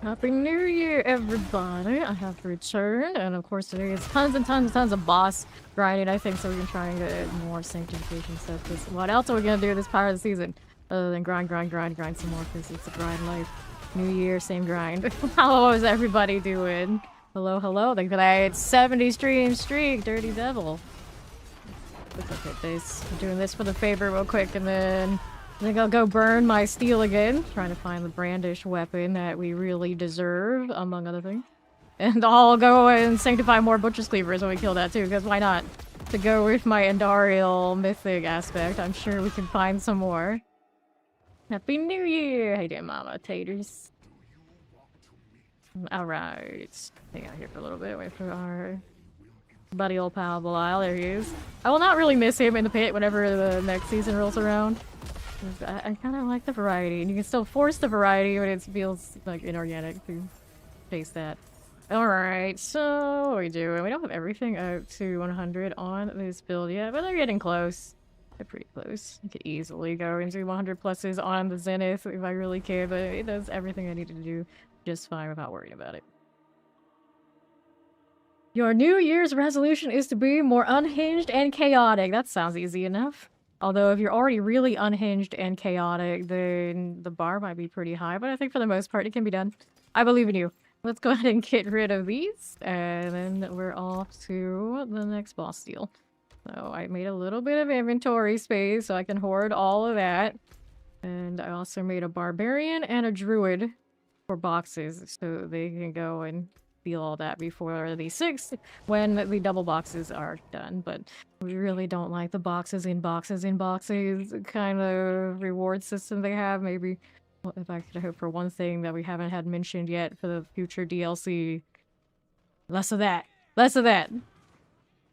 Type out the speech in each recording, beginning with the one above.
Happy New Year, everybody! I have returned, and of course today is tons and tons and tons of boss grinding, I think, so we can try and get more sanctification stuff. Cause what else are we gonna do this part of the season? Other than grind some more, because it's a grind life. New Year, same grind. How is everybody doing? Hello, hello. Thank you for that 70 stream streak, Dirty Devil. Let's look at this. I'm doing this for the favor real quick, and then I think I'll go burn my steel again, trying to find the brandish weapon that we really deserve, among other things. And I'll go and sanctify more Butcher's Cleavers when we kill that too, because why not? To go with my Andariel mythic aspect, I'm sure we can find some more. Happy New Year! Hey there, Mama Taters. Alright. Hang out here for a little bit, wait for our buddy old pal Belial. There he is. I will not really miss him in the pit whenever the next season rolls around. I kind of like the variety, and you can still force the variety, but it feels like inorganic to chase that. Alright, so what are we doing? We don't have everything up to 100 on this build yet, but they're getting close. They're pretty close. I could easily go into 100 pluses on the Zenith if I really care, but it does everything I needed to do just fine without worrying about it. Your New Year's resolution is to be more unhinged and chaotic. That sounds easy enough. Although if you're already really unhinged and chaotic, then the bar might be pretty high, but I think for the most part it can be done. I believe in you. Let's go ahead and get rid of these, and then we're off to the next boss deal. So I made a little bit of inventory space so I can hoard all of that. And I also made a barbarian and a druid for boxes so they can go and feel all that before the 6th when the double boxes are done. But we really don't like the boxes in boxes in boxes kind of reward system they have. Maybe if I could hope for one thing that we haven't had mentioned yet for the future DLC. Less of that. Less of that.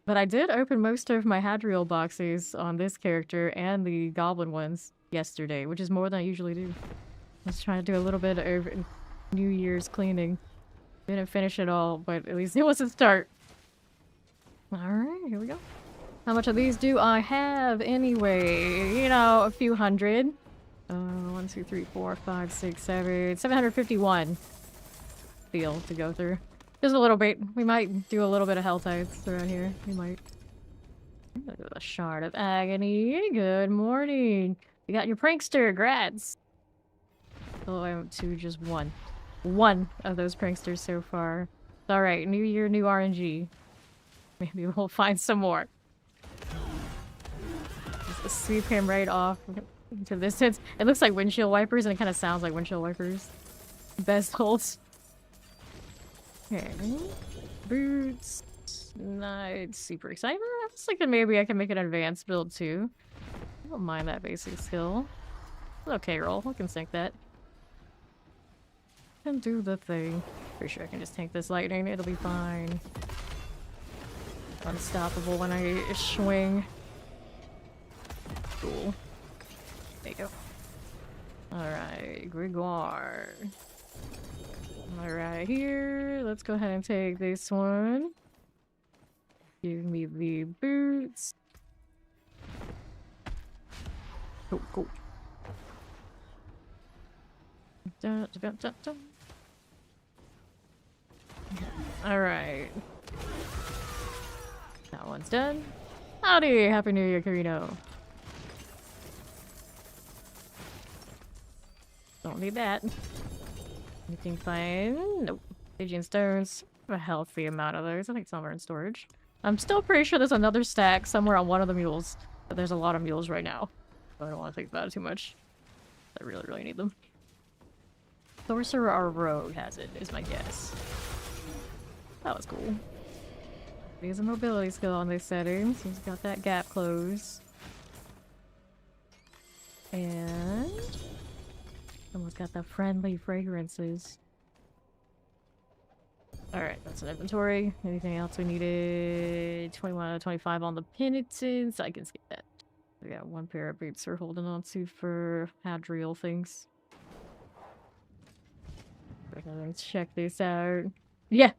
But I did open most of my Hadriel boxes on this character and the goblin ones yesterday, which is more than I usually do. Let's try to do a little bit of New Year's cleaning. Didn't finish it all, but at least it was a start. Alright, here we go. How much of these do I have anyway? You know, a few hundred. 1, 2, 3, 4, 5, 6, 7... 751 steel to go through. Just a little bit. We might do a little bit of hell tides around here. We might. A shard of agony. Good morning. You got your prankster. Grats. Oh, I went to just one. One of those pranksters so far. Alright, new year, new RNG. Maybe we'll find some more. Just sweep him right off into the distance. It looks like windshield wipers, and it kind of sounds like windshield wipers. Best holds. Okay. Boots. Not super excited. I was thinking maybe I can make an advanced build too. I don't mind that basic skill. Okay, roll. We can sync that. Can do the thing. Pretty sure I can just tank this lightning. It'll be fine. Unstoppable when I swing. Cool. There you go. Alright, Grégoire. Alright, here. Let's go ahead and take this one. Give me the boots. Cool, cool. Dun, dun, dun, dun. Alright. That one's done. Howdy! Happy New Year, Carino. Don't need that. Anything fine? Nope. Pigeon stones. A healthy amount of those. I think some are in storage. I'm still pretty sure there's another stack somewhere on one of the mules. But there's a lot of mules right now. So I don't want to think about it too much. I really, really need them. Sorcerer or rogue has it, is my guess. That was cool. There's a mobility skill on this setting, so he's got that gap close. And someone's got the friendly fragrances. Alright, that's an inventory. Anything else we needed? 21 out of 25 on the penitence. I can skip that. We got one pair of boots we're holding on to for Hadriel things. Let's check this out. Yes!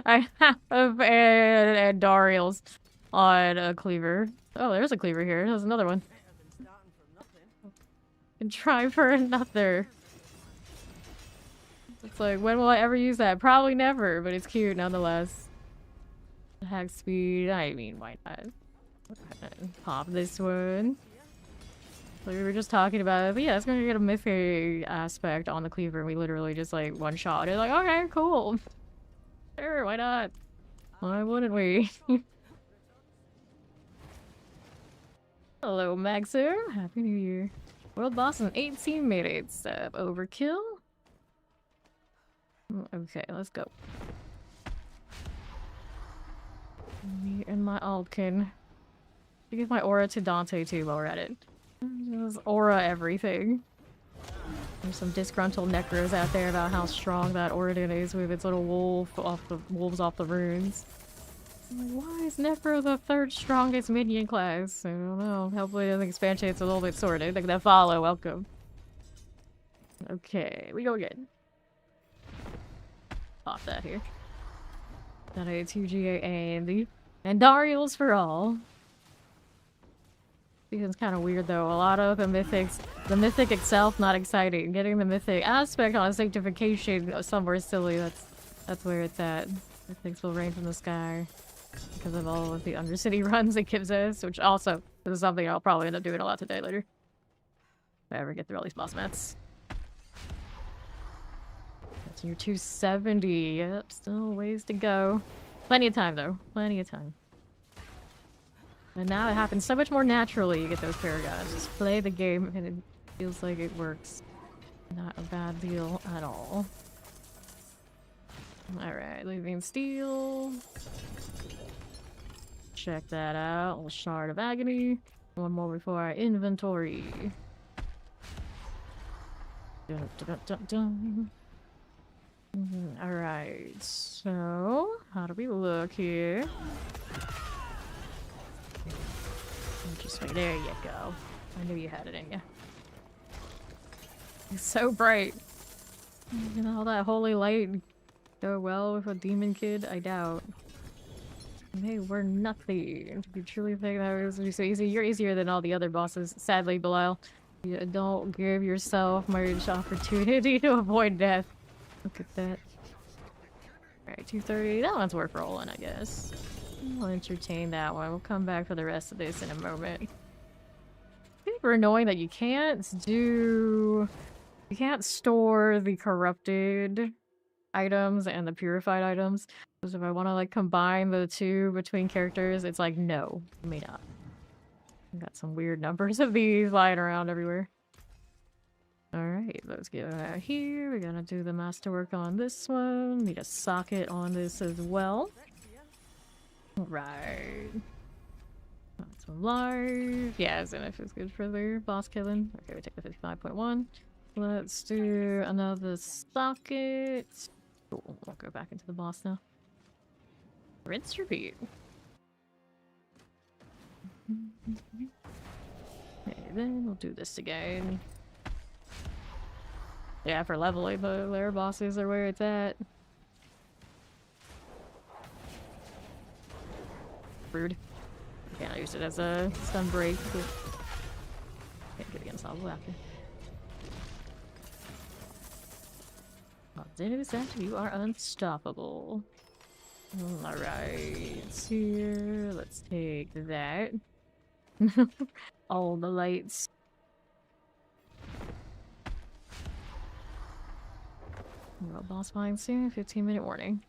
I have Andariel's on a cleaver. Oh, there's a cleaver here. There's another one. And try for another. It's like, when will I ever use that? Probably never, but it's cute nonetheless. Hack speed, I mean, why not? Pop this one. Like we were just talking about it, but yeah, it's gonna get a mythic aspect on the cleaver, and we literally just like one shot it. Like, okay, cool. Sure, why not? Why wouldn't we? Hello, Maxer. Happy New Year. World boss in 18 minutes. Overkill? Okay, let's go. Me and my Altkin. I give my aura to Dante too while we're at it. Just aura everything. There's some disgruntled necros out there about how strong that Ordin is with its little wolves off the runes. Why is Necro the third strongest minion class? I don't know. Hopefully the expansion it's a little bit sorted. Like that follow, welcome. Okay, we go again. Pop that here. Got a 2GA Andy. And Dariel's for all. Season's kind of weird though. A lot of the mythics, the mythic itself not exciting. Getting the mythic aspect on a sanctification somewhere silly. That's where it's at. Mythics will rain from the sky because of all of the Undercity runs it gives us, which also is something I'll probably end up doing a lot today later. If I ever get through all these boss mats. That's your 270. Yep, still ways to go. Plenty of time though. Plenty of time. And now it happens so much more naturally, you get those paragons. Just play the game and it feels like it works. Not a bad deal at all. Alright, leaving steel. Check that out. A little shard of agony. One more before our inventory. Dun, dun, dun, dun. Alright, so how do we look here? Just like, there you go. I knew you had it in you. It's so bright. You know, all that holy light go well with a demon kid? I doubt. They were nothing. Do you truly think that was so easy? You're easier than all the other bosses, sadly, Belial. You don't give yourself much opportunity to avoid death. Look at that. Alright, 230. That one's worth rolling, I guess. We'll entertain that one. We'll come back for the rest of this in a moment. Super annoying that you can't store the corrupted items and the purified items. Because if I want to like combine the two between characters, it's like, no, you may not. I've got some weird numbers of these lying around everywhere. Alright, let's get out here. We're gonna do the masterwork on this one. Need a socket on this as well. Right. That's alive. Yeah, as if it's good for their boss killing. Okay, we take the 55.1. Let's do another socket. Cool. We'll go back into the boss now. Rinse, repeat. Okay, then we'll do this again. Yeah, for leveling, the lair bosses are where it's at. Rude. Can't use it as a stun break. But can't get against all after. You are unstoppable. Alright, here, let's take that. All the lights. Well, boss fight soon, 15-minute warning.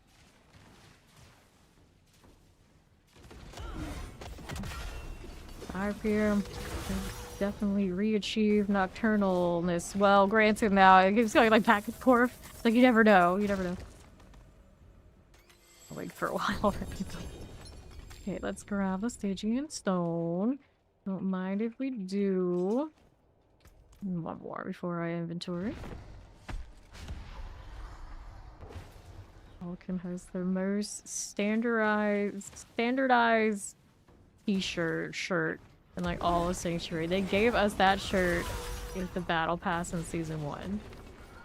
5 PM. Definitely re-achieve nocturnalness. Well, granted now, it keeps going like back and forth. It's like you never know. You never know. I'll wait for a while. Okay, let's grab the Stygian stone. Don't mind if we do. One more before I inventory. Falcon has the most standardized t-shirt, shirt, and like all of Sanctuary. They gave us that shirt with the battle pass in season 1.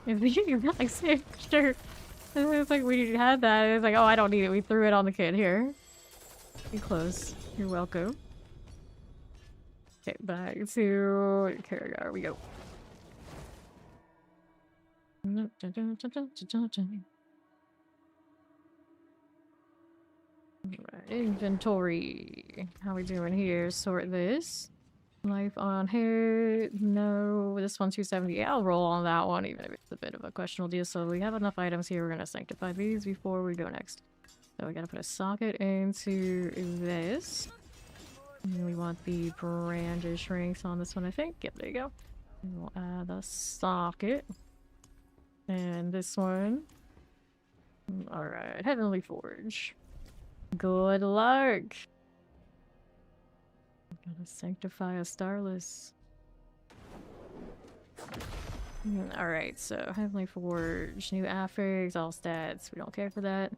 If you got like same shirt, it's like we had that. It's like, oh, I don't need it. We threw it on the kid here. Be close. You're welcome. Okay, back to Karagar. We go. Right, inventory. How we doing here? Sort this. Life on here. No, this one's 270. Yeah, I'll roll on that one, even if it's a bit of a questionable deal. So we have enough items here. We're gonna sanctify these before we go next. So we gotta put a socket into this. And we want the brandish ranks on this one, I think. Yep, there you go. And we'll add the socket. And this one. Alright, Heavenly Forge. Good luck! Gotta sanctify a Starless. Alright, so Heavenly Forge, new affix, all stats. We don't care for that.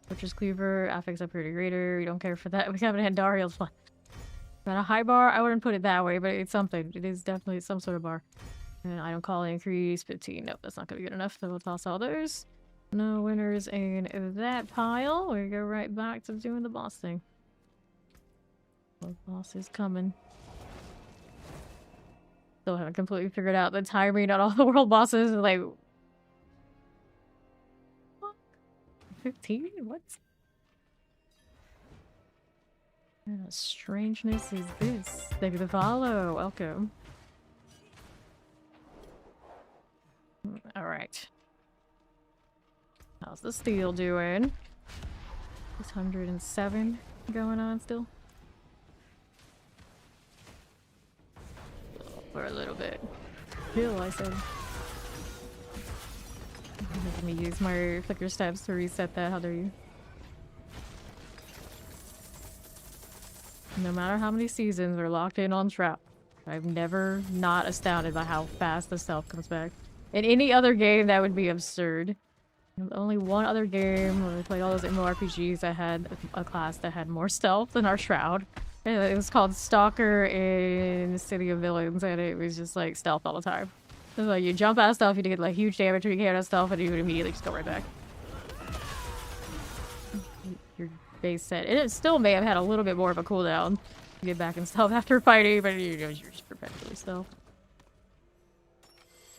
Butcher's Cleaver, affix upgrade greater. We don't care for that. We haven't had Dariel's one. Got a high bar? I wouldn't put it that way, but it's something. It is definitely some sort of bar. And item call increase 15. Nope, that's not gonna be good enough, so we'll toss all those. No winners in that pile. We go right back to doing the boss thing. The boss is coming. Still haven't completely figured out the timing on all the world bosses. Like, what? 15? What? What kind of strangeness is this? Thank you for the follow. Welcome. Alright. How's the steel doing? 607 going on still. For a little bit. Heal, I said. Let me use my flicker steps to reset that. How dare you? No matter how many seasons are locked in on Trap, I'm never not astounded by how fast the stealth comes back. In any other game, that would be absurd. Only one other game when we played all those MMORPGs that had a class that had more stealth than our Shroud. And it was called Stalker in City of Villains, and it was just like stealth all the time. It was like you jump out of stealth, you get like huge damage, or you get out of stealth, and you would immediately just go right back. Your base set. And it still may have had a little bit more of a cooldown to get back in stealth after fighting, but you're just perpetually stealth.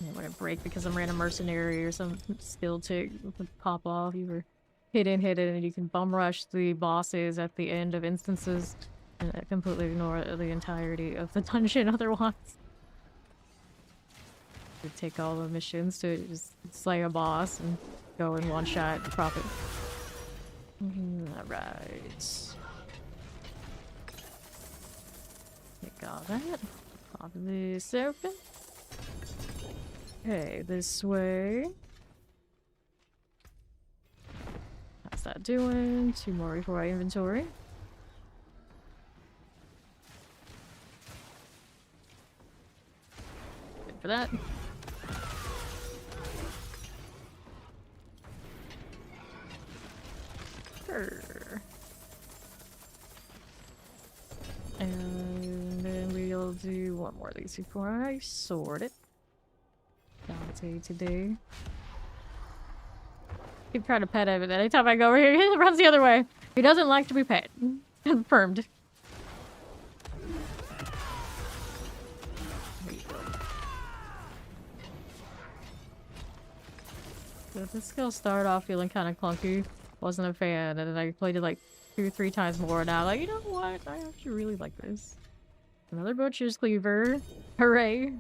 It wouldn't break because some random mercenary or some skill tick would pop off. You were hidden, and you can bum rush the bosses at the end of instances and completely ignore the entirety of the dungeon otherwise. You take all the missions to just slay a boss and go in one shot and profit. Alright. Take all that. Pop this open. Okay, this way. How's that doing? 2 more before I inventory. Good for that. Sure. And then we'll do one more of these before I sort it. Dante today. Keep trying to pet him, and anytime I go over here, he runs the other way. He doesn't like to be pet. Confirmed. So this skill started off feeling kind of clunky. Wasn't a fan, and then I played it like 2 or 3 times more. Now, like, you know what? I actually really like this. Another Butcher's Cleaver. Hooray!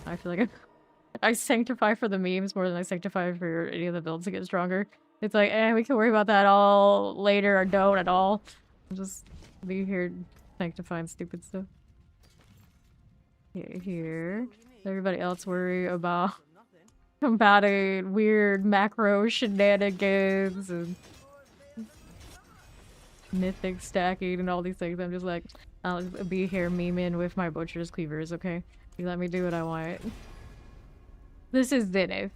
I feel like I sanctify for the memes more than I sanctify for any of the builds to get stronger. It's like, we can worry about that all later or don't at all. I'll just be here sanctifying stupid stuff. Here. Everybody else worry about combating weird macro shenanigans and mythic stacking and all these things. I'm just like, I'll be here memeing with my Butcher's Cleavers, okay? You let me do what I want. This is Zenith.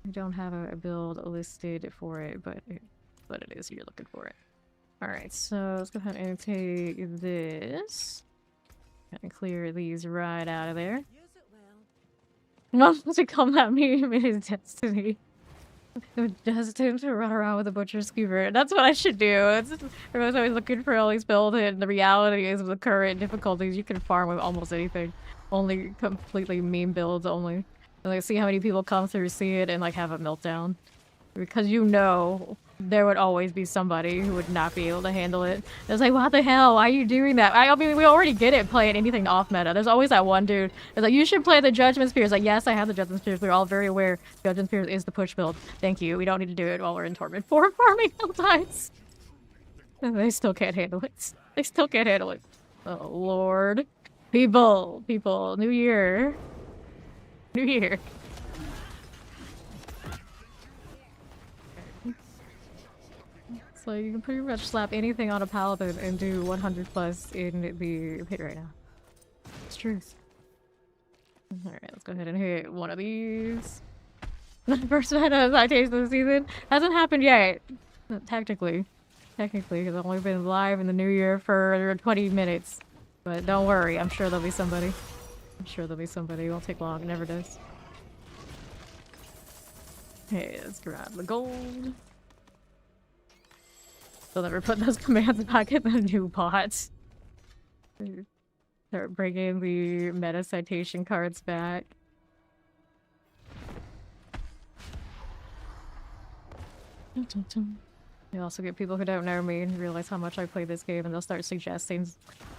I don't have a build listed for it, but it is. You're looking for it. Alright, so let's go ahead and take this. And clear these right out of there. Not to come at me in his destiny. Destined to run around with a Butcher's Cleaver. That's what I should do. Everyone's always looking for all these builds, and the reality is with the current difficulties, you can farm with almost anything. Only completely meme builds only. And like see how many people come through, see it, and like have a meltdown. Because you know there would always be somebody who would not be able to handle it. It's like, what the hell? Why are you doing that? I mean, we already get it playing anything off meta. There's always that one dude that's like, you should play the Judgment Spears. Like, yes, I have the Judgment Spears. We're all very aware Judgment Spears is the push build. Thank you. We don't need to do it while we're in Torment 4 farming Helltides. They still can't handle it. They still can't handle it. Oh, Lord. People. New year. New year. So you can pretty much slap anything on a Paladin and do 100 plus in the pit right now. It's truth. Alright, let's go ahead and hit one of these. The first meta citation of the season hasn't happened yet. Technically, because I've only been live in the new year for 20 minutes. But don't worry, I'm sure there'll be somebody. It won't take long, it never does. Hey, let's grab the gold. They'll never put those commands back in the new bots. Start bringing the meta citation cards back. You also get people who don't know me and realize how much I play this game, and they'll start suggesting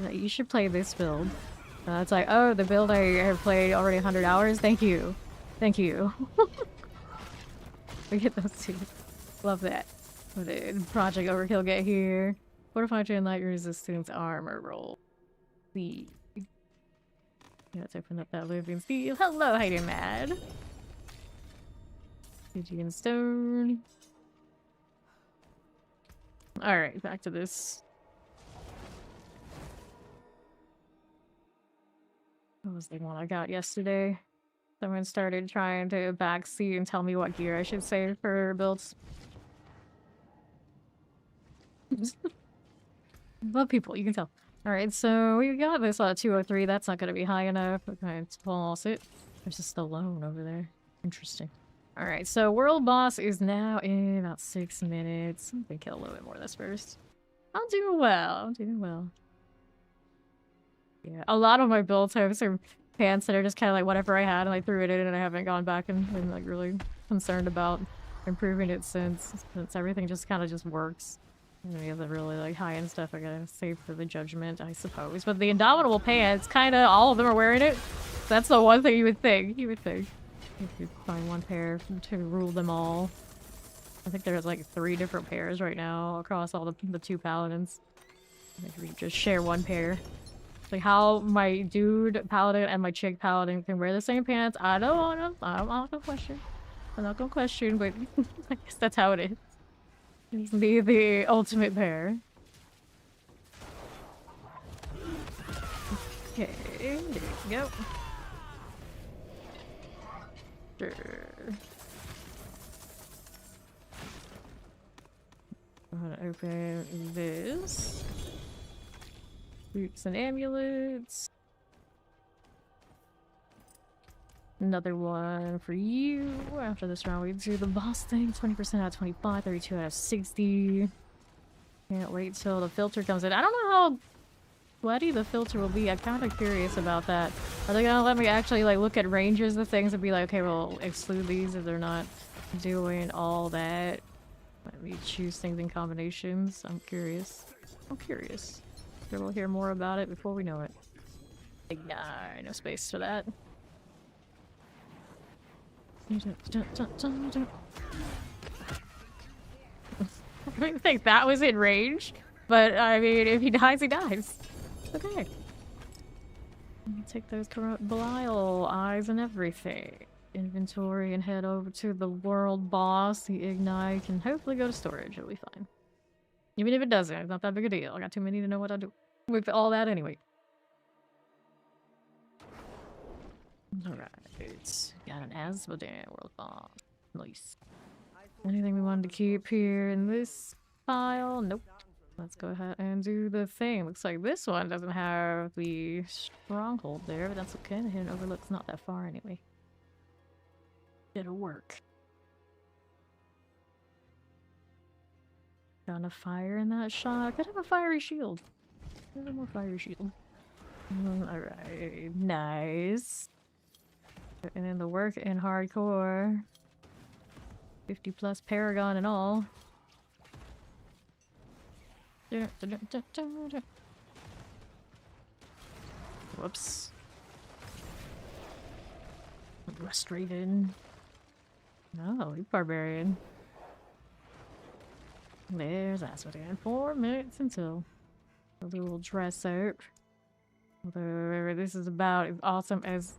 that you should play this build. It's like, oh, the build I have played already 100 hours? Thank you. Thank you. We get those too. Love that. What did Project Overkill get here? Fortify chain light resistance armor roll. See. Let's open up that living steel. Hello, hiding mad. Stygian stone. Alright, back to this. What was the one I got yesterday? Someone started trying to backseat and tell me what gear I should save for builds. Love people, you can tell. Alright, so we got this 203. That's not gonna be high enough. Okay, let's pause it. There's a Stallone over there. Interesting. Alright, so world boss is now in about 6 minutes. I'm gonna kill a little bit more of this first. I'm doing well. Yeah, a lot of my builds have some pants that are just kind of like whatever I had and I threw it in and I haven't gone back and been like really concerned about improving it since everything just kind of just works. Any of the really like high-end stuff I gotta save for the Judgment, I suppose. But the Indomitable pants, kinda all of them are wearing it. That's the one thing you would think. If you find one pair to rule them all. I think there's like 3 different pairs right now across all the 2 Paladins. I think we just share one pair. Like how my dude Paladin and my chick Paladin can wear the same pants, I'm not gonna question. I'm not gonna question, but I guess that's how it is. It's the ultimate pair. Okay, there we go. Sure. I'm gonna open this. Boots and amulets. Another one for you. After this round, we do the boss thing. 20% out of 25, 32 out of 60. Can't wait till the filter comes in. I don't know how sweaty the filter will be. I'm kind of curious about that. Are they gonna let me actually like look at ranges of things and be like, okay, we'll exclude these if they're not doing all that? Let me choose things in combinations. I'm curious. Sure, we'll hear more about it before we know it. Like, nah, no space for that. I didn't think that was in range, but I mean, if he dies, he dies. Okay. Take those corrupt Belial eyes and everything. Inventory and head over to the world boss. The Ignite can hopefully go to storage. It'll be fine. Even if it doesn't, it's not that big a deal. I got too many to know what I do with all that anyway. Alright. Got an Asmodan world boss. Nice. Anything we wanted to keep here in this pile? Nope. Let's go ahead and do the thing. Looks like this one doesn't have the stronghold there, but that's okay. The hidden overlook's not that far anyway. It'll work. Got enough fire in that shot. Could have a fiery shield. A little more fiery shield. Alright. Nice. And then the work in hardcore. 50 plus Paragon and all. Whoops. Frustrated. No, you barbarian. There's Asmodean. 4 minutes until a little dress out. Although this is about as awesome as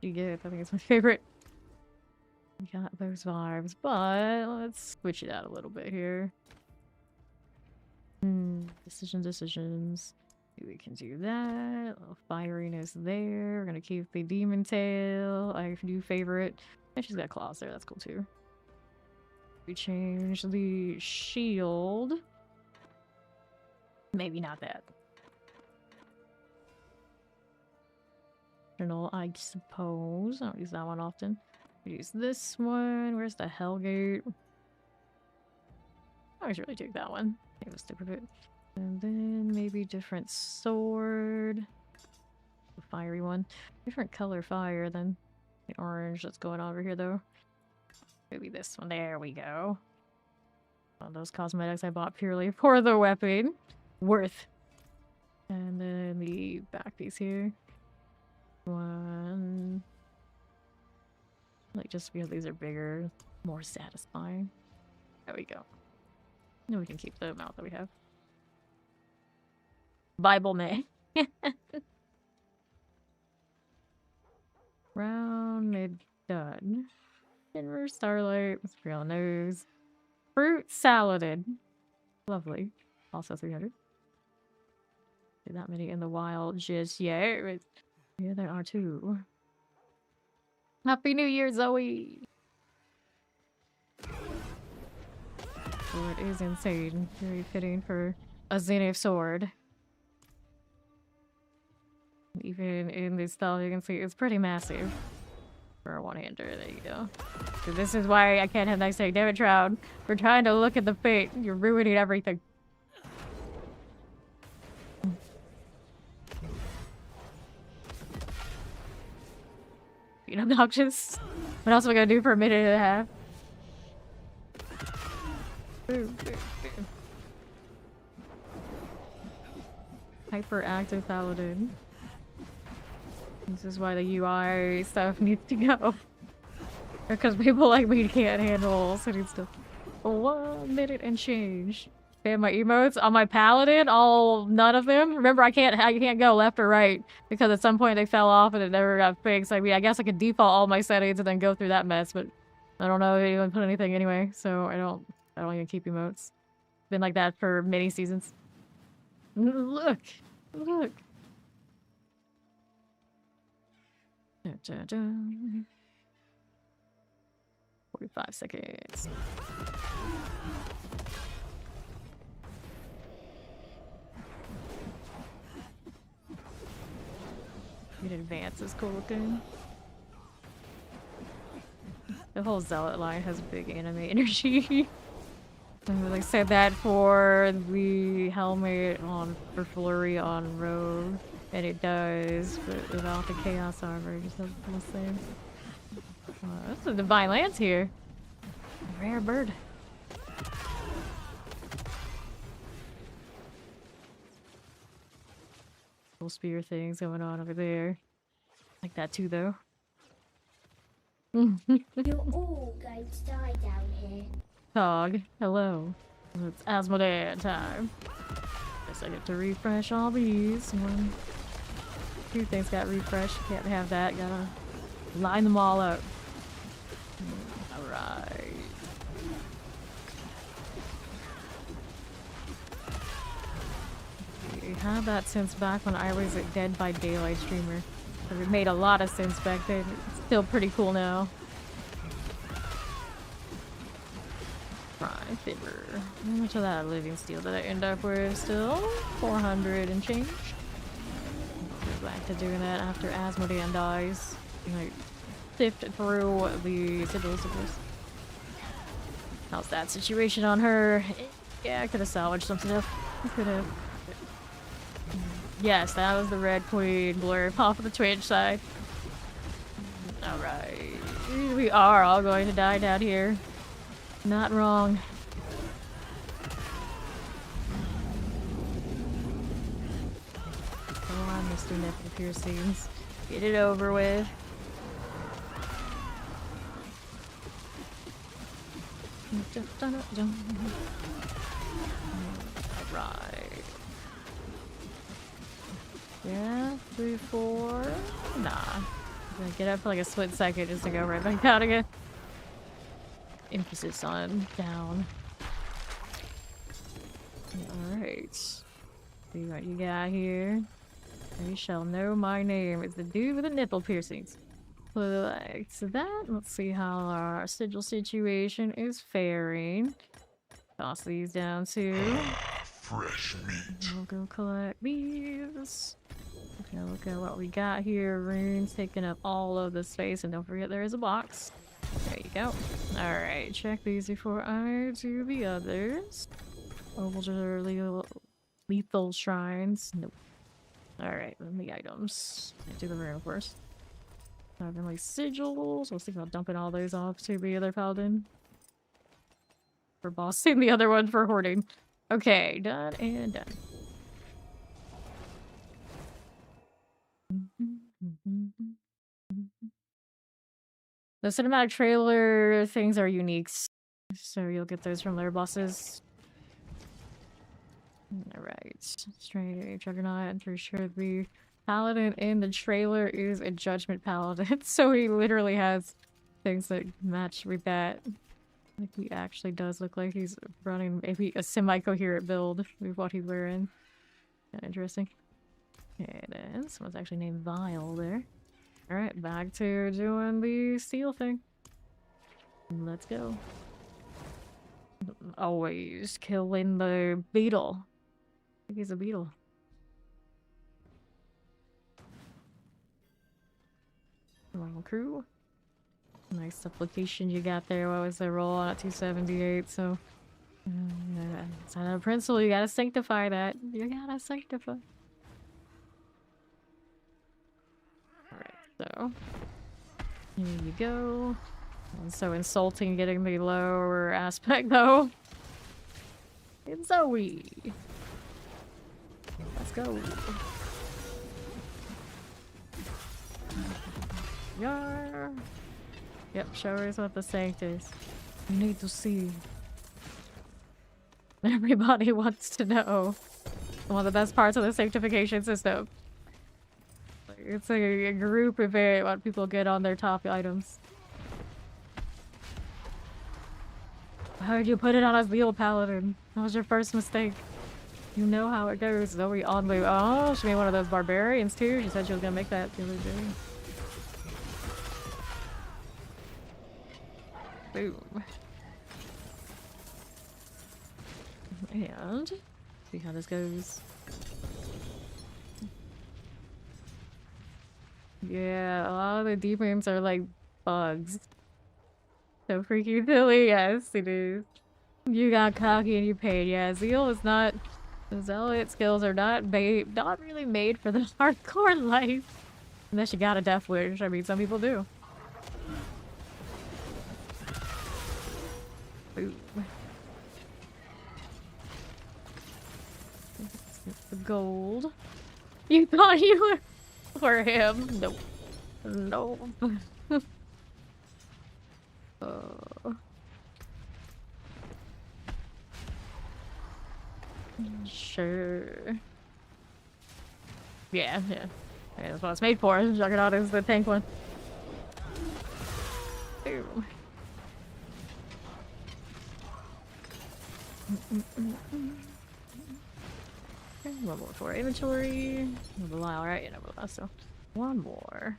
you get. I think it's my favorite. We got those vibes, but let's switch it out a little bit here. Decisions. We can do that. A little fieriness there. We're gonna keep the demon tail. I do favorite. And she's got claws there. That's cool too. We change the shield. Maybe not that. I suppose. I don't use that one often. We use this one. Where's the Hellgate? I always really take that one. Maybe let's stick with it. And then maybe different sword. The fiery one. Different color fire than the orange that's going on over here though. Maybe this one. There we go. One of those cosmetics I bought purely for the weapon. Worth. And then the back piece here. One. Like just because these are bigger, more satisfying. There we go. Now we can keep the amount that we have. Bible May. Round mid done. Denver Starlight. Let's be on those. Fruit saladed. Lovely. Also 300. Do that many in the wild just yet. Yeah, there are 2. Happy New Year, Zoe! Oh, it is insane. Very fitting for a Zenith sword. Even in this style, you can see it's pretty massive. For a one-hander, there you go. So this is why I can't have nice thing. Damn it, Shroud. We're trying to look at the fate. You're ruining everything. Being obnoxious. What else am I gonna do for a minute and a half? Hyperactive Paladin. This is why the UI stuff needs to go. Because people like me can't handle city stuff. 1 minute and change. And my emotes on my Paladin, none of them. Remember, I can't go left or right because at some point they fell off and it never got fixed. I mean, I guess I could default all my settings and then go through that mess, but I don't know if anyone put anything anyway, so I don't even keep emotes. Been like that for many seasons. Look. 45 seconds. Good advance is cool looking. The whole Zealot line has big anime energy. And they said that for the helmet for Flurry on Rogue, and it does, but without the Chaos armor, it just doesn't feel the same. That's a Divine Lance here. A rare bird. Cool spear things going on over there. Like that too, though. You're all going to die down here. Tog, hello. It's Asmodean time. Guess I get to refresh all these. 2 things got refreshed. Can't have that. Gotta line them all up. Alright. We had that since back when I was a Dead by Daylight streamer. So it made a lot of sense back then. It's still pretty cool now. Prime Fibber. How much of that living steel did I end up with still? 400 and change. Go back to doing that after Asmodean dies. Like, sift through the Sibyls. How's that situation on her? Yeah, I could have salvaged some stuff. I could have. Yes, that was the Red Queen blurb off of the Twitch side. Alright. We are all going to die down here. Not wrong. Go on, Mr. Nipple Piercings. Get it over with. Alright. Yeah, 3, 4. Nah. I'm gonna get up for like a split second just to go right back down again. Emphasis on down. Alright. See what you got here. You shall know my name. It's the dude with the nipple piercings. Like that. Let's see how our sigil situation is faring. Toss these down too. Fresh meat. We'll go collect these. Okay, look at what we got here. Runes taking up all of the space, and don't forget there is a box. There you go. Alright, check these before I do the others. Lethal shrines. Nope. Alright, then the items. Do the rune first. Heavenly sigils. I was thinking about dumping all those off to the other paladin. For bossing the other one for hoarding. Okay, done and done. The cinematic trailer things are uniques, so you'll get those from their bosses. Alright, straight Juggernaut. I'm pretty sure the paladin in the trailer is a judgment paladin, so he literally has things that match with that. Like, he actually does look like he's running maybe a semi-coherent build with what he's wearing. Kinda interesting. Okay, then someone's actually named Vile there. Alright, back to doing the steel thing. Let's go. Always killing the beetle. I think he's a beetle. Wrong crew. Nice supplication you got there. What was the roll on at 278? So, it's on a principle. You gotta sanctify that. You gotta sanctify. Alright, so here you go. And so insulting getting the lower aspect though. It's Zoe. Let's go. Yar. Yep, show us what the sanct is. You need to see. Everybody wants to know. One of the best parts of the sanctification system. It's a group event what people get on their top items. How did you put it on a Zeal Paladin? That was your first mistake. You know how it goes. Zoe oddly. Oh, she made one of those barbarians too. She said she was gonna make that the other day. Boom. And see how this goes. Yeah, a lot of the demons are like bugs. So freaking silly, yes it is. You got cocky and you paid. Yeah, Zeal is not. The zealot skills are not really made for the hardcore life. Unless you got a death wish. I mean, some people do. Boom. Let's get the gold. You thought you were him? Nope. Nope. Sure. Yeah. That's what it's made for. Juggernaut is the tank one. Boom. One more for inventory. Belial, right? Yeah, no, so one more.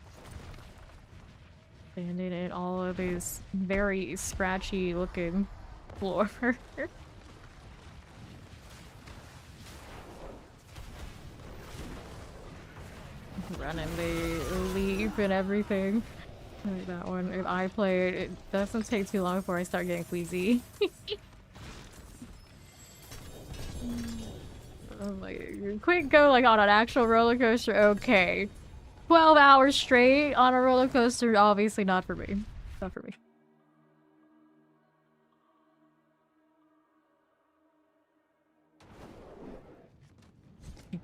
Standing in all of these very scratchy looking floor. Running the leap and everything. Like that one. If I play it, it doesn't take too long before I start getting queasy. Like, quick go like on an actual roller coaster, okay. 12 hours straight on a roller coaster, obviously not for me. Not for me.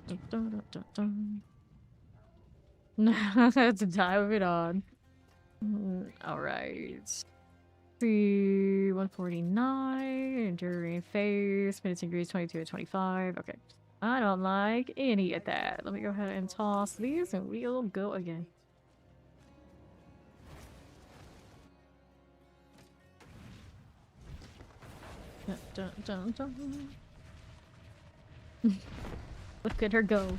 To dive it on. Alright. See, 149, enduring phase, minutes and degrees 22 to 25. Okay. I don't like any of that. Let me go ahead and toss these and we'll go again. Dun, dun, dun, dun. Look at her go.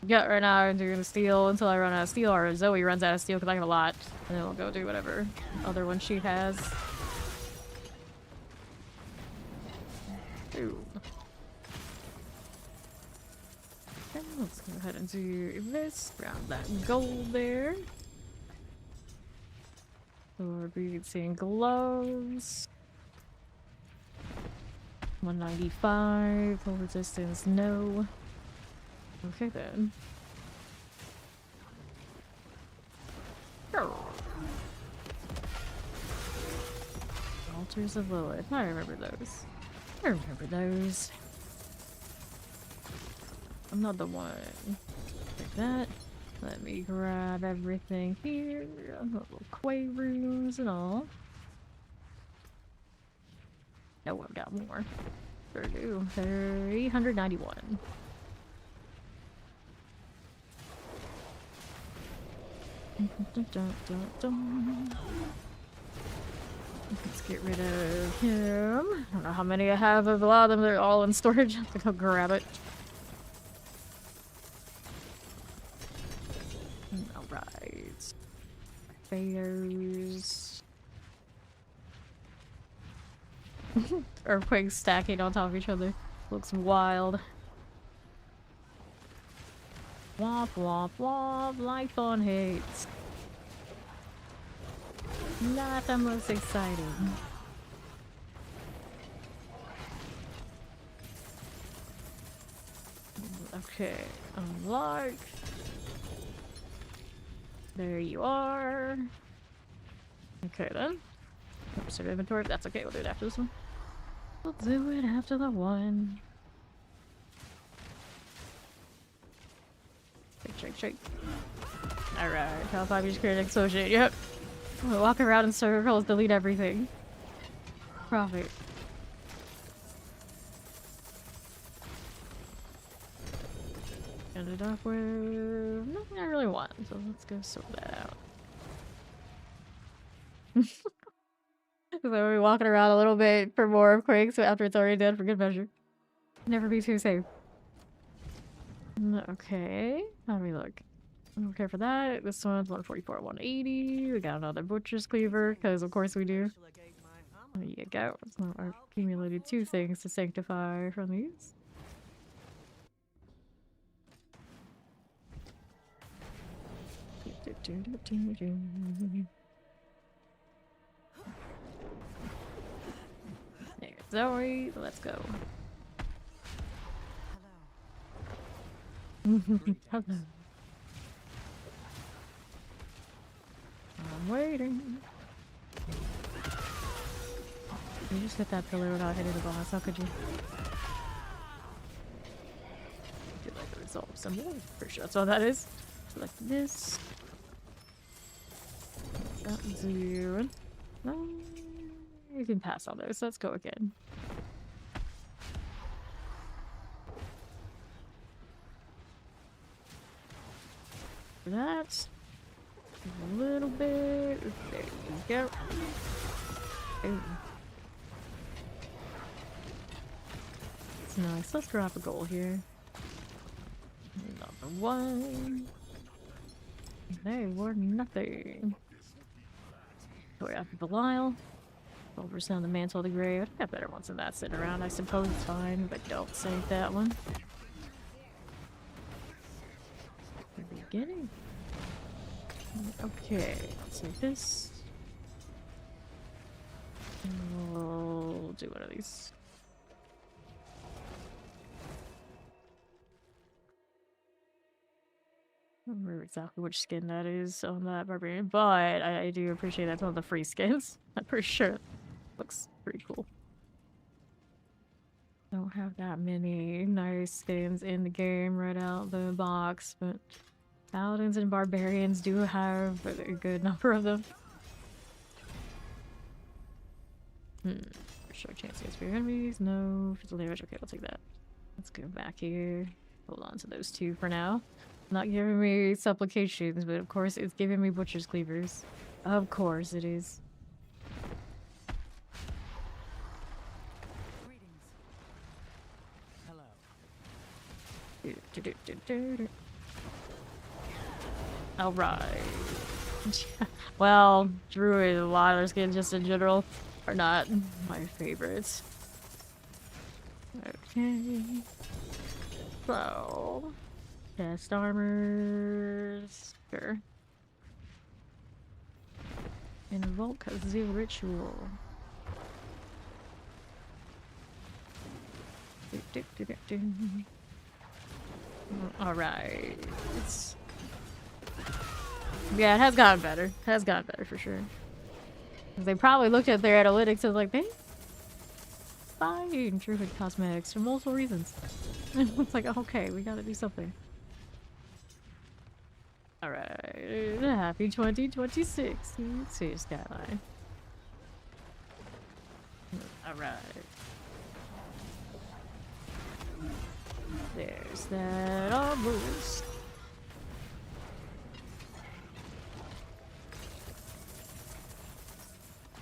Yeah, right now I'm doing steel until I run out of steel, or Zoe runs out of steel because I have a lot. And then we'll go do whatever other one she has. Ooh. Okay, let's go ahead and do this. Grab that gold there. Or boots and gloves. 195. Full resistance, no. Okay then. Altars of Lilith. I remember those. I remember those. Another one. Like that. Let me grab everything here. Little quay rooms and all. No, I've got more. Sure do. 391. Let's get rid of him. I don't know how many I have of a lot of them. They're all in storage. I have to go grab it. Alright. Fairs. Earthquakes stacking on top of each other. Looks wild. Womp womp womp. Life on hates. Not the most exciting. Okay, unlock. There you are. Okay then. Oops, inventory. That's okay, we'll do it after this one. We'll do it after the one. Shake, shake, shake. Alright, top 5 use create exposure. Yep. We'll walk around in circles, delete everything. Profit. Ended up with nothing I really want, so let's go sort that out. So we're walking around a little bit for more quakes after it's already dead for good measure. Never be too safe. Okay, how do we look? Okay for that. This one's 144, 180. We got another butcher's cleaver, because of course we do. There you go. So I accumulated 2 things to sanctify from these. There's Zoe. Let's go. Hello. I'm waiting. You just hit that pillar without hitting the boss. How could you? Do like a resolve symbol. Pretty sure that's all that is. Select this. That do. No, you can pass all those. Let's go again. For that. A little bit. There you go. Ooh. It's nice. Let's drop a goal here. Another one. They were nothing. Story after Belial. 12% of the Mantle of the Grave. I got better ones than that sitting around. I suppose it's fine, but don't save that one. The beginning. Okay, let's take this. We'll do one of these. don't remember exactly which skin that is on that barbarian, but I do appreciate that's one of the free skins. I'm pretty sure it looks pretty cool. Don't have that many nice skins in the game right out the box, but paladins and barbarians do have a good number of them. Sure, chance against your enemies. No, physical damage. Okay, I'll take that. Let's go back here. Hold on to those two for now. Not giving me supplications, but of course it's giving me butcher's cleavers. Of course it is. Greetings. Hello. Alright. Well, druid, a lot of their skins just in general are not my favorites. Okay. So, chest armors. Sure. Invoke the ritual. Alright. Yeah, it has gotten better. It has gotten better for sure. They probably looked at their analytics and was like, they buying druid cosmetics for multiple reasons. It's like, okay, we gotta do something. Alright. Happy 2026. See Skyline. Alright. There's that almost.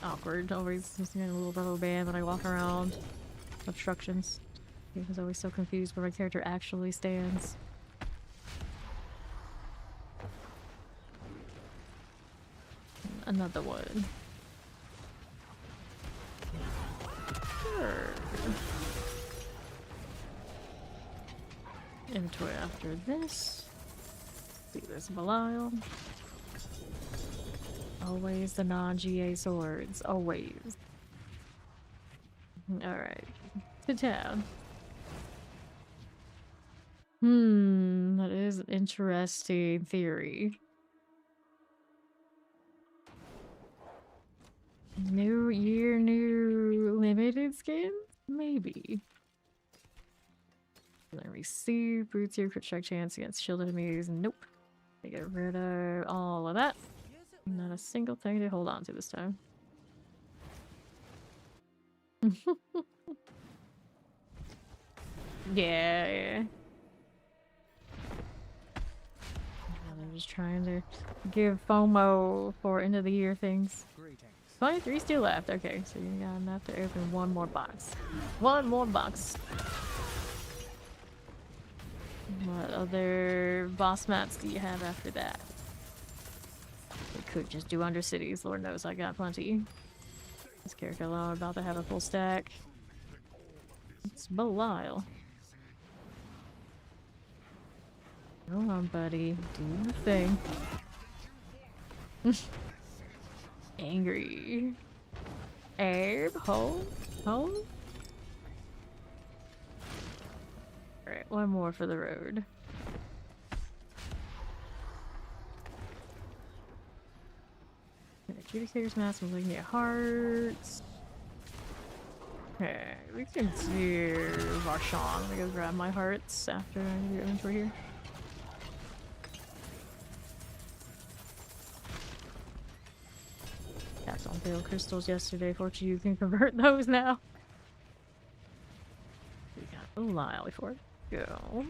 Awkward. Always just in a little rubber band when I walk around. Obstructions. I was always so confused where my character actually stands. Another one. Sure. Into it after this. See, there's Belial. Always the non-GA swords. Always. Alright. To town. That is an interesting theory. New year, new limited skins? Maybe. Let me see. Boots here, crit strike chance against shield enemies. Nope. I get rid of all of that. Not a single thing to hold on to this time. Yeah. I'm just trying to give FOMO for end of the year things. Greetings. 23 still left. Okay, so you got enough to open one more box. One more box. What other boss mats do you have after that? We could just do Undercities. Lord knows I got plenty. This character alone about to have a full stack. It's Belial. Go on, buddy. Do the thing. Angry. Abe, hold. Alright, one more for the road. Adjudicator's Mask, we're looking at hearts. Okay, we can do Varshan. Let me go grab my hearts after I do inventory here. Tapped on pale crystals yesterday. Fortunately, you can convert those now. We got a Belial before it. Go.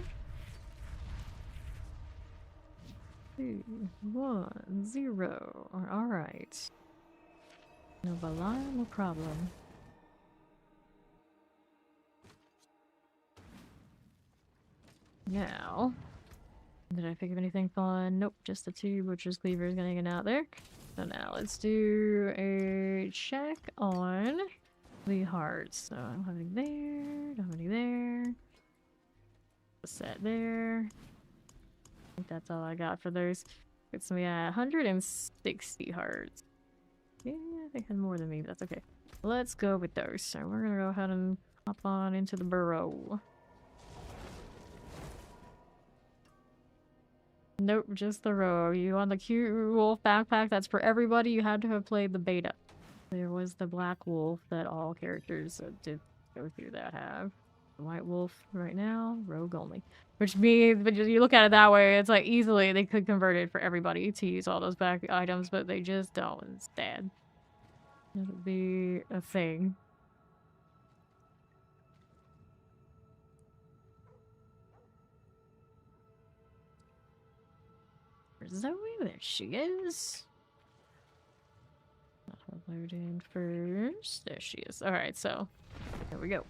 2, 1, 0. Alright. No Belial, no problem. Now, did I pick up anything fun? Nope, just the two butcher's cleavers gonna hang out there. So now let's do a check on the hearts. So I don't have any there, don't have any there. Set there. I think that's all I got for those. It's me at 160 hearts. Yeah, they had more than me, but that's okay. Let's go with those. So we're gonna go ahead and hop on into the burrow. Nope, just the rogue. You want the cute wolf backpack that's for everybody, you had to have played the beta. There was the black wolf that all characters that did go through that have. The white wolf right now, rogue only. Which means, but you look at it that way, it's like easily they could convert it for everybody to use all those back items, but they just don't instead. That would be a thing. Zoe, there she is. Load in first. There she is. Alright, so there we go.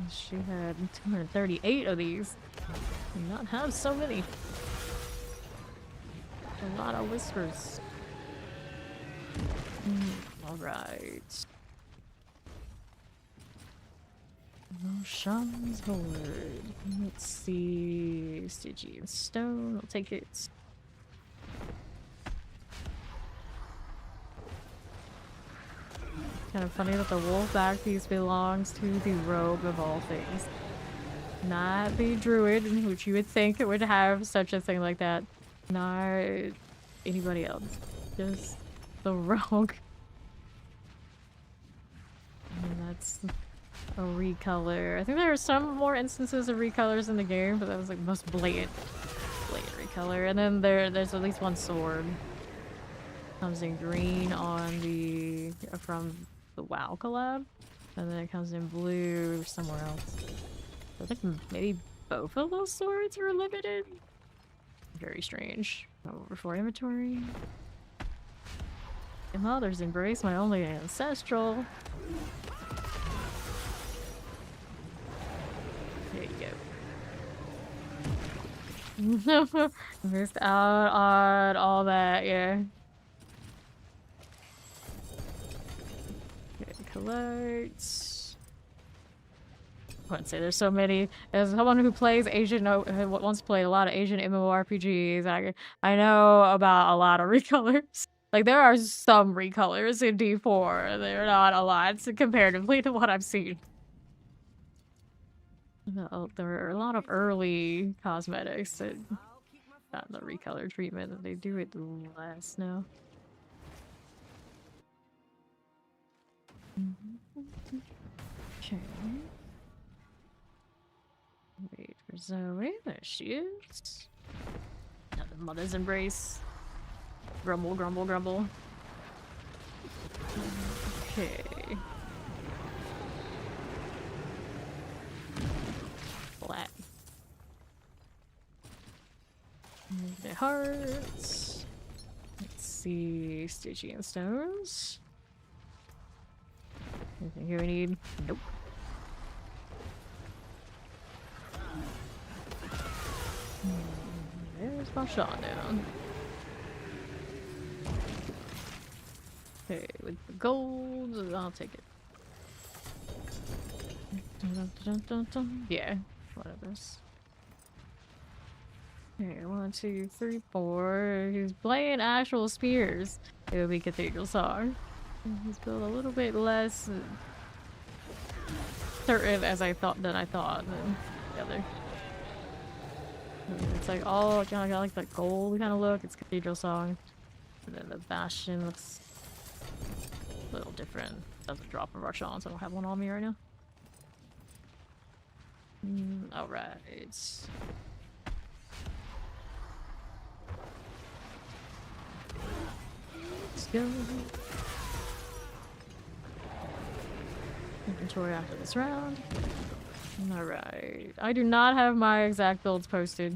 She had 238 of these. Did not have so many. A lot of whispers. Alright. Shaman's Horde. Let's see. Stygian Stone. I'll take it. Kind of funny that the wolf back piece belongs to the rogue of all things. Not the druid, which you would think it would have such a thing like that. Not anybody else. Just the rogue. And that's a recolor. I think there are some more instances of recolors in the game, but that was like the most blatant recolor. And then there's at least one sword. Comes in green on the from the WoW collab, and then it comes in blue somewhere else. I think maybe both of those swords were limited. Very strange. Over for inventory. And Mother's Embrace, my only ancestral. There you go. Missed out on all that, yeah. Collect. I wouldn't say there's so many. As someone who plays Asian, who once played a lot of Asian MMORPGs, I know about a lot of recolors. Like, there are some recolors in D4. They're not a lot comparatively to what I've seen. Well, there are a lot of early cosmetics that got the recolor treatment. They do it less now. Okay. Wait for Zoe. There she is. Another Mother's Embrace. Grumble, grumble, grumble. Okay. Flat. The hearts. Let's see. Stygian stones. Anything here we need? Nope. There's Marshawn down. Okay, with the gold, I'll take it. Yeah, whatever. Okay, 1, 2, 3, 4. He's playing actual spears. It would be Cathedral Song. He's built a little bit less certain as I thought than the other. It's like all kind of like the gold kind of look. It's Cathedral Song, and then the Bastion looks a little different. Doesn't drop a rush on, so I don't have one on me right now. All right. Let's go. Inventory after this round. Alright. I do not have my exact builds posted.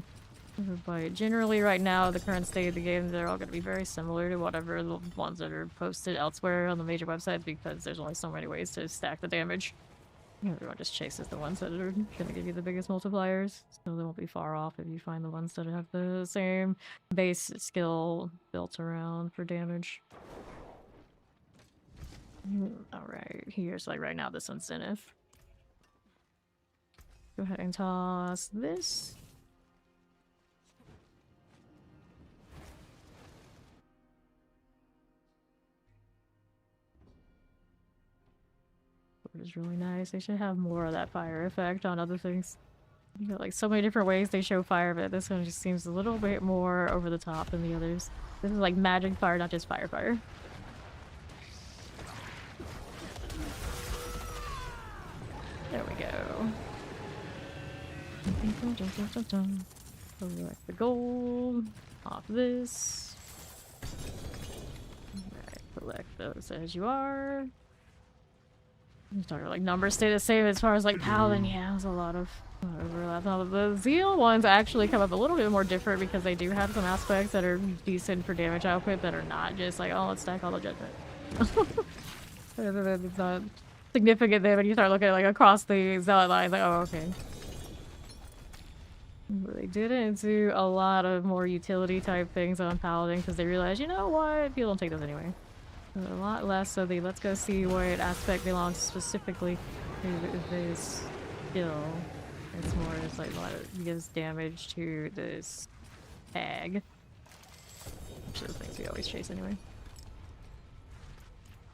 But generally right now, the current state of the game, they're all going to be very similar to whatever the ones that are posted elsewhere on the major websites, because there's only so many ways to stack the damage. Everyone just chases the ones that are going to give you the biggest multipliers, so they won't be far off if you find the ones that have the same base skill built around for damage. Alright, here's like right now this one's Zenith. Go ahead and toss this. Which is really nice. They should have more of that fire effect on other things. You got like so many different ways they show fire, but this one just seems a little bit more over the top than the others. This is like magic fire, not just fire fire. There we go. Collect the gold off this. Alright, collect those as you are. I'm talking like numbers stay the same as far as like Paladin. Yeah, there's a lot of overlap. Now the Zeal ones actually come up a little bit more different because they do have some aspects that are decent for damage output that are not just like, oh, let's stack all the judgment. It's not significant there when you start looking at like across the Zealot lines, like, oh, okay. But they didn't do a lot of more utility type things on Paladin because they realized, you know what, people don't take those anyway. A lot less, so let's go see what aspect belongs specifically to this skill. It's more just like what gives damage to this tag. Which are the things we always chase anyway.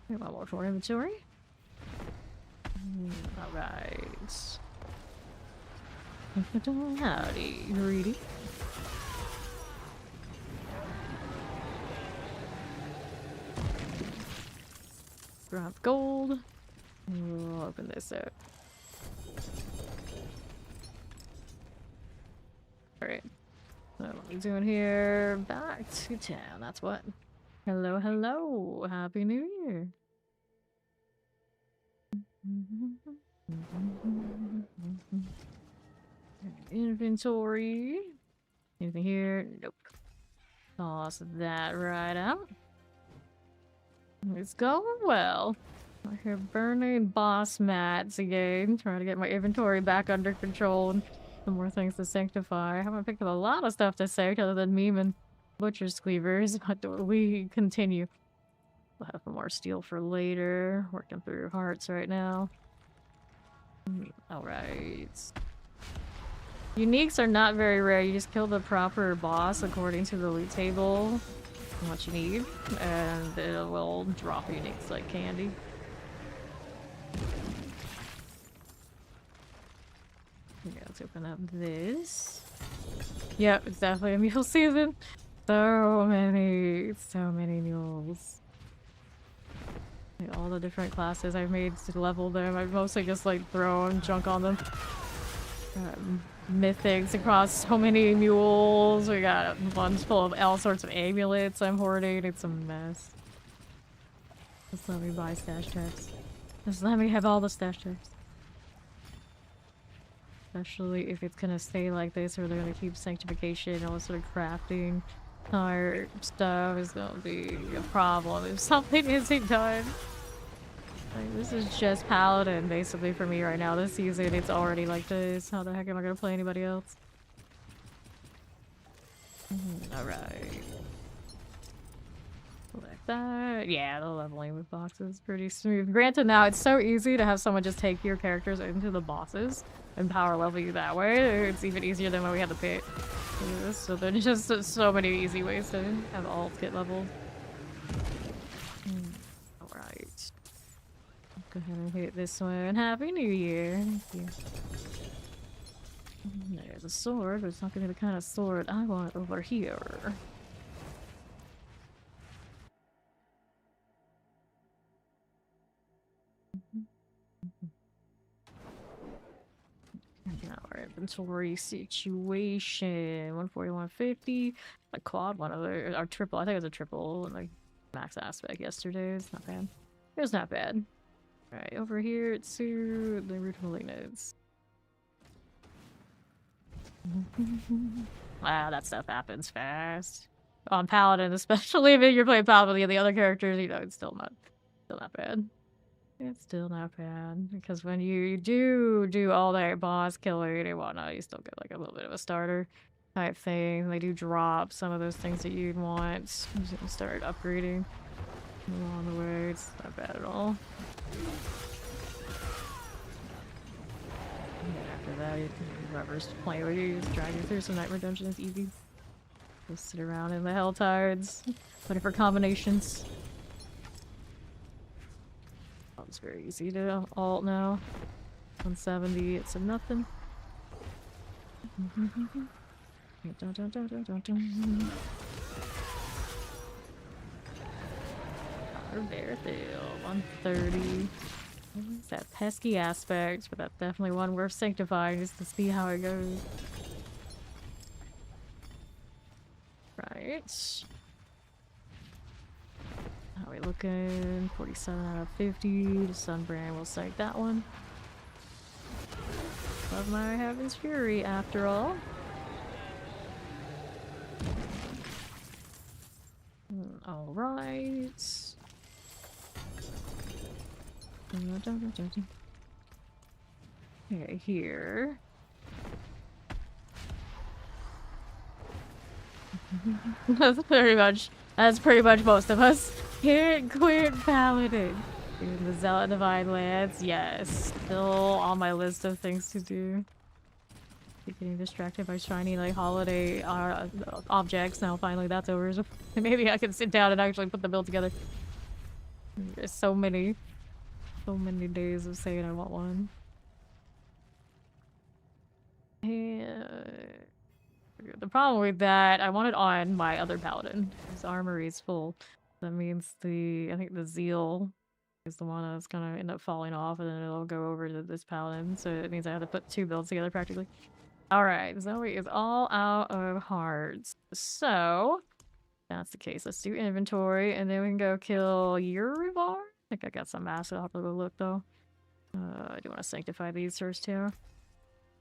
One more for inventory. Alright. Howdy, greedy. Drop gold. We'll open this up. Alright. So what are we doing here? Back to town, that's what. Hello, hello. Happy New Year. Inventory. Anything here? Nope. Toss that right out. It's going well. I hear burning boss mats again. Trying to get my inventory back under control and some more things to sanctify. I haven't picked up a lot of stuff to say other than meme and butcher's cleavers, but we continue. We'll have some more steel for later. Working through hearts right now. Alright. Uniques are not very rare. You just kill the proper boss according to the loot table. What you need, and it will drop uniques like candy. Yeah, let's open up this. Yep, it's definitely a mule season. So many mules. Like, all the different classes I've made to level them. I've mostly just like thrown junk on them. Mythics across so many mules. We got ones full of all sorts of amulets I'm hoarding. It's a mess. Just let me buy stash tabs. Just let me have all the stash tabs. Especially if it's gonna stay like this or they're gonna keep sanctification, all this sort of crafting type stuff is gonna be a problem if something isn't done. Like, this is just Paladin, basically, for me right now. This season, it's already like this. How the heck am I gonna play anybody else? Alright. Like that. Yeah, the leveling with boxes is pretty smooth. Granted, now it's so easy to have someone just take your characters into the bosses and power level you that way. It's even easier than when we had the pit. So there's just so many easy ways to have alts get leveled. Alright. Go ahead and hit this one. Happy New Year. Thank you. There's a sword, but it's not gonna be the kind of sword I want over here. Now our inventory situation. 140, 150. A quad one of the or triple. I think it was a triple and like max aspect yesterday. It's not bad. It was not bad. Alright, over here to the root malignants. Wow, that stuff happens fast. On Paladin, especially if you're playing Paladin with the other characters, you know, it's still not bad. It's still not bad. Because when you do all that boss killing and whatnot, you still get like a little bit of a starter type thing. They do drop some of those things that you'd want. You can start upgrading along the way. It's not bad at all. After that, whoever's playing with you, just drag you through some Nightmare Dungeon. It's easy. Just sit around in the Hell Tides, looking for combinations. Oh, it's very easy to alt now. 170, it's a nothing. There, 130. It's that pesky aspect, but that's definitely one worth sanctifying just to see how it goes. Right. How are we looking? 47 out of 50. The Sunbrand will sank that one. Love my Heaven's Fury after all. Alright. Okay, here. That's pretty much most of us. Here, Queer Paladin. In the Zealot Divine Lands, yes. Still on my list of things to do. Getting distracted by shiny, like, holiday objects. Now, finally, that's over. So maybe I can sit down and actually put the build together. There's so many days of saying I want one. And the problem with that, I want it on my other paladin. His armory is full. That means I think the Zeal is the one that's gonna end up falling off, and then it'll go over to this paladin. So it means I have to put two builds together practically. Alright, Zoe is all out of hearts. So, that's the case. Let's do inventory, and then we can go kill Urivar. I think I got some masks. I'll have to go look, though. I do want to sanctify these first, too.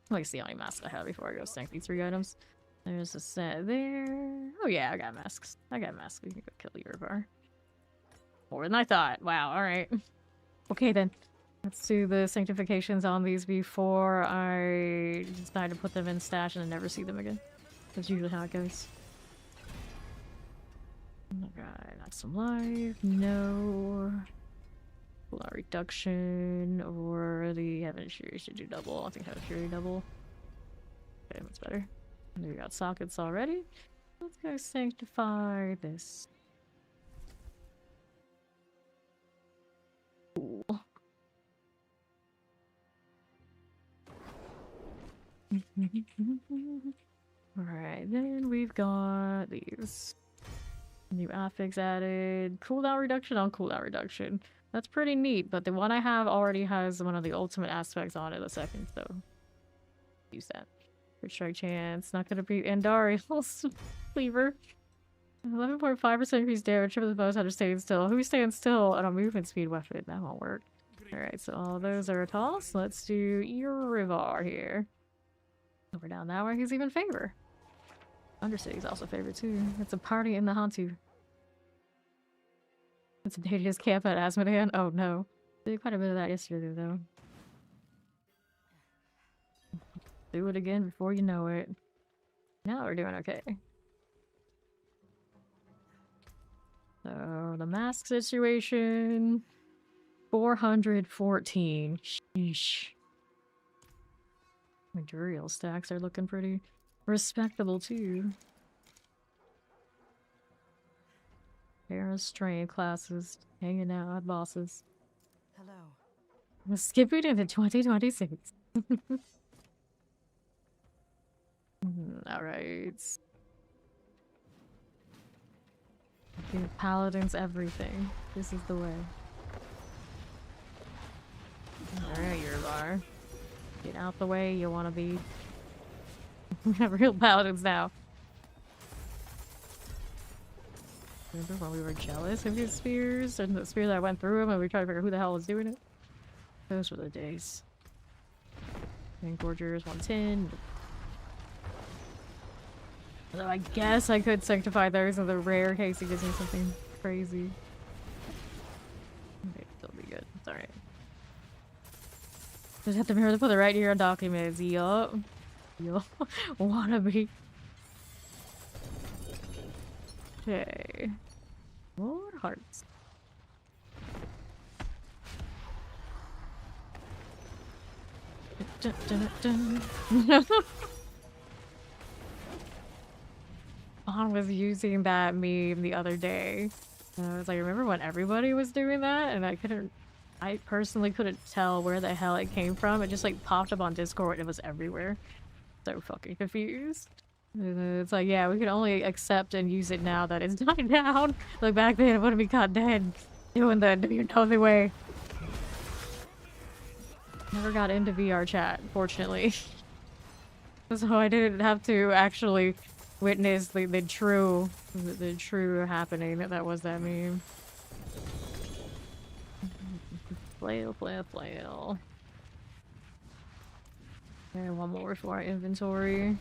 Like, see how many masks I have before I go sank these 3 items. There's a set there. Oh, yeah, I got masks. We can go kill Urivar. More than I thought. Wow, alright. Okay, then. Let's do the sanctifications on these before I decide to put them in stash and then never see them again. That's usually how it goes. Alright, not some life. No. Cooldown reduction or the Heaven's Fury should do double. I think Heaven's Fury double. Okay, that's better. And we got sockets already. Let's go sanctify this. Cool. Alright, then we've got these. New affix added. Cooldown reduction on cooldown reduction. That's pretty neat, but the one I have already has one of the ultimate aspects on it a second, so use that. Crit strike chance. Not gonna be Andariel's cleaver. 11.5% increased damage, triple the bonus under staying still. Who's staying still on a movement speed weapon? That won't work. Alright, so all those are a toss. Let's do Urivar here. Over down that way, he's even favor. Undercity's also favorite too. It's a party in the Hantu. It's a day to just camp at Asmodean. Oh no. Did quite a bit of that yesterday though. Do it again before you know it. Now we're doing okay. So the mask situation. 414. Sheesh. My Duriel stacks are looking pretty respectable too. Pair strength classes hanging out at bosses. Hello. We're skipping into 2026. Alright. Give paladins everything. This is the way. Alright, Urivar. Get out the way you wanna be. We have real paladins now. Remember when we were jealous of his spears and the spear that went through him and we tried to figure out who the hell was doing it? Those were the days. And Gorger's 110. Although I guess I could sanctify those in the rare case it gives me something crazy. Okay, still be good. It's alright. Just have to remember to put the right ear on documents. Yup. Yup. Wannabe. Okay. More hearts. Dun, dun, dun, dun. Vaughn was using that meme the other day. And I was like, remember when everybody was doing that? And I personally couldn't tell where the hell it came from. It just like popped up on Discord and it was everywhere. so fucking confused. It's like, yeah, we can only accept and use it now that it's dying down. Like back then, it would have been caught dead doing the other way. Never got into VR chat, fortunately. So I didn't have to actually witness the true happening that was that meme. Flail. Okay, one more for our inventory.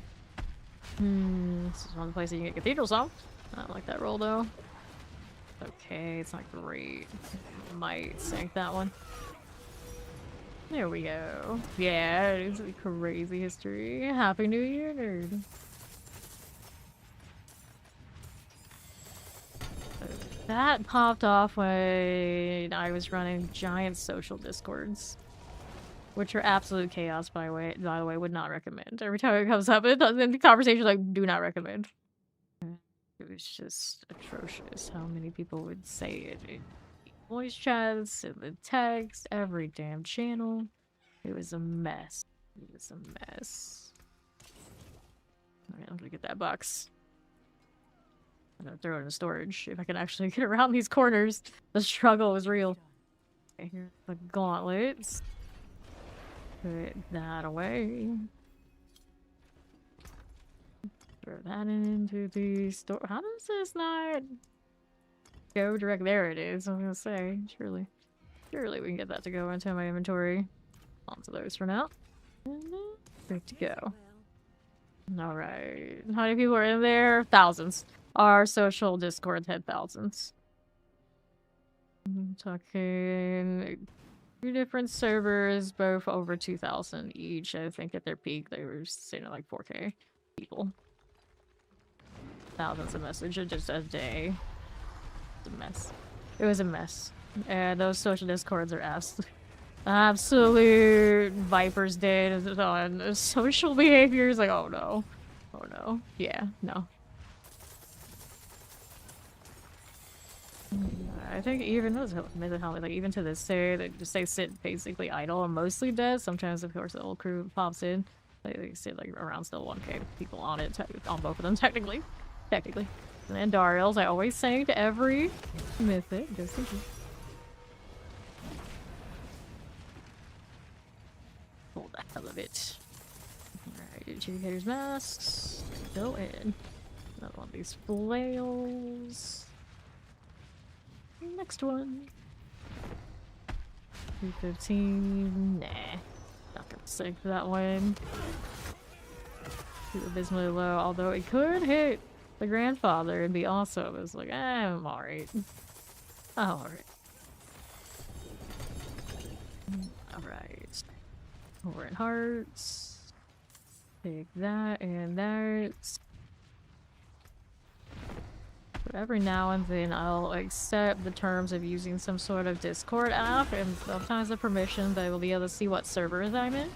This is one place you can get cathedrals on. I don't like that roll though. Okay, it's not great. Might sink that one. There we go. Yeah, it's a crazy history. Happy New Year, nerd. That popped off when I was running giant social discords, which are absolute chaos. By the way, would not recommend. Every time it comes up, it doesn't. The conversation like do not recommend. It was just atrocious how many people would say it. Voice chats, in the text, every damn channel. It was a mess. It was a mess. Alright, I'm gonna get that box. I'm gonna throw it in storage if I can actually get around these corners. The struggle was real. Okay, here's the gauntlets. Put that away. Throw that into the store. How does this not go direct? There it is. I was gonna say, surely we can get that to go into my inventory. Onto those for now. And good to go. Alright. How many people are in there? Thousands. Our social Discord had thousands. I'm talking 2 different servers, both over 2,000 each. I think at their peak they were sitting at like 4K people. Thousands of messages just a day. It's a mess. It was a mess. And those social discords are absolute Viper's Den on social behaviors. Like, oh no. Oh no. Yeah, no. I think even those like even to this day they sit basically idle and mostly dead. Sometimes of course the old crew pops in. They sit like around still 1K people on it, on both of them technically. And then Dariel's I always say to every mythic, just in case. Hold the hell of it. Alright, Adjudicator's masks. Go in. Another one of these flails. Next one. 315. Nah. Not gonna sink for that one. Too abysmally low, although it could hit the grandfather and be awesome. It's like, I'm alright. Alright. Alright. We're in hearts. Take that and that. But every now and then I'll accept the terms of using some sort of Discord app, and sometimes the permission they will be able to see what servers I'm in.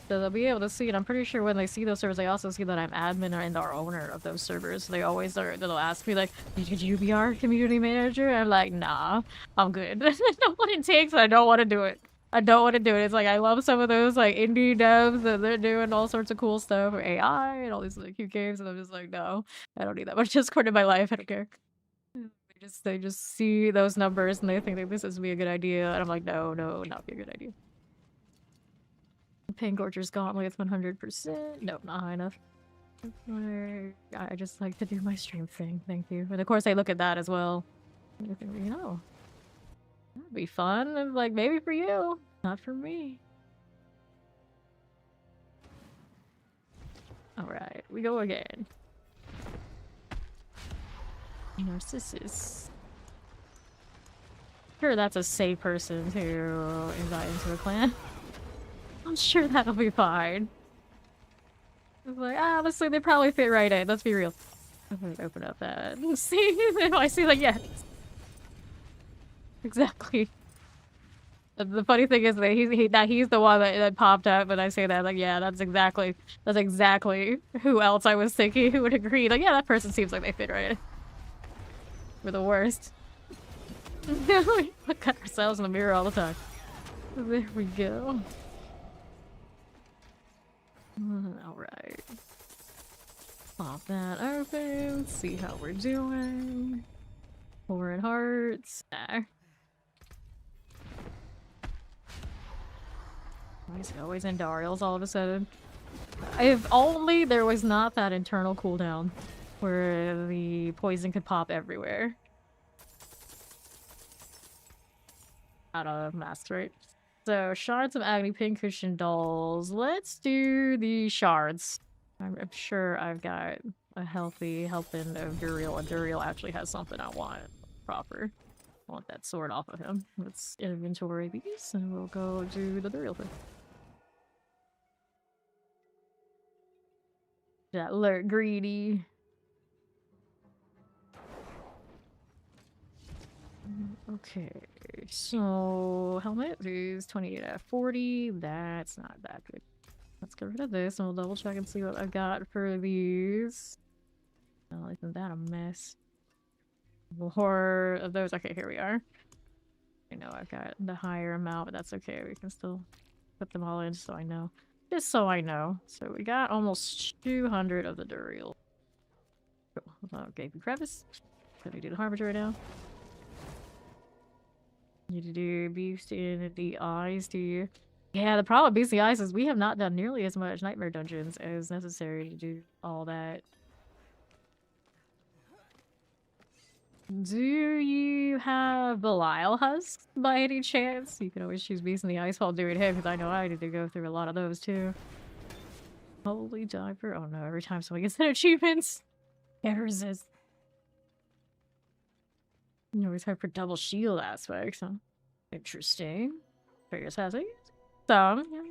So they'll be able to see it. I'm pretty sure when they see those servers, they also see that I'm admin and our owner of those servers. They always are. They'll ask me like, "Could you be our community manager?" I'm like, "Nah, I'm good." I know what it takes. I don't want to do it. I don't want to do it. It's like I love some of those like indie devs that they're doing all sorts of cool stuff or AI and all these like cute games, and I'm just like, no, I don't need that much Discord in my life. I don't care. They just see those numbers and they think that this is be a good idea, and I'm like, no, not be a good idea. Paingorger's Gauntlet's 100%. Nope, not high enough. I just like to do my stream thing. Thank you. And of course, I look at that as well. I think, you know, that'd be fun. And like maybe for you, not for me. All right, we go again. Narcissus. Sure, that's a safe person to invite into a clan. I'm sure that'll be fine. It's like, honestly, they probably fit right in. Let's be real. I'm gonna open up that. See? I see, like, yes. Exactly. The funny thing is that he's the one that popped up when I say that. Like, yeah, that's exactly who else I was thinking who would agree. Like, yeah, that person seems like they fit right in. We're the worst. We look at ourselves in the mirror all the time. There we go. Alright. Pop that open, see how we're doing. Foreign hearts. Why is he always in Darials all of a sudden? If only there was not that internal cooldown where the poison could pop everywhere. Out of masks, right? So, shards of agony, pincushion dolls. Let's do the shards. I'm sure I've got a healthy helping of Duriel, and Duriel actually has something I want proper. I want that sword off of him. Let's inventory these, and we'll go do the Duriel thing. That alert greedy. Okay, so helmet is 28 out of 40. That's not that good. Let's get rid of this and we'll double check and see what I've got for these. Oh, isn't that a mess? More of those. Okay, here we are. I know I've got the higher amount, but that's okay. We can still put them all in so I know. Just so I know. So we got almost 200 of the Duriel. Cool. Okay, crevice. Can we do the Harbinger right now? Need to do beast in the eyes, do you? Yeah, the problem with beast in the eyes is we have not done nearly as much nightmare dungeons as necessary to do all that. Do you have Belial husks by any chance? You can always choose beast in the ice while doing him, because I know I need to go through a lot of those too. Holy diaper. Oh no, every time someone gets their achievements. Can't resist. You always hope for double shield aspects, huh? Interesting. Various has it. Some, yeah.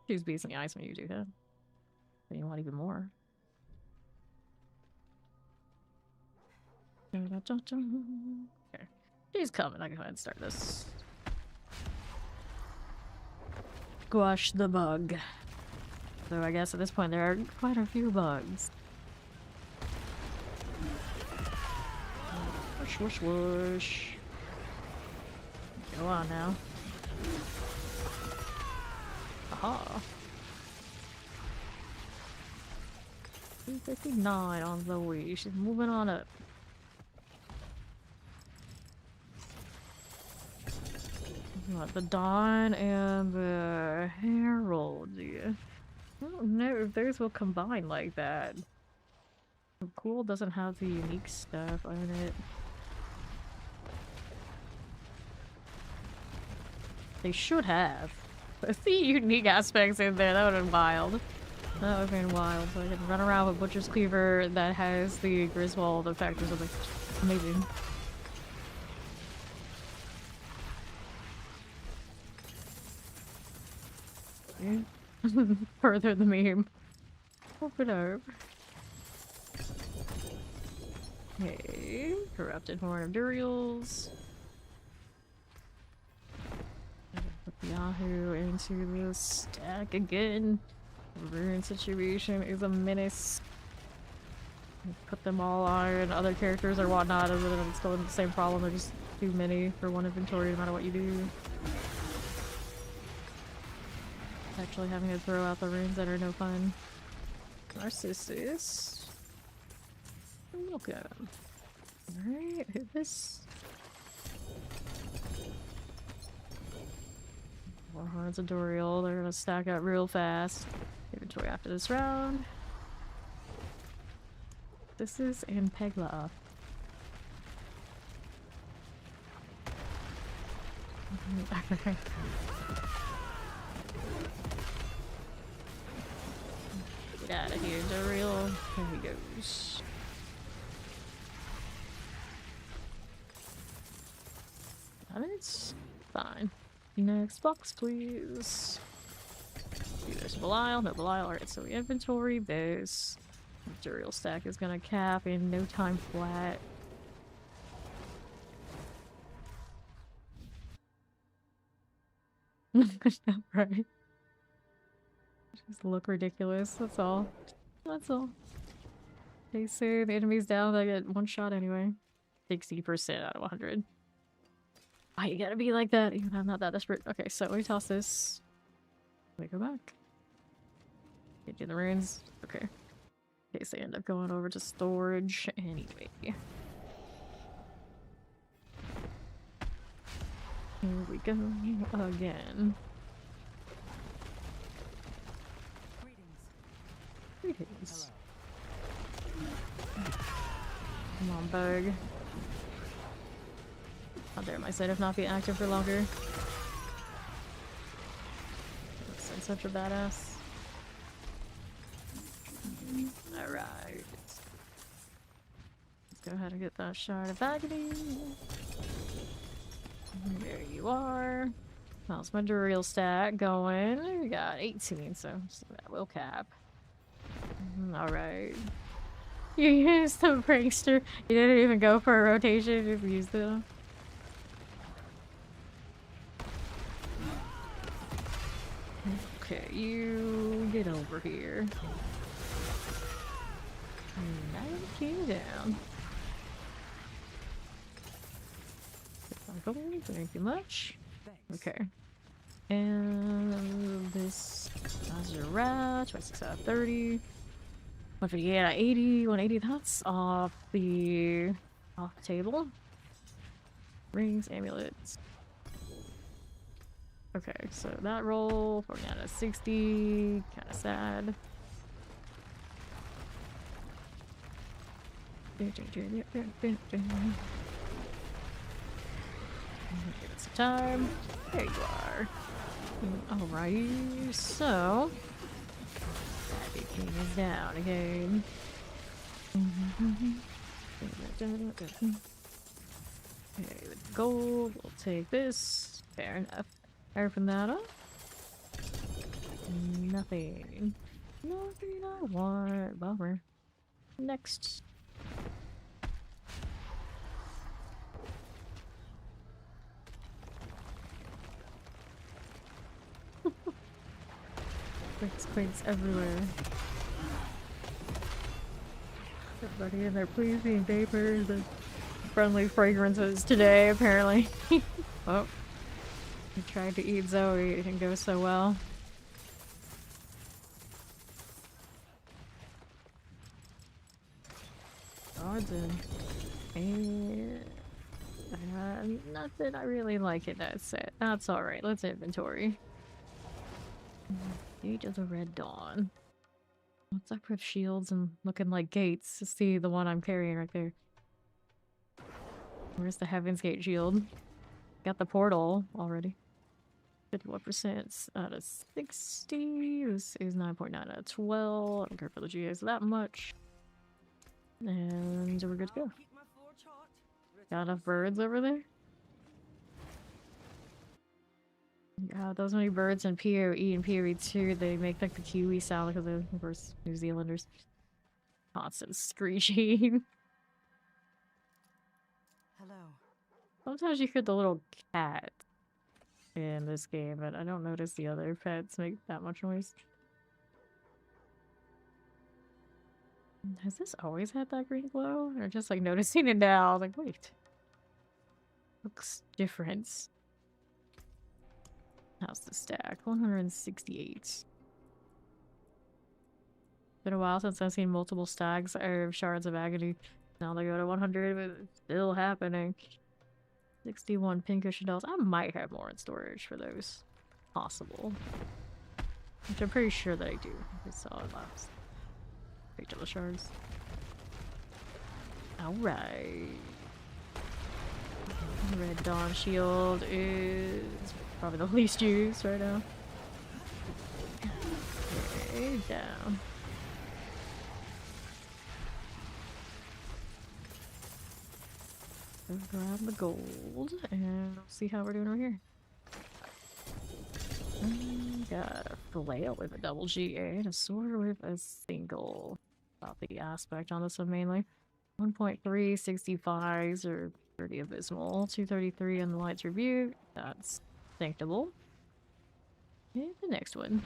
Choose beast in the ice when you do that. But you want even more. Okay. She's coming. I can go ahead and start this. Squash the bug. So I guess at this point there are quite a few bugs. Whoosh, whoosh, whoosh. Go on now. Aha. 259 on the way. She's moving on up. What, the Dawn and the Herald, yeah. I don't know if those will combine like that. Cool doesn't have the unique stuff on it. They should have. But the unique aspects in there, that would have been wild. That would have been wild. So I can run around with Butcher's Cleaver that has the Griswold effect or something. Amazing. Further the meme. Open up. Okay. Corrupted Horn of Duriels. Put Yahoo into the stack again. The rune situation is a menace. Put them all on other characters or whatnot, and then it's still the same problem. They're just too many for one inventory no matter what you do. Actually having to throw out the runes that are no fun. Narcissus. Welcome. Alright, hit this. More Horns of Duriel. They're gonna stack up real fast. Inventory after this round. This is in Pegla. Get out of here, Duriel. Here he goes. It's fine. Next box, please. There's Belial, no Belial. Alright, so we inventory this. Duriel stack is gonna cap in no time flat. Right. Just look ridiculous, that's all. That's all. They say the enemy's down, they get one shot anyway. 60% out of 100. Why you gotta be like that? Even I'm not that desperate. Okay, so we toss this. We go back. Get you the runes. Okay. In case they end up going over to storage anyway. Here we go again. Greetings. Come on, bug. How dare my setup not be active for longer? Looks like such a badass. Alright. Let's go ahead and get that shard of agony. There you are. How's my Duriel stat going? We got 18, so that will cap. Alright. You used the prankster. You didn't even go for a rotation, you just used them. Okay, you get over here. 19 down. Thank you much. Okay. And this has a rat. 26 out of 30. 158 out of 80. 180. That's off the table. Rings, amulets. Okay, so that roll 49 out of 60. Kind of sad. Give it some time. There you are. Alright, so Happy King is down again. Okay, with gold, we'll take this. Fair enough. Open that up. Nothing. Nothing I want. Bummer. Next. Quakes everywhere. Everybody in their pleasing vapors and friendly fragrances today, apparently. Oh. I tried to eat Zoe, it didn't go so well. Garden. And nothing I really like in that set. That's alright, let's inventory. Gate of the Red Dawn. What's up with shields and looking like gates? To see the one I'm carrying right there. Where's the Heaven's Gate shield? Got the portal already. 51% out of 60. This is 9.9 out of 12. I don't care for the GAs that much. And we're good to go. Got enough birds over there? Yeah, those many birds in PoE and PoE2, they make like the Kiwi sound because of course, New Zealanders. Constant screeching. Hello. Sometimes you hear the little cat in this game, but I don't notice the other pets make that much noise. Has this always had that green glow? Or just like noticing it now? I was like, wait. Looks different. How's the stack? 168. Been a while since I've seen multiple stacks of Shards of Agony. Now they go to 100, but it's still happening. 61 pinkish dolls. I might have more in storage for those. Possible. Which I'm pretty sure that I do. I saw it last. Picked up the shards. Alright. Red Dawn shield is probably the least used right now. Okay, down. Let's grab the gold and see how we're doing over here. Got a flail with a double GA and a sword with a single. About the aspect on this one mainly. 1.3, 65s are pretty abysmal. 233 in the Lights Review. That's thinkable. And the next one.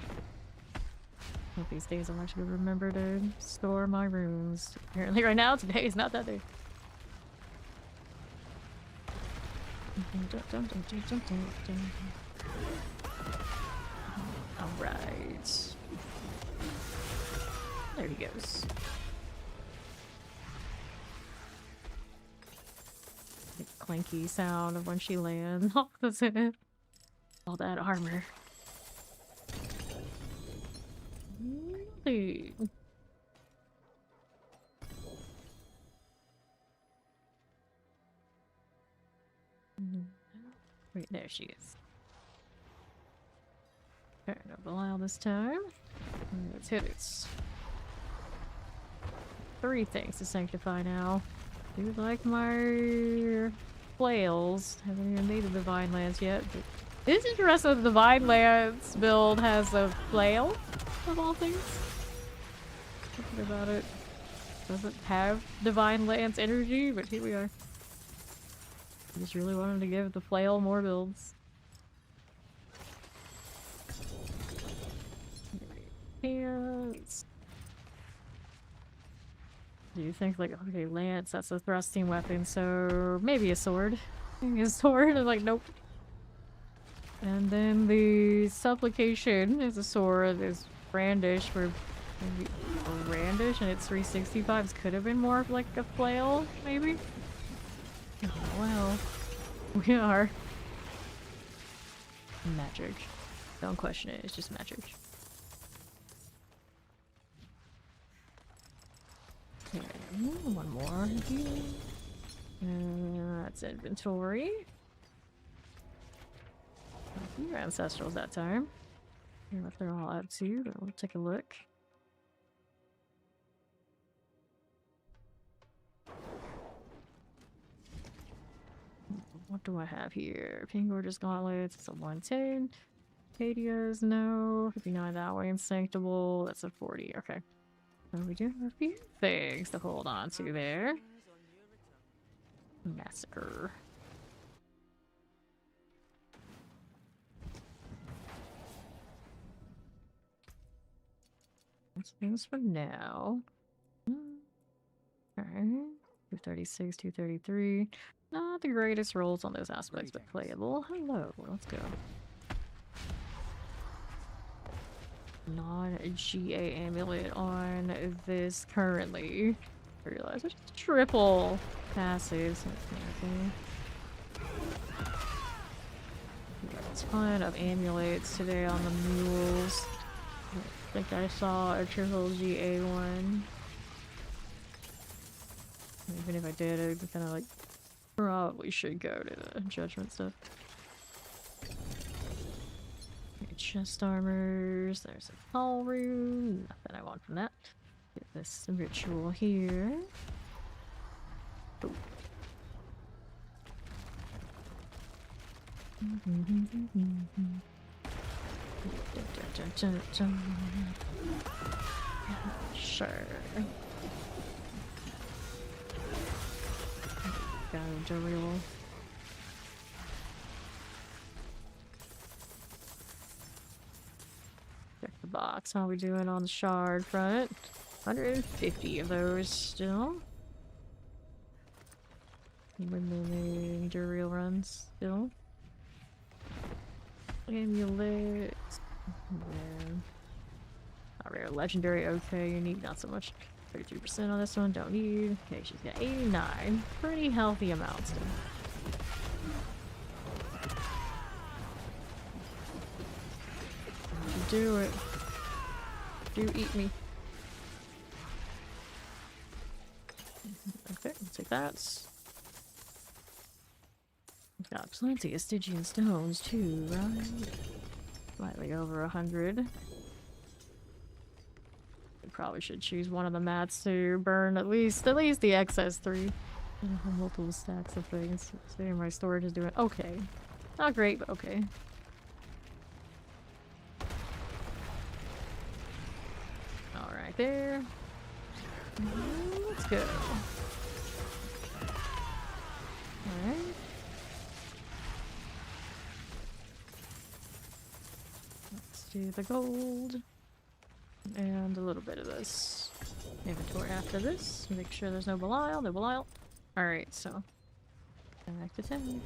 One of these days I'm actually gonna remember to store my runes. Apparently right now, today is not that day. Alright. There he goes. The clanky sound of when she lands. Oh, that's it. All that armor. Really? Wait, there she is. Okay, no Belial this time. Let's hit it. 3 things to sanctify now. Do like my flails. Haven't even made the Divine Lance yet, but it's interesting that the Divine Lance build has a flail, of all things. Thinking about it. Doesn't have Divine Lance energy, but here we are. I just really wanted to give the flail more builds. Pants. Do you think, like, okay, lance, that's a thrusting weapon, so maybe a sword? Maybe a sword? I'm like, nope. And then the supplication is a sword, there's brandish for maybe a brandish, and it's 365s. Could have been more of like a flail, maybe? Oh, well. We are. Magic. Don't question it, it's just magic. Okay, one more here. That's inventory. Your ancestrals that time. I don't know if they're all up to, but we'll take a look. What do I have here? Pingorger's Gauntlets, it's a 110. Cadia's, no. 59 that way, Instinctable, that's a 40. Okay. So we do have a few things to hold on to there. Massacre. That's things for now. Alright. 236, 233. Not the greatest rolls on those aspects, but playable. Hello, let's go. Non-GA amulet on this currently. I realize there's triple passes. Got a ton of amulets today on the mules. I think I saw a triple GA one. Even if I did, I kind of like probably should go to the judgment stuff. Chest armors, there's a call rune, nothing I want from that. Get this ritual here. Oh. Sure. Go real. Check the box. How are we doing on the shard front? 150 of those still. Remaining Duriel runs still. Amulet. Yeah. Not rare. Legendary, okay. Unique, not so much. 33% on this one, don't need. Okay, she's got 89. Pretty healthy amount still. Do it. Do eat me. Okay, we'll take that. We've got plenty of Stygian stones too, right? Slightly over 100. We probably should choose one of the mats to burn at least the excess 3. I have multiple stacks of things. So my storage is doing okay. Not great, but okay. Alright there. Let's go. Alright. Let's do the gold. And a little bit of this. Inventory after this. Make sure there's no Belial. No Belial. Alright, so. Back to 10.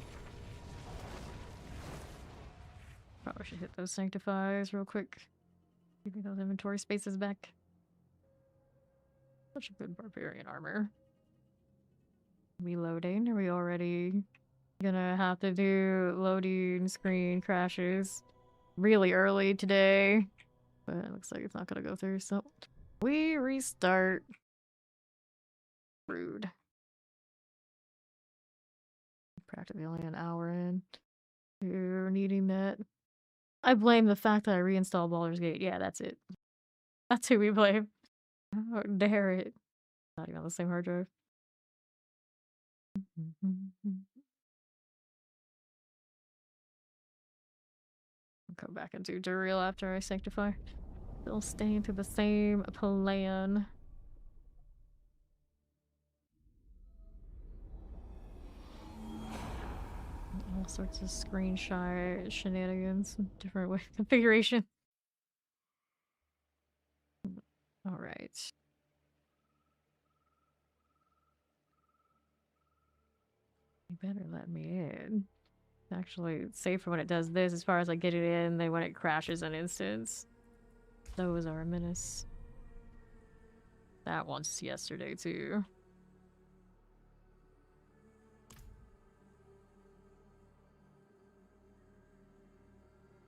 Probably should hit those sanctifies real quick. Give me those inventory spaces back. Such a good barbarian armor. We loading? Are we already gonna have to do loading screen crashes really early today? But it looks like it's not gonna go through, so we restart. Rude. Practically only an hour in. You're needing that. I blame the fact that I reinstalled Baldur's Gate. Yeah, that's it. That's who we blame. How dare it. Not even on the same hard drive. I'll come back and do Duriel after I sanctify. Still staying to the same plan. All sorts of screenshot shenanigans, different way configuration. Alright. You better let me in. Actually, it's safer when it does this as far as I get it in than when it crashes an instance. Those are a menace. That once yesterday too.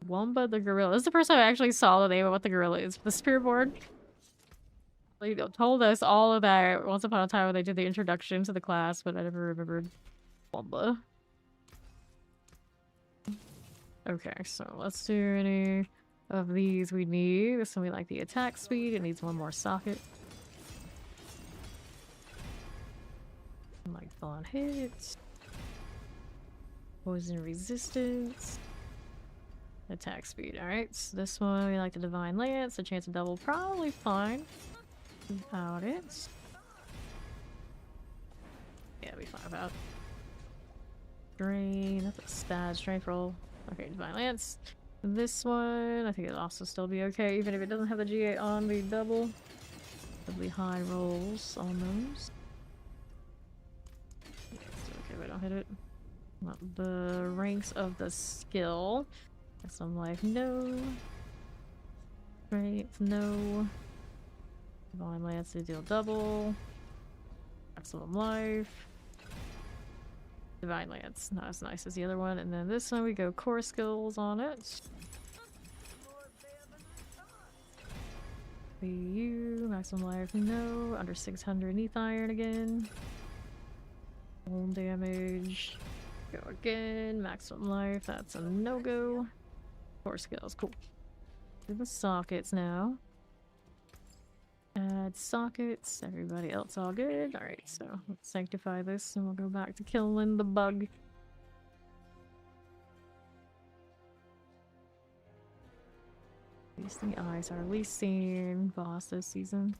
Wumba the gorilla. This is the first time I actually saw the name of what the gorilla is. The spearboard. They told us all of that once upon a time when they did the introduction to the class, but I never remembered Wumba. Okay, so let's do any of these we need. This one we like the attack speed. It needs one more socket. Like on hits. Poison resistance. Attack speed. Alright, so this one we like the Divine Lance. A chance of double, probably fine without it. Yeah, we fine without. Drain. That's a stat. Strength roll. Okay, Divine Lance. This one, I think it'll also still be okay, even if it doesn't have the G8 on the double. Probably high rolls on those. Okay, we don't hit it. Not the ranks of the skill. Some life, no. Strength, no. Divine Lance to deal double. Maximum life. Divine Lance, not as nice as the other one. And then this one we go core skills on it. BU, maximum life, no. Under 600 Neath Iron again. Bone damage. Go again. Maximum life, that's a no-go. Core skills, cool. Do the sockets now. Add sockets. Everybody else all good. Alright, so let's sanctify this and we'll go back to killing the bug. These three eyes are least seen boss this season.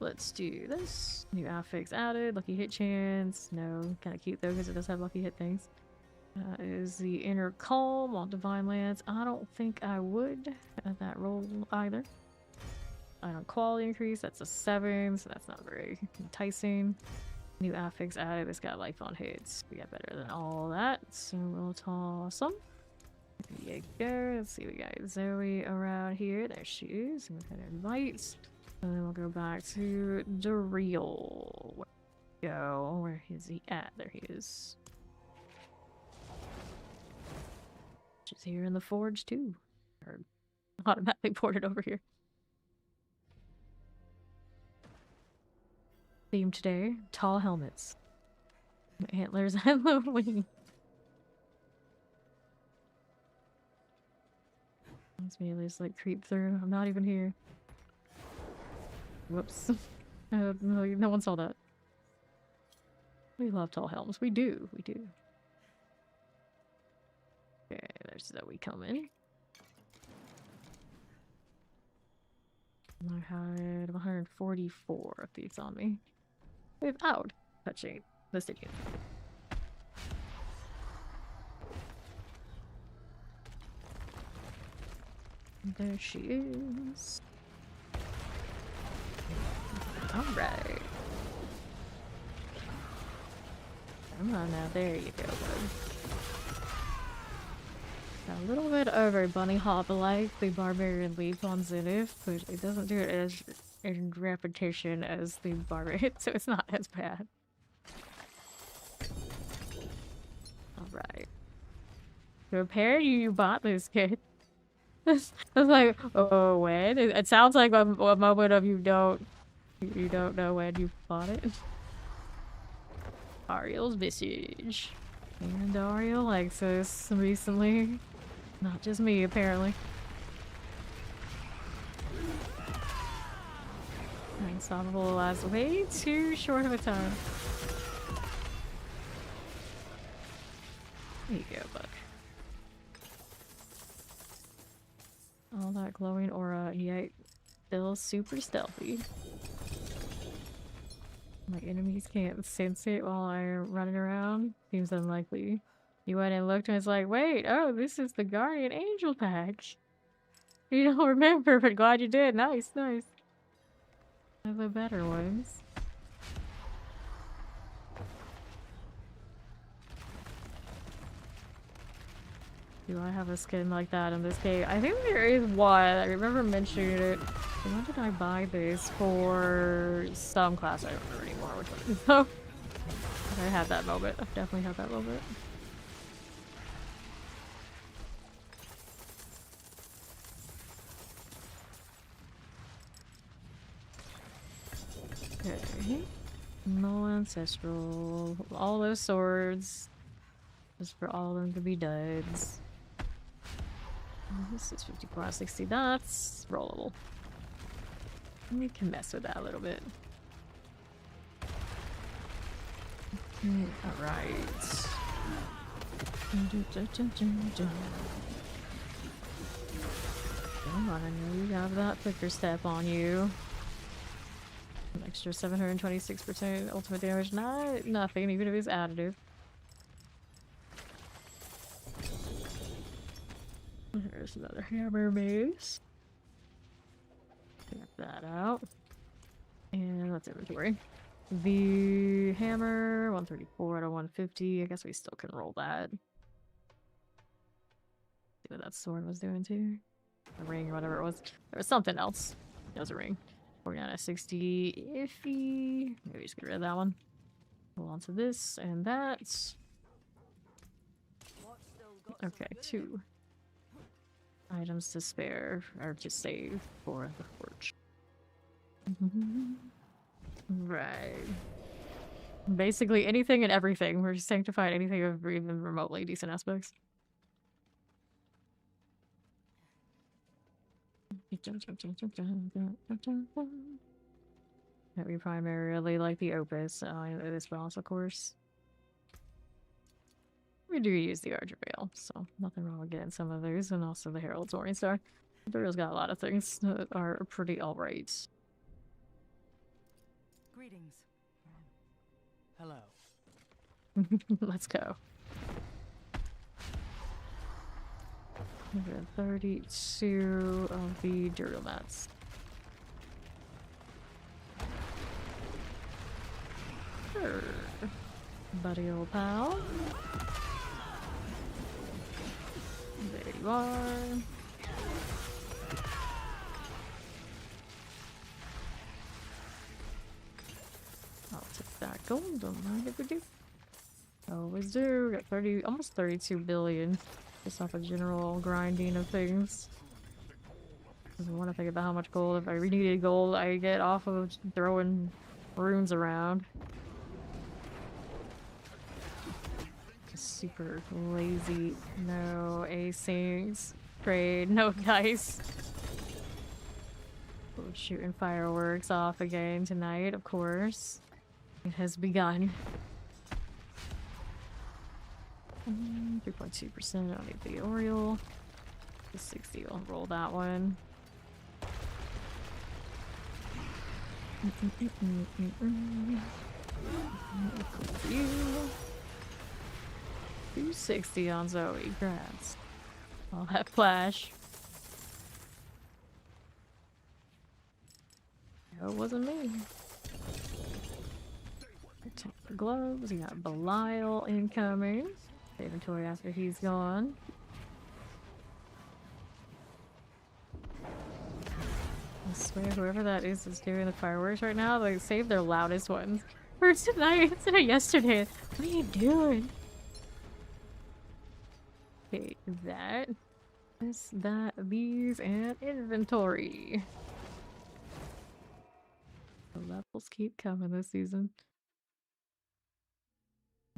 Let's do this. New affix added. Lucky hit chance. No, kind of cute though because it does have lucky hit things. Is the inner calm on Divine Lance. I don't think I would at that roll either. Iron quality increase, that's a 7, so that's not very enticing. New affix added, it's got life on hits. We got better than all that, so we'll toss them. There you go. Let's see, we got Zoe around here. There she is. Go ahead and invite. And then we'll go back to Duriel. Where go? Where is he at? There he is. She's here in the forge too. Or automatically ported over here. Theme today, tall helmets. Antlers and low wing. Let's me at least like creep through. I'm not even here. Whoops. No one saw that. We love tall helms. We do. We do. Okay, there's Zoe coming. I had 144 of these on me. Without touching the sticky. There she is. Alright. Come on now, there you go, bud. A little bit over bunny hop like the barbarian leap on Zenith, but it doesn't do it as in repetition as the barbarian, so it's not as bad. Right. To repair you bought this kid. It's like, oh, when? It sounds like a moment of you don't know when you bought it. Ariel's message. And Ariel likes this recently. Not just me, apparently. Unstoppable lasts way too short of a time. There you go, Buck. All that glowing aura, yet still super stealthy. My enemies can't sense it while I'm running around. Seems unlikely. You went and looked and it's like, wait, oh, this is the Guardian Angel pack. You don't remember, but glad you did. Nice, nice. One of the better ones. Do I have a skin like that in this game? I think there is one. I remember mentioning it. When did I buy this? For some class. I don't remember anymore which one. So, I had that moment. I've definitely had that moment. Okay. No ancestral. All those swords. Just for all of them to be duds. This is 54 out of 60. That's rollable. We can mess with that a little bit. Alright. Come on, I know you have that quicker step on you. An extra 726% ultimate damage. Nothing, even if it's additive. There's another hammer mace. Get that out. And let's inventory. The hammer, 134 out of 150. I guess we still can roll that. See what that sword was doing too. A ring or whatever it was. There was something else. It was a ring. 49 out of 60. Iffy. Maybe just get rid of that one. Hold on to this and that. Okay, 2 items to spare, or to save for the forge. Right. Basically anything and everything. We're sanctified anything of even remotely decent aspects. That we primarily like the Opus, this balance, of course. We do use the Archer Veil, so nothing wrong with getting some of those, and also the Herald's Morning Star. Imperial's got a lot of things that are pretty alright. Greetings. Hello. Let's go. 132 of the Duriel mats. Sure. Buddy old pal. There you are. I'll take that gold, don't mind if we do. Always do. Got 30, almost 32 billion. Just off a general grinding of things. I want to think about how much gold, if I needed gold, I get off of throwing runes around. Super lazy. No acings. Trade. No dice. We're shooting fireworks off again tonight, of course. It has begun. 3.2%. I don't need the Oriole. The 60. I'll roll that one. You. 260 on Zoe. Grats. All that flash. No, it wasn't me. Take the gloves. We got Belial incoming. Inventory after he's gone. I swear, whoever that is doing the fireworks right now, they save their loudest ones for tonight instead of yesterday. What are you doing? Okay, that. This, that, these, and inventory. The levels keep coming this season.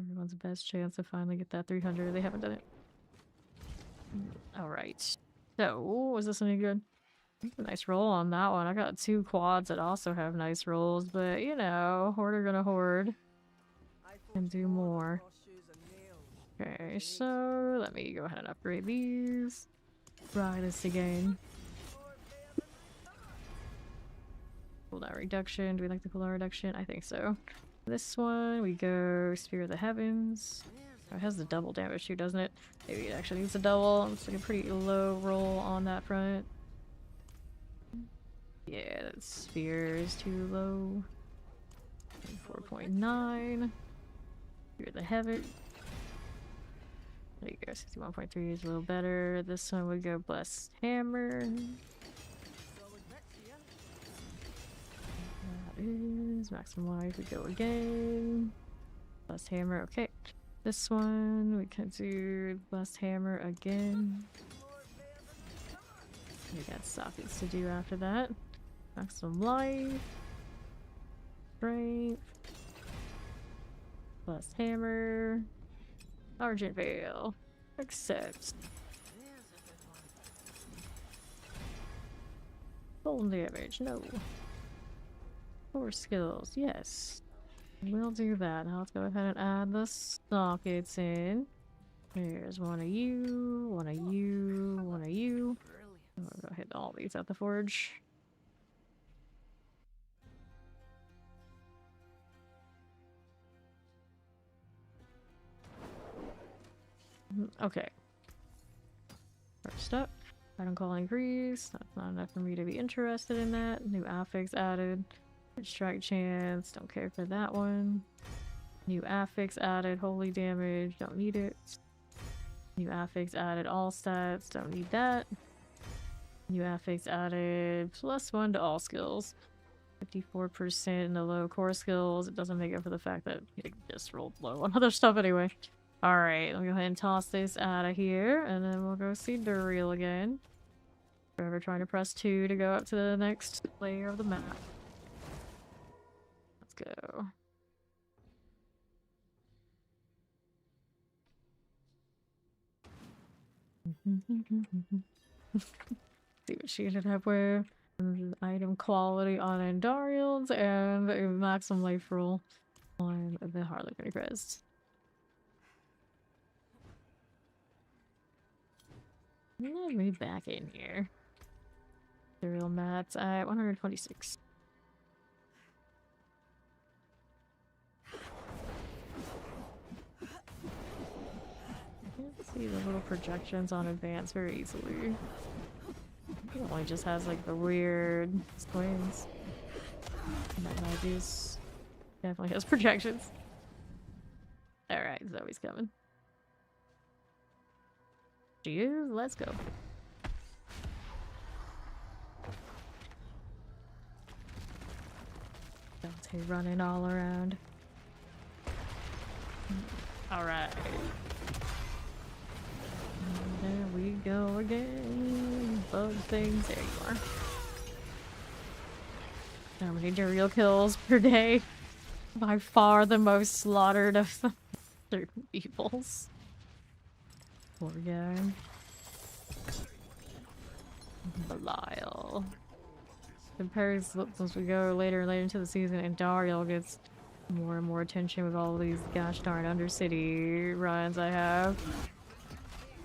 Everyone's best chance to finally get that 300. They haven't done it. Alright. So, was this any good? A nice roll on that one. I got 2 quads that also have nice rolls, but you know, hoarder gonna hoard. And do more. Okay, so let me go ahead and upgrade these. Try this again. Cooldown reduction. Do we like the cooldown reduction? I think so. This one, we go Spear of the Heavens. Oh, it has the double damage too, doesn't it? Maybe it actually needs a double. It's like a pretty low roll on that front. Yeah, that Spear is too low. 4.9. Spear of the Heavens. There you go, 61.3 is a little better. This one would go Blessed Hammer. That is maximum life. We go again. Blessed Hammer, okay. This one, we can do Blessed Hammer again. We got sockets to do after that. Maximum life. Strength. Blessed Hammer. Argent Veil. Accept. Full damage, no. 4 skills, yes. We'll do that. Now let's go ahead and add the sockets in. There's one of you, one of you, one of you. I'll go hit all these at the forge. Okay. First up, item call increase. That's not enough for me to be interested in that. New affix added. Strike chance, don't care for that one. New affix added, holy damage, don't need it. New affix added, all stats, don't need that. New affix added, +1 to all skills. 54% in the low core skills. It doesn't make up for the fact that it just rolled low on other stuff anyway. Alright, let me go ahead and toss this out of here, and then we'll go see Duriel again. Forever trying to press 2 to go up to the next layer of the map. Let's go. See what she ended up with. Item quality on Andariels and a maximum life roll on the Harlequin Crest. Let me back in here. The real mats at 126. I can't see the little projections on advance very easily. It only just has like the weird swings. And that Magus definitely has projections. Alright, Zoe's coming. She is, let's go. Dante running all around. Alright. There we go again. Bug things. There you are. How many Duriel kills per day? By far the most slaughtered of the certain peoples. Poor guy. Belial. Compares as we go later and later into the season, and Dariel gets more and more attention with all these gosh darn Undercity runs I have.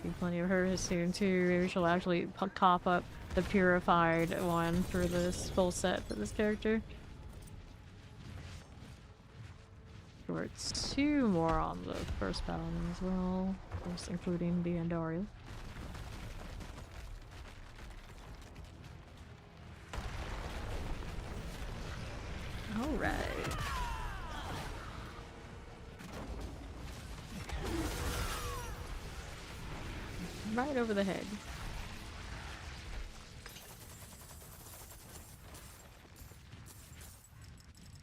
Be plenty of her soon too. Maybe she'll actually cop up the purified one for this full set for this character. Or 2 more on the first Paladin as well, of course, including the Andariel. Alright. Right over the head.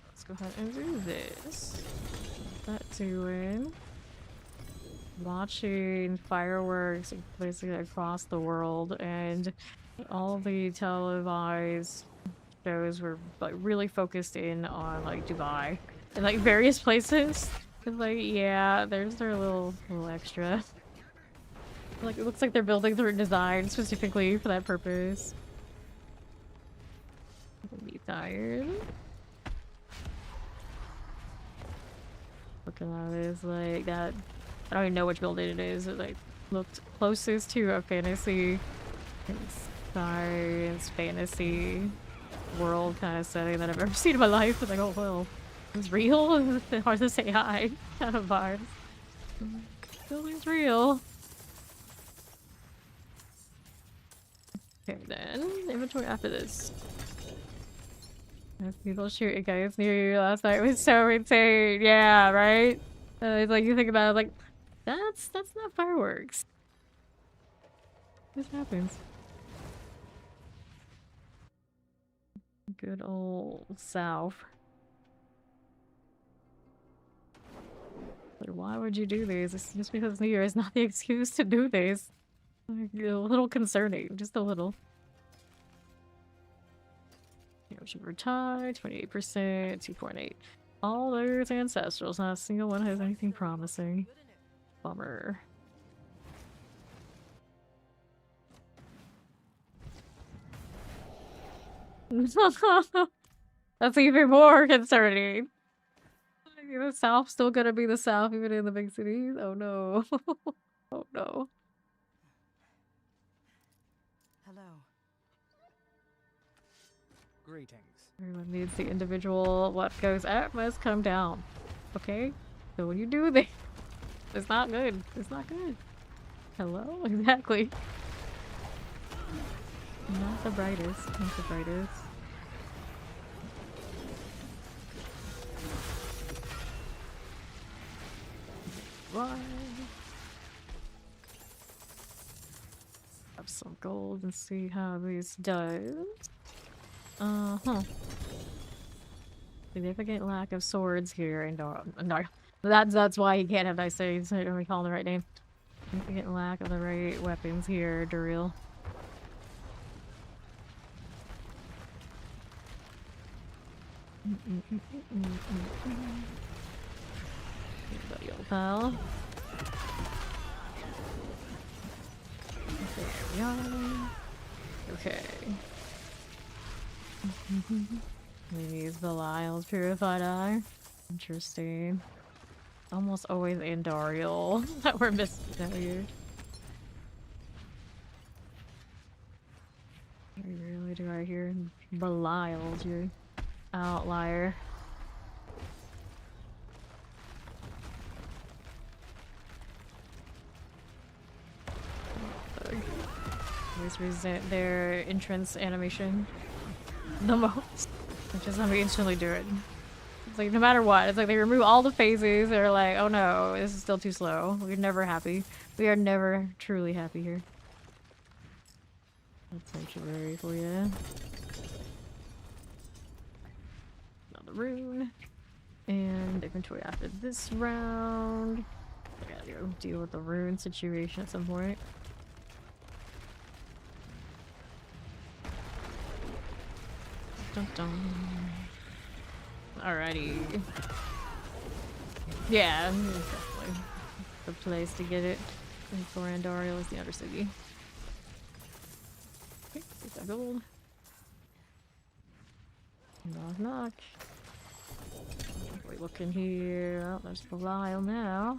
Let's go ahead and do this. Put that 2 in. watching fireworks basically across the world, and all the televised shows were like really focused in on like Dubai and like various places. And, like, yeah, there's their little extra. Like, it looks like they're building their design specifically for that purpose. I'll be tired. Looking at this, like, that. I don't even know which building it is. It, like, looked closest to a fantasy, science, fantasy world kind of setting that I've ever seen in my life. It's like, oh, well, it's real? It's hard to say hi. Kind of vibes. Building's real. Okay, then inventory after this. People shooting guys near you last night was so insane. Yeah, right? It's like you think about it, like that's not fireworks. This happens. Good old South. Like, why would you do these? It's just because New Year is not the excuse to do these. Like, a little concerning, just a little. Super tie, 28%, 2.8. All those ancestrals, not a single one has anything promising. Bummer. That's even more concerning. The South's still gonna be the South even in the big cities? Oh no. Oh no. Hello. Greetings. Everyone needs the individual. What goes up must come down. Okay? So when you do this, it's not good. It's not good. Hello? Exactly. Not the brightest. Not the brightest. Why? Have some gold and see how this does. Uh-huh. Significant lack of swords here, and no, that's why you can't have nice things. I don't recall the right name. Significant lack of the right weapons here, Duril. Buddy old pal. There we are. Okay. We use Belial's Purified Eye. Interesting. Almost always Andariel that we're missing out here. Really do I hear Belial's your outlier. I always resent their entrance animation the most. Which is how we instantly do it. It's like no matter what, it's like they remove all the phases, they're like, oh no, this is still too slow. We're never happy. We are never truly happy here. That's sanctuary for you. Another rune. And inventory after this round. I gotta go deal with the rune situation at some point. Dun dun. Alrighty. Yeah, definitely the place to get it. And for Andariel is the Undercity. Okay, get that gold. Knock knock. We looking here. Oh, there's Belial now.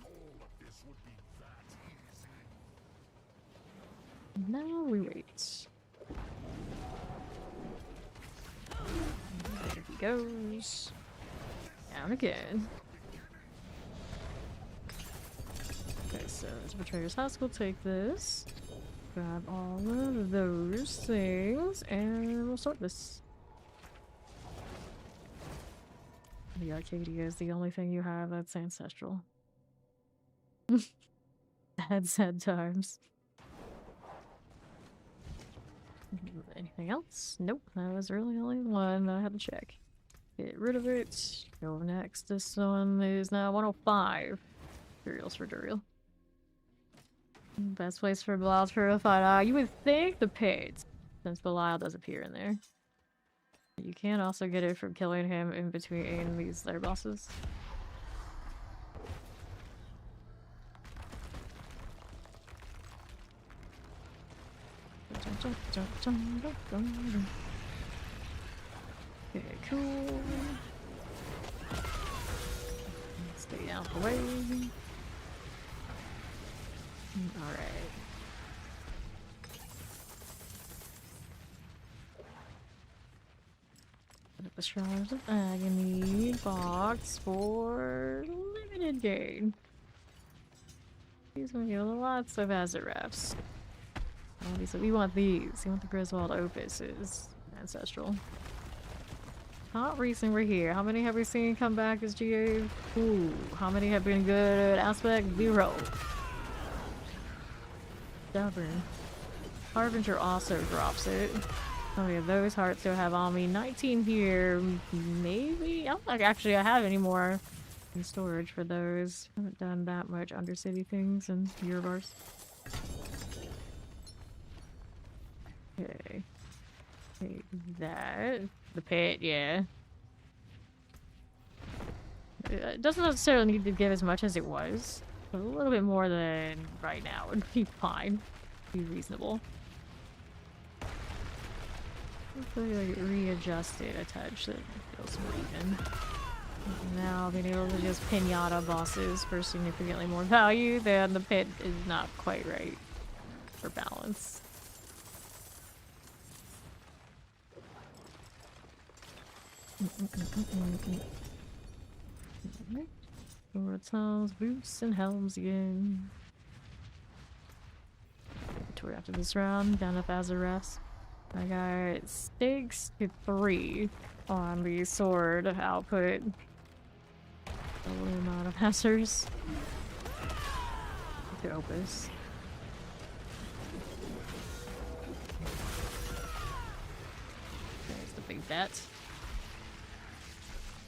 Now we wait. There he goes. Down again. Okay, so this Betrayer's Husk will take this. Grab all of those things, and we'll sort this. The Arcadia is the only thing you have that's ancestral. Sad times. Anything else? Nope, that was really the only one that I had to check. Get rid of it. Go next. This one is now 105. Duriel's for Duriel. Best place for Belial to purify. You would think the pits, since Belial does appear in there. You can also get it from killing him in between these lair bosses. Okay, cool. Stay out the way. Alright. Put up the Shrines of Agony box for limited gain. These will give lots of Azarefs. Obviously, we want these. We want the Griswold Opuses. Ancestral. Hot recent we're here. How many have we seen come back as GA? Ooh, how many have been good? Aspect 0. Stubborn. Harbinger also drops it. How many of those hearts do I have on me? 19 here. Maybe? I don't think actually I have any more in storage for those. I haven't done that much Undercity things in Eurobars. Okay. Take that. The pit, yeah. It doesn't necessarily need to give as much as it was. But a little bit more than right now would be fine. Be reasonable. Hopefully like readjust it a touch so it feels more even. Now being able to just pinata bosses for significantly more value, then the pit is not quite right for balance. Swords, boots, and helms again. Tour after this round, down up Azarefs. I got 6 to 3 on the sword output. A little amount of Hessers. To Opus. There's the big bet.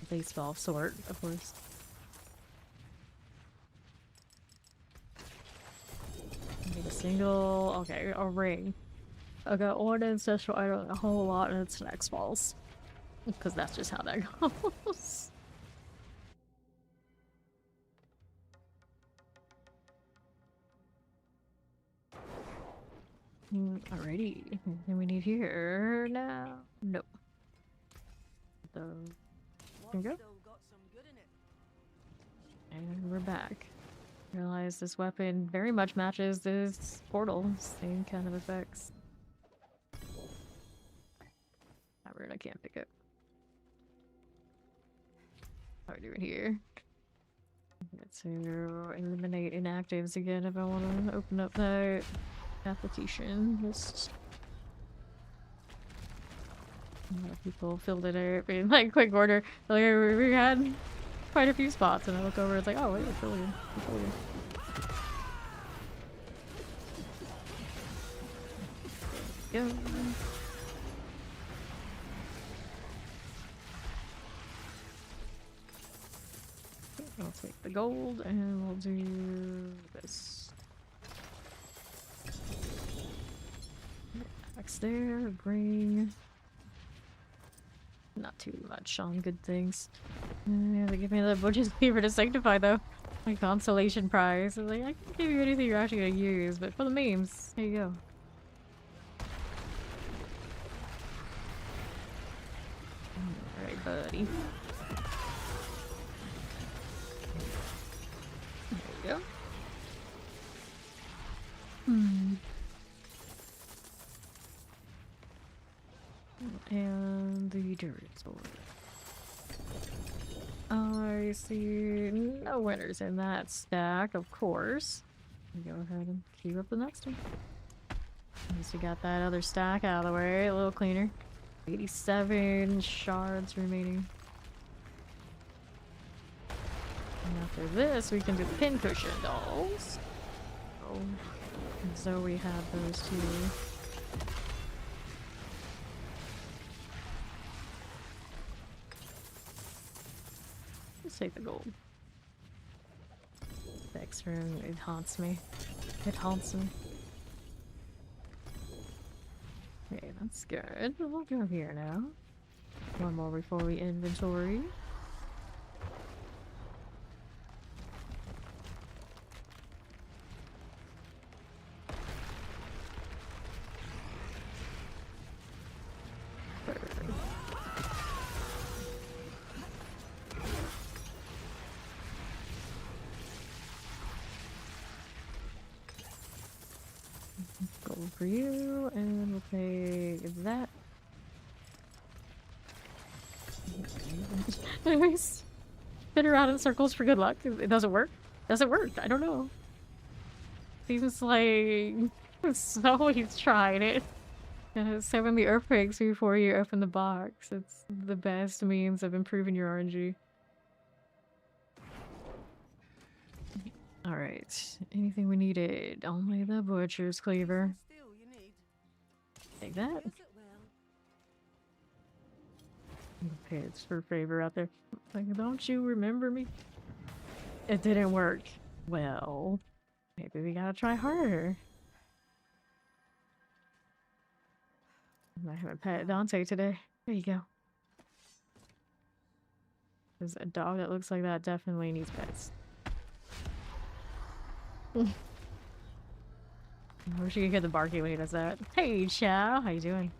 Baseball sword, of course. Need a single. Okay, a ring. I got one ancestral item, a whole lot, and it's next falls. Because that's just how that goes. Alrighty. Anything we need here now? Nope. So, there we go. And we're back. Realize this weapon very much matches this portal. Same kind of effects. That rune I can't pick up. How are we doing here? Get to eliminate inactives again if I want to open up that application list. A lot of people filled it out in like quick order. Like we had quite a few spots, and I look over, it's like, oh wait, it's really good. Go. I'll take the gold, and we'll do this. Axe there, bring. Not too much on good things. They give me the Butch's Fever to Sanctify though. My consolation prize. I was like, I can give you anything you're actually gonna use, but for the memes, here you go. Alright, buddy. There you go. And the dirt sword. I see no winners in that stack, of course. Go ahead and queue up the next one. At least we got that other stack out of the way, a little cleaner. 87 shards remaining. And after this, we can do pincushion dolls. Oh, and so we have those two. Let's take the gold. The extra, it haunts me. Hit Hansen. Okay, that's good. We'll go here now. One more before we inventory. Gold for you, and we'll pay that. Anyways, spin around in circles for good luck. It doesn't work. Does it work? I don't know. Seems like somebody's tried it. 7 the earthquakes before you open the box. It's the best means of improving your RNG. Alright. Anything we needed? Only the butcher's cleaver. Still, you need. Take that. Yes, it will. Okay, it's for favor out there. Like, don't you remember me? It didn't work. Well, maybe we gotta try harder. I haven't pet Dante today. There you go. There's a dog that looks like that definitely needs pets. I wish you could get the barky when he does that. Hey, Chow, how you doing?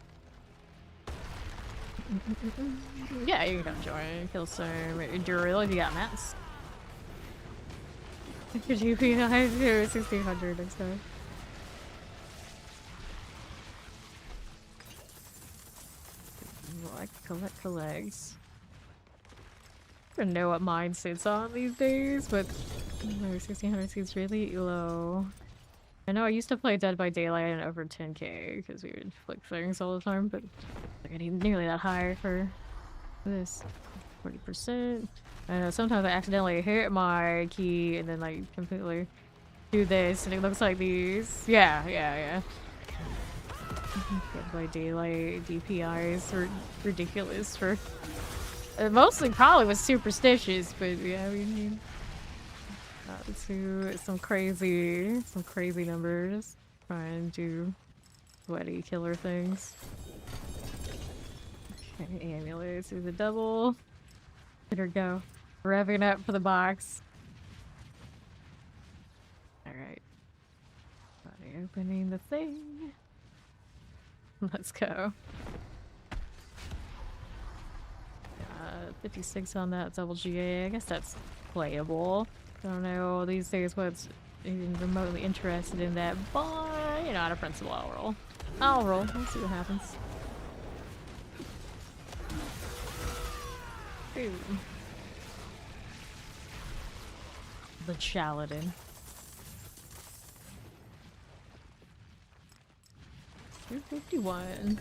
Yeah, you can come join. Kill some Duril if you got mats. Your GP high to 1600 next time. Collects. I don't know what mine sits on these days, but 1600 seems really low. I know I used to play Dead by Daylight and over 10k because we would flick things all the time, but like I need nearly that high for this. 40%. I know sometimes I accidentally hit my key and then like completely do this and it looks like these. Yeah. Dead by Daylight DPIs are ridiculous for mostly probably was superstitious, but yeah, we need to some crazy numbers. Try and do sweaty killer things. Okay, amulets is a double. Let her go. Revving up for the box. Alright. Opening the thing. Let's go. 56 on that double GA. I guess that's playable. I don't know these days what's even remotely interested in that, but you know, out of principle, I'll roll. We'll see what happens. Ooh. The Paladin. 251.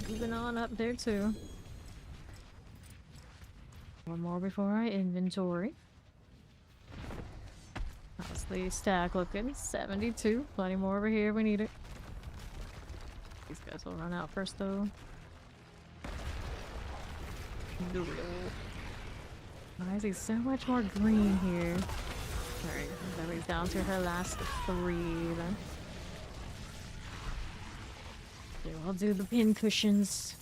Moving on up there too. One more before I inventory. How's the stack looking? 72. Plenty more over here. We need it. These guys will run out first though. Why is he so much more green here? Alright, Zoe's down to her last 3 then. Okay, I'll do the pin cushions.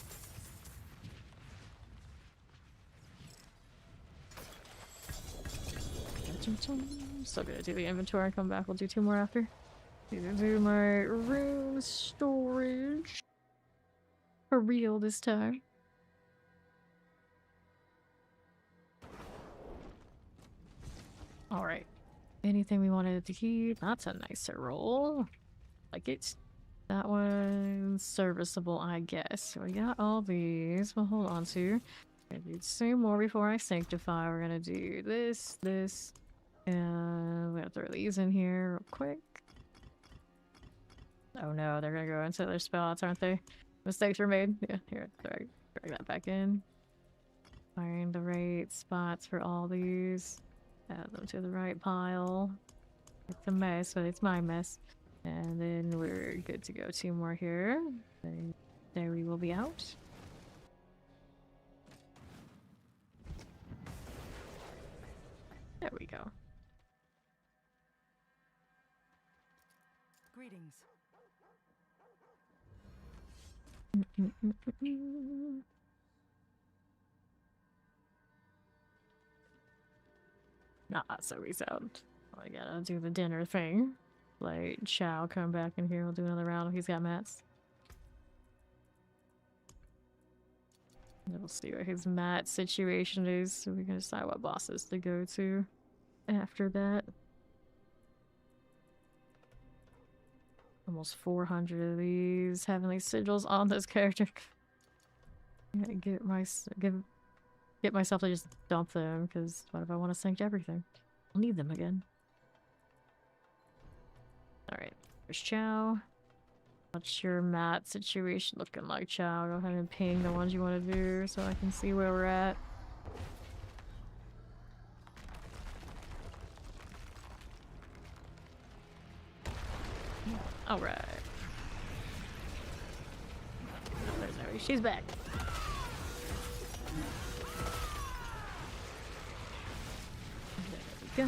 Still gonna do the inventory and come back. We'll do 2 more after. Do my room storage. For real this time. Alright. Anything we wanted to keep? That's a nicer roll. Like it. That one's serviceable, I guess. So we got all these. We'll hold on to. Gonna do 2 more before I sanctify. We're gonna do this, and we're gonna throw these in here real quick. Oh no, they're gonna go into their spots, aren't they? Mistakes were made. Yeah, here, drag that back in. Find the right spots for all these. Add them to the right pile. It's a mess, but it's my mess. And then we're good to go. 2 more here. There we will be out. There we go. Greetings. Nah, so we sound. I gotta do the dinner thing. Like, Chow come back in here. We'll do another round if he's got mats. And we'll see what his mat situation is, so we can decide what bosses to go to after that. Almost 400 of these heavenly sigils on this character. I gotta get myself to just dump them, because what if I want to sync everything? I'll need them again. Alright, there's Chow. What's your mat situation looking like, Chow? Go ahead and ping the ones you want to do so I can see where we're at. Alright. Oh, there's Zoe. She's back. There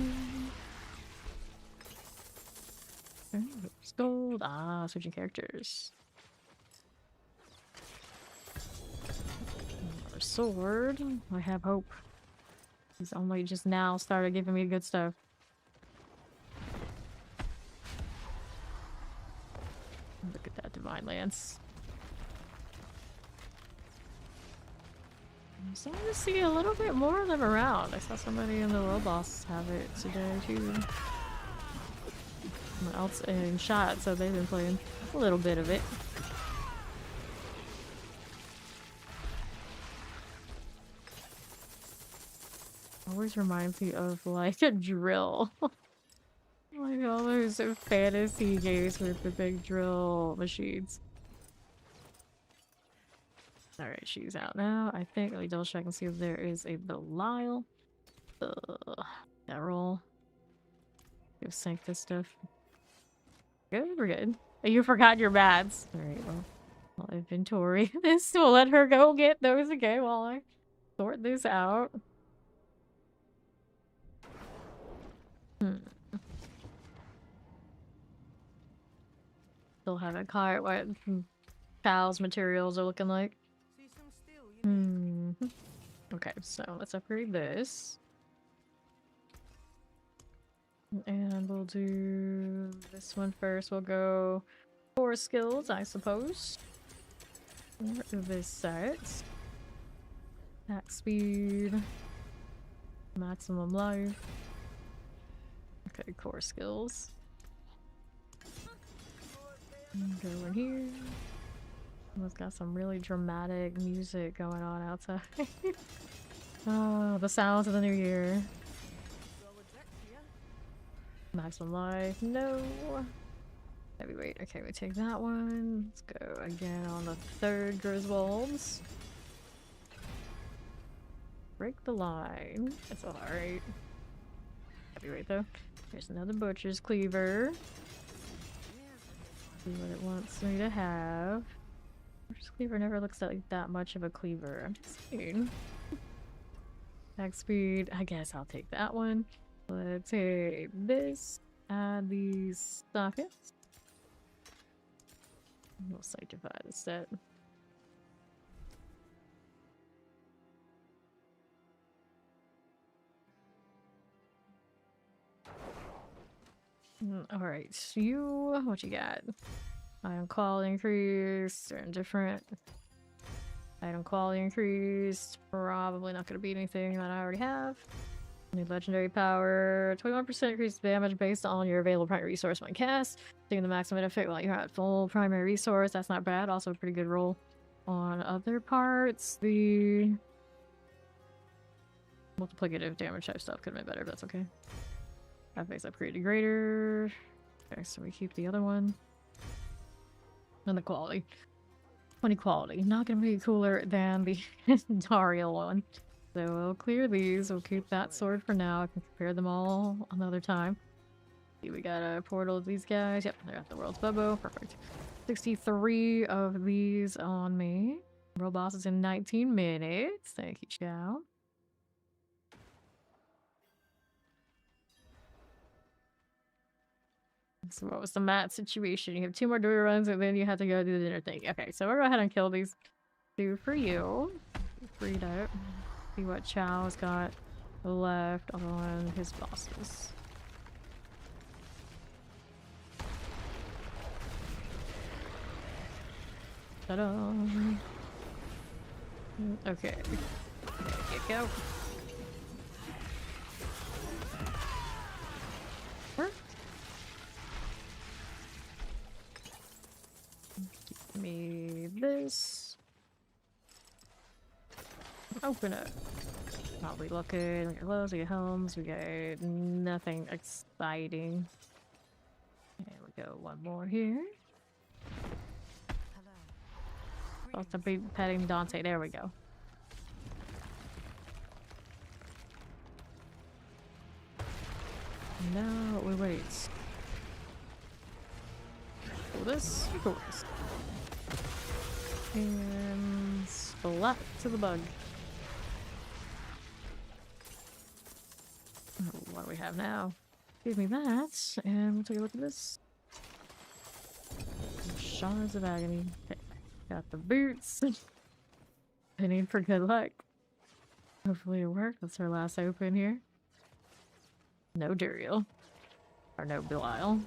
we go. Gold. Ah, switching characters. Another sword. I have hope. He's only just now started giving me good stuff. Look at that divine lance. I'm starting to see a little bit more of them around. I saw somebody in the world boss have it today too. Someone else in shot, so they've been playing a little bit of it. Always reminds me of like a drill. Like all those fantasy games with the big drill machines. Alright, she's out now. I think, let me double check and see if there is a Belial. That roll. Go sync this stuff. Good, we're good. You forgot your mats. Alright, well, I'll inventory this. We'll let her go get those again while I sort this out. Still haven't caught what Chow's materials are looking like. See some steel, you mean? Okay, so let's upgrade this. And we'll do this one first. We'll go 4 skills, I suppose. For this set. Attack speed. Maximum life. Okay, core skills. Go in here. It's got some really dramatic music going on outside. Oh, the sounds of the new year. Maximum life, no. Heavyweight, okay, we take that one. Let's go again on the 3rd Griswolds. Break the line. That's alright. Heavyweight though. Here's another Butcher's Cleaver. See what it wants me to have. Butcher's Cleaver never looks like that much of a cleaver. I'm just saying. Attack speed, I guess I'll take that one. Let's take this, add these sockets. We'll sanctify the set. Alright, you, what you got? Item quality increase, or indifferent. Item quality increase, probably not going to beat anything that I already have. New legendary power, 21% increased damage based on your available primary resource when cast. Taking the maximum benefit while you're at full primary resource, that's not bad. Also a pretty good roll on other parts. The multiplicative damage type stuff could have been better, but that's okay. Face upgrade to greater. Okay, so we keep the other one. And the quality. 20 quality. Not gonna be cooler than the Dario one. So we'll clear these. We'll keep that sword for now. I can compare them all another time. See, we got a portal of these guys. Yep, they're at the world's Bubbo. Perfect. 63 of these on me. World boss is in 19 minutes. Thank you, Chow. So what was the mat situation? You have 2 more duty runs and then you have to go do the dinner thing. Okay, so we'll go ahead and kill these 2 for you. Freed up. See what Chow's got left on his bosses. Ta-da! Okay. There you go. Give me this. Open it. Probably looking. We got lows, we got homes, we got nothing exciting. There we go, one more here. Oh, to be petting Dante. There we go. No, wait. Go this, go this. And splat to the bug. Oh, what do we have now? Give me that, and we'll take a look at this. Shards of Agony. Okay. Got the boots. Penny for good luck. Hopefully it worked. That's our last open here. No Duriel. Or no Belial.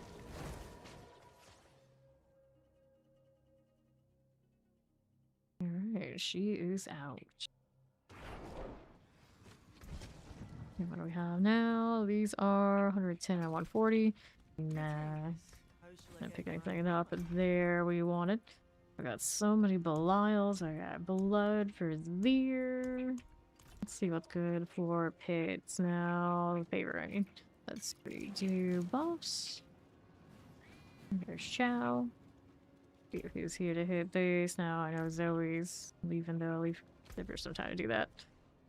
Alright, she is out. And what do we have now? These are 110 and 140. Nah. Didn't pick anything up there we wanted. I got so many Belials. I got blood for there. Let's see what's good for pits now. Favoring. Let's redo boss. There's Chow. See if he's here to hit this. Now I know Zoe's leaving though. Give her some time to do that.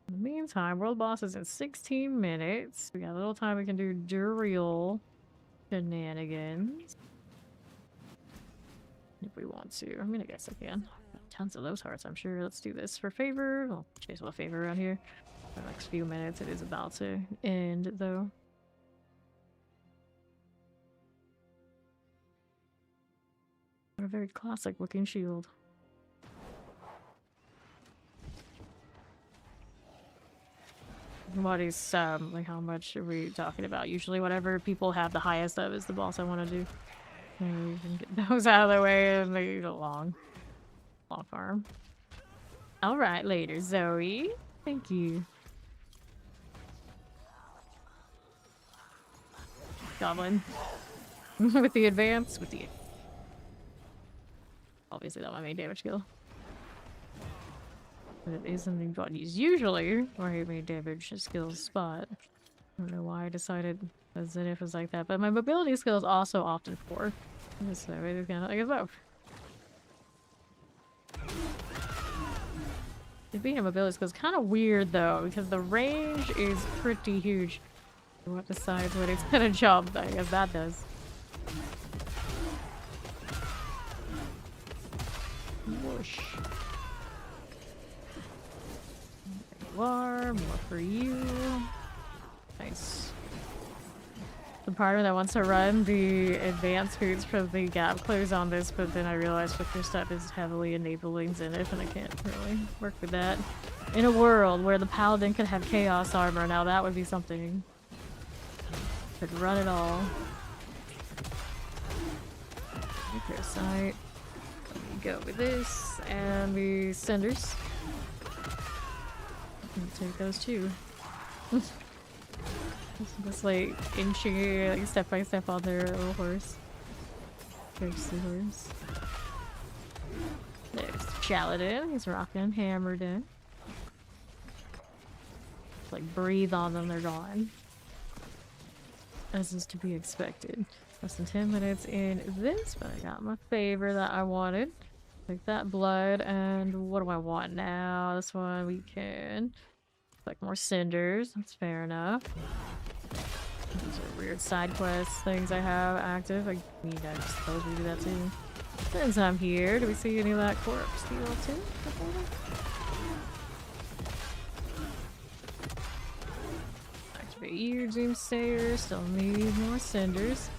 In the meantime, world boss is in 16 minutes. We got a little time we can do Duriel shenanigans. If we want to. I mean, I guess I can. Got tons of those hearts, I'm sure. Let's do this for favor. We'll chase with a favor around here. For the next few minutes, it is about to end, though. A very classic looking shield. What is, like, how much are we talking about? Usually whatever people have the highest of is the boss I want to do. Maybe we can get those out of the way and make a long farm. Alright, later, Zoe. Thank you. Goblin. With the advance, obviously not my main damage skill. But it isn't what he's usually my main damage skill spot. I don't know why I decided that Zenith was like that, but my mobility skill is also often 4. So it is kind of like a both. It being a mobility skill is kind of weird though, because the range is pretty huge. What decides when it's gonna jump? I guess that does. Whoosh. There you are, more for you. Nice. The partner that wants to run the advanced boots for the gap close on this, but then I realized with your stuff is heavily enabling Zenith, and I can't really work with that. In a world where the Paladin could have chaos armor, now that would be something. Could run it all. Repair site. Go with this and the cinders. Take those too. Just like inching like step by step on their little horse. There's the horse. There's Paladin. He's rocking hammered in. Like breathe on them, they're gone. As is to be expected. Less than 10 minutes in this, but I got my favor that I wanted. Take that blood, and what do I want now? This one we can like more cinders. That's fair enough. These are weird side quest things I have active. I mean, I suppose we do that too. Since I'm here, do we see any of that corpse deal too? Activate you, Doomsayer. Still need more cinders.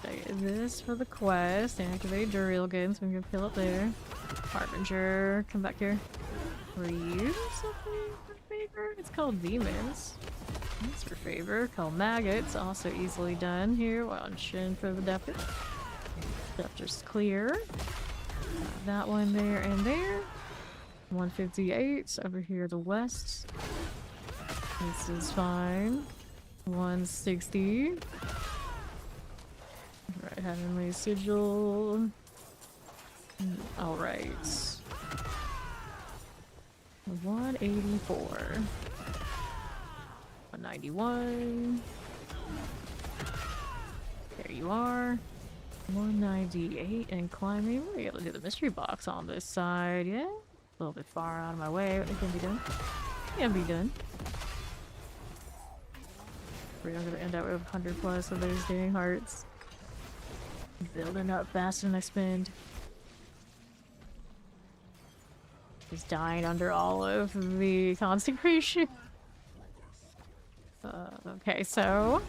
Take this for the quest. Activate Durailgun, so we can fill up there. Harbinger, come back here. Reuse something for favor? It's called Demons. That's for favor. Called Maggots, also easily done here. One Shin for the Depth. Depth's clear. That one there and there. 158 over here to west. This is fine. 160. Right, Heavenly Sigil. Alright. 184. 191. There you are. 198 and climbing. We're able to do the mystery box on this side. Yeah. A little bit far out of my way, but it can be done. Can be done. We're gonna end up with 100 plus of those dang hearts. Building up faster than I spend. Just dying under all of the consecration. Okay, so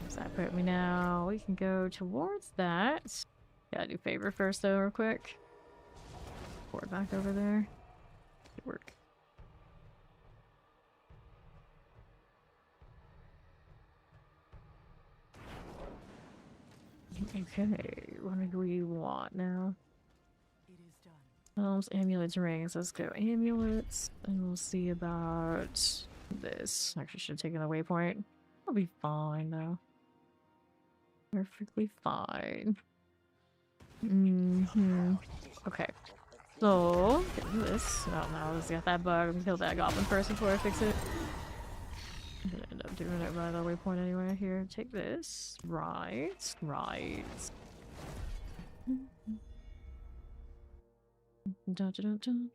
does that put me now? We can go towards that. Gotta do favor first though, real quick. Forward back over there. Good work. Okay, what do we want now? It is done. Amulets, rings. Let's go amulets, and we'll see about this. Actually, should have taken a waypoint. I'll be fine though. Perfectly fine. Okay. So, get this. Oh no, let's get that bug and kill that goblin first before I fix it. I'm gonna end up doing it by the waypoint anyway. Here, take this. Right. Dun, dun, dun, dun.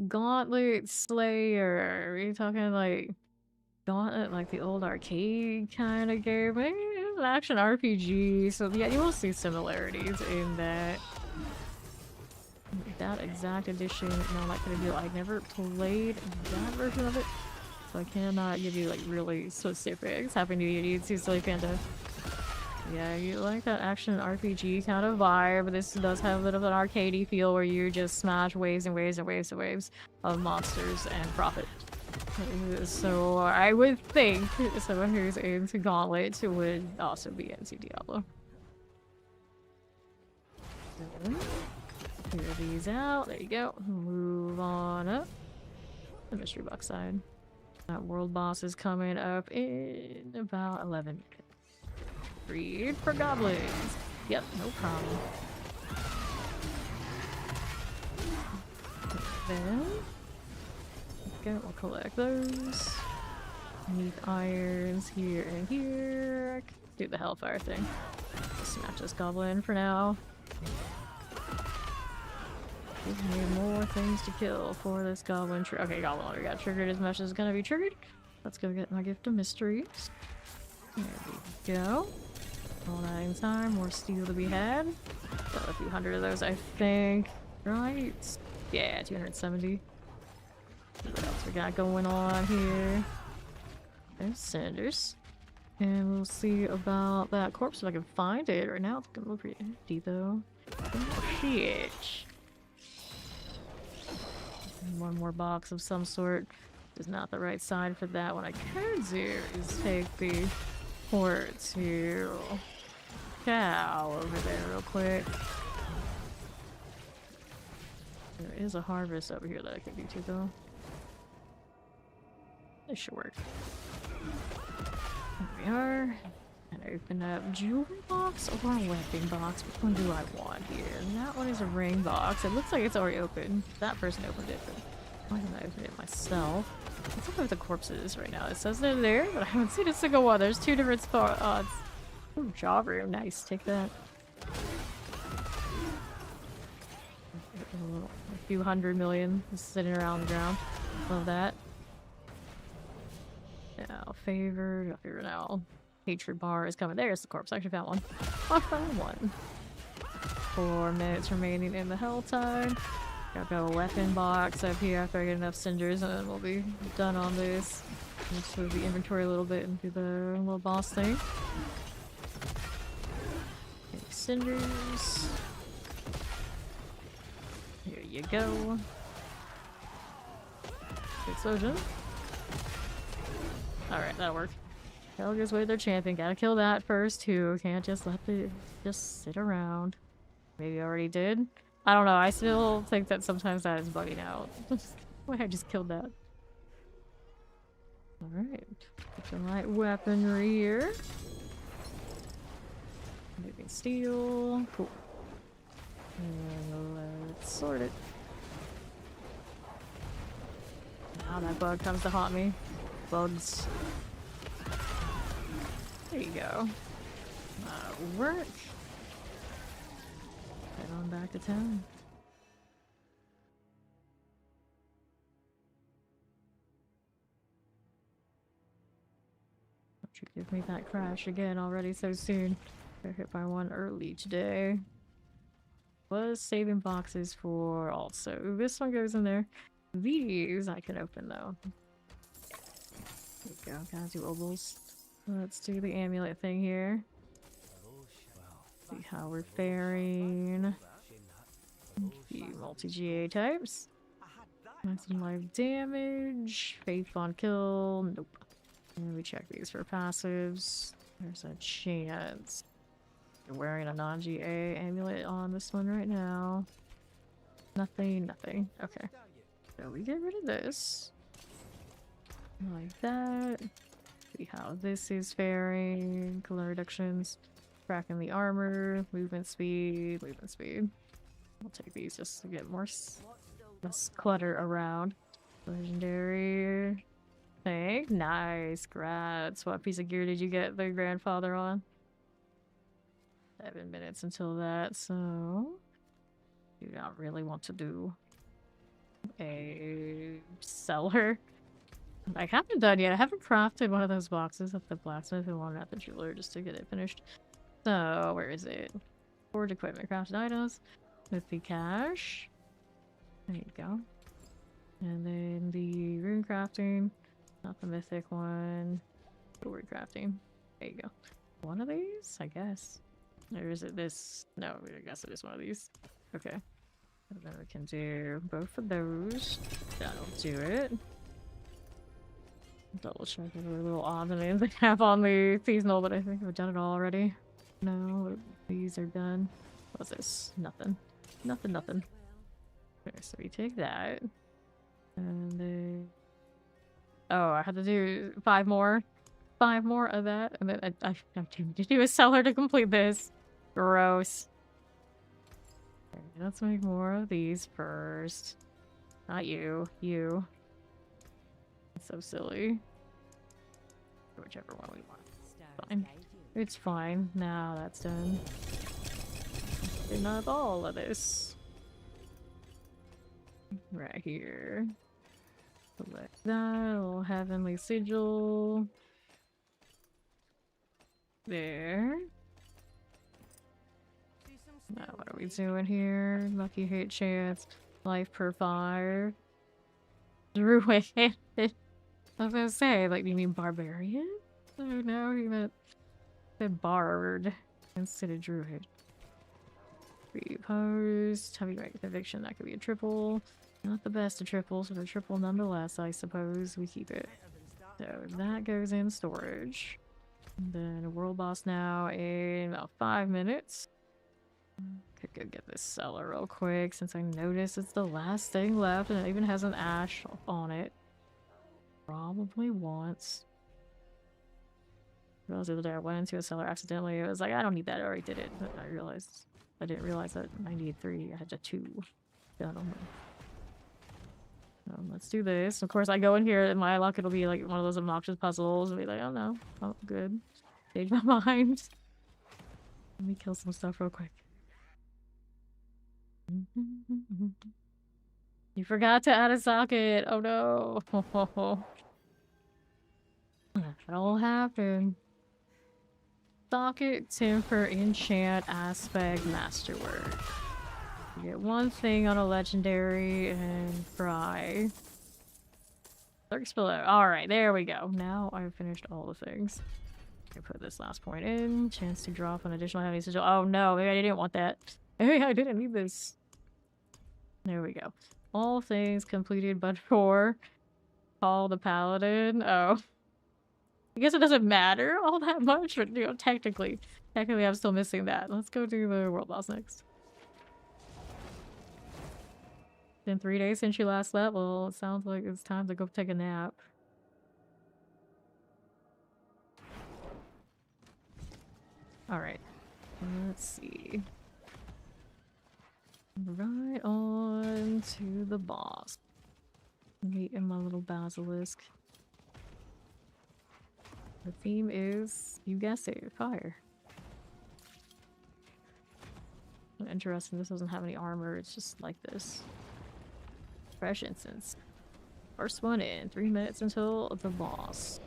Gauntlet Slayer. Are you talking like Gauntlet, like the old arcade kind of game? Maybe it's an action RPG. So yeah, you will see similarities in that. That exact edition. No, I'm not gonna do. I never played that version of it, so I cannot give you like really specifics. Happy New Year to you, Silly Panda. Yeah, you like that action RPG kind of vibe. This does have a bit of an arcadey feel where you just smash waves and waves and waves and waves of monsters and profit. So I would think someone who's into Gauntlet would also be into Diablo. Clear these out. There you go. Move on up. The mystery box side. That world boss is coming up in about 11 minutes. Breed for goblins. Yep, no problem. Then we'll collect those. Need irons here and here. I can do the hellfire thing. Just smash this goblin for now. Give me more things to kill for this goblin. Okay, goblin already got triggered as much as it's gonna be triggered. Let's go get my gift of mysteries. There we go. All that in time, more steel to be had. Got a few hundred of those, I think. Right? Yeah, 270. What else we got going on here? There's cinders. And we'll see about that corpse if I can find it. Right now it's gonna look pretty empty though. Oh shit. One more box of some sort. Is not the right side for that. What I could do is take the port to cow over there real quick. There is a harvest over here that I could do too though. This should work. There we are. And open up jewelry box or weapon box. Which one do I want here? And that one is a ring box. It looks like it's already open. That person opened it, but why didn't I open it myself? Let's look at the corpses right now. It says they're there, but I haven't seen a single one. There's two different spots. Ooh, jaw room. Nice. Take that. A few 100 million just sitting around the ground. Love that. Now, favor now. Hatred bar is coming. There's the corpse. I actually found one. I found one. 4 minutes remaining in the hell time. Got a weapon box up here after I get enough cinders, and then we'll be done on this. Just move the inventory a little bit and do the little boss thing. cinders. Here you go. Explosion. Alright, that'll work. Hell goes with their champion. Gotta kill that first too. Can't just let the just sit around. Maybe I already did. I don't know. I still think that sometimes that is bugging out. Why I just killed that. Alright. Get some light weaponry here. Moving steel. Cool. And let's sort it. Now that bug comes to haunt me. Bugs. There you go. That'll work. Head on back to town. Don't you give me that crash again already so soon. Got hit by one early today. Was saving boxes for also. This one goes in there. These I can open though. There you go. Gotta do obols. Let's do the amulet thing here. See how we're faring. The multi-GA types. Maximum life damage. Faith on kill. Nope. And we check these for passives. There's a chance. You're wearing a non-GA amulet on this one right now. Nothing, nothing. Okay. So we get rid of this. Like that. See how this is faring. Color reductions. Cracking the armor. Movement speed. Movement speed. I'll take these just to get more less clutter around. Legendary thing. Nice. Grats. What piece of gear did you get the grandfather on? 7 minutes until that, so you don't really want to do a cellar. I haven't done yet. I haven't crafted one of those boxes at the blacksmith and one at the jeweler just to get it finished. So where is it? Forge equipment, crafted items with the cache. There you go. And then the rune crafting, not the mythic one. Jewelry crafting. There you go. One of these, I guess. Or is it this? No, I guess it is one of these. Okay. And then we can do both of those. That'll do it. Double check every little odds and ends I have on the seasonal, but I think I've done it all already. No, these are done. What's this? Nothing. Nothing, nothing. Okay, so we take that. And then... Oh, I have to do 5 more. 5 more of that. And then I have to do a cellar to complete this. Gross. Okay, let's make more of these first. Not you. You. It's so silly. Whichever one we want. Fine. It's fine. Now that's done. Enough all of this. Right here. Select that. Little heavenly sigil. There. Now what are we doing here? Lucky hit chance. Life per 5. Druid. I was gonna say, like, you mean barbarian? Oh no, he meant bard instead of druid. Repost. Heavy right conviction. That could be a triple. Not the best of triples, but a triple nonetheless, I suppose. We keep it. So that goes in storage. And then a world boss now in about 5 minutes. Could go get this cellar real quick since I noticed it's the last thing left and it even has an ash on it. Probably once. I realized the other day I went into a cellar accidentally. It was like, I don't need that, I already did it. But I didn't realize that I needed 3. I had to 2. Done on them. Let's do this. Of course, I go in here and my luck it'll be like one of those obnoxious puzzles and be like, oh no, oh good. Change my mind. Let me kill some stuff real quick. You forgot to add a socket. Oh no. That'll happen. Socket, temper, enchant, aspect, masterwork. You get 1 thing on a legendary and fry. Dark spell. Alright, there we go. Now I've finished all the things. I put this last point in. Chance to drop an additional heavy sigil. Oh no, maybe I didn't want that. Maybe I didn't need this. There we go. All things completed but for Call the Paladin. Oh. I guess it doesn't matter all that much, but you know, technically I'm still missing that. Let's go do the world boss next. Been 3 days since you last slept. Well, it sounds like it's time to go take a nap. Alright. Let's see. Right on to the boss. Meeting my little basilisk. The theme is, you guessed it, fire. Interesting, this doesn't have any armor, it's just like this. Fresh incense. First one in, 3 minutes until the boss.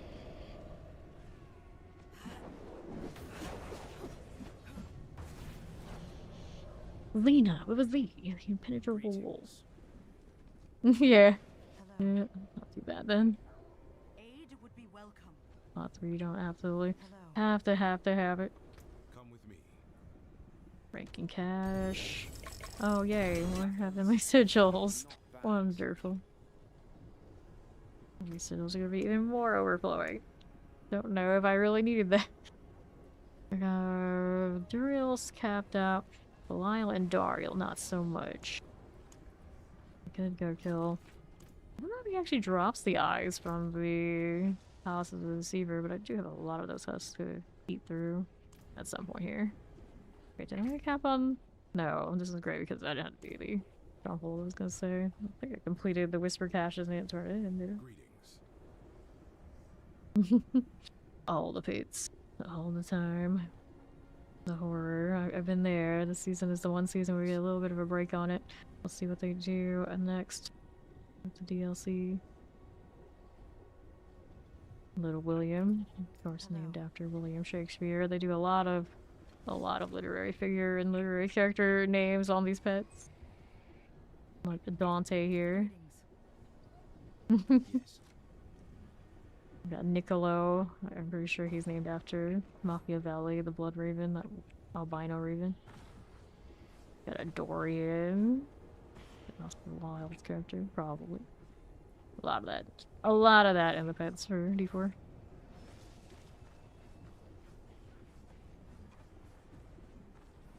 Lena, with a Z, the impenetrable wolf. Yeah. Yeah, not too bad then. Aid would be welcome. Lots where you don't absolutely have to have it. Come with me. Ranking cash. Oh yay, we're having my sigils. Wonderful. These sigils are gonna be even more overflowing. Don't know if I really needed that. I got Duriel's capped out. Belial and Dariel, not so much. I could go kill. I don't know if he actually drops the eyes from the Palace of the Deceiver, but I do have a lot of those husks to eat through at some point here. Wait, did I get a cap on? No, this is great because I didn't have to do the stronghold, I was gonna say. I think I completed the Whisper caches and it turned it in there. Greetings. All the pits. All the time. The horror. I've been there. This season is the one season where we get a little bit of a break on it. We'll see what they do next with the DLC. Little William, of course, named after William Shakespeare. They do a lot of literary figure and literary character names on these pets. Like the Dante here. Yes. We got Niccolo. I'm pretty sure he's named after Machiavelli, the Blood Raven, that albino raven. Got a Dorian. That's the wild character, probably. A lot of that. A lot of that in the pets for D4.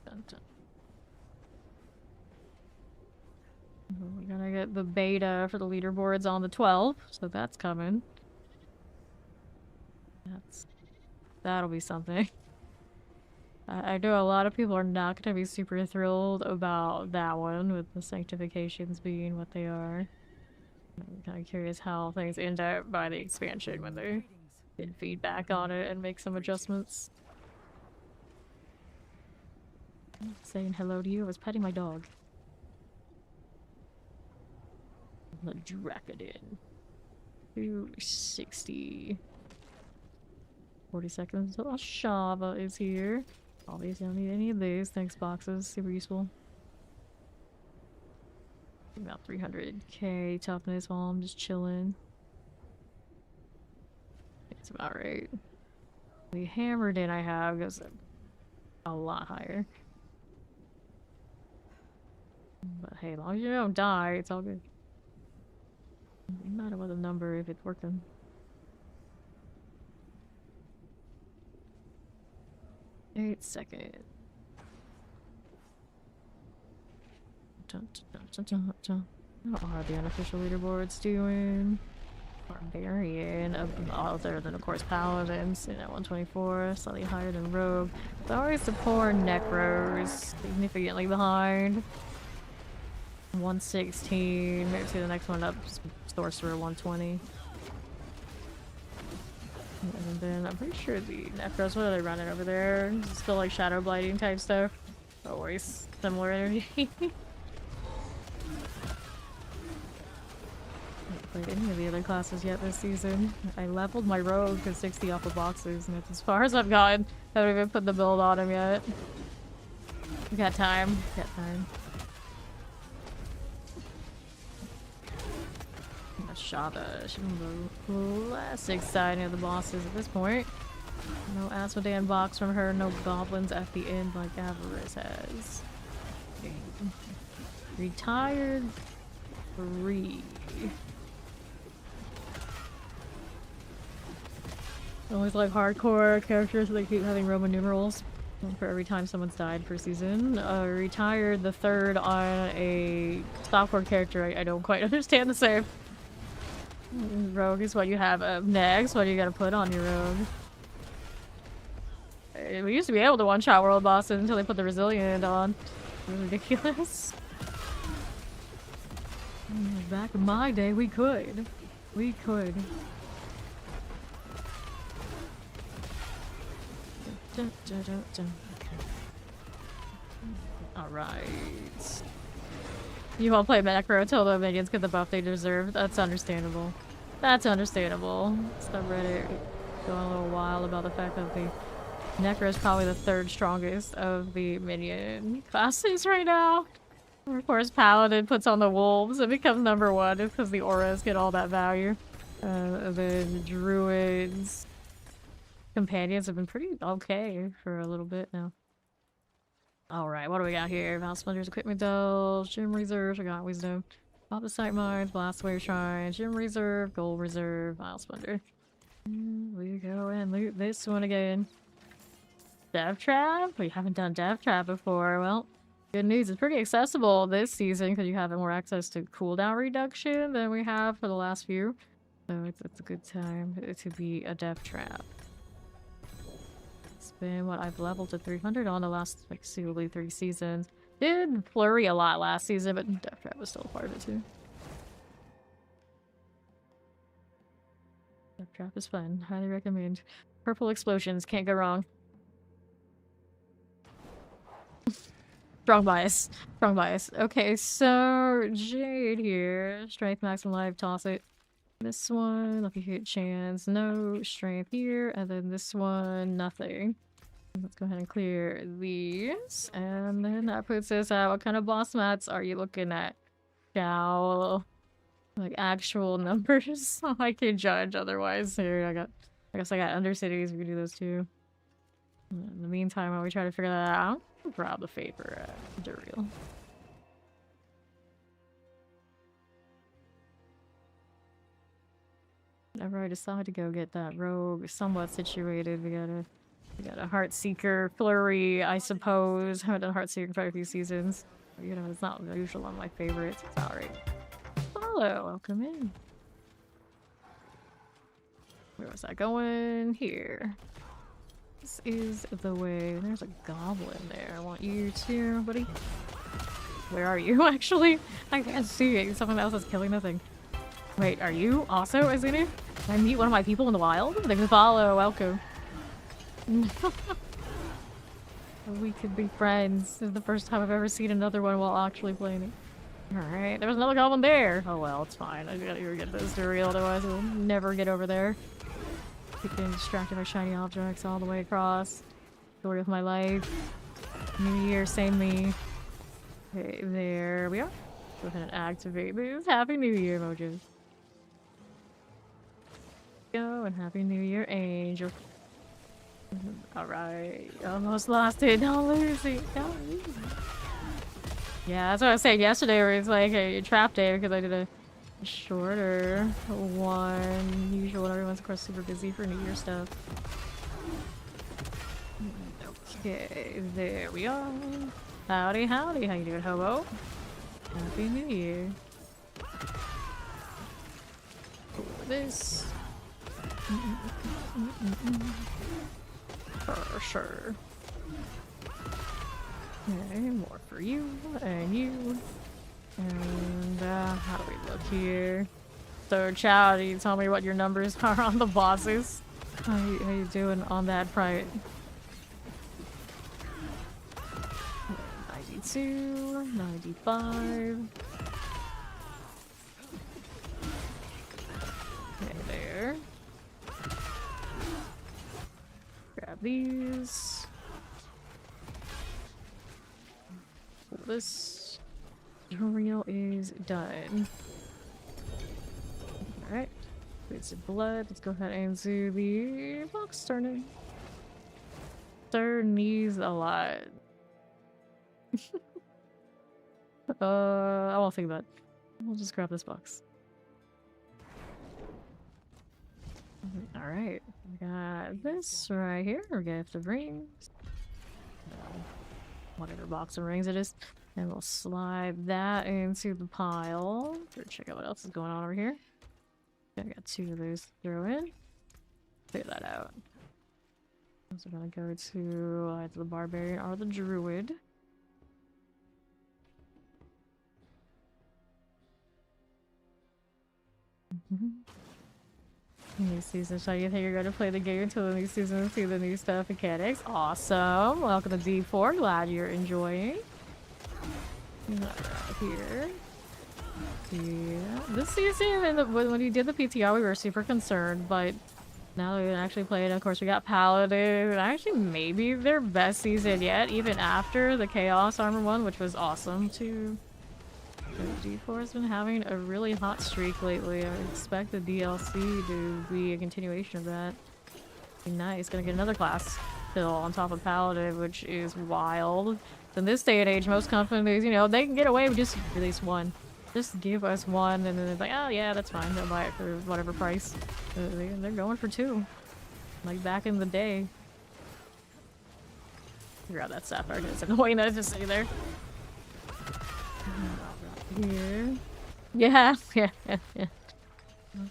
Dun, dun. We're gonna get the beta for the leaderboards on the 12th, so that's coming. That'll be something. I know a lot of people are not gonna be super thrilled about that one, with the sanctifications being what they are. I'm kind of curious how things end up by the expansion when they get feedback on it and make some adjustments. Saying hello to you, I was petting my dog. The Dracodin. 260. 40 seconds until Shava is here. Obviously, I don't need any of these. Thanks, boxes. Super useful. About 300k toughness while I'm just chilling. It's about right. The hammered in I have goes a lot higher. But hey, as long as you don't die, it's all good. No matter what the number, if it's working. Eight seconds. Dun, dun, dun, dun, dun. I don't know how the unofficial leaderboard's doing. Barbarian, other than of course Paladins, at 124, slightly higher than Rogue. It's always the poor Necros, significantly behind. 116, maybe to the next one up, Sorcerer 120. And then I'm pretty sure the Necros, what are they running over there? Still like Shadow Blighting type stuff. Always similar energy. Haven't played any of the other classes yet this season. I leveled my rogue to 60 off of boxes, and it's as far as I've gotten. I haven't even put the build on him yet. We got time. Got time. Shada should be the less exciting of the bosses at this point. No Asmodean box from her, no goblins at the end like Avarice has. Okay. Retired 3. Always like hardcore characters, they keep having Roman numerals for every time someone's died per season. Retired the 3rd on a softcore character I don't quite understand the same. Rogue is what you have up next. What do you gotta put on your rogue? We used to be able to one-shot world bosses until they put the resilient on. It was ridiculous. Back in my day, we could. We could. Dun, dun, dun, dun. Okay. Alright. You won't play macro until the minions get the buff they deserve. That's understandable. That's understandable. Subreddit going a little wild about the fact that the Necro is probably the 3rd strongest of the minion classes right now. Of course, Paladin puts on the wolves and becomes number 1 just because the auras get all that value. The druids companions have been pretty okay for a little bit now. Alright, what do we got here? Mouse Splendor's Equipment Dells, Gym Reserve, Forgotten Wisdom, Opposite Mines, Blastwave Shrine, Gym Reserve, Gold Reserve, Mouse Splendor. We go and loot this one again. Death Trap? We haven't done Death Trap before. Well, good news, it's pretty accessible this season because you have more access to cooldown reduction than we have for the last few. So it's a good time to be a Death Trap. It's been what I've leveled to 300 on the last, like, suitably 3 seasons. Did flurry a lot last season, but Death Trap was still a part of it too. Death Trap is fun. Highly recommend. Purple explosions, can't go wrong. Strong bias. Strong bias. Okay, so Jade here. Strength maximum life, toss it. This one, lucky hit chance, no strength here, and then this one, nothing. Let's go ahead and clear these, and then that puts us at what kind of boss mats are you looking at? Shall, like actual numbers? I can judge otherwise. Here, I guess I got Undercities. We can do those too. In the meantime, while we try to figure that out, I'll grab the favor at Duriel. Whenever I decide to go get that rogue somewhat situated, we got a Heartseeker flurry, I suppose. I haven't done Heartseeker for quite a few seasons. You know, it's not usually one of my favorites. It's alright. Hello, welcome in. Where was I going? Here. This is the way. There's a goblin there. I want you to, buddy. Where are you, actually? I can't see it. Someone else is killing the thing. Wait, are you also Azunu? Did I meet one of my people in the wild? Thanks for follow, welcome. We could be friends. This is the first time I've ever seen another one while actually playing it. Alright, there was another goblin there. Oh well, it's fine. I gotta get this Duriel, otherwise we'll never get over there. Keep getting distracted by shiny objects all the way across. Story of my life. New year, same me. Okay, there we are. Go ahead and activate this. Happy New Year emojis. Go and Happy New Year, Angel. Alright, almost lost it. Don't lose it. Don't lose it. Yeah, that's what I was saying yesterday, where it's like a trap day because I did a shorter one. Usual when everyone's, of course, super busy for New Year stuff. Okay, there we are. Howdy, howdy. How you doing, hobo? Happy New Year. This. For sure. Okay, more for you and you. And how do we look here? So, Chow, do you tell me what your numbers are on the bosses? How you doing on that pride? 92, 95. Okay, there. Grab these. This tutorial is done. Alright. Bits of blood. Let's go ahead and do the box turning. Sir needs a lot. I won't think about it. We'll just grab this box. Alright, we got this right here. We got the rings. Whatever box of rings it is. And we'll slide that into the pile. Check out what else is going on over here. I got 2 of those to throw in. Clear that out. So we're gonna go to either the barbarian or the druid. New season, so you think you're gonna play the game until the new season and see the new stuff mechanics? Awesome! Welcome to D4. Glad you're enjoying. Right here. Yeah, this season when we did the PTR, we were super concerned, but now that we can actually play it, of course, we got Paladin. Actually, maybe their best season yet, even after the Chaos Armor one, which was awesome too. D4 has been having a really hot streak lately. I expect the DLC to be a continuation of that. Be nice. Gonna get another class still on top of Paladin, which is wild. In this day and age, most companies, you know, they can get away with just release one. Just give us one, and then it's like, oh yeah, that's fine. They'll buy it for whatever price. They're going for 2. Like back in the day. Grab that sapphire, it's annoying that it's just sitting there. Here. Yeah. At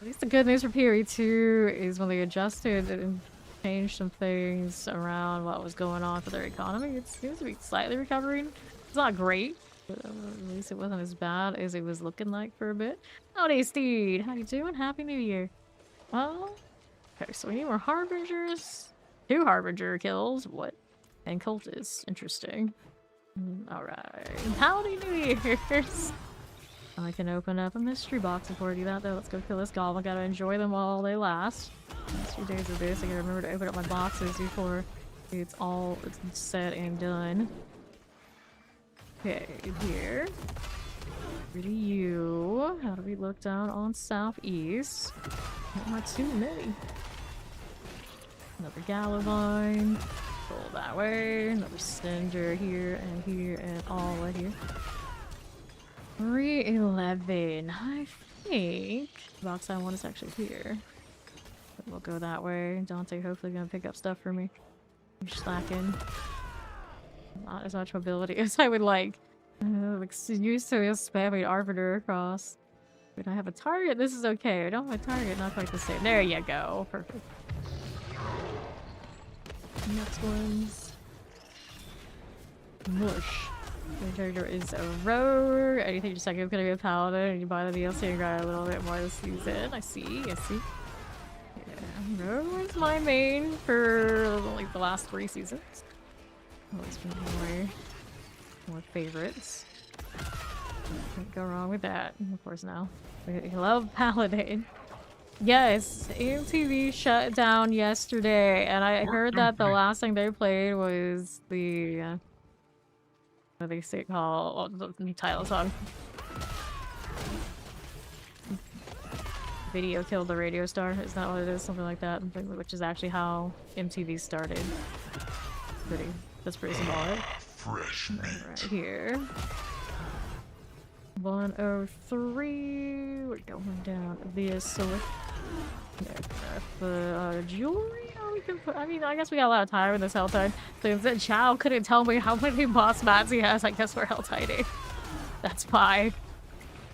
least the good news for Piri 2 is when they adjusted and changed some things around what was going on for their economy, it seems to be slightly recovering. It's not great, but at least it wasn't as bad as it was looking like for a bit. Howdy, Steed! How you doing? Happy New Year. Well, okay, so we need more Harbingers. 2 Harbinger kills. What? And cultists. Interesting. Alright. Howdy, New Year's! I can open up a mystery box before I do that, though. Let's go kill this goblin. Gotta enjoy them while they last. Last few days of this, I gotta remember to open up my boxes before it's said and done. Okay, here. Pretty you. How do we look down on southeast? Not too many. Another Gallivine. Roll that way. Another Cinder here and all right here. 311. I think the box I want is actually here. But we'll go that way. Dante hopefully gonna pick up stuff for me. I'm slacking. Not as much mobility as I would like. Used to just spamming Arbiter across. But I have a target. This is okay. I don't have a target. Not quite the same. There you go. Perfect. Next one's Mush. The character is a rogue. Anything just like I'm gonna be a paladin and you buy the DLC and got a little bit more this season. I see. Yeah, rogue is my main for like the last 3 seasons. Always been more favorites. Can't go wrong with that. Of course now. We love Paladin. Yes, AMTV shut down yesterday, and I heard that the last thing they played was the what do they say called? Oh, the title song. Video killed the radio star. Is that what it is? Something like that. Which is actually how MTV started. That's pretty symbolic. Fresh meat. Right here. 103. We're going down this way. The jewelry. We can put. I mean, I guess we got a lot of time in this Helltide. So if Chow couldn't tell me how many boss mats he has, I guess we're Helltiding. That's fine.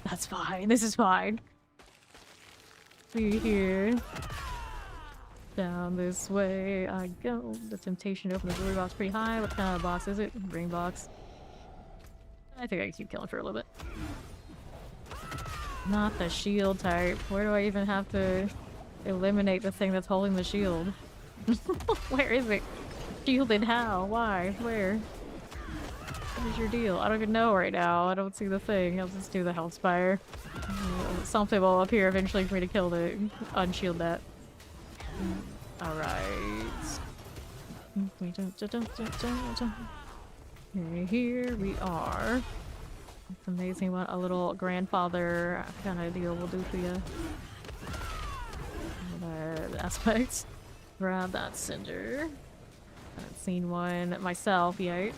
That's fine. This is fine. See here. Down this way I go. The temptation to open the jewelry box pretty high. What kind of box is it? Ring box. I think I can keep killing for a little bit. Not the shield type. Where do I even have to eliminate the thing that's holding the shield? Where is it? Shielded how? Why? Where? What is your deal? I don't even know right now. I don't see the thing. I'll just do the Hellspire. Something will appear eventually for me to kill to unshield that. Alright. Okay, here we are. It's amazing what a little grandfather kind of deal will do for you. Aspects. Grab that cinder. Haven't seen one myself yet.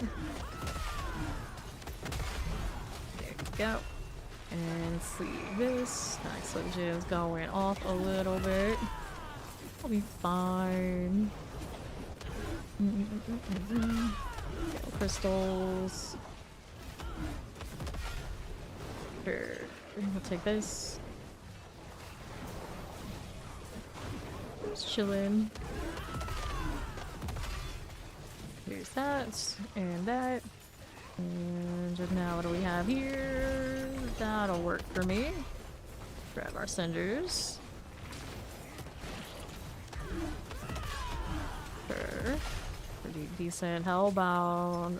There we go. And see this. Nice little gem's going off a little bit. I'll be fine. Crystals. Sure. We'll take this. Just chillin'. Here's that. And that. And now what do we have here? That'll work for me. Grab our cinders. Sure. Pretty decent Hellborn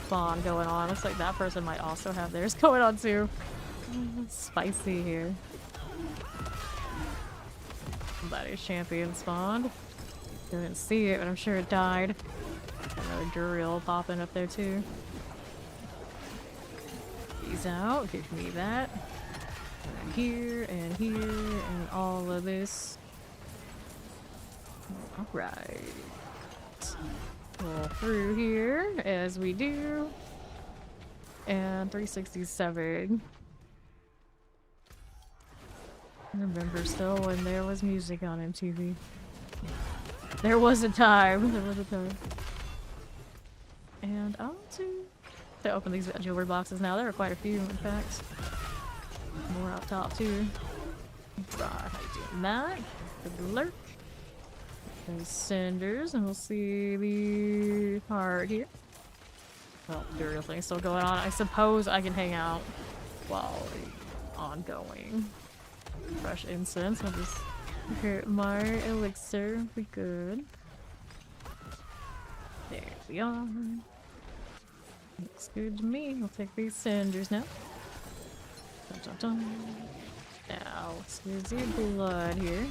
spawn going on. Looks like that person might also have theirs going on too. Spicy here. Somebody's champion spawned. Didn't see it, but I'm sure it died. Another Duriel popping up there too. He's out. Give me that. And here and here and all of this. Alright. Roll through here as we do. And 367. I remember still when there was music on MTV. There was a time. There was a time. And I want to open these jewelry boxes now. There are quite a few, in fact. More up top too. Right, how you doing that? Good lurk. Those cinders, and we'll see the heart here. Well, the real thing's still going on. I suppose I can hang out while ongoing. Fresh incense. I'll just hit my elixir. Be good. There we are. Looks good to me. I'll take these cinders now. Dun, dun, dun. Now, let's use the blood here.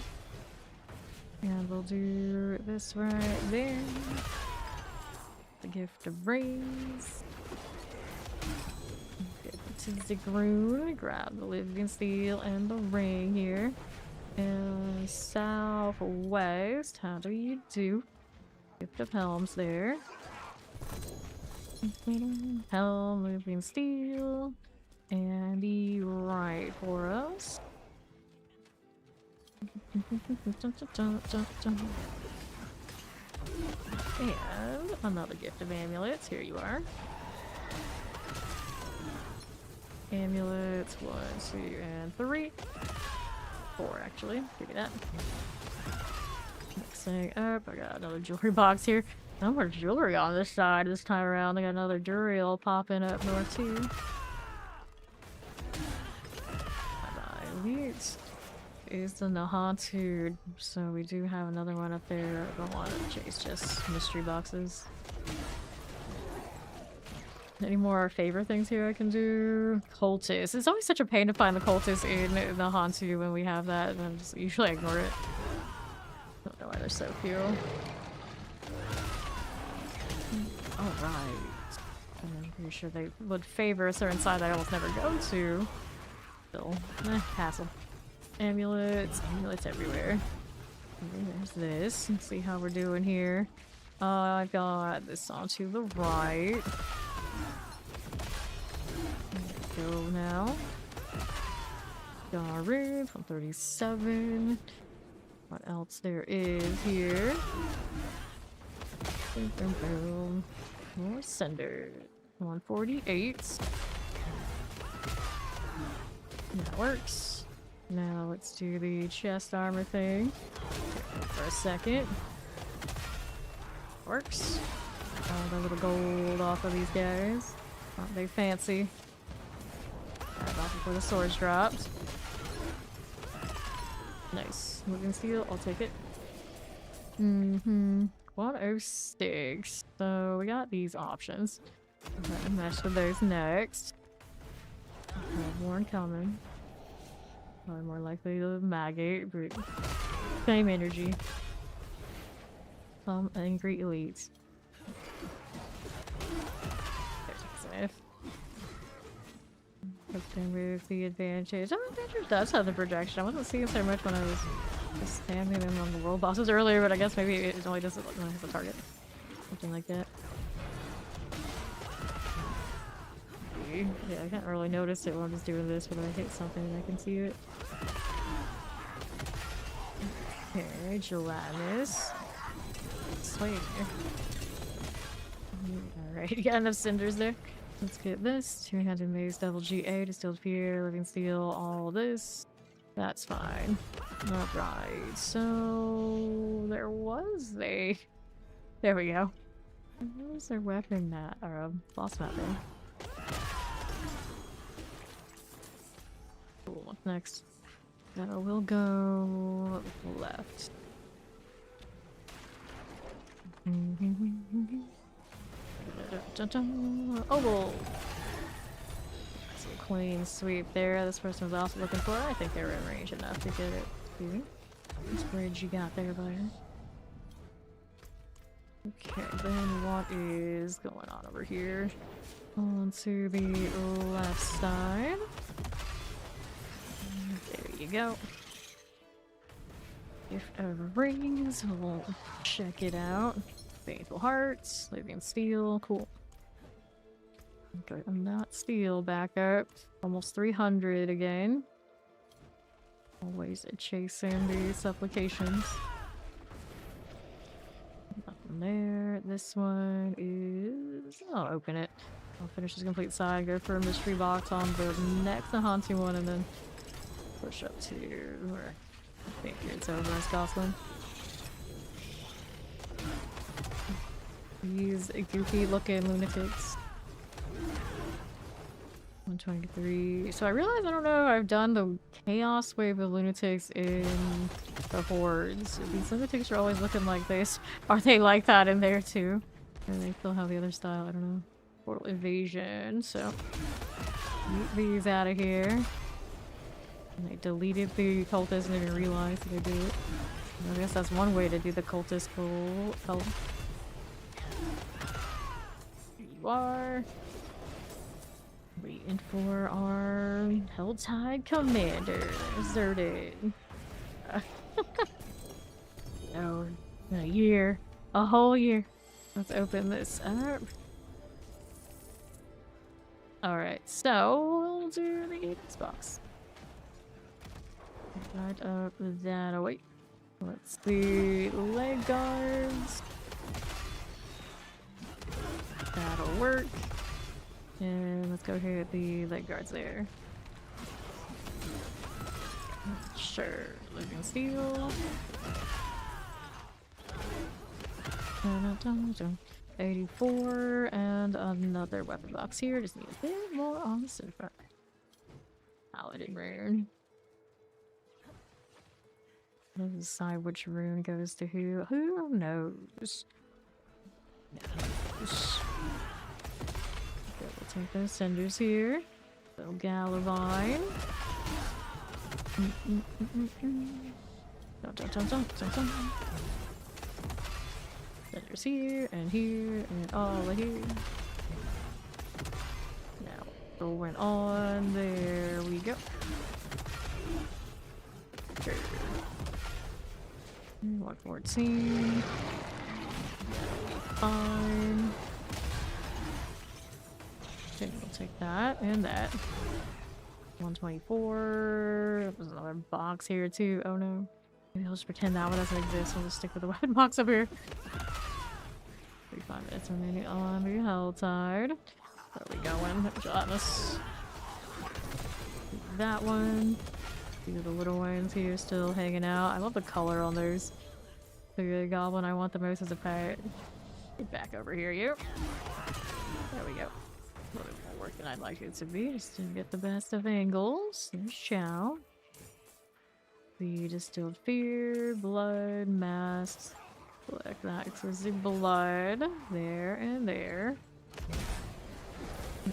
And we'll do this right there. The gift of rays. Get to the groon. Grab the living steel and the ring here. And southwest. How do you do? Gift of helms there. Helm, living steel. And be right for us. And another gift of amulets. Here you are. Amulets 1, 2, and 3. 4 actually. Give me that. Mixing up. I got another jewelry box here. No more jewelry on this side this time around. I got another Duriel popping up north too. Elite is the Nahantu, so we do have another one up there. I don't want to chase just mystery boxes. Any more favorite things here I can do? Cultist. It's always such a pain to find the cultist in the Nahantu when we have that, and I just usually ignore it. Don't know why there's so few. Alright. I'm pretty sure they would favor a certain side I almost never go to. Still, hassle. Amulets everywhere. And there's this. Let's see how we're doing here. I've got this on to the right. Go now. Garu from 37. What else there is here? Boom, boom, boom. More cinder. 148. That works. Now let's do the chest armor thing. For a second. Works. All the little gold off of these guys. Aren't they fancy? Grab off before the swords dropped. Nice. Moving steel, I'll take it. 106. So we got these options. I'm gonna mess with those next. Warren coming. Probably more likely to maggot, but same energy. Some angry elites. There's Smith. With the advantage. Oh, advantage does have the projection. I wasn't seeing so much when I was just spamming them on the world bosses earlier, but I guess maybe it only does it when it has a target. Something like that. Yeah, I can't really notice it when I'm just doing this, but when I hit something I can see it. Okay, gelatinous. Sweet. Alright, got enough cinders there. Let's get this. 200 maze, double GA, distilled fear, living steel, all this. That's fine. Alright, so there was a... There we go. Where was their weapon map, or boss map there? Cool, what's next? We'll go left. Oval! That's a clean sweep there. This person was also looking for it. I think they were in range enough to get it. Which bridge you got there, Blair? Okay, then what is going on over here? On to the left side. There you go. Gift of Rings, we'll check it out. Faithful Hearts, Living Steel, cool. Okay, and that steel back up. Almost 300 again. Always chasing the supplications. Nothing there. This one is... I'll open it. I'll finish this complete side, go for a mystery box on the next haunting one, and then push up to where I think it's over in Scotland. These goofy looking lunatics. 123. So I realize I don't know if I've done the chaos wave of lunatics in the hordes. These lunatics are always looking like this. Are they like that in there too? Or they still have the other style? I don't know. Portal evasion. So get these out of here. And they deleted the cultist and didn't realize that they did it. I guess that's one way to do the cultist pull. Here you are. Waiting for our Helltide Commander. Deserted. No, a year. A whole year. Let's open this up. Alright, so we'll do the Xbox. Right up that away. Let's see. Leg guards. That'll work. And let's go hit the leg guards there. Sure. Living steel. 84 and another weapon box here. Just need a bit more on the center. Paladin rune. Let's decide which rune goes to who. Who knows? Okay, we'll take those cinders here. So Galavine. Cinders here and here and all of here. Now going on. There we go. Sure. 114. Fine. Okay, we'll take that and that. 124. There's another box here too. Oh no. Maybe I'll just pretend that one doesn't exist. We'll just stick with the weapon box up here. 35 minutes remaining on the Helltide. Where are we going? Gelatinous. That one. These are the little ones here still hanging out. I love the color on those. The goblin I want the most is a pet. Get back over here, you. There we go. A little bit more work than I'd like it to be, just to get the best of angles. There's Chow. The distilled fear, blood, masks. Collect that exquisite blood. There and there.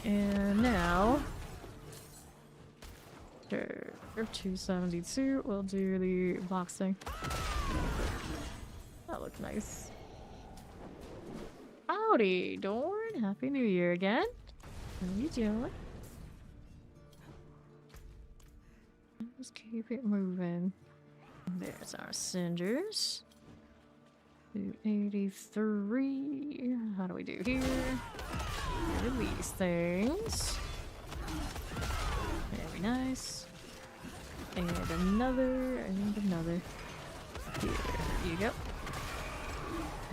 And now... Sure, 272. We'll do the boxing. That looks nice. Howdy, Dorn. Happy New Year again. How you doing? Just keep it moving. There's our cinders. 283. How do we do here? Here are these things. Very nice. And another, and another. Here you go.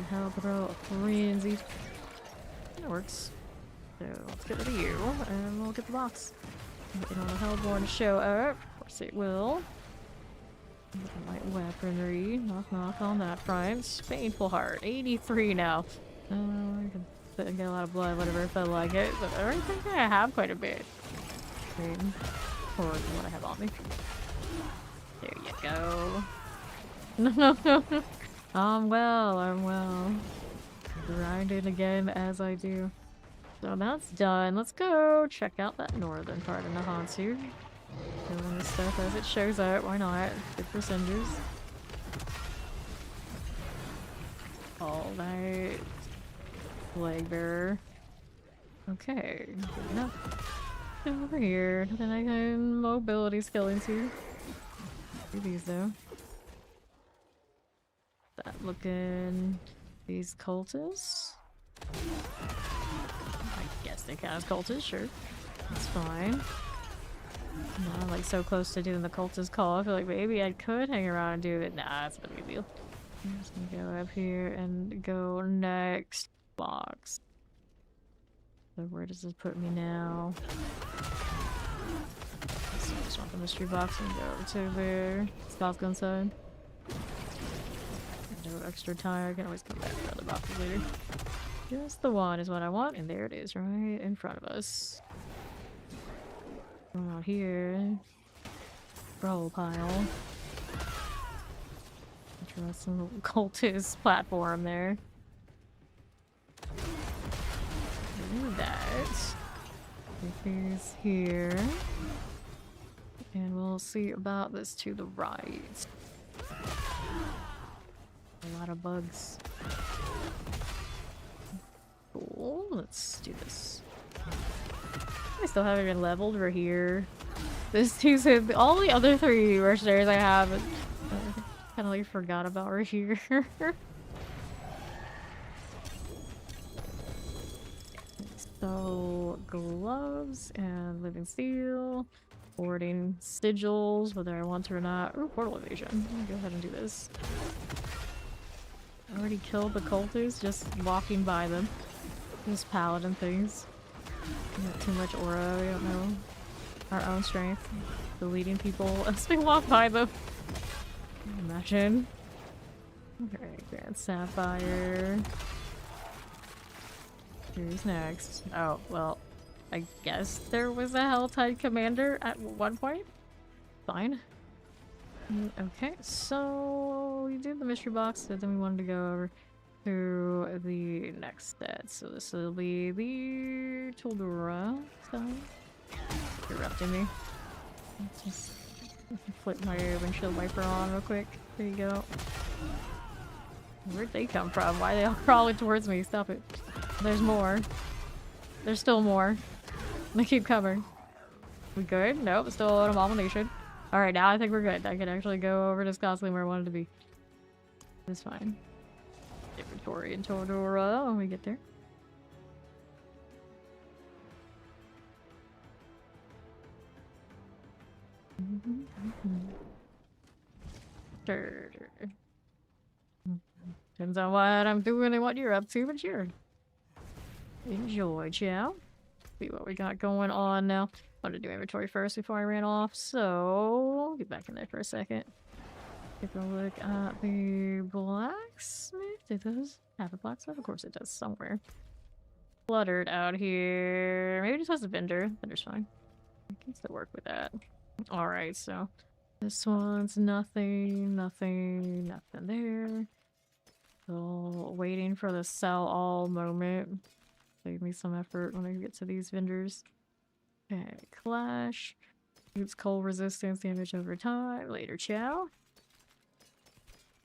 Help throw a frenzy. That works. So let's get rid of you, and we'll get the box. Waiting on the Hellborn to show up. Of course it will. Light weaponry. Knock knock on that front. Painful heart. 83 now. I can get a lot of blood, whatever, if I like it. But I already think I have quite a bit. Okay. Or what I have on me. There you go. No. I'm well. Grinding again as I do. So that's done. Let's go check out that northern part of Nahansu. Doing this stuff as it shows up. Why not? Good for cinders. Alright. Flag bearer. Okay. Good enough. Over here. Then I can mobility skill into. Do these though. That looking. These cultists. I guess they count as cultists, sure. That's fine. No, I'm like so close to doing the cultist call. I feel like maybe I could hang around and do it. Nah, it's not a big deal. I'm just gonna go up here and go next box. So where does this put me now? So I just want the mystery box and go over to there. Scott's gun side. No extra time. I can always come back to the other boxes later. Just the one is what I want, and there it is, right in front of us. Going out here. Roll pile. Interesting little cultist platform there. Do that. He's here. And we'll see about this to the right. A lot of bugs. Cool. Let's do this. I still haven't even leveled. We're here. This two's all the other three mercenaries I have. Kind of like forgot about we're here. So gloves and living steel. Boarding sigils, whether I want to or not. Ooh, portal evasion. Let me go ahead and do this. I already killed the cultists just walking by them. Those paladin things. Not too much aura, we don't know our own strength. Deleting people as we walk by them. Imagine. Okay, Grand Sapphire. Who's next? Oh, well, I guess there was a Helltide commander at one point. Fine. Okay, so we did the mystery box, but then we wanted to go over to the next set. So this will be the Toldura stuff. Interrupting me. Let's just flip my windshield wiper on real quick. There you go. Where'd they come from? Why are they all crawling towards me? Stop it. There's more. There's still more. They keep coming. We good? Nope, still an abomination. Alright, now I think we're good. I can actually go over to Scotland where I wanted to be. It's fine. Inventory and Toldura when we get there. Sure. Depends on what I'm doing and what you're up to, but sure. Enjoy, chow. See what we got going on now. I wanted to do inventory first before I ran off, so get back in there for a second. Take a look at the blacksmith. It does have a blacksmith? Of course it does, somewhere. Cluttered out here. Maybe it just has a vendor. Vendor's fine. I can still work with that. Alright, so this one's nothing there. So waiting for the sell all moment. Save me some effort when I get to these vendors. Okay, clash. Use cold resistance damage over time. Later, chow.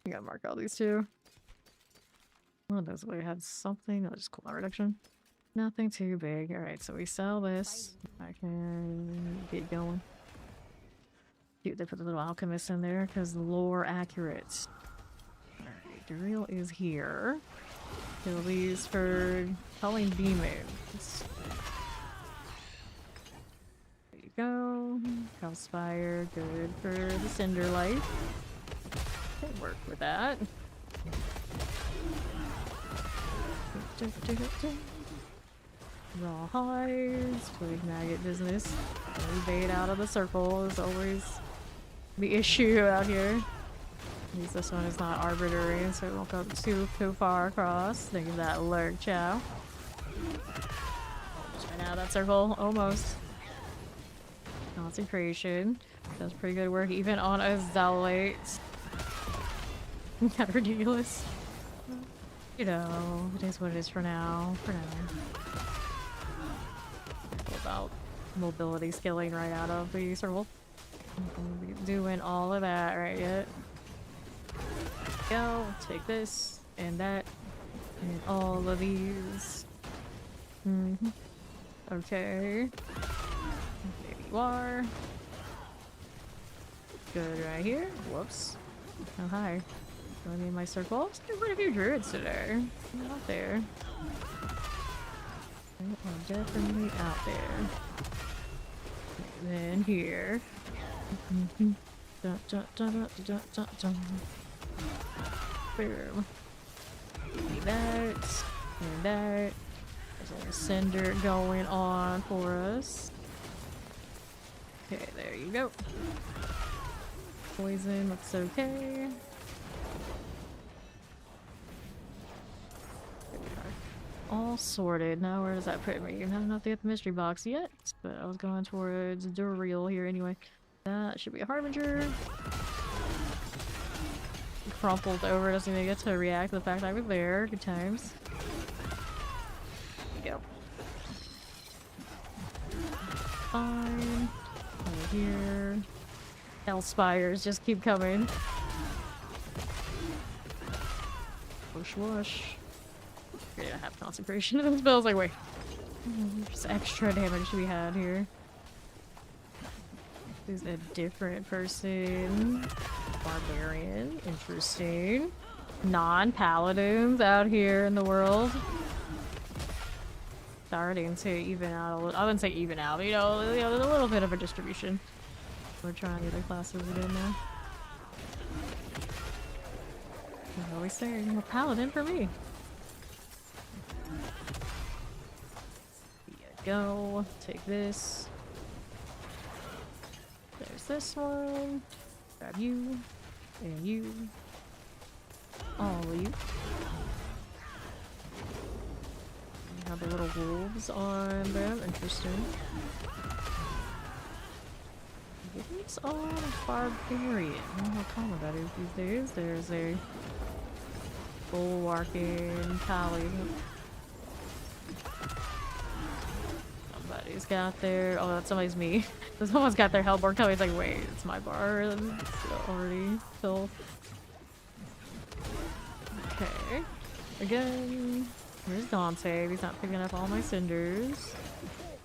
I gotta mark all these too. One of those way had something. I'll just cooldown reduction. Nothing too big. Alright, so we sell this. I can get going. Dude, they put the little alchemist in there because lore accurate. Alright, Duriel is here. Kill these for calling demons. There you go. Hellspire, good for the Cinder Life. Can work with that. Raw hides, twig maggot business. Bait out of the circle is always the issue out here. At least this one is not arbitrary, so it won't go too far across. Think of that lurk chow. Just ran out of that circle, almost. Consecration. Does pretty good work even on a zealot. Kind of ridiculous. You know, it is what it is for now. About mobility skilling right out of the circle. Don't be doing all of that right yet. Go, take this and that and all of these. Okay. There you are. Good right here. Whoops. Oh hi. Going in my circle. There's quite a few druids today. They're out there. They are definitely out there. And then here. Dun, dun, dun, dun, dun, dun, dun. Boom. Need that. And that. There's a little cinder going on for us. Okay, there you go. Poison looks okay. All sorted. Now where does that put me? I'm not at the mystery box yet, but I was going towards Duriel here anyway. That should be a harbinger. Crumpled over, doesn't even get to react to the fact I was there. Good times. There you go. Fine. Over here. Hellspires just keep coming. Whoosh whoosh. I have consecration of those spells. Like, wait. There's extra damage to be had here. This is a different person. Barbarian. Interesting. Non-paladins out here in the world. Starting to even out a little. I wouldn't say even out, but you know, there's a little bit of a distribution. We're trying the other classes again now. I always say, more paladin for me. Go, take this. There's this one. Grab you. And you. All of you. You have the little wolves on them. Interesting. Wolves on barbarian. I don't know how common that is these days. There's a bulwarking pally. Somebody's got their. Oh, that's somebody's me. Someone's got their Hellborn coming. It's like, wait, it's my bar. It's already filled. Okay. Again. Here's Dante. He's not picking up all my cinders.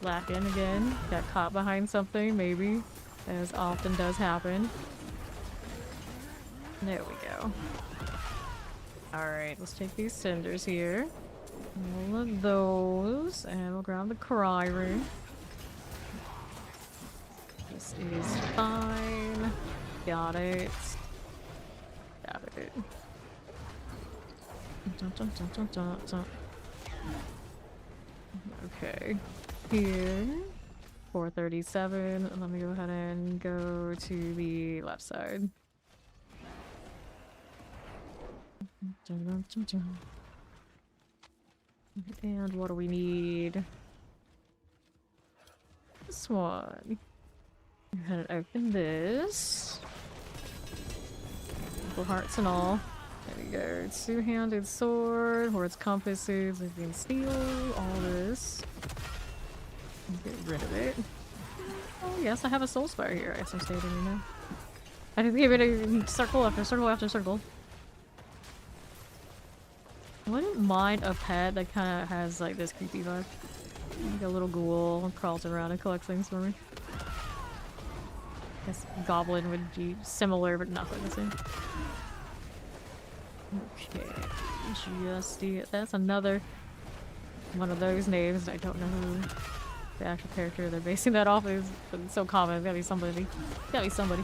Lacking again. Got caught behind something, maybe. As often does happen. There we go. Alright, let's take these cinders here. All of those. And we'll grab the cry room. This is fine. Got it. Got it. Dun, dun, dun, dun, dun, dun. Okay. Here. 437. Let me go ahead and go to the left side. Dun, dun, dun, dun. And what do we need? This one. Go ahead and open this. Couple hearts and all. There we go. Two-handed sword, Horde's compasses, we can steal all this. Get rid of it. Oh yes, I have a soul spire here. I guess I'm stating it now. I didn't give it a circle after circle after circle. I wouldn't mind a pet that kind of has like this creepy vibe. Like a little ghoul crawls around and collects things for me. guess Goblin would be similar, but not quite the same. Okay, Justy. That's another one of those names. I don't know who the actual character they're basing that off is, but it's so common. It's gotta be somebody. It's gotta be somebody.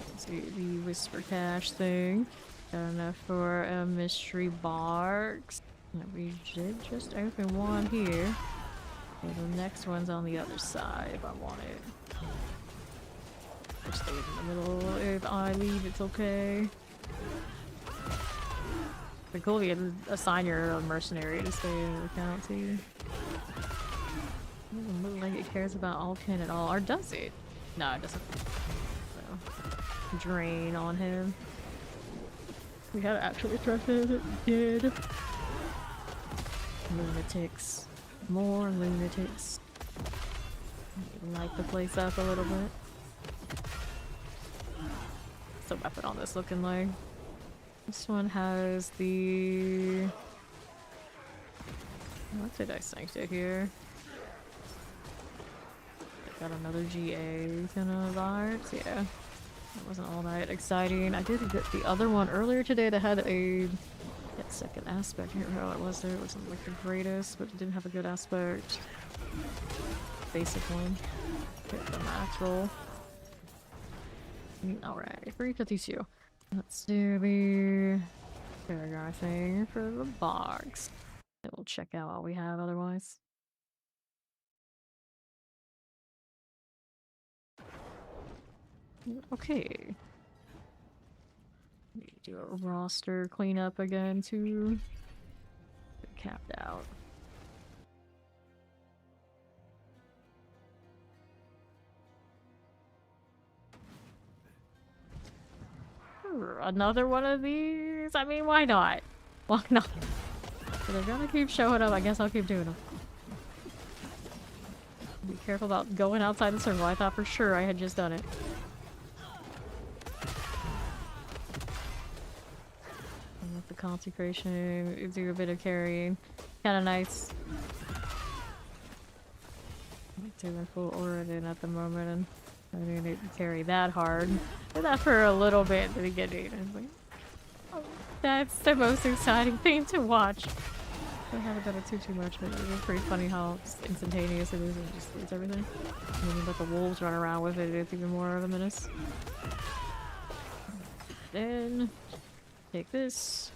Let's see, the Whisper Cache thing. Got enough for a mystery box. We did just open one here. Okay, the next one's on the other side if I want it. Just stay in the middle. If I leave, it's okay. Pretty cool if you can assign your mercenary to stay in the account too. Doesn't look like it cares about Alkin at all. Or does it? No, it doesn't. So, drain on him. We had actually trusted it. Did. Lunatics. More lunatics. Light the place up a little bit. What's the weapon on this looking like? This one has the... What did I sanctify here? Got another GA kind of vibes, yeah. That wasn't all that exciting. I did get the other one earlier today that had a second aspect. I can't remember what it was there. It wasn't like the greatest, but it didn't have a good aspect. Basic one. Get the max roll. Alright, 352. Let's do the paragraph thing for the box. And we'll check out what we have otherwise. Okay. Do a roster cleanup again too. Capped out. Another one of these? I mean, why not? Why not? If they're gonna keep showing up, I guess I'll keep doing them. Be careful about going outside the circle. I thought for sure I had just done it. With the consecration, do a bit of carrying. Kinda nice. I'm doing full Oradin at the moment, and I didn't carry that hard. Did that for a little bit at the beginning. I was like, oh, that's the most exciting thing to watch. I haven't done it too much, but it was pretty funny how just instantaneous it is and it just loses everything. And then you let the wolves run around with it, it's even more of a menace. Then take this.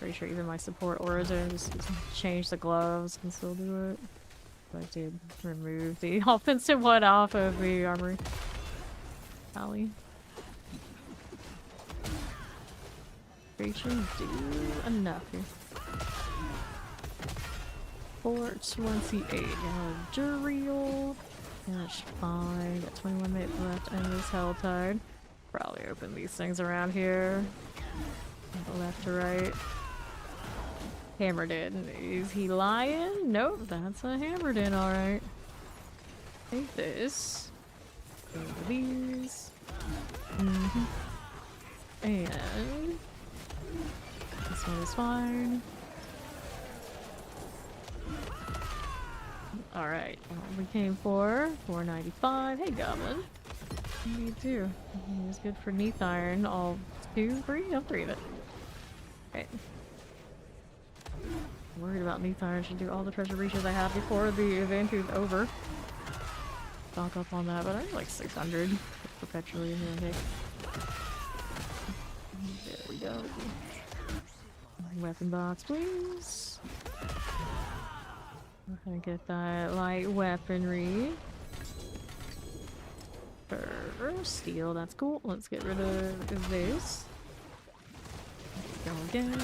Pretty sure even my support Origin just change the gloves and still do it. But I did remove the offensive one off of the armory. Alley. Creation do enough here. 428. Duriel. That's fine. Got 21 minutes left and this Helltide. Probably open these things around here. Left to right. Hammered in. Is he lying? Nope, that's a hammered in, alright. Take this. Go to these. And this one is fine. Alright, we came for 495. Hey, Goblin. What do you do? He was good for Neath Iron. All 2, 3? Oh, 3 of it. Okay. Worried about Neath Iron. Should do all the treasure reaches I have before the event is over. Stock up on that, but I have like 600 perpetually in here. There we go. Weapon box, please. We're gonna get that light weaponry. Steel, that's cool. Let's get rid of this. Go again.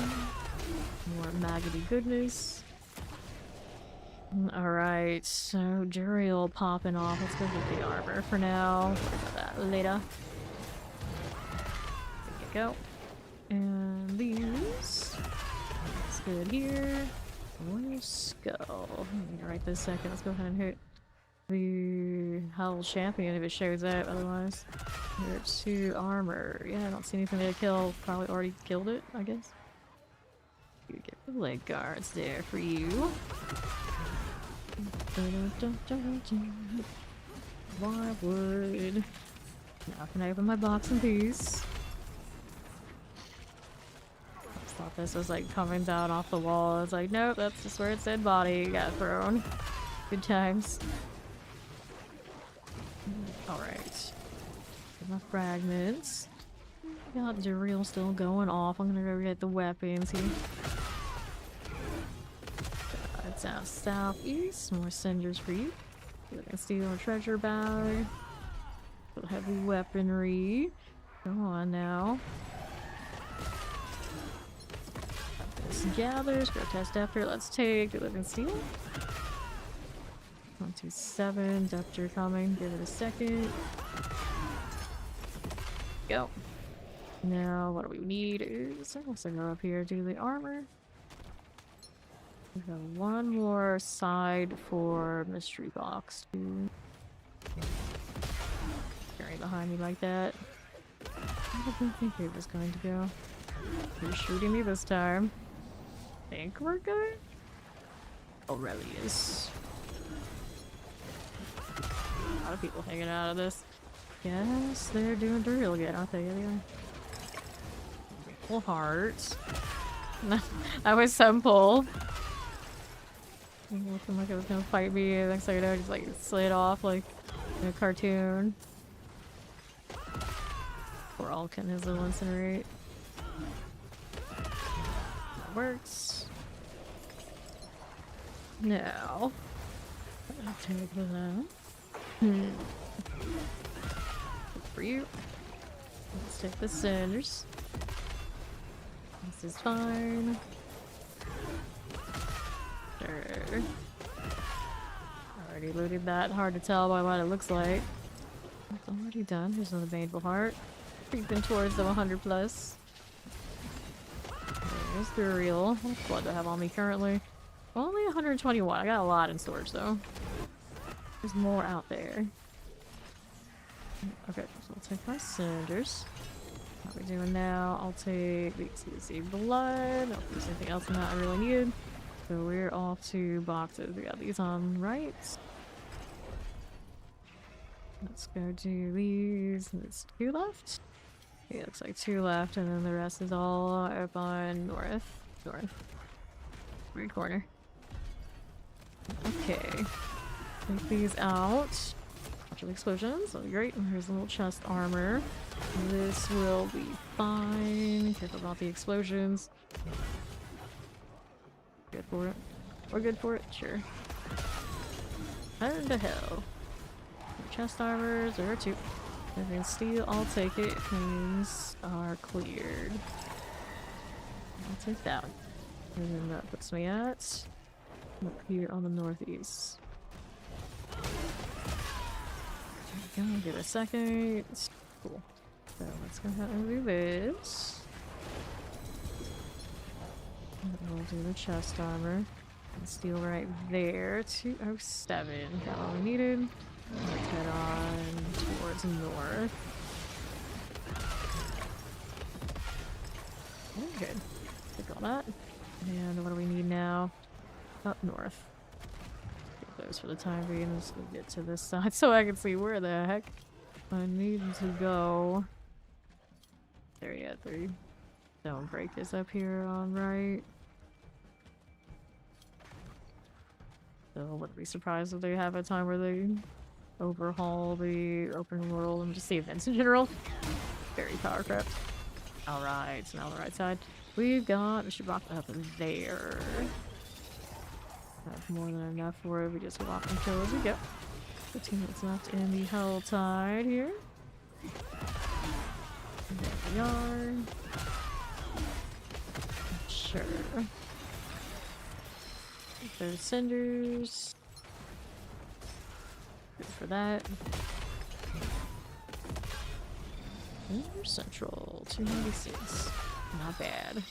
More maggoty goodness. Alright, so Duriel popping off. Let's go get the armor for now. Worry about that later. There you go. And these. That's good here. Let's go. Right this second. Let's go ahead and hit the Howl Champion if it shows up. Otherwise, here's 2 armor. Yeah, I don't see anything to kill. Probably already killed it, I guess. You get the leg guards there for you. Wildwood. Now can I open my box in peace? I just thought this was like coming down off the wall. I was like, nope, that's just where it said body got thrown. Good times. Alright. My fragments. Got Duriel still going off. I'm gonna go get the weapons here. It's out southeast. More cinders for you. Looking steel treasure bag. Heavy weaponry. Go on now. This gathers. Go test after. Let's take the living steel. 127. Doctor coming. Give it a second. Go. Now, what do we need is let's go up here, do the armor. We have one more side for mystery box. Carry behind me like that. I didn't think it was going to go. You're shooting me this time. Think we're good? Aurelius. A lot of people hanging out of this. Yes, they're doing Duriel again, aren't they? Yeah. Full heart. That was some pull. Looking like it was gonna fight me. Next thing I know, just like slid off like in a cartoon. Poor Alkin has a incinerate. That works. Now, I'll take that. Good for you. Let's take the cinders. This is fine. Sure. Already looted that. Hard to tell by what it looks like. It's already done. Here's another Baneful Heart. Creeping towards the 100 plus. There's the real. How much blood do I have on me currently? Only 121. I got a lot in storage though. There's more out there. Okay, so I'll take my cinders. What are we doing now? I'll take the exclusive blood. I'll use anything else in that I really needed. So we're off to boxes. We got these on right. Let's go do these. There's 2 left. Yeah, looks like 2 left, and then the rest is all up on north. Weird corner. Okay. Take these out. Bunch of explosions. That'll be great. And here's a little chest armor. This will be fine. Careful about the explosions. Good for it. We're good for it? Sure. How the hell? Chest armors, there are 2. Everything steel, I'll take it. Things are cleared. I'll take that one. And then that puts me at up here on the northeast. There we go, give it a second. Cool. So let's go ahead and do this. And we'll do the chest armor. And steel right there. 207. Got all we needed. Let's head on towards north. Oh, good. Take all that. And what do we need now? Up north. Get those for the time being. Let's go get to this side so I can see where the heck I need to go. There you go. 3. Don't break this up here on right. So wouldn't be surprised if they have a time where they overhaul the open world and just the events in general. Very power crept. Alright, so now on the right side. We've got a Shabaka up there. Have more than enough for it. We just walk and kill as we go. 15 minutes left in the Hell Tide here. And there we are. Sure. There's cinders. Good for that. Or Central 296. Not bad.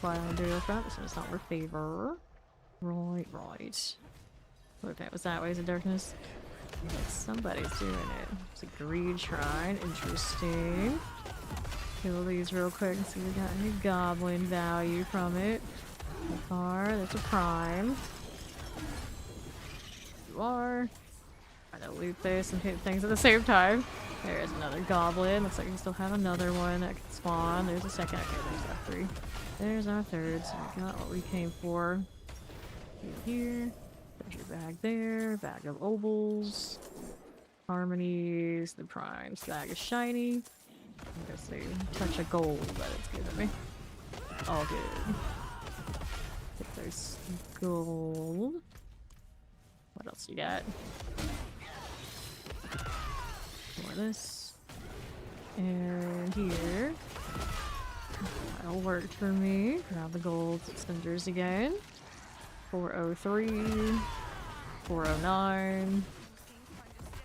Fly on the front, so it's not our favor. Right. What that was that ways of darkness? Somebody's doing it. It's a greed shrine. Interesting. Kill these real quick and see if we got any goblin value from it. So far, that's a prime. You are. Trying to loot this and hit things at the same time. There's another goblin. Looks like we still have another one that can spawn. There's a second. Okay, there's our 3. There's our 3rd. So we got what we came for. Here. There's your bag there. Bag of obols. Harmonies. The primes. Bag of shiny. Let's see. Touch of gold that it's giving me. All good. Take those gold. What else you got? More of this. And here. That'll work for me. Grab the gold cinders again. 403. 409.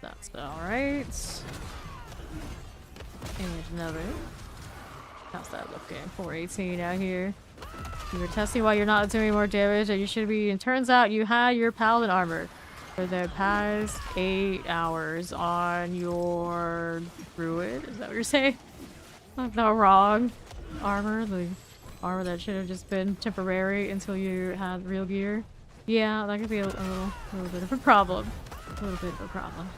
That's alright. And another. How's that looking? 418 out here. You were testing while you're not doing more damage and you should be. And turns out you had your paladin armor for the past 8 hours on your druid. Is that what you're saying? I'm not wrong. Armor, the armor that should have just been temporary until you had real gear. Yeah, that could be a little bit of a problem. A little bit of a problem.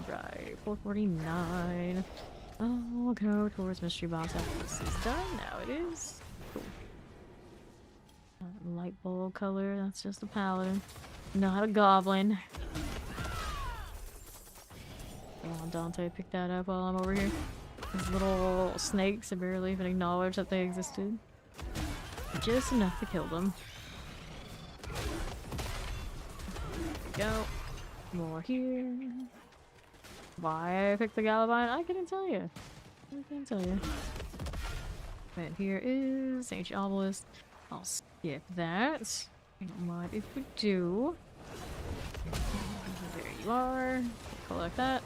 Right, 449. Oh, we'll go towards mystery box after this is done. Now it is. Cool. Light bulb color, that's just a paladin. Not a goblin. Come on, Dante, pick that up while I'm over here. These little snakes, I barely even acknowledged that they existed. Just enough to kill them. There we go. More here. Why I picked the Galabine, I couldn't tell you. I can't tell you. And here is Ancient Obelisk. I'll skip that. I don't mind if we do. There you are. Collect that.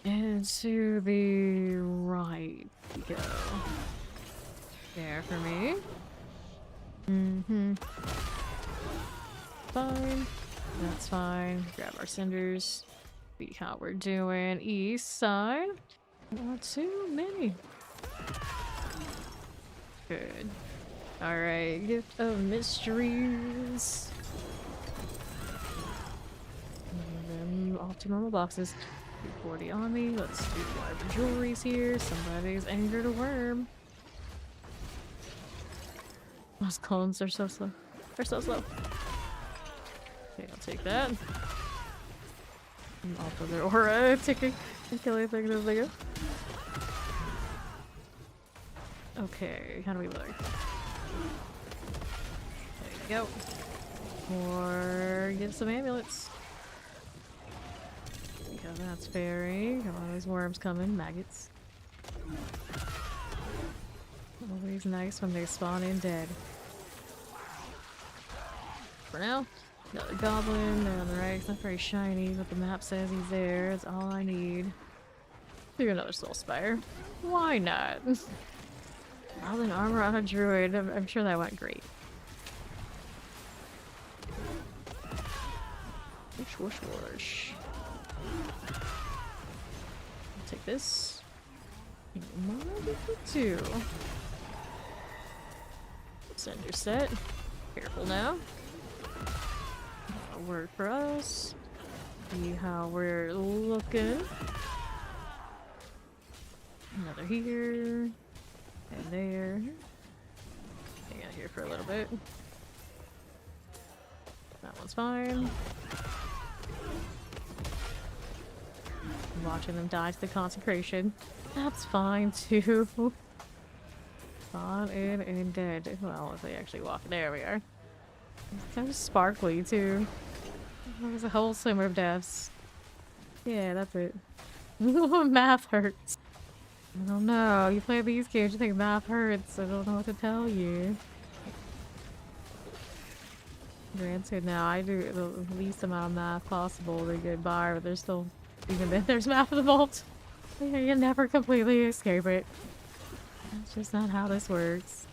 And to the right we go. There for me. Fine. That's fine. Grab our cinders. See how we're doing. East side. Not too many. Good. Alright, Gift of Mysteries. And then off to normal boxes. 240 on me. Let's do our jewelries here. Somebody's angered a worm. Those clones are so slow. They're so slow. Okay, I'll take that. And off of their aura, taking and killing things as they go. Okay, how do we look? There you go. Or get some amulets. Yeah, that's fairy. Come on, those worms coming. Maggots. Always nice when they spawn in dead. For now, another goblin there on the right. It's not very shiny, but the map says he's there. That's all I need. Do another soul spire. Why not? Paladin armor on a druid. I'm sure that went great. Whoosh, whoosh, whoosh. I'll take this. Two. Send your set. Careful now. That'll work for us. See how we're looking. Another here. And there. Hang out here for a little bit. That one's fine. I'm watching them die to the consecration. That's fine too. Spawn in and dead. Well, if they actually walk. There we are. It's kind of sparkly too. There's a whole swimmer of deaths. Yeah, that's it. Math hurts. I don't know. You play these games, you think math hurts. I don't know what to tell you. Granted, now I do the least amount of math possible to get by, but there's still, even then, there's math in the vault. You can never completely escape it. That's just not how this works.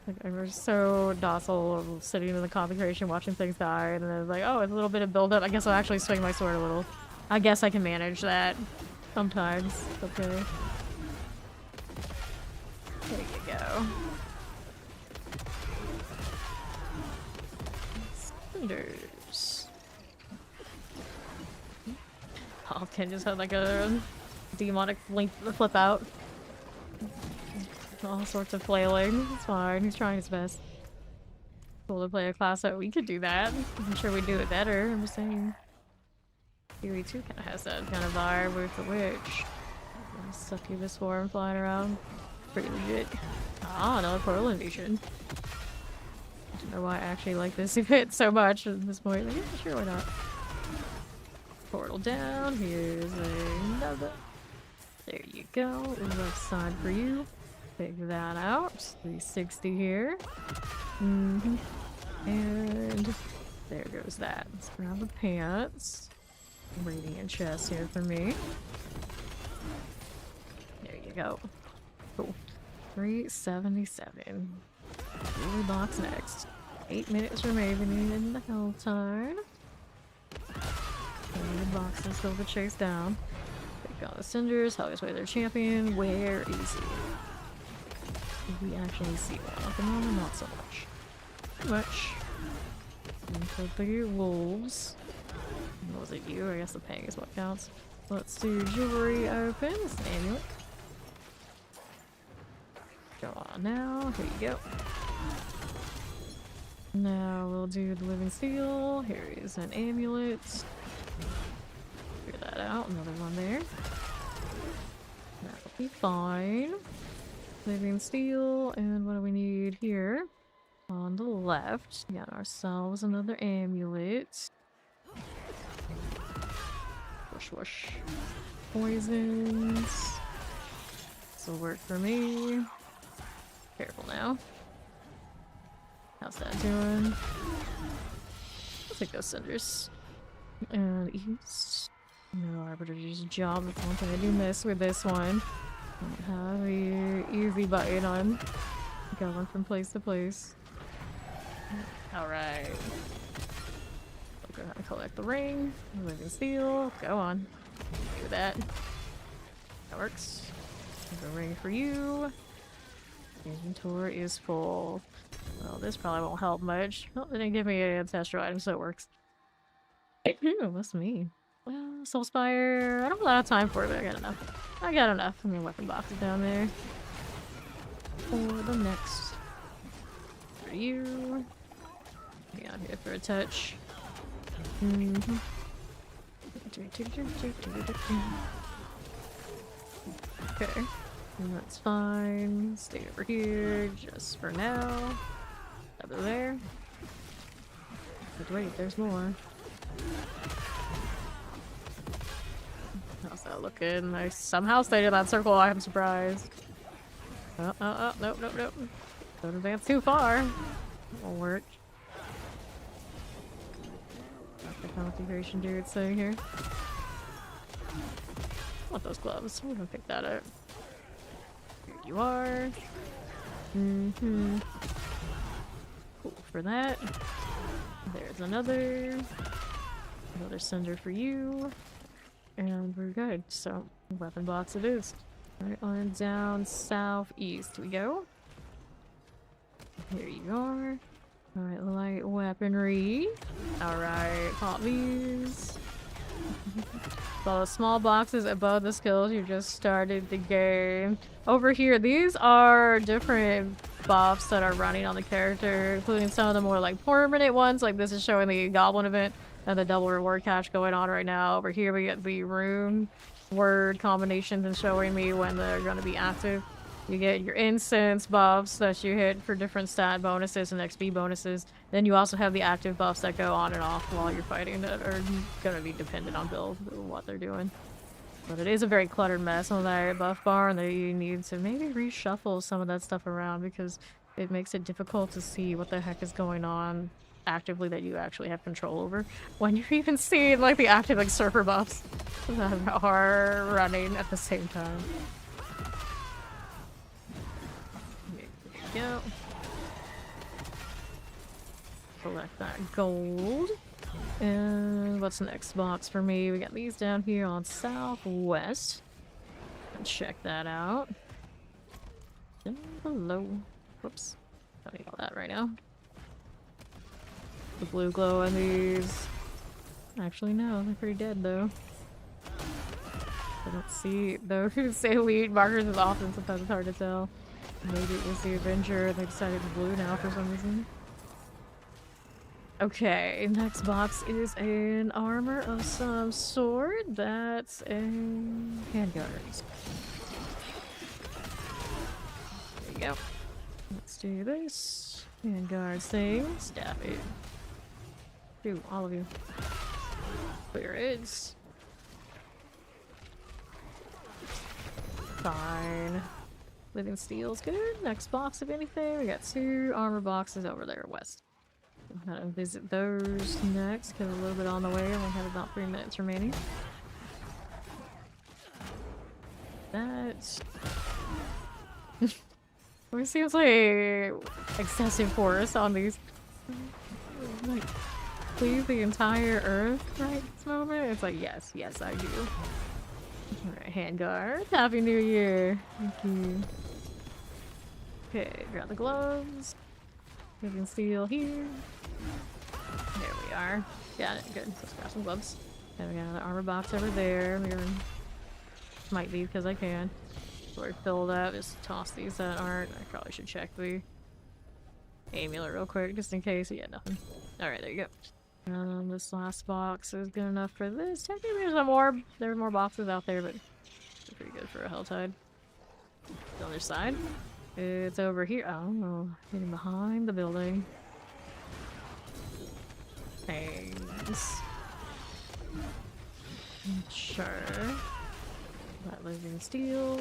Like, I was so docile, sitting in the consecration, watching things die, and then I was like, oh, it's a little bit of build-up. I guess I'll actually swing my sword a little. I guess I can manage that. Sometimes. Okay. There you go. Cinders. Hopkin just had like a demonic blink flip out. All sorts of flailing. It's fine. He's trying his best. Cool to play a class that we could do that. I'm sure we'd do it better. I'm just saying. Theory 2 kind of has that kind of vibe with the witch. Succubus form flying around. Pretty legit. Ah, another portal invasion. I don't know why I actually like this event so much at this point. Like, yeah, sure, why not? Portal down. Here's another. There you go. Left side for you. Pick that out. 360 here. And there goes that. Let's grab the pants. Radiant chest here for me. There you go. Cool. 377. Jewelry box next. 8 minutes remaining in the hell time. The boxes still to chase down. Pick on the cinders. How is their champion? Where is he? We actually see one at the moment, not so much. Too much. And for the wolves. Was it you? I guess the pang is what counts. Let's do jewelry open. It's an amulet. Go on now. Here you go. Now we'll do the living steel. Here is an amulet. Figure that out. Another one there. That'll be fine. Living steel. And what do we need here? On the left, we got ourselves another amulet. Whoosh whoosh. Poisons. This'll work for me. Careful now. How's that doing? I'll take those cinders. And east. No Arbiter's job. One thing I do miss with this one. I don't have the easy button on. Going from place to place. Alright. Go ahead and collect the ring. Living steel. Go on. Do that. That works. There's a ring for you. Inventory is full. Well, this probably won't help much. Oh, they didn't give me an ancestral item, so it works. What's me? Well, Soulspire. I don't have a lot of time for it, but I got enough. I got enough. I mean, weapon boxes down there. For the next. For you. Hang on here for a touch. Okay. That's fine. Stay over here just for now. Over there. But wait, there's more. How's that looking? I somehow stayed in that circle. I'm surprised. Oh, nope. Don't advance too far. Won't work. What's the configuration dude saying here? I want those gloves. I'm gonna pick that up. Here you are. Cool for that. There's another cinder for you. And we're good. So, weapon box it is. Right on down southeast we go. Here you are. Alright, light weaponry. Alright, pop these. So the small boxes above the skills you just started the game. Over here, these are different buffs that are running on the character, including some of the more like permanent ones, like this is showing the goblin event and the double reward cache going on right now. Over here we get the rune word combinations and showing me when they're going to be active. You get your incense buffs that you hit for different stat bonuses and XP bonuses. Then you also have the active buffs that go on and off while you're fighting that are going to be dependent on build and what they're doing. But it is a very cluttered mess on that buff bar, and you need to maybe reshuffle some of that stuff around because it makes it difficult to see what the heck is going on actively that you actually have control over when you're even seeing like the active like surfer buffs that are running at the same time. Go. Collect that gold. And what's the next box for me? We got these down here on southwest. Let's check that out. Down below. Whoops. Don't need all that right now. the blue glow on these. Actually, no, they're pretty dead though. I don't see those elite markers as often, sometimes it's hard to tell. Maybe it was the Avenger and they decided to blue now for some reason. Okay, next box is an armor of some sort. That's a handguards. There you go. Let's do this. Handguards thing. Stab it. Do all of you. Clear it. Fine. Living steel's good. Next box, if anything. We got 2 armor boxes over there west. I'm gonna visit those next. Get a little bit on the way. I only have about 3 minutes remaining. That's. It seems like excessive force on these. Like, please, the entire Earth right at this moment? It's like, yes, yes, I do. Alright, handguard. Happy New Year. Thank you. Okay, grab the gloves. Living steel here. There we are. Got it, good. Let's grab some gloves. Then we got another armor box over there. We're gonna smite these because I can. Before I fill that, just toss these that aren't. I probably should check the amulet real quick just in case. Yeah, nothing. Alright, there you go. This last box is good enough for this. Technically there's more. There are more boxes out there, but they're pretty good for a Helltide. The other side. It's over here. Oh, hidden behind the building. Thanks. Sure. That living steel.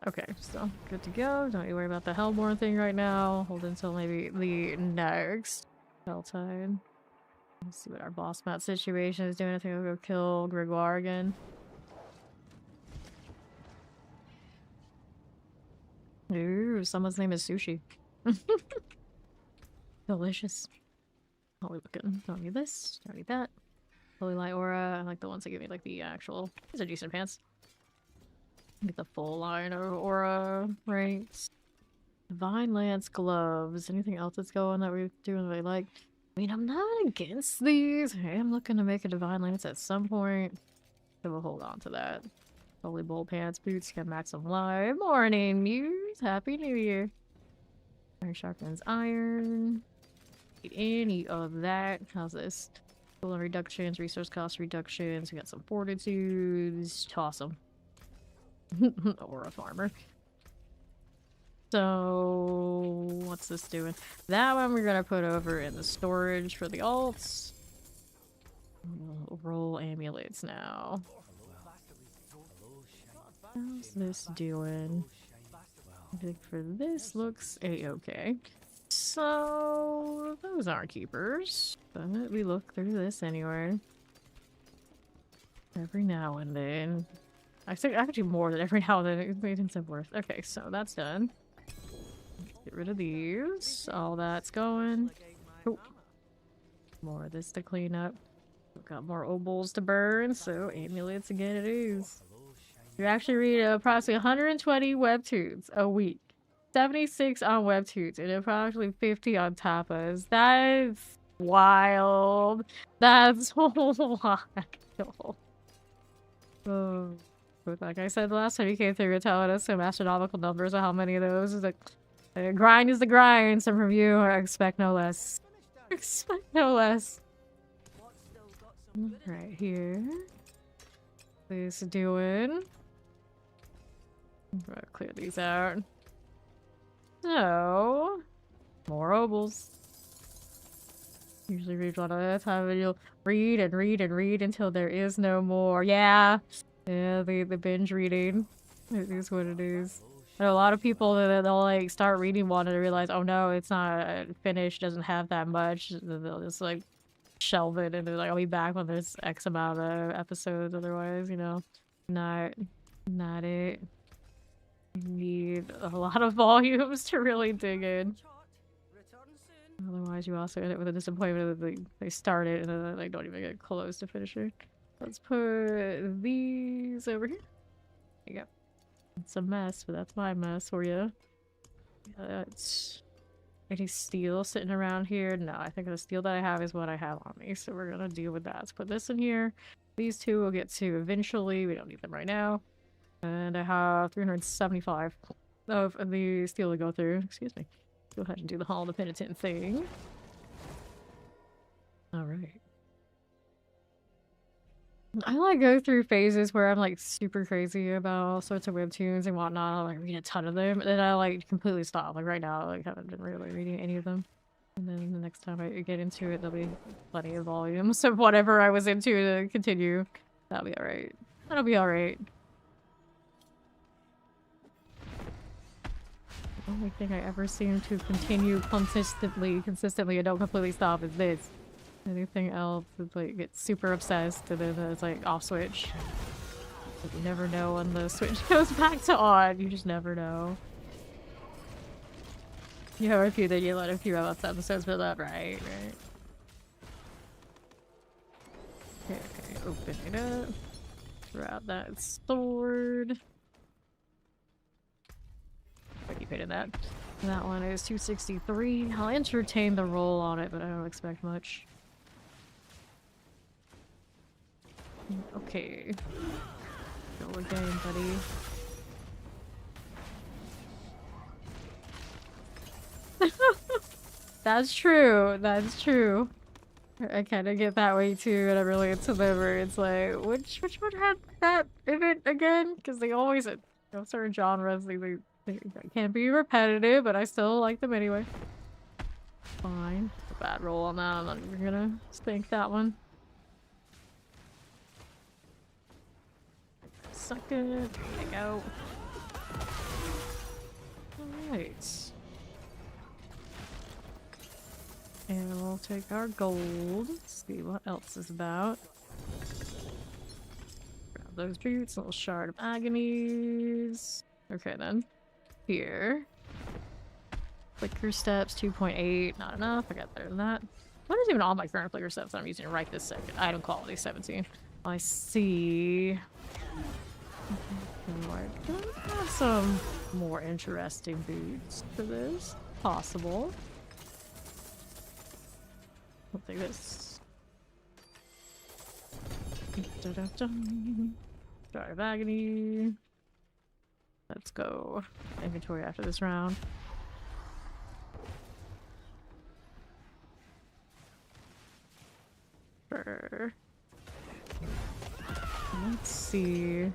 Okay, so good to go. Don't you worry about the Hellborn thing right now. Hold until maybe the next Helltide. Let's see what our boss mat situation is doing. I think we'll go kill Gregoire again. Ooh, someone's name is Sushi. Delicious. Holy looking. Don't need this. Don't need that. Holy Light Aura. I like the ones that give me like the actual. These are decent pants. Get the full line of aura ranks. Divine Lance gloves. Anything else that's going that we're doing that I like? I mean, I'm not against these. I am looking to make a Divine Lance at some point. So we'll hold on to that. Holy Bowl pants, boots, got Maximum Live. Morning, Muse. Happy New Year. Iron sharpens iron. Need any of that. How's this? Coolant reductions, resource cost reductions. We got some fortitudes. Toss them. Aura farmer. So, what's this doing? That one we're gonna put over in the storage for the alts. We'll roll amulets now. How's this doing? I think for this looks a-okay. So, those aren't keepers. But we look through this anyway. Every now and then. I think actually more than every now and then. It made him worth. Okay, so that's done. Get rid of these. All that's going. Oh. More of this to clean up. We've got more obols to burn, so amulets again it is. You actually read approximately 120 webtoons a week. 76 on webtoons and approximately 50 on tapas. That's wild. That's a lot. Oh. But like I said the last time you came through, you're telling us some astronomical numbers of how many of those is like grind is the grind. Some from you, or expect no less. Expect no less. Right here. This doing. Clear these out. So, more obols. Usually read one at a time, and you'll read and read and read until there is no more. Yeah. Yeah, the binge reading. It is what it is. There are a lot of people that they'll like start reading one and realize, oh no, it's not finished, doesn't have that much. They'll just like shelve it and they're like, I'll be back when there's X amount of episodes. Otherwise, you know, not it. You need a lot of volumes to really dig in. Otherwise, you also end up with a disappointment that they start it and then they don't even get close to finishing. Let's put these over here. There you go. It's a mess, but that's my mess for you. That's any steel sitting around here. No, I think the steel that I have is what I have on me, so we're gonna deal with that. Let's put this in here. These two we'll get to eventually. We don't need them right now. And I have 375 of the steel to go through. Excuse me. Go ahead and do the Hall of the Penitent thing. Alright. I like go through phases where I'm like super crazy about all sorts of webtoons and whatnot. I like read a ton of them, and then I like completely stop. Like right now, I like haven't been really reading any of them. And then the next time I get into it, there'll be plenty of volumes of whatever I was into to continue. That'll be alright. That'll be alright. The only thing I ever seem to continue consistently and don't completely stop is this. Anything else is like get super obsessed and then it's like off switch. Like, you never know when the switch goes back to on. You just never know. You have a few that you let a few episodes build up, right? Okay, open it up. Grab that sword. I keep hitting that. That one is 263. I'll entertain the roll on it, but I don't expect much. Okay. Go again, buddy. That's true. That's true. I kind of get that way too, and I really get to them where it's like, which one had that in it again? Because they always, you know, certain genres, they can be repetitive, but I still like them anyway. Fine. A bad roll on that. I'm not even gonna stink that one. Suck it. There you go. Alright. And we'll take our gold. See what else is about. Grab those boots. A little shard of agonies. Okay then. Here. Flicker steps 2.8. Not enough. I got better than that. What is even all my current flicker steps I'm using right this second? Item quality 17. I see. Can I have some more interesting boots for this? Possible. I'll take this. Start of agony. Let's go. Inventory after this round. Sure. Let's see.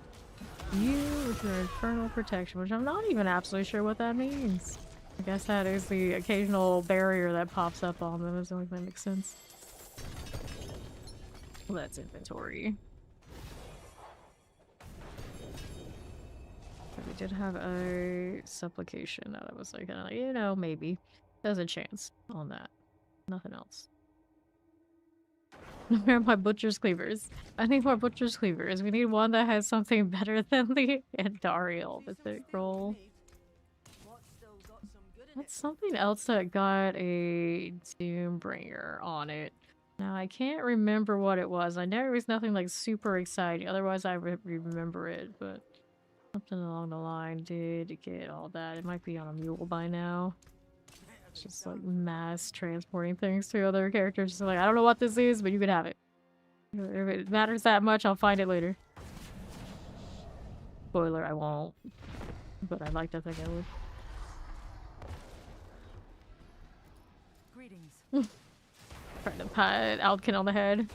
You with your infernal protection, which I'm not even absolutely sure what that means. I guess that is the occasional barrier that pops up on them, as long as that makes sense. Well, that's inventory. But we did have a supplication that I was like, you know, maybe. There's a chance on that. Nothing else. Where are my butcher's cleavers? I need more butcher's cleavers. We need one that has something better than the Andariel mythic roll. That's something else that got a Doombringer on it. Now I can't remember what it was. I know it was nothing like super exciting. Otherwise I would remember it, but something along the line did get all that. It might be on a mule by now. Just like mass transporting things to other characters. So like, I don't know what this is, but you can have it. If it matters that much, I'll find it later. Spoiler, I won't. But I'd like to think I would. Greetings. Trying to pat Aldkin on the head.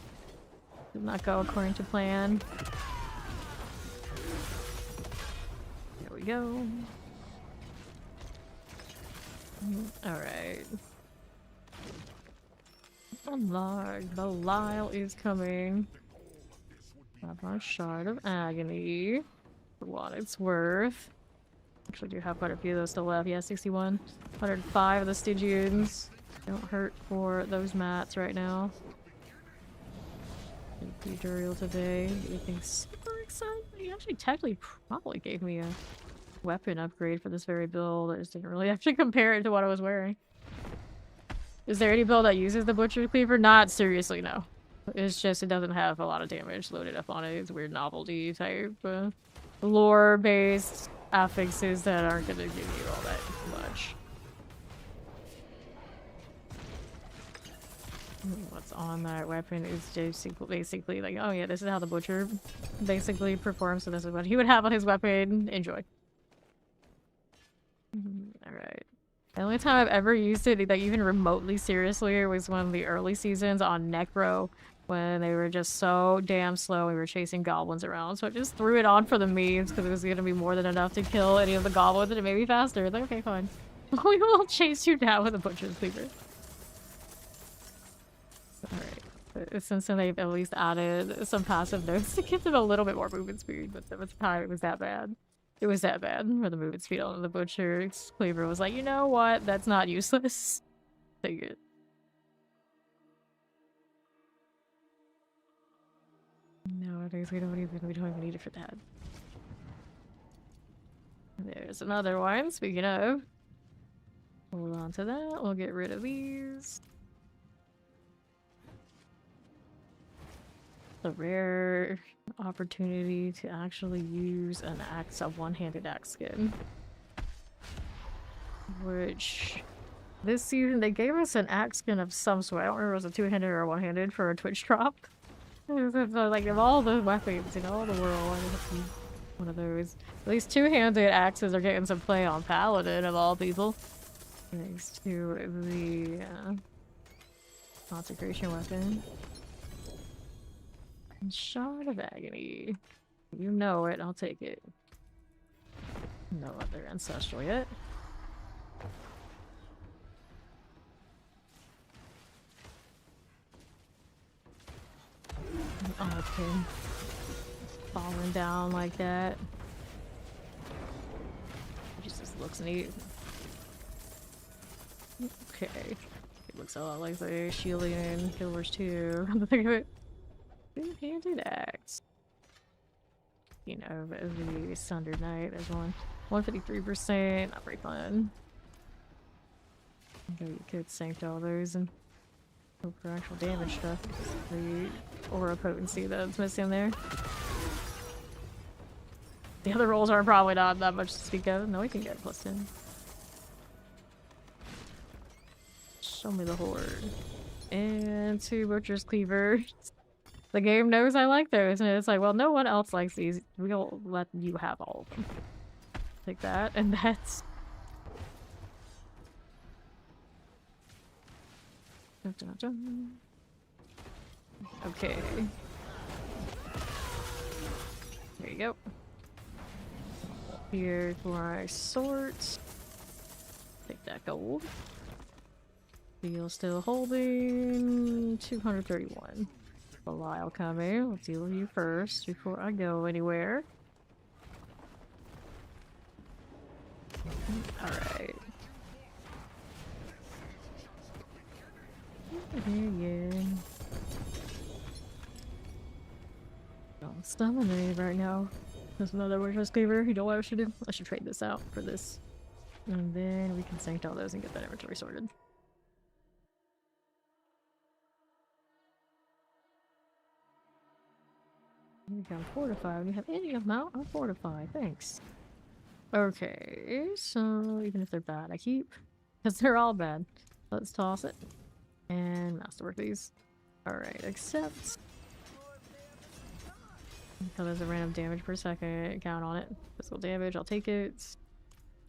Did not go according to plan. There we go. Alright. Unlock. Belial is coming. Have my shard of agony. For what it's worth. Actually do have quite a few of those still left. Yeah, 61. 105 of the Stygians. Don't hurt for those mats right now. Duriel today. Anything super exciting? He actually technically probably gave me a weapon upgrade for this very build. I just didn't really have to compare it to what I was wearing. Is there any build that uses the Butcher Cleaver? Not seriously, no. It's just it doesn't have a lot of damage loaded up on it. It's a weird novelty type lore-based affixes that aren't gonna give you all that much. What's on that weapon is just basically like, oh yeah, this is how the butcher basically performs, so this is what he would have on his weapon. Enjoy. Alright. The only time I've ever used it, like even remotely seriously, was one of the early seasons on Necro, when they were just so damn slow. We were chasing goblins around, so I just threw it on for the memes because it was gonna be more than enough to kill any of the goblins, and it made me faster. Like, okay, fine. We will chase you down with a butcher's cleaver. Alright. Since then they've at least added some passive notes to give them a little bit more movement speed, but at the time it was that bad. It was that bad for the movement speed on the butcher's cleaver was like, you know what? That's not useless. Take it. Nowadays we don't even need it for that. There's another one, speaking of. Hold on to that. We'll get rid of these. The rare opportunity to actually use an axe, a one-handed axe skin. Which, this season they gave us an axe skin of some sort. I don't remember if it was a two-handed or a one-handed for a Twitch drop. Like, of all the weapons in all the world, I didn't see one of those. At least two-handed axes are getting some play on Paladin, of all people. Thanks to the consecration weapon. Shard of Agony. You know it, I'll take it. No other ancestral yet. Okay. Falling down like that. It just looks neat. Okay. It looks a lot like the shielding in Guild Wars 2. Come to think of it. Two-handed axe. You know, the Sundered Knight, there's one. 153%, not very fun. Okay, you could sink all those and hope for actual damage stuff. The aura potency that's missing there. The other rolls are probably not that much to speak of. No, we can get +10. Show me the horde. And 2 Butcher's Cleavers. The game knows I like those, and it's like, well, no one else likes these. We'll let you have all of them. Take that, and that's... Dun, dun, dun. Okay. There you go. Here's my swords. Take that gold. Steel still holding 231. Belial coming. Let's deal with you first before I go anywhere. Alright. Yeah. Don't summon me right now. There's another Witch's Cleaver. You know what I should do? I should trade this out for this. And then we can sanct all those and get that inventory sorted. I'm fortified. We have any amount? I'm fortified. Thanks. Okay, so even if they're bad, I keep. Because they're all bad. Let's toss it. And masterwork these. Alright, accept. So there's a random damage per second. Count on it. Physical damage, I'll take it.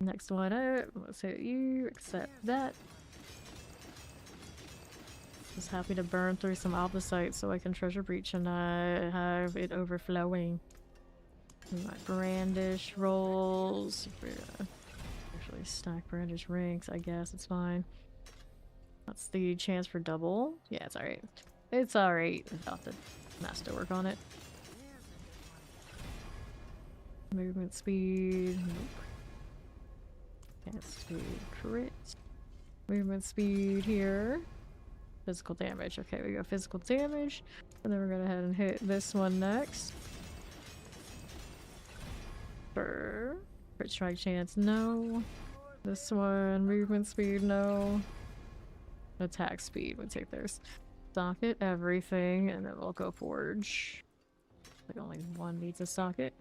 Next one up. Let's hit you. Accept that. Just happy to burn through some opposites so I can treasure breach and not have it overflowing. My brandish rolls. Actually stack brandish ranks, I guess it's fine. That's the chance for double. Yeah, it's alright. It's alright. Without the masterwork on it. Movement speed. Yes, crit. Movement speed here. Physical damage. Okay, we go physical damage. And then we're gonna head and hit this one next. Crit strike chance, no. This one, movement speed, no. Attack speed, we'll take those. Socket, everything, and then we'll go forge. Like only one needs a socket.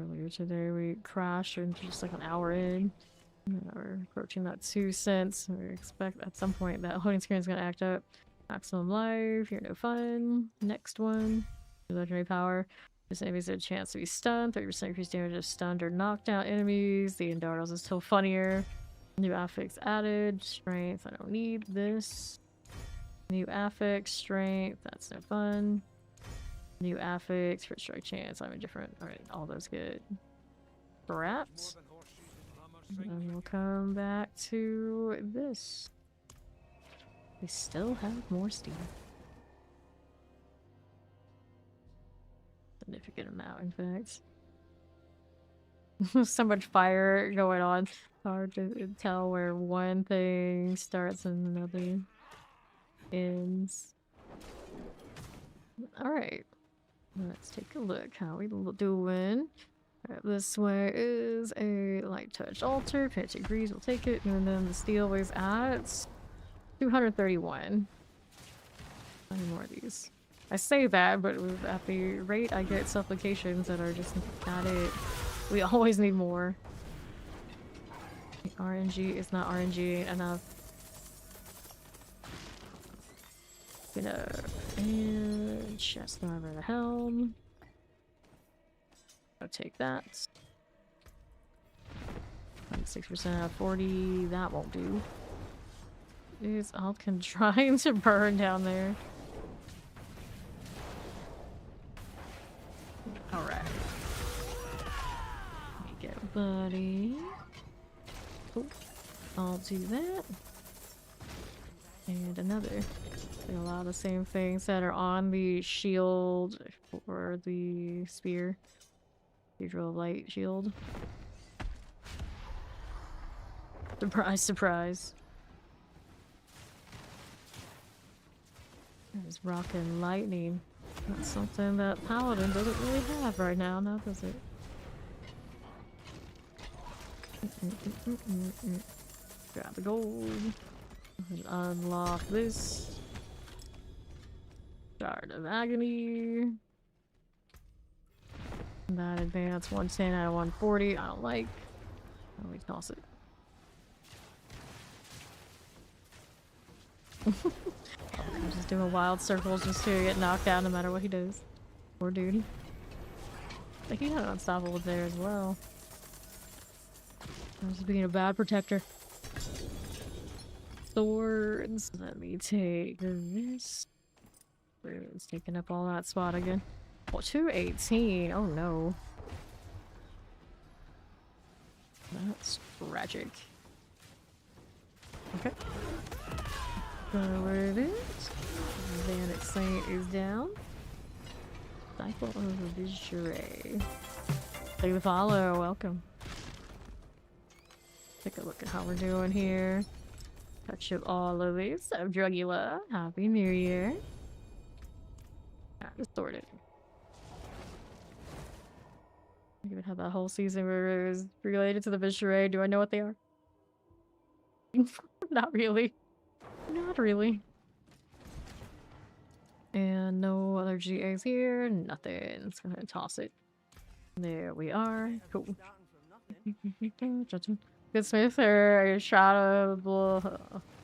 earlier today we crashed and just like an hour in. We're approaching that 2 cents. We expect at some point that loading screen is gonna act up. Maximum life, you're no fun. Next one. Legendary power. This enemies have a chance to be stunned. 30% increased damage of stunned or knocked out enemies. The Endardos is still funnier. New affix added. Strength, I don't need this. New affix, strength, that's no fun. New affix, first strike chance, I'm indifferent. Alright, all those good. Perhaps. And we'll come back to this. We still have more steam. Significant amount, in fact. So much fire going on. Hard to tell where one thing starts and another ends. Alright. Let's take a look. How we doing? Alright, this way is a light touch altar. 50 degrees, we'll take it. And then the steel is at 231. I need more of these. I say that, but at the rate I get supplications that are just not it. We always need more. The RNG is not RNG enough. And chest over the helm. I'll take that. 6% out of 40. That won't do. Is Alkin trying to burn down there? Alright. Get buddy. Oh, I'll do that. And another. A lot of the same things that are on the shield or the spear. Cathedral light shield. Surprise, surprise. There's rock and lightning. That's something that Paladin doesn't really have right now, does it? Grab the gold. And unlock this. Shard of Agony. That advance 110 out of 140. I don't like. Oh, we toss it. I'm just doing wild circles just to get knocked out no matter what he does. Poor dude. Like he's not unstoppable there as well. I'm just being a bad protector. Swords. Let me take this. It's taking up all that spot again. Well, 218. Oh no. That's tragic. Okay. Where it is. Vanek Saint is down. Cycle of the Visuray. Thank you for the follow. Welcome. Take a look at how we're doing here. Touch up all of these. So, Drugula. Happy New Year. Just sort it. I even have that whole season where it was related to the Visuray. Do I know what they are? Not really. Not really. And no other GAs here. Nothing. It's gonna toss it. There we are. Cool. Good Smith or Shadow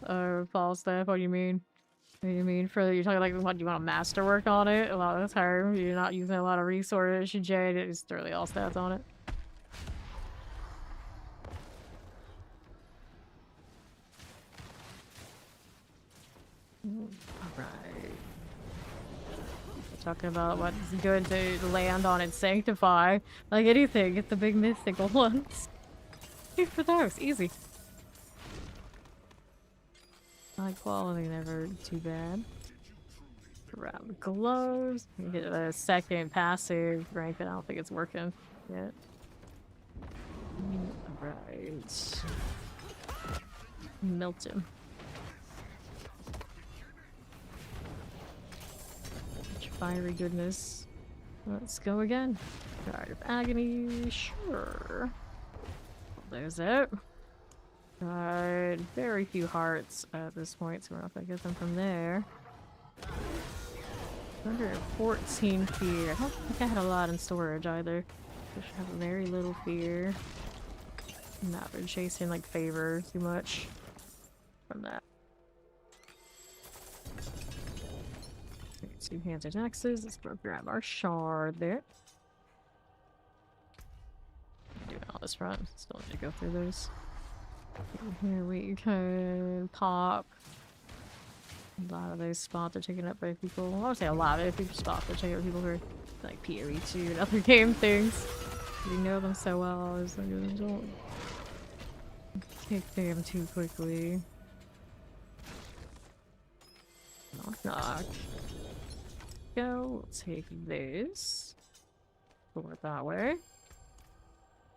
or false staff? What do you mean? What do you mean for you're talking like what you want a masterwork on it? A lot of the time you're not using a lot of resources. You jade it, just throw the all stats on it. Alright. Talking about what's good to land on and sanctify. Like anything, get the big mythical ones. Good for those, easy. High quality, never too bad. Grab the gloves. Get a second passive rank, but I don't think it's working yet. Alright. Melt him. Fiery goodness. Let's go again. Shard of Agony, sure. There's it. Very few hearts at this point, so we're not gonna get them from there. 114 feet. I don't think I had a lot in storage either. Just have very little fear. Not been chasing like favor too much from that. Okay, 2 hands and axes. Let's go grab our shard there. Doing all this front. Still need to go through those. Here we can pop. A lot of those spots are taken up by people. I would say a lot of people spots are taken up by people who are like PoE2 and other game things. We know them so well, as like, don't kick them too quickly. Knock knock. Go, we'll take this. Go it that way.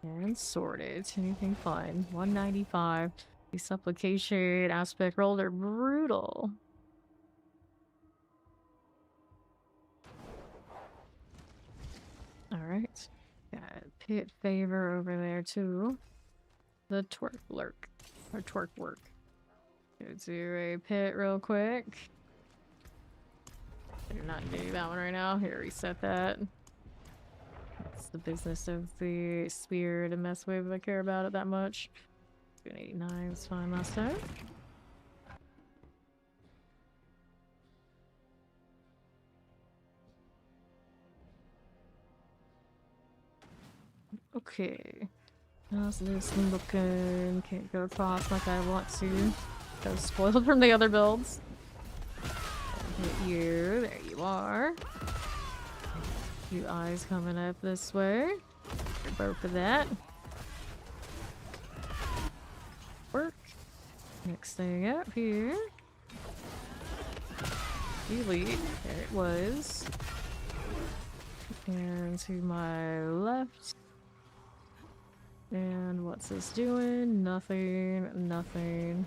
And sort it. Anything fun. 195. The supplication aspect roll are brutal. Alright. Got pit favor over there too. The twerk lurk. Or twerk work. Go to a pit real quick. Better not do that one right now. Here, reset that. It's the business of the spear to mess with if I care about it that much. 289 was fine last time. Okay. How's this looking? Can't go across like I want to. Got spoiled from the other builds. Hit you. There you are. Few eyes coming up this way. Both for that. Work. Next thing up here. Delete. There it was. And to my left. And what's this doing? Nothing. Nothing.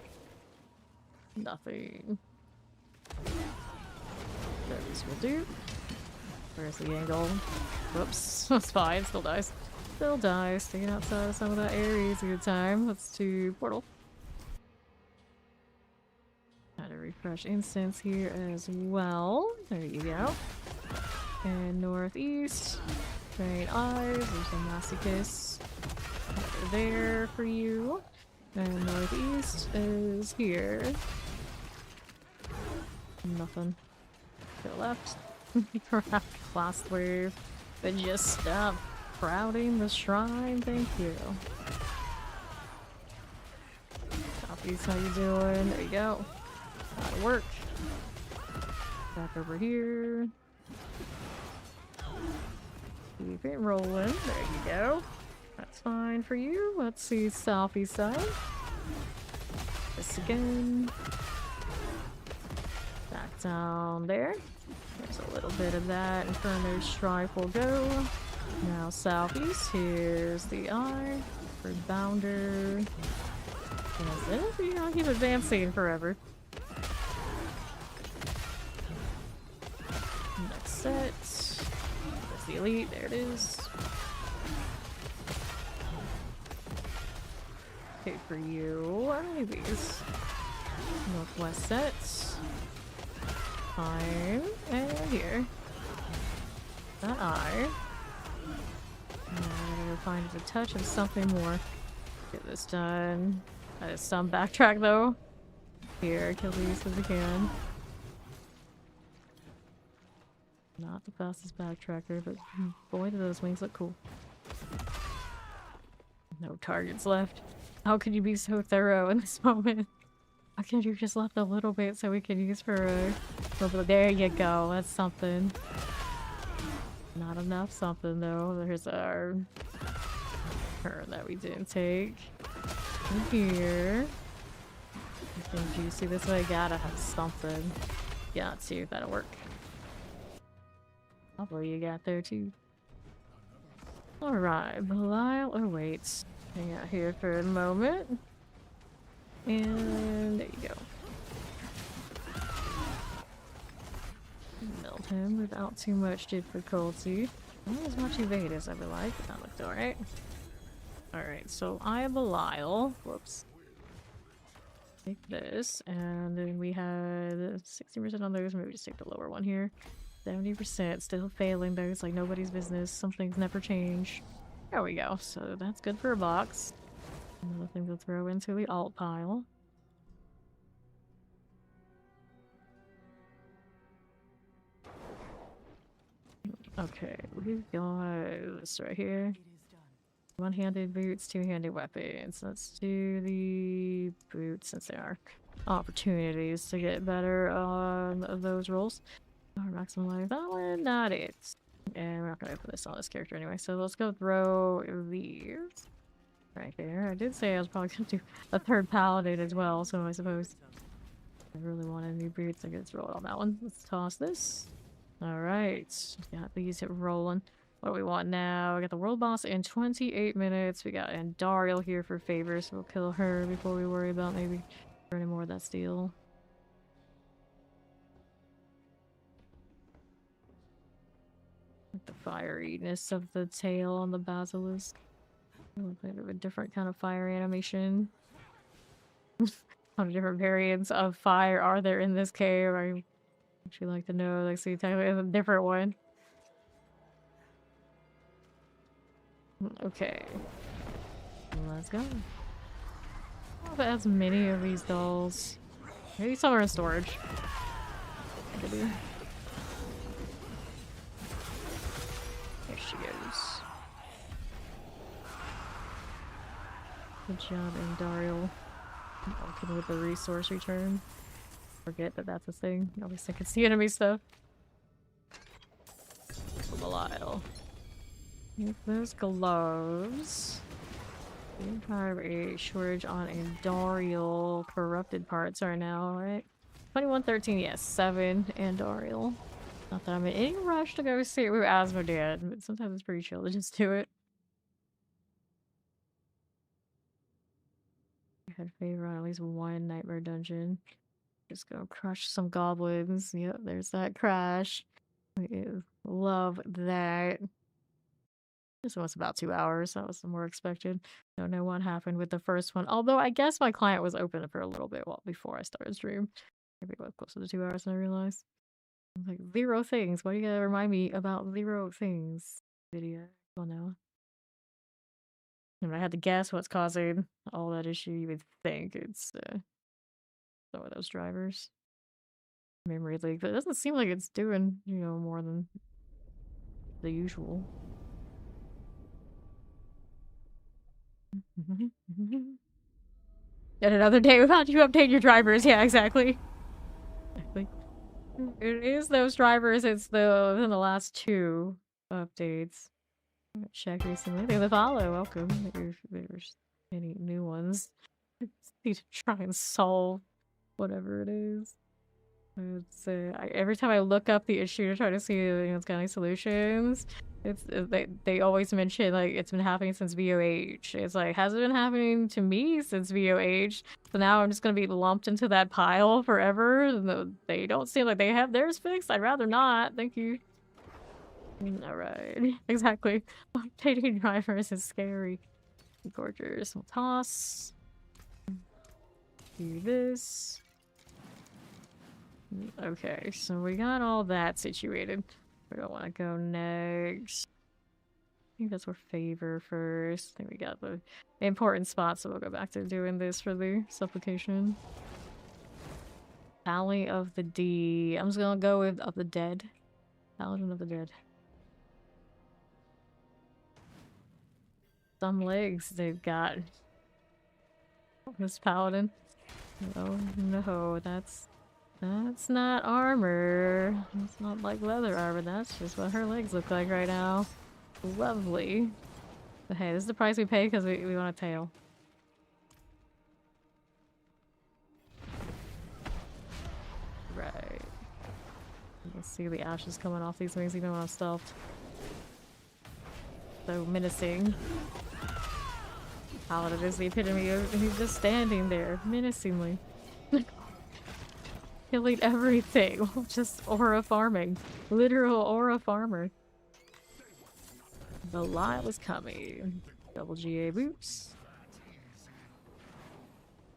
Nothing. This will do. Where's the angle? Whoops. That's fine. Still dies. Still dies. Staying outside of some of that area is a good time. Let's do portal. Got a refresh instance here as well. There you go. And northeast. Great eyes. There's a masochist. There for you. And northeast is here. Nothing. To the left. Last wave. But just stop crowding the shrine. Thank you. Copies, how you doing? There you go. That'll work. Back over here. Keep it rolling. There you go. That's fine for you. Let's see southeast side. This again. Back down there. There's a little bit of that. Inferno Strife will go. Now southeast. Here's the eye. Rebounder. That's it. You know, keep advancing forever. Next set. There's the elite. There it is. Okay, for you. What are these? Northwest sets. Fine. And here. That eye. And I'm gonna find a touch of something more. Get this done. Some backtrack though. Here, kill these as we can. Not the fastest backtracker, but boy, do those wings look cool. No targets left. How could you be so thorough in this moment? How could you just left a little bit so we can use for a little bit? There you go. That's something. Not enough something though. There's our turn that we didn't take. In here. Anything juicy this way? Gotta have something. Got to. That'll work. Probably you got there too. Alright, Belial. Oh wait. Hang out here for a moment. And there you go. Melt him without too much difficulty. Not as much evade as I would like, but that looked alright. Alright, so I have Belial. Whoops. Take this, and then we had 60% on those. Maybe just take the lower one here. 70%, still failing those like nobody's business. Some things never change. There we go. So that's good for a box. Another thing to throw into the alt pile. Okay, we've got this right here. It is done. One-handed boots, two-handed weapons. Let's do the boots since there are opportunities to get better on those rolls. Maximum life. That one, not it. And we're not gonna put this on this character anyway, so let's go throw these right there. I did say I was probably gonna do a third paladin as well, so I suppose I really wanted new boots. I guess roll it on that one. Let's toss this. Alright, got these rolling. What do we want now? We got the world boss in 28 minutes. We got Andariel here for favor, so we'll kill her before we worry about maybe any more of that steel. Like the fieriness of the tail on the basilisk. Looks like a different kind of fire animation. How many different variants of fire are there in this cave? I actually like to know. Like, see, technically it's a different one. Okay. Let's go. I don't know if it has many of these dolls. Maybe some are in storage. Maybe. There she goes. Good job, Andariel. Working with the resource return. Forget that that's a thing. At least I can see enemy stuff. Belial. Use those gloves. We have a shortage on Andariel corrupted parts right now, right? 2113, yes, 7 Andariel. Not that I'm in any rush to go see it with Asmodead, but sometimes it's pretty chill to just do it. I had favor on at least one nightmare dungeon. Just go crush some goblins. Yep, there's that crash. I love that. This was about 2 hours. That was more expected. Don't know what happened with the first one. Although I guess my client was open for a little bit before I started stream. Maybe it was closer to 2 hours than I realized. I was like, 0 things. Why do you gotta remind me about 0 things? Video. Well, no. If I had to guess what's causing all that issue, you would think it's some of those drivers. Memory leak. But it doesn't seem like it's doing, you know, more than the usual. Yet another day without you update your drivers. Yeah, exactly. Exactly. It is those drivers. It's within the last 2 updates. Check recently. They follow. Welcome. There's any new ones. Need to try and solve whatever it is. It's, every time I look up the issue to try to see it's got any solutions, they always mention like it's been happening since VOH. It's like, has it been happening to me since VOH? So now I'm just gonna be lumped into that pile forever. They don't seem like they have theirs fixed. I'd rather not. Thank you. Alright. Exactly. Updating drivers is scary. Gorgers. We'll toss. Do this. Okay, so we got all that situated. Where do I want to go next? I think that's where favor first. I think we got the important spots, so we'll go back to doing this for the supplication. Valley of the D. I'm just gonna go with of the dead. Paladin of the dead. Some legs they've got. This paladin. Oh no, that's not armor. It's not like leather armor. That's just what her legs look like right now. Lovely. But hey, this is the price we pay because we want a tail. Right. Let's see the ashes coming off these wings even when I'm stealthed. So menacing. Paladin is the epitome of he's just standing there menacingly. Killing everything. Just aura farming. Literal aura farmer. The lot was coming. Double GA boots.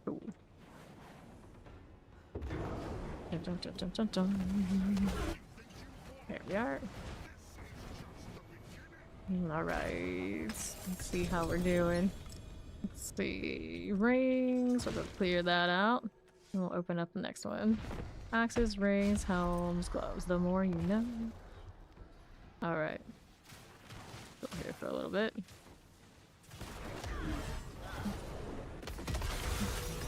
Ooh. Dun, dun, dun, dun, dun, dun. There we are. Alright. Let's see how we're doing. Let's see. Rings. We'll go clear that out. And we'll open up the next one. Axes, rings, helms, gloves. The more you know. Alright. Go here for a little bit.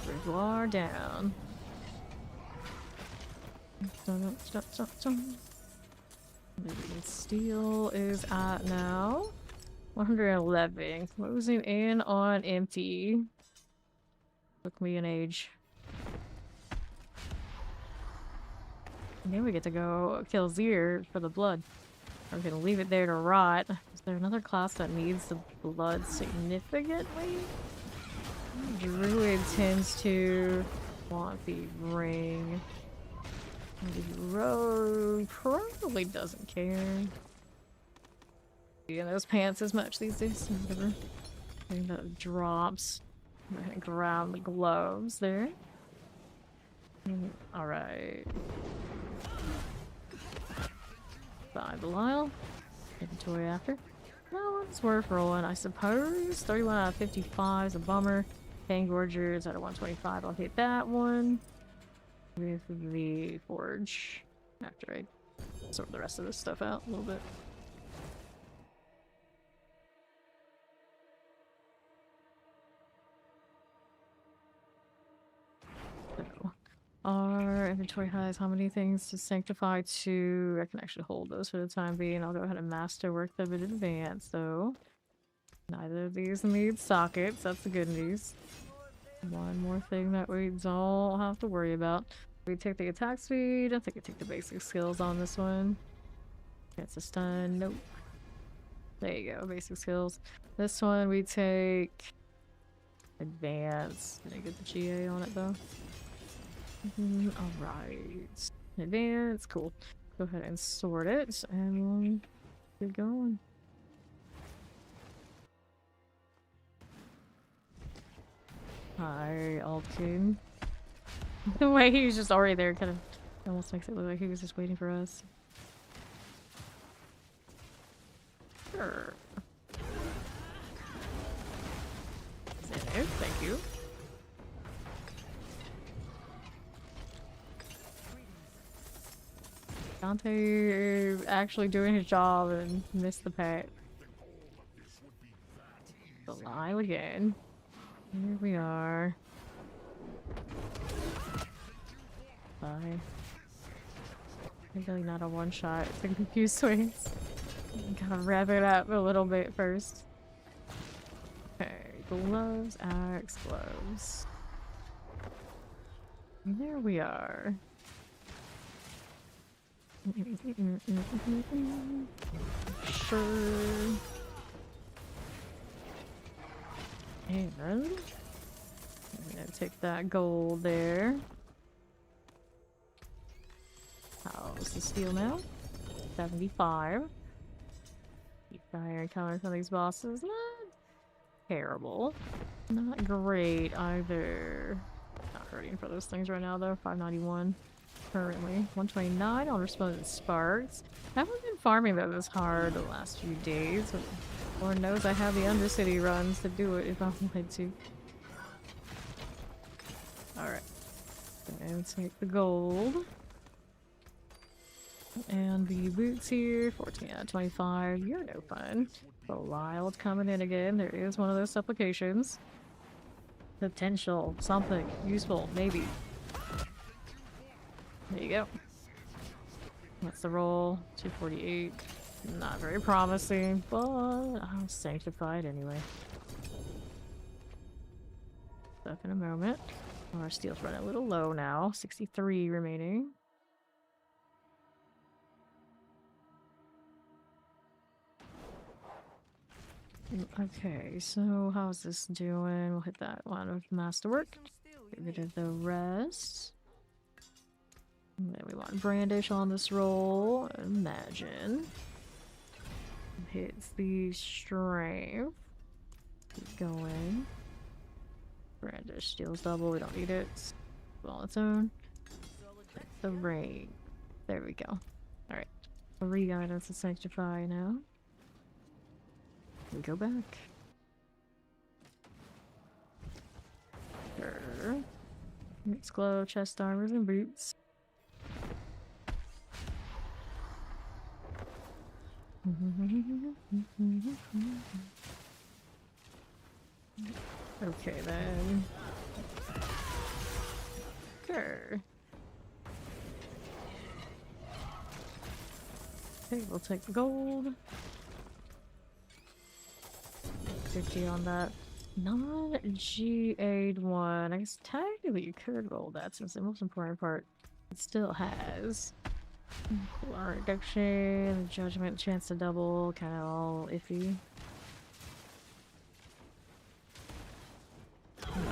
Boudoir down. Steel is at now 111. Closing in on empty. Took me an age. And then we get to go kill Zir for the blood. I'm gonna leave it there to rot. Is there another class that needs the blood significantly? Druid tends to want the ring. The rogue probably doesn't care. Yeah, those pants as much these days. Whatever. I think that drops. I'm gonna grab the gloves there. Alright. Bye, Belial. Inventory after. No, it's worth rolling, I suppose. 31 out of 55 is a bummer. Fangorgers out of 125. I'll hit that one with the forge after I sort the rest of this stuff out a little bit. So, our inventory has how many things to sanctify? 2. I can actually hold those for the time being. I'll go ahead and masterwork them in advance, though. Neither of these need sockets. That's the good news. One more thing that we don't have to worry about. We take the attack speed. I think I take the basic skills on this one. It's a stun. Nope. There you go. Basic skills. This one we take advanced. Did I get the GA on it though? Alright. Advanced. Cool. Go ahead and sort it and we'll get going. Hi, Altkin. The way he was just already there kind of almost makes it look like he was just waiting for us. Sure. There, thank you. Dante actually doing his job and missed the pet. Belial again. Here we are. Bye. Really not a one shot. It's a few swings. Gotta wrap it up a little bit first. Okay, gloves, axe, gloves. And there we are. Sure. And I'm gonna take that gold there. How's the steel now? 75. Keep fire coming from these bosses. Not terrible. Not great either. Not hurting for those things right now though. 591 currently. 129 on Resplendent Sparks. Haven't been farming that this hard the last few days. But Lord knows I have the Undercity runs to do it if I wanted to. Alright. And take the gold. And the boots here, 14 out of 25. You're no fun. Belial coming in again. There is one of those supplications. Potential. Something. Useful. Maybe. There you go. That's the roll. 248. Not very promising, but I'll sanctify it anyway. Stuff in a moment. Our steel's running a little low now. 63 remaining. Okay, so how's this doing? We'll hit that one with masterwork. Get rid of the rest. And then we want brandish on this roll. Imagine. Hits the strength. Keep going. Brandish steals double. We don't need it. It's on its own. Hit the ring. There we go. Alright. 3 items to sanctify now. We go back. Sure. Boots, glove, chest armors, and boots. Okay then. Sure. Okay, we'll take the gold. 50 on that non-GA'd one. I guess technically you could roll that since the most important part it still has. Alarm reduction, judgment, chance to double, kind of all iffy.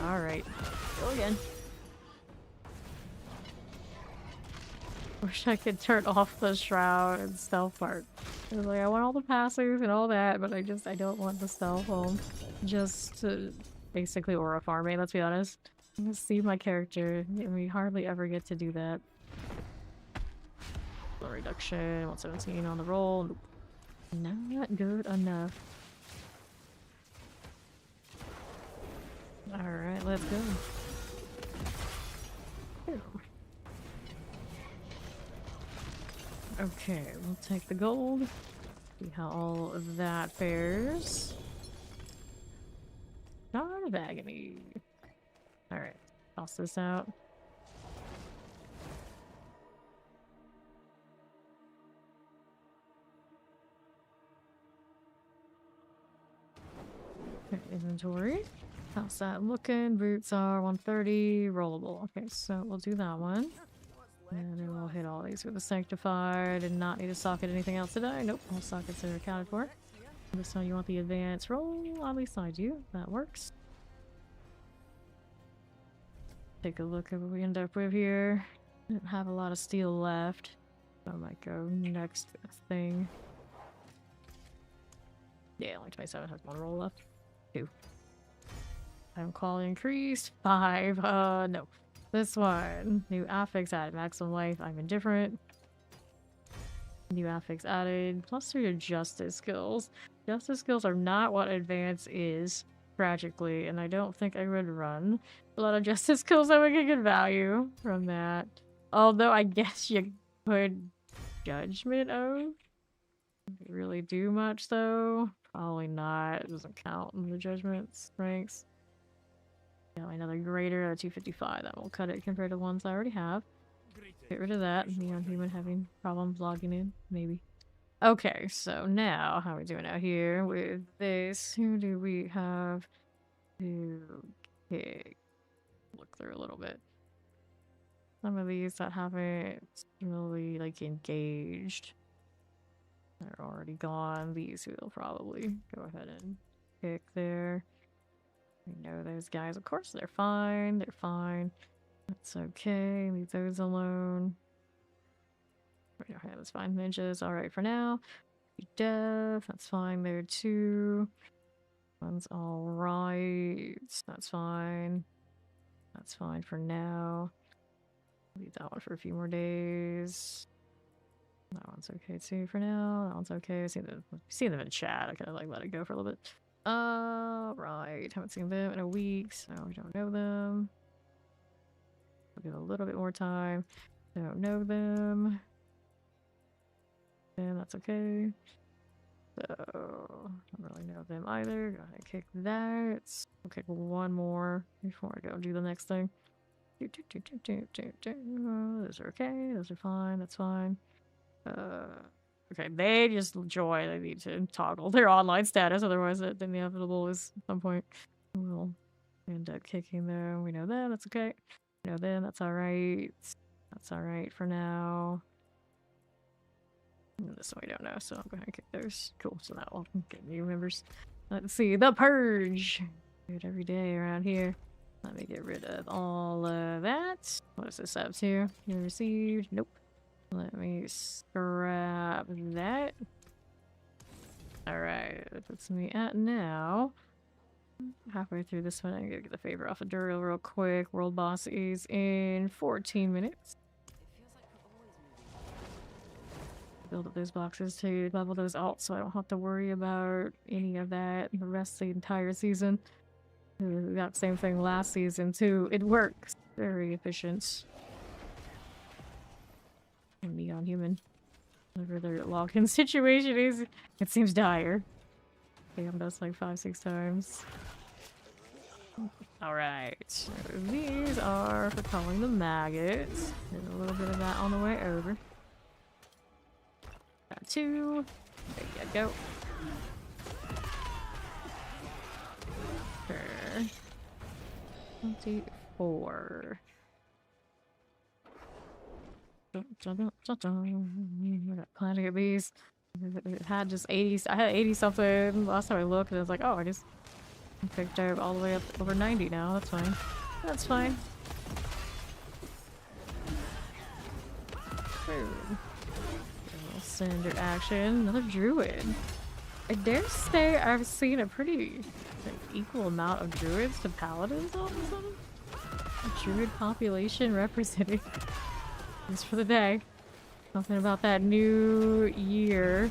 Alright, go again. Wish I could turn off the shroud and stealth part. I was like, I want all the passives and all that, but I don't want the stealth home. Just to basically aura farming, let's be honest. Let's see my character, and we hardly ever get to do that. Low reduction, 117 on the roll. Not good enough. Alright, let's go. Ew. Okay, we'll take the gold. See how all of that fares. Shard of Agony. Alright, toss this out. Okay, inventory. How's that looking? Boots are 130, rollable. Okay, so we'll do that one. And then we'll hit all these with the Sanctified and not need to socket anything else today. Nope, all sockets are accounted for. This time you want the advanced roll, at least I do. That works. Take a look at what we end up with here. Didn't have a lot of steel left. So I might go next thing. Yeah, only 27 has one roll left. 2. Time quality increased. 5. No. This one. New affix added. Maximum life. I'm indifferent. New affix added. Plus 3 to justice skills. Justice skills are not what advance is, tragically, and I don't think I would run a lot of justice skills that would get good value from that. Although I guess you could judgment oath. Really do much though? Probably not. It doesn't count in the judgments ranks. Yeah, another greater at 255. That will cut it compared to ones I already have. Get rid of that. Neon human having problems logging in, maybe. Okay, so now how are we doing out here with this? Who do we have to kick? Look through a little bit. Some of these that haven't really like engaged. They're already gone. These we'll probably go ahead and kick there. We know those guys, of course, they're fine. They're fine. That's okay. Leave those alone. Okay, that's fine. Ninjas, alright for now. Death, that's fine there too. One's alright. That's fine. That's fine for now. Leave that one for a few more days. That one's okay too for now. That one's okay. See them in chat. I kind of like let it go for a little bit. Right. Haven't seen them in a week, so we don't know them. We'll give a little bit more time. Don't know them. And that's okay. So, don't really know them either. Go ahead and kick that. We'll kick one more before I go do the next thing. Those are okay. Those are fine. That's fine. Okay, they just join. They need to toggle their online status, otherwise the inevitable is at some point we'll end up kicking them. We know them, that's okay. We know them, that's alright. That's alright for now. And this one we don't know, so I'll go ahead and kick those. Cool, so that will get new members. Let's see, the Purge! Do it every day around here. Let me get rid of all of that. What is this up to? You received? Nope. Let me scrap that. Alright, that puts me at now. Halfway through this one, I'm gonna get the favor off of Duriel real quick. World boss is in 14 minutes. Build up those boxes to level those alts so I don't have to worry about any of that the rest of the entire season. We got the same thing last season too. It works. Very efficient. And Neon Human. Whatever their login situation is, it seems dire. Damned us like 5-6 times. Alright. These are for calling the maggots. There's a little bit of that on the way over. Got 2. There you go. Sure. 24. I got plenty of these. It had just 80. I had 80 something last time I looked, and I was like, oh, I just picked up all the way up over 90 now. That's fine. That's fine. Boom. Standard action. Another druid. I dare say I've seen a pretty equal amount of druids to paladins all of a sudden. A druid population represented. Just for the day. Something about that new year,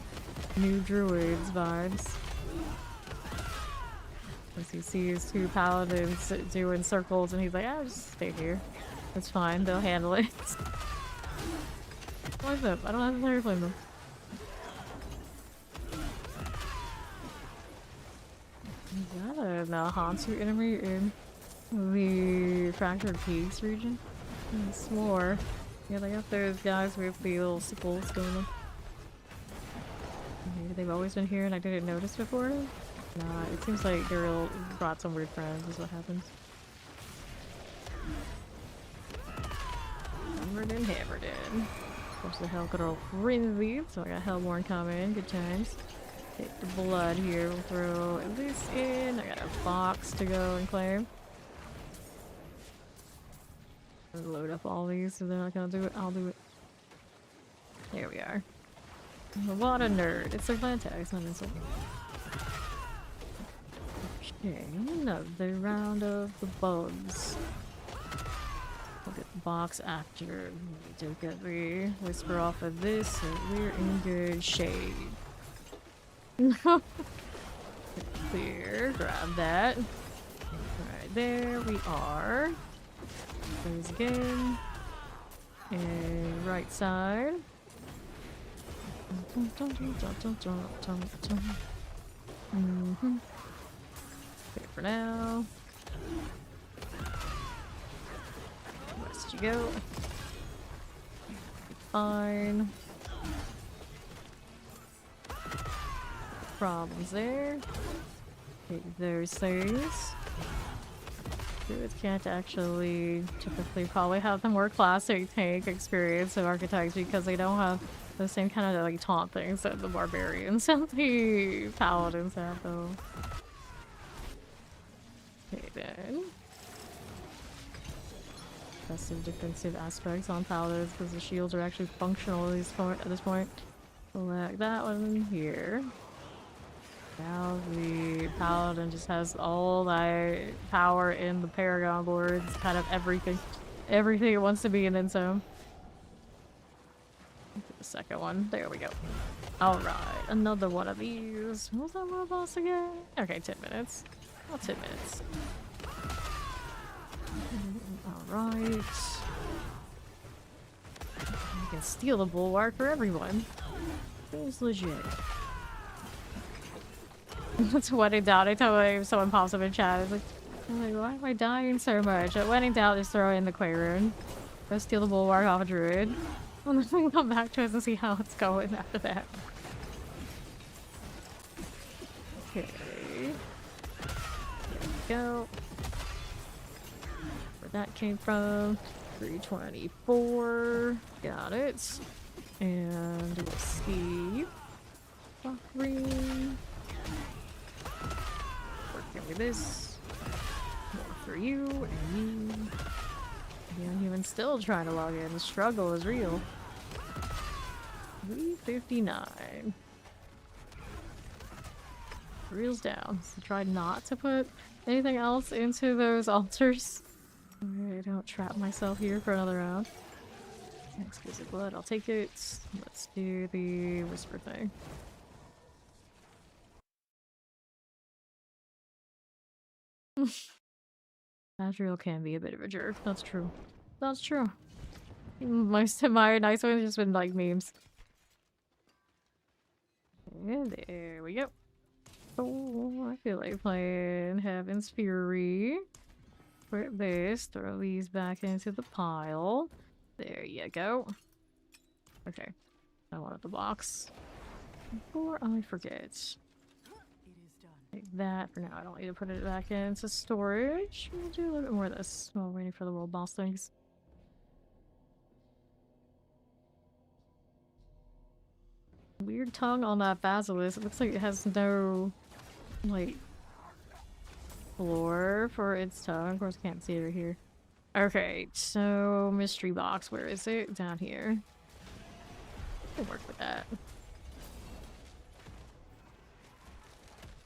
new druids vibes. As he sees 2 paladins doing circles and he's like, ah, just stay here. It's fine, they'll handle it. Blame them. I don't have to blame them. Is that a Hansu enemy in the Fractured Peaks region? It's more. Yeah, they got those guys with the little sickles going on. Maybe they've always been here and I didn't notice before? Nah, it seems like Daryl brought some weird friends is what happens. Hammered in. Of course the Hellgirl frenzy, so I got Hellborn coming, good times. Take the blood here, we'll throw at least in. I got a box to go and claim. Load up all these so they're not gonna do it. I'll do it. There we are. What a nerd. It's a clan tag, it's not an insult. Okay, another round of the bugs. We'll get the box after. We do get the whisper off of this, so we're in good shape. There, grab that. Alright, there we are. Those again. And right side. Okay, for now. West you go. Fine. Problems there. Take those things. Druids can't actually typically probably have the more classic tank experience of archetypes because they don't have the same kind of like taunt things that the barbarians and the paladins have though. Okay then. Passive defensive aspects on paladins because the shields are actually functional at this point. Select that one here. Now the paladin just has all that power in the paragon boards, kind of everything. Everything it wants to be and then some. The second one. There we go. Alright, another one of these. What was that world boss again? Okay, 10 minutes. About 10 minutes. Alright. You can steal the bulwark for everyone. Seems legit. That's when in doubt. I totally, if someone pops up in chat, it's like, why am I dying so much? When in doubt, just throw in the Quayrune. Go steal the bulwark off a druid. And then we come back to us and see how it's going after that. Okay. There we go. Where that came from. 324. Got it. And we'll see. Green. Working with this. More for you and you. Yeah, human's still trying to log in. The struggle is real. 359. Reels down. So try not to put anything else into those altars. I don't trap myself here for another round. Exquisite blood, I'll take it. Let's do the whisper thing. Azrael can be a bit of a jerk. That's true. That's true. Most of my nice ones just been like memes. And there we go. Oh, I feel like playing Heaven's Fury. Put this, throw these back into the pile. There you go. Okay. I wanted the box. Before I forget. It is done. Take that for now. I don't need to put it back into storage. We'll do a little bit more of this while waiting for the world boss things. Weird tongue on that basilisk. It looks like it has no, like, floor for its tongue. Of course, I can't see it right here. Okay, so mystery box. Where is it? Down here. I'll work with that.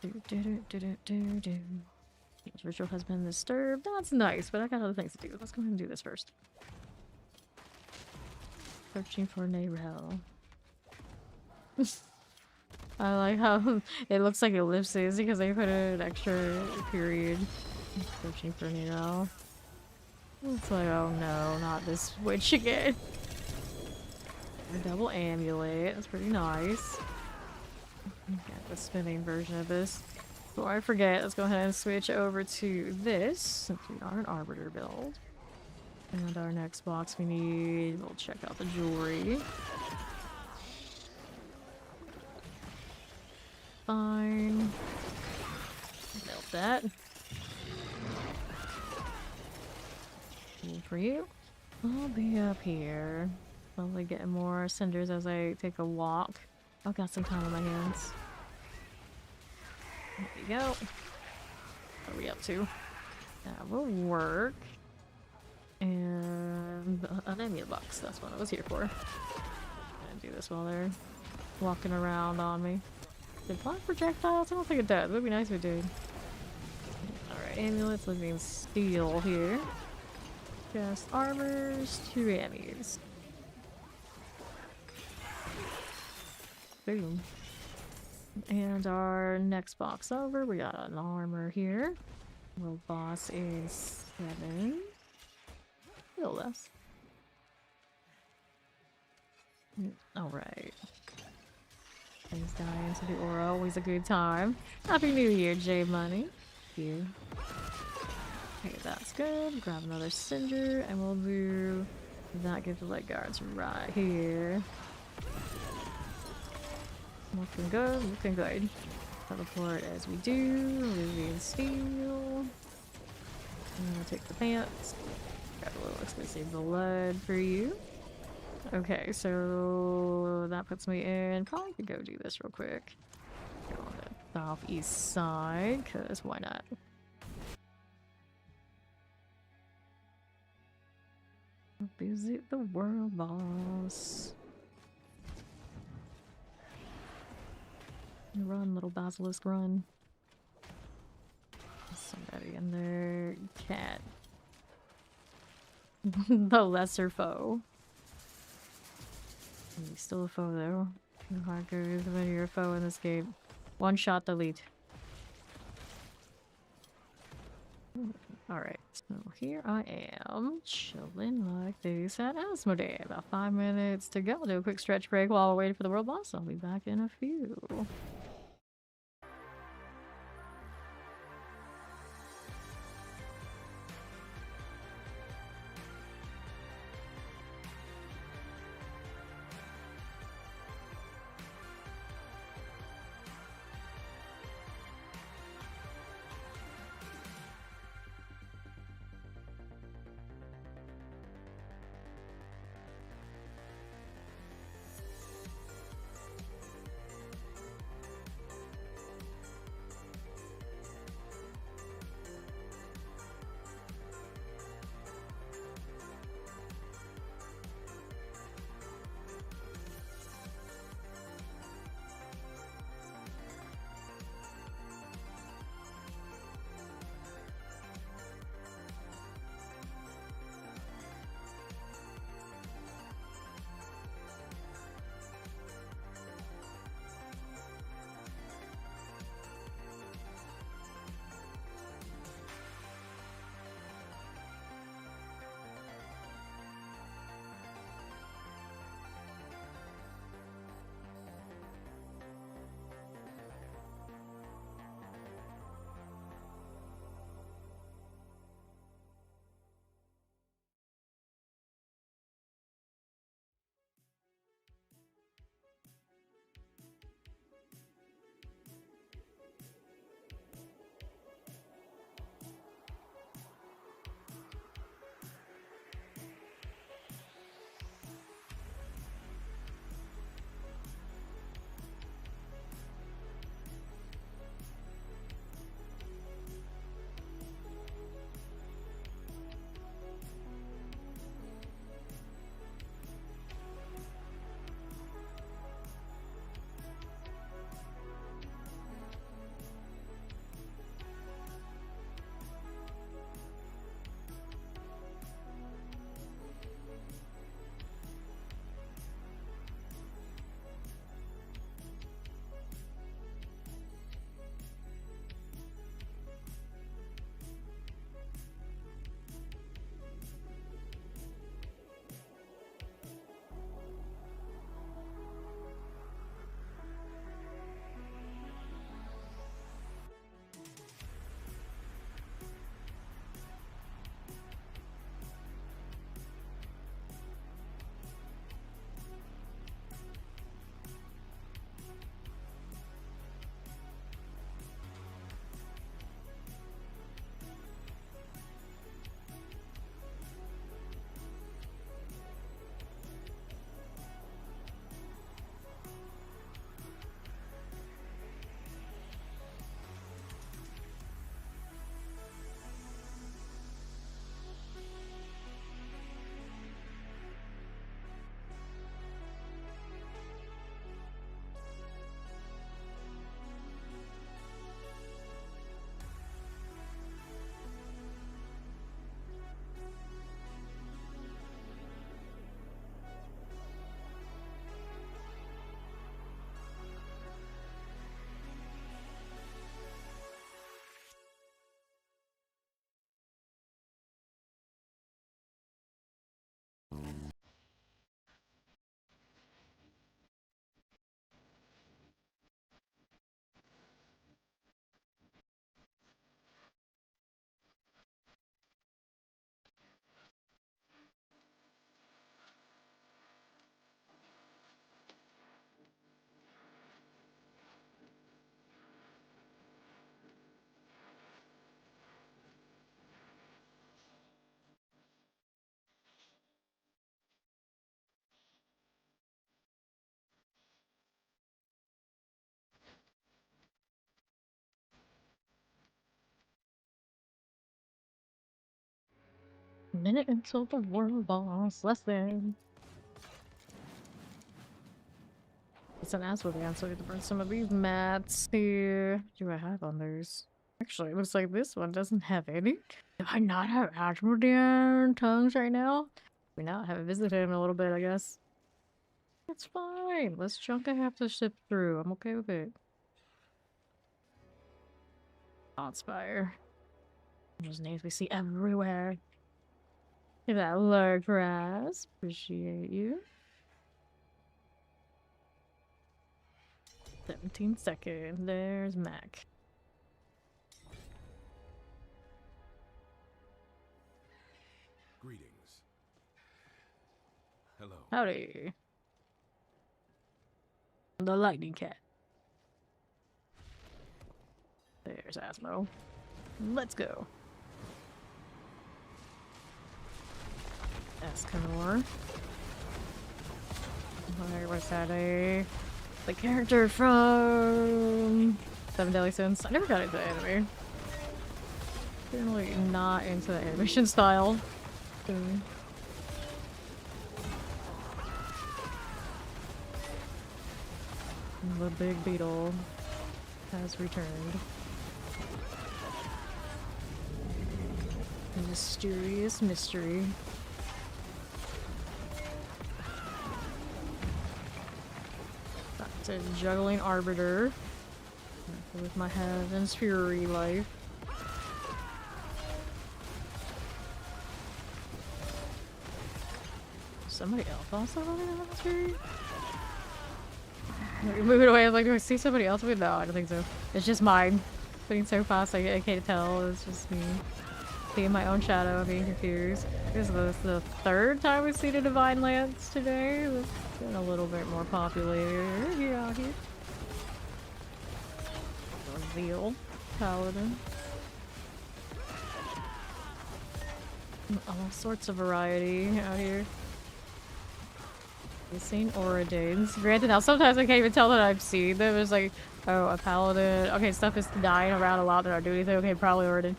This ritual has been disturbed. That's nice, but I got other things to do. Let's go ahead and do this first. Searching for Narelle. I like how it looks like ellipses because they put an extra period. Searching for Narelle. It's like, oh no, not this witch again. A double amulet. That's pretty nice. Get the spinning version of this. Before I forget, let's go ahead and switch over to this, since we are an Arbiter build. And our next box we need, we'll check out the jewelry. Fine. Melt that. And for you, I'll be up here. Slowly getting more cinders as I take a walk. I've got some time on my hands. There we go. What are we up to? That will work. And an amulet box. That's what I was here for. Gonna do this while they're walking around on me. Did it block projectiles? I don't think it does. It would be nice if it did. Alright, amulets looking steel here. Just armors, 2 ammies. Boom. And our next box over, we got an armor here. World boss is 7. A little less. Alright. Things dying to the aura, always a good time. Happy New Year, J Money. Here. Okay, that's good. Grab another cinder, and we'll do that. Give the leg guards right here. Looking good, looking good. Teleport as we do. Living steel. And I'll take the pants. Grab a little expensive blood for you. Okay, so that puts me in. Probably could go do this real quick. Go on the southeast side, because why not? Visit the world boss. Run, little basilisk, run. Somebody in there. Cat. The lesser foe. He's still a foe though. How hard goes when you're a foe in this game. One shot delete. Alright, so here I am, chilling like this at Asmodee. About 5 minutes to go. Do a quick stretch break while we're waiting for the world boss. I'll be back in a few. Minute until the world boss. Less than. It's an ass with the answer to burn some of these mats here. Do I have others? Actually, it looks like this one doesn't have any. Do I not have Ashmodian tongues right now? We not haven't visited him in a little bit, I guess. It's fine. Less chunk I have to ship through. I'm okay with it. Spire. Those names we see everywhere. Look at that low grass. Appreciate you. 17 seconds. There's Mac. Greetings. Hello. Howdy. The lightning cat. There's Asmo. Let's go. Escanor. Alright, what's that? The character from Seven Deadly Sins. I never got into anime. Generally not into the animation style. So. The big beetle has returned. A mysterious mystery. That's a juggling arbiter. With my Heaven's Fury life. Somebody else also running Heaven's Fury? Move it away. I was like, do I see somebody else? No, I don't think so. It's just mine. Putting so fast, I can't tell. It's just me. Seeing my own shadow, being confused. This is the third time we've seen a Divine Lance today. It's been a little bit more popular here out here. Zeal. Paladin. All sorts of variety out here. I've seen Oradanes. Granted, now sometimes I can't even tell that I've seen them. It's like, oh, a paladin. Okay, stuff is dying around a lot that aren't doing anything. Okay, probably Oradan.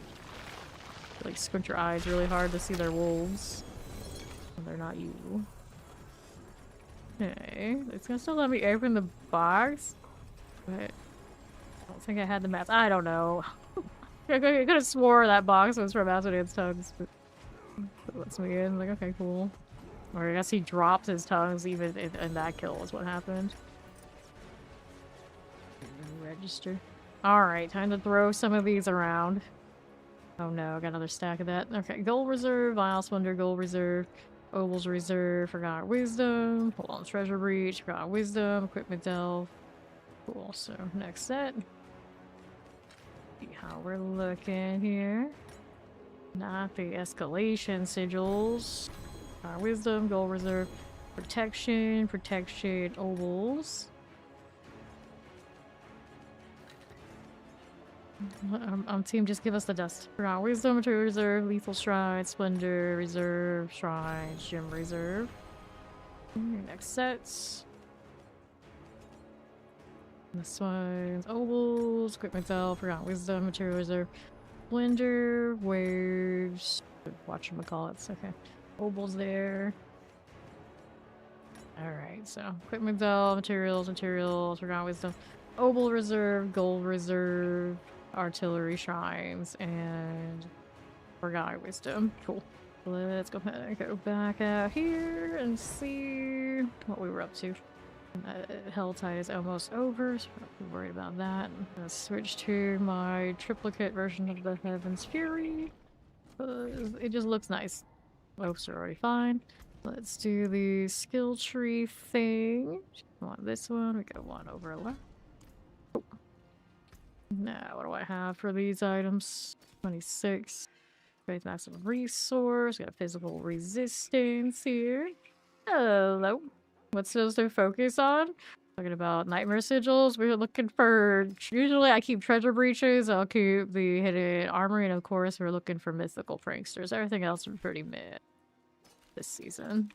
Like, squint your eyes really hard to see their wolves. And they're not you. Okay, it's gonna still let me open the box. But I don't think I had the maps. I don't know. I could have swore that box was from Asmodean's tongues, but it lets me in. Like, okay, cool. Or I guess he dropped his tongues even in that kill is what happened. Register. Alright, time to throw some of these around. Oh no, I got another stack of that. Okay, Gold Reserve, Vile Splendor, Gold Reserve, Obel's Reserve, Forgotten Wisdom, hold on, Treasure Breach, Forgotten Wisdom, Equipment Delve. Cool, so next set. See how we're looking here. Not the escalation sigils. Wisdom, Gold Reserve, Protection, Obels. Team, just give us the dust. Wisdom, Material Reserve, Lethal Shrine, Splendor, Reserve, Shrine, Gem Reserve. Next sets. This one's Obels, Equipment Delve, Forgotten Wisdom, Material Reserve, Splendor, Waves, whatchamacallits, okay. Obel's there. Alright, so Equipment Delve, Materials, Forgotten Wisdom, Obel Reserve, Gold Reserve, Artillery Shrines, and Forgotten Wisdom. Cool. Let's go ahead and go back out here and see what we were up to. Helltide is almost over, so I'm not worried about that. I'm gonna switch to my triplicate version of the Heaven's Fury. It just looks nice. Oaks are already fine. Let's do the skill tree thing. Want this one? We got one over left. Oh. Now, what do I have for these items? 26. Great maximum resource. Got a physical resistance here. Hello. What's those to focus on? Talking about nightmare sigils. We're looking for. Usually, I keep treasure breaches. I'll keep the hidden armory, and of course, we're looking for mythical pranksters. Everything else is pretty mid this season.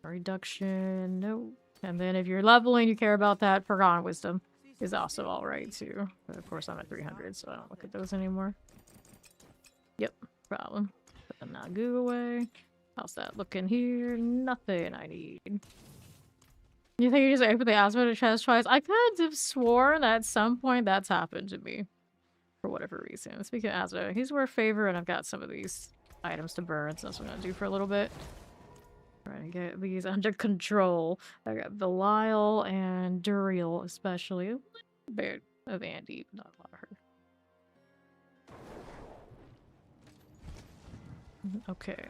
Reduction, no. And then if you're leveling, you care about that. Forgotten Wisdom is also alright too. But of course, I'm at 300, so I don't look at those anymore. Yep, problem. Put the Nagu away. How's that looking here? Nothing I need. You think you just open the aspect chest twice? I could have sworn at some point that's happened to me. For whatever reason. Speaking of Asda, he's worth favor, and I've got some of these items to burn, so that's what I'm gonna do for a little bit. Trying to get these under control. I got Belial and Duriel, especially. A little bit of Andy, but not a lot of her. Okay.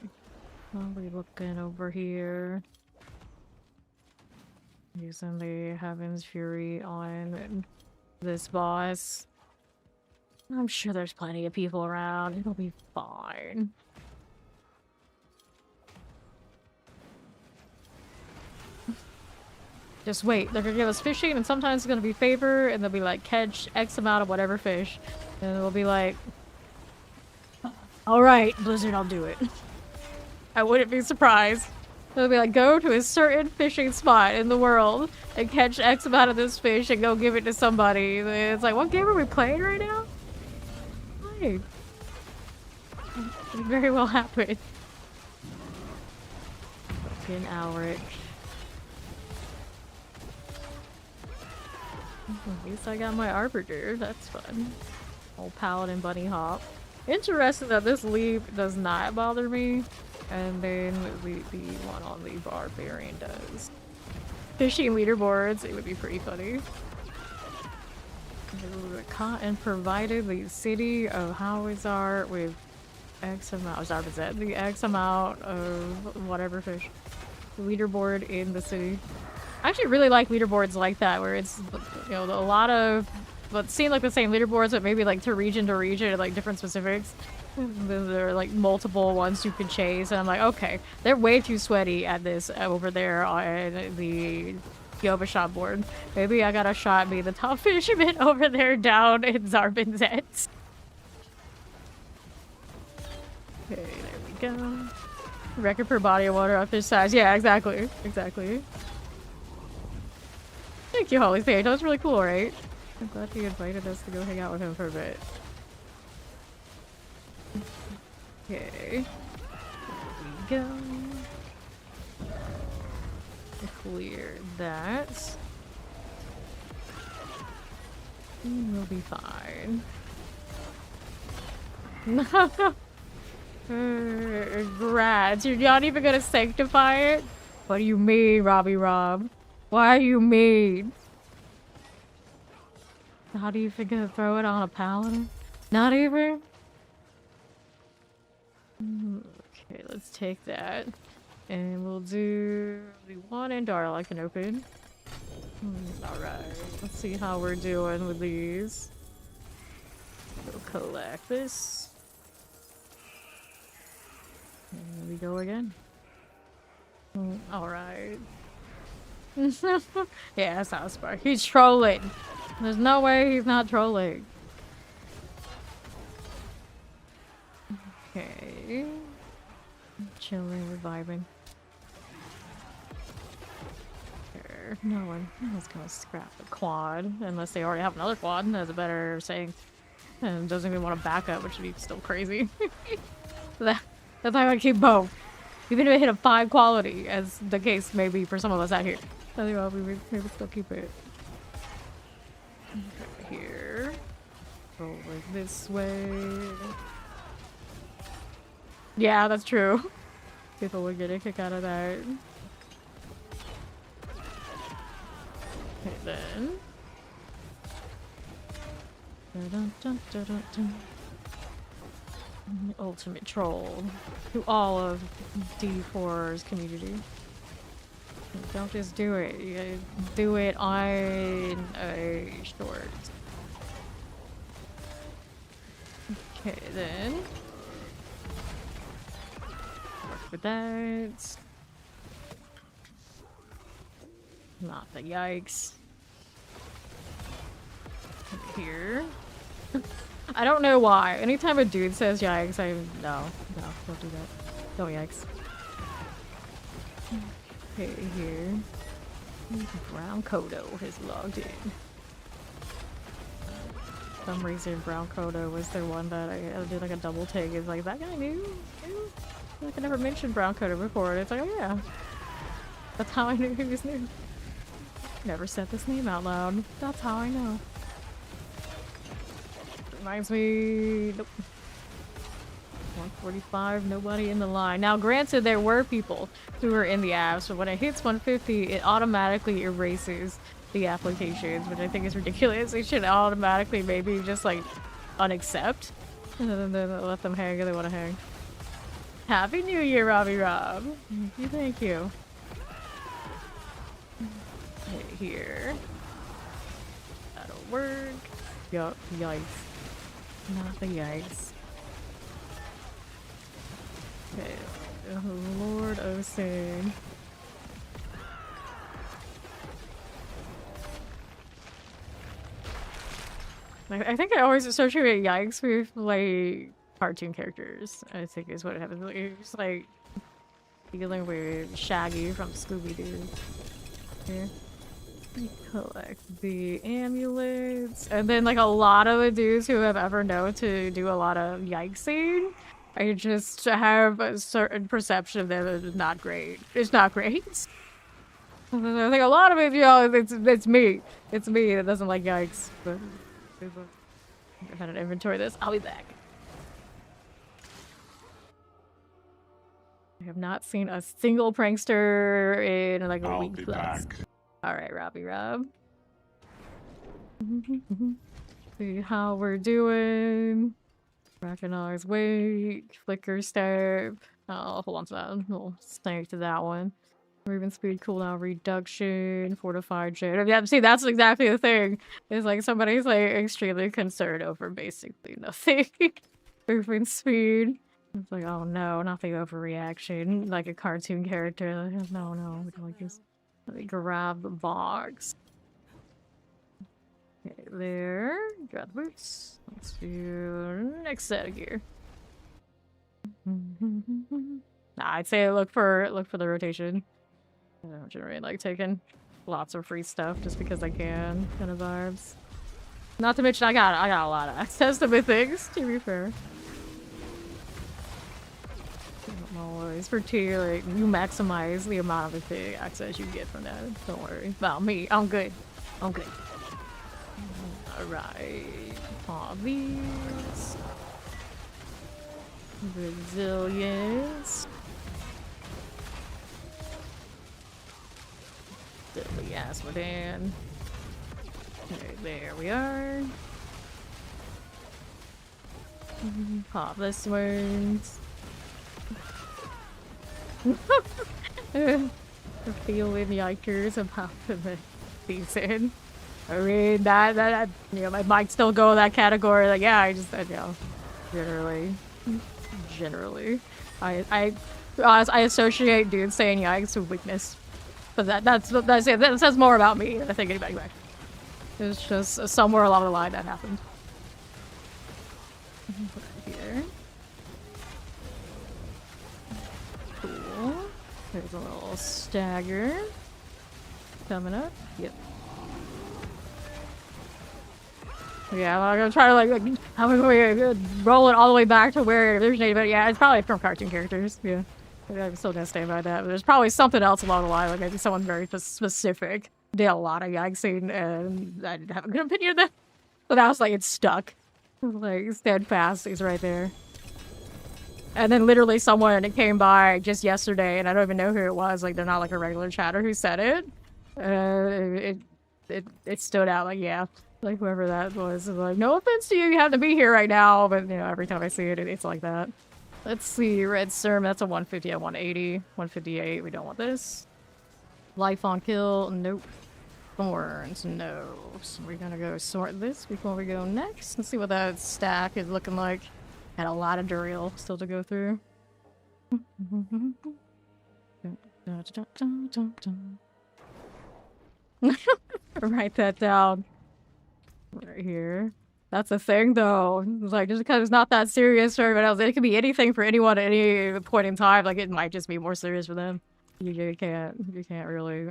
Well, we looking over here. Using the Heaven's Fury on this boss. I'm sure there's plenty of people around. It'll be fine. Just wait. They're gonna give us fishing, and sometimes it's gonna be favor, and they'll be like, catch X amount of whatever fish. And it'll be like, alright, Blizzard, I'll do it. I wouldn't be surprised. It'll be like, go to a certain fishing spot in the world and catch X amount of this fish and go give it to somebody. It's like, what game are we playing right now? It could very well happen. Fucking Alric. At least I got my Arbiter. That's fun. Old Paladin bunny hop. Interesting that this leap does not bother me. And then the one on the Barbarian does. Fishing leaderboards, it would be pretty funny. Cotton provided the city of Hawizar with X amount, the X amount of whatever fish. Leaderboard in the city. I actually really like leaderboards like that, where it's, you know, a lot of what seem like the same leaderboards, but maybe like to region, like different specifics. There are like multiple ones you can chase, and I'm like, okay, they're way too sweaty at this over there on the Yoba shot board. Maybe I gotta shot me the top fisherman over there down in Zarbin's Ets. Okay, there we go. Record per body of water, fish size. Yeah, exactly. Exactly. Thank you, Holly Sage. That was really cool, right? I'm glad he invited us to go hang out with him for a bit. Okay. There we go. Clear that. We'll be fine. Grats, you're not even gonna sanctify it? What do you mean, Robbie Rob? Why do you mean? How do you think gonna throw it on a paladin? Not even? Okay, let's take that. And we'll do the one in Darl I can open. Alright, let's see how we're doing with these. We'll collect this. And there we go again. Alright. Yeah, that's not smart. He's trolling. There's no way he's not trolling. Okay. Chilling, we're vibing. Sure. No one's gonna scrap the quad unless they already have another quad. That's a better saying. And doesn't even want to back up, which would be still crazy. That's why I keep both. Even if it hit a 5 quality, as the case may be for some of us out here. I think I'll maybe still keep it. Okay, here. Roll like this way. Yeah, that's true. People would get a kick out of that. Okay, then. Dun, dun, dun, dun, dun. Ultimate troll to all of D4's community. Don't just do it. You gotta do it on a short. Okay, then. Work with that. Not the yikes. Here. I don't know why. Anytime a dude says yikes, no, don't do that. Don't yikes. Okay, here. Brown Kodo has logged in. some reason Brown Coda was the one that I did like a double take. It's like, that guy knew? Like, I never mentioned Brown Coda before, and it's like, oh yeah. That's how I knew he was new. Never said this name out loud. That's how I know. Reminds me... Nope. 145, nobody in the line. Now, granted, there were people who were in the app, so when it hits 150, it automatically erases the applications, which I think is ridiculous. It should automatically maybe just, like, unaccept. And then let them hang if they want to hang. Happy New Year, Robbie Rob. Thank you. Right here. That'll work. Yup, yikes. Not the yikes. Okay. Oh, Lord of Sin. I think I always associate yikes with, like, cartoon characters, I think is what it happens. It's like dealing with Shaggy from Scooby-Doo. Here. Collect the amulets. And then, like, a lot of the dudes who have ever known to do a lot of yikesing, I just have a certain perception of them as not great. It's not great. I think a lot of it, you know, it's me. It's me that doesn't like yikes. But I've had an inventory of this. I'll be back. I have not seen a single prankster in like a week plus. Alright, Robbie Rob. See how we're doing. Recognize wake, flicker step. I'll hold on to that. We'll snake to that one. Movement speed cooldown reduction, fortified jet. Yeah, see, that's exactly the thing. It's like somebody's like extremely concerned over basically nothing. Movement speed. It's like, oh no, not the overreaction. Like a cartoon character. Like, no, we don't like this. Let me grab the box. Okay, there. Grab the boots. Let's do next set of gear. I'd say look for the rotation. I don't generally like taking lots of free stuff just because I can. Kind of vibes. Not to mention I got a lot of access to mythics, to be fair. Always for tier, like you maximize the amount of mythic access you get from that. Don't worry about me. I'm good. I'm good. Alright. All these. Resilience. Deadly Asmodan. Okay, there we are. Pop this wounds. Feeling yikers about the season. I mean, that you know, I might still go in that category. Like, yeah, you know, generally, I associate dudes saying yikes with weakness, but that says more about me than I think anybody would. It's just somewhere along the line that happened. Right here. Cool. There's a little stagger coming up. Yep. Yeah, I'm gonna try to like how am I gonna roll it all the way back to where it originated, but yeah, it's probably from cartoon characters. Yeah. I'm still gonna stand by that. But there's probably something else along the line, like maybe someone very specific did a lot of yikesing and I didn't have a good opinion of that. But I was like, it's stuck. Like, steadfast is right there. And then literally someone came by just yesterday, and I don't even know who it was. Like, they're not like a regular chatter who said it. It stood out. Like, yeah, like whoever that was like, no offense to you, you have to be here right now. But you know, every time I see it, it's like that. Let's see, Red Serm. That's a 150 at 180, 158. We don't want this. Life on kill. Nope. Thorns. No. So we're gonna go sort this before we go next and see what that stack is looking like. Had a lot of Duriel still to go through. Write that down. Right here. That's the thing, though. Like, just because it's not that serious for everyone else, it could be anything for anyone at any point in time. Like, it might just be more serious for them. You can't really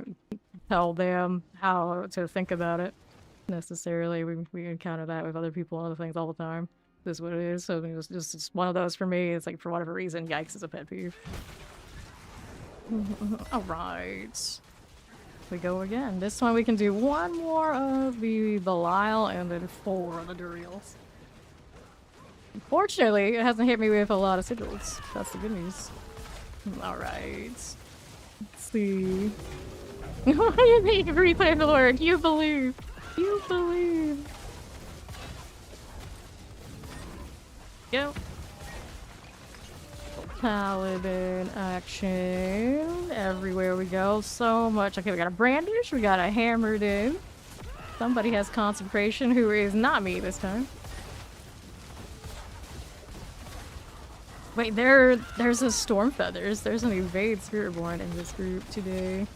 tell them how to think about it. necessarily. We encounter that with other people and other things all the time. This is what it is. So it's just one of those for me. It's like, for whatever reason, yikes is a pet peeve. Alright. We go again. This one we can do one more of the Belial and then 4 of the Duriels. Unfortunately, it hasn't hit me with a lot of sigils. That's the good news. Alright. Let's see. What do you think? Replay the Lord. You believe. You believe. Go. Paladin action. Everywhere we go. So much. Okay, we got a brandish. We got a hammered in. Somebody has consecration who is not me this time. Wait, there's a Storm Feathers. There's an Evade Spiritborn in this group today.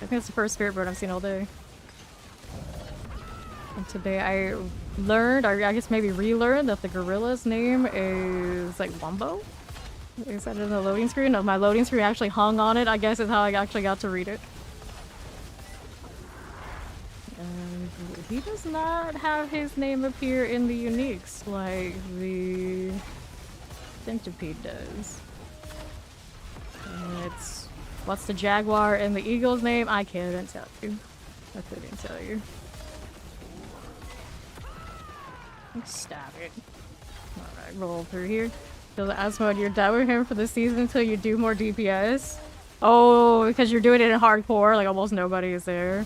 I think it's the first Spiritborn I've seen all day. And today I learned, or I guess maybe relearned, that the gorilla's name is like Wumbo. Is that in the loading screen? No, my loading screen actually hung on it, I guess is how I actually got to read it. And he does not have his name appear in the uniques like the Centipede does. And it's... what's the jaguar and the eagle's name? I couldn't tell you. I couldn't tell you. Stab it. Alright, roll through here. Feel the ass mode, you're done with him for the season until you do more DPS. Oh, because you're doing it in hardcore, like almost nobody is there.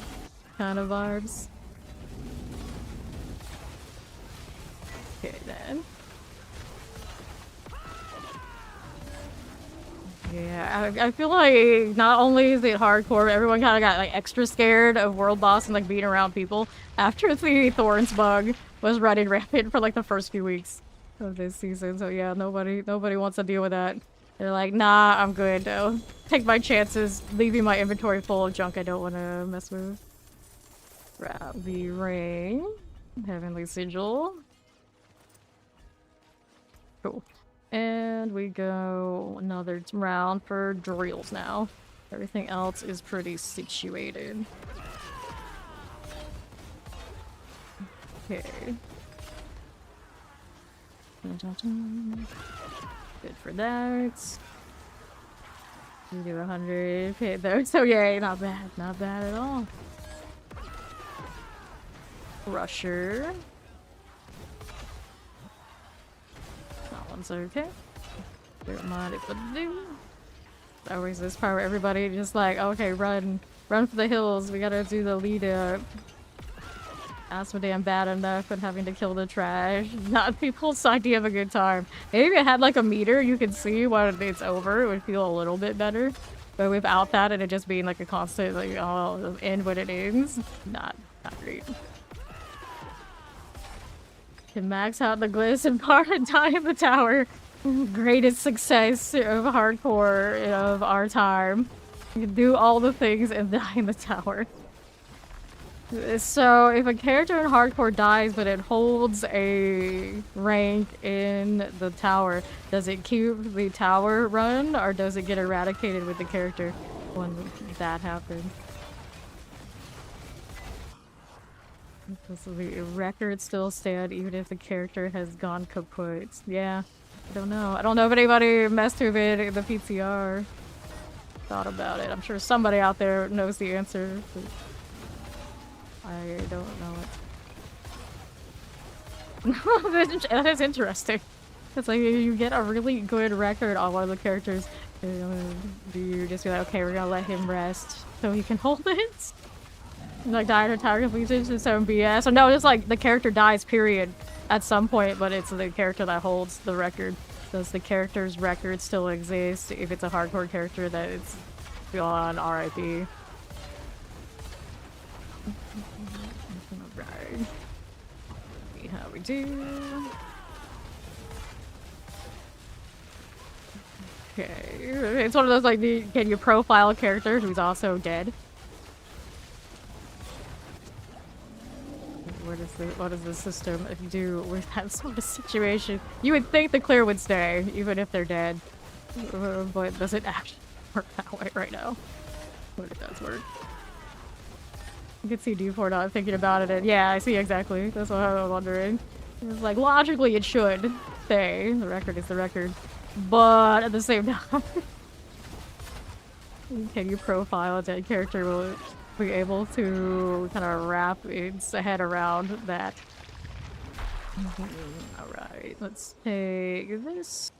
Kind of vibes. Okay then. Yeah, I feel like not only is it hardcore, but everyone kind of got like extra scared of World Boss and like beating around people after the Thorns bug was running rampant for like the first few weeks of this season. So yeah, nobody wants to deal with that. They're like, nah, I'm good. I'll take my chances leaving my inventory full of junk I don't want to mess with. Grab the ring. Heavenly Sigil. Cool. And we go another round for drills now. Everything else is pretty situated. Okay. Good for that. We do 100 hit though, so yay, not bad. Not bad at all. Rusher. That one's okay. Don't mind if I do. Always this part where everybody just like, okay, run for the hills. We gotta do the lead up. Asmodee, bad enough at having to kill the trash. Not people's idea of a good time. Maybe if it had like a meter you could see when it's over, it would feel a little bit better. But without that and it just being like a constant like, oh, end when it ends, not great. Can max out the gliss and part and die in the tower. Greatest success of hardcore of our time. You can do all the things and die in the tower. So if a character in hardcore dies but it holds a rank in the tower, does it keep the tower run or does it get eradicated with the character when that happens? Does the record still stand even if the character has gone kaput? Yeah, I don't know. I don't know if anybody messed with it in the PTR. Thought about it. I'm sure somebody out there knows the answer. But I don't know it. That is interesting. It's like you get a really good record on one of the characters. Do you just be like, okay, we're gonna let him rest so he can hold it? Like die or tower completion to 7 BS. So no, it's like the character dies, period, at some point, but it's the character that holds the record. Does the character's record still exist if it's a hardcore character that it's on RIP? Alright. See how we do. Okay. It's one of those like, can you profile a character who's also dead? What does the system do with that sort of situation? You would think the clear would stay, even if they're dead. But does it actually work that way right now? But it does work. You can see D4 not thinking about it. And yeah, I see exactly. That's what I was wondering. It's like, logically it should say the record is the record. But at the same time, can you profile a dead character will be able to kind of wrap its head around that? Alright, let's take this.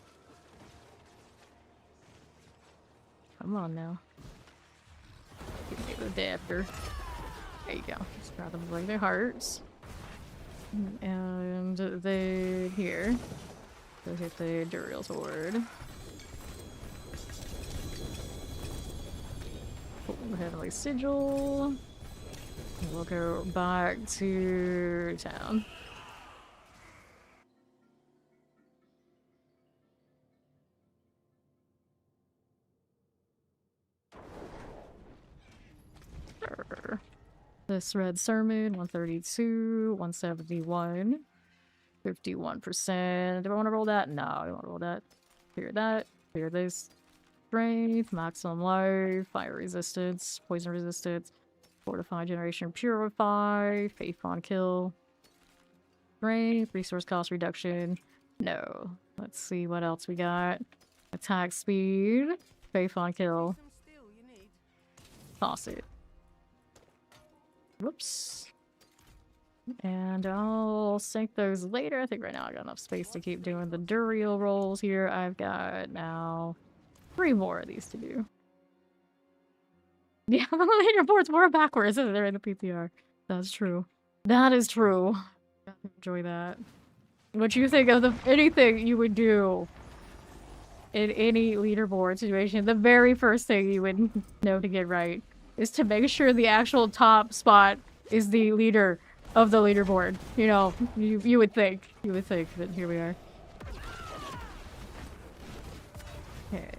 Come on now. Give me the adapter. There you go. Just grab them like their hearts. And then here. Go hit the Duriel sword. Pull the Heavenly Sigil. And we'll go back to town. Sure. This red sermon, 132, 171, 51%. Do I want to roll that? No, I don't want to roll that. Clear that. Clear this. Strength, maximum life, fire resistance, poison resistance, fortify generation, purify, faith on kill, strength, resource cost reduction. No. Let's see what else we got. Attack speed, faith on kill. Toss it. Whoops. And I'll sync those later. I think right now I got enough space to keep doing the Duriel rolls here. I've got now 3 more of these to do. Yeah, the leaderboard's more backwards than they're in the PTR. That's true. That is true. Enjoy that. What you think of anything you would do in any leaderboard situation, the very first thing you would know to get right is to make sure the actual top spot is the leader of the leaderboard. You know, you would think. You would think, but here we are. Okay.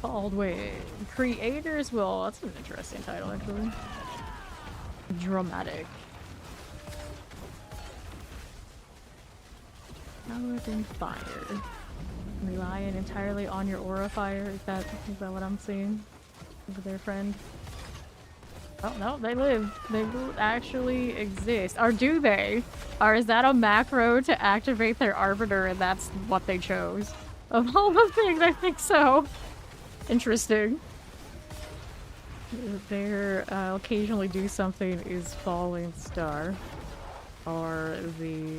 Baldwin. Creators will... That's an interesting title, actually. Dramatic. Paladin fire. Relying entirely on your aura fire. Is that what I'm seeing? Over there, friend? Oh, no, they live. They will actually exist. Or do they? Or is that a macro to activate their Arbiter and that's what they chose? Of all the things, I think so. Interesting. Their occasionally do something is Falling Star. Or the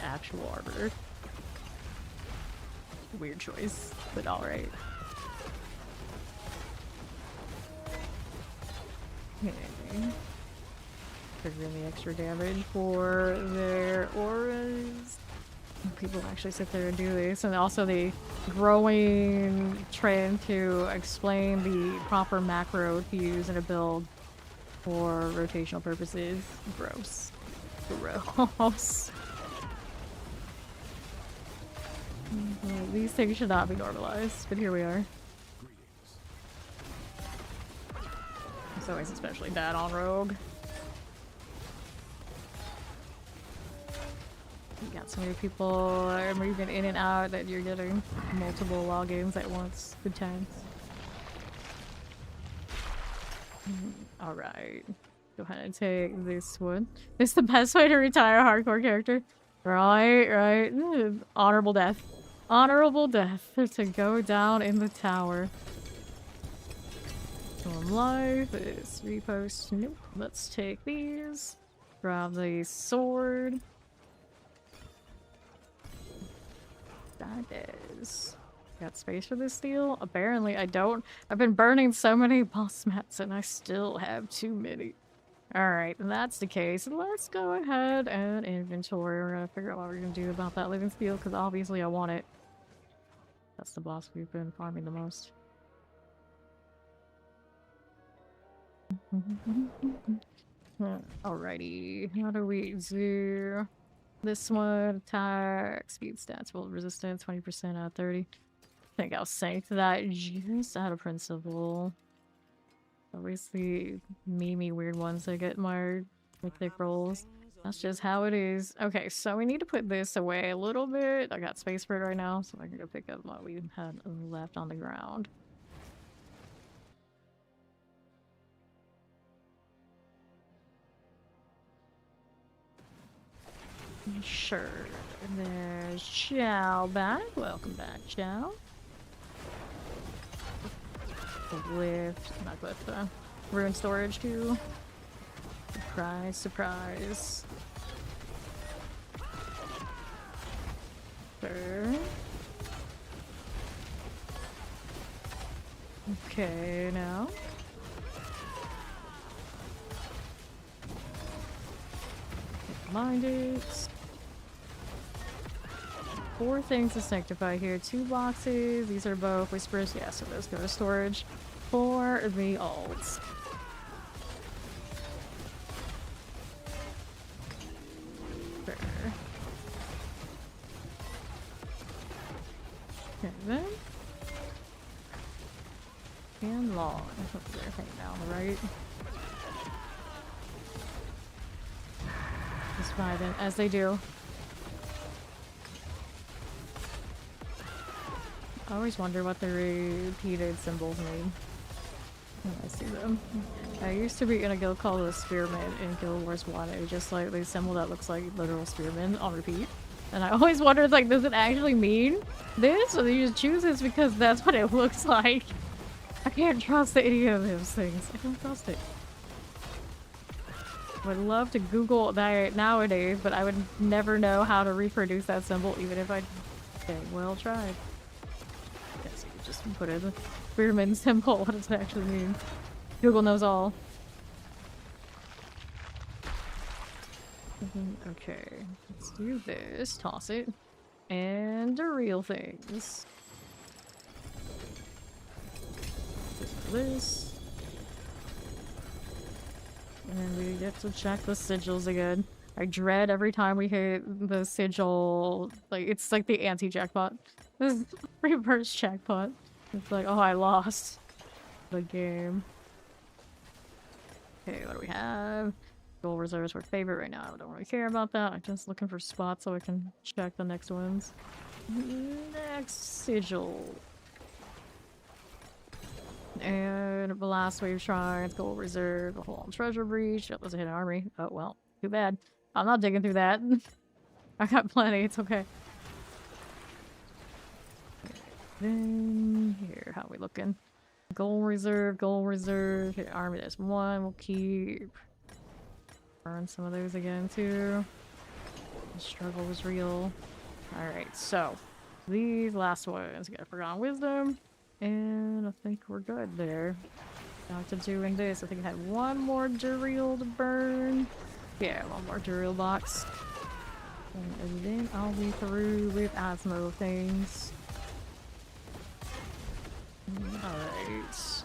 actual Arbiter. Weird choice, but alright. Okay. Triggering the extra damage for their auras. People actually sit there and do this. And also the growing trend to explain the proper macro to use in a build for rotational purposes. Gross. Gross. These things should not be normalized, but here we are. It's always especially bad on Rogue. You got so many people moving in and out that you're getting multiple logins at once. Good times. Alright. Go ahead and take this one. It's the best way to retire a hardcore character. Right. Honorable death. Honorable death to go down in the tower. Storm life is repost. Nope. Let's take these. Grab the sword. That is. Got space for this steel? Apparently I don't. I've been burning so many boss mats and I still have too many. Alright, if that's the case, let's go ahead and inventory. We're gonna figure out what we're gonna do about that living steel, because obviously I want it. That's the boss we've been farming the most. Alrighty, how do we do this one? Attack, speed stats, roll resistance, 20% out of 30. I think I'll sync that just out of principle. Always the memey weird ones that get marred with thick rolls. That's just how it is. Okay, so we need to put this away a little bit. I got space for it right now, so I can go pick up what we had left on the ground. Sure. There's Chow back. Welcome back, Chow. Lift. Not lift, rune storage too. Surprise, surprise. Sure. Okay, now. Mind it. 4 things to sanctify here. 2 boxes. These are both whispers. Yeah, so those go to storage for the alts. Sure. Okay, then. And long. They're hanging down the right. Just vibing, as they do. I always wonder what the repeated symbols mean when I see them. I used to be in a guild called the Spearmen in Guild Wars 1. It was just like the symbol that looks like literal spearmen on repeat. And I always wondered, like, does it actually mean this? Or do you just choose this because that's what it looks like? I can't trust any of those things. I don't trust it. Would love to Google that nowadays, but I would never know how to reproduce that symbol even if I dang well tried. Guess you just put in the spearman symbol. What does it actually mean? Google knows all. Okay, let's do this. Toss it. And the real things. This. And then we get to check the sigils again. I dread every time we hit the sigil. Like, it's like the anti-jackpot. This is reverse jackpot. It's like, oh, I lost the game. Okay, what do we have? Gold reserves were favorite right now. I don't really care about that. I'm just looking for spots so I can check the next ones. Next sigil. And the last wave shrines, gold reserve, a whole treasure breach. Oh, there's a hidden armory. Oh well, too bad. I'm not digging through that. I got plenty, it's okay. Then here, how are we looking? Gold reserve, hidden armory, there's 1, we'll keep. Burn some of those again too. The struggle was real. Alright, so these last ones, got Forgotten Wisdom. And I think we're good there. Back to doing this. I think I had 1 more Duriel to burn. Yeah, 1 more Duriel box. And then I'll be through with Asmo things. Alright.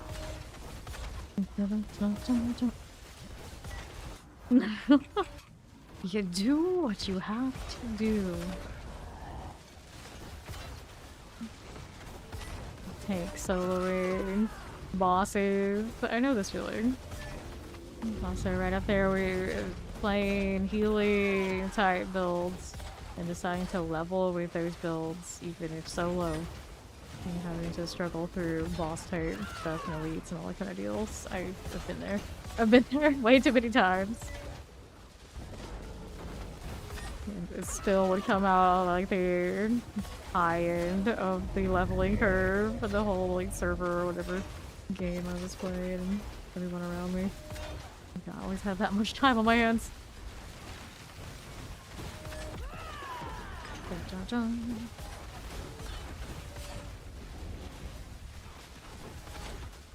You do what you have to do. Tank soloing, bosses. I know this feeling. Also, right up there, we're playing healing type builds and deciding to level with those builds, even if solo. And having to struggle through boss type stuff and elites and all that kind of deals. I've been there. I've been there way too many times. And it still would come out like the high end of the leveling curve for the whole like server or whatever game I was playing and everyone around me. I always have that much time on my hands. Dun, dun, dun.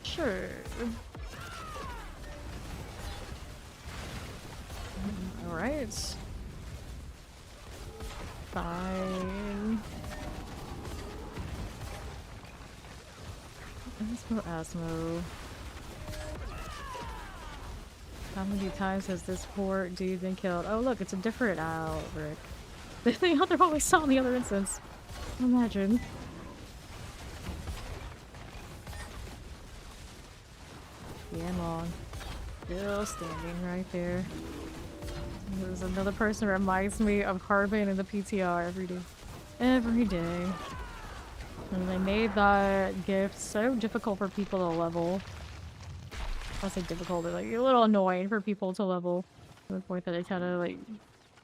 Sure. Alright. Fine. Let's go Asmo. How many times has this poor dude been killed? Oh look, it's a different Rick. The other one we saw in the other instance. Imagine. Long. Still standing right there. There's another person who reminds me of Carbon in the PTR every day. Every day. And they made that gift so difficult for people to level. I say difficult, but like a little annoying for people to level. To the point that it kind of like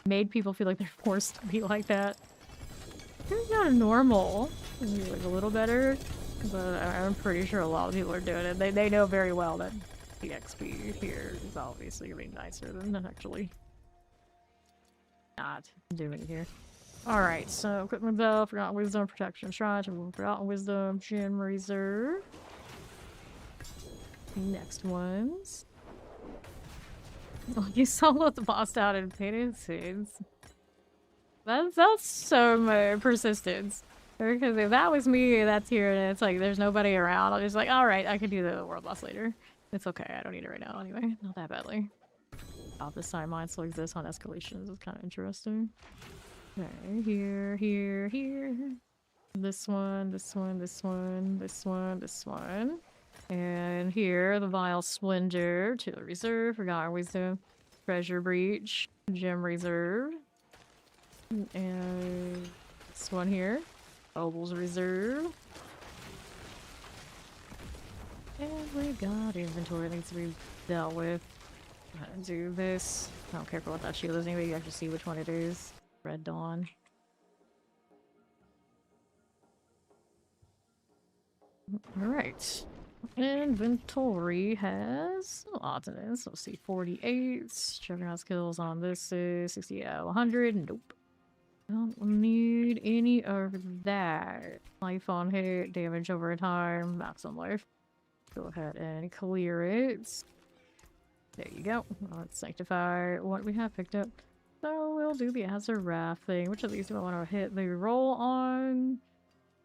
made people feel like they're forced to be like that. It's not normal. Maybe like a little better, but I'm pretty sure a lot of people are doing it. They know very well that the XP here is obviously gonna be nicer than actually not doing here. Alright, so equipment bell, forgotten wisdom, protection shrine, forgotten wisdom, gem reserve. Next ones. Oh, you soloed the boss out in P300. That's so much persistence. Because if that was me, that's here, and it's like there's nobody around, I'm just like, alright, I can do the world boss later. It's okay, I don't need it right now anyway. Not that badly. Oh, this timeline still exists on escalations. It's kind of interesting. Okay, here. This one, this one, this one, this one, this one. And here, the Vile Splendor, to the reserve, Forgotten Wisdom, Treasure Breach, Gem Reserve. And this one here, Obel's Reserve. And we got inventory that needs to be dealt with. I'm gonna do this. I don't care for what that shield is anyway, you actually see which one it is. Red Dawn. Alright. Inventory has a lot in this. Let's see, 48. Juggernaut skills on this is 60 out of 100. Nope. Don't need any of that. Life on hit, damage over time, maximum life. Go ahead and clear it. There you go. Let's sanctify what we have picked up. So we'll do the Azarath thing. Which of these do I want to hit the roll on?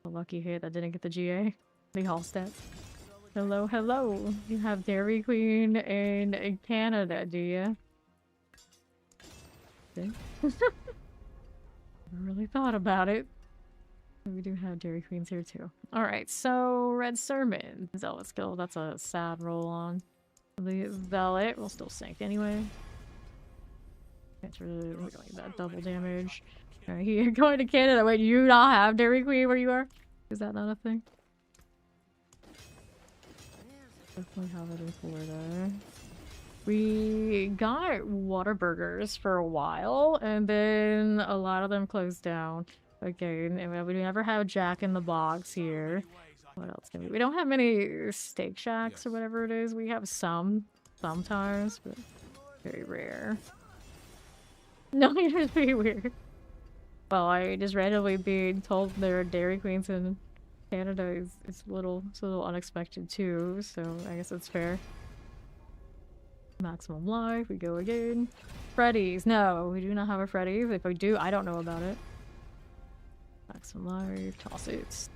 A lucky hit that didn't get the GA. The Hallstat. Hello, hello. You have Dairy Queen in Canada, do you? Okay. I really thought about it. We do have Dairy Queens here too. Alright, so Red Sermon. Zealot skill, that's a sad roll on. The Zealot will still sink anyway. We don't need that double damage. Alright, you're going to Canada. Wait, you not have Dairy Queen where you are? Is that not a thing? Definitely have it in Florida. We got Whataburgers for a while, and then a lot of them closed down. Okay, and we never have Jack in the Box here. What else can we don't have many Steak Shacks or whatever it is. We have some, sometimes, but very rare. No, you're just being weird. Well, I just randomly being told there are Dairy Queens in Canada is a little unexpected too, so I guess it's fair. Maximum life, we go again. Freddy's, no, we do not have a Freddy's. If we do, I don't know about it. Maximum life, toss it.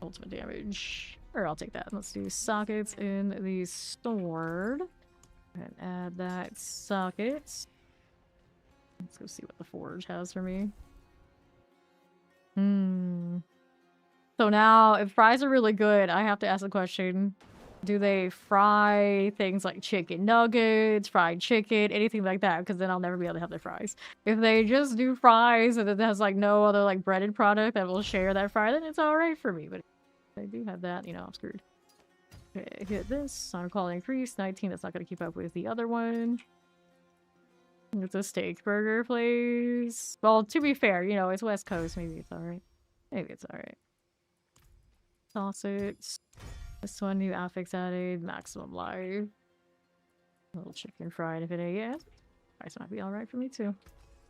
Ultimate damage. Or I'll take that. Let's do sockets in the sword. And add that socket. Let's go see what the forge has for me. So now, if fries are really good, I have to ask the question, do they fry things like chicken nuggets, fried chicken, anything like that? Because then I'll never be able to have their fries. If they just do fries and it has like no other like breaded product that will share that fry, then it's alright for me. But if they do have that, you know, I'm screwed. Okay, hit this. On quality increase, 19. That's not going to keep up with the other one. It's a steak burger place. Well, to be fair, you know, it's West Coast. Maybe it's alright. Maybe it's alright. Sausage. This one, new affix added. Maximum life. A little chicken fried if it ain't yet. Price might be alright for me too.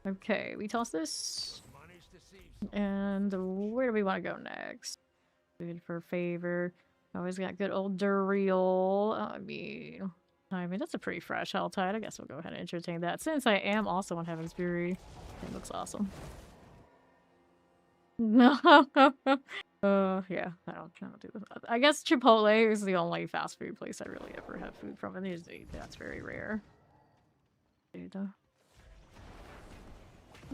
Okay, we toss this. And where do we want to go next? Good for favor. Always got good old Duriel. I mean, that's a pretty fresh Helltide. I guess we'll go ahead and entertain that. Since I am also on Heaven's Fury. It looks awesome. No. Yeah, I don't do this. I guess Chipotle is the only fast food place I really ever have food from, and that's very rare.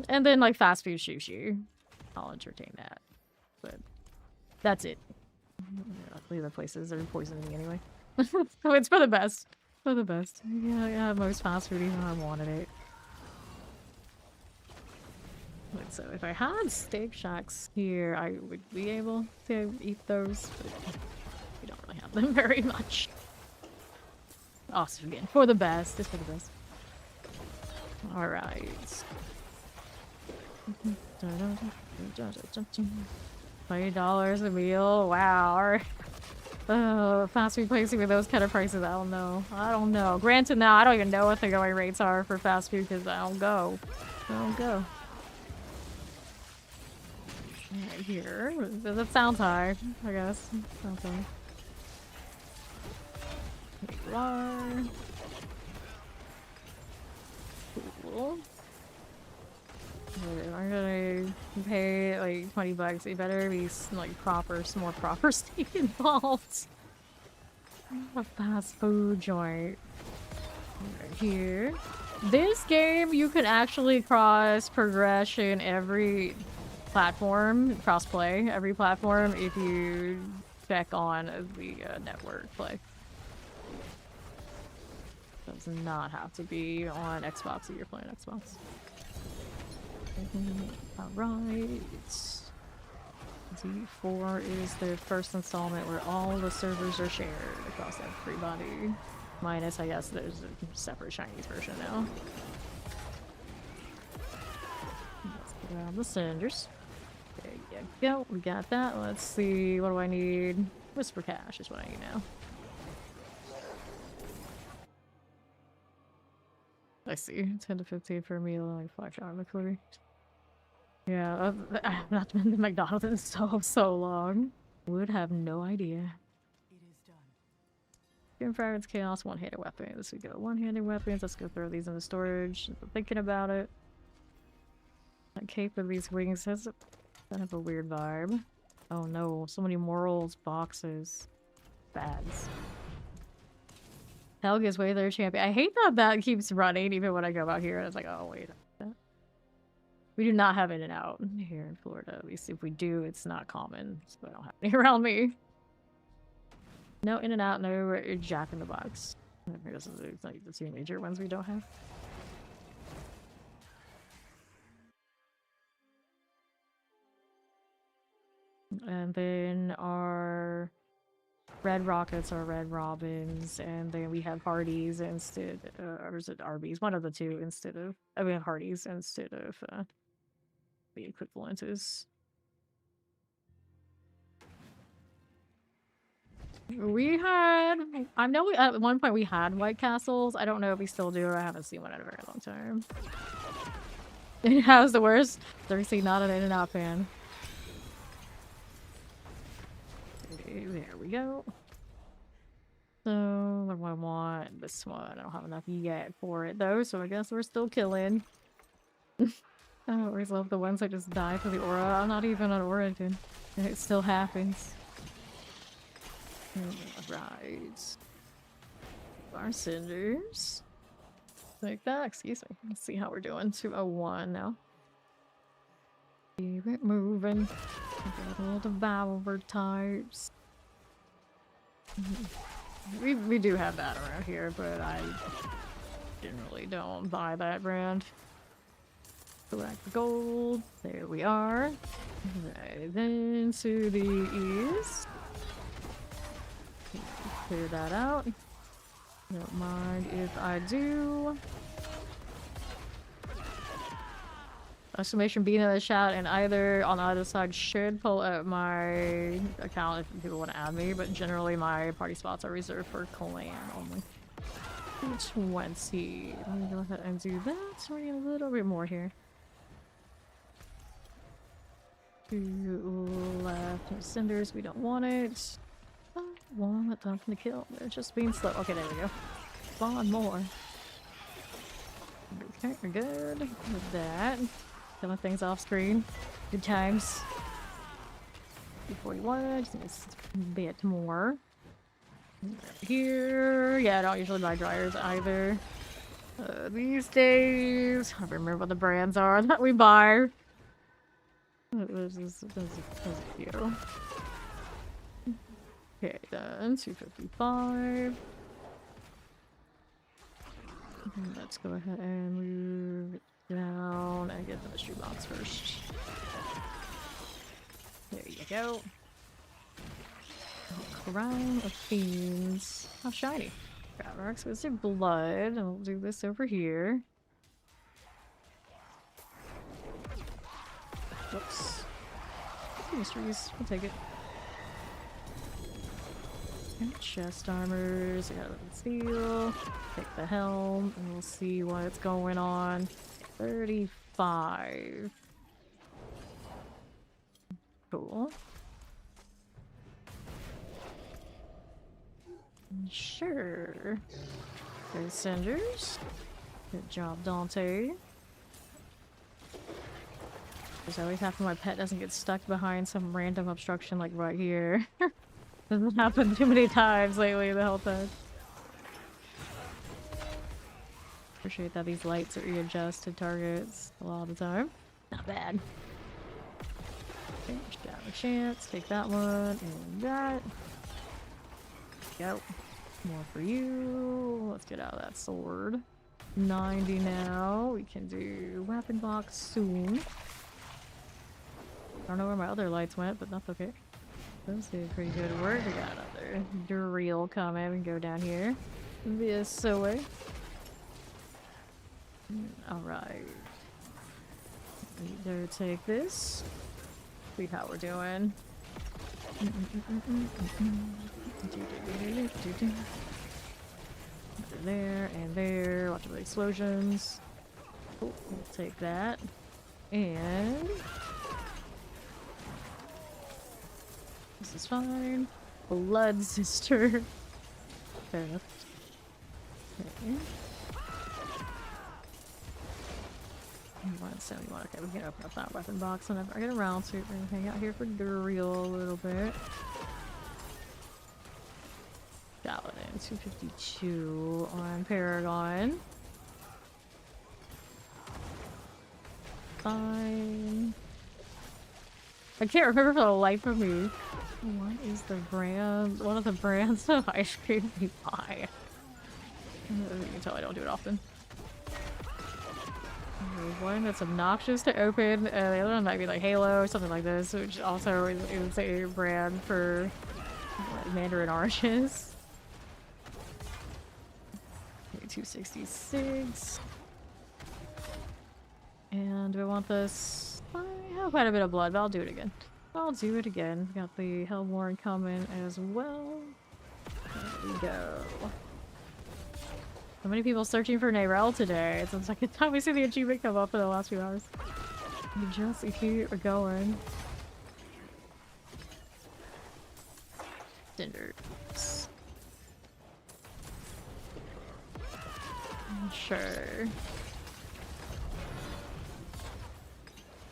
And then like fast food sushi, I'll entertain that, but that's it. The other places are poisoning me anyway. So it's for the best. For the best. Yeah, most fast food even I wanted it. Wait, so if I had steak shacks here, I would be able to eat those, but we don't really have them very much. Awesome again. For the best. Just for the best. Alright. $20 a meal. Wow. Fast food places with those kind of prices. I don't know. I don't know. Granted, now I don't even know what the going rates are for fast food because I don't go. I don't go. Right here. That sounds high, I guess. Sounds high. Here you are. Cool. I'm gonna pay like $20. It better be like some more proper steak involved. A fast food joint. Right here. This game, you can actually cross progression every platform, cross-play every platform if you check on the network play. Does not have to be on Xbox if you're playing Xbox. Alright. Z4 is the first installment where all the servers are shared across everybody. Minus, I guess, there's a separate Chinese version now. Let's grab the cinders. There you go. We got that. Let's see. What do I need? Whisper Cash is what I need now. I see. 10 to 15 for a meal, like 5 hour McClurry. Yeah, I've not been to McDonald's in so long. Would have no idea. It is done. Game Fragments, Chaos, one-handed weapons. We go one-handed weapons. Let's go throw these in the storage. Thinking about it. That cape with these wings has kind of a weird vibe. Oh no, so many morals boxes. Bads. Helga's way there champion. I hate that that keeps running even when I go out here. It's like, oh wait. We do not have In-N-Out here in Florida. At least if we do, it's not common. So I don't have any around me. No In-N-Out, no Jack in the Box. This is like the two major ones we don't have. And then our Red Rockets are Red Robins, and then we have Hardee's instead, or is it Arby's? One of the two instead of, we have Hardee's instead of the equivalent is. We had, I know we, at one point we had White Castles. I don't know if we still do. I haven't seen one in a very long time. How's the worst? Seriously, not an In-N-Out fan. Okay, there we go. So, what do I want? This one. I don't have enough yet for it though, so I guess we're still killing. I always love the ones that just die for the aura. I'm not even on Origin, and it still happens. Right. Our cinders. Like that, excuse me. Let's see how we're doing. 201 now. Keep it moving. Got all the Valver types. We do have that around here, but I generally don't buy that brand. Black gold. There we are. Right, then to the east. Clear that out. Don't mind if I do. Exclamation B in the chat, and on either side should pull up my account if people want to add me, but generally my party spots are reserved for clan only. 20. Let me go ahead and do that. We're getting a little bit more here. 2 left. No cinders, we don't want it. One time to kill. They're just being slow. Okay, there we go. Spawn more. Okay, we're good with that. Killing things off screen. Good times. 241. Just a bit more. Here. Yeah, I don't usually buy dryers either. These days, I remember what the brands are that we buy. There's a few. Okay, done. 255. Let's go ahead and move it down. down and get the mystery box first. There you go. Crown of Fiends. How shiny. Grab our exquisite blood, and we'll do this over here. Whoops. Mysteries, we'll take it. And chest armors, I got a little steel. Take the helm, and we'll see what's going on. 35. Cool. Sure. There's cinders. Good job, Dante. There's always half of my pet doesn't get stuck behind some random obstruction like right here. Doesn't happen too many times lately, the whole time. Appreciate that these lights are readjusted targets a lot of the time. Not bad. Okay, got a chance. Take that one and that. Go. More for you. Let's get out of that sword. 90 now. We can do weapon box soon. I don't know where my other lights went, but that's okay. Those did pretty good work. We got another drill coming. We can go down here. This way. Alright. We better take this. See how we're doing. There and there. Watch for the explosions. Oh, we'll take that. And this is fine. Blood sister. Fair enough. Okay. 171. Okay, we can open up that weapon box whenever I get around to it. We're gonna hang out here for drill a little bit. Paladin, 252 on Paragon. Fine. I can't remember for the life of me. What is the brand? One of the brands of ice cream we buy. You can tell I don't do it often. There's one that's obnoxious to open, the other one might be like Halo or something like this, which also is a brand for Mandarin oranges. 266. And do I want this? I have quite a bit of blood, but I'll do it again. I'll do it again. Got the Hellborn coming as well. There we go. So many people searching for Nayrel today. It's the second time we see the achievement come up in the last few hours. You just keep going. Cinders. Sure.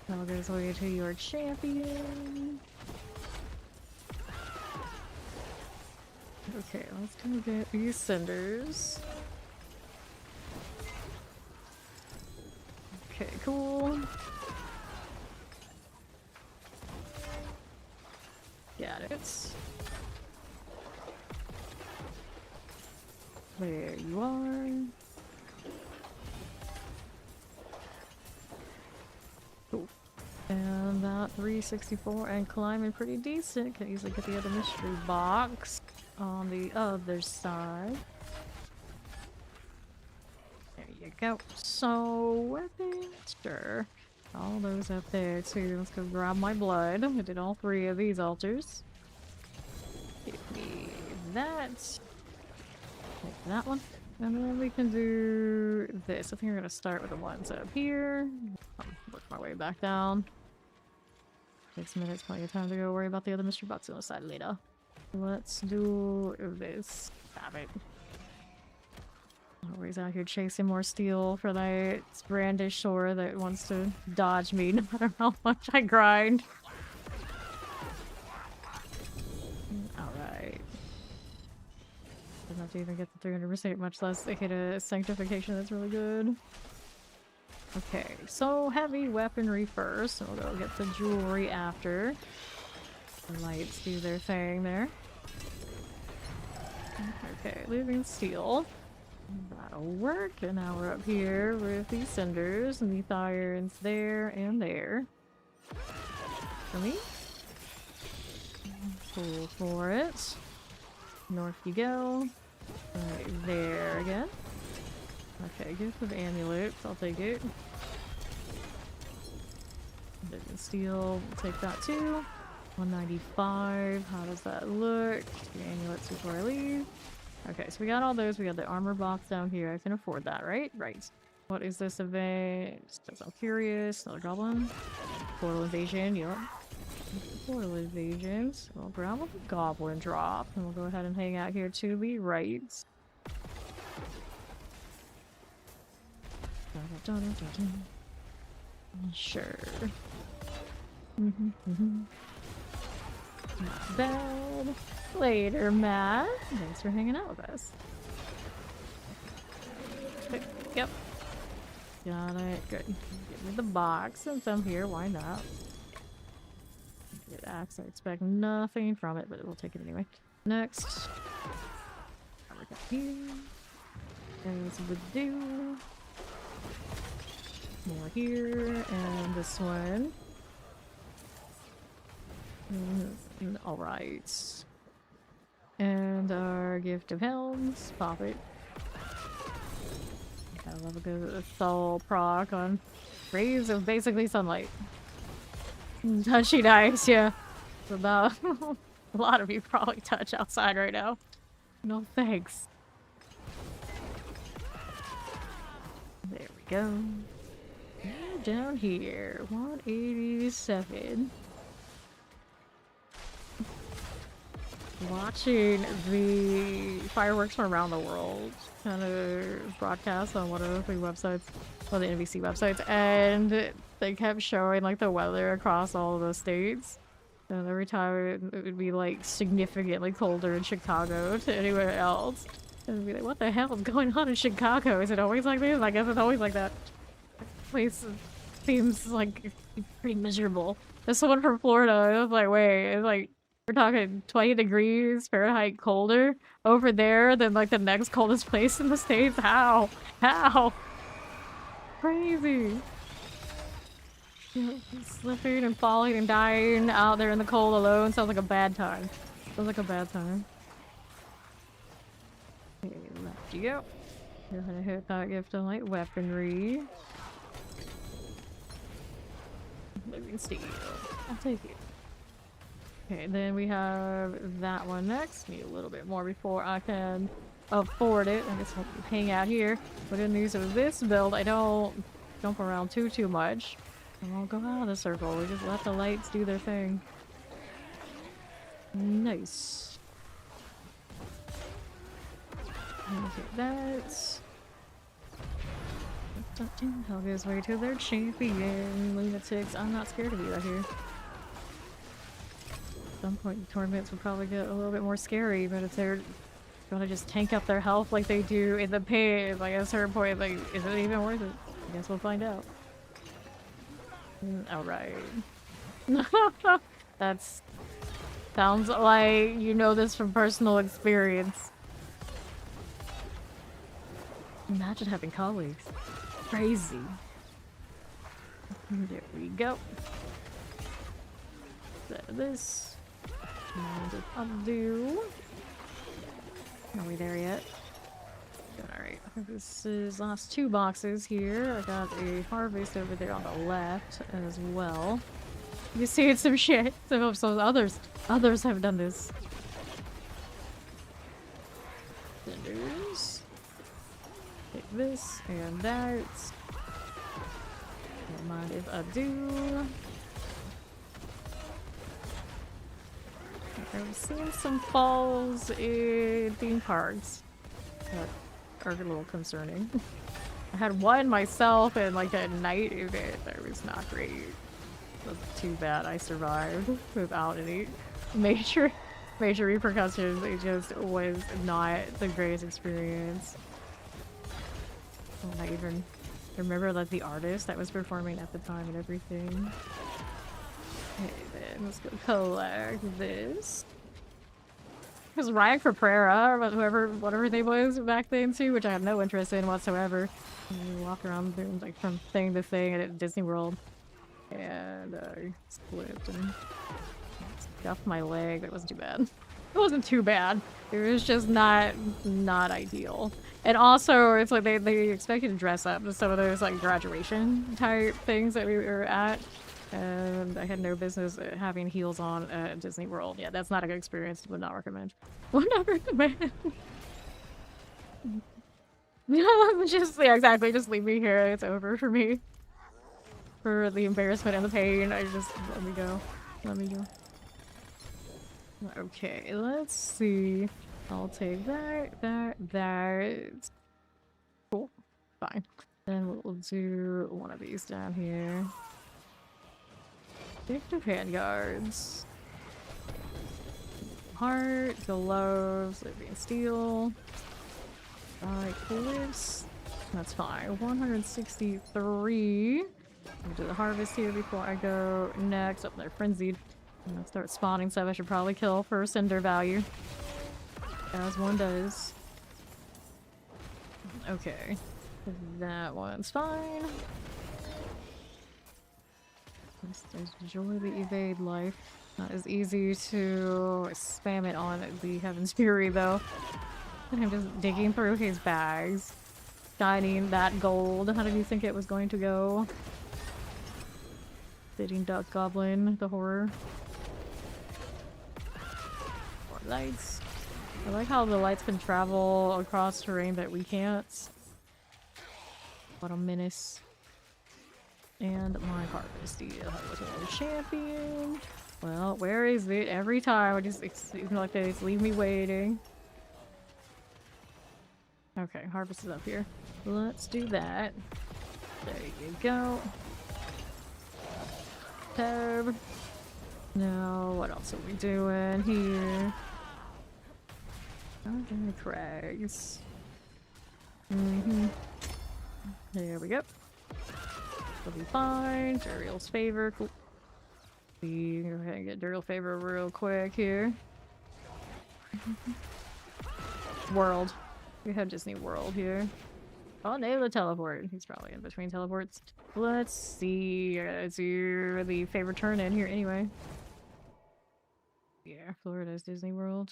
Now goes away to your champion. Okay, let's go get these cinders. Okay, cool. Got it. There you are. Cool. And that 364 and climbing pretty decent. Can easily get the other mystery box on the other side. There you go. So, weapons, sure. All those up there too. Let's go grab my blood. I did all three of these altars. Give me that. Take that one. And then we can do this. I think we're gonna start with the ones up here. I'll work my way back down. 6 minutes, plenty of time to go worry about the other mystery box on the side later. Let's do this. Stop it. Always out here chasing more steel for that brandish sword that wants to dodge me no matter how much I grind. Alright. Doesn't have to even get the 300%, much less hit a sanctification. That's really good. Okay, so heavy weaponry first. We'll go get the jewelry after. The lights do their thing there. Okay, leaving steel. That'll work. And now we're up here with these cinders and the irons there and there. For me. Pull for it. North you go. Right there again. Okay, gift of amulets. I'll take it. Digging steel. We'll take that too. 195. How does that look? 2 amulets before I leave. Okay, so we got all those. We got the armor box down here. I can afford that, right? Right. What is this event? Just I'm curious. Another goblin. Portal invasion. Yep. Portal invasions. We'll grab a goblin drop. And we'll go ahead and hang out here to the right. Sure. Not bad. Later, Matt. Thanks for hanging out with us. Yep. Got it. Good. Give me the box since I'm here. Why not? Good axe. I expect nothing from it, but we'll take it anyway. Next. We got here. As would do. More here. And this one. Alright. And our gift of helms. Pop it. I love a good soul proc on rays of basically sunlight. Touchy nice, yeah. It's about a lot of you probably touch outside right now. No thanks. There we go. And down here, 187. Watching the fireworks from around the world kind of broadcast on one of the websites, one of the NBC websites, and they kept showing like the weather across all of the states. And every time it would be like significantly colder in Chicago to anywhere else. And it'd be like, what the hell is going on in Chicago? Is it always like this? I guess it's always like that. Place seems like pretty miserable. There's someone from Florida. I was like, wait, it's like we're talking 20 degrees Fahrenheit colder over there than like the next coldest place in the States? How? How? Crazy. Slipping and falling and dying out there in the cold alone sounds like a bad time. Sounds like a bad time. Okay, left you go. You're gonna hit that gift of light weaponry. Living steel. I'll take it. Okay, then we have that one next. Need a little bit more before I can afford it. I guess I'll hang out here. But in use of this build, I don't jump around too much. I won't go out of the circle. We just let the lights do their thing. Nice. Okay, that's... Helga's way to their champion. Lunatics. I'm not scared of you out here. At some point, the tournaments would probably get a little bit more scary, but if they're gonna just tank up their health like they do in the pit, like at a certain point, like, is it even worth it? I guess we'll find out. Alright. That's... sounds like you know this from personal experience. Imagine having colleagues. Crazy. There we go. This. And undo. Are we there yet? Alright, I think this is last 2 boxes here. I got a harvest over there on the left as well. You see some shit. Some others have done this. Cinders. Take this and that. Don't mind if I do. I've seen some falls in theme parks that are a little concerning. I had one myself and like at night it was not great. It was too bad I survived without any major repercussions. It just was not the greatest experience. I even remember like the artist that was performing at the time and everything. Okay, then let's go collect this. Because Ryan Caprera, or whatever they was back then too, which I had no interest in whatsoever. And you walk around doing, like, from thing to thing at Disney World. And slipped and scuffed my leg. That wasn't too bad. It wasn't too bad. It was just not ideal. And also, it's like they expect you to dress up to some of those like graduation type things that we were at. And I had no business having heels on at Disney World. Yeah, that's not a good experience. Would not recommend. Would not recommend. Just, yeah, exactly. Just leave me here. It's over for me. For the embarrassment and the pain, I just let me go. Let me go. Okay, let's see. I'll take that. Cool. Fine. Then we'll do one of these down here. Addictive handguards. Heart, gloves, living steel. Cliffs. That's fine. 163. I'll do the harvest here before I go next. Up there, frenzied. I'm gonna start spawning stuff I should probably kill for cinder value. As one does. Okay. That one's fine. Let's enjoy the evade life. Not as easy to spam it on the Heaven's Fury though. I'm just digging through his bags. Shining that gold. How did you think it was going to go? Sitting duck goblin, the horror. More lights. I like how the lights can travel across terrain that we can't. What a menace. And my harvest deal. I was a champion. Well, where is it? Every time I just seems like they just leave me waiting. Okay, harvest is up here. Let's do that. There you go. Tab. Now, what else are we doing here? Okay, crags. There we go. We'll be fine. Duriel's favor. Cool. We go ahead and get Duriel favor real quick here. World. We have Disney World here. Oh, nail the teleport. He's probably in between teleports. Let's see. Let's do the favorite turn in here anyway. Yeah, Florida's Disney World.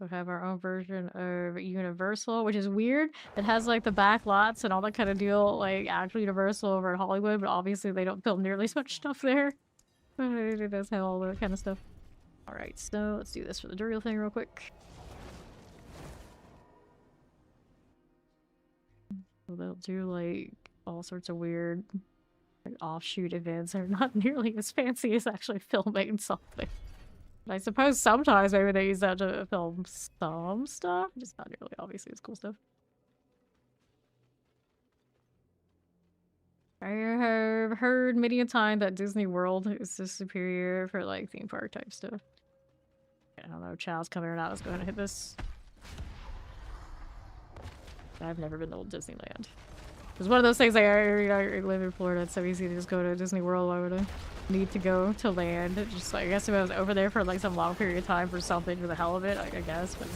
We have our own version of Universal, which is weird. It has like the back lots and all that kind of deal, like actually Universal over at Hollywood, but obviously they don't film nearly as much stuff there. It does have all that kind of stuff. Alright, so let's do this for the Duriel thing real quick. So they'll do like all sorts of weird like offshoot events that are not nearly as fancy as actually filming something. I suppose sometimes maybe they use that to film some stuff, just not nearly obviously as cool stuff. I have heard many a time that Disney World is the superior for like theme park type stuff. I don't know, Chow's coming or not. Let's go ahead and hit this. I've never been to Disneyland. It's one of those things like I live in Florida, it's so easy to just go to Disney World. Why would I need to go to land? Just like, I guess if I was over there for like some long period of time for something for the hell of it, I guess, but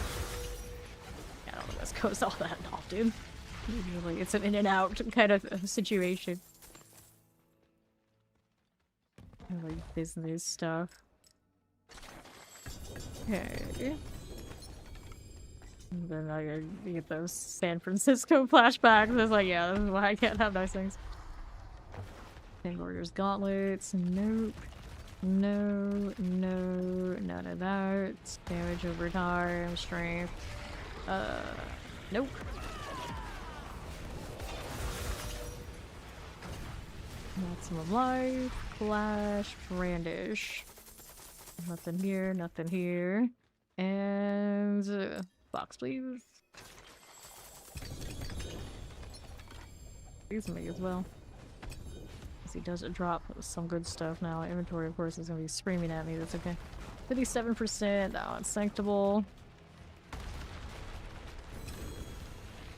yeah, I don't know, West Coast all that often. Usually it's an in and out kind of situation. Like business stuff. Okay. And then I get those San Francisco flashbacks. It's like, yeah, this is why I can't have nice things. King Warriors gauntlets. Nope. No, none of that. Damage over time, strength. Nope. Maximum life, clash, brandish. Nothing here, nothing here. And box, please. Please me as well. Because he does drop some good stuff now. Inventory, of course, is going to be screaming at me. That's okay. 57%. Now it's sanctable.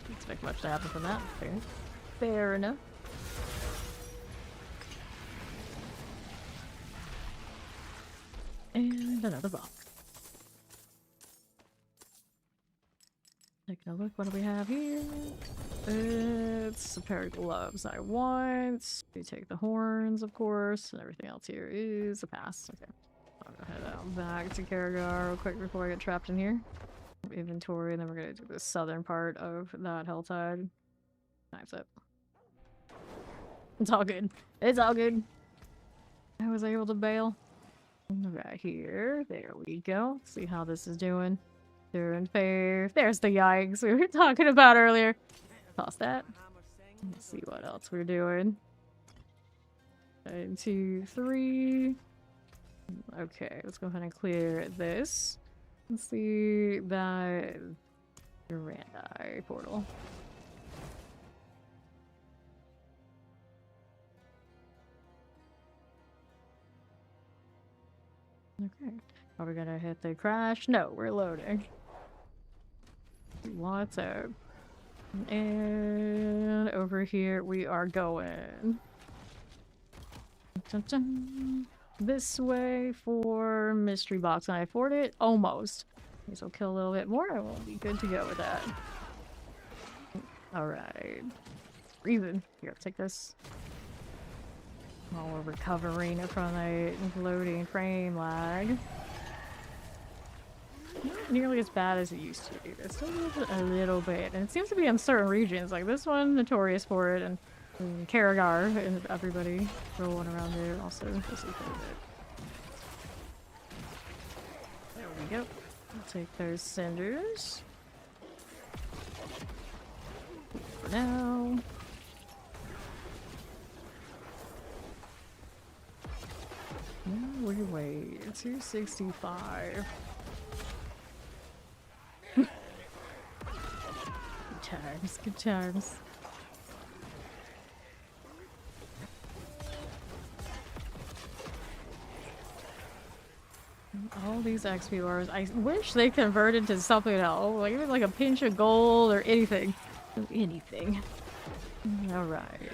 Didn't expect much to happen from that. Fair. Fair enough. And another box. Taking a look, what do we have here? It's a pair of gloves I want. We take the horns, of course, and everything else here is a pass. Okay. I'll go head out back to Karagar real quick before I get trapped in here. Inventory, and then we're gonna do the southern part of that Helltide. Time's up. It's all good. It's all good. I was able to bail. Right here. There we go. See how this is doing. Doing fair. There's the yikes we were talking about earlier. Toss that. Let's see what else we're doing. 1, 2, 3. Okay, let's go ahead and clear this. Let's see that Durandai portal. Okay. Are we gonna hit the crash? No, we're loading. What's up? And over here we are going. Dun, dun. This way for mystery box. Can I afford it? Almost. Guess I'll kill a little bit more. I will be good to go with that. Alright. Even. Here, take this. While we're recovering from a loading frame lag. Not nearly as bad as it used to be. It's still a little bit. And it seems to be in certain regions. Like this one, notorious for it. And Karagar and everybody rolling around there also. This is quite a bit. There we go. I'll take those cinders. For now. No, we wait. 265. Good times, good times. All these XP bars, I wish they converted to something else, like even like a pinch of gold or anything. Anything. Alright.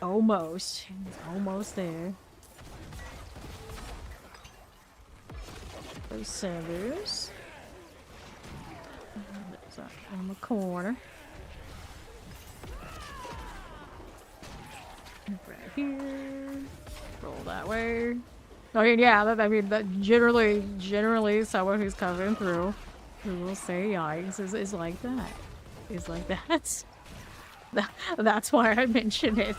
Almost. It's almost there. Those cinders. There's that in the corner. Right here. Roll that way. I mean, yeah, that generally someone who's coming through who will say yikes is like that. Is like that. That's why I mention it.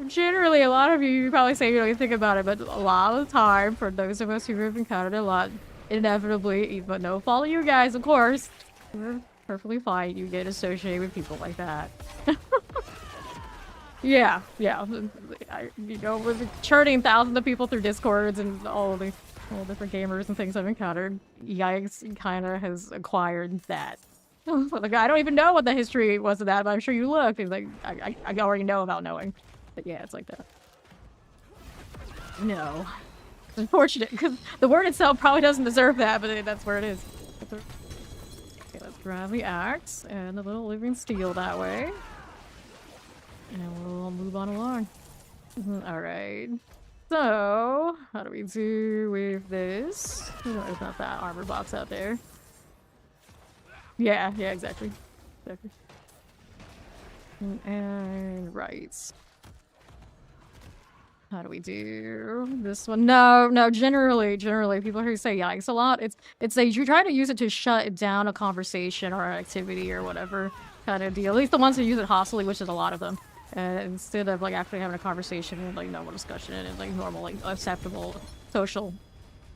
Generally, a lot of you probably say you don't think about it, but a lot of the time, for those of us who have encountered a lot, inevitably, but no fault of you guys, of course, we're perfectly fine. You get associated with people like that. Yeah. You know, with churning thousands of people through Discords and all different gamers and things I've encountered, Yikes kind of has acquired that. Like, I don't even know what the history was of that, but I'm sure you looked. It's like, I already know about knowing. But yeah, it's like that. No. It's unfortunate, because the word itself probably doesn't deserve that, but that's where it is. Okay, let's grab the axe and the little living steel that way. And we'll move on along. Alright. So, how do we do with this? We're gonna open up that armor box out there. Yeah, exactly. And right. How do we do this one? No, generally, people who say yikes a lot, it's you try to use it to shut down a conversation or an activity or whatever kind of deal. At least the ones who use it hostily, which is a lot of them. Instead of like actually having a conversation and like normal discussion and like normal, like acceptable social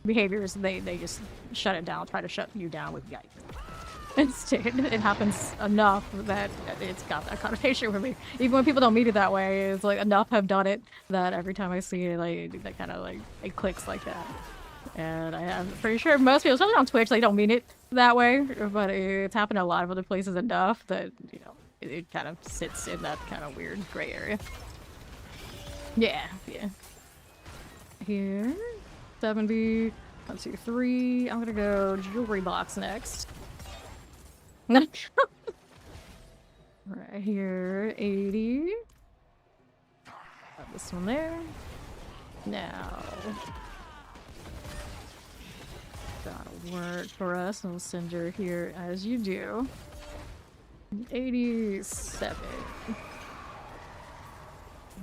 behaviors, they just shut it down, try to shut you down with yikes. Instead, it happens enough that it's got that connotation with me. Even when people don't mean it that way, it's like enough have done it that every time I see it, like that kind of like it clicks like that. And I'm pretty sure most people, especially on Twitch, they don't mean it that way, but it's happened a lot of other places enough that, you know, it kind of sits in that kind of weird gray area. Yeah. Here, 70, 1, 2, 3. I'm gonna go jewelry box next. Right here, 80. Got this one there. Now, That'll work for us. And we'll send her here as you do. 87.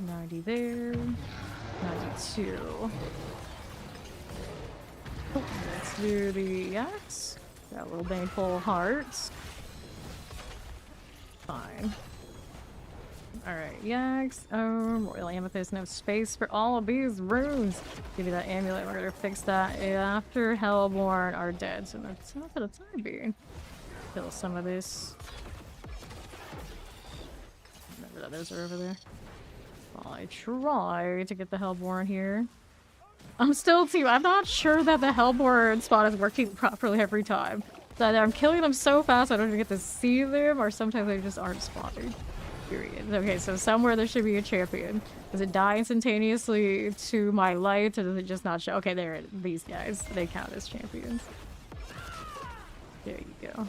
90 there. 92. Let's do the axe. Got a little baneful of hearts. Fine. Alright, Yaks. Royal Amethyst, no space for all of these runes. Give you that amulet, we're gonna fix that after Hellborn are dead, so that's not for the time being. Kill some of this. Remember that those are over there. While I try to get the Hellborn here. I'm not sure that the Hellborn spot is working properly every time. So either I'm killing them so fast I don't even get to see them, or sometimes they just aren't spotted. Period. Okay, so somewhere there should be a champion. Does it die instantaneously to my light, or does it just not show? Okay, there, these guys, they count as champions. There you go.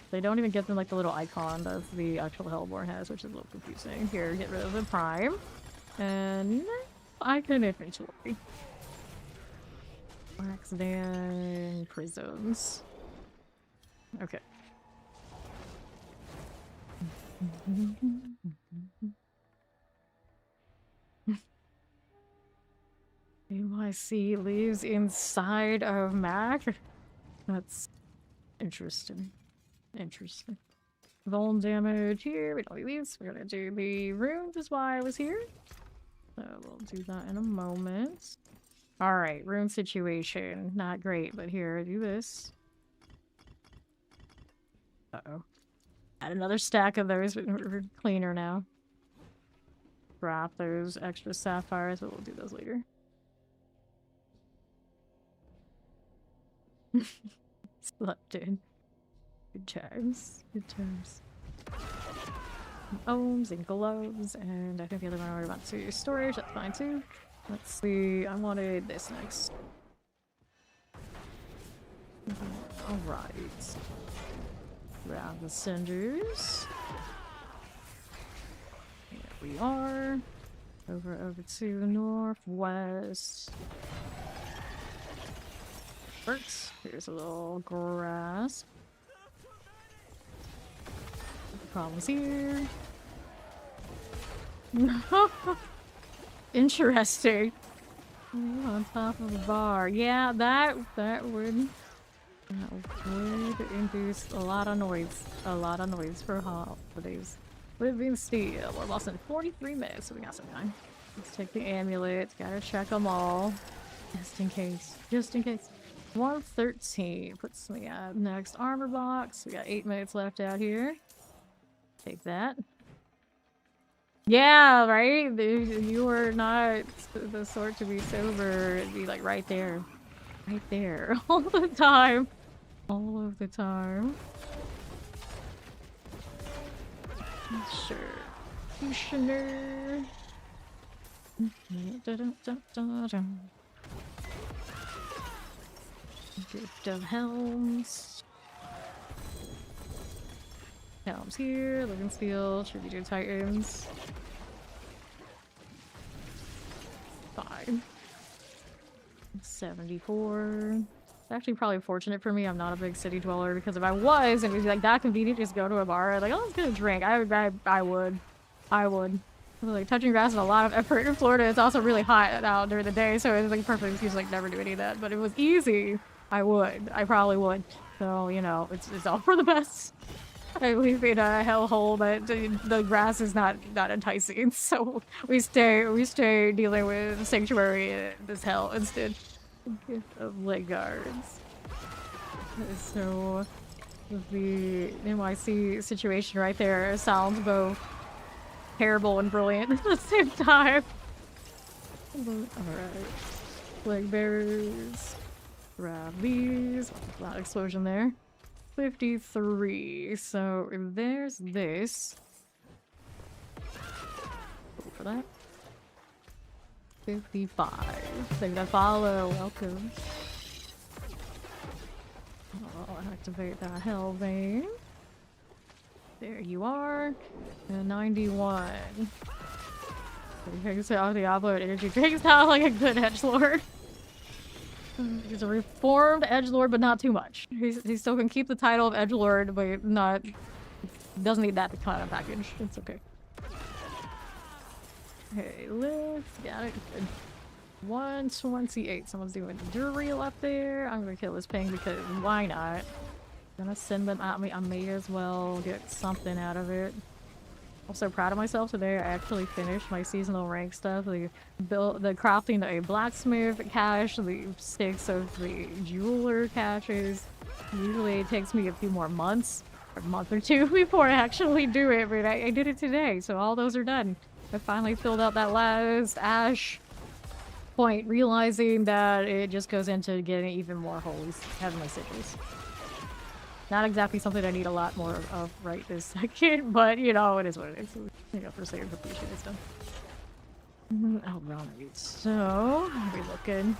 They don't even get them like the little icon that the actual Hellborn has, which is a little confusing. Here, get rid of the prime. And I can eventually. Wax Dan prisons. Okay. AYC lives inside of Mac. That's interesting. Interesting. Vuln damage here. We don't need these. We're gonna do the runes is why I was here. So we'll do that in a moment. Alright, rune situation. Not great, but here, do this. Uh-oh. Add another stack of those, but we're cleaner now. Drop those extra sapphires, but we'll do those later. Slept in. Good times. Good times. Ohms and gloves, and I think the other one we're about to storage, that's fine too. Let's see, I wanted this next. Alright. Grab the cinders. Here we are. Over to the northwest. Works. Here's a little grass. Problems here. Interesting. On top of the bar. Yeah, that would induce a lot of noise. A lot of noise for holidays. Living Steel. We're lost in 43 minutes, so we got some time. Let's take the amulet. Gotta check them all. Just in case. Just in case. 113 puts me at next armor box. We got 8 minutes left out here. Take that. Yeah, right? You are not the sort to be sober. It'd be like right there. Right there. All the time. All of the time. Sure. Kushner. Gift of Helms. Helms here, Living Steel, Tribute Titans. Fine. 74. It's actually probably fortunate for me I'm not a big city dweller, because if I was, and it would be like that convenient to just go to a bar, like, oh, let's get a drink. I would. Like, touching grass is a lot of effort in Florida. It's also really hot out during the day, so it's like a perfect excuse to like never do any of that. But if it was easy, I would. I probably would. So, you know, it's all for the best. I live in a hellhole that the grass is not enticing, so we stay dealing with sanctuary in this hell instead of leg guards. So the NYC situation right there sounds both terrible and brilliant at the same time. Alright. Plague bearers. Grab these. A lot of explosion there. 53. So if there's this. Go for that. 55. Thank you, follow. Welcome. I'll activate that hell vein. There you are. And 91. Drinks out Diablo and energy drinks out like a good edgelord. He's a reformed edgelord, but not too much. He still can keep the title of edgelord, but not doesn't need that kind of package. It's okay. Okay, lift. Got it. Good. 128. Someone's doing Duriel up there. I'm gonna kill this ping because why not? Gonna send them at me. I may as well get something out of it. I'm so proud of myself today. I actually finished my seasonal rank stuff. The crafting a blacksmith cache, the sticks of the jeweler caches. Usually it takes me a few more months, or a month or two before I actually do it, but I did it today, so all those are done. I finally filled out that last ash point, realizing that it just goes into getting even more holy heavenly sigils. Not exactly something I need a lot more of right this second, but you know, it is what it is. You know, for sake of completion, it's done. Oh, right. So, I'll be looking.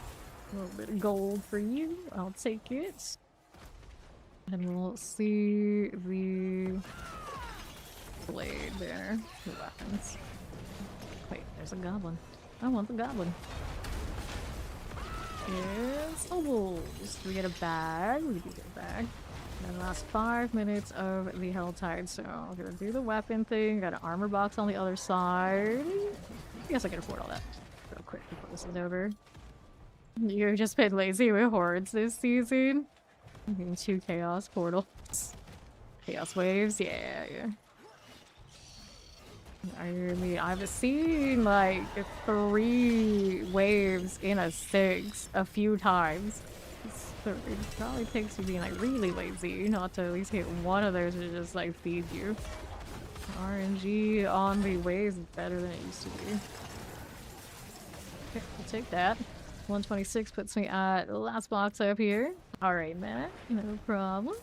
A little bit of gold for you. I'll take it. And we'll see the blade there. The weapons. Wait, there's a goblin. I want the goblin. Yes. Oh, we get a bag. We do get a bag. And the last 5 minutes of the Helltide, so I'm gonna do the weapon thing. Got an armor box on the other side. I guess I can afford all that real quick before this is over. You've just been lazy with hordes this season. I'm getting 2 chaos portals. Chaos waves, yeah. I mean, I've seen like 3 waves in a 6 a few times. So it probably takes you being like really lazy not to at least hit one of those to just like feed you. RNG on the waves is better than it used to be. Okay, I'll take that. 126 puts me at the last box up here. Alright, Matt, no problem.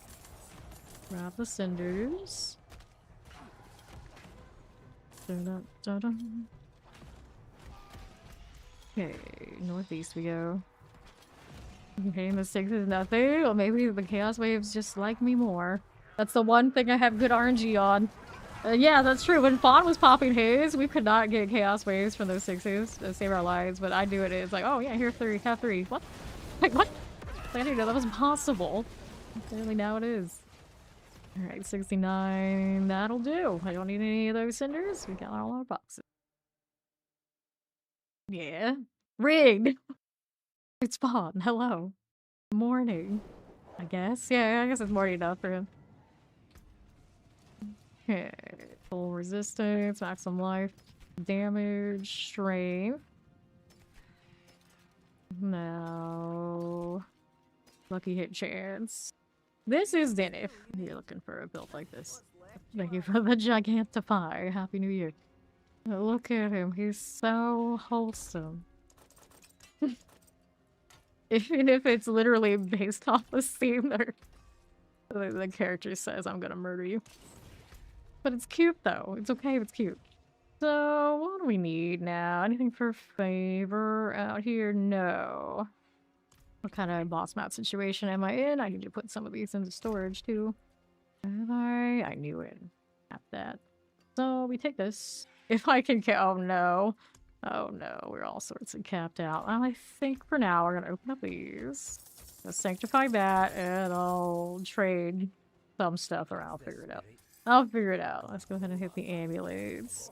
Grab the cinders. Dun-dun-dun-dun. Okay, northeast we go. Okay, the 6 is nothing. Well, maybe the chaos waves just like me more. That's the one thing I have good RNG on. Yeah, that's true. When Fawn was popping his, we could not get chaos waves from those 6s to save our lives, but I do it. It's like, oh yeah, here 3, have 3. What? Like, what? Like, I didn't know that was possible. Apparently now it is. Alright, 69. That'll do. I don't need any of those cinders. We got all our boxes. Yeah. Rigged! It's Fawn. Hello. Morning. I guess. Yeah, I guess it's morning enough for him. Okay. Full resistance, maximum life, damage, strength. Now, lucky hit chance. This is Denif. You're looking for a build like this. Thank you for the Gigantify. Happy New Year. Look at him. He's so wholesome. Even if it's literally based off the scene or the character says, I'm gonna murder you. But it's cute though. It's okay if it's cute. So, what do we need now? Anything for favor out here? No. What kind of boss map situation am I in? I need to put some of these into storage too. Have I? I knew it. Have that. So, we take this. If I can oh no. Oh no, we're all sorts of capped out. Well, I think for now we're gonna open up these. Let's sanctify that, and I'll trade some stuff or I'll figure it out. I'll figure it out. Let's go ahead and hit the amulets.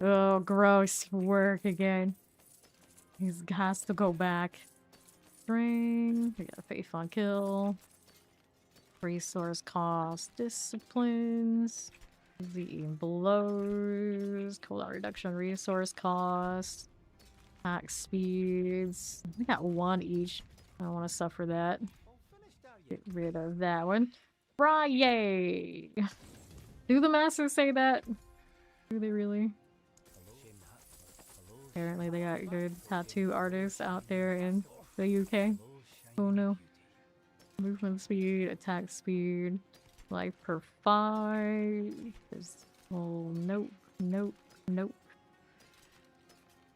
Oh, gross work again. He's has to go back. String. We got a faith on kill. Resource cost. Disciplines. The blows. Cooldown reduction. Resource cost. Attack speeds. We got 1 each. I don't want to suffer that. Get rid of that one. Friday! Do the masters say that? Do they really? Apparently they got good tattoo artists out there in the UK. Oh no. Movement speed, attack speed, life per 5. There's oh nope, nope, nope.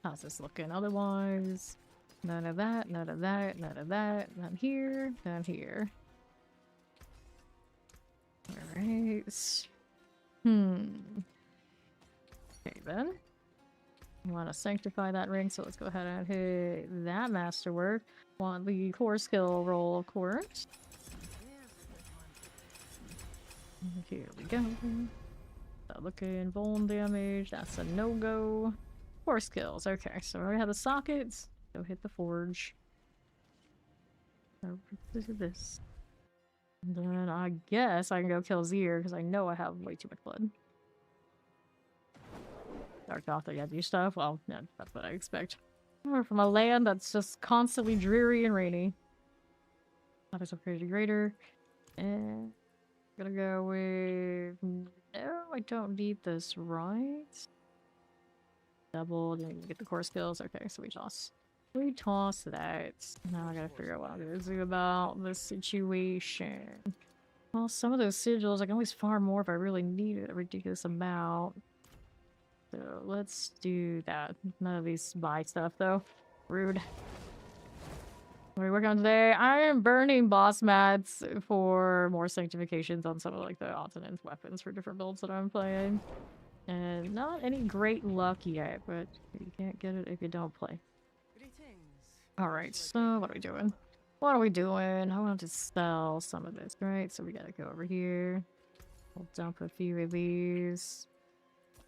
How's this looking otherwise? None of that, none of that, none of that, none here, none here. Alright. Okay then. I want to sanctify that ring, so let's go ahead and hit that masterwork. Want the core skill roll, of course. Here we go. Start looking, vuln damage, that's a no-go. Core skills, okay, so we already have the sockets. Go hit the forge. So this is this. And then I guess I can go kill Zir, because I know I have way too much blood. Dark Author, yeah, do stuff? Well, yeah, that's what I expect. Or from a land that's just constantly dreary and rainy. That is upgraded to greater. And gonna go with... No, I don't need this, right? Double, then you get the core skills. Okay, so we toss. We toss that. Now I gotta figure out what I'm gonna do about this situation. Well, some of those sigils, I can always farm more if I really need it, a ridiculous amount. So let's do that. None of these buy stuff though. Rude. What are we working on today? I am burning boss mats for more sanctifications on some of like the Ottonen's weapons for different builds that I'm playing. And not any great luck yet, but you can't get it if you don't play. Alright, so what are we doing? What are we doing? I want to sell some of this, right? So we gotta go over here. We'll dump a few of these.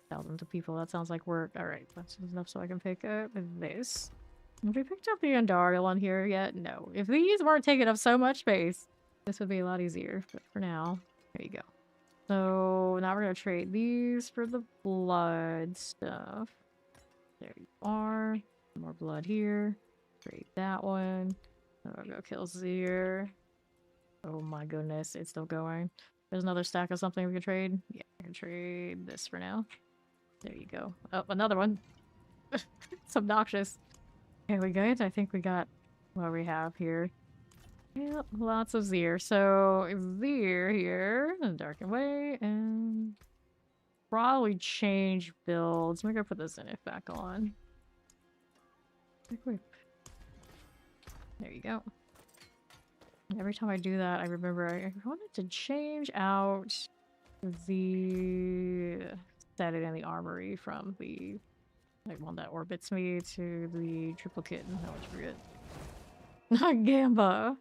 Sell them to people. That sounds like work. Alright, that's enough so I can pick up this. Have we picked up the Andariel on here yet? No. If these weren't taking up so much space, this would be a lot easier. But for now, there you go. So now we're gonna trade these for the blood stuff. There you are. More blood here. Trade that one. Then we'll go kill Zir. Oh my goodness, it's still going. There's another stack of something we can trade. Yeah, I can trade this for now. There you go. Oh, another one. It's obnoxious. Okay, we good? I think we got what we have here. Yep, lots of Zir. So, Zir here, in the Darkened Way, and probably change builds. I'm gonna put this in it back on. Equip. There you go. Every time I do that, I remember I wanted to change out the setting in the armory from the like one that orbits me to the triple kitten. How much forget? Not Gamba.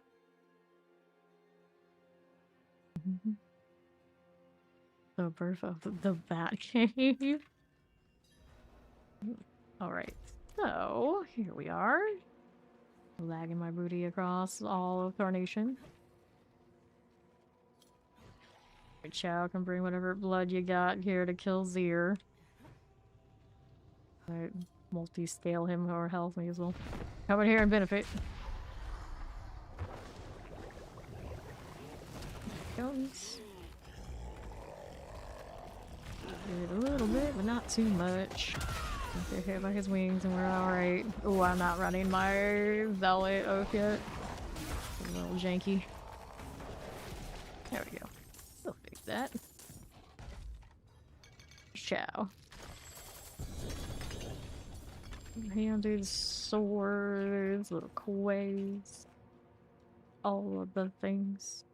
The birth of the Bat Cave. Alright, so here we are. Lagging my booty across all of Tarnation. Chow can bring whatever blood you got here to kill Zir. Alright, multi-scale him or health me as well. Come in here and benefit. Goes. Did a little bit, but not too much. Get hit by his wings and we're alright. Oh, I'm not running my Zealot Oath yet. A little janky. There we go. We'll fix that. Chow. Handed swords, little quays. All of the things.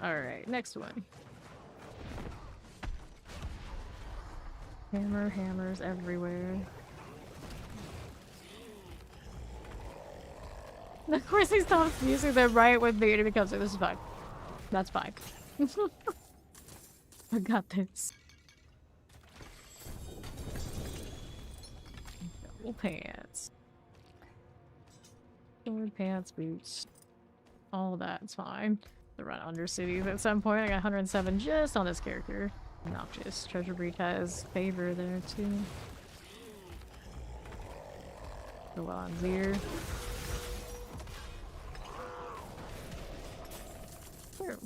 Alright, next one. Hammers everywhere. Of course he stops using them right when the enemy comes in. This is fine. That's fine. I got this. Double pants. Sword pants, boots. All that's fine. To run under cities at some point. I got 107 just on this character. Obnoxious. Treasure Breach has favor there too. Go well on Zir. Sure.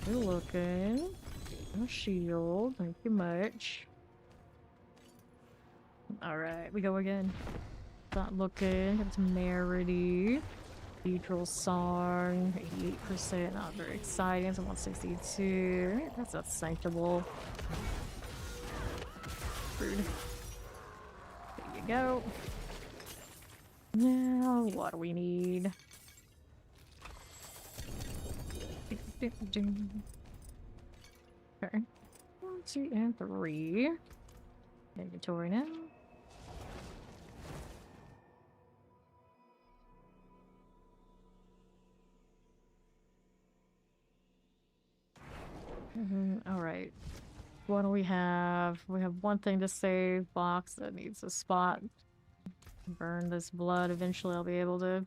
Good looking. No shield. Thank you much. Alright, we go again. Not looking. It's Temerity. Cathedral Song. 88%. Not very exciting. It's 162. That's acceptable. Rude. There you go. Now, what do we need? Okay. 1, 2, and 3. Inventory now. Alright. What do we have? We have one thing to save. Box that needs a spot. Burn this blood. Eventually I'll be able to...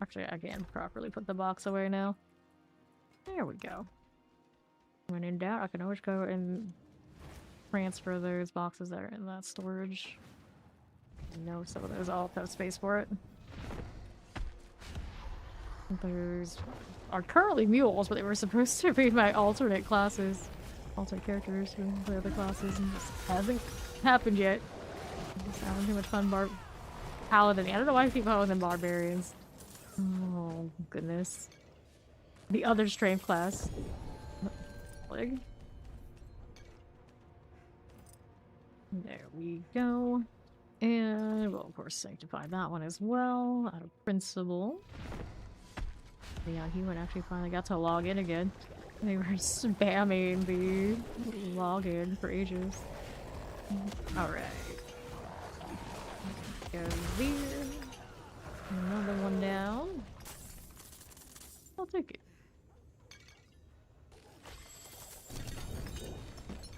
Actually, I can properly put the box away now. There we go. When in doubt, I can always go and transfer those boxes that are in that storage. I know some of those all have space for it. Those are currently mules, but they were supposed to be my alternate classes. Alternate characters from the other classes, and just hasn't happened yet. I'm just having too much fun. Paladin. I don't know why I keep calling them barbarians. Oh, goodness. The other strength class. Leg. There we go. And we'll, of course, sanctify that one as well, out of principle. Yeah, he would actually finally got to log in again. They were spamming the login for ages. Alright. Go there. Another one down. I'll take it.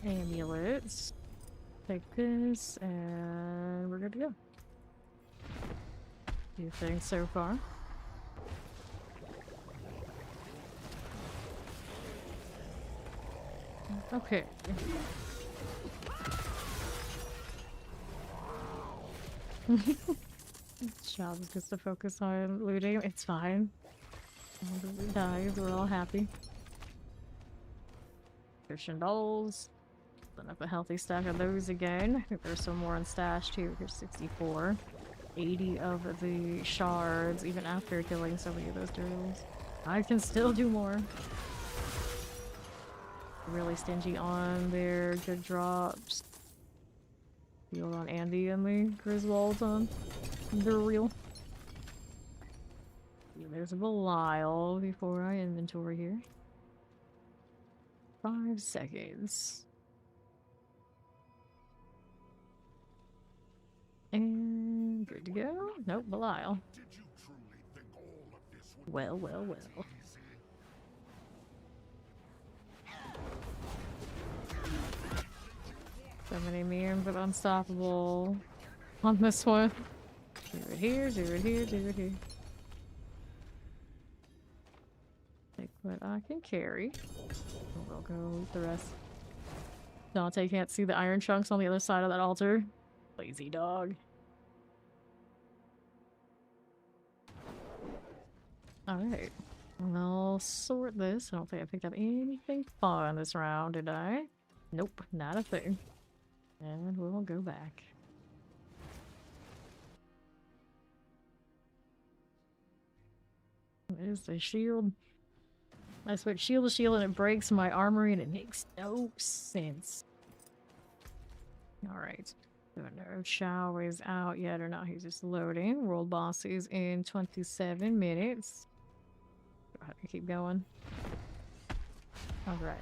Amulets. Take this, and we're good to go. Few things so far. Okay. Job is just to focus on looting. It's fine. Nobody dies. We're all happy. Christian dolls. Putting up a healthy stack of those again. I think there's some more in stash too. Here's 64. 80 of the shards, even after killing so many of those turtles. I can still do more. Really stingy on their good drops. Healed on Andy and the Griswolds on. They're real. Yeah, there's a Belial before I inventory here. 5 seconds. And good to go. Nope, Belial. Well, well, well. So many memes of unstoppable on this one. Do it here, do it here, do it here. Take what I can carry. We'll go with the rest. Dante can't see the iron chunks on the other side of that altar. Lazy dog. Alright. I'll sort this. I don't think I picked up anything fun this round, did I? Nope, not a thing. And we'll go back. There's the shield. I switch shield to shield and it breaks my armory and it makes no sense. Alright. Don't know if Shao is out yet or not. He's just loading. World boss is in 27 minutes. Go ahead and keep going. Alright.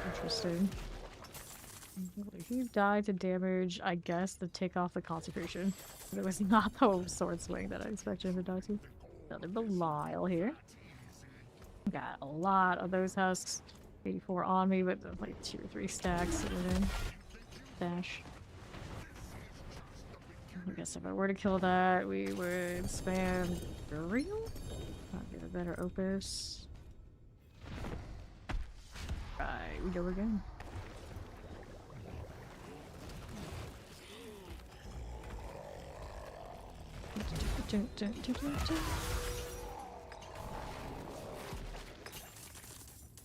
Interesting. He died to damage, I guess, to take off the consecration. But it was not the sword swing that I expected him to die to. Another Belial here. Got a lot of those husks. 84 on me, but like 2 or 3 stacks sitting in. Dash. I guess if I were to kill that, we would spam Burial? I'll get a better Opus. Right, we go again.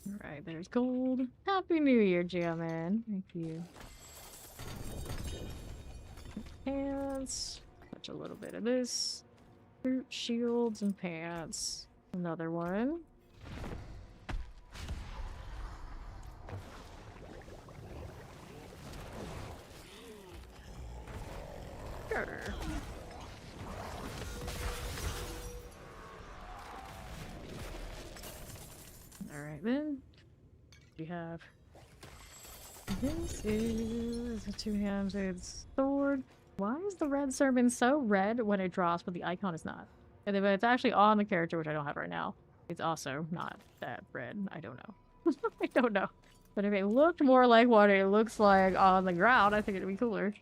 Alright, there's gold. Happy New Year, Geoman. Thank you. Pants. Touch a little bit of this. Fruit, shields, and pants. Another one. Sure. Alright then. We have this is a two-handed sword. Why is the red sermon so red when it drops but the icon is not? And then when it's actually on the character, which I don't have right now, it's also not that red. I don't know. I don't know. But if it looked more like what it looks like on the ground, I think it'd be cooler.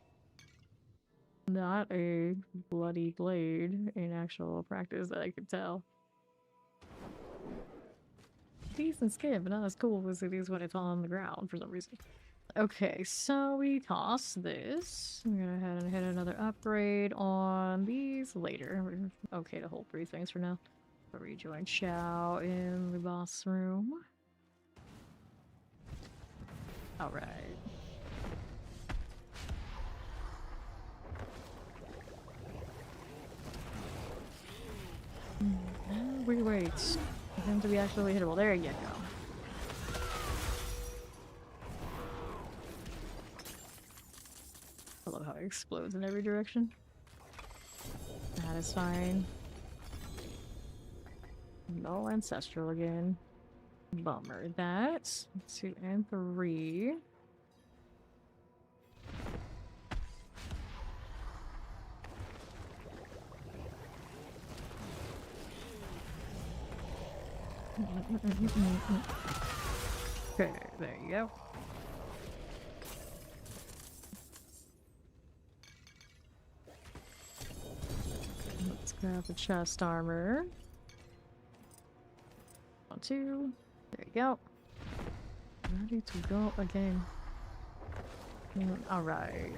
Not a bloody blade in actual practice that I could tell. Decent skin, but not as cool as it is when it's on the ground for some reason. Okay, so we toss this. I'm gonna go ahead and hit another upgrade on these later. We're okay to hold 3 things for now. I'll rejoin Chow in the boss room. Alright. Wait. For him to be actually hittable. There you go. I love how it explodes in every direction. That is fine. No ancestral again. Bummer. That. 2 and 3. Okay, there you go. Let's grab the chest armor. 1, 2. There you go. Ready to go again. Alright.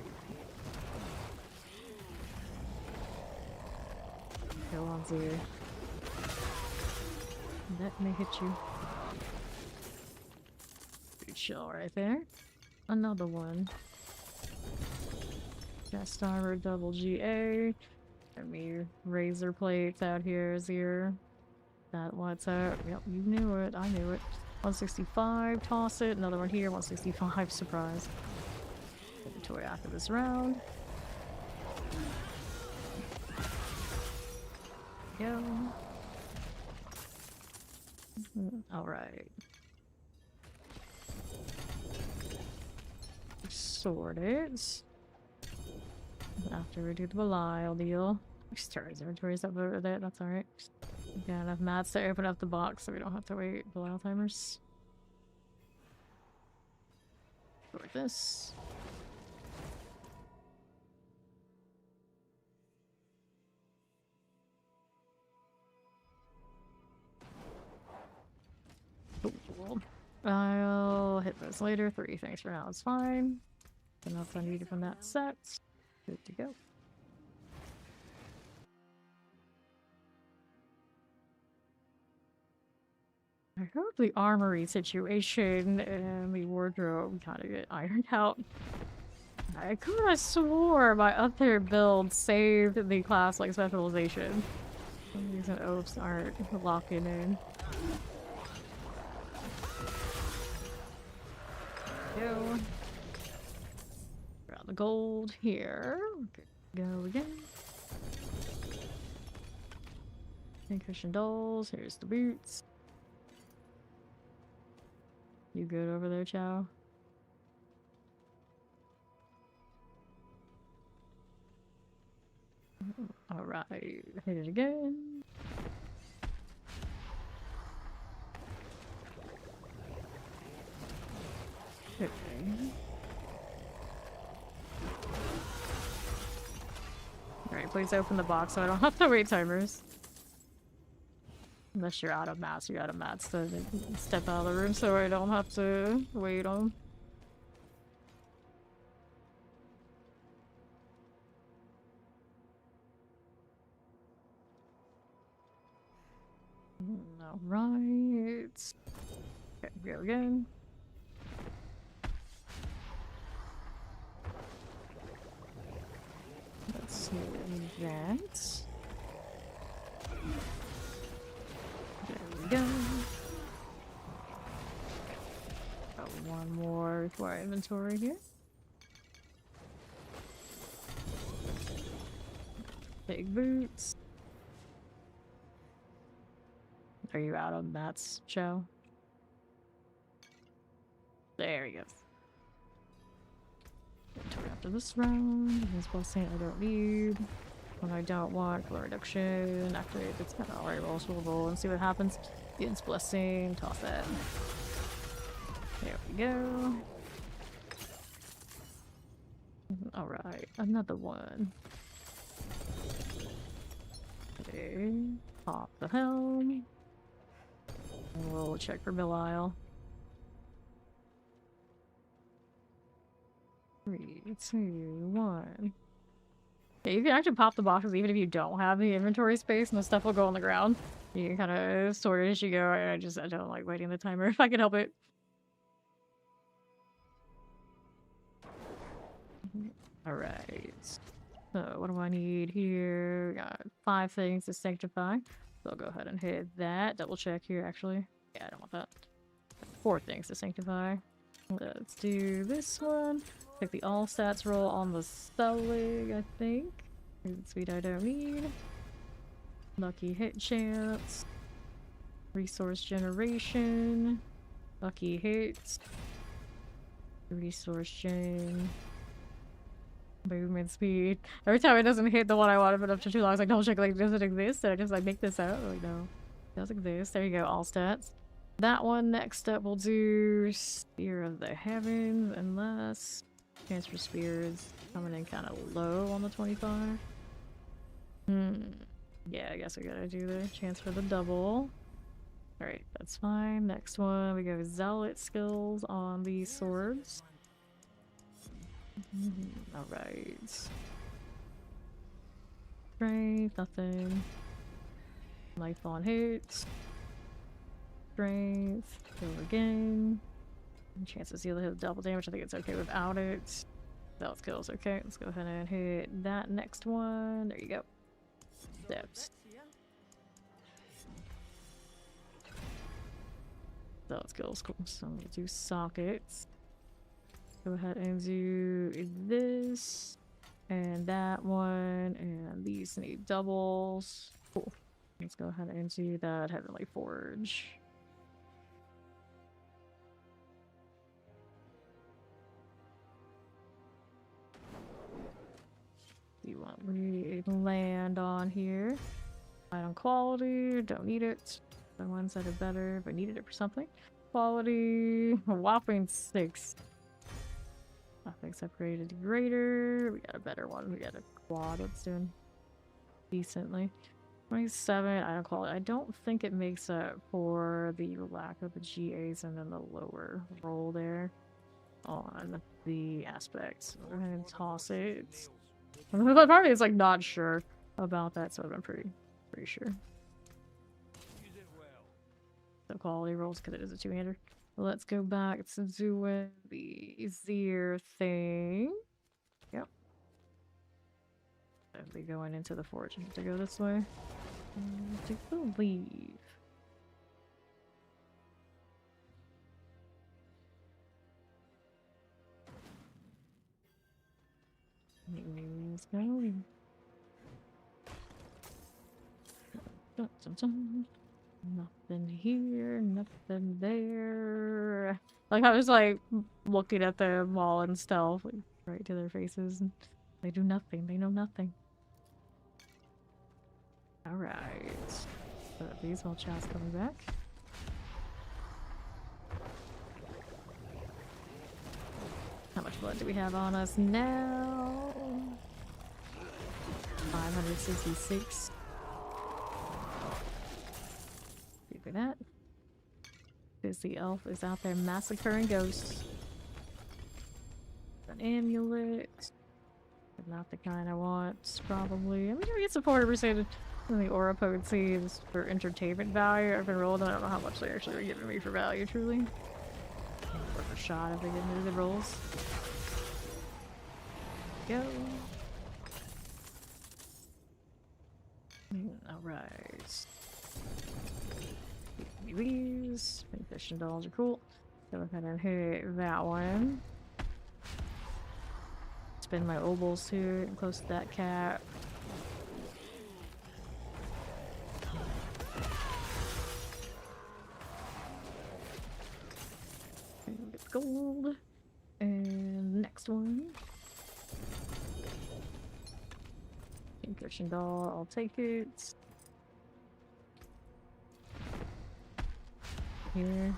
Go on, Zir. Let me hit you. Pretty chill right there. Another one. Chest armor, double GA. Got me razor plates out here, Zir. That what's up? Yep, you knew it. I knew it. 165, toss it. Another one here, 165, surprise. Inventory after this round. Go. Alright. Sorted. After we do the Belial deal. Storage inventory's up over there, that's alright. Got enough mats to open up the box so we don't have to wait Belial timers. Sort this. Cool. I'll hit those later. 3 things for now is fine. Nothing else I needed from that set. Good to go. I hope the armory situation and the wardrobe kind of get ironed out. I could have swore my other build saved the class like specialization. For some reason oaths aren't locking in. Go. Grab the gold here. Okay, go again. Pincushion dolls. Here's the boots. You good over there, Chow? Alright, hit it again. Okay. Alright, please open the box so I don't have to wait timers. Unless you're out of mats, you're out of mats to step out of the room so I don't have to wait on. Alright. Okay, go again. Let's see that. There we go. Got one more to our inventory here. Big boots. Are you out on Matt's show? There he goes. After this round, this blessing I don't need. What I don't want, floor reduction. Activate it's kind of alright, roll and see what happens. Its blessing, toss that. There we go. Alright, another one. Okay, pop the helm. And we'll check for Belial. 3, 2, 1. Yeah, you can actually pop the boxes even if you don't have the inventory space, and the stuff will go on the ground. You can kind of sort it as you go. I don't like waiting the timer if I can help it. Alright. So, what do I need here? We got 5 things to sanctify. So I'll go ahead and hit that. Double check here, actually. Yeah, I don't want that. 4 things to sanctify. Let's do this one. Take the all stats roll on the spelling, I think. Sweet, I don't need. Lucky hit chance. Resource generation. Lucky hits. Resource gen. Movement speed. Every time it doesn't hit the one I wanted, but up to too long, I was like, double check, like, does it exist? Did I just like make this out? Like, no. It does exist. There you go, all stats. That one next up we'll do Spear of the Heavens, unless chance for spear is coming in kind of low on the 25. Yeah, I guess we gotta do the chance for the double. Alright, that's fine. Next one, we go Zealot skills on these swords. Alright. Strength, nothing. Life on hits. Strength, go again. Chances he'll hit double damage. I think it's okay without it. Zealot skills, okay. Let's go ahead and hit that next one. There you go. Steps. Zealot skills, cool. So I'm gonna do sockets. Go ahead and do this and that one, and these need doubles. Cool. Let's go ahead and do that Heavenly Forge. You want we land on here. Item quality, don't need it. The ones that are better, but needed it for something. Quality, a whopping 6. Nothing separated greater. We got a better one. We got a quad that's doing decently. 27, item quality. I don't think it makes up for the lack of the GAs and then the lower roll there on the aspects. Go ahead and toss it. Probably it's like not sure about that, so I'm pretty sure. So quality rolls because it is a 2-hander. Let's go back to doing the Zir thing. Yep. I'll be going into the forge. I have to go this way. I do believe. Let's go. Nothing here, nothing there. Like I was like looking at the wall and stuff, like right to their faces, and they do nothing. They know nothing. All right. So these all chats coming back. How much blood do we have on us now? 566. For that, because the elf is out there massacring ghosts. An amulet, but not the kind I want. Probably. I'm gonna get some 40% in the aura potencies for entertainment value. I've been rolling. I don't know how much they actually were giving me for value. Truly, worth a shot if they give me the good rolls. Go. All right. These $50 are cool. Go ahead and hit that one. Spend my obols too, and close to that cap. gold. And next one. Pincushion doll, I'll take it. Here.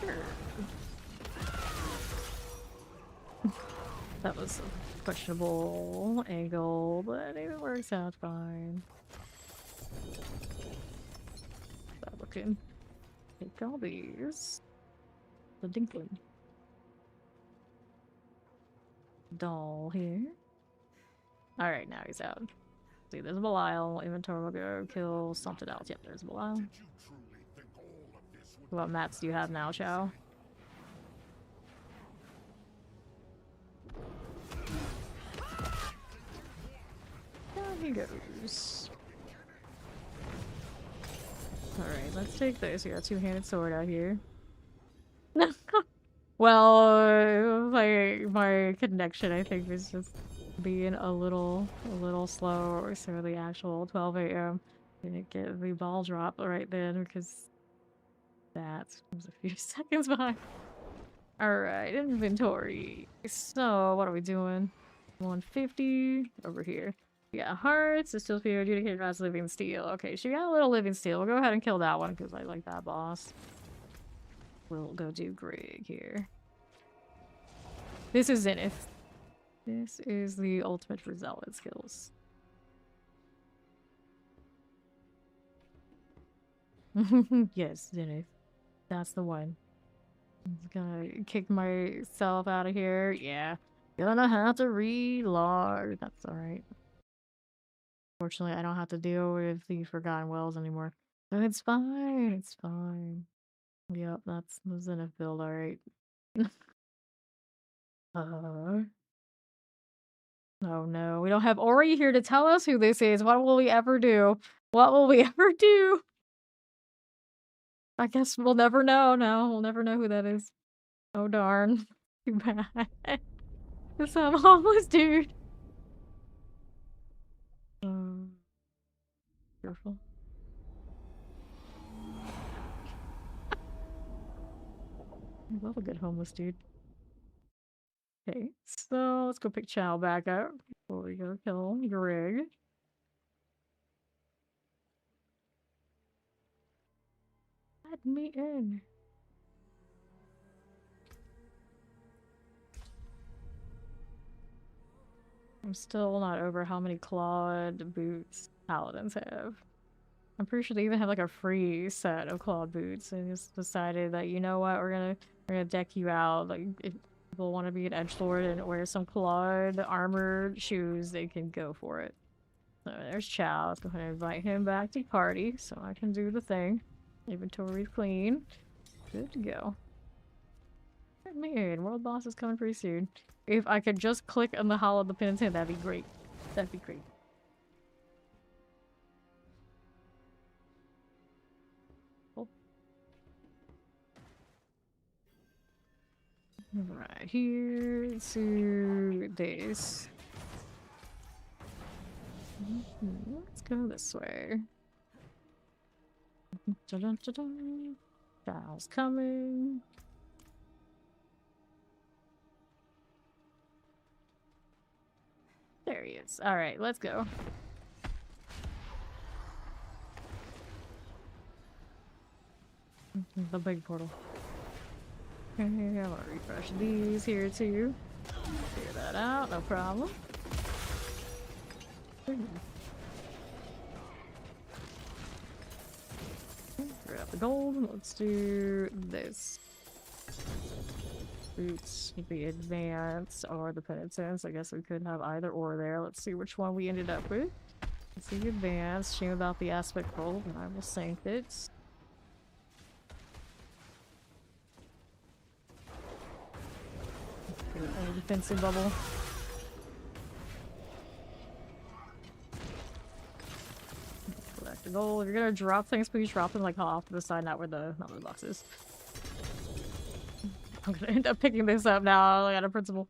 Sure. That was a questionable angle, but it works out fine. That looking. Take all these. The Dinkling. Doll here. Alright, now he's out. See, there's Belial. Inventory will go kill something else. Yep, there's Belial. What mats do you have now, Chow? Down he goes. Alright, let's take this. We got a two-handed sword out here. Well, my connection, I think, is just being a little slow, so the actual 12 a.m. didn't get the ball drop right then because that was a few seconds behind. Alright, inventory. So, what are we doing? 150 over here. Yeah, hearts, it's still fear, adjudicated as living steel. Okay, she got a little living steel. We'll go ahead and kill that one because I like that boss. We'll go do Greg here. This is Zenith. This is the ultimate for Zealot skills. Yes, Zenith. That's the one. I'm just gonna kick myself out of here. Yeah. Gonna have to reload. That's alright. Fortunately, I don't have to deal with the Forgotten Wells anymore. So it's fine. It's fine. Yep, that's the Zenith build, alright. Oh no, we don't have Ori here to tell us who this is. What will we ever do? What will we ever do? I guess we'll never know now. We'll never know who that is. Oh darn. Too bad. It's some homeless dude. Careful. I love a good homeless dude. Okay, so let's go pick Chow back up before we go kill Greg. Let me in. I'm still not over how many clawed boots paladins have. I'm pretty sure they even have like a free set of clawed boots. I just decided that, you know what, we're gonna deck you out. Like if people want to be an edgelord and wear some clawed armored shoes, they can go for it. So there's Chow. Let's go ahead and invite him back to party so I can do the thing. Inventory's clean. Good to go. Man, world boss is coming pretty soon. If I could just click on the Hall of the Penitent, that'd be great. That'd be great. Cool. Right here to this. Let's go this way. Chow's coming. There he is. Alright, let's go. The big portal. Okay, I'm gonna refresh these here too. Figure that out, no problem. Grab the gold. Let's do this. Boots, the advance or the penitence. I guess we could have either or there. Let's see which one we ended up with. Let's see advance. Shame about the aspect roll, and I will sink it. A defensive bubble. Collect the gold. If you're gonna drop things, please drop them like off to the side, not where the box is. I'm gonna end up picking this up now, out of principle.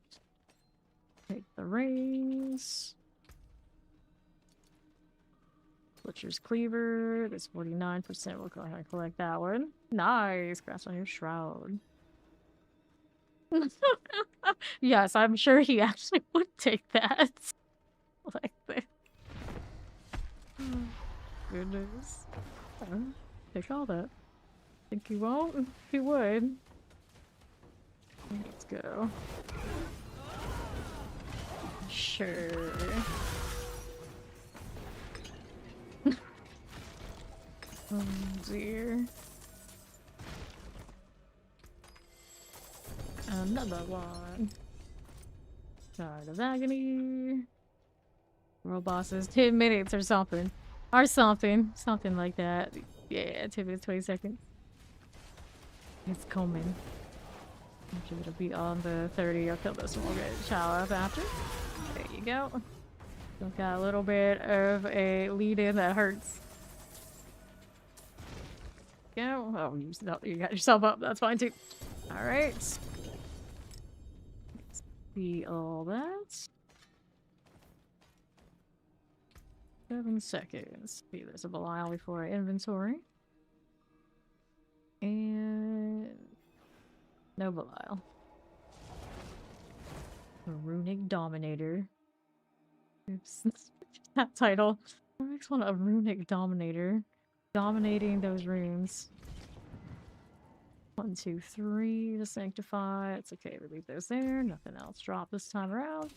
Take the rings. Butcher's Cleaver. This 49%. We'll go ahead and collect that one. Nice. Grasp on your shroud. Yes, I'm sure he actually would take that. Like this. Goodness. Take all that. Think he won't? He would. Let's go. Sure. Oh dear. Another one. Card of Agony. World bosses. 10 minutes or something. Or something. Something like that. Yeah, 10 minutes, 20 seconds. It's coming. Actually, it'll be on the 30. I'll kill this one. We'll get a chow up after. There you go. Still got a little bit of a lead in that hurts. Go. Oh, you got yourself up. That's fine too. Alright. See all that. 7 seconds. See, there's a Belial before our inventory. And no Belial. A Runic Dominator. Oops. That title. What makes one a Runic Dominator? Dominating those runes. 1, 2, 3 to sanctify. It's okay, we leave those there. Nothing else drop this time around.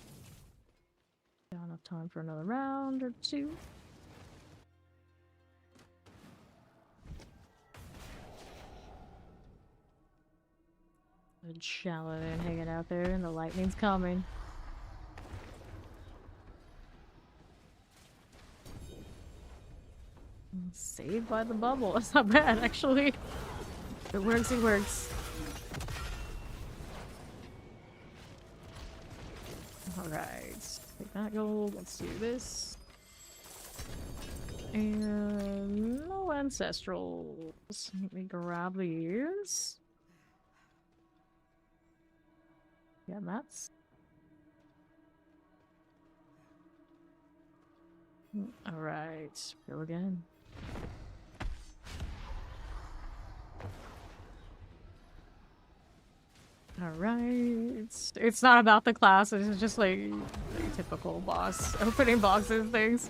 Got enough time for another round or two. Good Paladin hanging out there, and the lightning's coming. Saved by the bubble. That's not bad, actually. If it works, it works. Alright. Take that gold. Let's do this. And no ancestrals. Let me grab these. Yeah, that's. Alright. Go again. Alright. It's not about the classes, it's just like typical boss opening boxes things.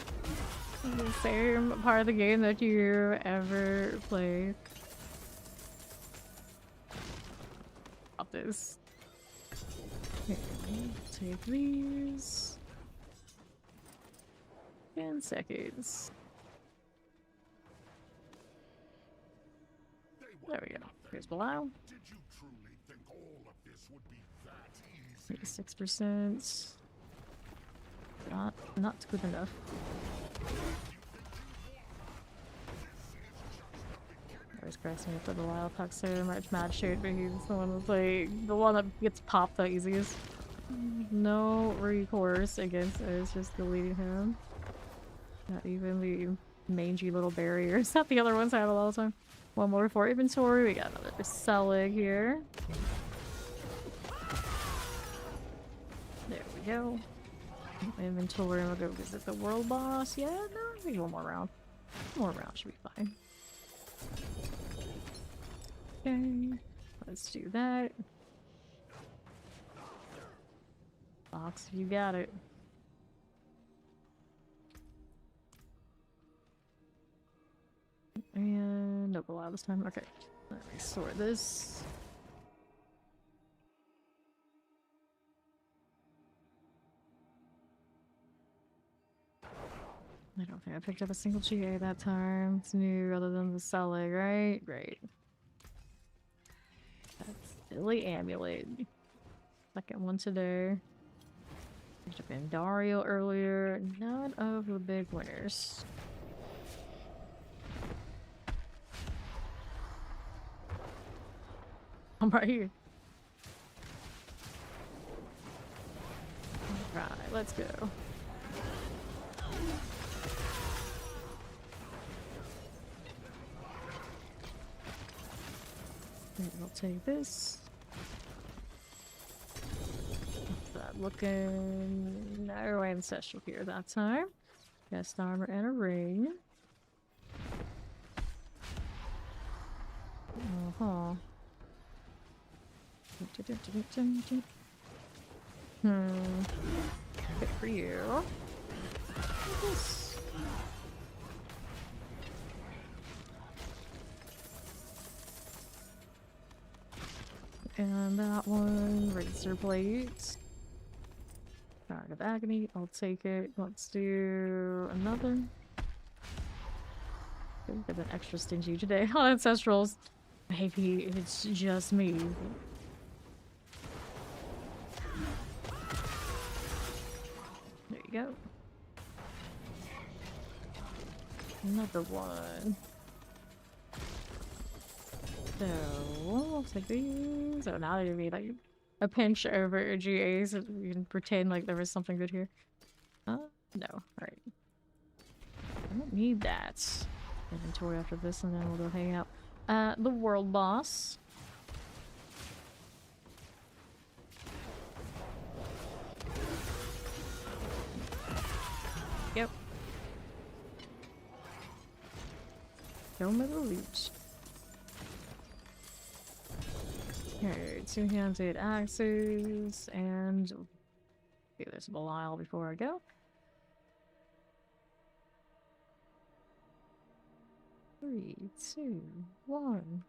The same part of the game that you ever played. Stop this. Okay, take these. 10 seconds. There we go. Here's Belial. 86%. Not good enough. Always cracks me up with Belial. Talks so much mad shit, but he's the one that's like the one that gets popped the easiest. No recourse against it. It's just deleting him. Not even the mangy little barriers that the other ones have a lot of time. One more for inventory. We got another Selig here. There we go. Inventory. We'll go visit the world boss. Yeah, no, I think one more round. One more round should be fine. Okay, let's do that. Box, you got it. And no Belial this time. Okay, let me sort this. I don't think I picked up a single GA that time. It's new other than the Selig, right? Great. That's Silly Amulet. Second one today. Picked up Andario earlier. None of the big winners. I'm right here. Alright, let's go. I'll take this. What's that looking? No ancestral here that time. Guest armor and a ring. Uh-huh. Good for you. Yes. And that one, razor blades. Guard of agony, I'll take it. Let's do another. I've been extra stingy today on ancestrals. Maybe it's just me. There you go. Another one. So, I'll take these. So now there'll be like a pinch over GA so we can pretend like there was something good here. No. Alright. I don't need that. Inventory after this and then we'll go hang out at the world boss. Yep. Show me the loot. Okay, two-handed axes, and okay, there's Belial before I go. 3, 2, 1.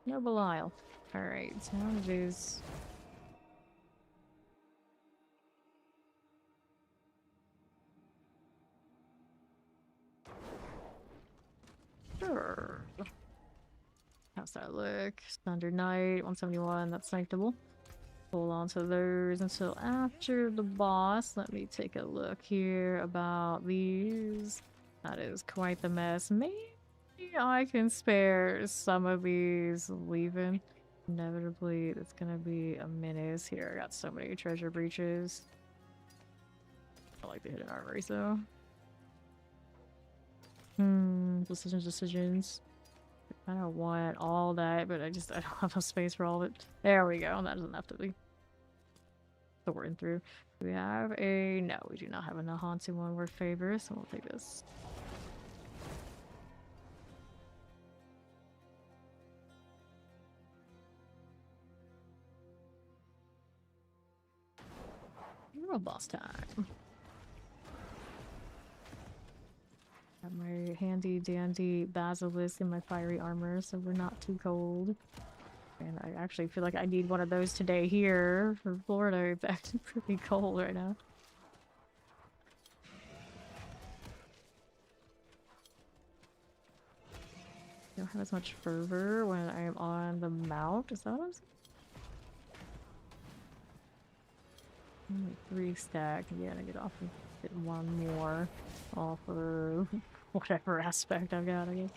No Belial. Alright, so how it is. Sure. How's that look? Standard Knight, 171, that's sanctable. Hold on to those until after the boss. Let me take a look here about these. That is quite the mess. Maybe I can spare some of these leaving. Inevitably, it's gonna be a menace here. I got so many treasure breaches. I like the hidden armory, so. Decisions. I don't want all that, but I don't have enough space for all of it. There we go. That doesn't have to be sorting through. We have a... No, we do not have a Nahantu one worth favor, so we'll take this. World boss time. Got my handy dandy basilisk in my fiery armor, so we're not too cold. And I actually feel like I need one of those today here for Florida. It's actually pretty cold right now. I don't have as much fervor when I'm on the mount. Is that what I'm saying? Only 3 stack. Yeah, I get off and get one more off of whatever aspect I've got, I guess.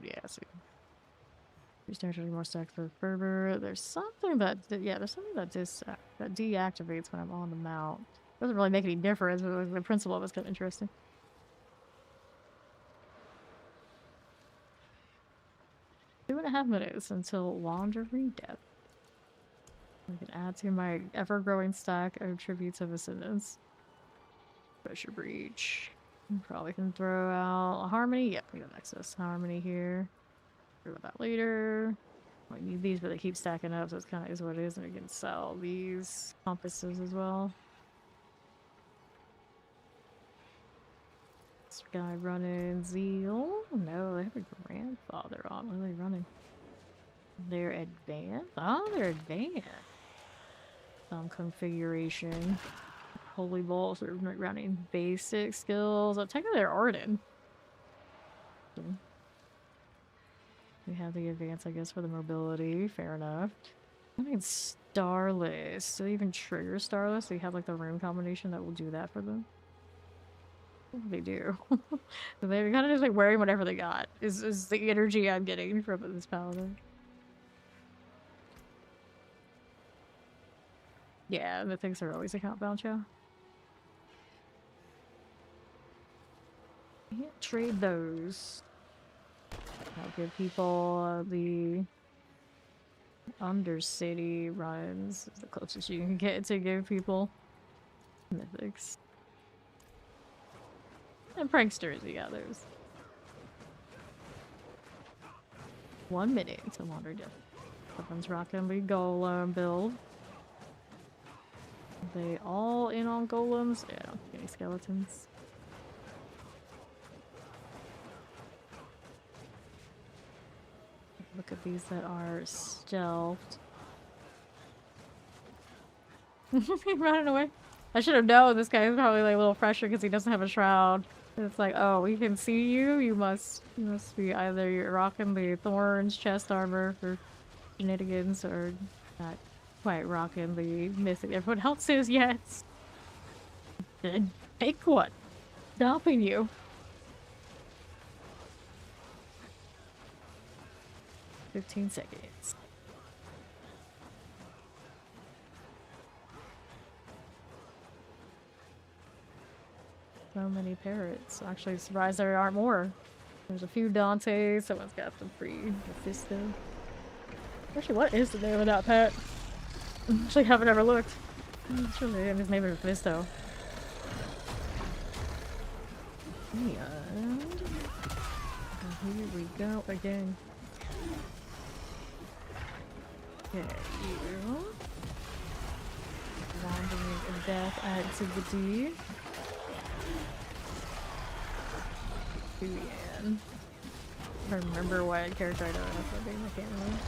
Yeah, see. There's more stacks for fervor. There's something that, yeah, there's something that that deactivates when I'm on the mount. Doesn't really make any difference, but the principle of it's kind of interesting. Two and a half minutes until Wandering Depth. I can add to my ever-growing stack of Tributes of Ascendance. Treasure Breach. Probably can throw out a Harmony. Yep, we got access to Harmony here. Throw that later. I need these, but they keep stacking up, so it's kind of is what it is. And we can sell these compasses as well. This guy running Zeal. No, they have a grandfather on. What are they running? They're advanced? Oh, they're advanced. Some configuration. Holy Bolts are running basic skills. Oh, technically they're Arden. We have the advance, I guess, for the mobility. Fair enough. I mean, Starless. Do they even trigger Starless? Do you have like the room combination that will do that for them? They do. They're kind of just like wearing whatever they got. Is the energy I'm getting from this paladin. Yeah, the things are always account bound, yeah. Can't trade those. I'll give people the Undercity runs. It's the closest you can get to give people mythics. And pranksters, yeah, there's 1 minute to wander death. Someone's rocking the golem build. Are they all in on golems? Yeah, I don't see any skeletons. Look at these that are stealthed. Running away. I should have known this guy is probably like a little fresher because he doesn't have a shroud. It's like, oh, we can see you. You must be either you're rocking the thorns chest armor for shenanigans or not quite rocking the mythic. Everyone else is yes. Then pick one. Stopping you. "15 seconds. So many parrots. Actually, surprised there aren't more. There's a few Dantes. Someone's got some free Mephisto. Actually, what is the name of that pet? I actually haven't ever looked. It's really his name is Mephisto. And here we go again. Okay, you. Wandering of death activity. Julian. I remember what character I don't know if I can't remember.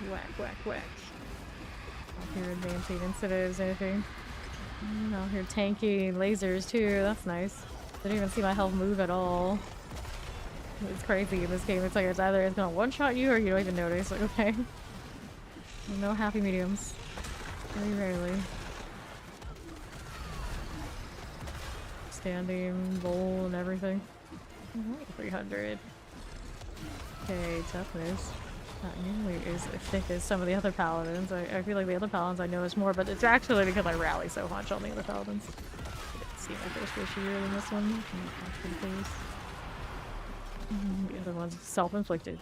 Whack, whack, whack. Out here advancing incentives, anything. Out here tanking lasers too, that's nice. Didn't even see my health move at all. It's crazy in this game. It's like it's either it's gonna one-shot you or you don't even notice. Like, okay. No happy mediums. Very rarely. Standing, bowl, and everything. 300. Okay, toughness. Not nearly as thick as some of the other paladins. I feel like the other paladins I notice more, but it's actually because I rally so much on the other paladins. I didn't see my first issue in this one. The other one's self-inflicted.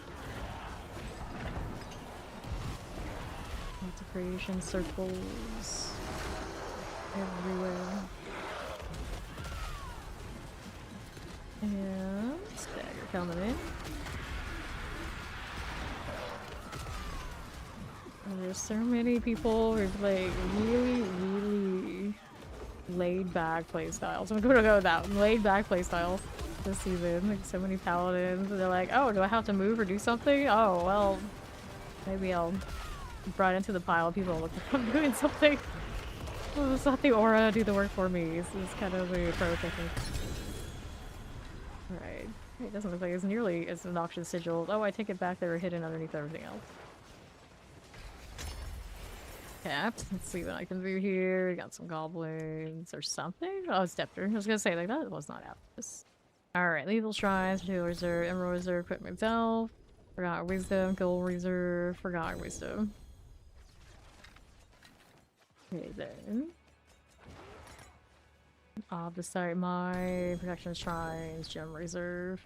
Lots of creation circles everywhere. And stagger coming in. And there's so many people with like really laid back playstyles. I'm gonna go with that. Laid back playstyles this season. Like so many paladins. And they're like, oh, do I have to move or do something? Oh, well, maybe I'll be brought into the pile of people looking like I'm doing something. Well, it's not the aura do the work for me. It's kind of the approach, I think. Alright. It doesn't look like it's nearly as obnoxious sigils. Oh, I take it back. They were hidden underneath everything else. Capped. Let's see what I can do here. We got some goblins or something. Oh, Scepter. I was gonna say, like, that was not Apis. Alright, lethal shrines, material reserve, emerald reserve, equipment itself. Forgot wisdom, gold reserve, forgot wisdom. Okay, then. Obdicite mine, protection shrines, gem reserve.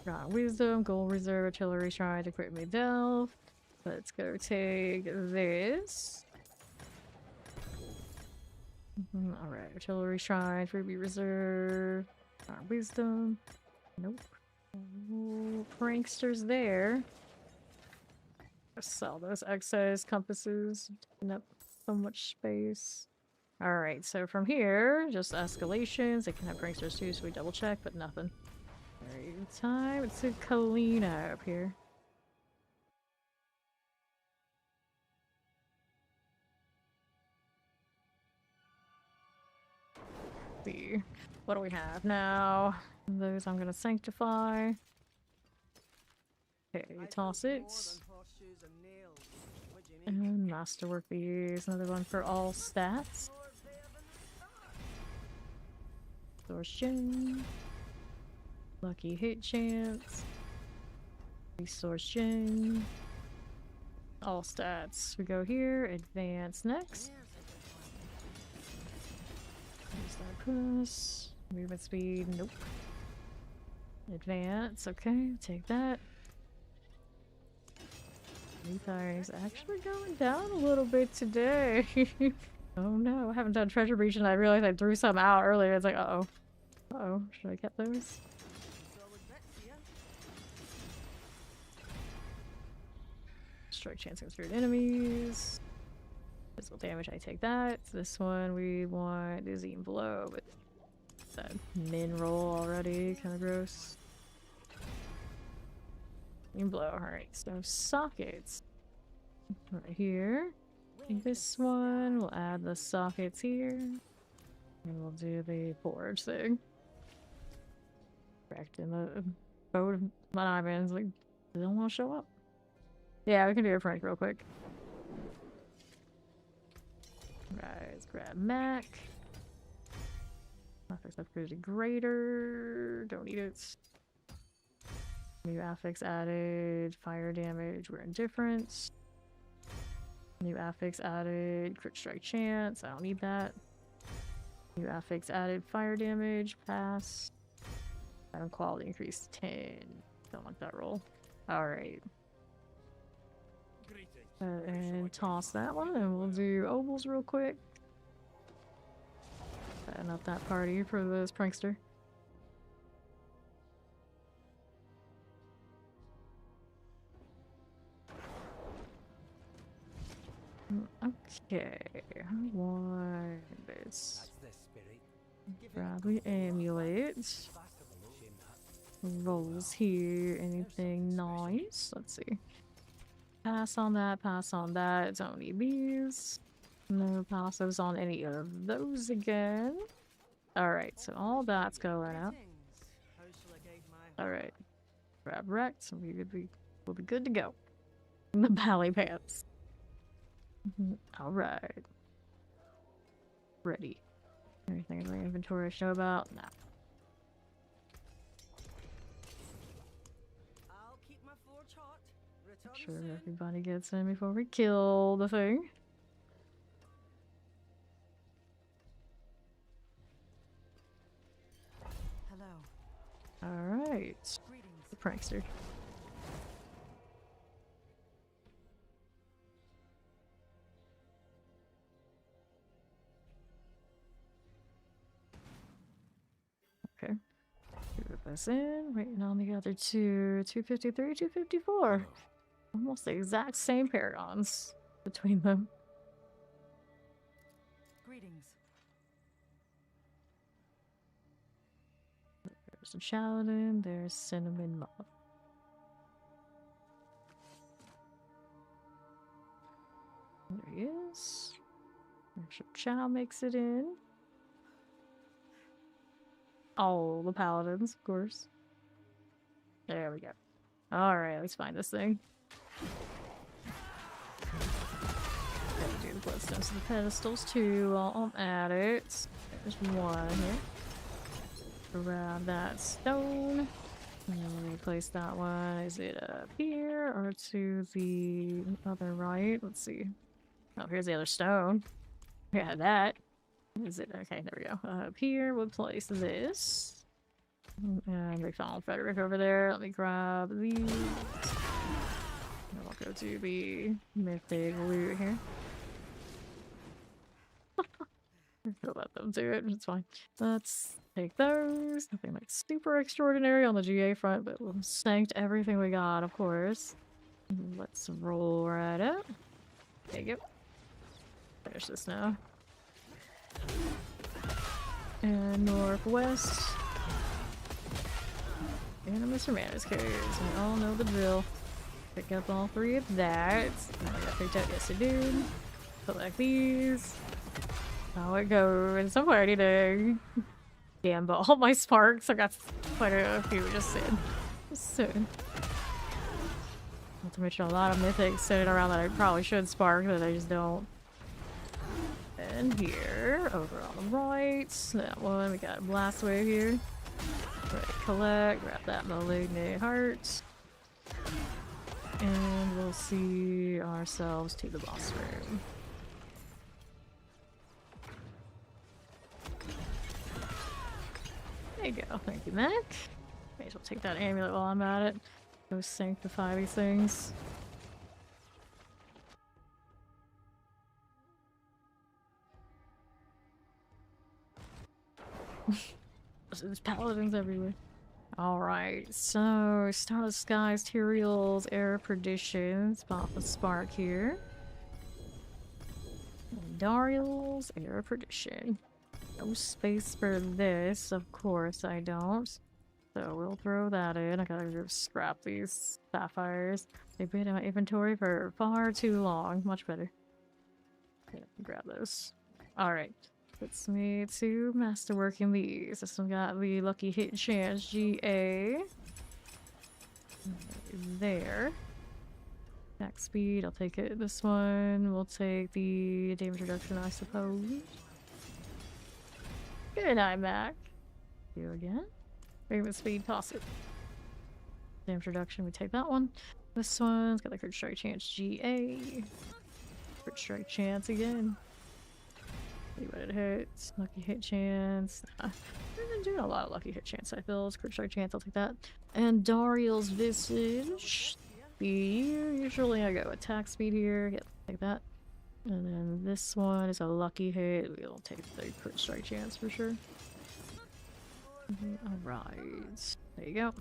Forgot wisdom, gold reserve, artillery shrines, equipment delve. Let's go take this. Alright, artillery shrine, ruby reserve. Wisdom. Nope. Oh, pranksters there. Sell those excess compasses. Taking up so much space. Alright, so from here, just escalations. They can have pranksters too, so we double check, but nothing. Alright, time. It's a Kalina up here. Let's see. What do we have now? Those I'm gonna sanctify. Okay, toss it. And masterwork these. Another one for all stats. Source gen. Lucky hit chance. Resource gen. All stats. We go here. Advance next. Use that push. Movement speed. Nope. Advance. Okay, take that. Refire's actually going down a little bit today. Oh no, I haven't done treasure breach and I realized I threw some out earlier. It's like, uh-oh. Uh-oh, should I get those? Strike chancing through enemies. Physical damage, I take that. This one we want dizzying blow, but that min roll already, kind of gross. Dizzying blow, alright, so sockets. Right here. This one, we'll add the sockets here. And we'll do the forge thing. Correct in the boat of my diamonds, like, they don't want to show up. Yeah, we can do a prank real quick. Right, let's grab Mac. Affix upgraded greater. Don't need it. New affix added. Fire damage, we're indifferent. New affix added. Crit strike chance, I don't need that. New affix added. Fire damage, pass. Item quality increased 10. Don't want that roll. Alright. And toss that one, and we'll do ovals real quick. Setting up that party for this prankster. Okay, I want this. Probably emulate. Rolls here, anything nice? Let's see. Pass on that, pass on that. Don't need these. No passives on any of those again. Alright, so all that's going out. Alright. Grab Rex, and we'll be good to go. In the bally pants. Alright. Ready. Anything in my inventory I show about? Nah. Make sure everybody gets in before we kill the thing. Hello. Alright. The prankster. Okay. Put this in. Waiting on the other two. 253, 254. Almost the exact same paragons between them. Greetings. There's a Paladin, there's Cinnamon Muff. There he is. Make sure Chow makes it in. Oh, the Paladins, of course. There we go. Alright, let's find this thing. Gotta do the bloodstones to the pedestals too while I'm at it. There's one here. Grab that stone. And then replace that one. Is it up here or to the other right? Let's see. Oh, here's the other stone. Yeah, that. Is it? Okay, there we go. Up here, we'll place this. And we found Frederick over there. Let me grab these. I'll go to the mythic loot here. I'll let them do it, it's fine. Let's take those. Nothing like super extraordinary on the GA front, but we'll sanct everything we got, of course. Let's roll right up. There you go. Finish this now. And northwest. And a Mr. Mana's carriers. We all know the drill. Pick up all three of that. I got picked up, yes I did. Collect these. How it goes. Somewhere I need to gamble all my sparks. I got quite a few just soon. Not to mention a lot of mythics sitting around that I probably should spark that I just don't. And here, over on the right, that one, we got a blast wave here. Right, collect, grab that malignant heart. And we'll see ourselves to the boss room. There you go, thank you, Mac. May as well take that amulet while I'm at it. Go sanctify these things. There's paladins everywhere. Alright, so Star of Skies, Tyrael's Air of Perdition. Let's pop a spark here. And Dariel's Air of Perdition. No space for this, of course I don't. So we'll throw that in. I gotta go scrap these sapphires. They've been in my inventory for far too long. Much better. Okay, grab those. Alright. Puts me to masterworking these. This one got the lucky hit chance GA. There. Attack speed, I'll take it. This one, we'll take the damage reduction, I suppose. Good night, Mac. You again. Movement speed, toss it. Damage reduction, we take that one. This one's got the crit strike chance GA. Crit strike chance again. See what it hits. Lucky hit chance. I've been doing a lot of lucky hit chance, I feel. Crit strike chance, I'll take that. And Dariel's Visage. Usually I go attack speed here. Yep, take that. And then this one is a lucky hit. We'll take the crit strike chance for sure. Alright. There you go.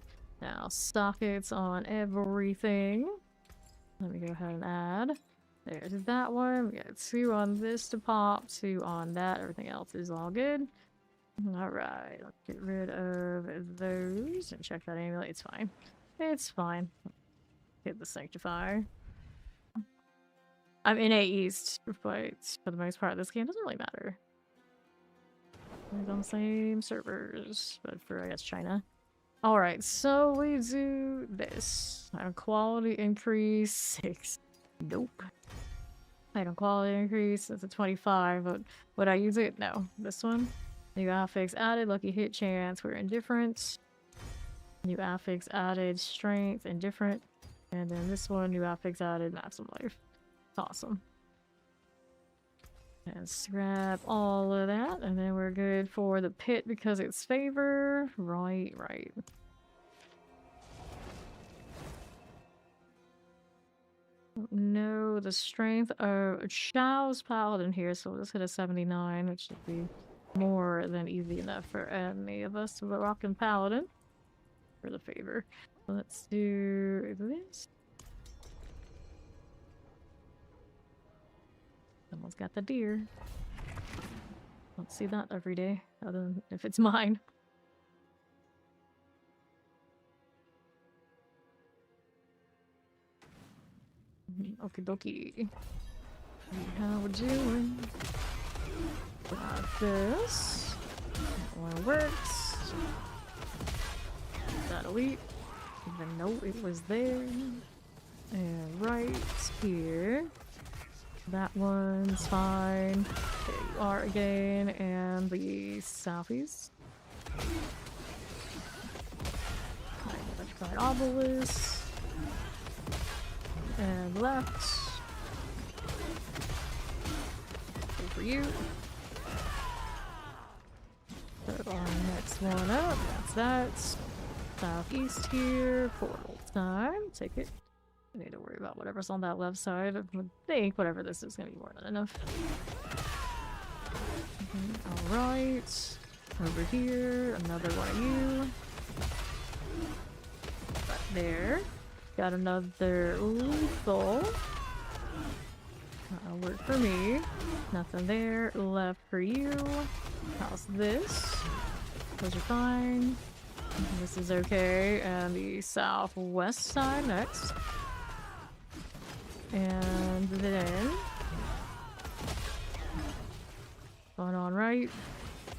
Now, sockets on everything. Let me go ahead and add. There's that one. We got 2 on this to pop, 2 on that. Everything else is all good. Alright, let's get rid of those and check that amulet. It's fine. It's fine. Hit the Sanctifier. I'm in A East, but for the most part, this game doesn't really matter. We're on the same servers, but for, I guess, China. Alright, so we do this. Item quality increase 6. Nope. Item quality increase, that's a 25, but would I use it? No. This one. New affix added, lucky hit chance, we're indifferent. New affix added, strength, indifferent. And then this one, new affix added, maximum life. Awesome. And scrap all of that, and then we're good for the pit because it's favor. Right. No, the strength of Chao's Paladin here, so we'll just hit a 79, which should be more than easy enough for any of us. But rockin' Paladin for the favor. Let's do this. Someone's got the deer. Don't see that every day, other than if it's mine. Okie dokie. How we doing? Got this. That one works. That elite. Even though it was there. And right here. That one's fine. There you are again. And the southeast. Electrified obelisk. And left. Good for you. Put our next one up. That's that. Southeast here. Portal time. Take it. I need to worry about whatever's on that left side. I would think whatever this is going to be more than enough. Alright. Over here. Another one of you. Right there. Got another lethal. That'll work for me. Nothing there. Left for you. How's this? Those are fine. This is okay. And the southwest side next. And then one on right.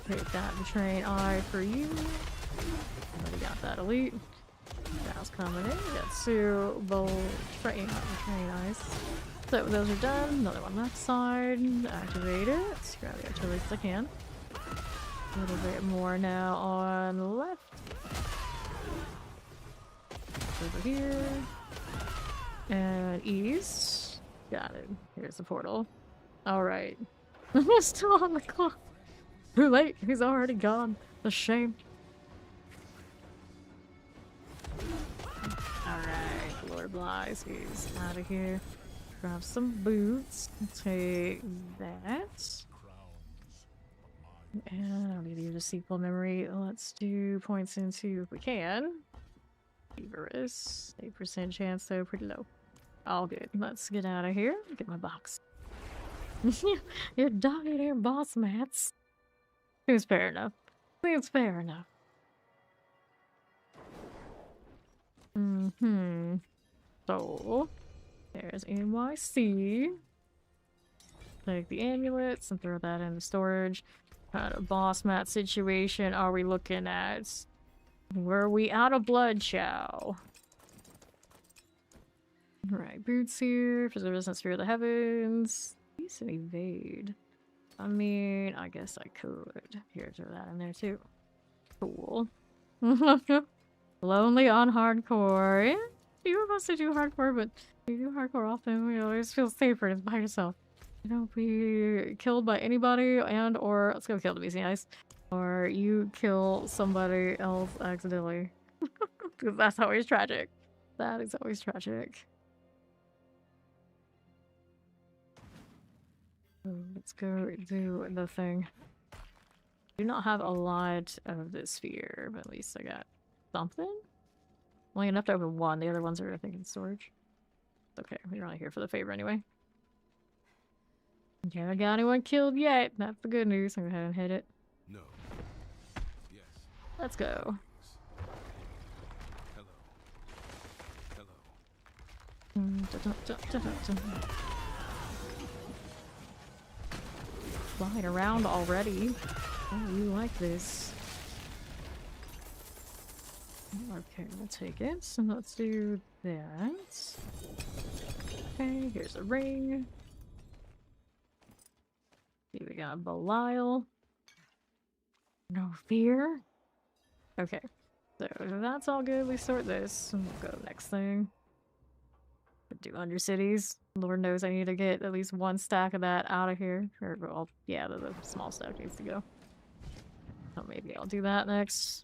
Take that betraying eye for you. Already got that elite. That's coming in. We got 2 betraying eyes. So those are done. Another one left side. Activate it. Let's grab the artillery as I can. A little bit more now on the left. Over here. And east. Got it. Here's the portal. Alright. I'm still on the clock. Too late. He's already gone. The shame. Alright. Lord Blythe. He's out of here. Grab some boots. Take that. And I don't need to use a sequel memory. Let's do points into if we can. Feverous. 8% chance though, pretty low. All good. Let's get out of here. Get my box. Your doggy there, boss mats. Seems fair enough. Seems fair enough. So, there's NYC. Take the amulets and throw that in the storage. Kind of boss mat situation are we looking at? Were we out of blood, chow? Alright, boots here. Preserve resistance fear of the heavens. Use and evade. I mean, I guess I could. Here, throw that in there too. Cool. Lonely on hardcore. Yeah, few of us to do hardcore, but you do hardcore often. You always feel safer by yourself. You don't be killed by anybody and or let's go kill the BC Nice. Or you kill somebody else accidentally. Because that's always tragic. That is always tragic. So let's go do the thing. I do not have a lot of this sphere, but at least I got something. Only enough to open one. The other ones are, I think, in storage. Okay, we're not here for the favor anyway. Okay, I got anyone killed yet. That's the good news. I'm gonna go ahead and hit it. No. Yes. Let's go. Hello. Hello. Flying around already. Oh, you like this. Okay, we'll take it. So let's do that. Okay, here's a ring. See, we got Belial. No fear. Okay, so that's all good. We sort this. And we'll go next thing. Do Undercities. Lord knows I need to get at least one stack of that out of here. Or, well, yeah, the small stack needs to go. So maybe I'll do that next.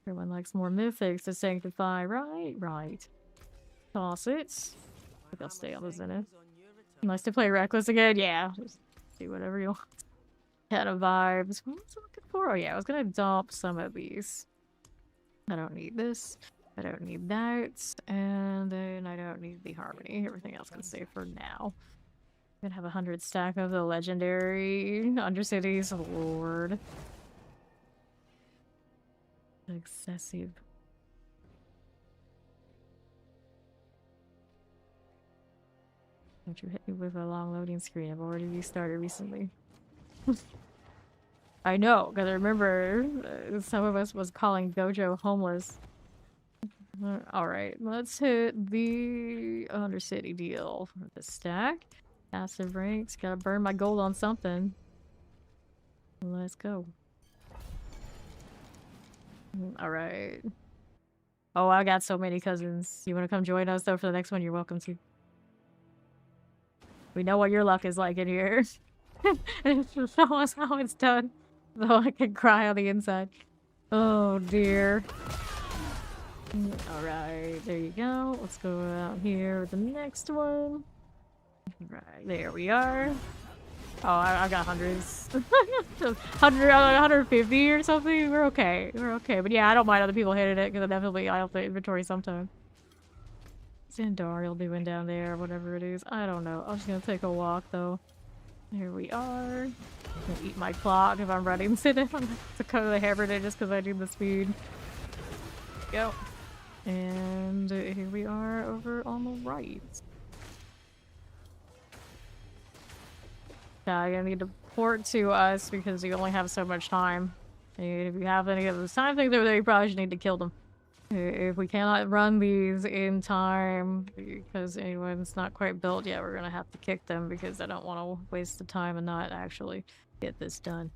Everyone likes more mythics to sanctify. Right, right. Toss it. I think I'll stay on the Zenith. Nice to play Reckless again. Yeah, just do whatever you want. Kind of vibes. What was I looking for? Oh yeah, I was gonna dump some of these. I don't need this. I don't need that. And then I don't need the Harmony. Everything else can stay for now. I'm gonna have 100 stack of the legendary Undercities. Lord. Excessive. Don't you hit me with a long loading screen. I've already restarted recently. I know, because I remember some of us was calling Gojo homeless. Alright, let's hit the Undercity deal for the stack. Passive ranks. Gotta burn my gold on something. Let's go. Alright. Oh, I got so many cousins. You want to come join us, though, for the next one? You're welcome to. We know what your luck is like in here. Just show us how it's done. So I can cry on the inside. Oh, dear. Alright, there you go. Let's go out here with the next one. Right, there we are. Oh, I got hundreds. 150 or something. We're okay. We're okay. But yeah, I don't mind other people hitting it because inevitably I have the inventory sometime. Zandar, you'll be down there, whatever it is. I don't know. I'm just gonna take a walk though. Here we are. I'm gonna eat my clock if I'm running. Sit in to cut the hamburger just because I need the speed. Go. And here we are over on the right. Yeah, you're gonna need to port to us because you only have so much time. And if you have any of those time things over there, you probably should need to kill them. If we cannot run these in time because anyone's not quite built yet, we're gonna have to kick them because I don't want to waste the time and not actually get this done.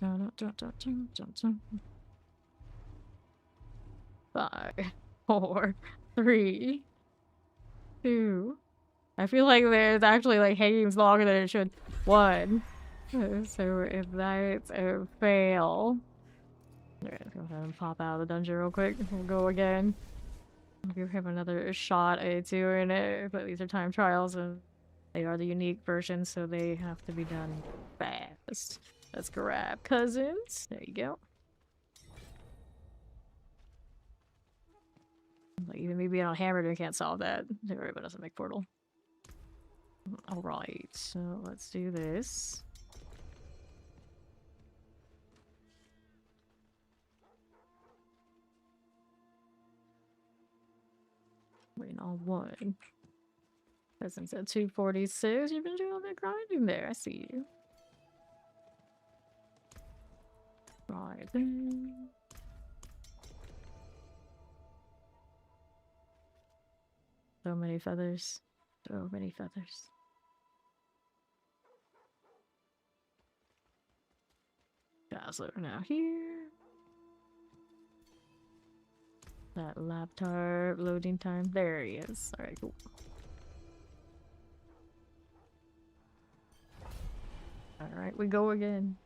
5, 4, 3, 2. I feel like there's actually like hangings longer than it should. 1. So if that's a fail, alright, go ahead and pop out of the dungeon real quick. We'll go again. Give him another shot at doing it, but these are time trials and They are the unique version, so they have to be done fast. Let's grab cousins. There you go. Like, even me being on hamburger can't solve that. Everybody doesn't make portal. Alright, so let's do this. Waiting on one. Cousins at 246. You've been doing a bit grinding there. I see you. Right then. So many feathers. So many feathers. Dazzler now here. That laptop loading time. There he is. Alright, cool. Alright, we go again.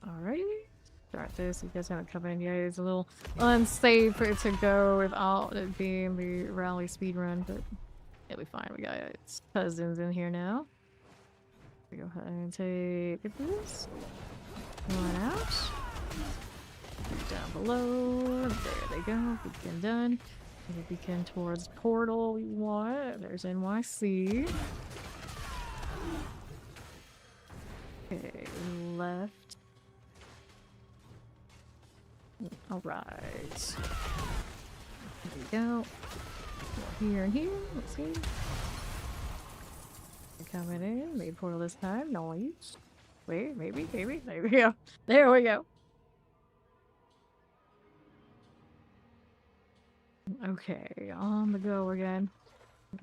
Alrighty. Start this. You guys haven't come in yet. It's a little unsafe for it to go without it being the rally speed run, but it'll be fine. We got its cousins in here now. We go ahead and take this. One out. Down below. There they go. Beacon done. Beacon towards portal. We want. There's NYC. Okay, left. Alright. There we go. Here and here. Let's see. They're coming in. Maybe portal this time. Noise. Wait, maybe. There we go. There we go. Okay, on the go again.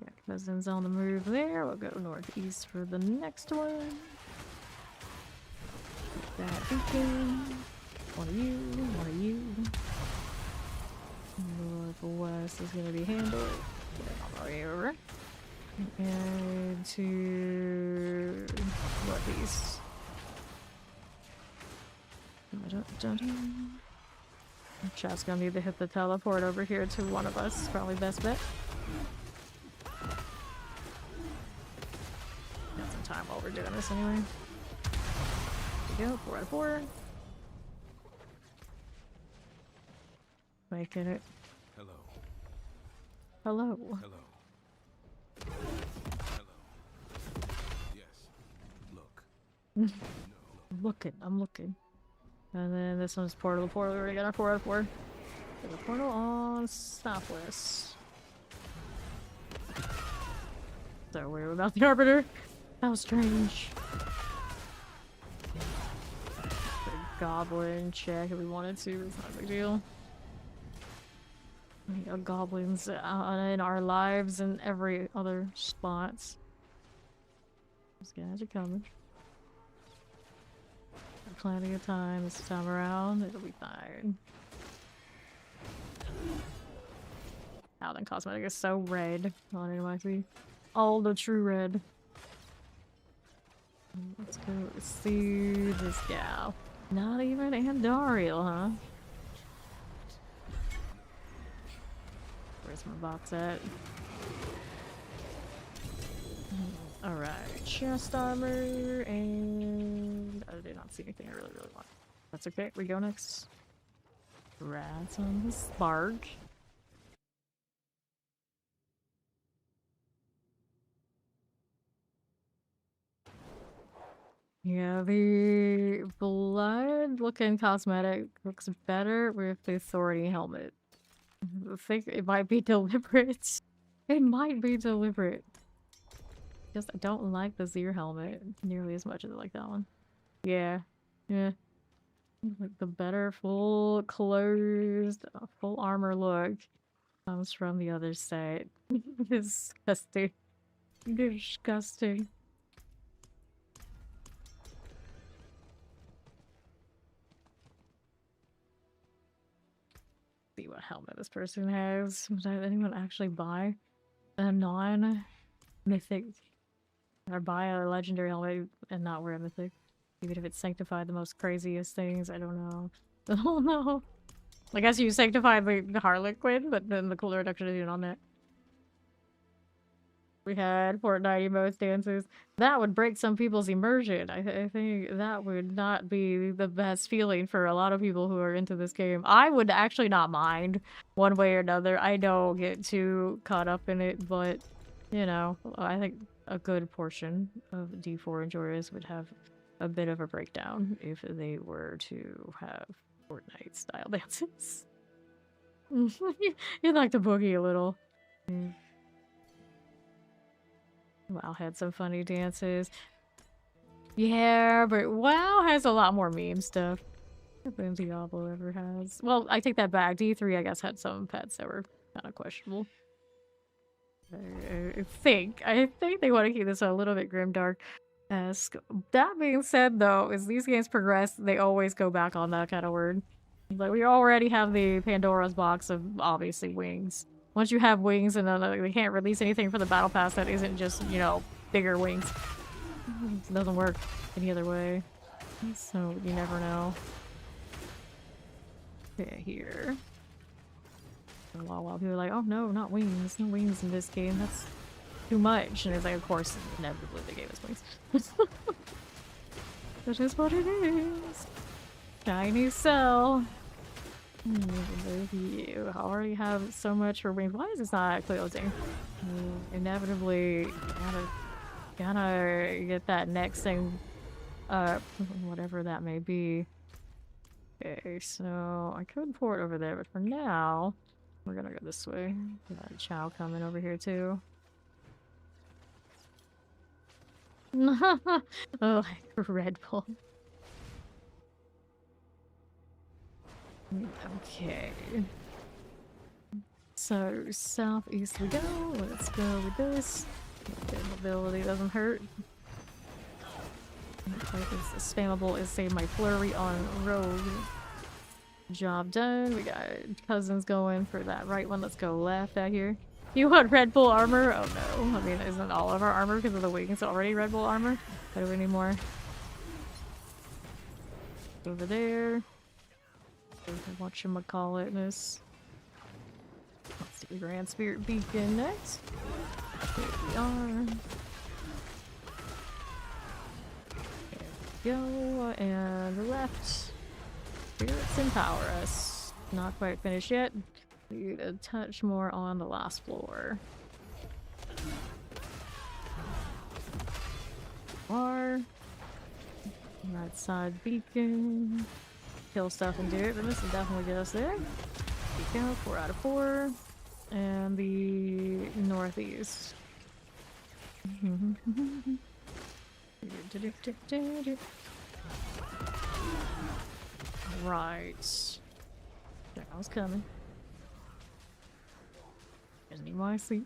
Got cousins on the move there. We'll go northeast for the next one. That beacon. One of you. Northwest is gonna be handled. All right, over. And to northeast. Chat's gonna need to hit the teleport over here to one of us. Probably best bet. Got some time while we're doing this anyway. There we go, 4 out of 4. Making it. Hello. Hello. Hello. Hello. Yes. Look. No. I'm looking. And then this one's portal. We already got our 4 out of 4. There's a portal on southwest. So weird about the Arbiter. How strange. The goblin check if we wanted to. It's not a big deal. We got goblins in our lives and every other spots. Those guys are coming. Plenty of time this time around. It'll be fine. Paladin cosmetic is so red on NYC. All the true red. Let's go see this gal. Not even Andariel, huh? Where's my box at? Alright, chest armor, and I did not see anything I really want. That's okay, we go next. Rats on the spark. Yeah, the blood looking cosmetic looks better with the authority helmet. I think it might be deliberate. It might be deliberate. Just I don't like the Zir helmet nearly as much as I like that one. Yeah. Yeah. Like the better full closed, full armor look comes from the other side. Disgusting. Disgusting. See what helmet this person has. Would anyone actually buy a non-mythic or buy a legendary helmet and not wear a mythic? Even if it sanctified the most craziest things, I don't know. I don't know. I guess you sanctified the Harlequin, but then the cooldown reduction isn't on that. We had Fortnite emotes dances. That would break some people's immersion. I think that would not be the best feeling for a lot of people who are into this game. I would actually not mind one way or another. I don't get too caught up in it, but, you know, I think a good portion of D4 enjoyers would have a bit of a breakdown if they were to have Fortnite-style dances. You'd like to boogie a little. WoW had some funny dances. Yeah, but WoW has a lot more meme stuff than Diablo ever has. Well, I take that back. D3, I guess, had some pets that were kind of questionable. I think they want to keep this a little bit grimdark-esque. That being said, though, as these games progress, they always go back on that kind of word. Like, we already have the Pandora's box of, obviously, wings. Once you have wings and then they can't release anything for the battle pass that isn't just, you know, bigger wings. It doesn't work any other way. So you never know. Okay, here. For a while people are like, oh no, not wings. No wings in this game. That's too much. And it's like, of course, inevitably they gave us wings. That is what it is. Shiny cell. You already have so much for wings. Why is this not closing? Inevitably, gotta get that next thing up, whatever that may be. Okay, so I could port over there, but for now, we're gonna go this way. We got a Chow coming over here too. Oh, Red Bull. Okay. So, southeast we go. Let's go with this. Okay, mobility doesn't hurt. Looks like it's spammable is save my flurry on rogue. Job done. We got cousins going for that right one. Let's go left out here. You want Red Bull armor? Oh no. I mean, isn't all of our armor because of the wings already Red Bull armor? What do we need more? Over there. Whatchamacallitness. Let's do Grand Spirit Beacon next. Here we are. There we go. And left. Spirits empower us. Not quite finished yet. Need a touch more on the last floor. Right side beacon. Kill stuff and do it, but this will definitely get us there. We go, 4 out of 4. And the northeast. Right. That was coming. There's an EYC.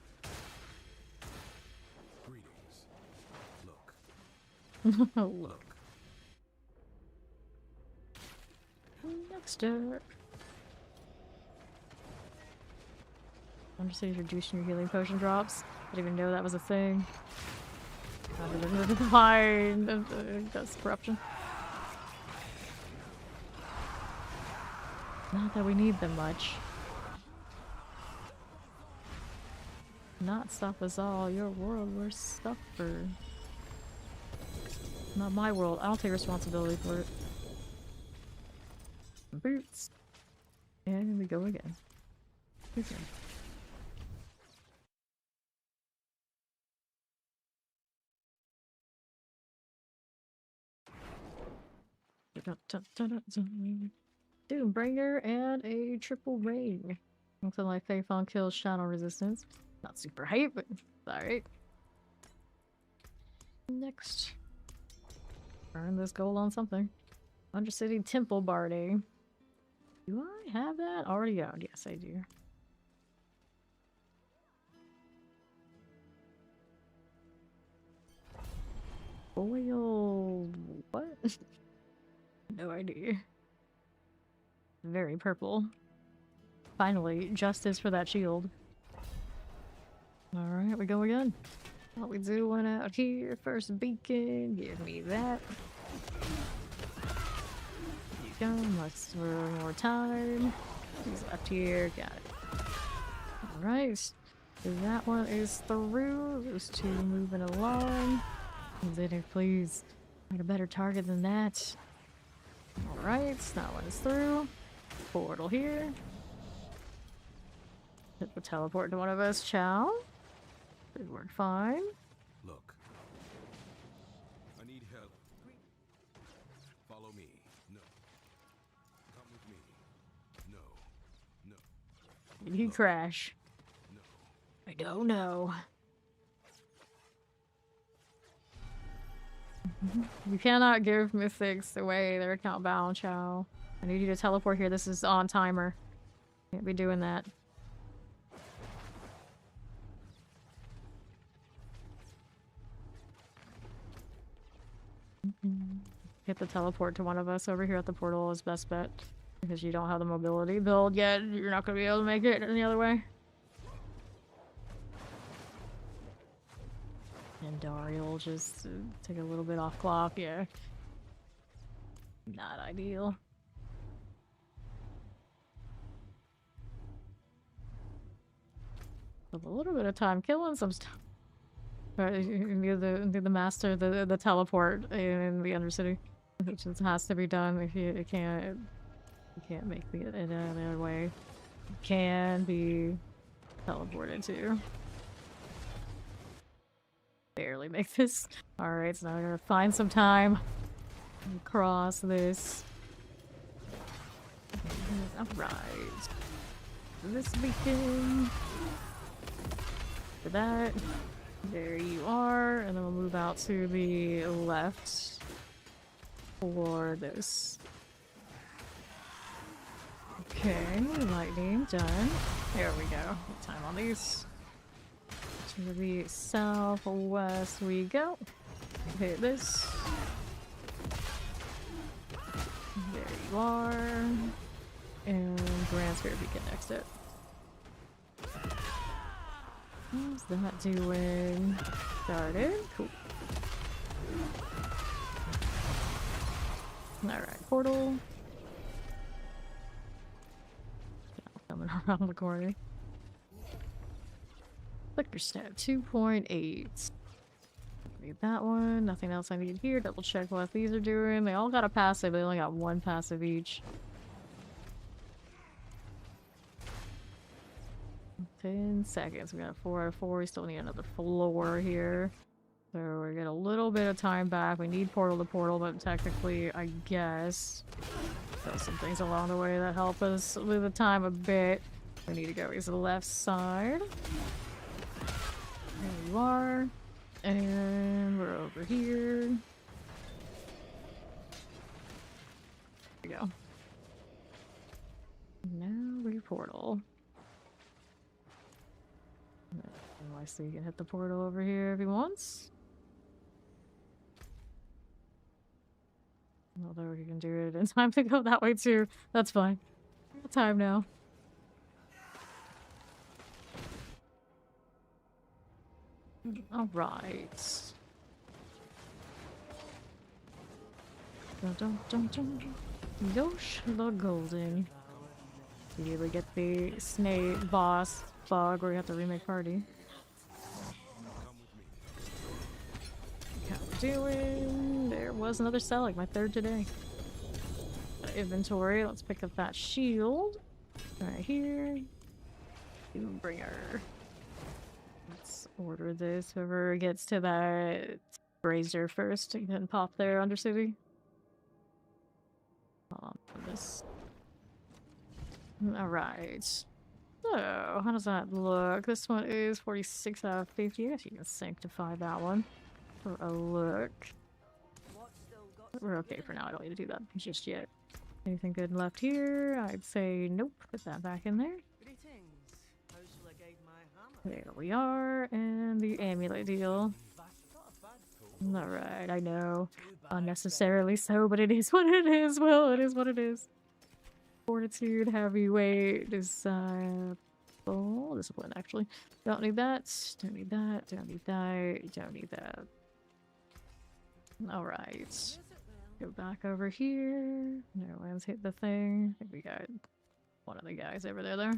Greetings. Look. Look. Next up. I'm just introducing your healing potion drops. I didn't even know that was a thing. Fine. That's corruption. Not that we need them much. Not stop us all. Your world, we're suffer. Not my world. I don't take responsibility for it. Boots. And we go again. Okay. Doombringer and a triple ring. Looks like Faithon kills shadow resistance. Not super hype, but alright. Next. Earn this gold on something. Undercity Temple Barding. Do I have that already out? Yes, I do. Oil... what? No idea. Very purple. Finally, justice for that shield. Alright, we go again. What we doing out here? First beacon, give me that. There you go, much more time. He's left here. Got it. Alright. So that one is through. Those two moving along. Zinner, please. Find a better target than that. Alright, that one is through. Portal here. Hit the teleport to one of us. Chow. Should work fine. Look. I need help. Follow me. No. Come with me. No. No. Did he crash? No. I don't know. You cannot give mythics away. They're account bound, Chow. I need you to teleport here. This is on timer. Can't be doing that. Get the teleport to one of us over here at the portal is best bet. Because you don't have the mobility build yet. You're not going to be able to make it any other way. And Daria will just take a little bit off clock, yeah. Not ideal. With a little bit of time killing some stuff. Right, near the master, the teleport in the Undercity. Which just has to be done if you can't make it any other way. Can be teleported to. Barely make this. Alright, so now we're gonna find some time. Cross this. Alright. This beacon. For that. There you are. And then we'll move out to the left. For this. Okay, lightning done. There we go. Time on these. To the southwest we go. Hit this. There you are. And Grand Spirit Beacon next it. How's that doing? Started. Cool. Alright, portal. Coming around the corner. Flicker stat 2.8. Need that one. Nothing else I need here. Double check what these are doing. They all got a passive. They only got one passive each. 10 seconds. We got 4 out of 4. We still need another floor here. So we get a little bit of time back. We need portal to portal, but technically, I guess there's some things along the way that help us with the time a bit. We need to go to the left side. There you are. And we're over here. There we go. Now we portal. I see you can hit the portal over here if he wants. Although you can do it in time to go that way too. That's fine. Time now. Alright. Yosh the Golden. Did we get the snake boss bug where we have to remake party? How we doing? There was another cell, like my third today. Inventory, let's pick up that shield. Right here. Bringer. Let's order this. Whoever gets to that brazier first, you can pop there, Undercity. Hold on for this. Alright. So, how does that look? This one is 46 out of 50. I guess you can sanctify that one for a look. We're okay for now. I don't need to do that just yet. Anything good left here? I'd say nope. Put that back in there. There we are. And the amulet deal. Alright, I know. Unnecessarily so, but it is what it is. Well, it is what it is. Fortitude, heavyweight, disciple, discipline actually. Don't need that, don't need that, don't need that, don't need that. Alright. Go back over here. No one's hit the thing. I think we got one of the guys over there, though.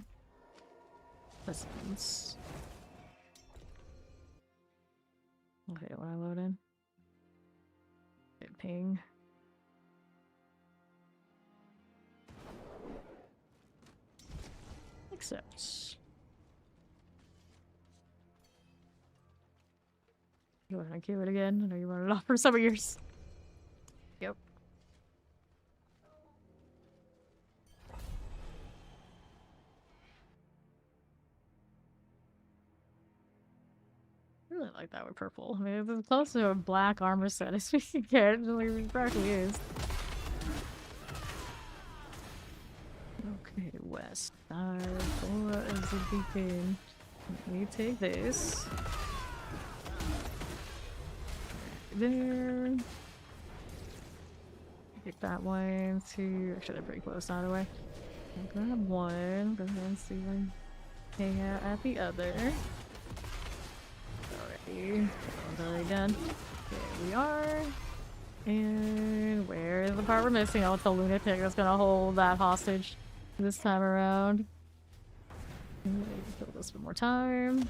Listens. Okay, when I load in. Hit ping. Accept. You want to queue it again? I know you wanted it off for some of yours. Yep. I really like that with purple. I mean, it's as close to a black armor set as we can get. It practically is. Okay, west side. What is the beacon? Let me take this. There. Take that one to. Actually, they're pretty close, by the way. I'll grab one. Go ahead and see if I can hang out at the other. Alrighty. Already done. There we are. And where is the part we're missing? Oh, it's the lunatic that's gonna hold that hostage this time around. Kill this one more time.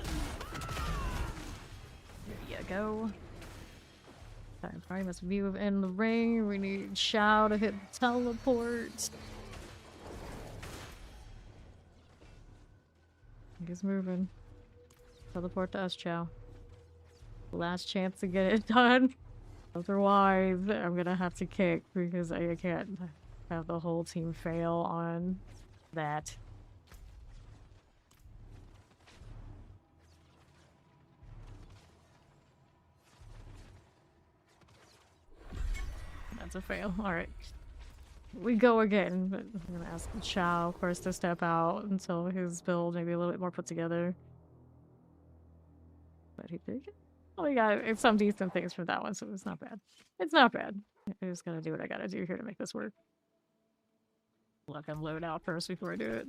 There you go. Time probably must move in the ring. We need Shao to hit the teleport. He's moving. Teleport to us, Chow. Last chance to get it done. Otherwise, I'm gonna have to kick because I can't have the whole team fail on that. That's a fail. Alright. We go again, but I'm gonna ask Chow, of course, to step out until his build maybe a little bit more put together. But he did get... Oh, we got some decent things from that one, so it's not bad. It's not bad. I just gotta do what I gotta do here to make this work. Let him load out first before I do it.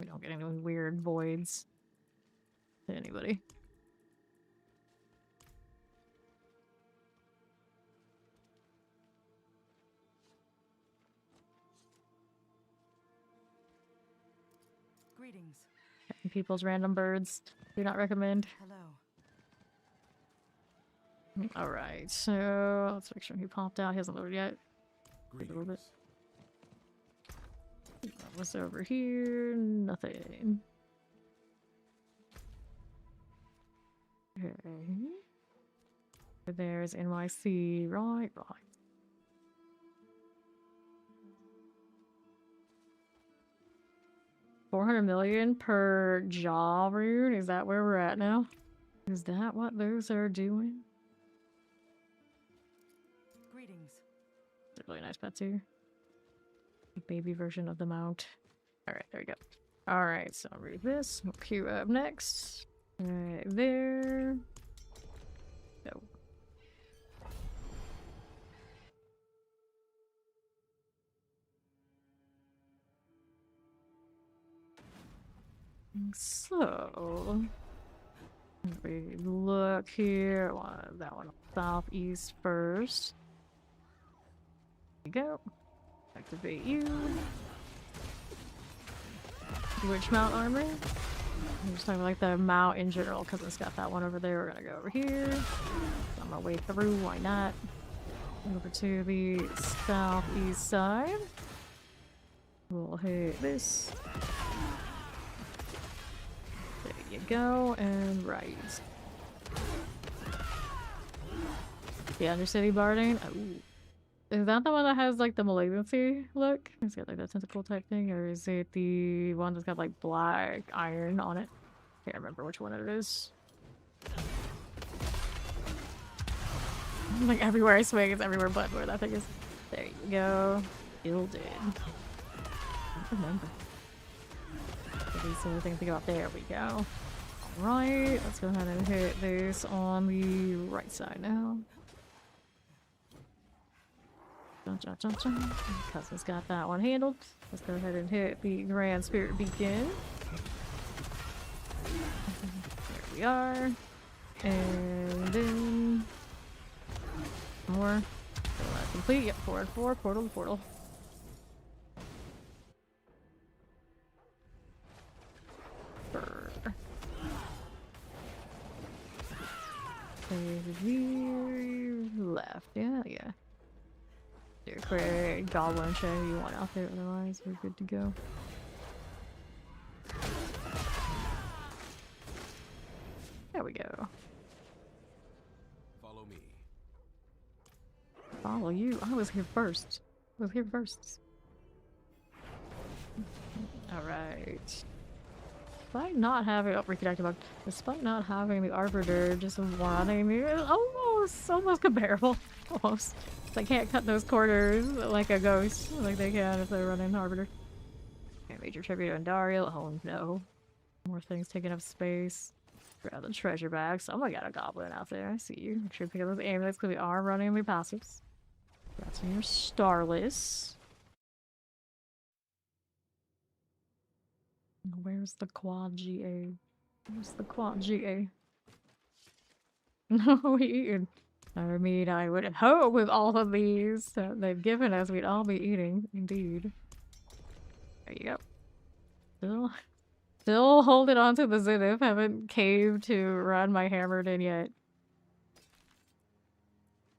We don't get any weird voids to anybody. Greetings. People's random birds. Do not recommend. Hello. Alright, so let's make sure he popped out. He hasn't loaded yet. A little bit. What's over here? Nothing. Okay. There's NYC. Right. 400 million per jaw rune? Is that where we're at now? Is that what those are doing? Greetings. It's a really nice pet too. Baby version of the mount. Alright, there we go. Alright, so I'll read this. We'll queue up next. Right there. Go. So, we look here. That one southeast first. There you go. Activate you. Which mount armor? I'm just talking like the mount in general because it's got that one over there. We're gonna go over here. I'm gonna wade through. Why not? Over to the southeast side. We'll hit this. There you go, and right. The Undercity Barding. Oh. Is that the one that has like the malignancy look? It's got like that tentacle type thing, or is it the one that's got like black iron on it? Can't remember which one it is. Like everywhere I swing, it's everywhere but where that thing is. There you go. Gilded. I don't remember. These other things to go up. There we go. Alright, let's go ahead and hit this on the right side now. Cousin's got that one handled. Let's go ahead and hit the Grand Spirit Beacon. There we are. And then more. Complete. Yep, forward, portal to portal. over here. Left. Yeah, yeah. Dear Craig, Goblin Show you want out there, otherwise we're good to go. There we go. Follow me. Follow you? I was here first. I was here first. Alright. Despite not having reconnected bug, despite not having the Arbiter just running me, almost comparable. Almost. They can't cut those corners like a ghost, like they can if they're running Arbiter. Okay, major tribute to Andariel. Oh no. More things taking up space. Grab the treasure bag. Someone got a goblin out there. I see you. Make sure you pick up those amulets because we are running the passives. That's your Starless. Where's the quad GA? Where's the quad GA? No, we eating. I mean, I would hope with all of these that they've given us, we'd all be eating. Indeed. There you go. Still holding on to the Zenith. Haven't caved to run my Hammered in yet.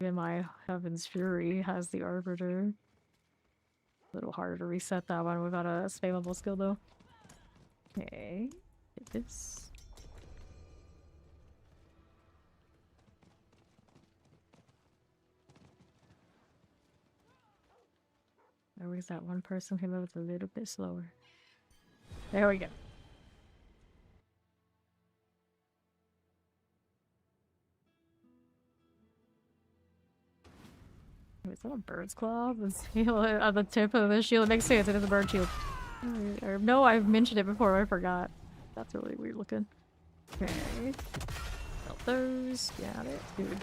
Even my Heaven's Fury has the Arbiter. A little harder to reset that one without a spammable skill though. Okay, get this. Always that one person who moves a little bit slower. There we go. Wait, is that a bird's claw? The seal on the tip of the shield. It makes sense, it is a bird shield. Or, no, I've mentioned it before, I forgot. That's really weird looking. Okay. Got those. Got it. Good.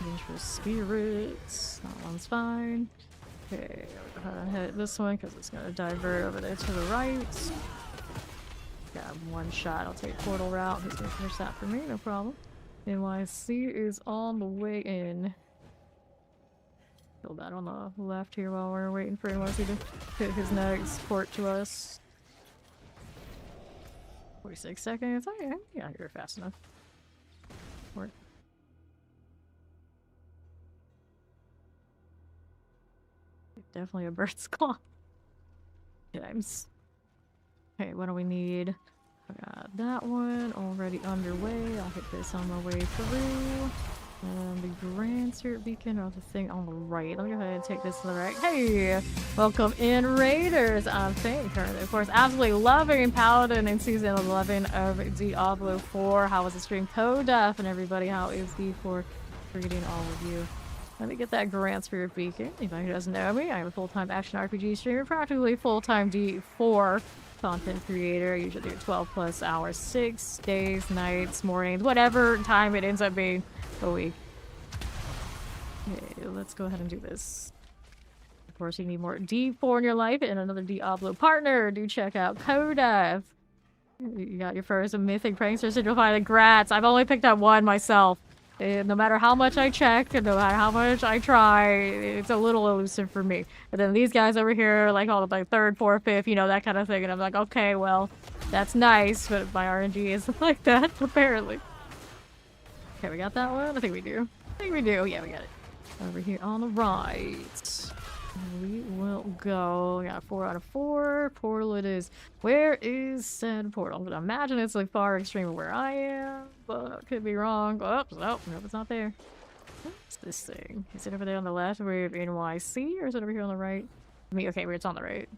Dangerous spirits. That one's fine. Okay, I'll go ahead and hit this one because it's gonna divert over there to the right. Got one shot. I'll take portal route. He's gonna finish that for me, no problem. NYC is on the way in. Kill that on the left here while we're waiting for NYC to hit his next port to us. 46 seconds. Okay, yeah, you're fast enough. Port. Definitely a bird's claw. Times. Okay, what do we need? I got that one already underway. I'll hit this on my way through. And the Grand Spirit Beacon or the thing on the right. Let me go ahead and take this to the right. Hey! Welcome in, Raiders! I'm Fane currently, of course, absolutely loving Paladin in Season 11 of Diablo 4. How was the stream? Codef and everybody, how is D4? Greeting all of you. Let me get that Grand Spirit Beacon. Anybody who doesn't know me, I'm a full-time action RPG streamer, practically full-time D4 content creator. I usually do 12 plus hours, 6 days, nights, mornings, whatever time it ends up being a week. Okay, let's go ahead and do this. Of course, you need more D4 in your life and another Diablo partner. Do check out Codef. You got your first mythic prankster sigil fighting. Grats. I've only picked up one myself. And no matter how much I check, and no matter how much I try, it's a little elusive for me. And then these guys over here, like all of like third, fourth, fifth, you know, that kind of thing. And I'm like, okay, well, that's nice, but my RNG isn't like that, apparently. Okay, we got that one? I think we do. I think we do. Yeah, we got it. Over here on the right. We will go. We got 4 out of 4. Portal it is. Where is said portal? I imagine it's like far extreme of where I am, but could be wrong. Oh, nope, it's not there. What's this thing? Is it over there on the left where we have NYC, or is it over here on the right? I mean, okay, it's on the right.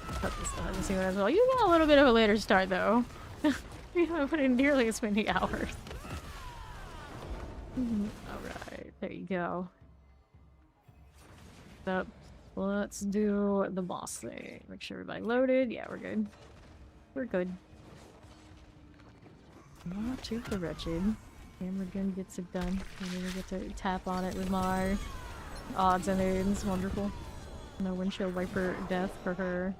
Put this on and see what as well. You got a little bit of a later start though. You haven't put in nearly as many hours. Alright, there you go. Up. Let's do the boss thing. Make sure everybody loaded. Yeah, we're good. We're good. Not too the wretched. Hammer gun gets it done. And then we get to tap on it with my odds and ends. Wonderful. No windshield wiper death for her.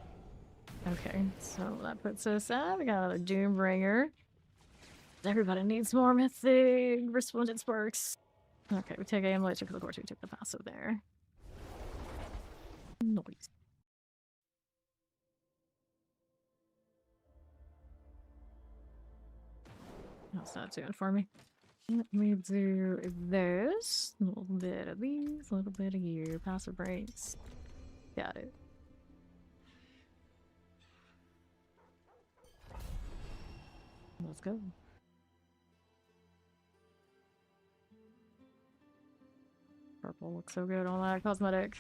Okay, so that puts us at. We got another Doombringer. Everybody needs more mythic resplendent sparks. Okay, we take aim later because of course we took the passive there. Noise. How's that doing for me? Let me do this. A little bit of these, a little bit of you. Passive breaks. Got it. Let's go. Purple looks so good on that cosmetic.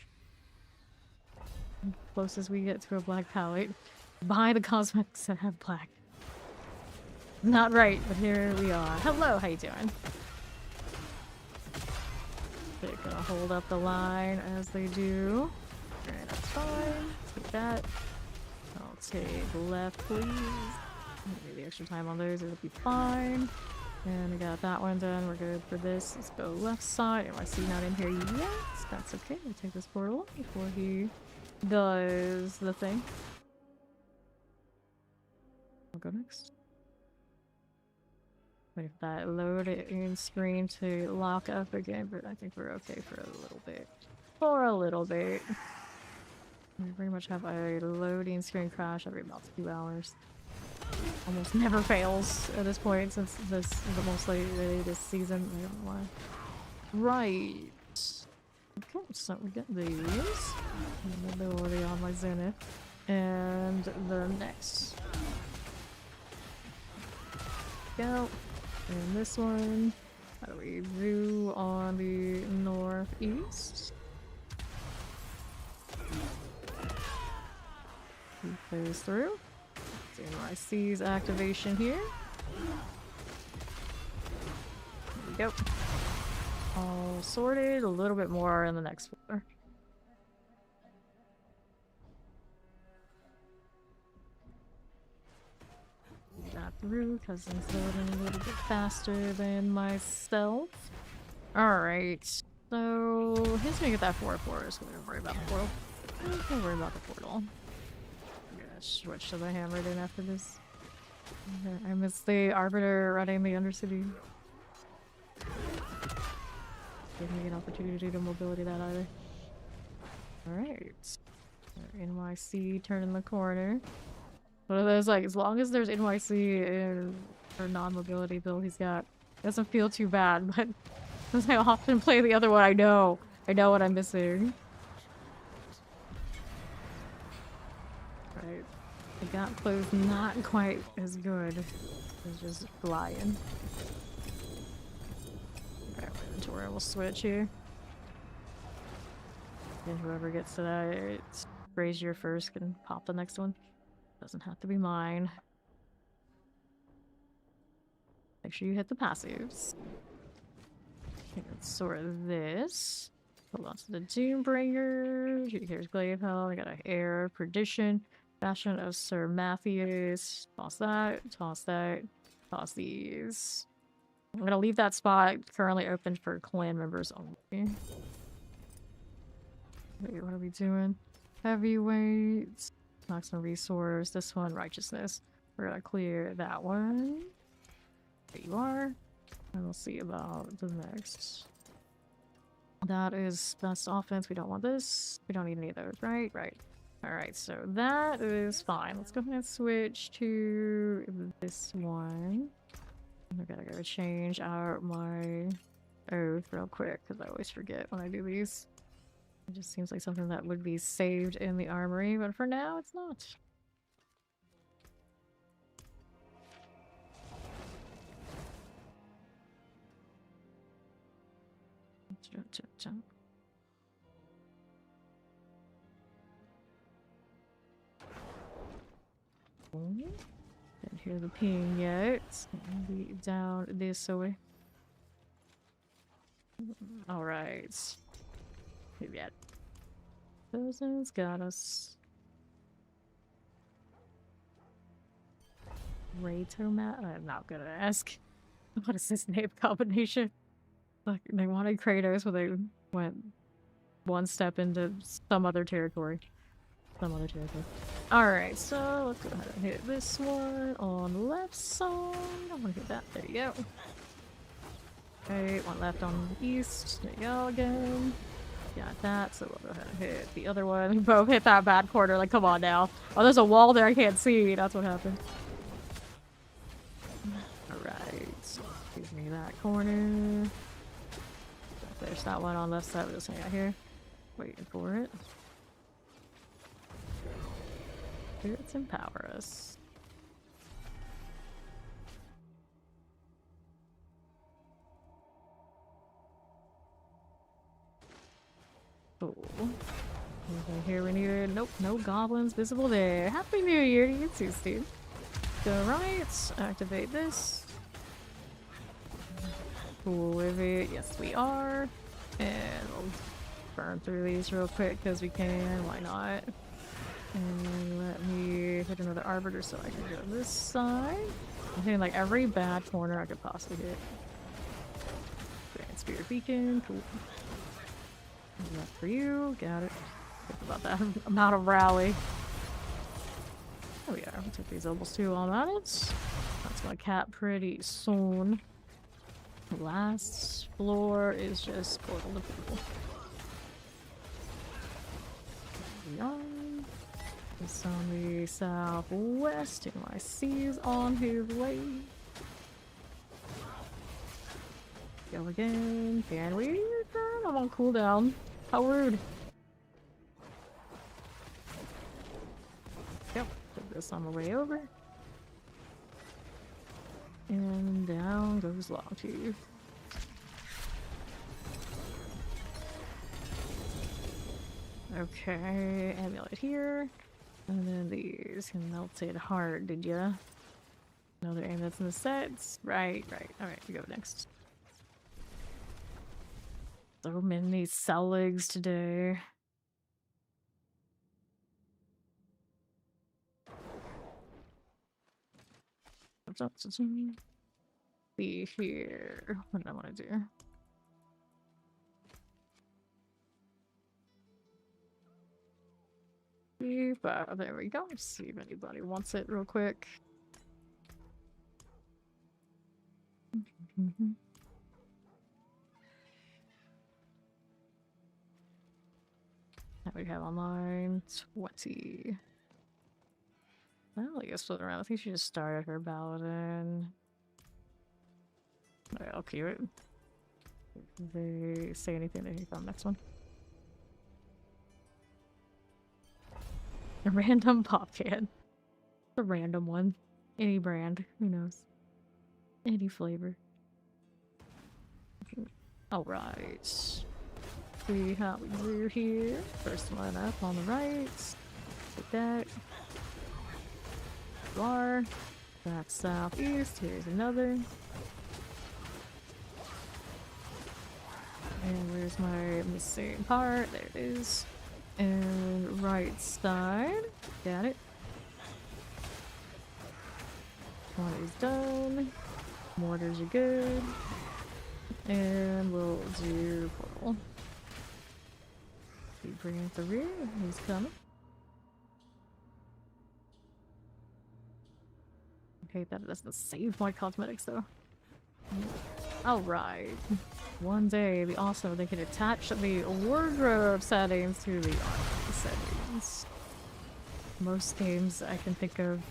Closest we get to a black palette. Buy the cosmetics that have black. Not right, but here we are. Hello, how you doing? They're gonna hold up the line as they do. Alright, that's fine. Take that. I'll take left, please. Maybe extra time on those, it'll be fine. And we got that one done. We're good for this. Let's go left side. NYC not in here yet. That's okay. We'll take this portal before he does the thing. I'll go next. Wait for that loading screen to lock up again, but I think we're okay for a little bit. For a little bit. We pretty much have a loading screen crash every about 2 hours. Almost never fails at this point since this is mostly really this season. I don't know why. Right. Okay, so we get these. Mobility on my Zenith. And the next. Go. And this one. How do we do on the northeast? He plays through. NYC's activation here. There we go. All sorted. A little bit more in the next floor. Got through because he's loading a little bit faster than myself. Alright. So he's gonna get that 4-4, so we don't worry about the portal. Don't worry about the portal. Switch to the hammer then after this. I missed the Arbiter running the Undercity. Didn't get an opportunity to do mobility that either. Alright. NYC turning the corner. One of those, like, as long as there's NYC in for non-mobility build he's got, it doesn't feel too bad, but since I often play the other one, I know what I'm missing. Right. The gap close not quite as good as just flying. Okay, inventory will switch here. And whoever gets to that brazier first can pop the next one. Doesn't have to be mine. Make sure you hit the passives. Okay, let's sort this. Hold on to the Doombringer. Here's Glaive Hell. We got an Air Perdition. Bastion of Sir Matthews. Toss that. Toss that. Toss these. I'm gonna leave that spot currently open for clan members only. Wait, what are we doing? Heavyweights. Maximum resource. This one, righteousness. We're gonna clear that one. There you are. And we'll see about the next. That is best offense. We don't want this. We don't need any of those, right? Right. Alright, so that is fine. Let's go ahead and switch to this one. I gotta go change out my oath real quick because I always forget when I do these. It just seems like something that would be saved in the armory, but for now it's not. Jump. Didn't hear the ping yet. Be down this way. Alright. Maybe yet. Thousands got us. Raytomat? I'm not gonna ask. What is this name combination? Like, they wanted Kratos, but they went one step into some other territory. Alright, so let's go ahead and hit this one on the left side. I'm gonna hit that. There you go. Okay, one left on the east. There you go again. Got that, so we'll go ahead and hit the other one. We both hit that bad corner, like, come on now. Oh, there's a wall there I can't see. That's what happened. Alright, so give me that. Back corner. There's that one on left side. We'll just hang out here. Waiting for it. Spirits empower us. Cool. Anything here we needed? Nope, no goblins visible there. Happy New Year to you too, Steve. Go right, activate this. Cool with it. Yes, we are. And we'll burn through these real quick because we can. Why not? And let me hit another arbiter so I can go this side. I'm hitting like every bad corner I could possibly hit. Grand Spirit Beacon. Cool. That for you. Got it. Think about that amount of rally. Oh yeah, we took these obels too on that. That's gonna cap pretty soon. Last floor is just portal to people. Beyond. It's on the southwest. NYC is on his way. Go again. Can we return? I'm on cooldown. How rude. Yep, put this on the way over. And down goes Longtooth. Okay, amulet here. And then these melted heart, did ya? Another amulets in the sets. Right. Alright, we go next. So many Seligs today. See here. What did I want to do? There we go. See if anybody wants it real quick. That we have online 20. Well, I guess floating around. I think she just started her Paladin. Alright, I'll keep it. If they say anything, they can next one. A random pop can. A random one. Any brand. Who knows? Any flavor. Alright. See how we do here. First one up on the right. Take that. Bar. Back southeast. Here's another. And where's my missing part? There it is. And right side. Got it. One is done. Mortars are good. And we'll do portal. Keep bringing it to the rear. He's coming. Okay, that doesn't save my cosmetics though. Alright. One day, the also they can attach the wardrobe settings to the armor settings. Most games I can think of,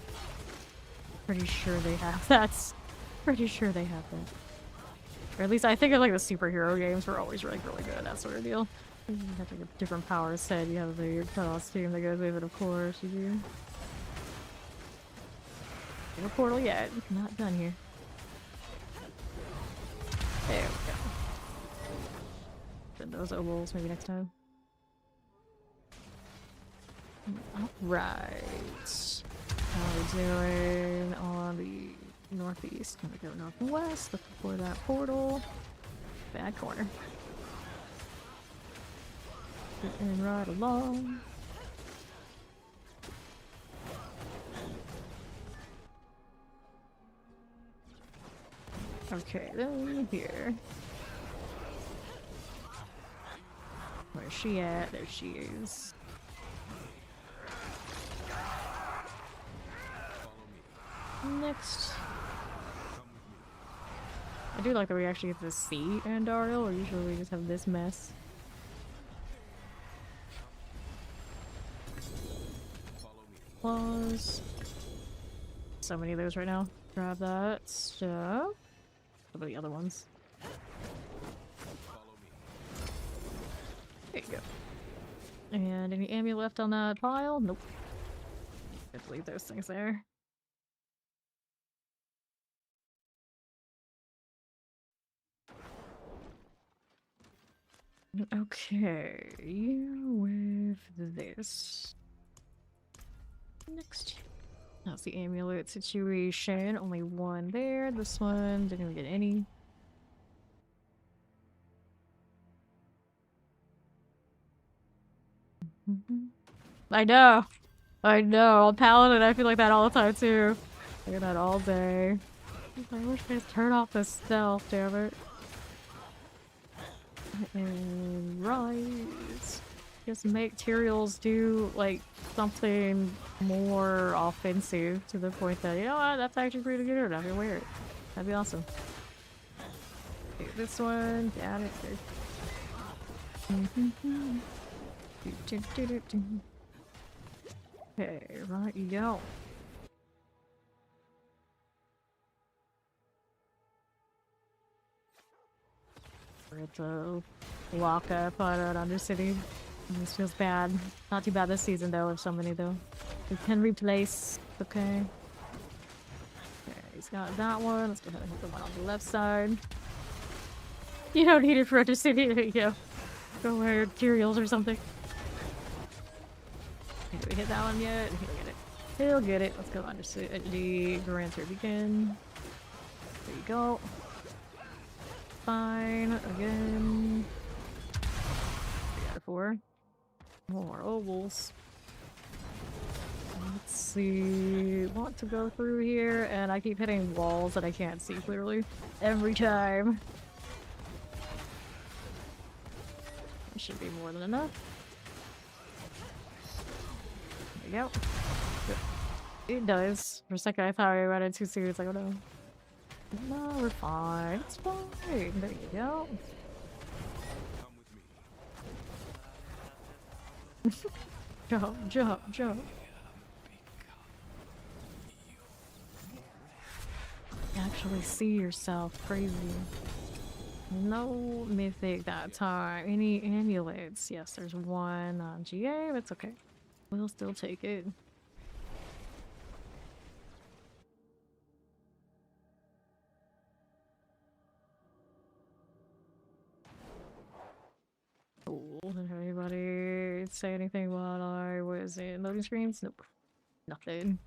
pretty sure they have that. Pretty sure they have that. Or at least I think of like the superhero games were always really good at that sort of deal. You have like a different power set, you have the costume that goes with it, of course, you do. No portal yet, not done here. There we go. Send those ovals maybe next time. Alright. How we doing on the northeast? Gonna go northwest, looking for that portal. Bad corner. Getting right along. Okay, then here. Where's she at? There she is. Next. I do like that we actually get to see Andariel, or usually we just have this mess. Claws. So many of those right now. Grab that stuff. Some of the other ones. Follow me. There you go. And any ammo left on that pile? Nope. Just leave those things there. Okay, with this. Next. That's the amulet situation. Only one there. This one didn't even get any. I know. I know. On Paladin, I feel like that all the time too. I get that all day. I wish I just turn off the stealth, damn it. And right. Just make materials do like something more offensive to the point that, you know what, that's actually pretty good. I can wear it. That'd be awesome. Okay, this one, got it. Okay, right you go. We're at the walk up on an Undercity. This feels bad. Not too bad this season though, if somebody though. We can replace. Okay. Okay, he's got that one. Let's go ahead and hit the one on the left side. You don't need it for Undercity. There you go. Go wear materials or something. Did we hit that one yet? He'll get it. He'll get it. Let's go Undercity. Grand begin. There you go. Fine. Again. 3 out of 4. More ovals. Let's see. Want to go through here, and I keep hitting walls that I can't see clearly every time. That should be more than enough. There you go. It does. For a second, I thought I ran in too soon. It's like, oh no. No, we're fine. It's fine. There you go. Come with me. Jump, jump, jump. Actually see yourself. Crazy. No mythic that time. Any amulets? Yes, there's one on GA. That's okay. We'll still take it. Cool. Did anybody say anything while I was in loading screens? Nope. Nothing.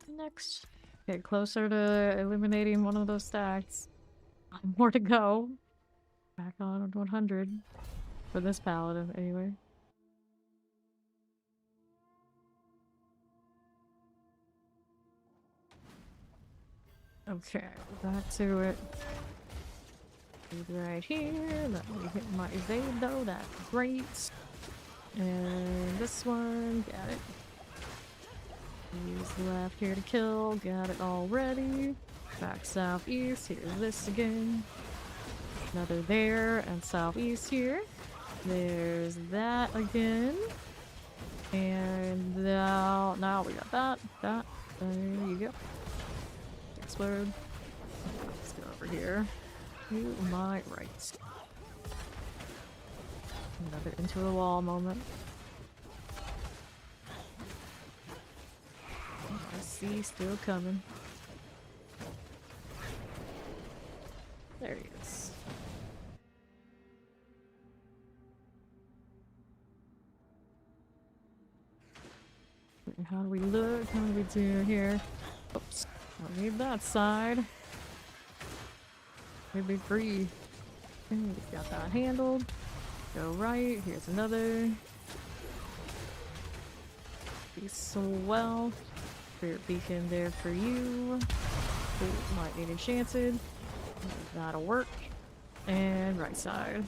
Next. Get closer to eliminating one of those stacks. More to go. Back on 100. For this paladin, anyway. Okay, back to it. Right here. Let me hit my evade though. That's great. And this one, got it. He's left here to kill. Got it already. Back southeast. Here's this again. Another there and southeast here. There's that again. And now we got that. There you go. Explode. Let's go over here. To my right. Another into the wall moment. I see, still coming. There he is. How do we look? How do we do here? Oops. Don't need that side. We'd be free. Okay, we've got that handled. Go right. Here's another. Be so well. Spirit beacon there for you. Ooh, might need enchanted. That'll work. And right side.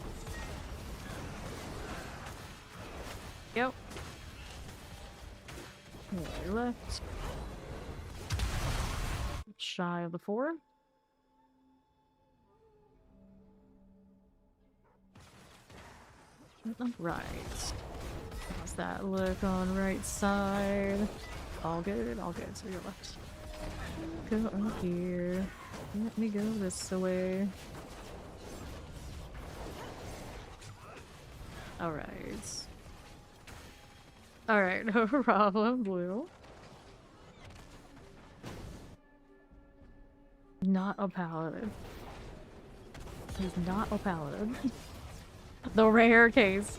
Yep. Okay, left. Shy of the 4. Right. How's that look on right side? All good, all good. So you're left. Go up here. Let me go this way. Alright. Alright, no problem, Blue. Not a paladin. He's not a paladin. The rare case.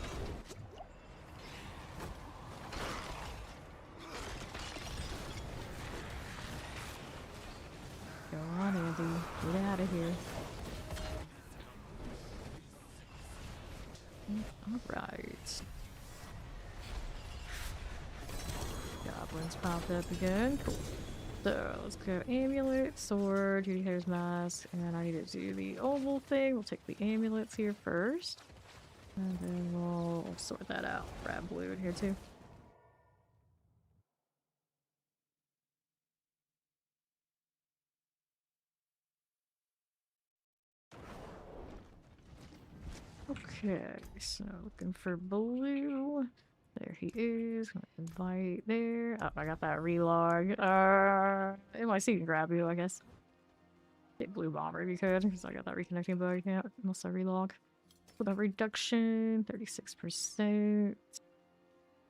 Go on, Andy. Get out of here. Alright. Goblins popped up again. Cool. So let's go amulet, sword, duty hair's mask, and I need to do the oval thing. We'll take the amulets here first. And then we'll sort that out. Grab blue in here too. Okay, so looking for blue. There he is. Invite there. Oh, I got that relog. NYC can grab you, I guess. Get blue bomber if you could, because I got that reconnecting bug. Yeah, unless I relog. With a reduction, 36%.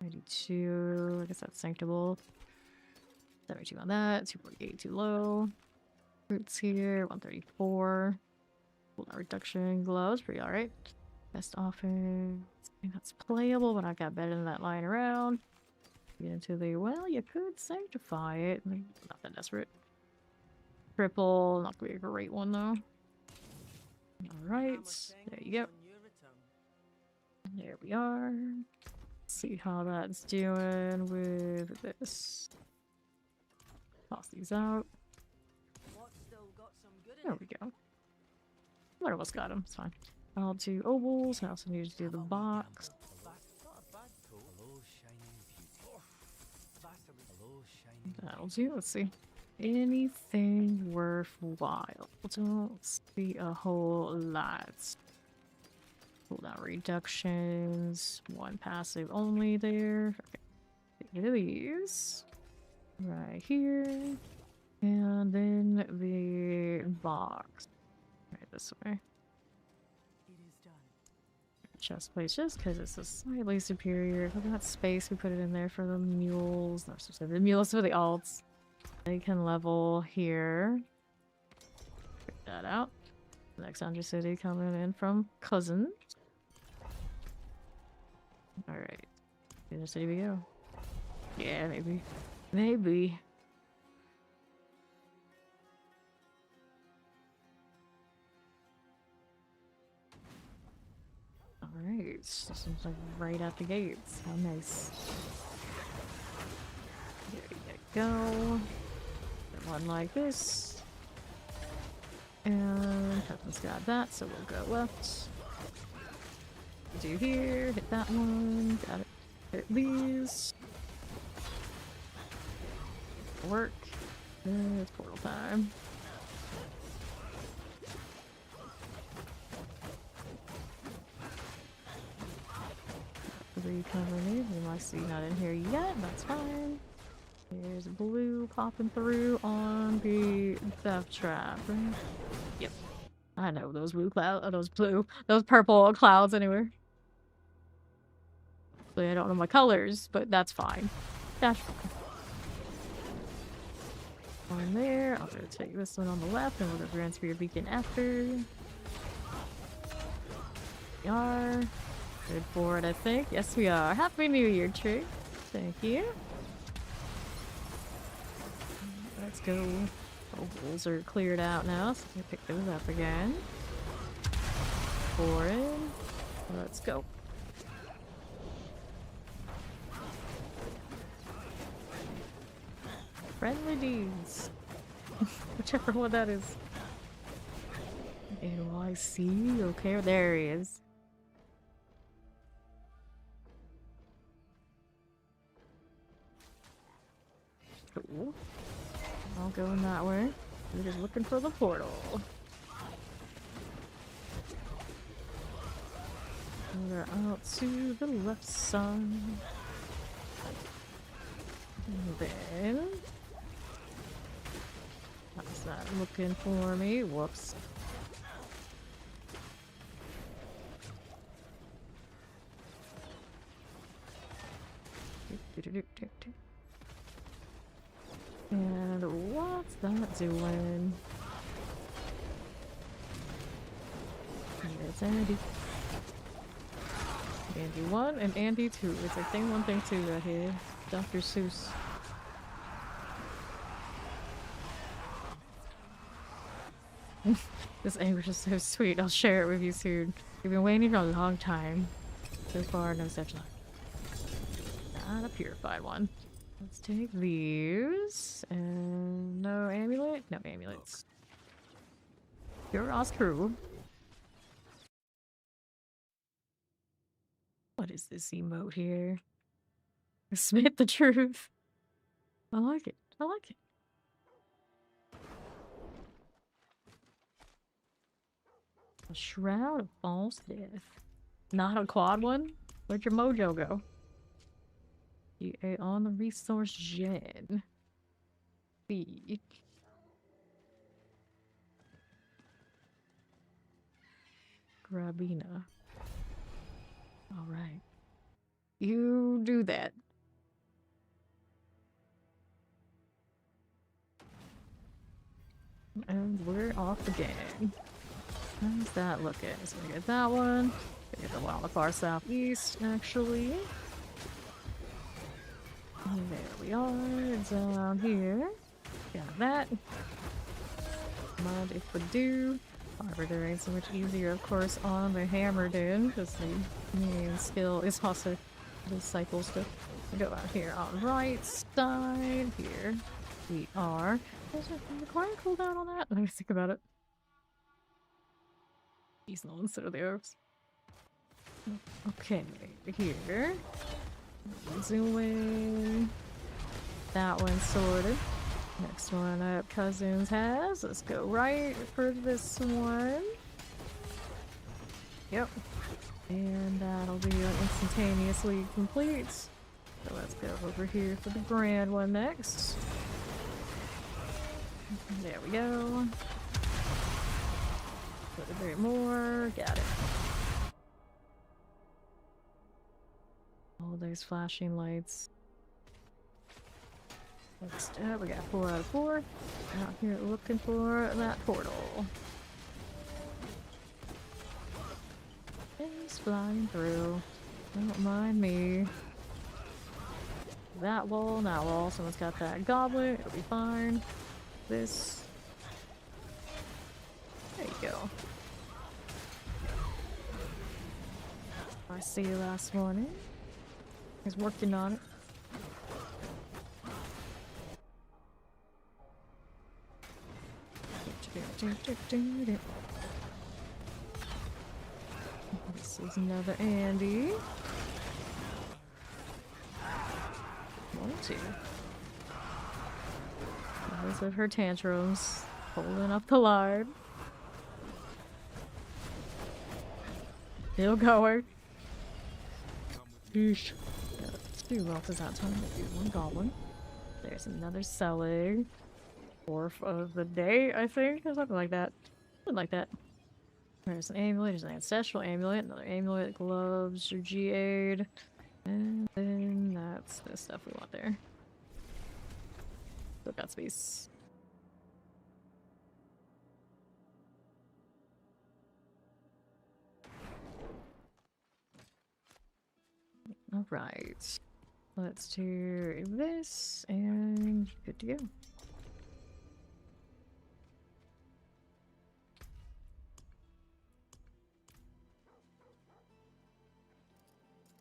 92. I guess that's sanctable. 72 on that. 248 too low. Roots here. 134. Well, that reduction. Gloves, pretty alright. Best offense. I think that's playable, but I got better than that lying around. Get into the, well, you could sanctify it. Not that desperate. Triple, not gonna be a great one though. Alright, there you go. There we are. Let's see how that's doing with this. Toss these out. There we go. One of us got him, it's fine. I'll do ovals. I also need to do the box. That'll do. Let's see. Anything worthwhile? Don't see a whole lot. Cooldown reductions. One passive only there. Okay. Get rid of these. Right here. And then the box. Right this way. Chest plate just because it's a slightly superior. If we got space, we put it in there for the mules. No, so the mules for the alts. They can level here. Check that out. Next Undercity coming in from Cousin. Alright. Undercity we go. Yeah, maybe. Maybe. Alright, seems like right out the gates. How nice. There you go. One like this. And Pepin's got that, so we'll go left. Do here, hit that one, got it. Hit these. Work. It's portal time. Three coming in. You might see not in here yet. That's fine. There's blue popping through on the theft trap. Right? Yep. I know those blue clouds. Those purple clouds anywhere. So I don't know my colors, but that's fine. That's fine. One there. I'm gonna take this one on the left, and we'll go transfer your beacon after. We are. Good for it, I think. Yes, we are. Happy New Year, Tree. Thank you. Let's go. Ovals are cleared out now, so we pick those up again. 4 in. Let's go. Friendly deeds. Whichever one that is. NYC. Okay, there he is. Cool. I'll go in that way. We're just looking for the portal. We're out to the left side. And then not looking for me. Whoops. And what's that doing? It's Andy. Andy 1 and Andy 2. It's like thing 1, thing 2 right here. Dr. Seuss. This anguish is so sweet. I'll share it with you soon. You've been waiting for a long time. So far, no such luck. Not a purified one. Let's take these. And no amulet? No amulets. Pure Oscrew. What is this emote here? Spit the truth. I like it. I like it. A shroud of false death. Not a quad one? Where'd your mojo go? You ate on the resource gen. Speak. Grabina. Alright. You do that. And we're off again. How's that looking? So we get that one. We get the one on the far southeast, actually. And there we are, down here. Got that. Mind if we do. However, there ain't so much easier, of course, on the hammered in, because the main skill is also disciple stuff. We go out here on the right side. Here we are. There's a required cooldown on that. Let me think about it. He's not instead of the oaks. Okay, here. Zoom. That one's sorted. Next one up, Cousins has. Let's go right for this one. Yep. And that'll be instantaneously complete. So let's go over here for the brand one next. There we go. Put a bit more. Got it. All those flashing lights. Next up, we got 4 out of 4. Out here looking for that portal. It's flying through. Don't mind me. That wall, that wall. Someone's got that goblet. It'll be fine. This. There you go. I see you last morning. He's working on it. This is another Andy. 1, 2. Those of her tantrums. Holding up the lard. Still going. Yeesh. Let's do well does that time to do 1 goblin. There's another Selig. 4th of the day, I think, or something like that. Something like that. There's an amulet, there's an ancestral amulet, another amulet, gloves, or G-aid, and then that's the stuff we want there. Still got space. Alright. Let's do this, and good to go.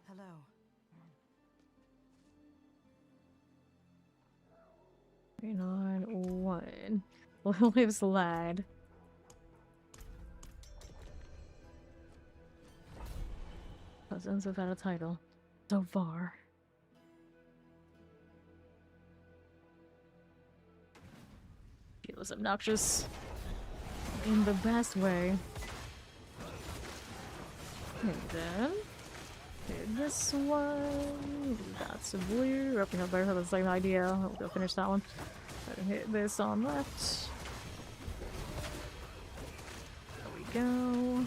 Hello. 391. Lives lad. Cousins without a title. So far. He was obnoxious. In the best way. And then this one, we got some blue. Up, you know, better have the same idea. We'll go finish that one. Hit this on left. go.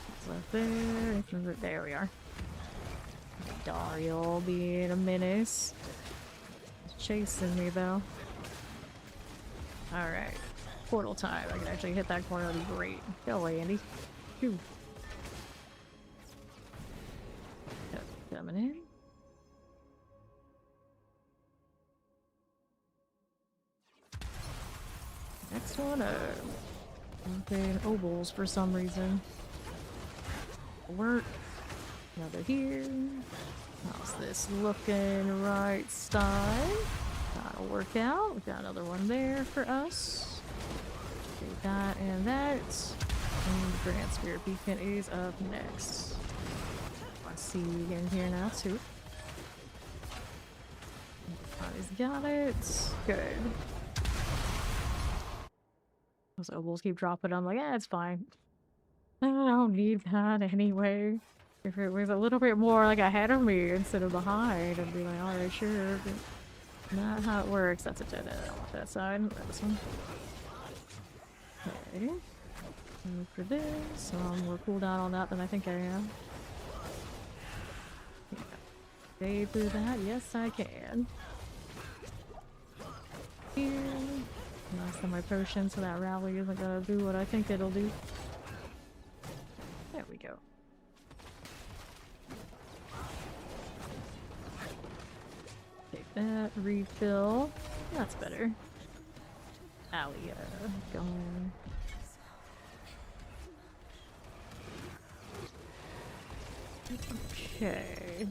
What's left there? There we are. Dario being a menace. He's chasing me though. Alright. Portal time. I can actually hit that corner. That'd be great. Go away, Andy. Phew. Coming in. Next one up. I'm playing obols for some reason. Work. Another here. How's this looking right side? That'll work out. We've got another one there for us. Do that and that. And the Grand Spirit Beacon is up next. I see you in here now too. He's got it. Good. Those obols keep dropping. I'm like, yeah, it's fine. I don't need that anyway. If it was a little bit more like ahead of me instead of behind, I'd be like, alright, sure. But not how it works. That's a 10. I don't want that side. This one. Okay. And for this, so I'm more cooldown on that than I think I am. Stay through that? Yes, I can. Here. Last time my potion, so that rally isn't gonna do what I think it'll do. There we go. Take that, refill. That's better. Alia, going. Okay.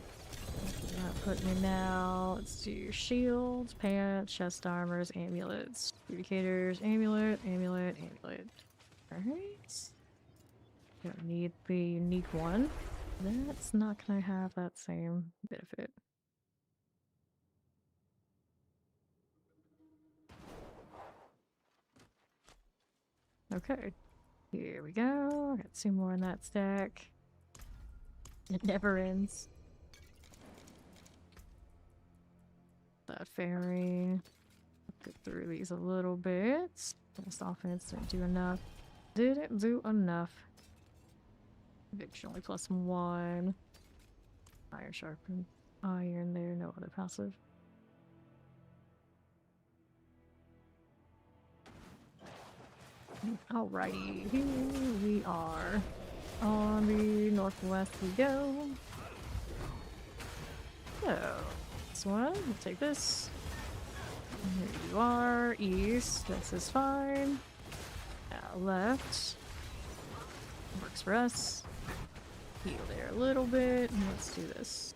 That put me now. Let's do shields, pants, chest armors, amulets, indicators, amulet, amulet, amulet. Alright. Don't need the unique one. That's not gonna have that same benefit. Okay. Here we go. Got 2 more in that stack. It never ends. That fairy. Go through these a little bit. This offense didn't do enough. Didn't do enough. Eviction only +1. Iron sharpen. Iron there, no other passive. Alrighty, here we are. On the northwest we go. So, this one, we'll take this. Here you are, east, this is fine. Now left. Works for us. Heal there a little bit, and let's do this.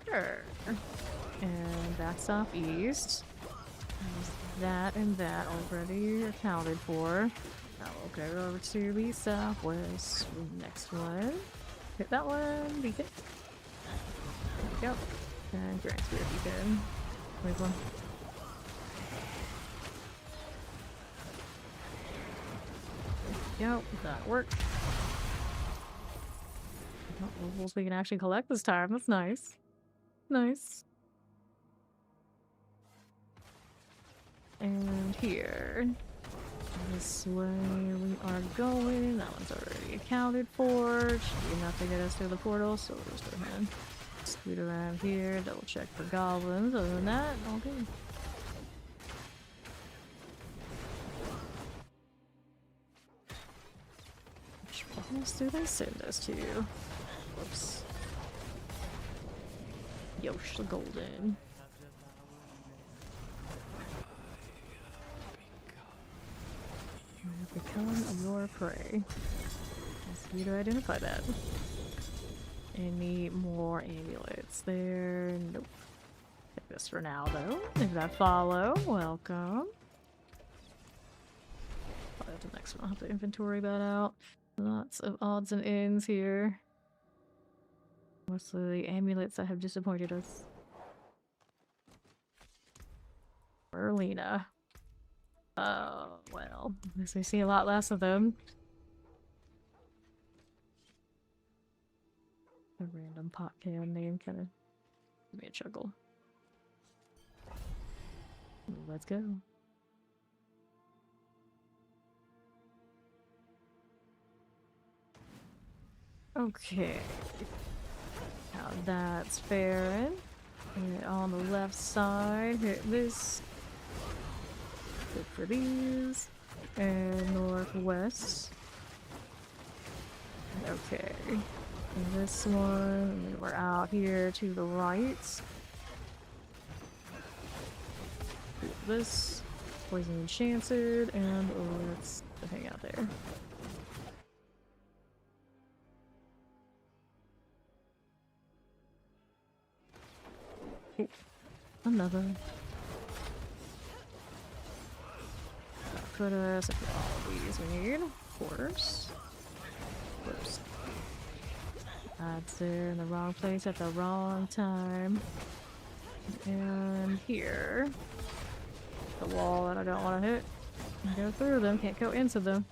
Sure. And that's off east. There's that and that already accounted for. Now we'll go over to the southwest. Next one. Hit that one. Beacon. There we go. And Grand Spirit Beacon. Where's one? There we go. That worked. Levels we can actually collect this time. That's nice. Nice. And here. This way we are going. That one's already accounted for. Should be enough to get us through the portal, so we'll just go ahead and scoot around here, double check for goblins. Other than that, all good. Which ones do they send us to? Whoops. Yosh the Golden. Become your prey. Ask you to identify that. Any more amulets there? Nope. Take this for now, though. If that follow, welcome. Probably the next one. I'll have to inventory that out. Lots of odds and ends here. Mostly the amulets that have disappointed us. Merlina. Oh, well. I guess we see a lot less of them. A random pot can name kind of Give me a chuckle. Let's go. Okay. Now that's fair. And on the left side, hit this. Good for these. And northwest. Okay. And this one, and then we're out here to the right. This, poison enchanted, and let's hang out there. Another. Put us at all these we need, of course. Whoops. That's there in the wrong place at the wrong time. And here. The wall that I don't want to hit. Go through them, can't go into them.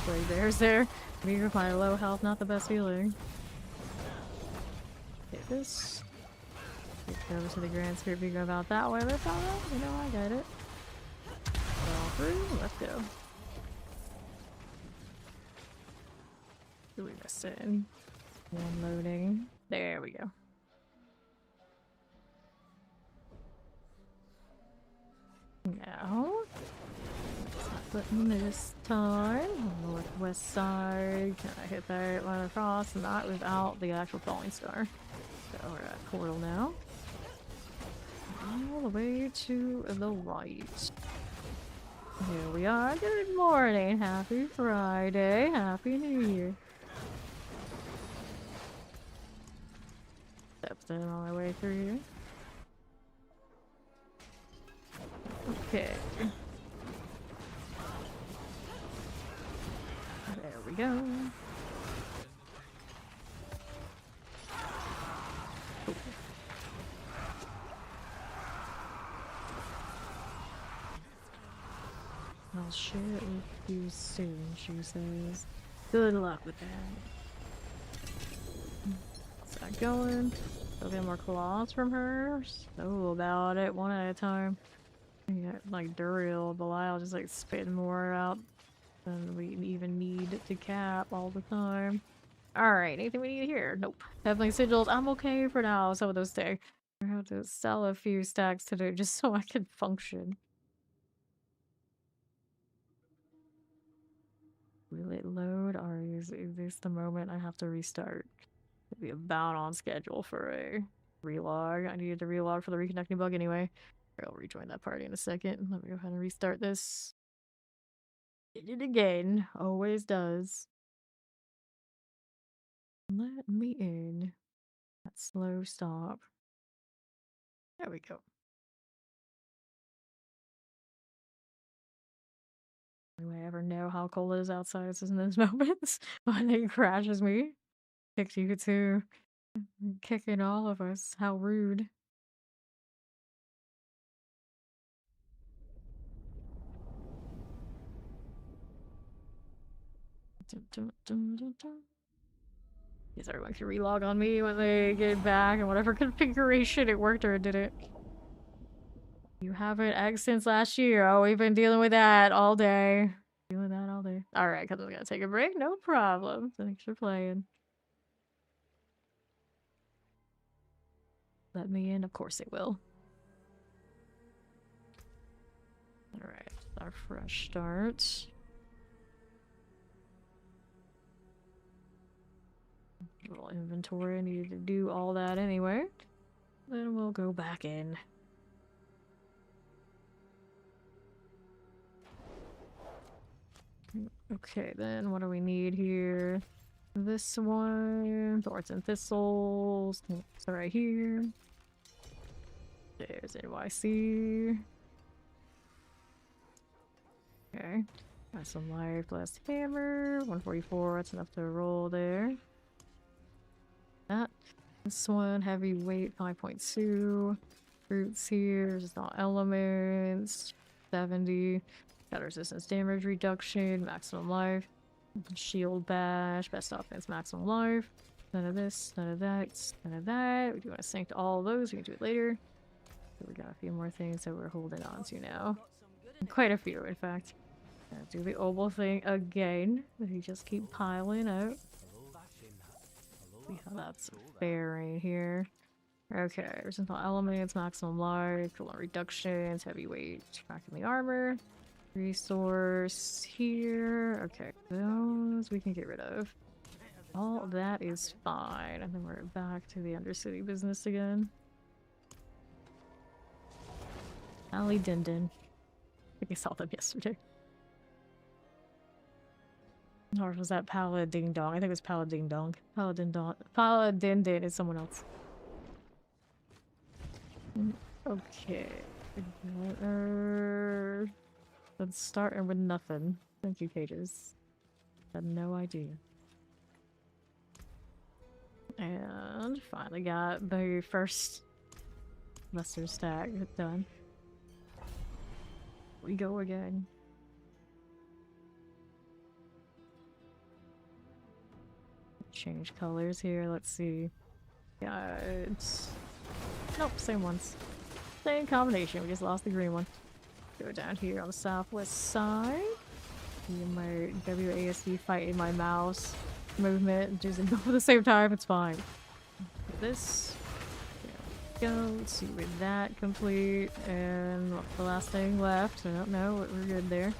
Like there's there. Me with my low health, not the best feeling. Hit this. Get over to the Grand Spirit, be go about that way. That's alright, you know, I got it. All through, let's go. Who we missing? One loading. There we go. Now, button this time. Northwest side. Can I hit that line across? Not without the actual falling star. So we're at portal now. All the way to the right. Here we are. Good morning. Happy Friday. Happy New Year. Steps in on my way through here. Okay. There we go. I'll share it with you soon, she says. Good luck with that. What's that going? Still get more claws from her? So about it, one at a time. Yeah, like Duriel, Belial just like spitting more out than we even need to cap all the time. Alright, anything we need here? Nope. Definitely sigils. I'm okay for now. Some of those stay. I have to sell a few stacks today just so I can function. Will it load, or is this the moment I have to restart? It'd be about on schedule for a relog. I needed to relog for the reconnecting bug anyway. I'll rejoin that party in a second. Let me go ahead and restart this. Did it again. Always does. Let me in. That slow stop. There we go. Do I ever know how cold it is outside in those moments when it crashes me? Kicks you too. Kicking all of us. How rude. Yes, everyone can relog on me when they get back and whatever configuration it worked or it didn't. You haven't X since last year. Oh, we've been dealing with that all day. Doing that all day. Alright, because I'm gonna take a break. No problem. Thanks for playing. Let me in? Of course it will. Alright, our fresh start. Little inventory. I needed to do all that anyway. Then we'll go back in. Okay, then what do we need here? This one, thorns and thistles. So right here. There's NYC. Okay. Got some life, blessed hammer. 144, that's enough to roll there. That. This one, heavyweight, 5.2. Roots here, just all elements. 70. Got resistance damage reduction, maximum life. Shield bash, best offense, maximum life. none of this, none of that, none of that. We do want to sync all of those. We can do it later. So we got a few more things that we're holding on to now. Quite a few, in fact. Gonna do the oval thing again. We just keep piling up. See how that's faring here. Okay, resistance elements, maximum life, coolant reductions, heavyweight, tracking the armor. Resource here. Okay, those we can get rid of. All of that is fine. And then we're back to the Undercity business again. Paladin. I think I saw them yesterday. Or was that Paladin Dong? I think it was Paladin Dong. Paladin Dong. Paladin is someone else. Okay. Let's start with nothing. Thank you, Cages. Had no idea. And finally got the first lesser stack done. We go again. Change colors here, let's see. Yeah, it's... Nope, same ones. Same combination, we just lost the green one. Go down here on the southwest side. My WASD fighting my mouse movement, using both at the same time, it's fine. This. There we go, let's see with that complete. And the last thing left, I don't know, we're good there.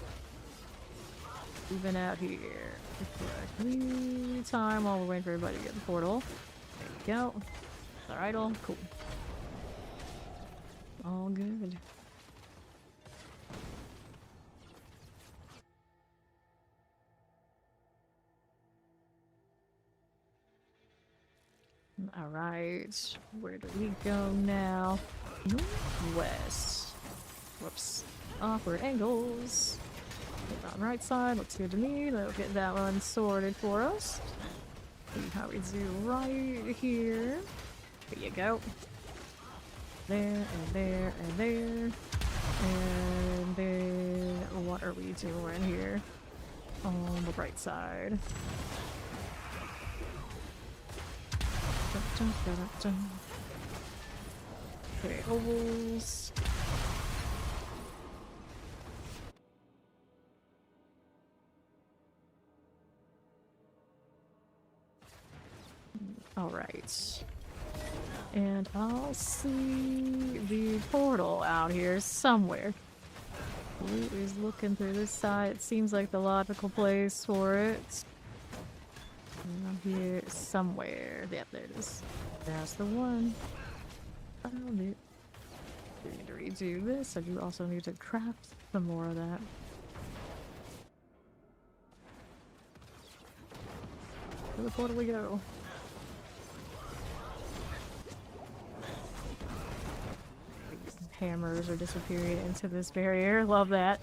Moving out here. Correctly. Time while we're waiting for everybody to get the portal. There you go. Alright, all cool. All good. Alright, where do we go now? Northwest. Whoops. Awkward angles. Get on right side, looks good to me. That'll get that one sorted for us. See how we do right here. There you go. There, and there, and there. And then, what are we doing here? On the right side. Dun, dun, dun, dun. Okay, ovals. Alright. And I'll see the portal out here somewhere. Blue is looking through this side. It seems like the logical place for it. Around here somewhere. Yep, there it is. That's the one. Found it. I need to redo this. I do also need to craft some more of that. Where the portal we go? These hammers are disappearing into this barrier. Love that.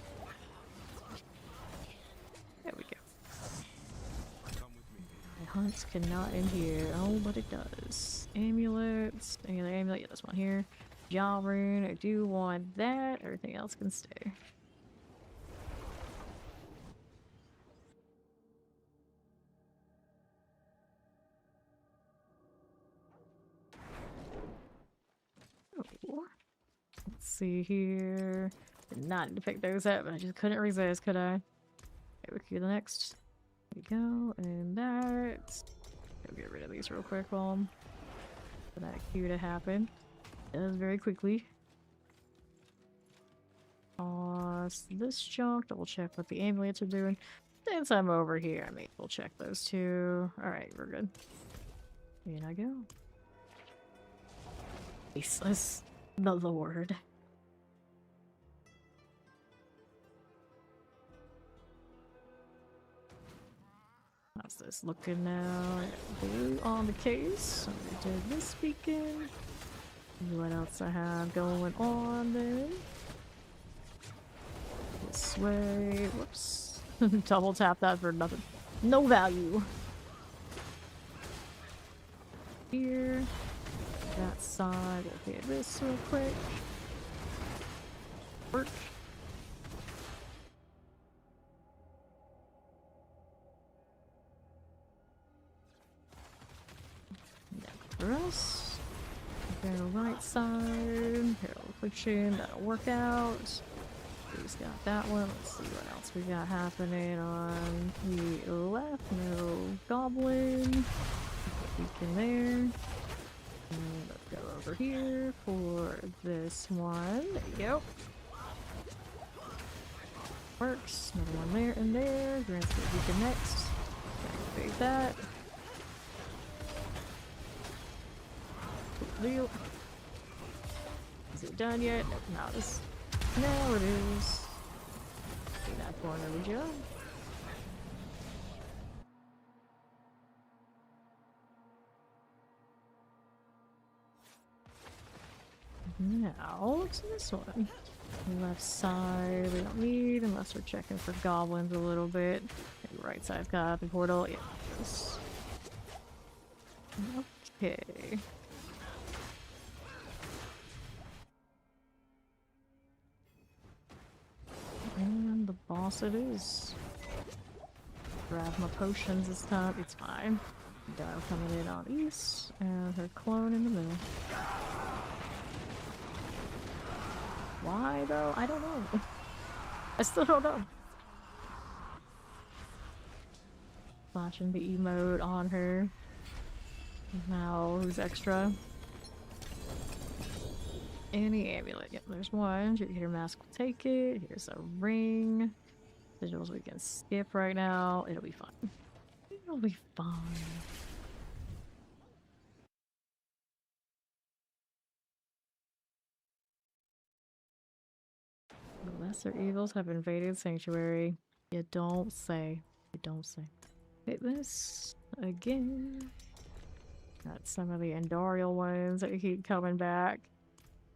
There we go. My hunts cannot end here. Oh, but it does. Amulets. Any other amulet? Yeah, this one here. Jaw rune. I do want that. Everything else can stay. Oh. Let's see here. Did not need to pick those up, but I just couldn't resist, could I? Okay, we can do the next. There we go, and that. Go get rid of these real quick while I'm for that queue to happen. It does very quickly. This junk, double check what the amulets are doing. Since I'm over here, I may double check those too. Alright, we're good. In I go. Faceless, the Lord. How's this looking now? Blue on the case. We did this beacon. What else I have going on then? This way. Whoops. Double tap that for nothing. No value. Here. That side. We'll hit this real quick. Work. for us. Go right side. Herald Affliction, that'll work out. Who's got that one? Let's see what else we got happening on the left. No goblin. Beacon there. And let's go over here for this one. There you go. Works. Another one there and there. Grand Spirit Beacon next. Activate that. Cool deal. Is it done yet? Nope, not this. Now it is. In that corner we go. Now to this one. Left side we don't need unless we're checking for goblins a little bit. Maybe right side's got the portal. Yeah. Yes. Okay. And the boss it is. Grab my potions this time. It's fine. Dial coming in on east, and her clone in the middle. Why though? I don't know. I still don't know. Flashing the emote on her. Now who's extra? Any amulet. Yep, there's one. Your mask will take it. Here's a ring. Sigils we can skip right now. It'll be fine. It'll be fine. The lesser evils have invaded Sanctuary. You don't say. You don't say. Hit this again. Got some of the Endorial ones that keep coming back.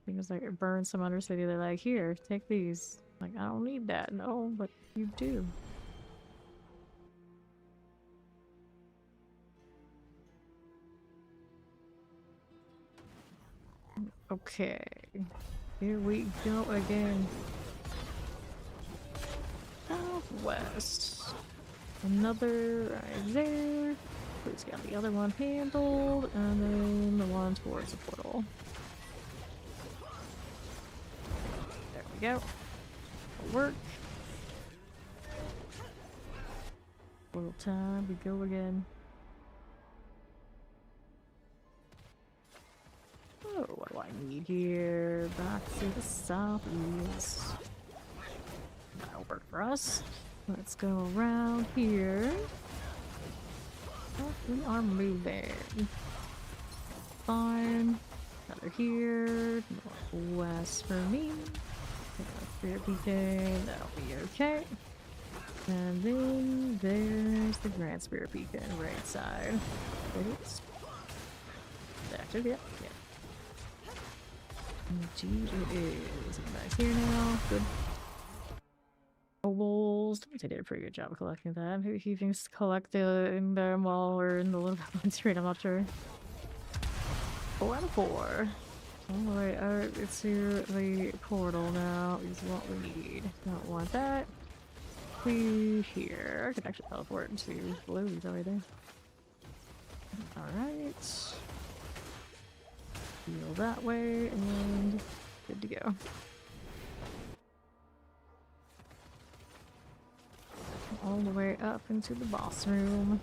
Things like it burns some Undercity. They're like, here, take these. Like, I don't need that. No, but you do. Okay. Here we go again. Southwest. Another right there. Who's got the other one handled? And then the one towards the portal. There we go. It'll work. Portal time, we go again. Oh, what do I need here? Back to the southeast. That'll work for us. Let's go around here. Oh, we are moving. Fine. Another here. Northwest for me. Spirit Beacon. That'll be okay. And then there's the Grand Spirit Beacon, right side. It's active, yep. Indeed it is. Nice here now. Good. Nobles. I did a pretty good job of collecting that. Maybe he thinks collecting them while we're in the little goblin street, I'm not sure. 4 out of 4. All the way out to the portal now is what we need. Don't want that. We here. I could actually teleport to blues over there. Alright. Heal that way and good to go. All the way up into the boss room.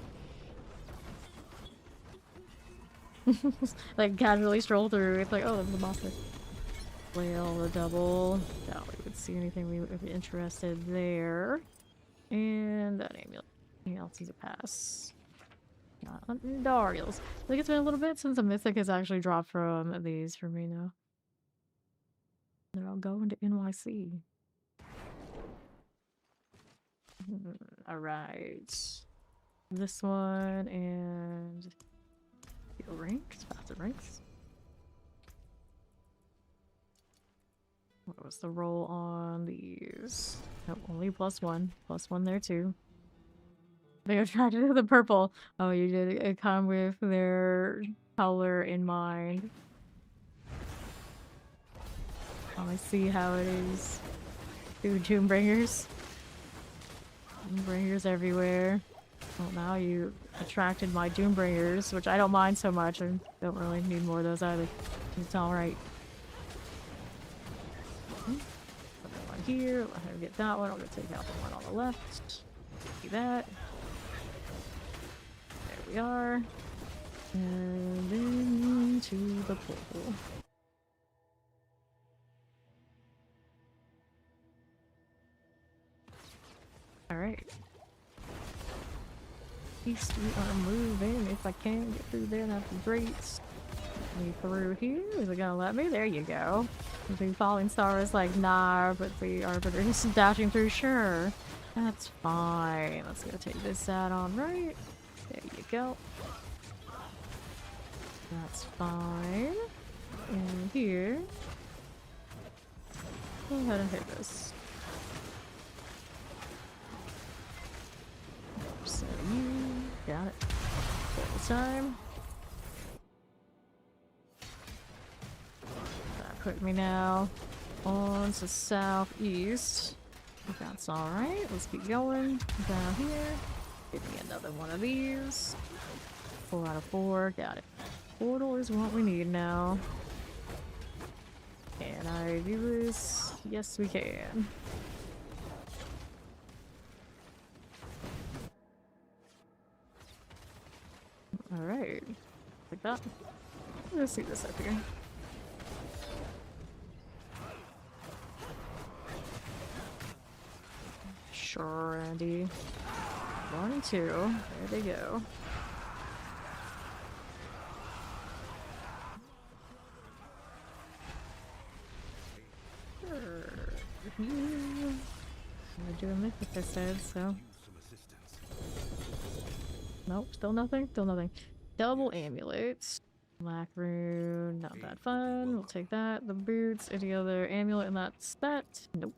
Like casually stroll through. It's like, oh, there's the boss room. Whale, the double. Doubt we would see anything we would be interested there. And that amulet. Anything else needs a pass. Not Darials. I think it's been a little bit since a mythic has actually dropped from these for me now. They're all going to NYC. Alright. This one and steel ranks, facet ranks. What was the roll on these? Nope, only +1. +1 there too. They attracted to the purple. Oh, you did it come with their color in mind. Oh, I see how it is. Dude, Doombringers. Doombringers everywhere. Well, now you attracted my Doombringers, which I don't mind so much. I don't really need more of those either. It's alright. Put that one here. Let her get that one. I'm gonna take out the one on the left. Do that. There we are. And then to the portal. Alright. East we are moving. If I can get through there, that'd be great. Me through here. Is it gonna let me? There you go. The falling star is like, nah, but the arbiter is dashing through. Sure. That's fine. Let's go take this add-on right. There you go. That's fine. And here. Go ahead and hit this. So you got it. Full time. That put me now on to southeast. That's alright. Let's keep going. Down here. Give me another one of these. 4 out of 4. Got it. Portal is what we need now. Can I do this? Yes, we can. Alright. Like that. Let's see this up here. Sure, Andy. 1 and 2. There they go. We're doing this, like I said, so. Nope, still nothing? Still nothing. Double amulets. Black rune, not that fun. We'll take that. The boots, any other amulet in that set? Nope.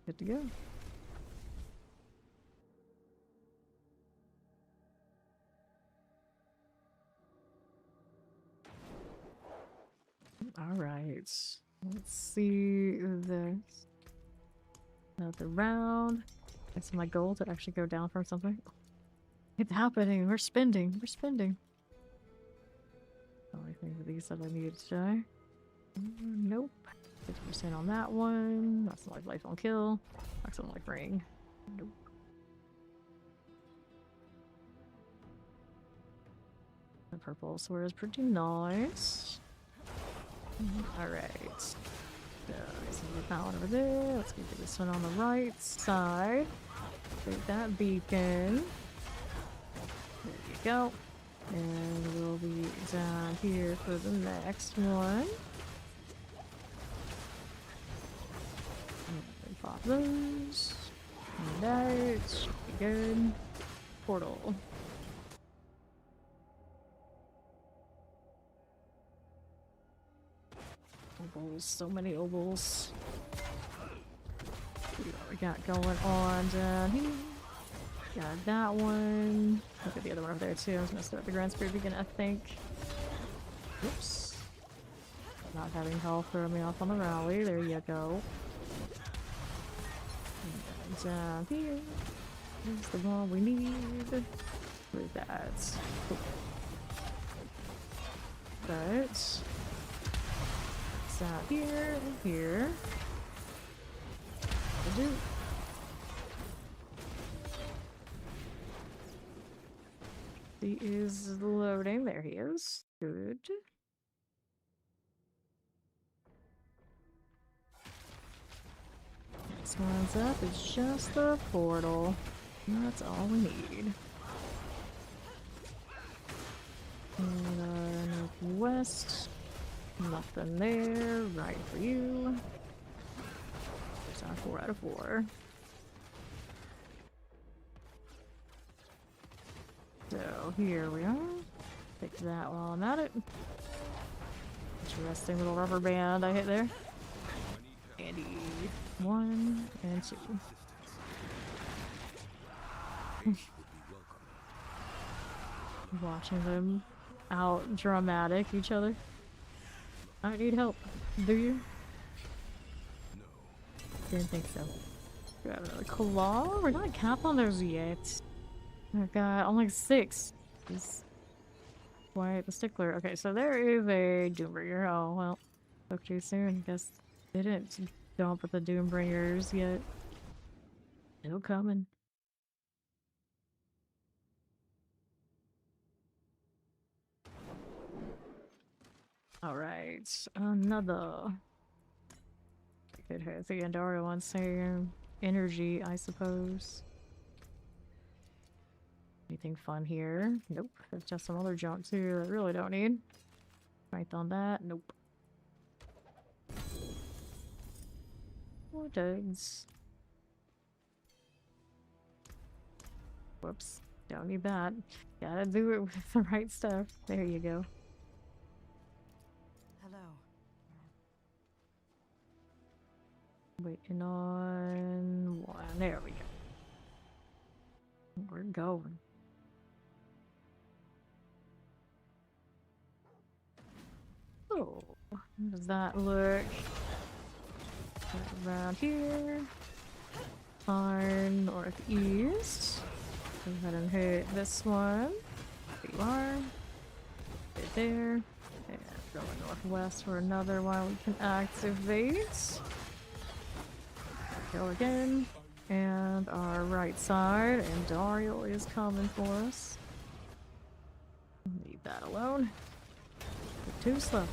Good to go. Alright. Let's see this. Another round. That's my goal to actually go down from something. It's happening. We're spending. We're spending. Only thing for these that I need today. Nope. 50% on that one. That's not like life on kill. That's not like ring. Nope. The purple sword is pretty nice. Alright. So, get that one over there. Let's get this one on the right side. Take that beacon. There you go. And we'll be down here for the next one. And pop those. And that should be good. Portal. Ovals, so many ovals. See what we got going on down here. Got that one. Look at the other one over there too. I was gonna start the Grand Spirit Beacon, I think. Oops. Not having health throw me off on the rally. There you go. And down here. Here's the one we need. Where's that? But out here and here. I do. He is loading. There he is. Good. Next one's up. It's just the portal. That's all we need. And northwest. Nothing there. Right for you. There's our 4 out of 4. So here we are. Take that while I'm at it. Interesting little rubber band I hit there. Andy. 1 and 2. Watching them out dramatic each other. I need help. Do you? No. Didn't think so. Grab another claw. We're not capped on those yet. Oh god, only 6. He's quite the stickler. Okay, so there is a Doombringer. Oh, well. Spoke too soon. Guess they didn't dump with the Doombringers yet. Still coming. Alright, another. Could have the Andara one saying energy, I suppose. Anything fun here? Nope. There's just some other junk too that I really don't need. Right on that? Nope. What does? Whoops. Don't need that. Gotta do it with the right stuff. There you go. Hello. Waiting on one. There we go. We're going. Oh, how does that look? Around here. Far northeast. Go ahead and hit this one. There you are. Right there. And going northwest for another one we can activate. Go again. And our right side. And Dario is coming for us. Leave that alone. Too slow.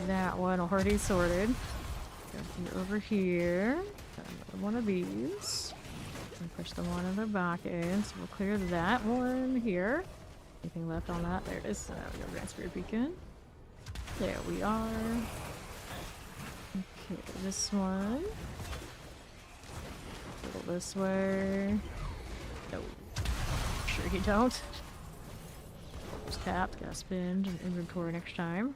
That one already sorted. Go over here. Got another one of these. And push the one in the back end. So we'll clear that one here. Anything left on that? There it is. We got Grand Spirit Beacon. There we are. Okay, this one. Go this way. No. Sure you don't. Just tapped, gotta spend an inventory next time.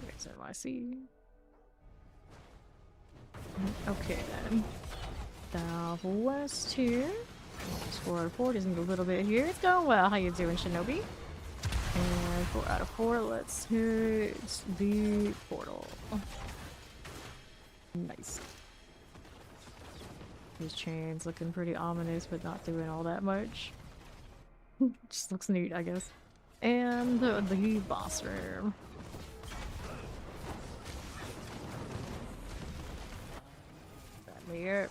Where's NYC? Okay then. Southwest here. Score out of 4, just need a little bit here. It's going well. How you doing, Shinobi? And 4 out of 4. Let's hit the portal. Nice. These chains looking pretty ominous, but not doing all that much. Just looks neat, I guess. And the boss room. That me up.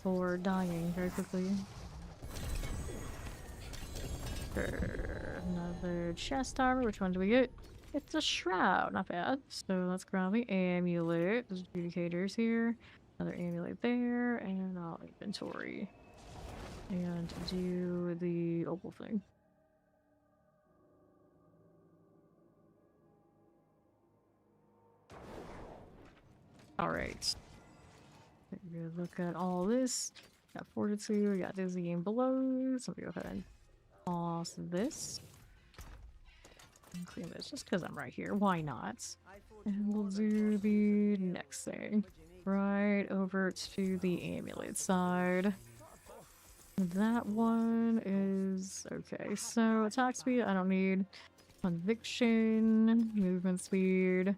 For dying very quickly. Another chest armor. Which one do we get? It's a shroud. Not bad. So let's grab the amulet. There's adjudicators here. Another amulet there. And I'll inventory. And do the opal thing. Alright. Look at all this. Got fortitude, we got dizzy and below. So we go ahead and pause this. And clean this just because I'm right here. Why not? And we'll do the next thing. Right over to the amulet side. That one is okay. So attack speed, I don't need. Conviction, movement speed,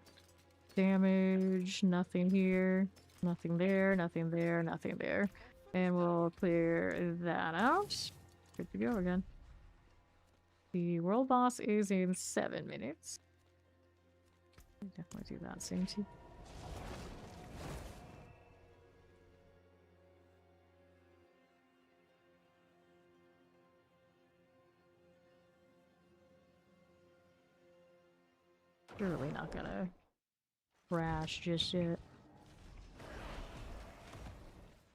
damage, nothing here. Nothing there, nothing there, nothing there. And we'll clear that out. Good to go again. The world boss is in 7 minutes. Definitely do that soon too. Surely not gonna crash just yet.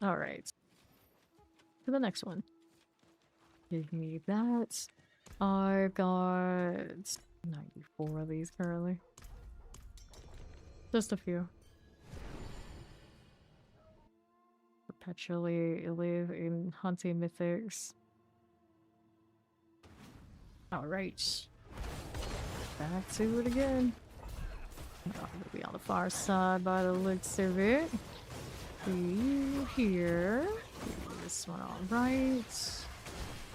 Alright. To the next one. Give me that. I've got 94 of these currently. Just a few. Perpetually live in hunting mythics. Alright. Back to it again. Oh, we'll be on the far side by the looks of it. You here. This one on right.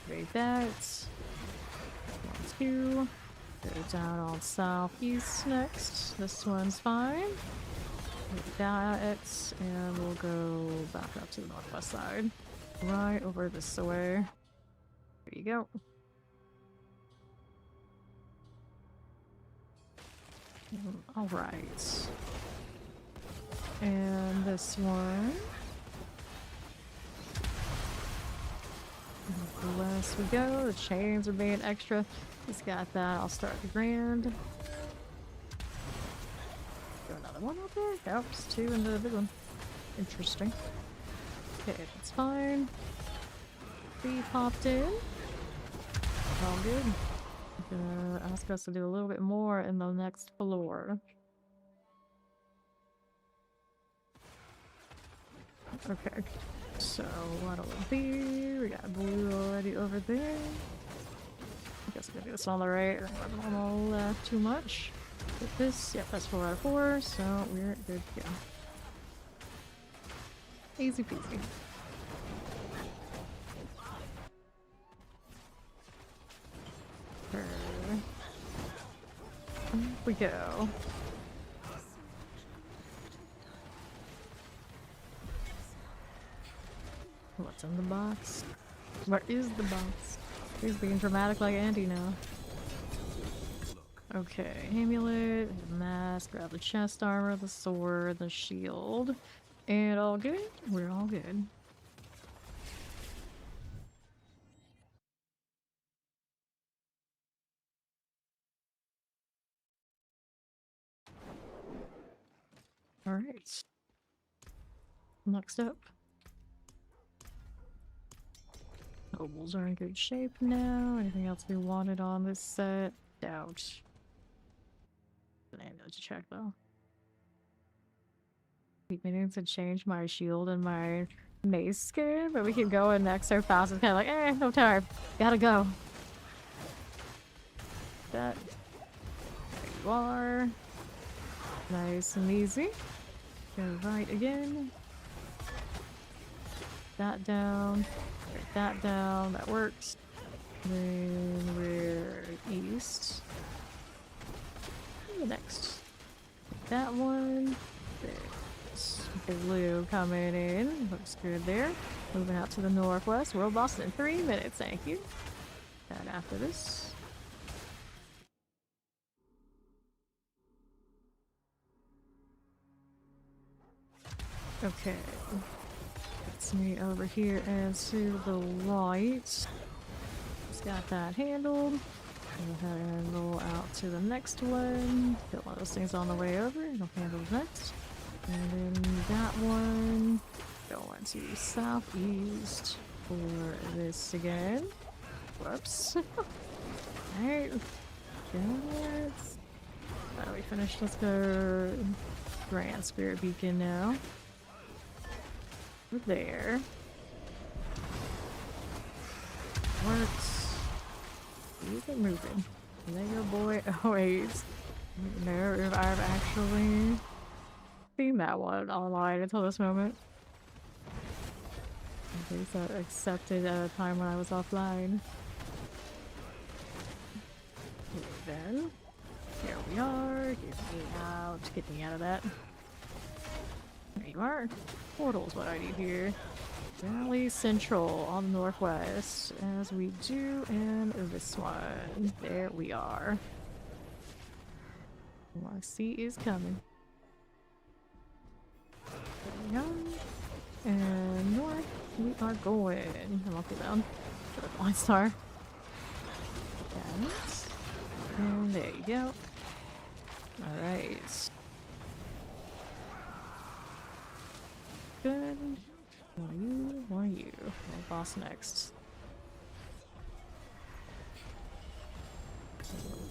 Break that. 2. Go down on southeast next. This one's fine. Hit that, and we'll go back up to the northwest side. Right over this way. There you go. Alright. And this one. West we go. The chains are being extra. He's got that. I'll start the grand. Go another one out there? Nope, just 2 in the big one. Interesting. Okay, that's fine. 3 popped in. All good. Gonna ask us to do a little bit more in the next floor. Okay, so what'll it be? We got blue already over there. I guess I'm gonna do this on the right, or on the left too much. Get this, yep, that's 4 out of 4, so we're good to go. Easy peasy. Here we go. What's in the box? What is the box? He's being dramatic like Andy now. Okay, amulet, mask, grab the chest armor, the sword, the shield. And all good? We're all good. Alright. Next up. Nobles are in good shape now. Anything else we wanted on this set? Doubt. I need to check though. Keep meaning to change my shield and my mace skin, but we keep going next so fast. It's kind of like, no time. Gotta go. That. There you are. Nice and easy. Go right again. That down. Break that down. That works. Then we're east. The next. That one. There's blue coming in. Looks good there. Moving out to the northwest. World boss in 3 minutes. Thank you. That after this. Okay. Gets me over here and to the right. Just got that handled. Go ahead and roll out to the next one. Get one of those things on the way over. It'll handle next. And then that one. Going to southeast for this again. Whoops. Alright. Good. Now we finished. Let's go Grand Spirit Beacon now. There. Works. Keep it moving. There your boy. Oh wait. I don't know if I've actually seen that one online until this moment. At least I accepted at a time when I was offline. Then here we are. Get me out. Get me out of that. There you are. Portal's what I need here. Valley Central on the northwest, as we do in this one. There we are. What I see is coming. There we go. And north we are going. I'm up and down. For the blind star. And there you go. Alright. Good. One of you. Well, boss next.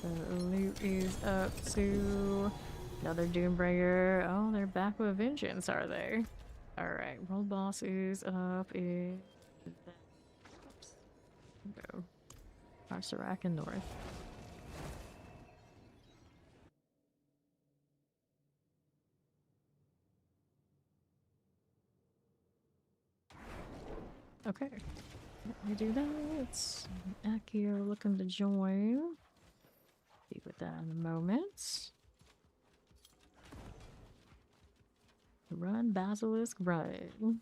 The loot is up to another Doombringer. Oh, they're back with vengeance, are they? Alright, world boss is up in... Oops. Go. Arsarak and north. Okay, let me do that. Akio looking to join. Deal with that in a moment. Run, Basilisk, run.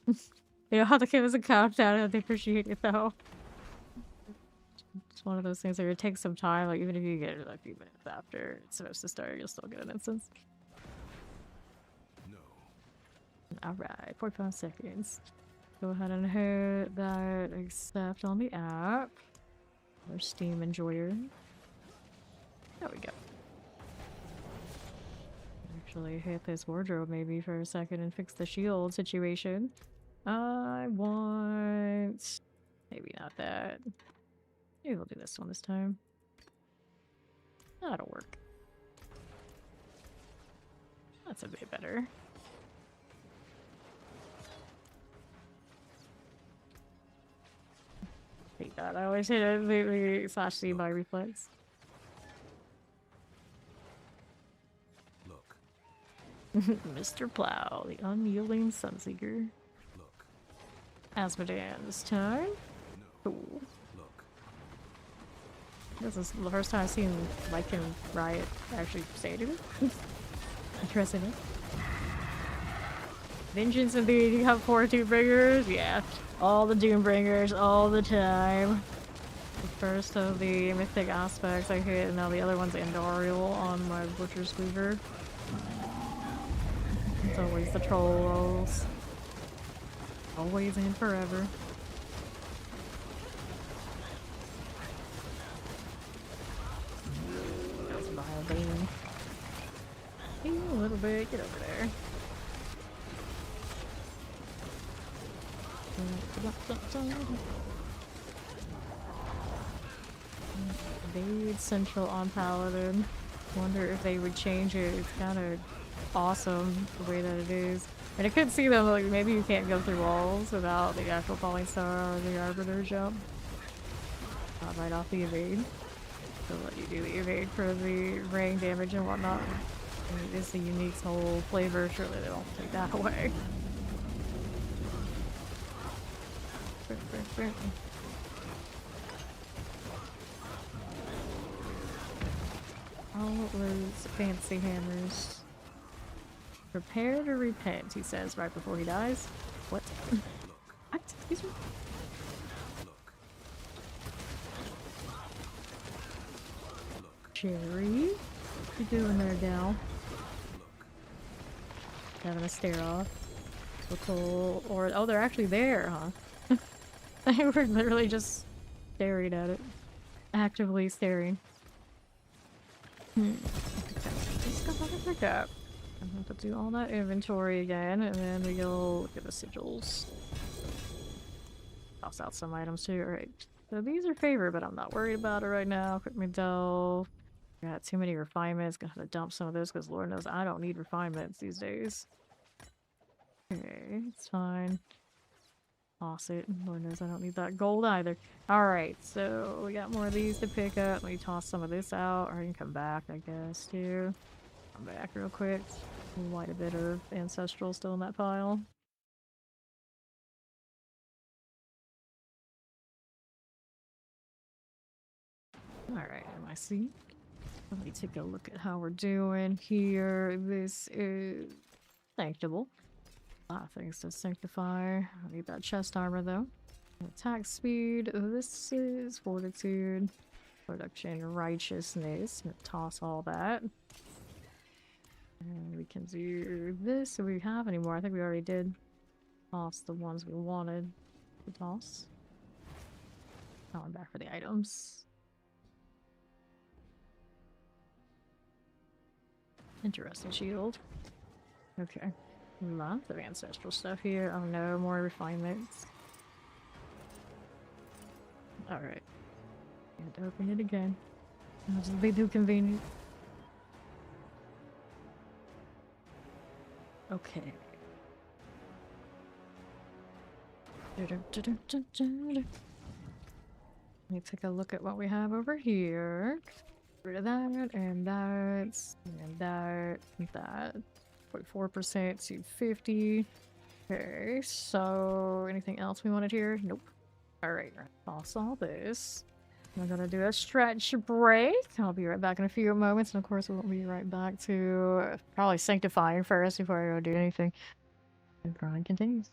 You know, the kid was a countdown, and they appreciate it though. It's one of those things where it takes some time, like even if you get it a few minutes after it's supposed to start, you'll still get an instance. No. Alright, 45 seconds. Go ahead and hit that accept on the app. Or Steam Enjoyer. There we go. Actually hit this wardrobe maybe for a second and fix the shield situation. I want... maybe not that. Maybe we'll do this one this time. That'll work. That's a bit better. Hate that. I always hit it slash C by reflex. Look. Mr. Plow, the unyielding Sunseeker. Look. Asmodean this time. No. Cool. Look. This is the first time I've seen Lycan Riot actually say anything. Interesting. Vengeance indeed, you have 4 Doombringers? Yeah. All the Doombringers, all the time. The first of the mythic aspects I hit, and now the other one's Andariel on my Butcher's Cleaver. It's always the trolls. Always and forever. That's Vile Bane. Hey, a little bit, get over there. Invade Central on Paladin. Wonder if they would change it. It's kind of awesome the way that it is. And I could see them, like, maybe you can't go through walls without the actual Falling Star or the Arbiter jump. Right off the evade. They'll let you do the evade for the rain damage and whatnot. And it is the unique whole flavor. Surely they won't take that away. All those fancy hammers. Prepare to repent, he says right before he dies. What? What? Excuse me? Cherry? What you doing there, gal? Having a stare off. So cool. Or, oh, they're actually there, huh? They were literally just staring at it. Actively staring. Just got that pick up. I'm gonna have to do all that inventory again, and then we go look at the sigils. Toss out some items too. Alright. So these are favored, but I'm not worried about it right now. Quick me delve. Got too many refinements. Gonna have to dump some of those because Lord knows I don't need refinements these days. Okay, it's fine. Toss it. Lord knows I don't need that gold either. Alright, so we got more of these to pick up. Let me toss some of this out, or I can come back, I guess, too. Come back real quick. Quite a bit of Ancestral still in that pile. Alright, MIC. Let me take a look at how we're doing here. This is sanctable. A lot of things to sanctify. I need that chest armor though. Attack speed. This is fortitude. Production righteousness. Toss all that. And we can do this. Do we have any more? I think we already did toss the ones we wanted to toss. Now I'm back for the items. Interesting shield. Okay. Lots of ancestral stuff here. Oh no, more refinements. Alright. And open it again. I'll just be too convenient. Okay. Let me take a look at what we have over here. Get rid of that, and that, and that, and that. 44% to 50. Okay, so anything else we wanted here? Nope. Alright, toss all this. I'm gonna do a stretch break. I'll be right back in a few moments, and of course we'll be right back to probably sanctifying first before I go do anything. And grind continues.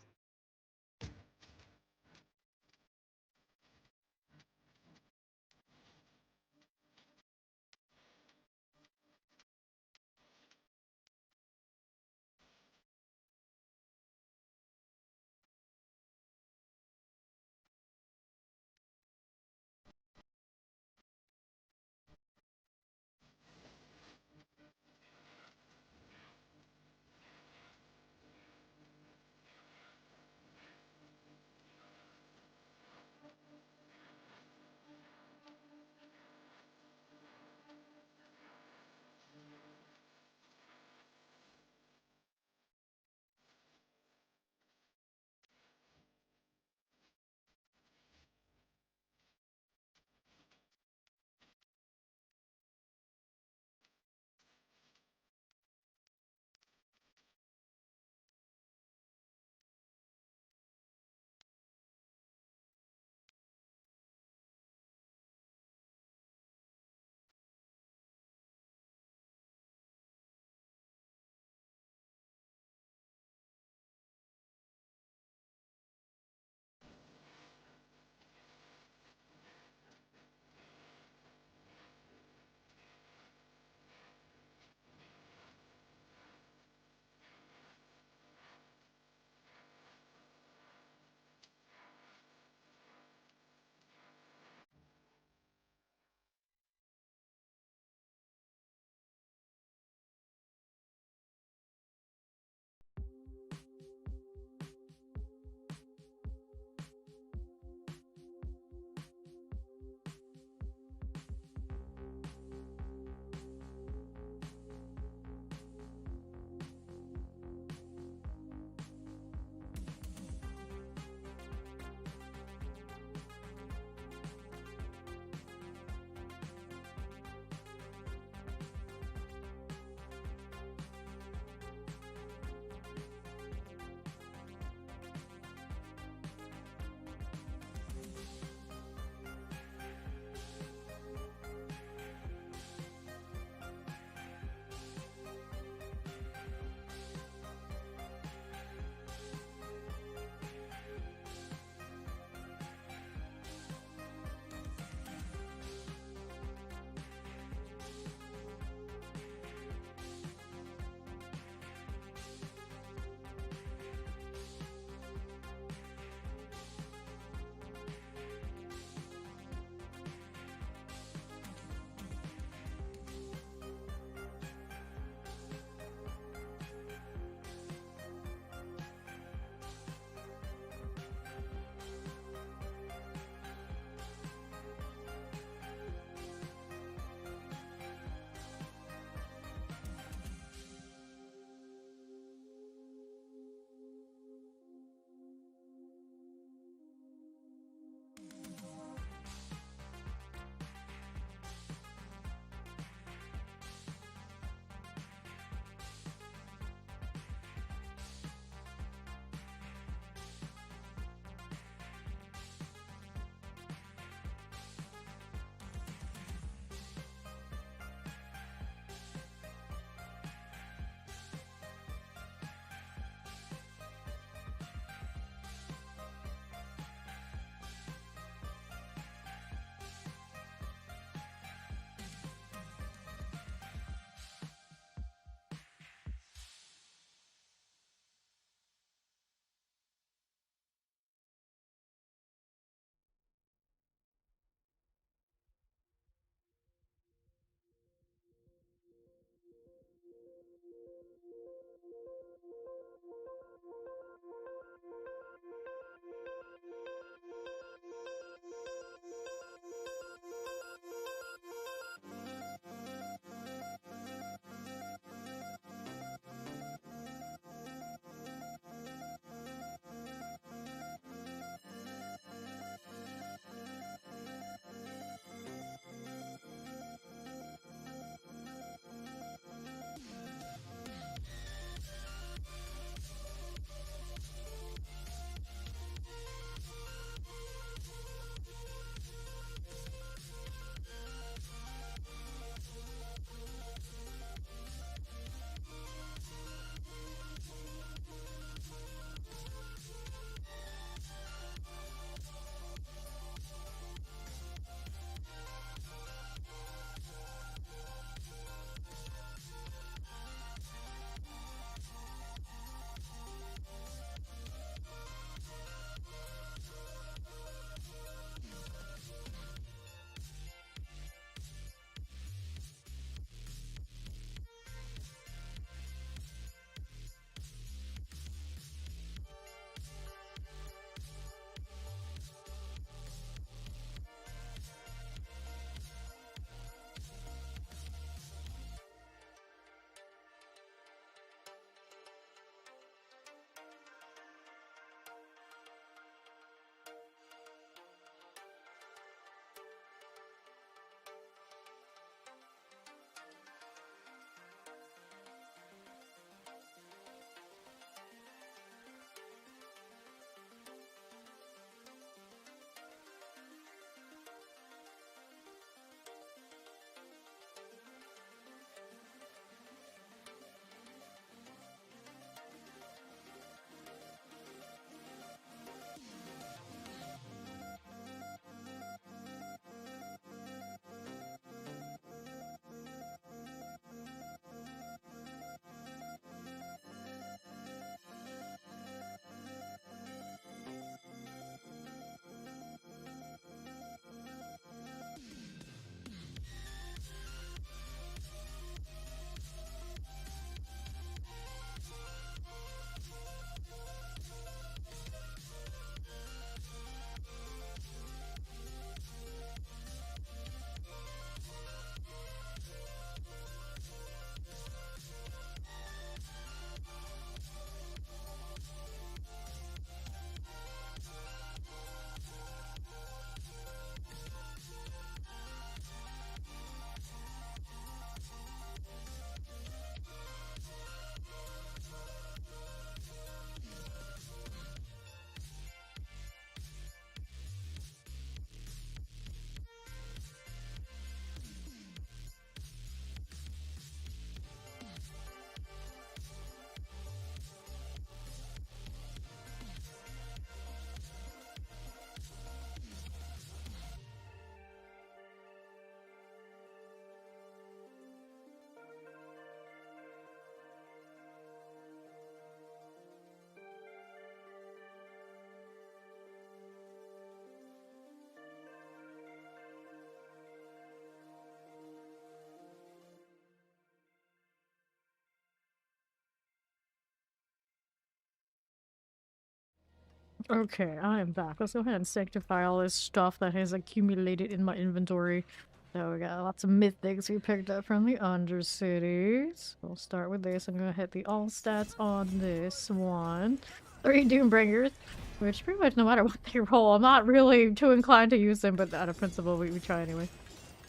Okay, I am back. Let's go ahead and sanctify all this stuff that has accumulated in my inventory. So we got lots of mythics we picked up from the Undercities. We'll start with this. I'm gonna hit the all stats on this one. 3 Doombringers, which pretty much no matter what they roll, I'm not really too inclined to use them, but out of principle, we try anyway.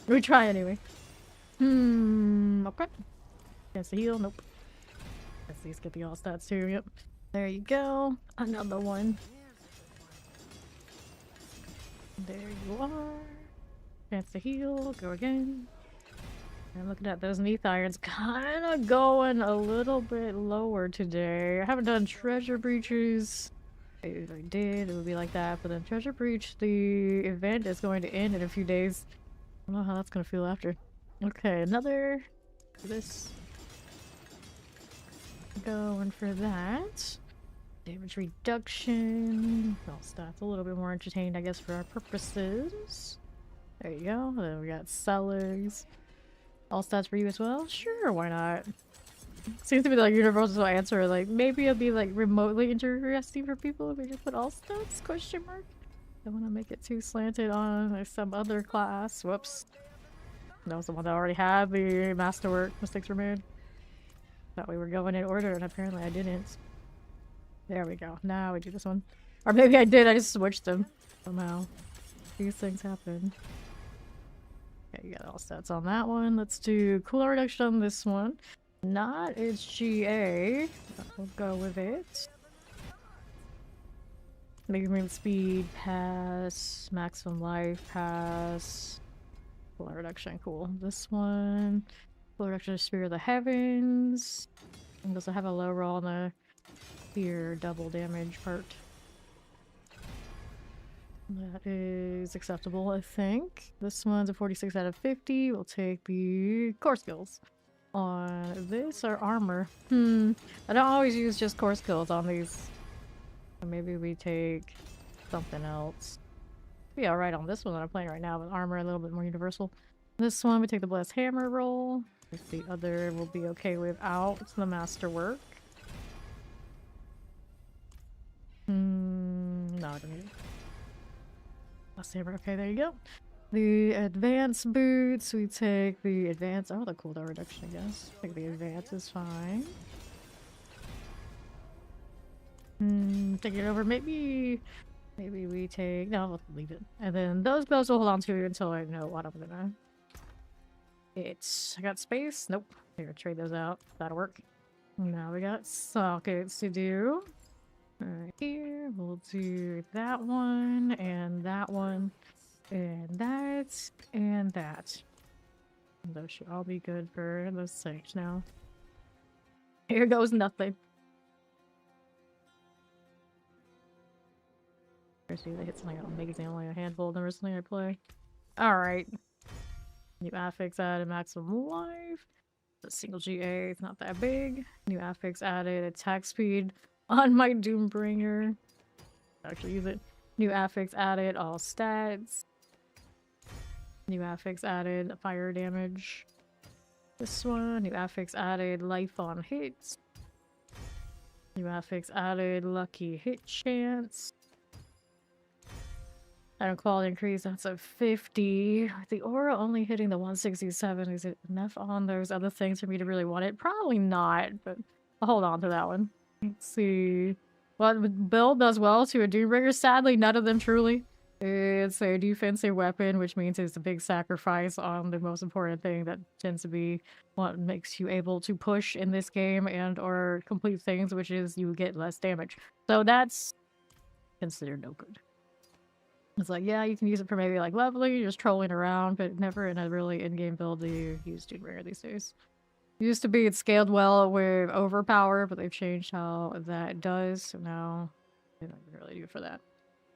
We try anyway. Okay. Chance to heal? Nope. Let's at least get the all stats too, yep. There you go. Another one. There you are. Chance to heal. Go again. I'm looking at those Neath Irons kind of going a little bit lower today. I haven't done treasure breaches. If I did, it would be like that. But then treasure breach, the event is going to end in a few days. I don't know how that's going to feel after. Okay, another. This. Going for that. Damage reduction. All stats a little bit more entertaining, I guess, for our purposes. There you go. Then we got sellers. All stats for you as well? Sure, why not? Seems to be the like, universal answer. Like, maybe it'll be like remotely interesting for people if we just put all stats? Question mark. Don't want to make it too slanted on like, some other class. Whoops. That was the one that already had the masterwork. Mistakes were made. Thought we were going in order, and apparently I didn't. There we go. Now we do this one. Or maybe I did, I just switched them. Somehow. These things happen. Okay, you got all stats on that one. Let's do cooldown reduction on this one. Not its GA, but we'll go with it. Movement speed, pass. Maximum life, pass. Cooldown reduction, cool. This one. Cooldown reduction of Spear of the Heavens. And does it have a low roll on the spear double damage part? That is acceptable, I think. This one's a 46 out of 50. We'll take the core skills. On this or armor? I don't always use just core skills on these. So maybe we take something else. Be alright on this one that I'm playing right now, but armor a little bit more universal. This one we take the blessed hammer roll. The other will be okay without the masterwork. No, I don't need it. Blessed hammer, okay, there you go. The advanced boots, we take the advanced. Oh, the cooldown reduction, I guess. I think the advance is fine. Take it over. Maybe we take. No, let's leave it. And then those gloves will hold on to until I know what I'm gonna. I got space. Nope. Here, trade those out. That'll work. Now we got sockets to do. Right here, we'll do that one and that one. And that, and that. Those should all be good for those things now. Here goes nothing. See, they hit something amazing, only a handful of them recently I play. Alright. New affix added maximum life. The single GA, it's not that big. New affix added attack speed on my Doombringer. Actually use it. New affix added all stats. New affix added fire damage. This one. New affix added life on hits. New affix added lucky hit chance. Item quality increase, that's a 50. The aura only hitting the 167. Is it enough on those other things for me to really want it? Probably not, but I'll hold on to that one. Let's see. What build does well to a Doombringer? Sadly, none of them truly. It's a defensive weapon, which means it's a big sacrifice on the most important thing that tends to be what makes you able to push in this game and or complete things, which is you get less damage. So that's considered no good. It's like, yeah, you can use it for maybe like leveling, you're just trolling around, but never in a really in-game build do you use Doombringer these days. It used to be it scaled well with overpower, but they've changed how that does, so now they don't really do it for that.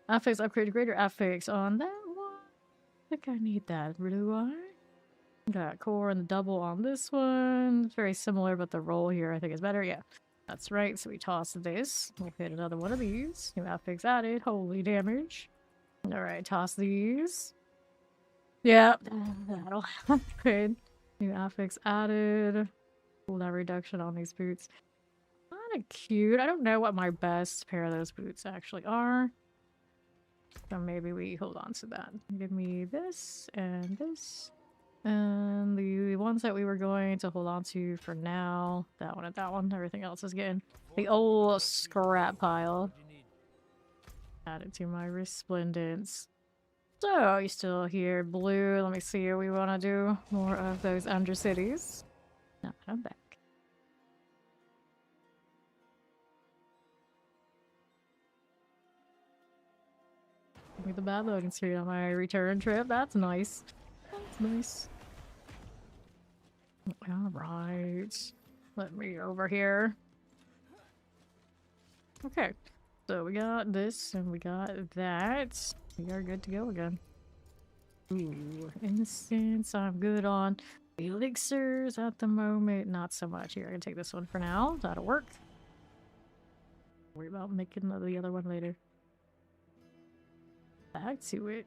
Affix upgrade to greater affix on that one. I think I need that, do I? Got core and the double on this one. It's very similar, but the roll here I think is better. Yeah, that's right. So we toss this. We'll hit another one of these. New affix added. Holy damage. Alright, toss these. Yeah, that'll happen. New affix added. Cooldown reduction on these boots. Not kind of cute. I don't know what my best pair of those boots actually are. So maybe we hold on to that. Give me this and this. And the ones that we were going to hold on to for now. That one and that one. Everything else is getting the old scrap pile. Add it to my resplendence. So, you still here, Blue. Let me see if we want to do more of those Undercities. No, I'm back. Give me the bad loading screen on my return trip. That's nice. That's nice. Alright. Let me over here. Okay. So we got this and we got that. We are good to go again. Ooh, instance. I'm good on elixirs at the moment. Not so much. Here, I can take this one for now. That'll work. Worry about making the other one later. Back to it.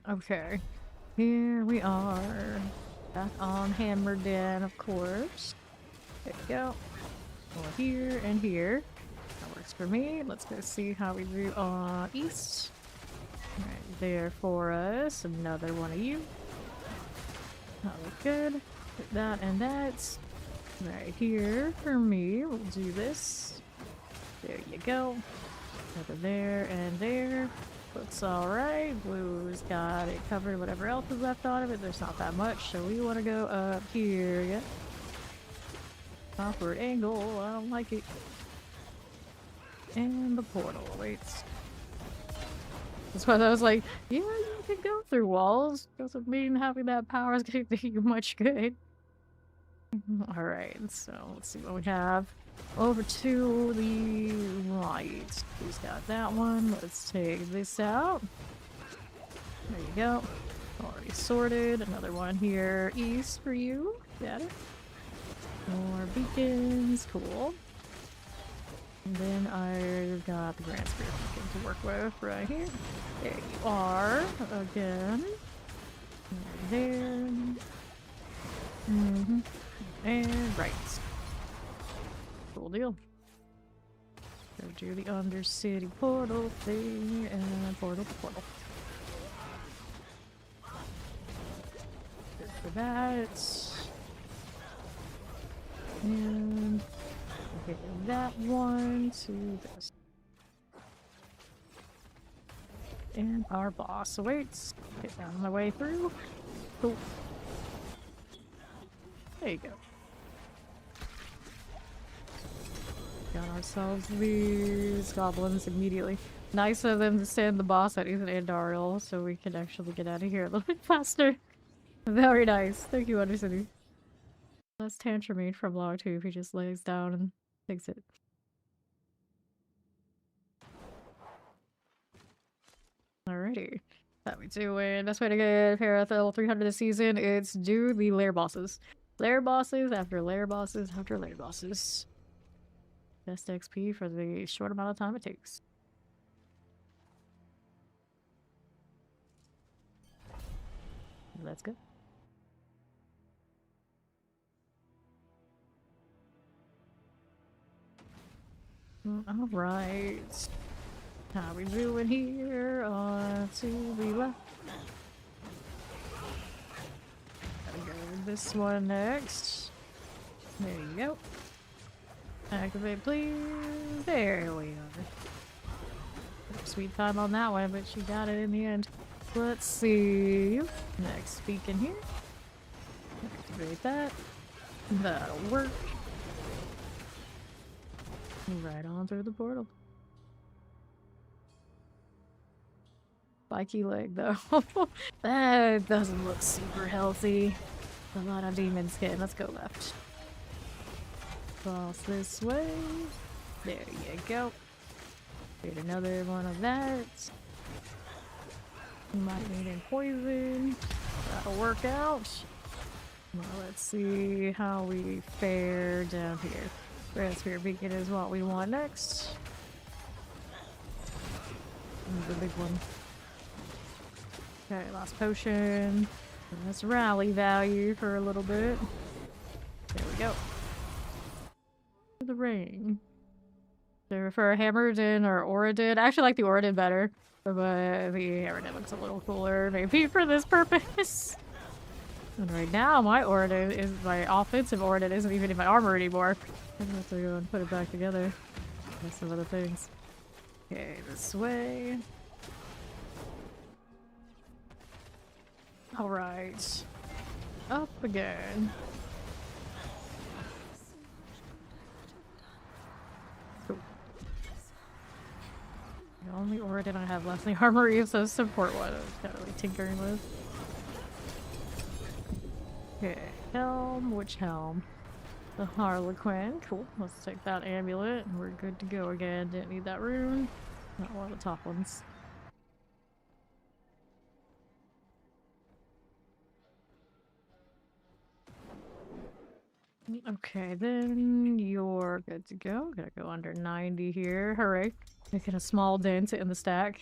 Okay. Here we are. Back on Hammered Den, of course. There we go. Well, here and here. That works for me. Let's go see how we do on East. Right there for us. Another one of you. That look good. Put that and that. Right here for me. We'll do this. There you go. Over there and there. Looks alright. Blue's got it covered. Whatever else is left on of it, there's not that much. So we want to go up here. Yeah. Awkward angle. I don't like it. And the portal awaits. That's why I was like, yeah, you can go through walls. Doesn't mean having that power is going to do you much good. Alright, so let's see what we have. Over to the right. Who's got that one? Let's take this out. There you go. Already sorted. Another one here east for you. Got it. More beacons. Cool. And then I've got the Grand Spirit beacon to work with right here. There you are. Again. Right there. And right. Cool deal. Go do the Undercity portal thing and portal. Good for that. And okay, that one to this. And our boss awaits. Get down my way through. Cool. There you go. Got ourselves these goblins immediately. Nice of them to send the boss at Ethan and Daryl so we can actually get out of here a little bit faster. Very nice. Thank you, Undercity. Less tantruming from Law 2 if he just lays down and takes it. Alrighty. That we doing. Best way to get Parathel 300 this season is do the lair bosses. Lair bosses after lair bosses after lair bosses. Best XP for the short amount of time it takes. That's good. Alright. How we doing here? To the left. Gotta go with this one next. There you go. Activate, please. There we are. Sweet time on that one, but she got it in the end. Let's see. Next beacon here. Activate that. That'll work. Right on through the portal. Spiky leg, though. That doesn't look super healthy. A lot of demon skin. Let's go left. Cross this way. There you go. Get another one of that. Might need a poison. That'll work out. Well, let's see how we fare down here. Red Spirit Beacon is what we want next. The big one. Okay, last potion. Let's rally value for a little bit. There we go. ring. So for a Hammerden or Oradin, I actually like the Oradin better, but the Hammerden looks a little cooler, maybe for this purpose. And right now, my Oradin is my offensive Oradin isn't even in my armor anymore. I'm gonna have to go and put it back together. With some other things. Okay, this way. Alright. Up again. Cool. The only Oradin I have left in the armory is the support one I was kind of like tinkering with. Okay, helm. Which helm? The Harlequin. Cool. Let's take that amulet and we're good to go again. Didn't need that rune. Not one of the top ones. Okay, then you're good to go. Gotta go under 90 here. Hooray. Making a small dent in the stack.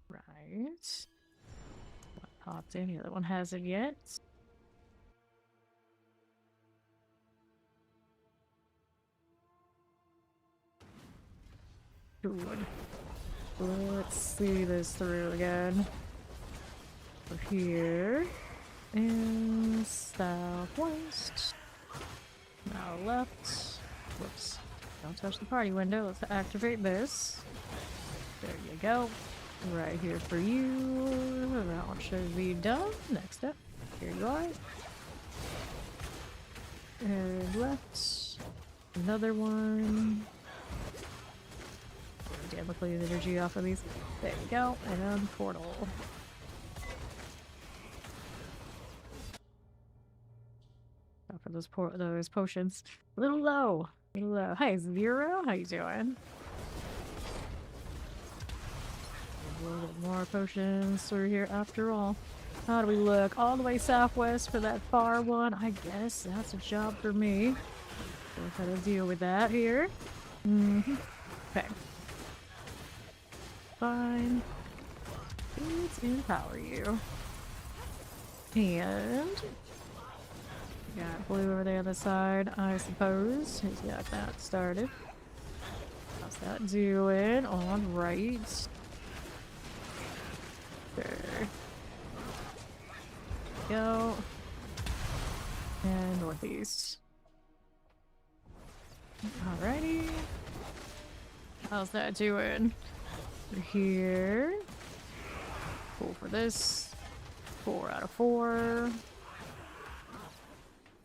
Right. One popped in. The other one hasn't yet. Good. Let's see this through again. We're here. And southwest. Now left. Whoops. Don't touch the party window. Let's activate this. There you go. Right here for you. That one should be done. Next up. Here you are. And left. Another one. Damn, look at the energy off of these. There you go. And portal. For those potions. A little low. A little low. Hi, Zero. How you doing? A little bit more potions through here after all. How do we look? All the way southwest for that far one. I guess that's a job for me. We'll try to deal with that here. Okay. Fine. Let's empower you. And got blue over there on the side, I suppose. He's got that started. How's that doing? On right. There. Go. And northeast. Alrighty. How's that doing? We're here. Cool for this. 4 out of 4.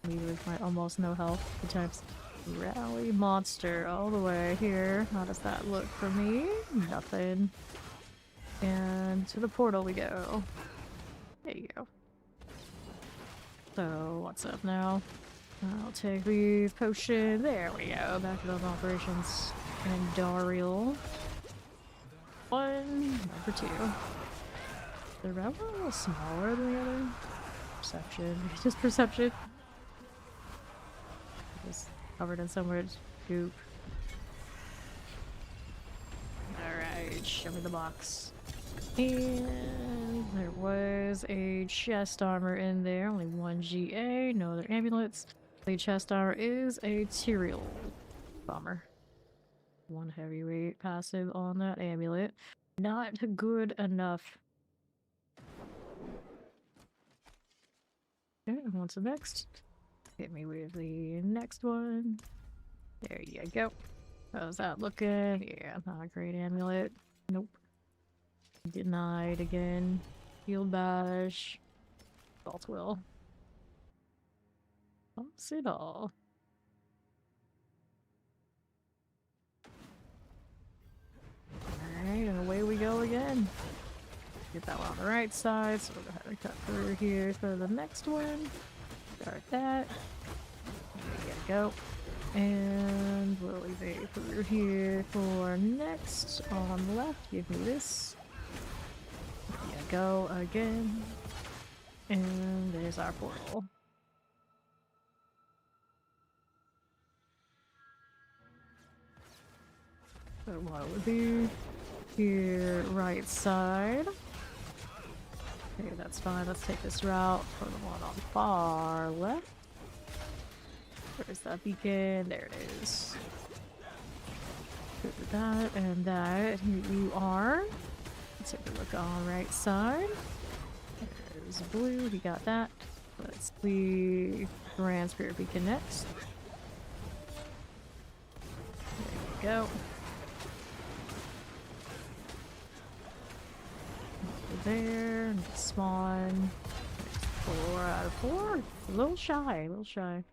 Me with my almost no health. Good times. Rally monster all the way here. How does that look for me? Nothing. And to the portal we go. There you go. So what's up now? I'll take these potions. There we go. Back to those operations. And Dariel. 1, number 2. The red one a little smaller than the other. Perception. Just perception. Just covered in so much goop. Alright, show me the box. And there was a chest armor in there, only 1 GA, no other amulets. The chest armor is a Tyrael bomber. 1 heavyweight passive on that amulet. Not good enough. Okay, and what's the next? Hit me with the next one. There you go. How's that looking? Yeah, not a great amulet. Nope. Denied again. Field bash. Salt will. Bumps it all. Alright, and away we go again. Get that one on the right side, so we'll go ahead and cut through here for the next one. Start that. There you go. And we'll leave it through here for next. On the left, give me this. There you go again. And there's our portal. So what would be here, right side. Okay, that's fine. Let's take this route for the one on the far left. Where's that beacon? There it is. Good that and that. Here you are. Let's take a look on the right side. There's blue. He got that. Let's the Grand Spirit Beacon next. There you go. Over there. Spawn. 4 out of 4. A little shy. A little shy.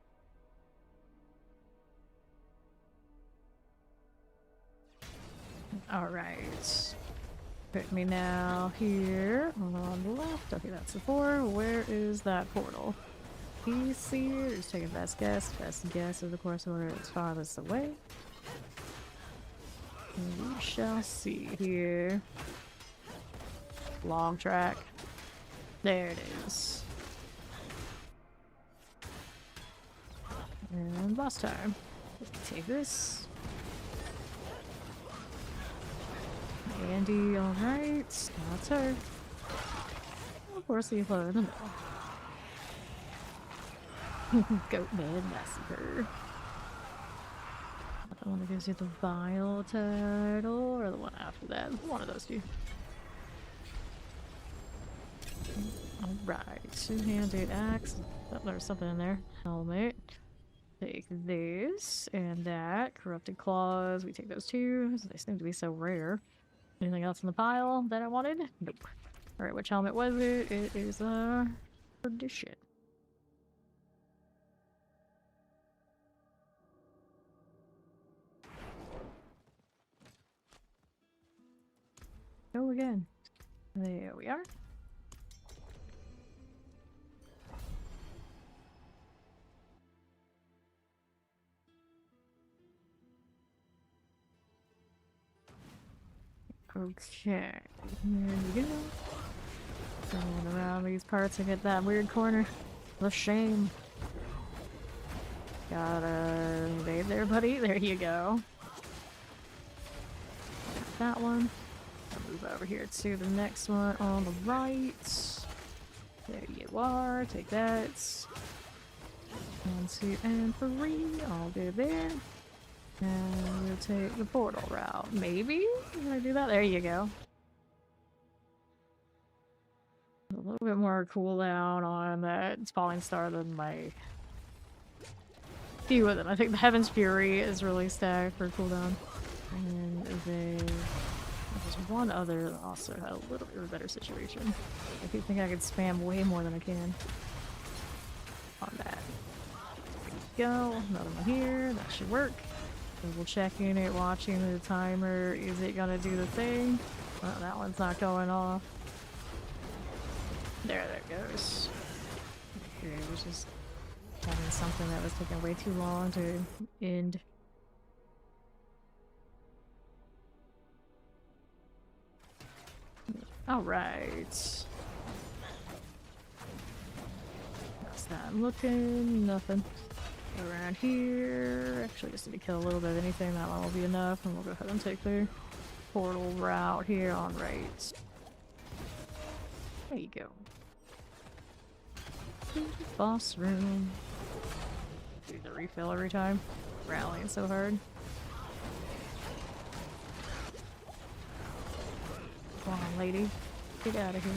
Alright. Put me now here on the left. Okay, that's the 4. Where is that portal? He's here. Just take a best guess. Best guess is, of course, where it's farthest away. And we shall see here. Long track. There it is. And boss time. Take this. Andy, alright. That's her. Of course, the flow in the middle. Goatman Massacre. The one that gives you the Vile title, or the one after that? One of those two. Alright. Two-handed axe. Oh, there's something in there. Helmet. Take this and that. Corrupted claws. We take those two. They seem to be so rare. Anything else in the pile that I wanted? Nope. Alright, which helmet was it? It is Perdition. Go again. There we are. Okay, here we go. Going around these parts to get that weird corner. The shame. Gotta invade there, buddy. There you go. That one. I'll move over here to the next one on the right. There you are. Take that. 1, 2, and 3. All good there. And we'll take the portal route. Maybe? Can I do that? There you go. A little bit more cooldown on that Falling Star than my few of them. I think the Heaven's Fury is really stacked for cooldown. And there's one other that also had a little bit of a better situation. I do think I could spam way more than I can on that. There we go. Another one here. That should work. Double checking it, watching the timer. Is it gonna do the thing? Well, that one's not going off. There it goes. Okay, it was just having something that was taking way too long to end. Alright. How's that looking? Nothing. Around here. Actually, just need to kill a little bit of anything. That one will be enough, and we'll go ahead and take the portal route here on right. There you go. Boss room. Do the refill every time. Rallying so hard. Come on, lady. Get out of here.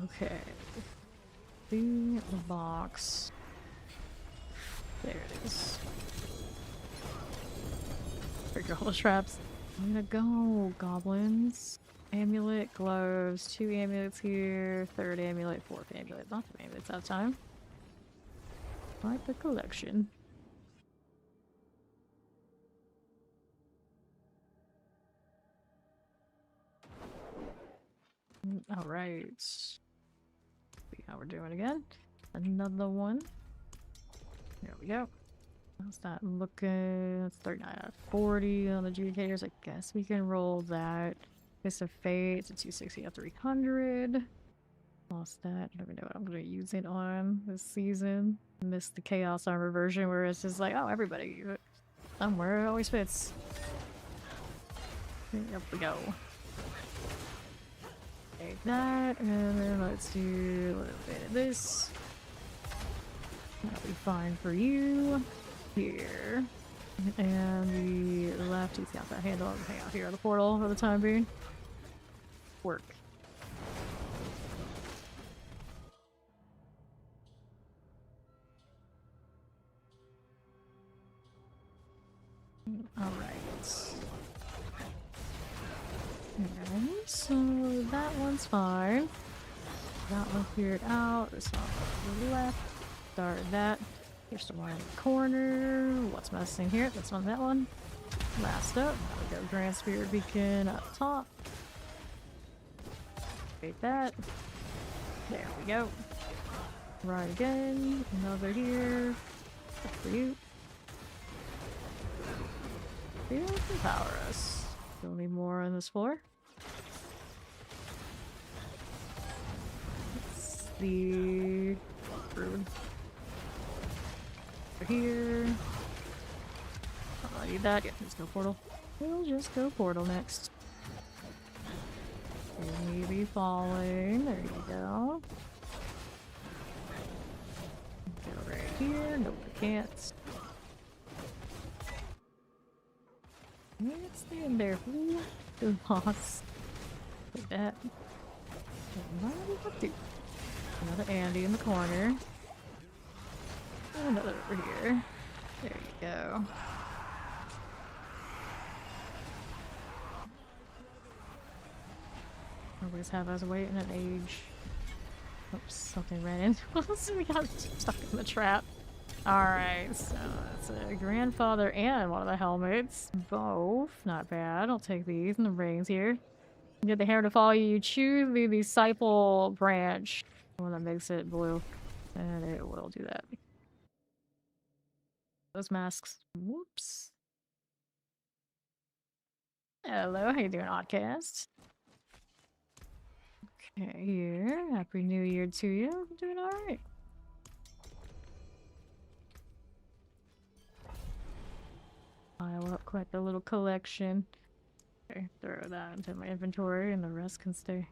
Okay. The box. There it is. Trigger all the traps. I'm gonna go, goblins. Amulet, gloves, 2 amulets here, 3rd amulet, 4th amulet. Not the amulets that time. Like the collection. Alright. See how we're doing again. Another one. There we go. How's that looking? It's 39 out of 40 on the adjudicators. I guess we can roll that. Fist of Fate. It's a 260 out of 300. Lost that. I don't even know what I'm going to use it on this season. Missed the Chaos Armor version where it's just like, oh, everybody. Somewhere it always fits. Up we go. Take that, and then let's do a little bit of this. That'll be fine for you. Here. And the lefty's got that handle. Hang out here on the portal for the time being. Work. Alright. Okay, so that one's fine. That one cleared out. This one on the left. Start that. Here's the one in the corner. What's missing here? This one, that one. Last up. Now we go Grand Spirit Beacon up top. Activate that. There we go. Right again. Another here. Good for you. Feel can power us. Still need more on this floor. It's the rude. Over here. I need that. Yeah, let's go portal. We'll just go portal next. Maybe falling. There you go. Go right here. Nope, I can't. It's in there. Good boss. Like that. Another Andy in the corner. Another over here. There you go. Always have us waiting an age. Oops, something ran into us and we got stuck in the trap. Alright, so that's a grandfather and one of the helmets. Both. Not bad. I'll take these and the rings here. Get the hair to follow you. Choose the disciple branch. The one that makes it blue. And it will do that. Those masks. Whoops. Hello, how you doing, Oddcast? Okay, here. Happy New Year to you. I'm doing alright. Pile up quite the little collection. Okay, throw that into my inventory and the rest can stay.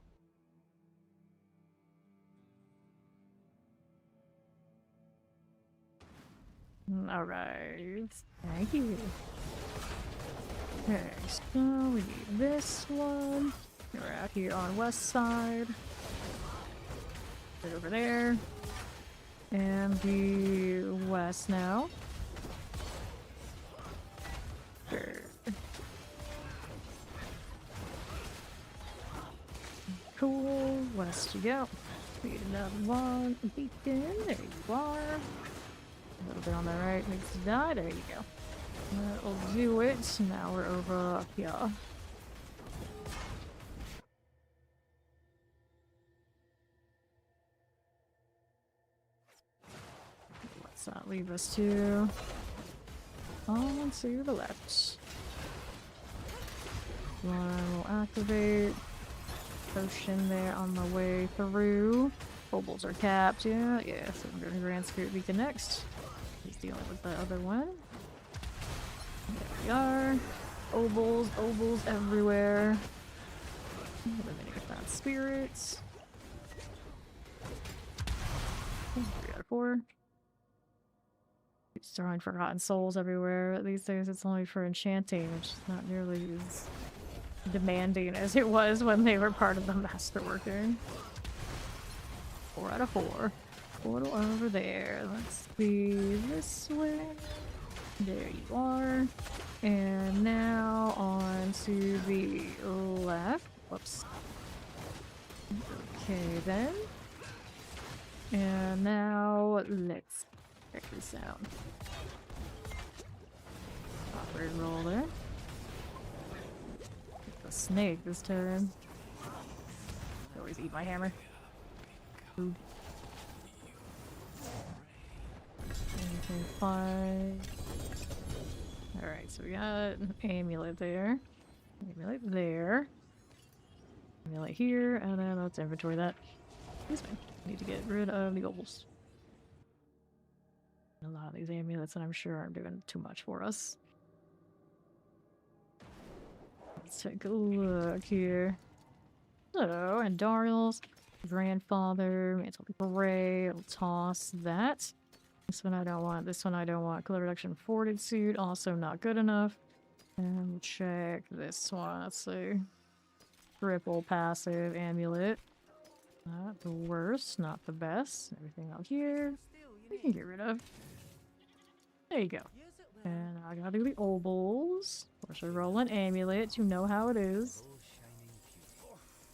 Alright. Thank you. Okay, so we need this one. We're out here on west side. Right over there. And the west now. Sure. Cool. West you go. Need another one. Beacon. There you are. A little bit on the right makes you die. There you go. That'll do it. Now we're over up here. Let's not leave us too. On to the left. One will activate. Potion there on the way through. Kobolds are capped, yeah. So I'm going to Grand Spirit Beacon next. He's dealing with the other one. There we are. Obols everywhere. Eliminate that spirits. 3 out of 4. It's throwing forgotten souls everywhere. These days it's only for enchanting, which is not nearly as demanding as it was when they were part of the masterworking. 4 out of 4. Portal over there. Let's see this way. There you are. And now on to the left. Whoops. Okay then. And now let's check this out. Awkward roll there. The snake this time. Always eat my hammer. Food. Anything fine. Alright, so we got an amulet there. Amulet there. Amulet here, and then let's inventory that. This way. Need to get rid of the goals. A lot of these amulets that I'm sure aren't doing too much for us. Let's take a look here. So, and Dariel's grandfather, Mantle Gray, I'll toss that. This one I don't want, this one I don't want. Color reduction fortitude, also not good enough. And we'll check this one, let's see. Triple passive amulet. Not the worst, not the best. Everything out here, we can get rid of. There you go. And I gotta do the obols. Of course, I roll an amulet. You know how it is.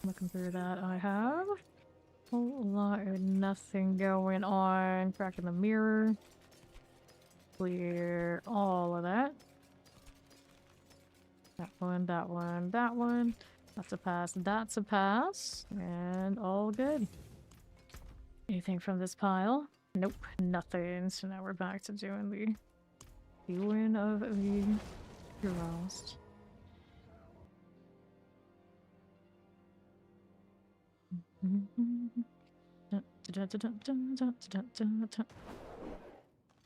Looking through that, I have a whole lot of nothing going on. Cracking the mirror. Clear all of that. That one, that one, that one. That's a pass, that's a pass. And all good. Anything from this pile? Nope, nothing. So now we're back to doing the win of the Heroes.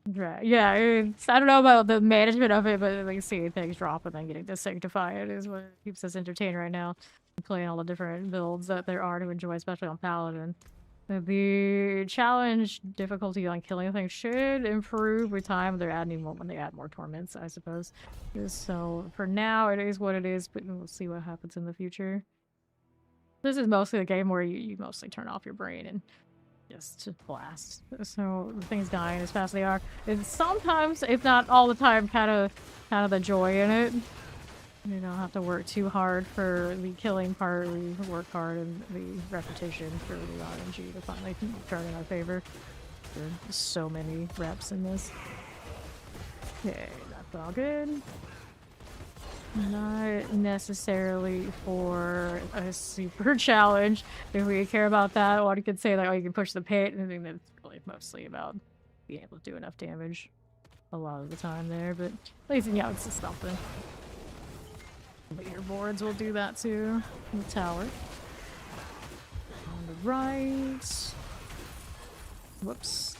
Right, yeah, I don't know about the management of it, but like seeing things drop and then getting to sanctify it is what keeps us entertained right now. Playing all the different builds that there are to enjoy, especially on Paladin. The challenge difficulty on killing things should improve with time. They're adding more when they add more torments, I suppose. So for now, it is what it is, but we'll see what happens in the future. This is mostly a game where you mostly turn off your brain and just blast. So the things dying as fast as they are. It's sometimes, if not all the time, kind of the joy in it. You don't have to work too hard for the killing part. We work hard in the repetition for the RNG to finally turn in our favor. There's so many reps in this. Okay, that's all good. Not necessarily for a super challenge. If we care about that, one could say like, oh, you can push the pit, and I think that's really mostly about being able to do enough damage a lot of the time there, but at least, yeah, it's just something. But your boards will do that too. The tower. On the right. Whoops.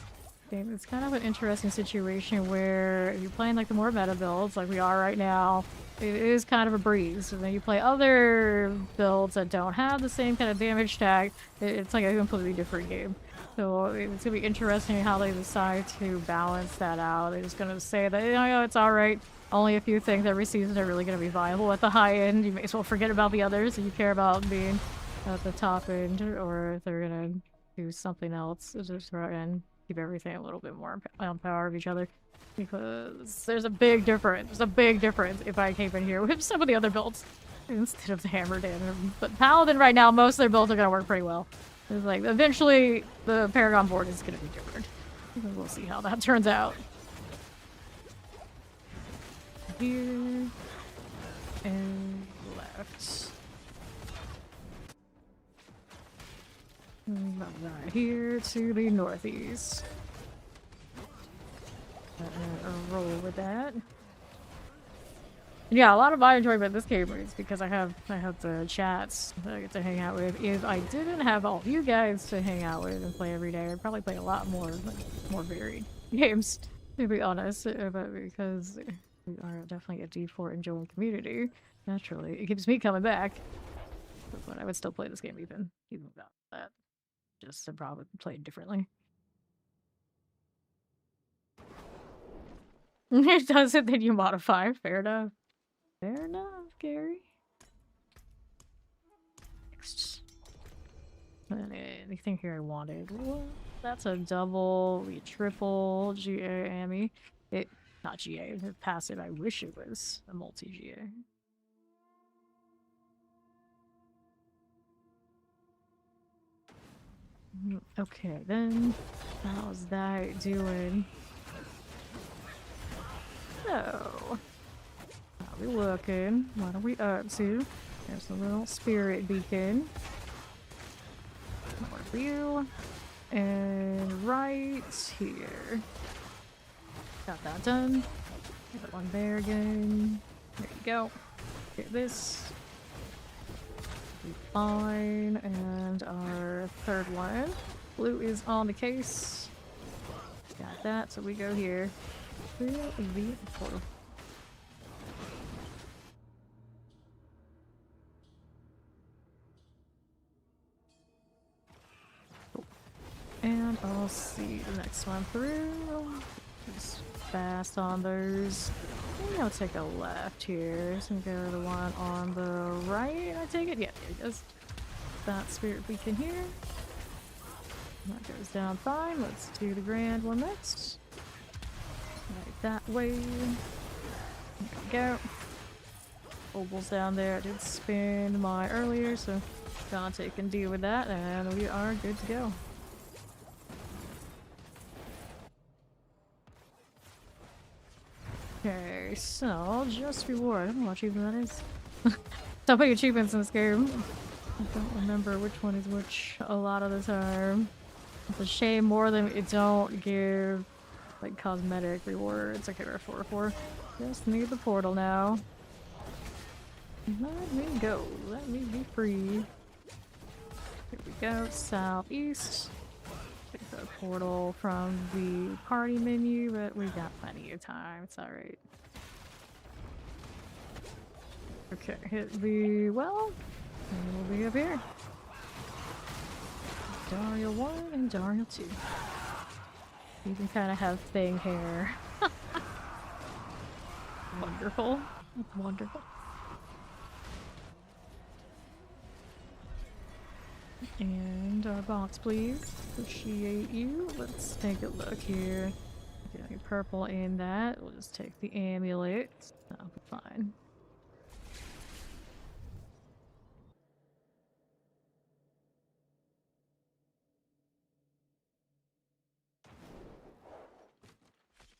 Okay, it's kind of an interesting situation where if you're playing like the more meta builds, like we are right now, it is kind of a breeze. And then you play other builds that don't have the same kind of damage tag, it's like a completely different game. So it's gonna be interesting how they decide to balance that out. They're just gonna say that, you know, it's alright. Only a few things every season are really going to be viable at the high end. You may as well forget about the others if you care about being at the top end, or if they're going to do something else just throw and keep everything a little bit more on power of each other. Because there's a big difference. There's a big difference if I came in here with some of the other builds instead of the hammered in. But Paladin right now, most of their builds are going to work pretty well. It's like eventually the Paragon board is going to be different. We'll see how that turns out. Here and left. Right here to the northeast. Roll with that. Yeah, a lot of my enjoyment in this game is because I have the chats that I get to hang out with. If I didn't have all of you guys to hang out with and play every day, I'd probably play a lot more varied games, to be honest. But because we are definitely a D4 enjoying community, naturally, it keeps me coming back. But I would still play this game even without that. Just to probably play it differently. It does it, then you modify. Fair enough. Fair enough, Gary. Next. Anything here I wanted? Well, that's a double, triple GA Ami. Not GA, passive. I wish it was a multi-GA. Okay, then. How's that doing? So, how we looking? What are we up to? There's a little spirit beacon. More of you. And right here. Got that done. Got one there again. There you go. Get this. Be fine. And our third one. Blue is on the case. Got that, so we go here. Portal. And I'll see the next one through. Just fast on those. Maybe I'll take a left here. So go to the one on the right, I take it? Yeah, there it goes. That spirit beacon here. That goes down fine. Let's do the grand one next. Right that way. There we go. Opal's down there. I did spin my earlier, so Dante can deal with that, and we are good to go. Okay, so just reward. I don't know what achievement that is. Stop putting achievements in this game. I don't remember which one is which a lot of the time. It's a shame more than it don't give like cosmetic rewards. Okay, we're 4-4. Just need the portal now. Let me go. Let me be free. Here we go. Southeast. Take the portal from the party menu, but we got plenty of time. It's alright. Okay, hit the well, and we'll be up here. Daria 1 and Daria 2. You can kind of have thing hair. Wonderful. Wonderful. And our box, please. Appreciate you. Let's take a look here. Getting purple in that. We'll just take the amulet. That'll be fine.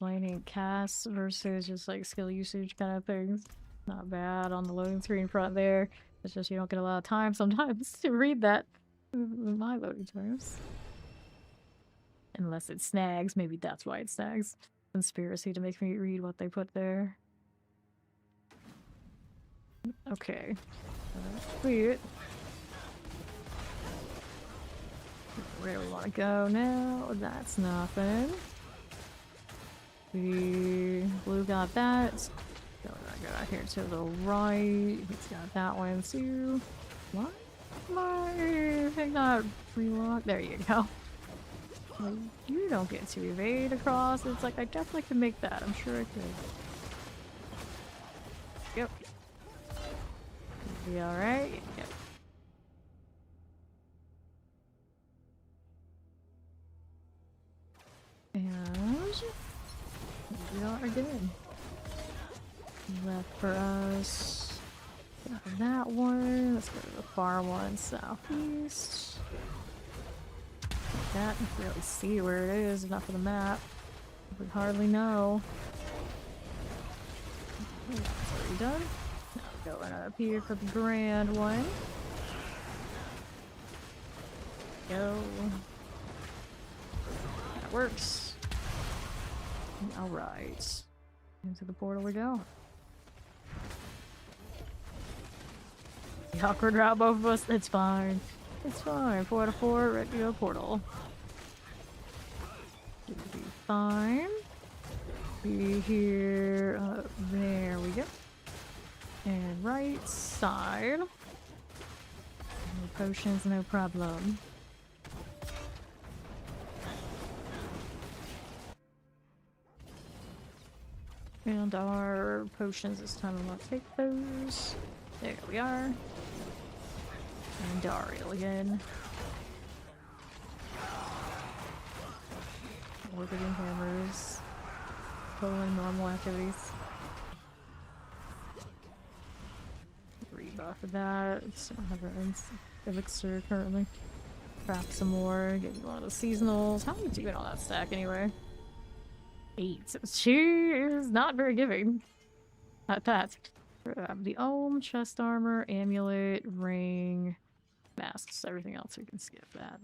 Lining casts versus just like skill usage kind of things. Not bad on the loading screen front there. It's just you don't get a lot of time sometimes to read that in my loading times. Unless it snags, maybe that's why it snags. Conspiracy to make me read what they put there. Okay. Sweet. Where do we want to go now? That's nothing. The blue got that. Go out here to the right. He's got that one too. What? My thing not relocked. There you go. Like, you don't get to evade across. It's like I definitely can make that. I'm sure I could. Yep. Be alright. Yep. And we are good. Left for us. Got that one. Let's go to the far one, southeast. Can't really see where it is, not for the map. We hardly know. That's already done. Now we're going up here for the grand one. Go. That works. Alright. Into the portal we go. The awkward route, both of us. It's fine. It's fine. 4 out of 4, ready to go portal. Should be fine. Be here. There we go. And right side. No potions, no problem. And our potions this time, I'm gonna take those. There we are. And Dariel again. Orbiting hammers. Totally normal activities. Rebuff of that. So I have an elixir currently. Craft some more. Get you one of the seasonals. How are you doing on that stack anyway? 8. She is not very giving. At that. The Ohm, chest armor, amulet, ring, masks. Everything else we can skip that.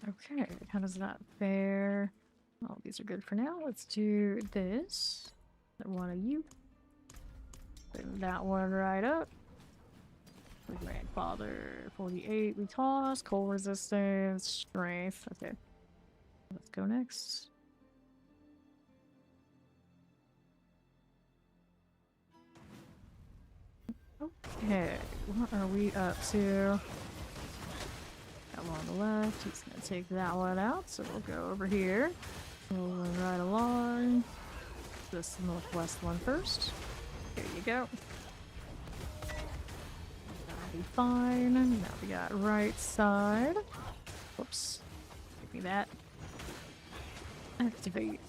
Okay, how does that fare? Oh, these are good for now. Let's do this. One of you. Bring that one right up. Grandfather 48. We toss. Cold resistance. Strength. Okay. Let's go next. Okay, what are we up to? Got one on the left. He's gonna take that one out, so we'll go over here. Rolling right along. This northwest one first. There you go. That'll be fine. Now we got right side. Whoops. Give me that. Activate.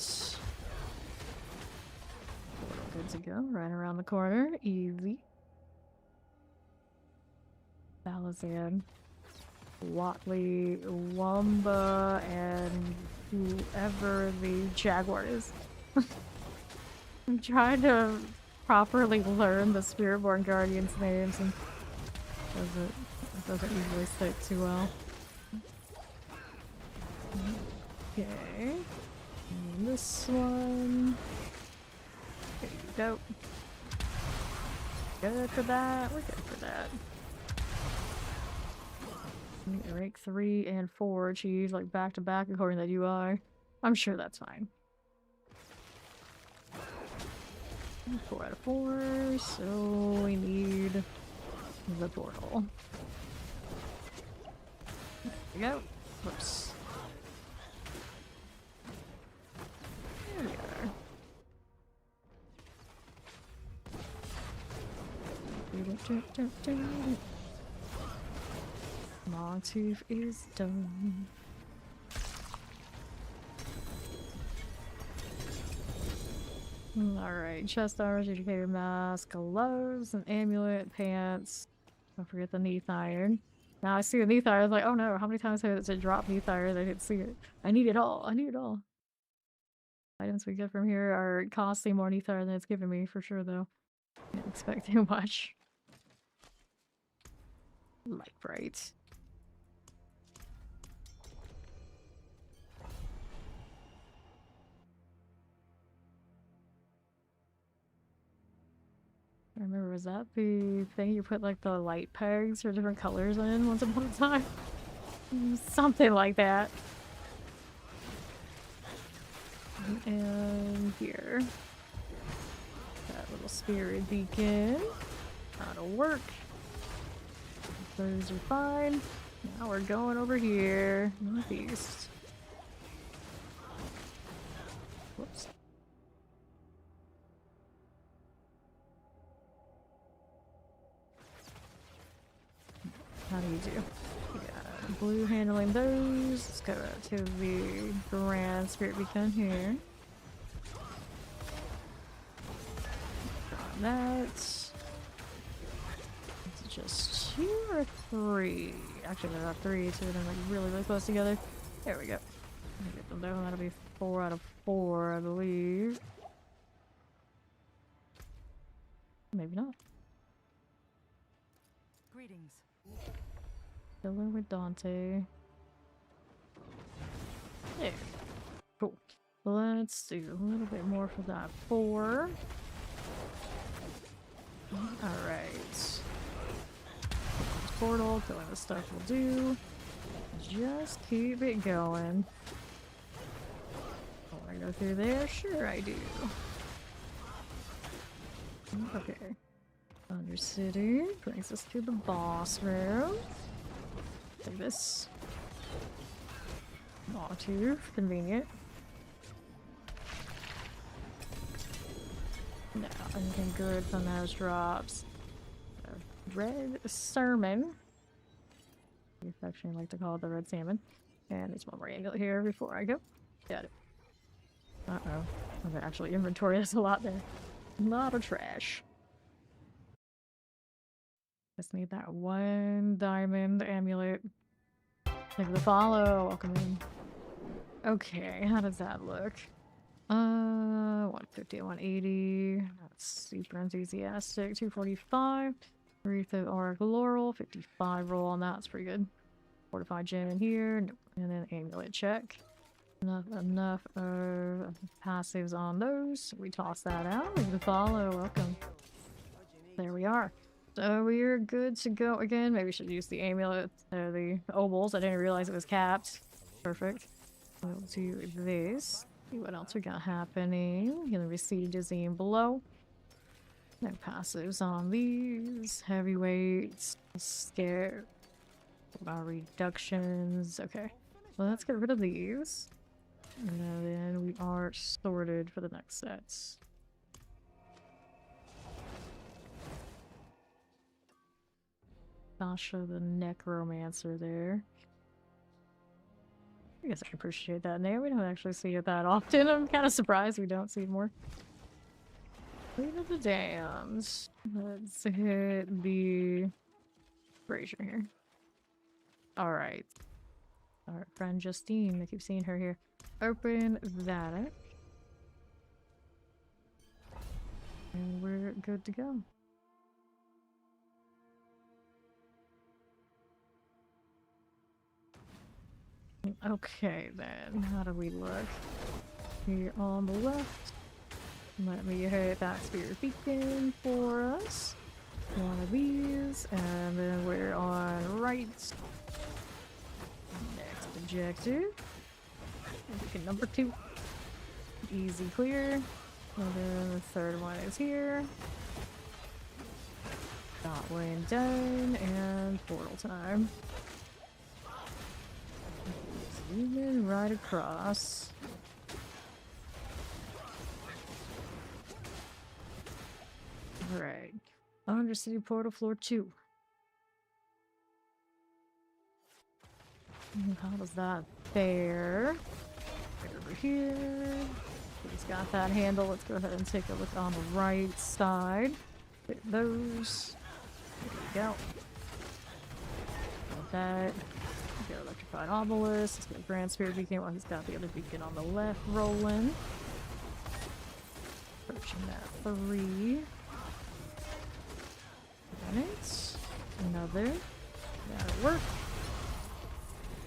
Good to go. Right around the corner. Easy. Paladin, Watley, Wumba, and whoever the Jaguar is. I'm trying to properly learn the Spiritborn Guardians' names and it doesn't usually stick too well. Okay. And this one. There you go. Good for that. We're good for that. Rank 3 and 4 achieved like back to back according to the UI. I'm sure that's fine. 4 out of 4, so we need the portal. There we go. Whoops. There we are. Longtooth is done. Alright, chest armor, educated mask, gloves, an amulet, pants. Don't forget the Neath iron. Now I see the Neath iron, I was like, oh no, how many times have it drop Neath iron? I didn't see it. I need it all. I need it all. Items we get from here are costing more Neath iron than it's giving me, for sure though. Can't expect too much. Like bright. I remember, was that the thing you put like the light pegs or different colors in once upon a time? Something like that. And here. That little spirit beacon. That'll work. Those are fine. Now we're going over here. Northeast. Whoops. How do you do? We got blue handling those. Let's go to the Grand Spirit Beacon here. Got that. It's just 2 or 3. Actually, they're not 3, so they're like really close together. There we go. Get them down. That'll be 4 out of 4, I believe. Maybe not. Greetings. Killer with Dante. There. Cool. Let's do a little bit more for that 4. Alright. Portal, killing this stuff will do. Just keep it going. Oh, I go through there? Sure I do. Okay. Undercity brings us to the boss room. Take this. Longtooth, convenient. No, anything good from those drops. Red Sermon. We affectionately like to call it the red salmon. And there's one more angle here before I go. Got it. Uh-oh. I'm gonna actually inventory this a lot there. A lot of trash. Just need that one diamond amulet. Thank you for the follow. Welcome in. Okay, how does that look? 150, 180. That's super enthusiastic. 245. Wreath of Auric Laurel. 55 roll on that. That's pretty good. Fortified gem in here. Nope. And then amulet check. Enough of passives on those. We toss that out. Thank you for the follow. Welcome. There we are. So we're good to go again. Maybe we should use the amulet, the obols. I didn't realize it was capped. Perfect. We'll do this. See what else we got happening. Healing Recede, Dizzy, and Below. No passives on these. Heavyweights. Scare. Reductions. Okay. Well, let's get rid of these. And then we are sorted for the next sets. Sasha the Necromancer there. I guess I can appreciate that name. We don't actually see it that often. I'm kind of surprised we don't see it more. Queen of the Dams. Let's hit the brazier here. Alright. Our friend Justine. I keep seeing her here. Open that up. And we're good to go. Okay then, how do we look? Here on the left. Let me hit that spirit beacon for us. One of these, and then we're on right. Next objective. Beacon number 2. Easy clear. And then the third one is here. Dot lane done, and portal time. Zooming right across. Alright. Undercity portal floor 2. How does that fare? Right over here. He's got that handle. Let's go ahead and take a look on the right side. Hit those. There we go. Got that. Got electrified obelisk. Let's get Grand Spirit beacon while he's got the other beacon on the left rolling. Approaching that 3. Got it. Another. That'll work.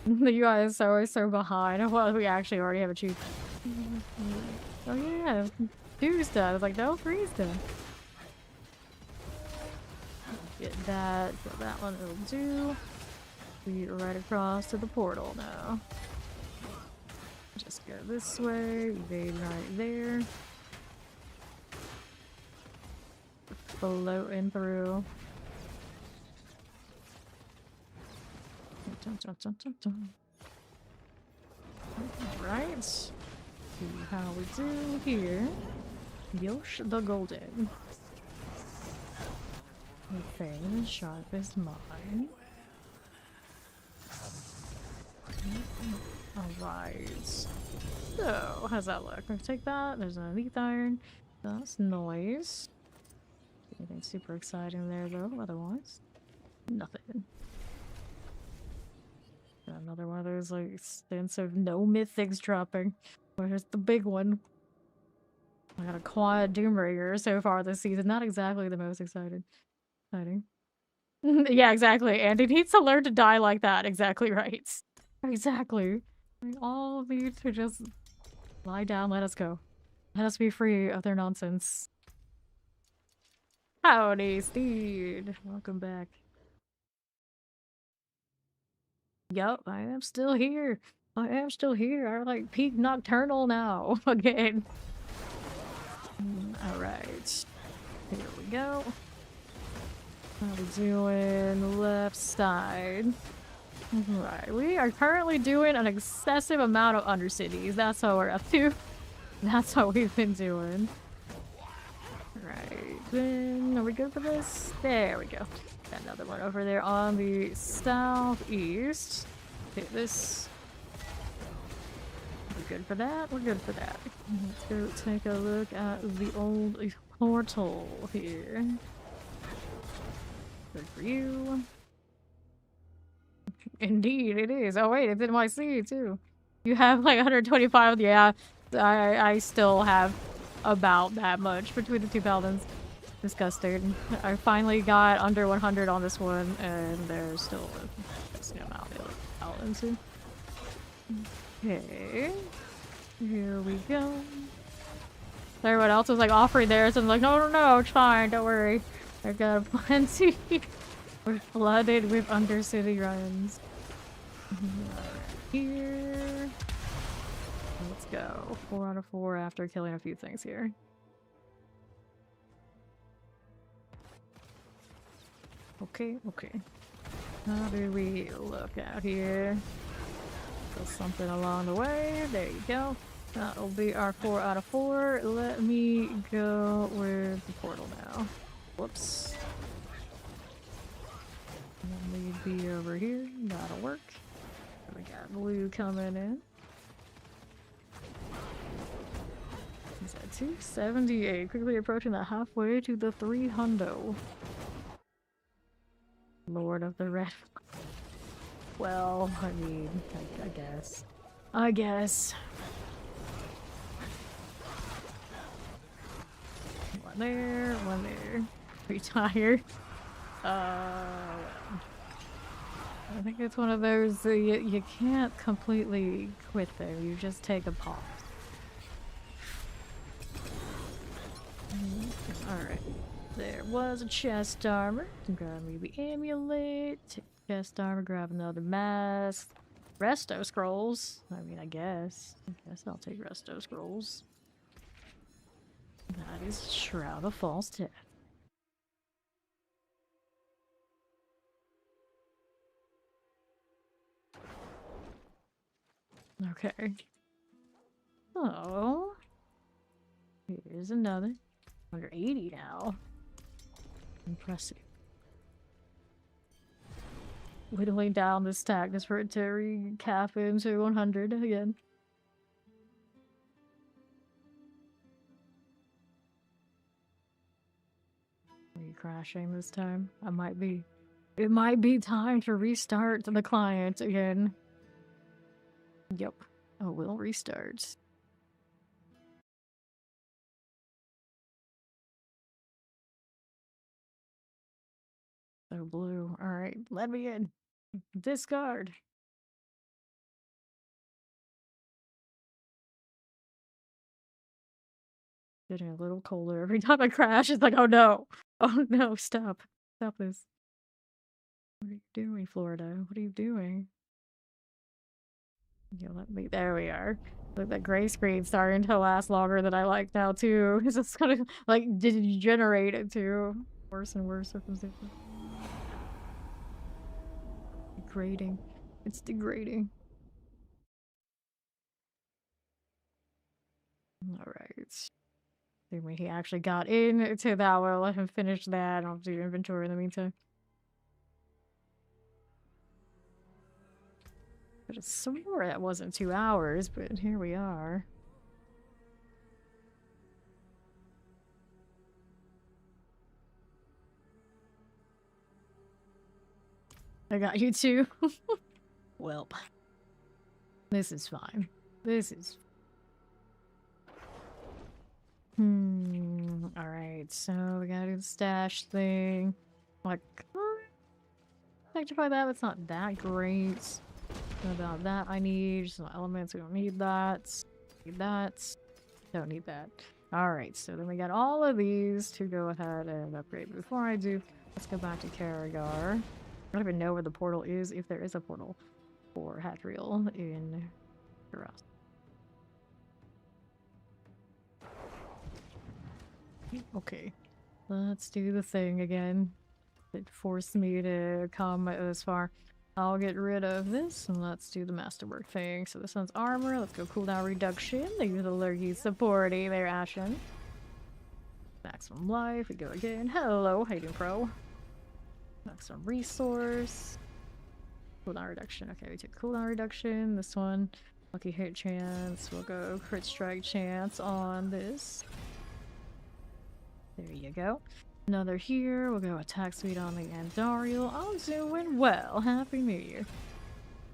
The UI is always so behind. Well, we actually already have a chief. Oh yeah, 2's done. I was like, no, 3's done. Get that. Get that one. It'll do. We are right across to the portal now. Just go this way. Evade right there. Floating through. Dun, dun, dun, dun, dun. Right. See how we do here. Yosh the Golden. Fame sharp as mine. Alright. So, how's that look? I'll take that. There's an elite iron. That's noise. Anything super exciting there though, otherwise. Nothing. Got another one of those like extensive no mythics dropping. Where's the big one? I got a quad Doombringer so far this season. Not exactly the most exciting. Yeah, exactly. And it needs to learn to die like that. Exactly right. Exactly. We all need to just lie down, let us go. Let us be free of their nonsense. Howdy, Steed. Welcome back. Yup, I am still here. I am still here. I like peak nocturnal now. Again. Alright. Here we go. How we doing? Left side. Right. We are currently doing an excessive amount of undercities. That's what we're up to. That's what we've been doing. Right. Then are we good for this? There we go. Got another one over there on the southeast. Hit this. We're good for that. We're good for that. Let's go take a look at the old portal here. Good for you. Indeed, it is. Oh wait, it's NYC too. You have like 125. Yeah, I still have about that much between the two paladins. Disgusting. I finally got under 100 on this one, and there's still a decent amount of paladins too. Okay, here we go. Everyone else was like offering theirs, and like, no, it's fine, don't worry. I got plenty. We're flooded with undercity runs. Here. Let's go. 4 out of 4 after killing a few things here. Okay, okay. How do we look out here? Put something along the way. There you go. That'll be our 4 out of 4. Let me go with the portal now. Whoops. Let me be over here. That'll work. We got blue coming in. Is that 278? Quickly approaching the halfway to the 300. Lord of the Red. Well, I mean, I guess. I guess. One there, one there. Retire. I think it's one of those you can't completely quit them. You just take a pause. Alright. There was a chest armor. Grab me the amulet. Take chest armor, grab another mask. Resto scrolls. I mean, I guess I'll take resto scrolls. That is Shroud of False Death. Okay. Oh. Here's another. 180 now. Impressive. Whittling down the stack just for it to recap into 100 again. Are you crashing this time? I might be. It might be time to restart the client again. Yep. Oh, we'll restart. So blue. Alright, let me in. Discard. Getting a little colder every time I crash. It's like, oh no. Oh no, stop. Stop this. What are you doing, Florida? What are you doing? Yeah, let me. There we are. Look, that gray screen starting to last longer than I like now too. It's just kind of like degenerate into worse and worse circumstances. Degrading. It's degrading. Alright. When he actually got into that one, I'll let him finish that. I'll do inventory in the meantime. But I swore that wasn't 2 hours, but here we are. I got you too. Well, this is fine. This is. Alright, so we gotta do the stash thing. Like, sanctify that, but it's not that great. What about that? I need some elements. We don't need that. Need that. Don't need that. Alright, so then we got all of these to go ahead and upgrade. But before I do, let's go back to Karagar. I don't even know where the portal is, if there is a portal for Hadriel in Kuros. Okay, let's do the thing again. It forced me to come this far. I'll get rid of this and let's do the masterwork thing. So this one's armor. Let's go cooldown reduction. Thank you for the lurky supporting there, Ashen. Maximum life. We go again. Hello, how you doing, pro? Maximum resource. Cooldown reduction. Okay, we took cooldown reduction. This one, lucky hit chance. We'll go crit strike chance on this. There you go. Another here. We'll go attack speed on the Andariel. I'm doing well. Happy New Year.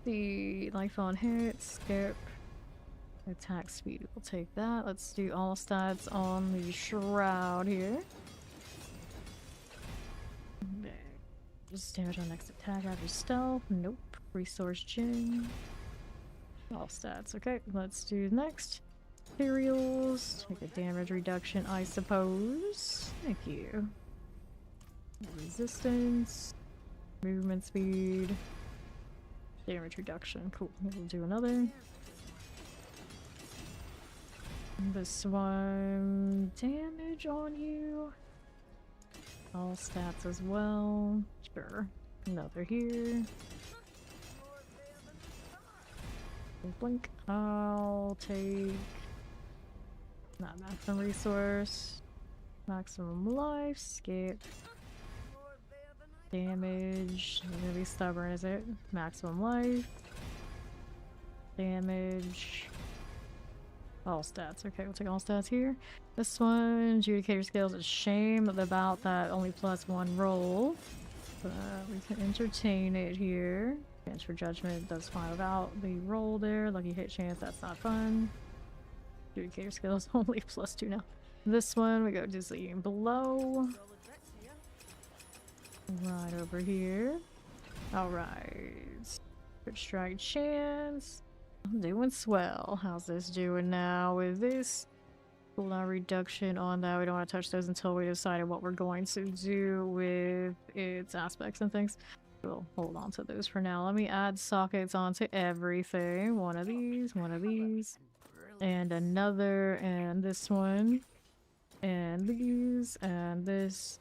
The life on hit. Skip. Attack speed. We'll take that. Let's do all stats on the Shroud here. There. Just damage on next attack after stealth. Nope. Resource gen. All stats. Okay, let's do next. Materials. Take a damage reduction, I suppose. Thank you. Resistance. Movement speed. Damage reduction. Cool. We'll do another. This one. Damage on you. All stats as well. Sure. Another here. Blink. I'll take... not maximum resource. Maximum life. Skip. Damage. I'm gonna be stubborn, is it? Maximum life. Damage. All stats. Okay, we'll take all stats here. This one, Judicator skills. It's a shame about that only +1 roll. But we can entertain it here. Transfer Judgment does fine without the roll there. Lucky hit chance, that's not fun. Judicator skills only +2 now. This one, we go Dizzying Blow. Right over here. Alright. Good strike chance. I'm doing swell. How's this doing now with this? Cooldown reduction on that. We don't want to touch those until we decided what we're going to do with its aspects and things. We'll hold on to those for now. Let me add sockets onto everything. One of these, and another, and this one, and these, and this,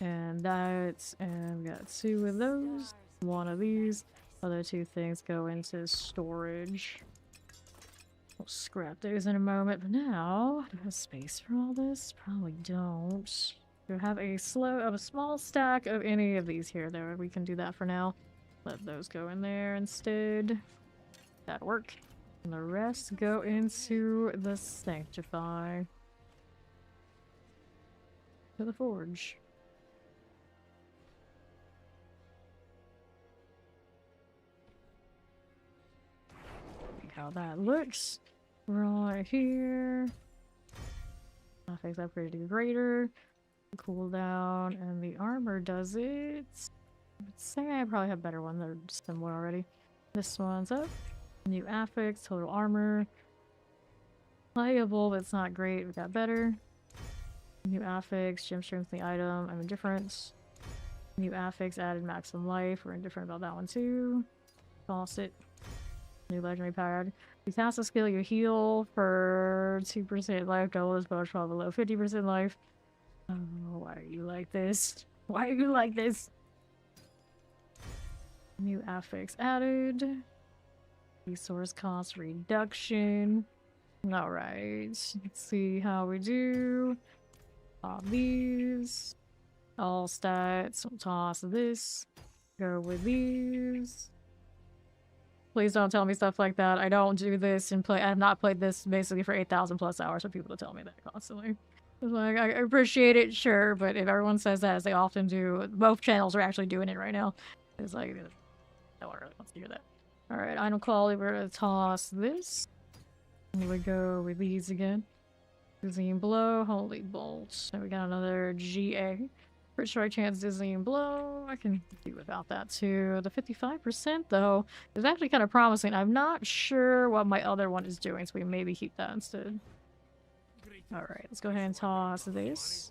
and that, and we got 2 of those. One of these. Other 2 things go into storage. We'll scrap those in a moment, but now, do I have space for all this? Probably don't. Do I have a small stack of any of these here, though? We can do that for now. Let those go in there instead. That'll work. And the rest go into the Sanctify. To the Forge. How that looks right here. Graphics upgraded greater. Cooldown and the armor does it. I'd say I probably have better one. They're similar already. This one's up. New affix, total armor. Playable, but it's not great. We got better. New affix, gem strength the item. I'm indifferent. New affix added maximum life. We're indifferent about that one too. Toss it. New legendary power. You cast a skill, you heal for 2% life, double this bonus while below 50% life. Oh, why are you like this? Why are you like this? New affix added. Resource cost reduction. Alright, let's see how we do. All these. All stats. We'll toss this. Go with these. Please don't tell me stuff like that. I don't do this and play. I have not played this basically for 8,000 plus hours for people to tell me that constantly. It's like, I appreciate it, sure, but if everyone says that, as they often do, both channels are actually doing it right now. It's like, no one really wants to hear that. Alright, item quality, we're gonna toss this. Here we go with these again. Dizzying Blow, Holy Bolt. And we got another GA. First strike chance, Dizzying Blow. I can do without that too. The 55% though is actually kind of promising. I'm not sure what my other one is doing, so we maybe keep that instead. Alright, let's go ahead and toss this.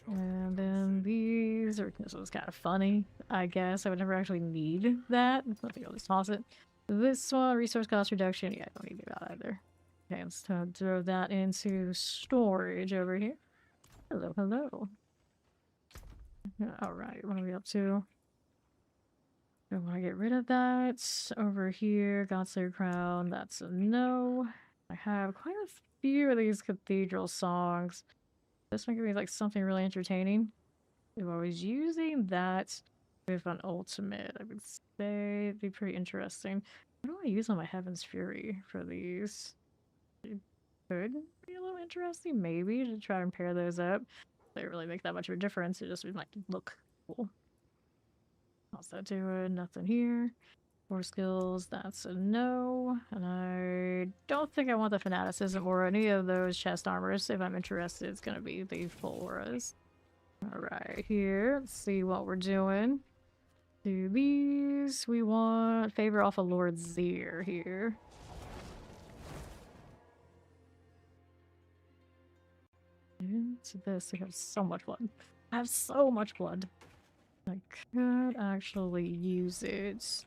And then these are, this was kind of funny, I guess. I would never actually need that. I think I'll just toss it. This one, resource cost reduction. Yeah, I don't need that either. Okay, let's throw that into storage over here. Hello, hello. Alright, what are we up to? I want to get rid of that. Over here, Godslayer Crown, that's a no. I have quite a few of these cathedral songs. This one could be like something really entertaining. If I was using that with an ultimate, I would say it'd be pretty interesting. What do I use on my Heaven's Fury for these? It could be a little interesting, maybe, to try and pair those up. They don't really make that much of a difference, it just might look cool. How's that doing? Nothing here. 4 skills, that's a no. And I don't think I want the Fanaticism or any of those chest armors. If I'm interested, it's gonna be the full auras. Alright, here, let's see what we're doing. Do these, we want favor off of Lord Zir here. Into this, I have so much blood. I have so much blood. I could actually use it.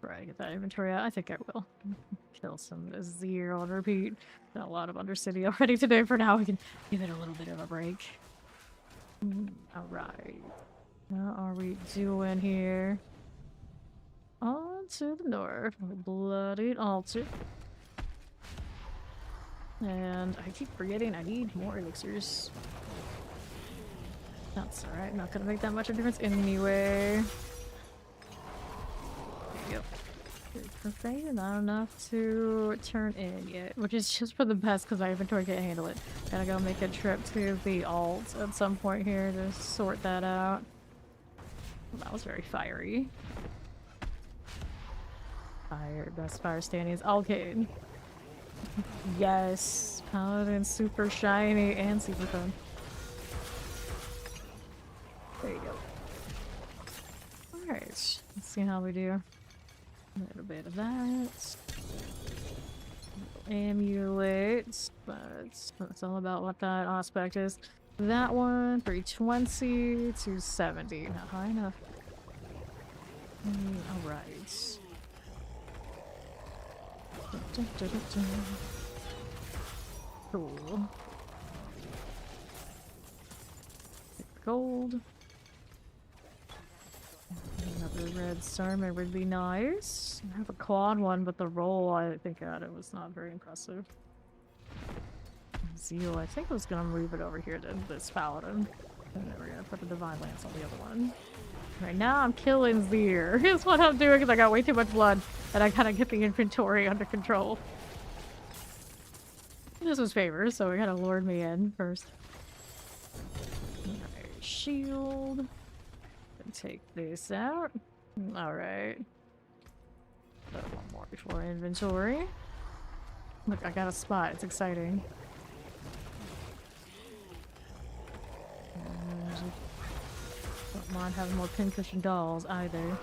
Right, get that inventory out. I think I will. Kill some Zir on repeat. Done a lot of Undercity already today. For now, we can give it a little bit of a break. Alright. What are we doing here? On to the north. Bloodied altar. And I keep forgetting I need more elixirs. That's alright, not gonna make that much of a difference anyway. There you go. Perfect, not enough to turn in yet, which is just for the best because my inventory can't handle it. Gotta go make a trip to the alt at some point here to sort that out. Well, that was very fiery. Fire, best fire standings. Okay. Yes, Paladin, super shiny and super fun. There you go. Alright, let's see how we do. A little bit of that. Amulet, but that's all about what that aspect is. That one, 320, 270. Not high enough. Alright. Cool. Gold. Another red starman would be nice. I have a quad one, but the roll I think at it was not very impressive. Zeal, I think I was gonna move it over here to this paladin. And then we're gonna put the divine lance on the other one. Right now I'm killing Zir. Here's what I'm doing because I got way too much blood and I gotta get the inventory under control. This was favors, so we gotta lure me in first. Alright, shield. Take this out. Alright. One more before inventory. Look, I got a spot. It's exciting. And don't mind having more pincushion dolls either.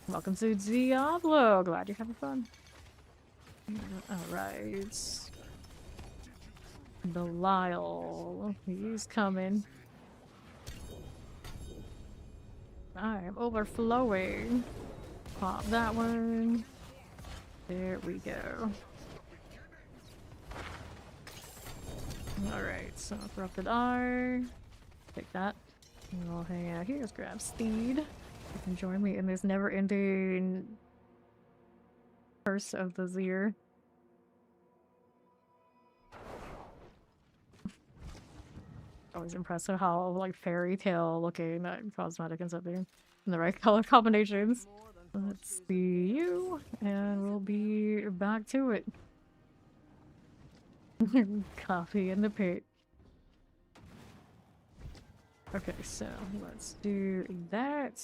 Welcome to Diablo. Glad you're having fun. Alright. The Lyle. He's coming. I am overflowing. Pop that one. There we go. Alright, so corrupted R. Take that. And we'll hang out here. Let's grab Steed. You can join me in this never-ending curse of the Zir. Always impressive how like fairy tale looking that cosmetic ends up being in the right color combinations. Let's see you, and we'll be back to it. Coffee in the pit. Okay, so let's do that.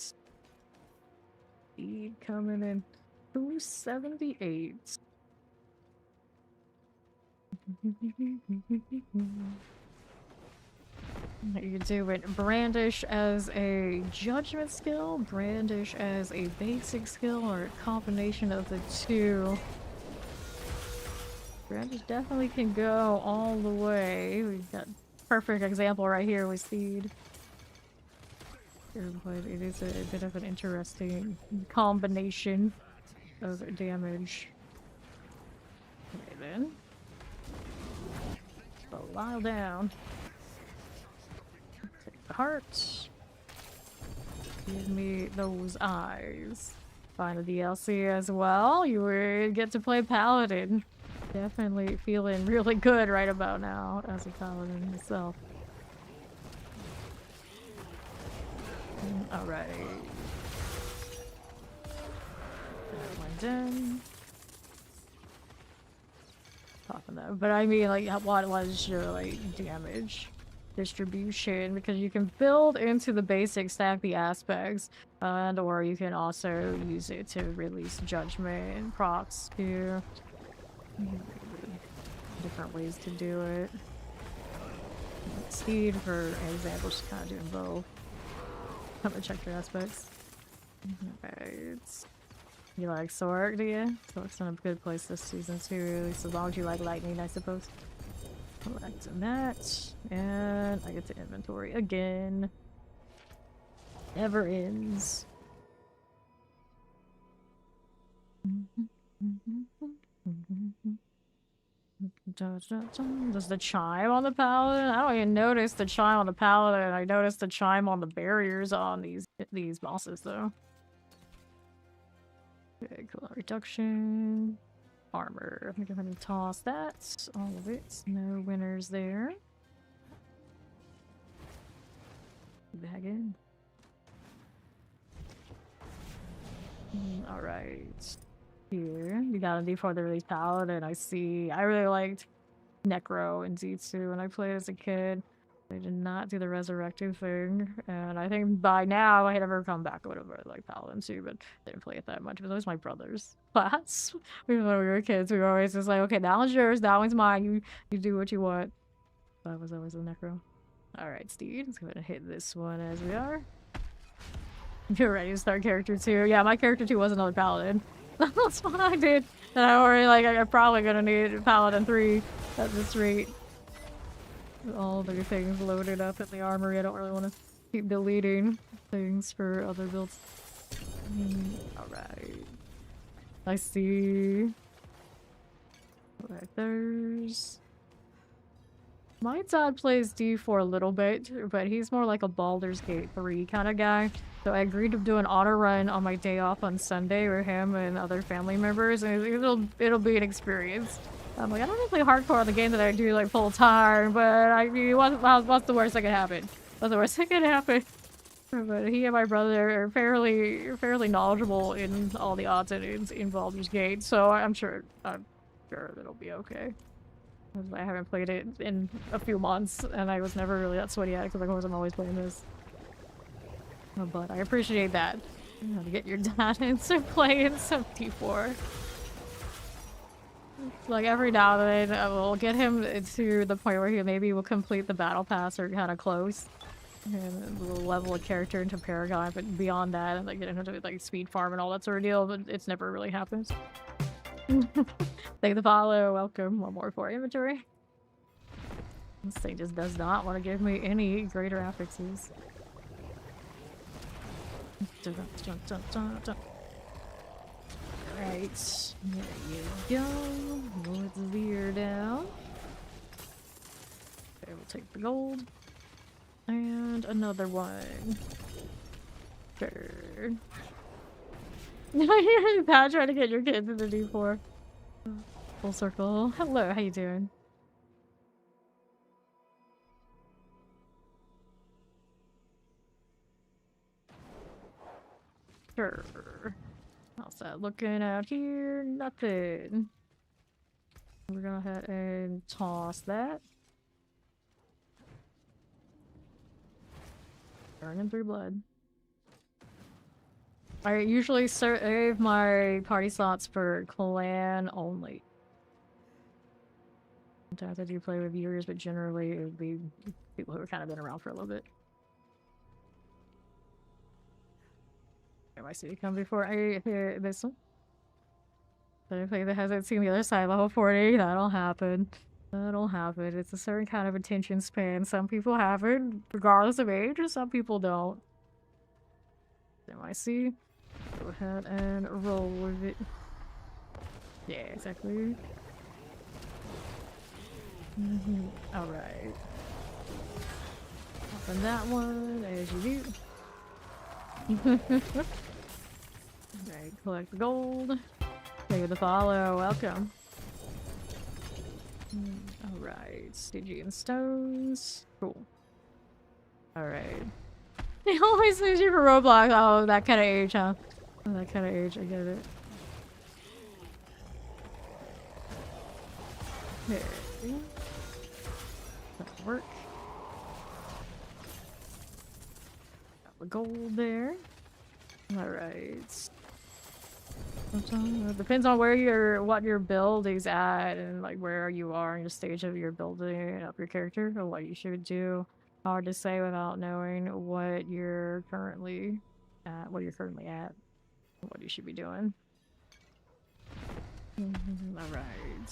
Speed coming in 278. You can do it brandish as a judgment skill, brandish as a basic skill, or a combination of the two. Brandish definitely can go all the way. We've got a perfect example right here with Steed. But it is a bit of an interesting combination of damage. Okay then. Lie down. Take the heart. Give me those eyes. Find a DLC as well. You would get to play Paladin. Definitely feeling really good right about now as a Paladin myself. Alright. That one's in. Popping that. But I mean, like, what was your, like, damage distribution? Because you can build into the basic stack the aspects, and or you can also use it to release judgment and procs too. Different ways to do it. Speed, for example, just kind of doing both. I'm gonna check your aspects. Alright. You like Sork, do you? Sork's in a good place this season too, at least as long as you like lightning, I suppose. Collect that, and I get to inventory again. Never ends. Does the chime on the paladin? I don't even notice the chime on the paladin. I noticed the chime on the barriers on these bosses though. Okay, cool. Reduction. Armor. I'm gonna toss that. All of it. No winners there. Bag in. Alright. Here. You got a D4 the release paladin. I see. I really liked Necro and Z2 when I played as a kid. They did not do the resurrecting thing, and I think by now, if I had ever come back, I would have really liked Paladin too, but I didn't play it that much. But it was my brother's class. When we were kids, we were always just like, okay, that one's yours, that one's mine, you do what you want. That was always a Necro. Alright, Steve, let's go ahead and hit this one as we are. You're ready to start character 2. Yeah, my character 2 was another Paladin. That's what I did. And I already, like, I'm probably gonna need Paladin 3 at this rate. All the things loaded up in the armory. I don't really want to keep deleting things for other builds. Alright. I see. Right, there's... My dad plays D4 a little bit, but he's more like a Baldur's Gate 3 kind of guy. So I agreed to do an auto run on my day off on Sunday with him and other family members, and it'll be an experience. I'm like, I don't really play hardcore on the game that I do like full time, but I mean, what's the worst that could happen? What's the worst that could happen? But he and my brother are fairly knowledgeable in all the odds and ends in Baldur's Gate, so I'm sure it'll be okay. I haven't played it in a few months, and I was never really that sweaty at it because I wasn't always playing this. But I appreciate that. You know, to get your dad into playing some D4. Like every now and then, I will get him to the point where he maybe will complete the battle pass or kind of close, and we'll level a character into Paragon. But beyond that, and like get into like speed farm and all that sort of deal, but it's never really happened. Thank the follow. Welcome. One more for inventory. This thing just does not want to give me any greater affixes. Right, there you go. Load the veer down. Okay, we'll take the gold. And another one. Sure. Pat trying to get your kids into D4. Full circle. Hello, how you doing? Sure. How's that looking out here? Nothing. We're gonna go ahead and toss that. Burning through blood. I usually save my party slots for clan only. Sometimes I do play with viewers, but generally it would be people who have kind of been around for a little bit. I see it come before I hit this one. But if that hasn't seen the other side, level 40, that'll happen. That'll happen. It's a certain kind of attention span. Some people have it, regardless of age, and some people don't. MIC. Go ahead and roll with it. Yeah, exactly. Alright. Open that one, as you do. Alright, collect the gold. Thank you the follow, welcome. Alright, Stygian stones. Cool. Alright. They always lose you for Roblox. Oh, that kind of age, huh? Oh, that kind of age, I get it. There. That'll work. Got the gold there. Alright. Depends on where what your build is at and like where you are in the stage of your building up your character or what you should do. Hard to say without knowing what you're currently at, what you should be doing. Alright.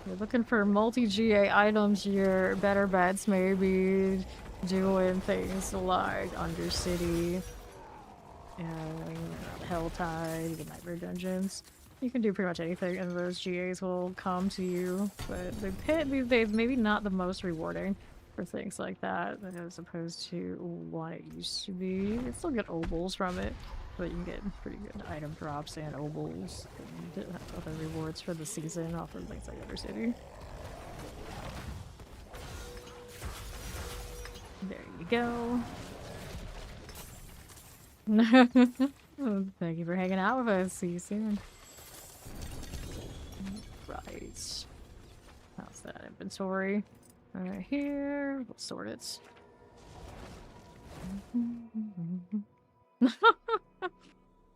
You're looking for multi-GA items, your better bets may be doing things like Undercity and Helltide, the Nightmare Dungeons. You can do pretty much anything, and those GAs will come to you. But the pit these days maybe not the most rewarding for things like that, as opposed to what it used to be. You can still get obols from it, but you get pretty good item drops and obols and other rewards for the season off of things like Undercity. There you go. Thank you for hanging out with us. See you soon. Right. How's that inventory? Right here. We'll sort it.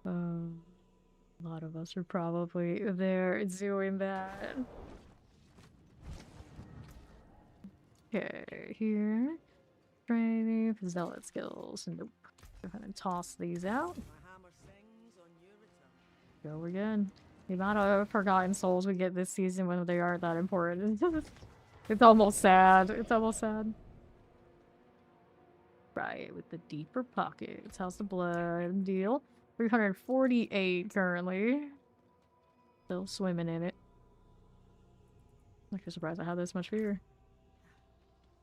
A lot of us are probably there doing that. Okay, here. Training for zealot skills. Nope. Go ahead and toss these out. Go again. The amount of forgotten souls we get this season when they aren't that important. It's almost sad. It's almost sad. Right, with the deeper pockets. How's the blood deal? 348 currently. Still swimming in it. I'm actually surprised I have this much fear.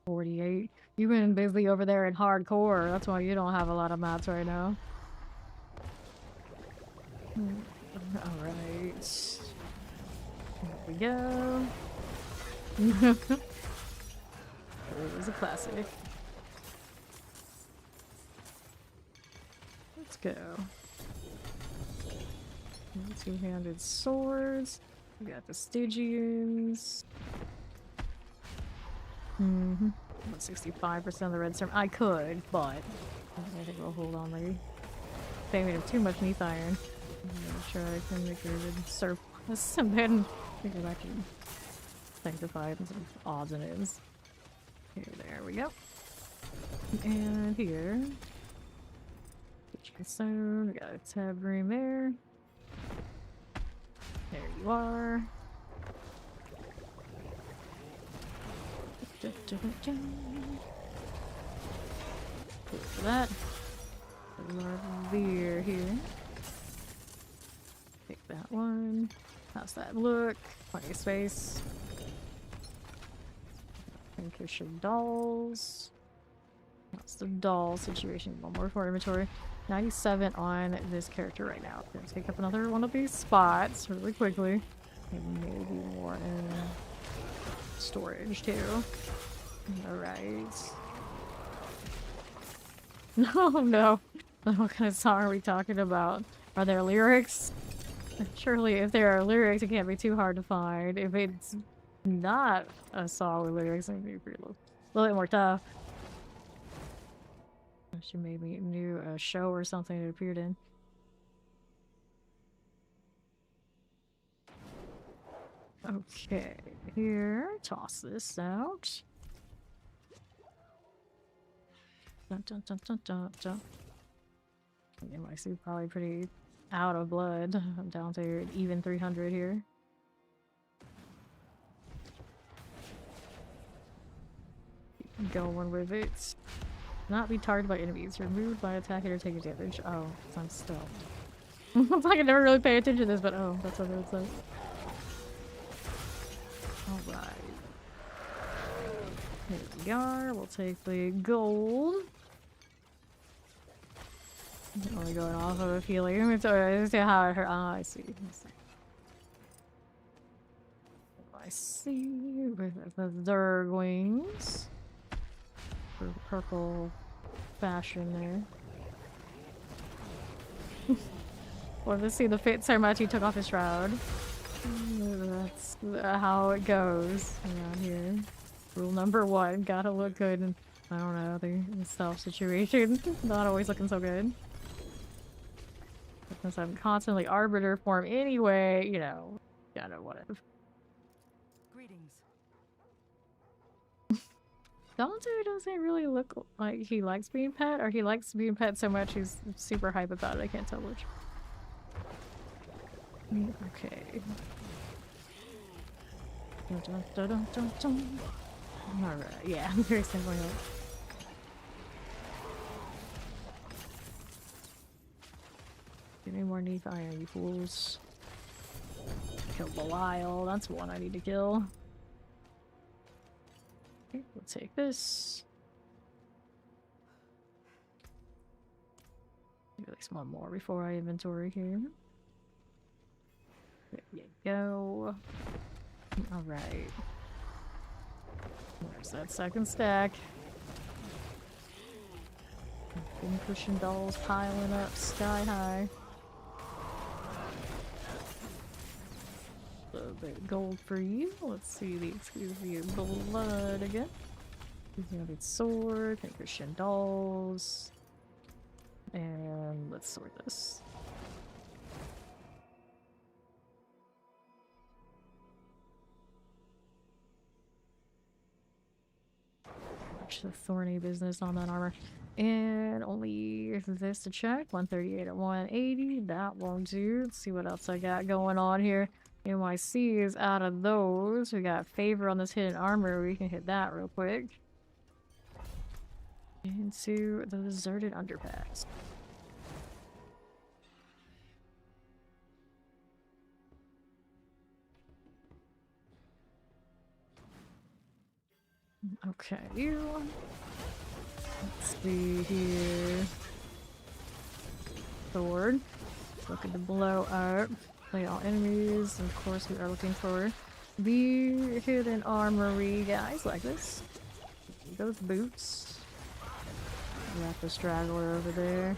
48. You've been busy over there in hardcore. That's why you don't have a lot of mats right now. Alright. Here we go. It was a classic. Let's go. Two-handed swords. We got the Stygians. 65% of the red storm. I could, but I think we'll hold on. Maybe saving of too much neath iron. I'm sure I can make a good surplus and then figure back and sanctify it and some odds and ends. Here, there we go. And here. Stone. We got a tab room there. There you are. Good for that. Beer here. Take that one. How's that look? Plenty of space. Pinkish dolls. How's the doll situation? One more for inventory. 97 on this character right now. Gonna take up another one of these spots really quickly. And maybe more in storage too. Alright. No, no. What kind of song are we talking about? Are there lyrics? Surely if there are lyrics, it can't be too hard to find. If it's not a song with lyrics, it may be a little bit more tough. She maybe knew a show or something it appeared in. Okay, here, toss this out. Dun, dun, dun, dun, dun, dun. My suit probably pretty out of blood. I'm down to even 300 here. Keep going with it. Not be targeted by enemies. Removed by attacking or taking damage. Oh, I'm still. It's like I never really pay attention to this, but oh, that's what it says. Alright. Here we are. We'll take the gold. Only going off of a feeling. It's how it hurt. Ah, I see. I see. With the Zerg wings. Purple fashion there. Well, let's see the fit so much he took off his shroud. That's how it goes around here. Rule number 1, gotta look good in, I don't know, the stealth situation. Not always looking so good. But since I'm constantly arbiter form anyway, you know, gotta whatever. Greetings. Dante doesn't really look like he likes being pet, or he likes being pet so much he's super hype about it. I can't tell which. Okay. Dun, dun, dun, dun, dun, dun. Alright, yeah, very similar. Give me more neath iron, you fools. Kill Belial, that's one I need to kill. Okay, we'll take this. Maybe at least one more before I inventory here. There you go. Alright. There's that second stack. Cushion dolls piling up sky high. A little bit of gold for you. Let's see the exclusive blood again. United sword, Christian dolls. And let's sort this. Watch the thorny business on that armor. And only this to check. 138 at 180. That won't do. Let's see what else I got going on here. NYC is out of those. We got favor on this hidden armor. We can hit that real quick. Into the deserted underpass. Okay, let's see here. Sword. Looking to blow up. Play all enemies. Of course, we are looking for the hidden armory guys like this. Those boots. Wrap the straggler over there.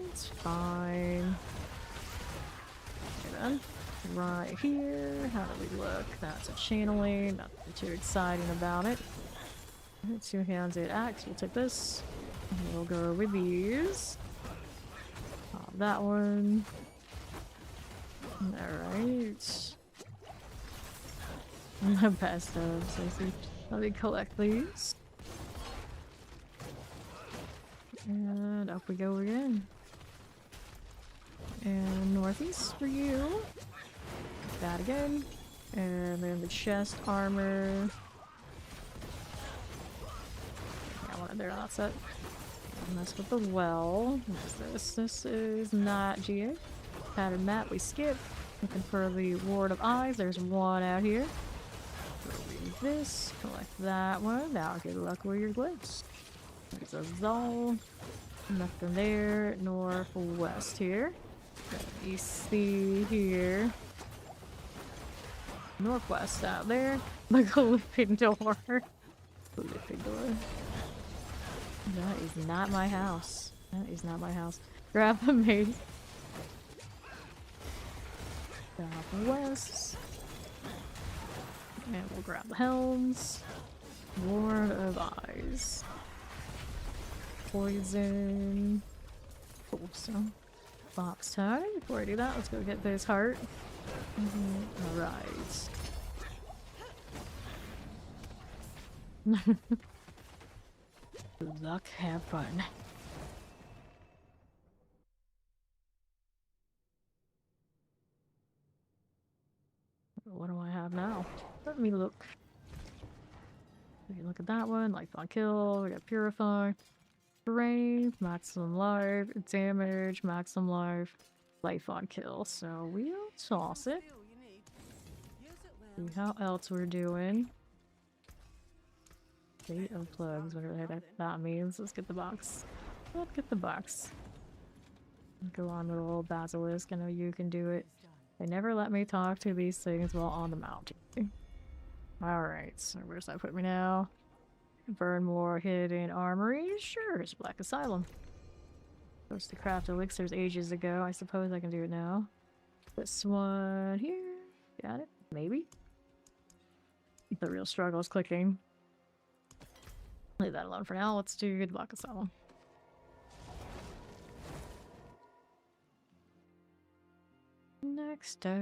It's fine. Okay then. Right here. How do we look? That's a channeling. Nothing too exciting about it. Two-handed axe. We'll take this. And we'll go with these. That one. Alright. The best of. So let me collect these. And up we go again. And northeast for you. That again. And then the chest armor. Yeah, one of their outset. And that's with the well. What's this? This is not GA. Pattern map, we skip. Looking for the Ward of Eyes. There's one out here. Read this. Collect that one. Now good luck with your glyphs. There's a Zal. Nothing there. Northwest here. East here. Northwest out there. The Glyphing door. Glyphing door. That is not my house. That is not my house. Grab the mace. Southwest. And we'll grab the helms. Ward of Eyes. Poison. Cool, so box time. Before I do that, let's go get this heart. Alright. Good luck, have fun. What do I have now? Let me look. We can look at that one. Life on kill. We got purify. Strength, maximum life, damage, maximum life on kill. So we'll toss it. See how else we're doing. State of plugs, whatever that means. Let's get the box. Let's get the box. Go on, little basilisk. I know you can do it. They never let me talk to these things while on the mountain. Alright, so where's that put me now? Burn more hidden armories? Sure, it's Black Asylum. Supposed to craft elixirs ages ago. I suppose I can do it now. This one here. Got it? Maybe? The real struggle is clicking. Leave that alone for now. Let's do the Black Asylum. Next up.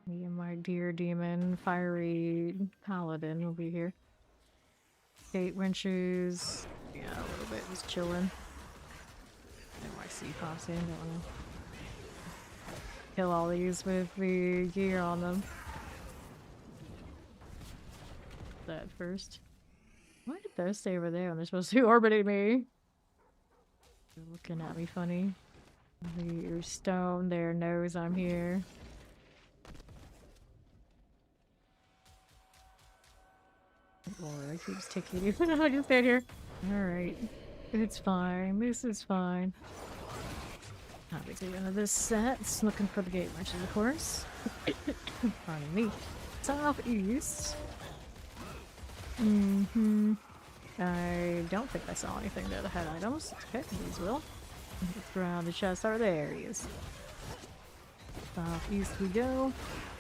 Me and my dear demon, fiery paladin will be here. Gate winches. Yeah, a little bit. Just chilling. NYC pops in. Don't wanna kill all these with the gear on them. That first. Why did those stay over there when they're supposed to be orbiting me? They're looking at me funny. The stone there knows I'm here. Lord, I keep ticking you. I just stand here. Alright. It's fine. This is fine. I'll be taking another set. Looking for the gate wrenches, of course. Pardon me. Southeast. I don't think I saw anything that had items. Okay, these will. Let's grab the chest. Oh, there he is. Southeast we go.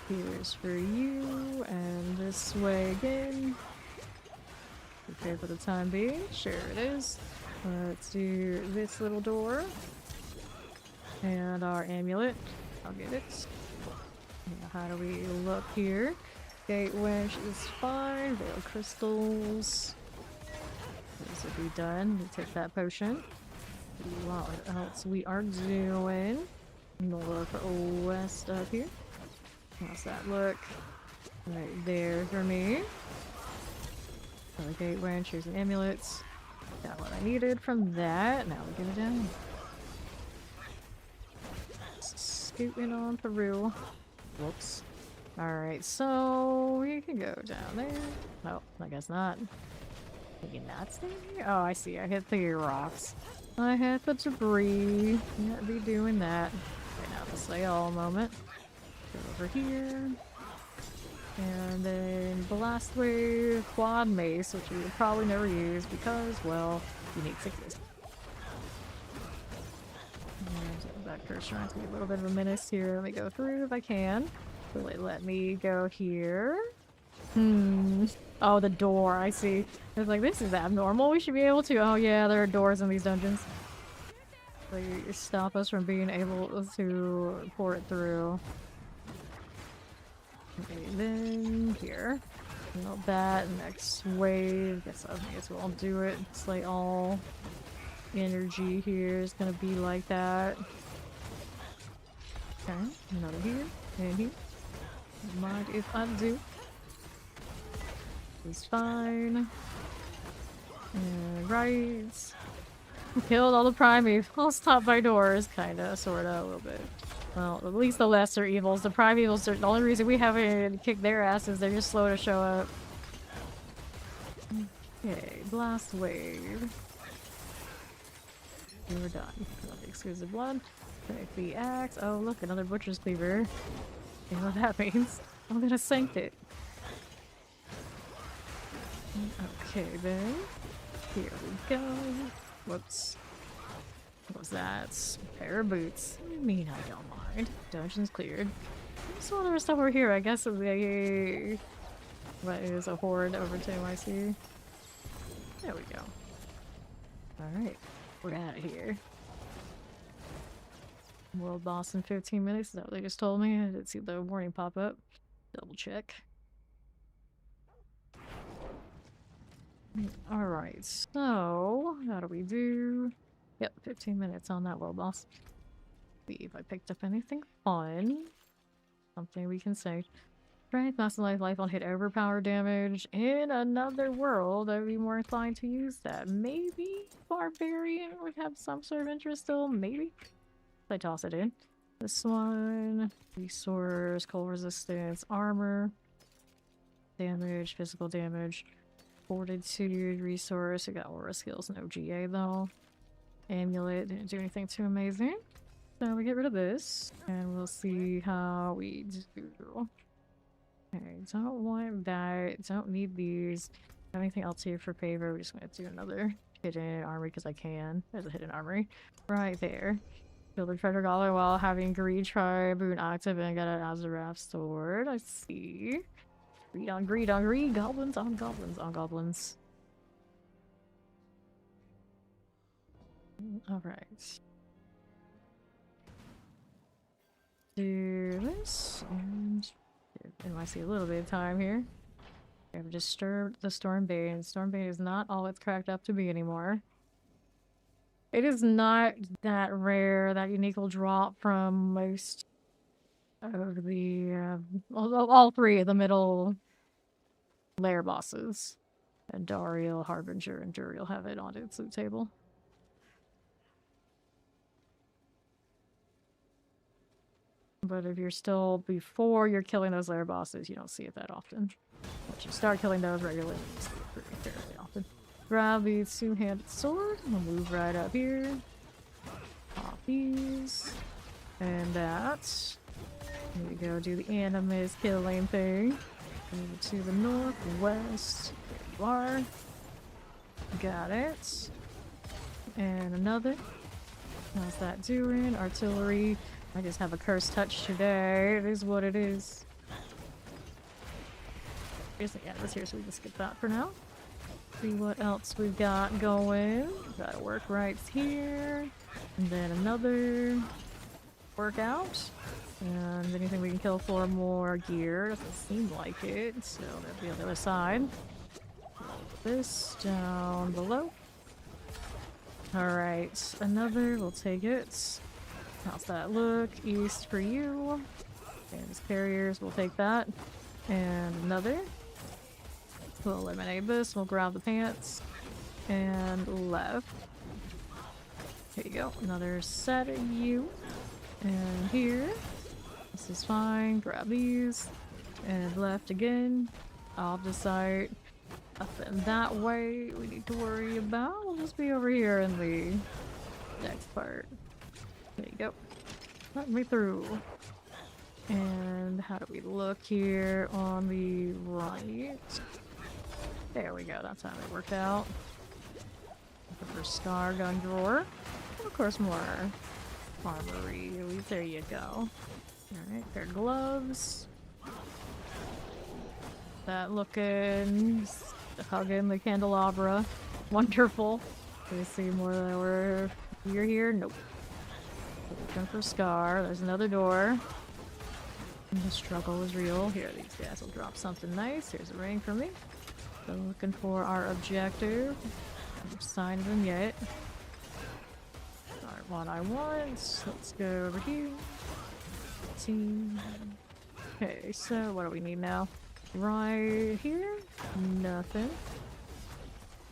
Here's for you, and this way again. Okay, for the time being. Sure it is. Let's do this little door. And our amulet. I'll get it. Yeah, how do we look here? Gate winch is fine. Veil crystals. This will be done. We take that potion. What else we are doing? We'll look west up here. How's that look? Right there for me. The gate winch, here's an amulet. Got what I needed from that. Now we get it down. Scooting on through. Whoops. Alright, so we can go down there. No, I guess not. Can you not stay here? Oh, I see. I hit the rocks. I hit the debris. Can't be doing that. Okay, now this way all moment. Go over here. And then blast wave, quad mace, which we would probably never use because, well, unique sickness. And that cursor trying to be a little bit of a menace here. Let me go through if I can. Will it let me go here? Oh, the door, I see. I was like, this is abnormal. We should be able to. Oh yeah, there are doors in these dungeons. They stop us from being able to pour it through. Okay, then here. Not that. Next wave. Guess I may as well do it. It's like all energy here is gonna be like that. Okay, another here. And here. Don't mind if I do. It's fine. And right. Killed all the primeval. I'll stop by doors, kinda, sorta, a little bit. Well, at least the lesser evils. The primevals are the only reason we haven't kicked their asses. They're just slow to show up. Okay, blast wave. We're done. Got the exclusive blood. Take the axe. Oh, look, another butcher's cleaver. You know what that means? I'm gonna sink it. Okay, then. Here we go. Whoops. What was that? Pair of boots. I mean, I don't mind. Dungeon's cleared. There's one other stuff over here. I guess it's a... What is a horde over to NYC? There we go. Alright. We're out of here. World boss in 15 minutes. Is that what they just told me? I didn't see the warning pop up. Double check. Alright, so how do we do? Yep, 15 minutes on that world boss. See if I picked up anything fun. Something we can say. Strength, maximize life on hit overpower damage. In another world, I'd be more inclined to use that. Maybe Barbarian would have some sort of interest still. Maybe. I toss it in. This one. Resource, cold resistance, armor. Damage, physical damage. Fortitude, resource. I got aura skills, no GA though. Amulet, didn't do anything too amazing. So we get rid of this, and we'll see how we do. Okay, don't want that. Don't need these. Anything else here for favor? We're just gonna do another hidden armory because I can. There's a hidden armory right there. Build a treasure goblet while having greed tribe boon active and got an Azarath sword. I see. Greed on greed on greed. Goblins on goblins on goblins. Alright. Do this and I see a little bit of time here. We have disturbed the Stormbane. Stormbane is not all it's cracked up to be anymore. It is not that rare that unique will drop from most of the all three of the middle lair bosses. And Dariel, Harbinger, and Duriel have it on its loot table. But if you're still before you're killing those lair bosses, you don't see it that often. Once you start killing those regularly, you see it. fairly often. Grab the two-handed sword. We'll move right up here. Pop these. And that. Here we go, do the animus killing thing. Move to the northwest. There you are. Got it. And another. How's that doing? Artillery. I just have a cursed touch today. It is what it is. Here's the animus here, so we can skip that for now. See what else we've got going. Got a work right here. And then another workout. And anything we can kill for more gear. Doesn't seem like it. So that'll be on the other side. This down below. Alright, another. We'll take it. How's that look? East for you. And his carriers, we'll take that. And another. We'll eliminate this. We'll grab the pants. And left. Here you go. Another set of you. And here. This is fine. Grab these. And left again. Off the site. Nothing that way we need to worry about. We'll just be over here in the next part. There you go. Let me through. And how do we look here on the right? There we go. That's how it worked out. Looking for Scar gun drawer. And of course more armory. There you go. Alright, pair of gloves. That looking, hugging the candelabra. Wonderful. Do we see more that were you're here? Nope. Looking for Scar. There's another door. The struggle is real. Here, these guys will drop something nice. Here's a ring for me. So looking for our objective. No sign of him yet. Alright, what I want. Let's go over here. Okay, so what do we need now? Right here? Nothing.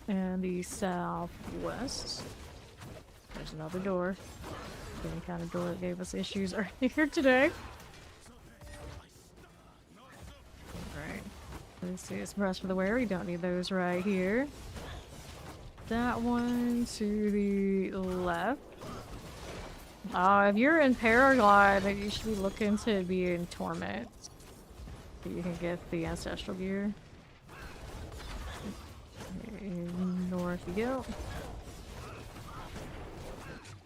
And the southwest. There's another door. Any kind of door that gave us issues earlier today. Alright. Let's see, it's brush for the wear. We don't need those right here. That one to the left. If you're in Paraglide, you should be looking to be in Torment. So you can get the ancestral gear. North you go.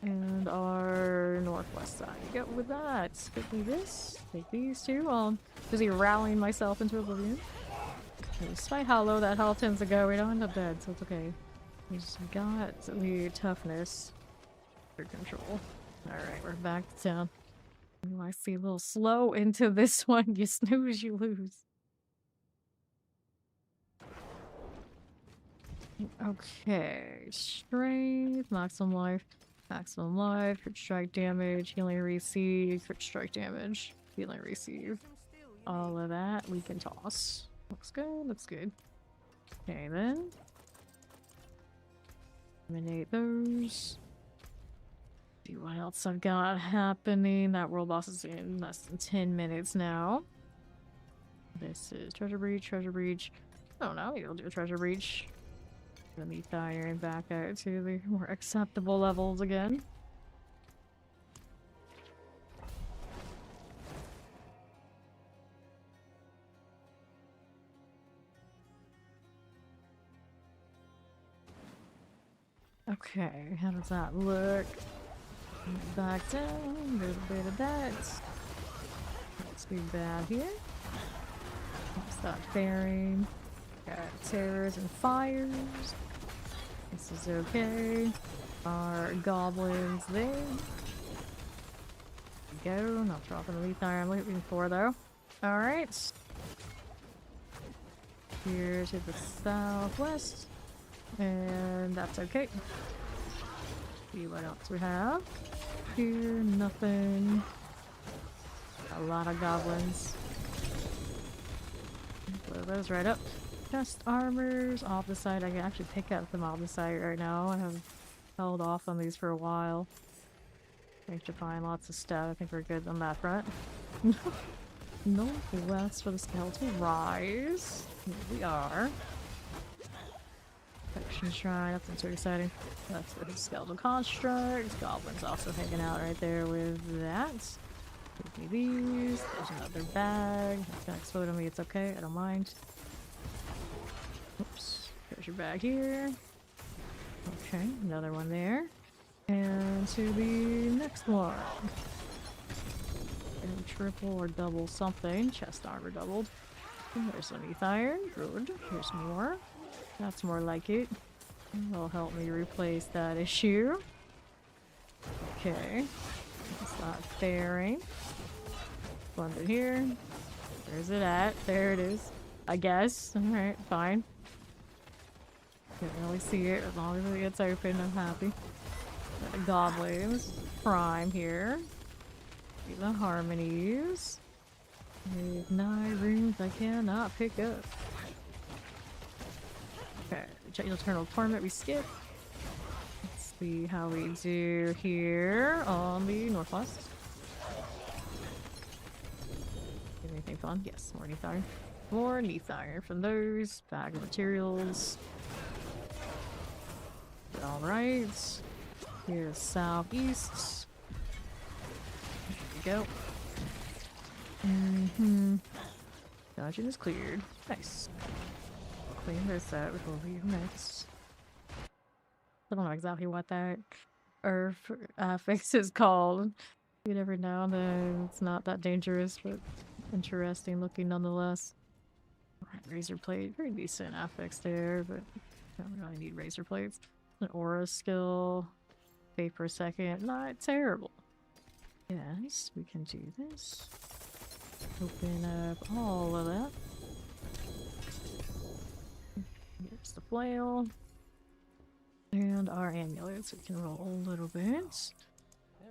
And our northwest side. You go with that. Give me this. Take these two. I'm busy rallying myself into oblivion. Despite how low that health tends to go, we don't end up dead, so it's okay. We just got the toughness under control. Alright, we're back to town. Ooh, I see a little slow into this one. You snooze, you lose. Okay, strength, maximum life, crit strike damage, healing receive, crit strike damage, healing receive. All of that we can toss. Looks good, looks good. Okay then. Eliminate those. See what else I've got happening. That world boss is in less than 10 minutes now. This is treasure breach. Oh no, you'll do a treasure breach. Let me iron back out to the more acceptable levels again. Okay, how does that look? Back down, a little bit of that. Let's be bad here. Stop faring. Got terrors and fires. This is okay. Our goblins there. There we go. Not dropping the lethal I'm looking for though. Alright. Here to the southwest. And that's okay. See what else we have. Here, nothing. A lot of goblins. Blow those right up. Chest armors off the side. I can actually pick up them off the side right now. I have held off on these for a while. We have to find lots of stuff. I think we're good on that front. Northwest for the skeletal rise. Here we are. Infection Shrine, that's not too exciting. That's the Skeletal Construct. Goblins also hanging out right there with that. Give me these. There's another bag. It's gonna explode on me, it's okay, I don't mind. Oops. There's your bag here. Okay, another one there. And to the next one. And triple or double something. Chest armor doubled. There's some ETH iron. Good. Here's more. That's more like it. That'll help me replace that issue. Okay. It's not fairing. Splendid here. Where's it at? There it is. I guess. Alright, fine. Can't really see it. As long as it gets open, I'm happy. Got the goblins. Prime here. The harmonies. Ignite rooms I cannot pick up. Okay, Eternal Torment we skip. Let's see how we do here on the northwest. Anything fun? Yes, more Neath Iron. More Neath Iron from those. Bag of materials. Alright. Here's southeast. There we go. Dungeon is cleared. Nice. Clean this out before we next. I don't know exactly what that earth fix is called. You never know, then it's not that dangerous, but interesting looking nonetheless. Razor plate, very decent affix there, but don't really need razor plates. An aura skill, fate per second, not terrible. Yes, we can do this. Open up all of that. Here's the flail. And our amulets. We can roll a little bit.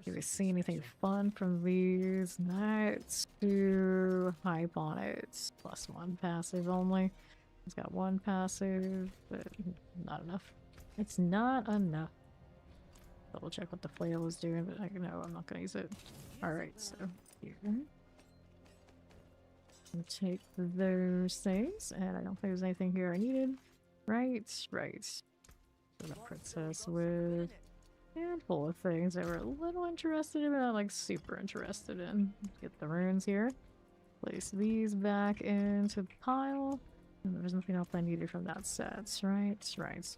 Do we see anything fun from these? Not too hype on it. +1 passive only. It's got 1 passive, but not enough. It's not enough. Double check what the flail is doing, but I know I'm not gonna use it. Alright, so here. I'll take those things, and I don't think there's anything here I needed. Right. So the princess with a handful of things that we're a little interested in, but not like super interested in. Get the runes here. Place these back into the pile. And there's nothing else I needed from that set. Right.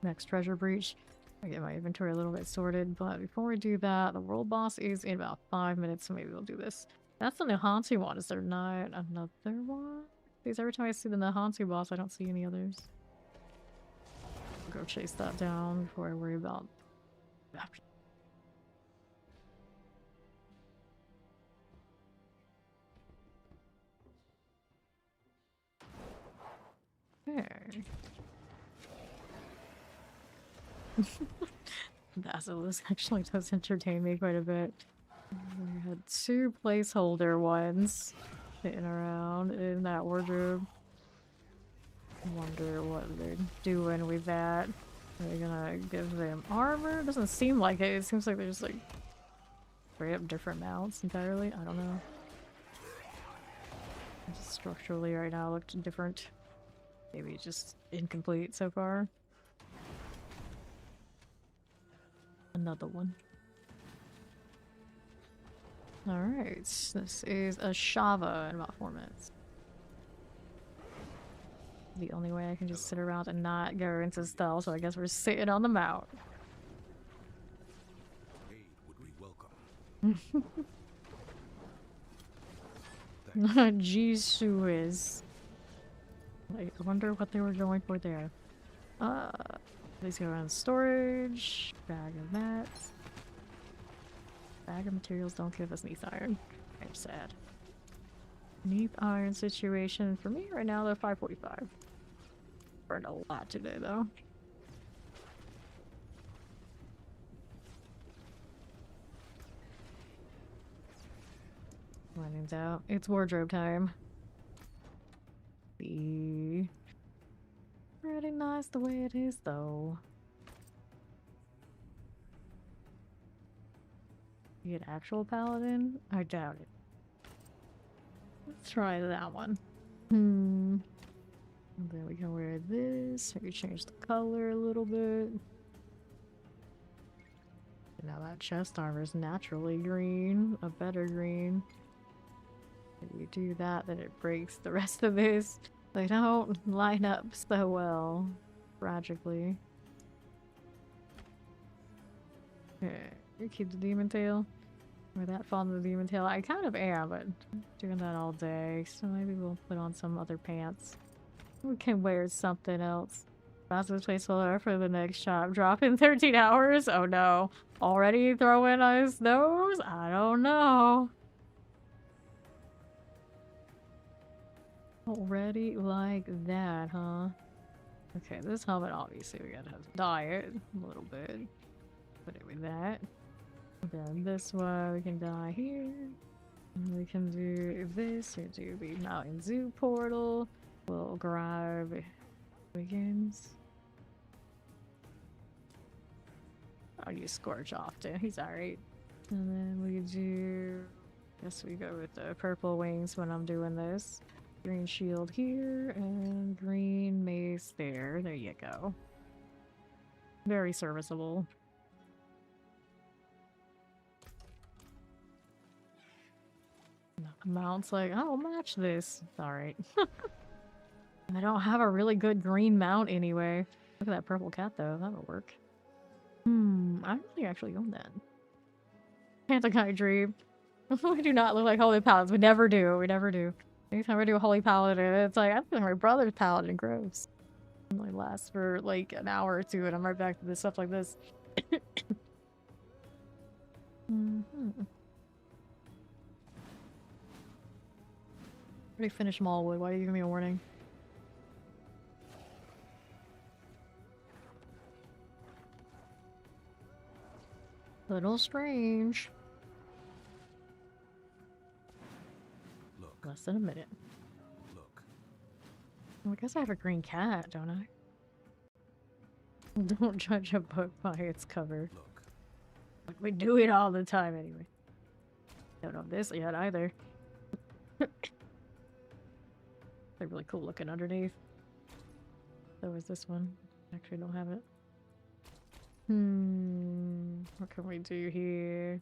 Next treasure breach. I get my inventory a little bit sorted, but before we do that, the world boss is in about 5 minutes, so maybe we'll do this. That's the Nahantu one. Is there not another one? Because every time I see the Nahantu boss, I don't see any others. I'll go chase that down before I worry about that. Okay. Basilisk actually does entertain me quite a bit. We had 2 placeholder ones sitting around in that wardrobe. Wonder what they're doing with that. Are they gonna give them armor? Doesn't seem like it. It seems like they're just like straight up different mounts entirely. I don't know. Just structurally right now looked different. Maybe it's just incomplete so far. Another one. Alright, this is a Shava in about 4 minutes. The only way I can just sit around and not go into stealth, so I guess we're sitting on the mount. Aid would we welcome. Jesus. I wonder what they were going for there. Please go around storage. Bag of mats. Bag of materials don't give us Neath Iron. I'm sad. Neath Iron situation for me right now, they're 545. Burned a lot today though. Running's out. It's wardrobe time. Pretty nice the way it is though. You get actual paladin? I doubt it. Let's try that one. And then we can wear this. Maybe change the color a little bit. Now that chest armor is naturally green, a better green. If you do that, then it breaks the rest of this. They don't line up so well, tragically. Okay, you keep the demon tail. We're that fond of the demon tail. I kind of am, but I'm doing that all day, so maybe we'll put on some other pants. We can wear something else. That's the placeholder for the next shop. Drop in 13 hours? Oh no. Already throwing us those? I don't know. Already like that, huh? Okay, this helmet obviously we gotta have to dye it a little bit. Put it with that. Then this one we can dye here. And we can do this. We do the Mountain Zoo portal. We'll grab Wiggins. I'll use Scorch often. He's alright. And then we do... Guess we go with the purple wings when I'm doing this. Green shield here and green mace there. There you go. Very serviceable. Mount's like, I'll match this. Alright. I don't have a really good green mount anyway. Look at that purple cat though. That'll work. I don't really actually own that. Pantakai dream. We do not look like holy paladins. We never do. We never do. Anytime we do a holy paladin, it's like, I'm doing my brother's paladin gross. It only lasts for like an hour or two and I'm right back to this stuff like this. Already finished Mallwood. Why are you giving me a warning? Little strange. Look. Less than a minute. Look. Well, I guess I have a green cat, don't I? Don't judge a book by its cover. Look. Like, we do it all the time anyway. Don't know this yet either. They're really cool looking underneath. So is this one. Actually don't have it. What can we do here?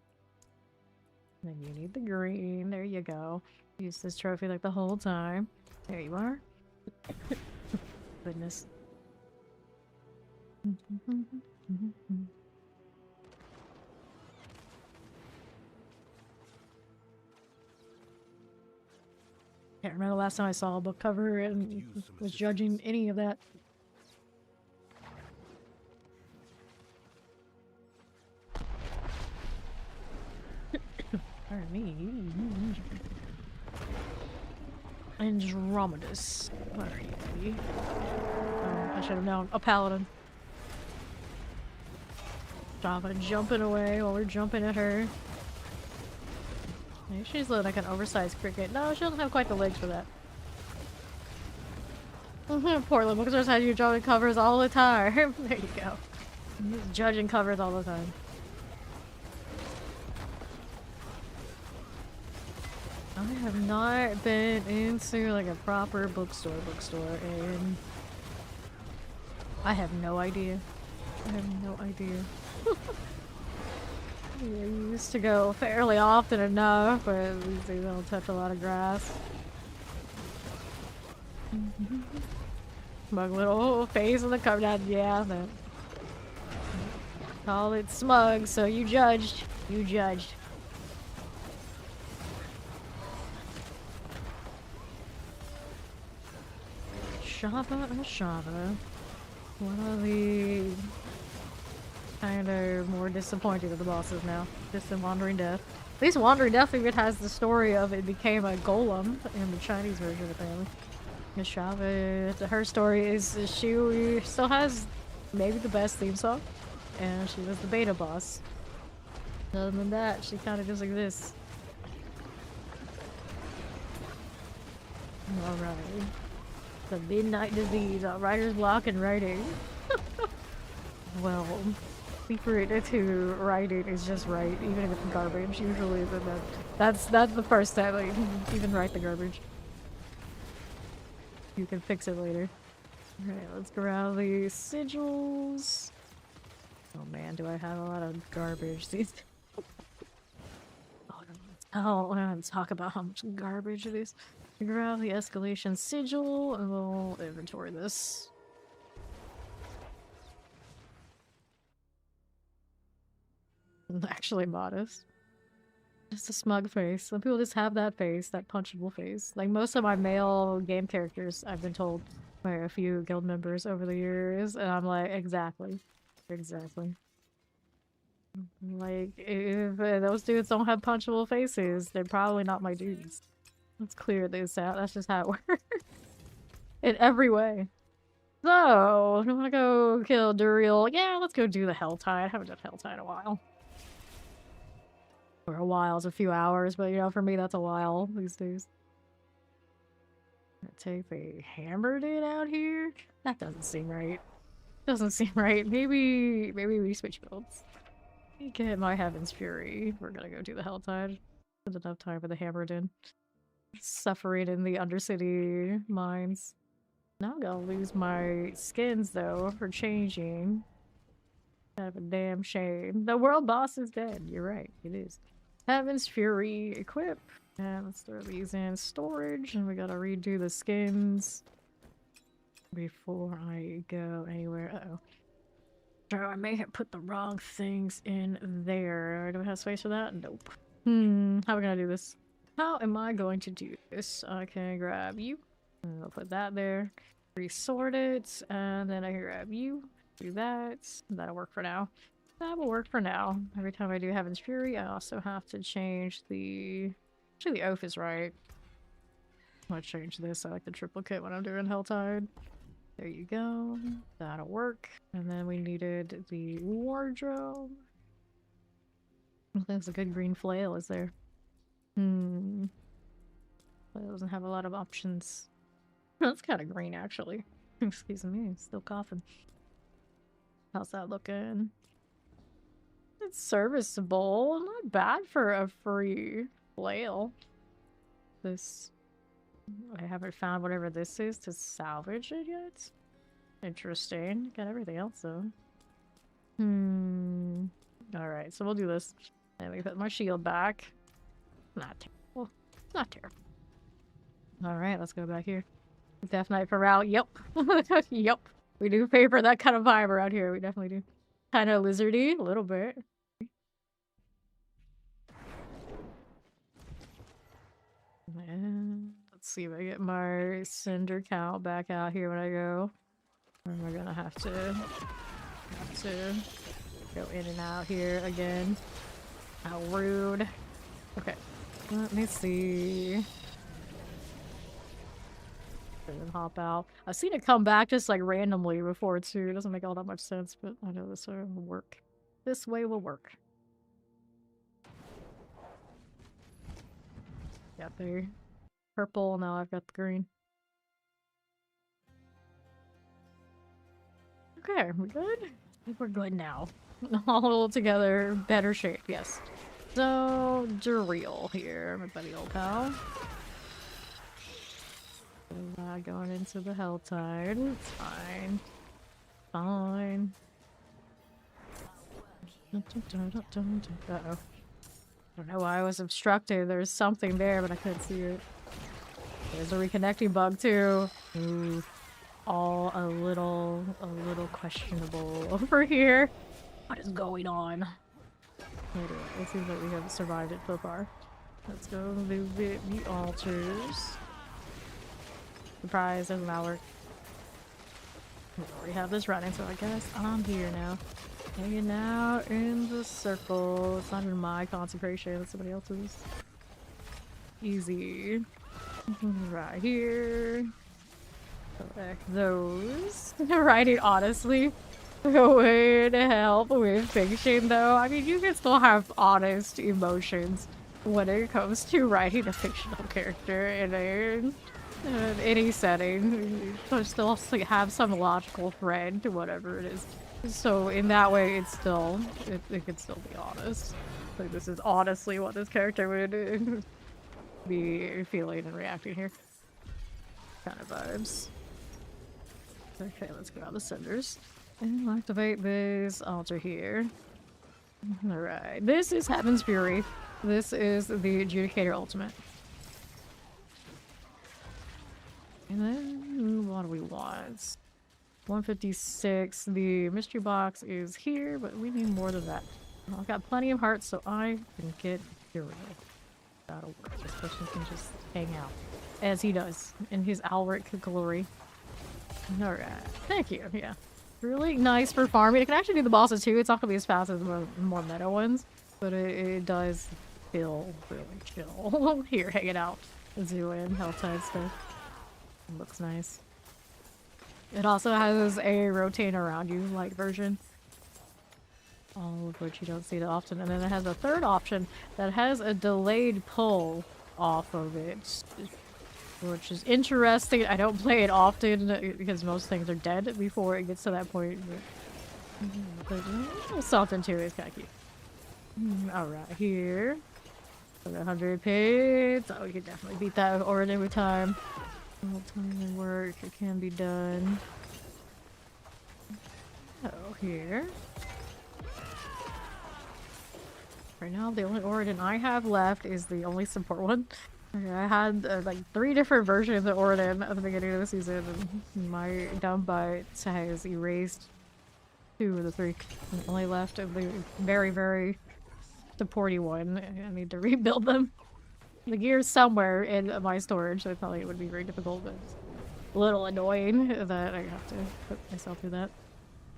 Then you need the green. There you go. Use this trophy like the whole time. There you are. Goodness. Can't remember the last time I saw a book cover and was judging any of that. Pardon me. Andromedus. Where are you? Oh, I should have known. A paladin. Java jumping away while we're jumping at her. Maybe she's like an oversized cricket. No, she doesn't have quite the legs for that. Portland bookstores have you drawing covers all the time. There you go. He's judging covers all the time. I have not been into like a proper bookstore and I have no idea. I have no idea. I used to go fairly often enough, but these days I don't touch a lot of grass. Smug little face in the cover. Yeah, that. Call it smug, so you judged. You judged. Shava and Shava. One of the kind of more disappointing of the bosses now. Just in Wandering Death. At least Wandering Death even has the story of it became a golem in the Chinese version apparently. And Shava, her story is she still has maybe the best theme song. And she was the beta boss. Other than that, she kind of just like this. Alright. The midnight disease, writer's block and writing. Well, secret to writing is just write, even if it's garbage. Usually, that's the first step. Like, even write the garbage. You can fix it later. Alright, let's grab the sigils. Oh man, do I have a lot of garbage these days? Oh, I don't talk about how much garbage it is. Grab the escalation sigil and we'll inventory this. Actually modest. Just a smug face. Some people just have that face, that punchable face. Like most of my male game characters, I've been told by a few guild members over the years, and I'm like, exactly. Exactly. Like, if those dudes don't have punchable faces, they're probably not my dudes. Let's clear this out. That's just how it works. In every way. So, do I want to go kill Duriel? Yeah, let's go do the Helltide. I haven't done Helltide in a while. For a while, it's a few hours, but you know, for me, that's a while these days. Take the Hammered in out here? That doesn't seem right. Doesn't seem right. Maybe we switch builds. Get my Heaven's Fury. We're gonna go do the Helltide. There's enough time for the Hammered in. Suffering in the Undercity mines. Now I'm gonna lose my skins though for changing. Kind of a damn shame. The world boss is dead. You're right. It is. Heaven's Fury equip. And let's throw these in storage. And we gotta redo the skins before I go anywhere. Uh-oh. Oh, I may have put the wrong things in there. Do we have space for that? Nope. How are we gonna do this? How am I going to do this? I can grab you. And I'll put that there. Resort it. And then I can grab you. Do that. That'll work for now. That will work for now. Every time I do Heaven's Fury, I also have to change the... Actually, the oath is right. I'm gonna change this. I like the triplicate when I'm doing Helltide. There you go. That'll work. And then we needed the wardrobe. I think it's a good green flail, is there? Flail doesn't have a lot of options. That's kind of green, actually. Excuse me, still coughing. How's that looking? It's serviceable. Not bad for a free flail. This... I haven't found whatever this is to salvage it yet. Interesting. Got everything else though. Alright, so we'll do this. And we put my shield back. Not terrible. Not terrible. Alright, let's go back here. Death Knight for Ral. Yep. Yep. We do favor that kind of vibe around here. We definitely do. Kind of lizardy, a little bit. And let's see if I get my cinder count back out here when I go. Or am I gonna have to go in and out here again? How rude. Okay, let me see. And then hop out. I've seen it come back just like randomly before too. It doesn't make all that much sense, but I know this way will work. This way will work. Got the purple, now I've got the green. Okay, we're good? I think we're good now. All together, better shape, yes. So, Duriel here, my buddy old pal. Going into the Helltide. It's fine. Fine. Uh-oh. I don't know why I was obstructed. There's something there, but I couldn't see it. There's a reconnecting bug too. Ooh. All a little questionable over here. What is going on? Anyway, it seems like we have survived it so far. Let's go move the altars. Surprise, doesn't that work? We already have this running, so I guess I'm here now. Hanging out in the circle. It's not even my consecration, it's somebody else's. Easy. Right here. Collect those. Writing honestly would help with fiction though. I mean, you can still have honest emotions when it comes to writing a fictional character in any setting. You still have some logical thread to whatever it is. So in that way, it's still, it could still be honest. Like this is honestly what this character would be feeling and reacting here. Kind of vibes. Okay, let's grab the cinders. And activate this altar here. Alright, this is Heaven's Fury. This is the Adjudicator Ultimate. And then, what do we want? 156. The mystery box is here, but we need more than that. I've got plenty of hearts, so I can get hero. That'll work. This person can just hang out. As he does, in his Alric glory. Alright. Thank you, yeah. Really nice for farming. It can actually do the bosses too. It's not gonna be as fast as the more meta ones, but it does feel really chill. Here, hanging out. Doing Helltide stuff. It looks nice. It also has a rotate around you like version. All of which you don't see that often. And then it has a third option that has a delayed pull off of it. Which is interesting. I don't play it often because most things are dead before it gets to that point. But something to it is kind of cute. Alright, here. 100 pits. Oh, we can definitely beat that already with time. All time and work. It can be done. Oh, here. Right now, the only Oridon I have left is the only support one. I had like 3 different versions of Oridon at the beginning of the season, and my dumb butt has erased 2 of the 3. I'm only left of the very, very supporty one. I need to rebuild them. The gear's somewhere in my storage, so I thought it would be very difficult, but it's a little annoying that I have to put myself through that.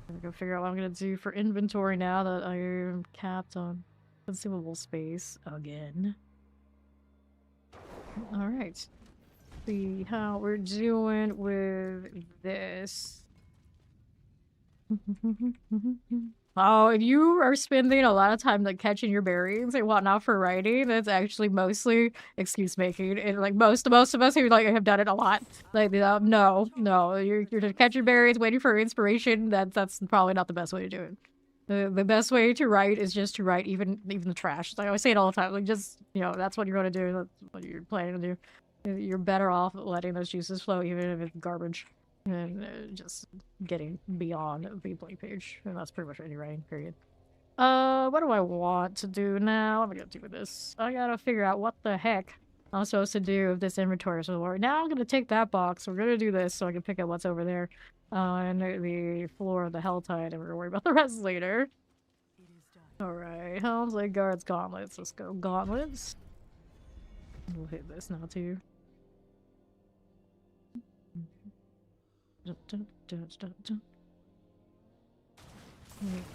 I'm gonna figure out what I'm gonna do for inventory now that I am capped on consumable space again. Alright. See how we're doing with this. Oh, if you are spending a lot of time like catching your berries and whatnot for writing, that's actually mostly excuse making. And like most of us who like have done it a lot, like no, you're just catching berries, waiting for inspiration. That's probably not the best way to do it. The best way to write is just to write even the trash. Like I always say it all the time. Like just that's what you're going to do. That's what you're planning to do. You're better off letting those juices flow, even if it's garbage. And just getting beyond the blank page. And that's pretty much any writing, period. What do I want to do now? What am I gonna do with this? I gotta figure out what the heck I'm supposed to do with this inventory. So right now I'm gonna take that box. We're gonna do this so I can pick up what's over there on the floor of the Helltide, and we're gonna worry about the rest later. Alright, Helms, Leg Guards, Gauntlets. Let's go Gauntlets. We'll hit this now too.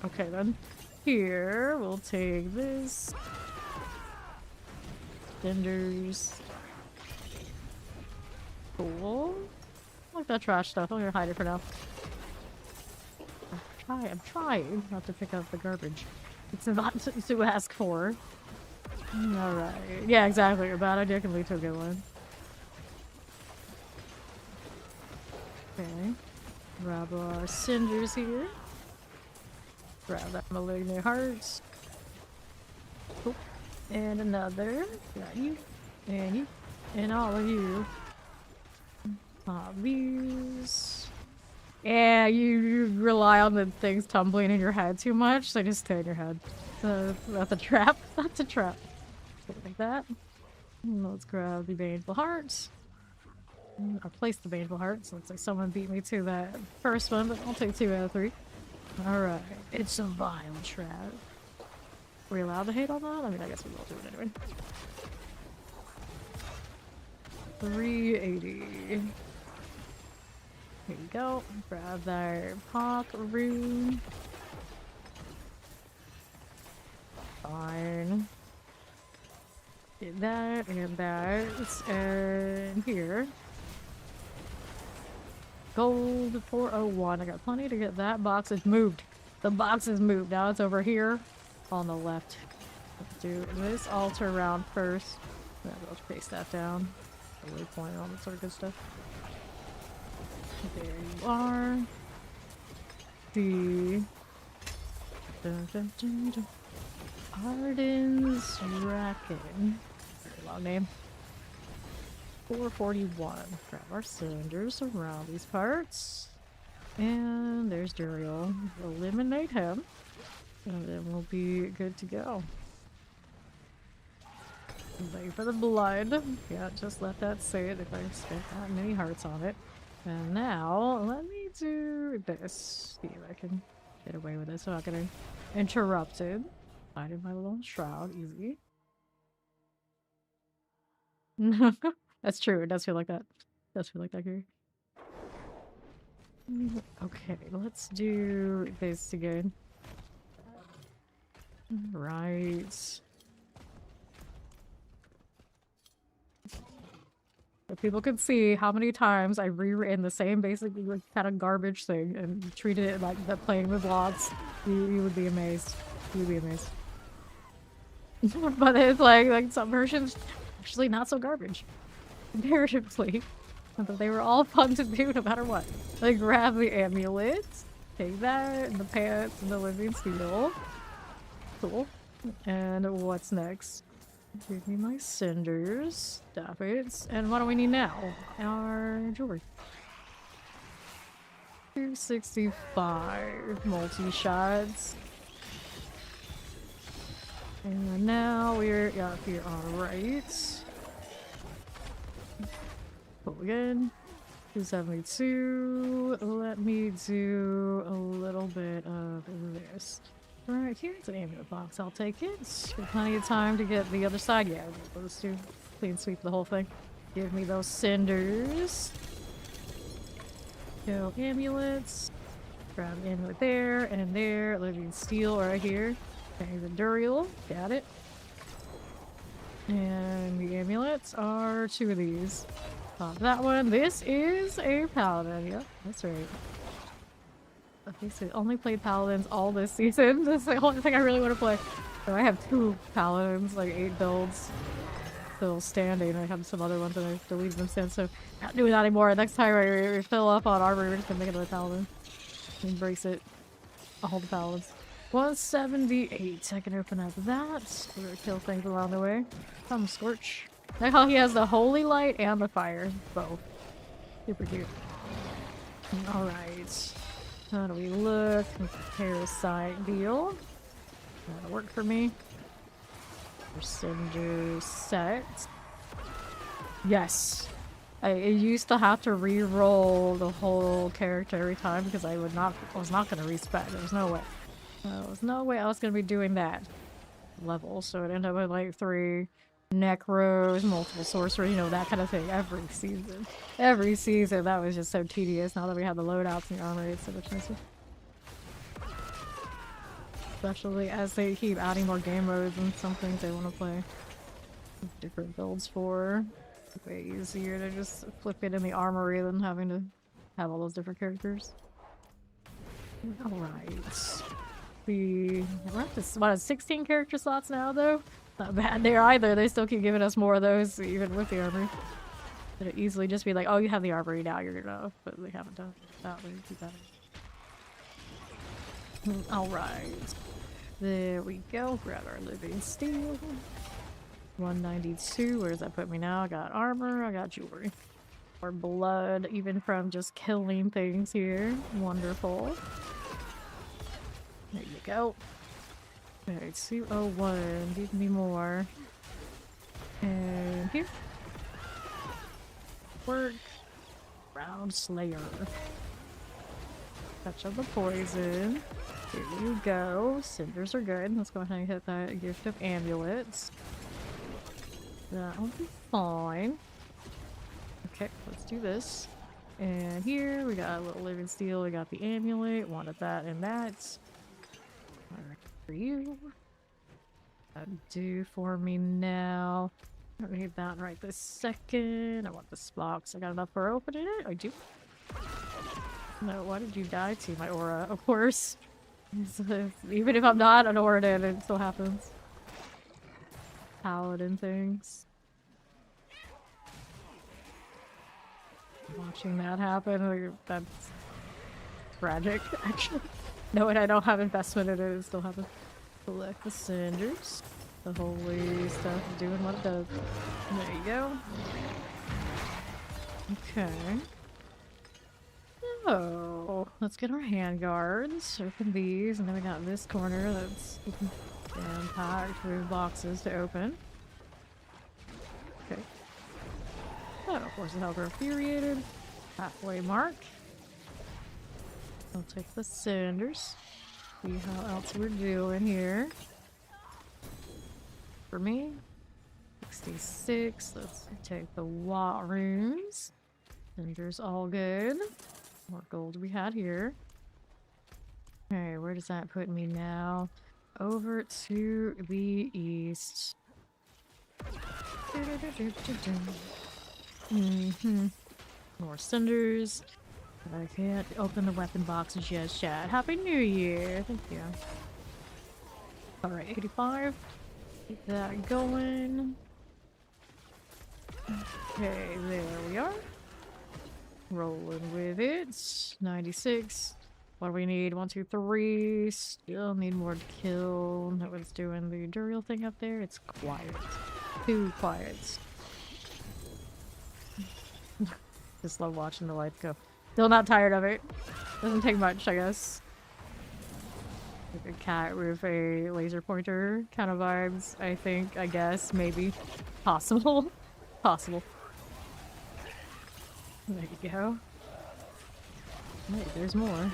Okay then. Here, we'll take this. Cinders. Cool. I like that trash stuff. I'm gonna hide it for now. I'm trying not to pick up the garbage. It's not to ask for. Alright. Yeah, exactly. A bad idea can lead to a good one. Okay. Grab our cinders here. Grab that malignant hearts. Cool. And another. Got you. And you. And all of you. These. Yeah, you rely on the things tumbling in your head too much, so just stay in your head. That's a trap. That's a trap. Like that. Let's grab the baneful hearts. Or place the baneful hearts. Looks like someone beat me to that first one, but I'll take 2 out of 3. Alright. It's a vile trap. Were we allowed to hate on that? I mean, I guess we will do it anyway. 380. Here you go. Grab that pop rune. Fine. Get that and that. And here. Gold 401. I got plenty to get that. Box is moved. The box is moved. Now it's over here on the left. Let's do this altar round first. Let's paste that down. Waypoint, all that sort of good stuff. There you are. The Arden's Racken. Very long name. 441. Grab our cinders around these parts. And there's Duriel. Eliminate him. And then we'll be good to go. Wait for the blood. Yeah, just let that sit if I spent that many hearts on it. And now, let me do this. See if I can get away with this. So I'm not getting interrupted. Hiding my little shroud. Easy. That's true. It does feel like that. It does feel like that here. Okay, let's do this again. Right. So people can see how many times I've rewritten the same basic kind of garbage thing and treated it like the playing with lots. You would be amazed. You would be amazed. But it's like some versions actually not so garbage. Comparatively. But they were all fun to do no matter what. Like grab the amulet, take that, and the pants, and the living steel. Cool. And what's next? Give me my cinders. Stop it. And what do we need now? Our jewelry. 265 multi-shots. And now we're up here on right. Pull again. 272. Let me do a little bit of this. Right, here's an amulet box. I'll take it. Got plenty of time to get the other side. Yeah, let's do clean sweep the whole thing. Give me those cinders. Kill amulets. Grab an amulet there and there. Living steel right here. Okay, the Duriel. Got it. And the amulets are 2 of these. That one. This is a Paladin. Yep, that's right. Okay, so I only played Paladins all this season. That's the only thing I really want to play. So I have 2 Paladins, like 8 builds still standing. I have some other ones that I've deleted them since, so I'm not doing that anymore. Next time we fill up on armor, we're just gonna make another Paladin. Embrace it. All the Paladins. 178. I can open up that. We're gonna kill things along the way. Come, Scorch. I like how he has the Holy Light and the Fire. Both. Super cute. Alright. How do we look? Parasite deal. That'll work for me. Cinder set. Yes. I used to have to re-roll the whole character every time because I was not gonna respec. There was no way. There was no way I was gonna be doing that level. So it ended up with like 3 necros, multiple sorcery, you know, that kind of thing every season. Every season, that was just so tedious. Now that we have the loadouts and the armor, it's so much nicer. Especially as they keep adding more game modes and some things they want to play different builds for. It's way easier to just flip it in the armory than having to have all those different characters. Alright. We're up to, what, 16 character slots now, though? Not bad there either. They still keep giving us more of those, even with the armory. Could it easily just be like, oh, you have the armory now, you're gonna, but they haven't done that. They keep that. Alright. There we go. Grab our living steel. 192. Where does that put me now? I got armor, I got jewelry. Or blood, even from just killing things here. Wonderful. There you go. Okay, 201. Give me more. And here. Work. Round Slayer. Touch of the poison. Here you go. Cinders are good. Let's go ahead and hit that gift of amulets. That will be fine. Okay, let's do this. And here we got a little living steel. We got the amulet. Wanted that and that. Alright, for you. That'll do for me now. I don't need that right this second. I want this box. I got enough for opening it? I do. No, why did you die to my aura? Of course. Even if I'm not an aura, it still happens. Paladin things. Watching that happen, that's tragic, actually. Knowing I don't have investment in it, it still happens. Collect the cinders. The holy stuff doing what it does. There you go. Okay. Oh. let's get our handguards. Open these, and then we got this corner that's jam-packed with boxes to open. Okay. Oh, of course, the hell are infuriated. Halfway mark. I'll take the cinders. See how else we're doing here. For me, 66. Let's take the watt rooms. Cinders all good. More gold we had here. Okay, where does that put me now? Over to the east. More cinders. I can't open the weapon boxes yet, chat. Happy New Year! Thank you. Alright, 85. Keep that going. Okay, there we are. Rolling with it. 96. What do we need? 1, 2, 3. Still need more to kill. That one's doing the Duriel thing up there. It's quiet. Too quiet. Just love watching the lights go. Still not tired of it. Doesn't take much, I guess. Like a cat with a laser pointer kind of vibes, I think, I guess, maybe. Possible. Possible. There you go. Wait, there's more. I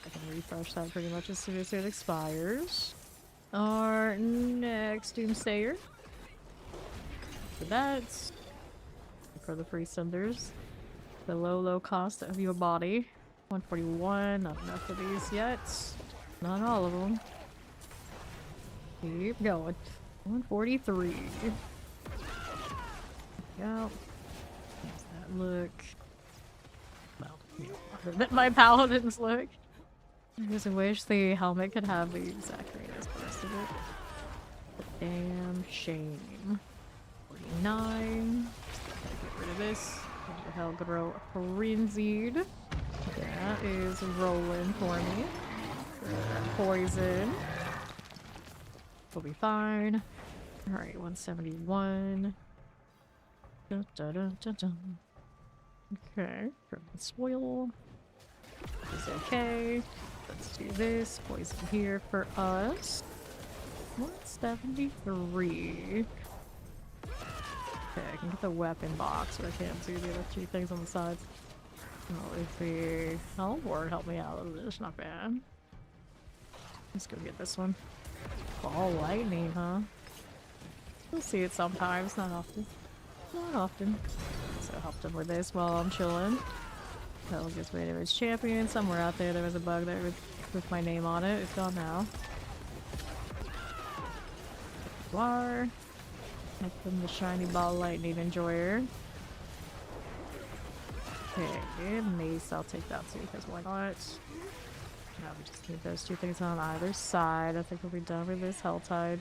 can refresh that pretty much as soon as it expires. Our next Doomsayer. For that. For the free cinders. The low cost of your body. 141, not enough of these yet. Not all of them. Keep going. 143. Go. How's that look? Well, that my paladins look. I just wish the helmet could have the exact rate as the rest of it. But damn shame. 49. Gotta get rid of this. What the hell, grow frenzied. That is rolling for me. Poison. We'll be fine. Alright, 171. Dun, dun, dun, dun, dun. Okay, spoil. Is okay. Let's do this. Poison here for us. 173. Okay, I can get the weapon box, but I can't do the other 2 things on the sides. Oh, if the Hellboard help me out, it's not bad. Let's go get this one. Ball lightning, huh? We'll see it sometimes, not often. Not often. So helped him with this while I'm chilling. Hell gets rid of his champion. Somewhere out there was a bug there with my name on it. It's gone now. War. Make them the shiny ball lightning enjoyer. Okay, and mace, I'll take that too, because why not? Now we just need those 2 things on either side. I think we'll be done with this Helltide.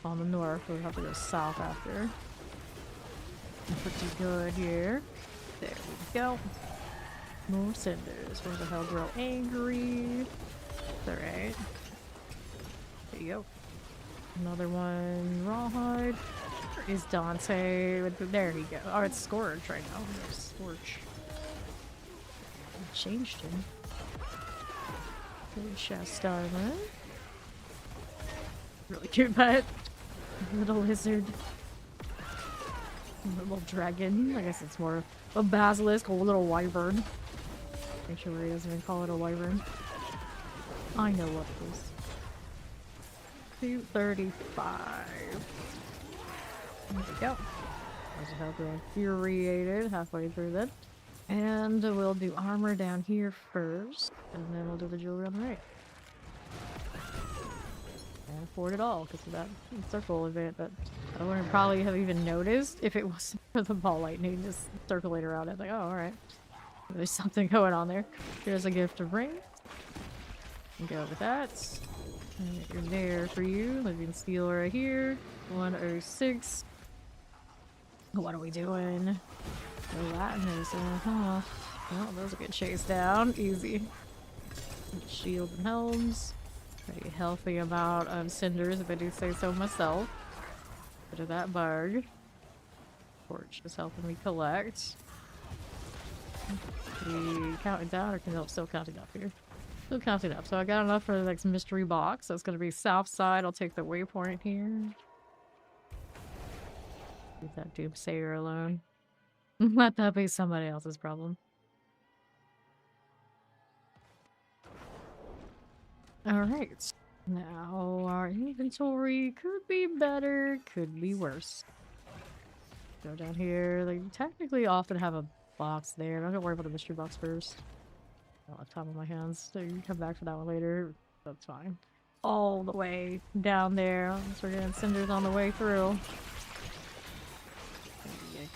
On the north, we'll have to go south after. Pretty good here. There we go. More cinders. Where the hell grow angry? Alright. There you go. Another one, Rawhide. Where is Dante? There he go. Oh, it's Scourge right now. There's Scorch. I changed him. Good Shastarman. Really cute pet. Little lizard. Little dragon. I guess it's more a basilisk, a little wyvern. Make sure he doesn't even call it a wyvern. I know what it is. 235. There we go. There's a Hellboy infuriated halfway through that. And we'll do armor down here first, and then we'll do the jewelry on the right. Can't afford it all because of that circle event, but I wouldn't probably have even noticed if it wasn't for the ball lightning just circling around it. Like, oh, alright. There's something going on there. Here's a gift of ring. Go with that. And you're there for you. Living steel right here. 106. What are we doing? The Latin is huh? Well, those will get chased down. Easy. Shield and helms. Pretty healthy amount of cinders, if I do say so myself. Bit of that bug. Torch is helping me collect. We counting down, or can I still counting up here? Still counting up. So I got enough for the next mystery box. That's gonna be south side. I'll take the waypoint here. Leave that doomsayer alone. Let that be somebody else's problem. Alright. Now our inventory could be better, could be worse. Go down here. They technically often have a box there. I'm not gonna worry about the mystery box first. I don't have time on my hands, so you can come back for that one later. That's fine. All the way down there. So we're getting cinders on the way through.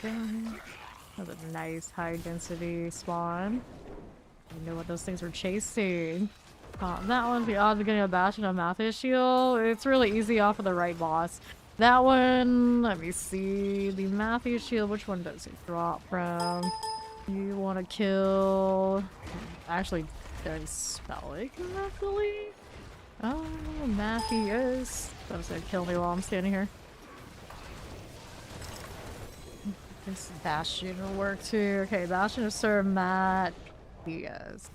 There you go. That's a nice high density spawn. You know what those things were chasing. That one, the odds of getting a Bastion of Mathis Shield, it's really easy off of the right boss. That one, let me see, the Mathis Shield, which one does it drop from? You want to kill... Actually, did I spell it correctly? Oh, Matthias. That was gonna kill me while I'm standing here. This Bastion will work too. Okay, Bastion of Sir Matthias.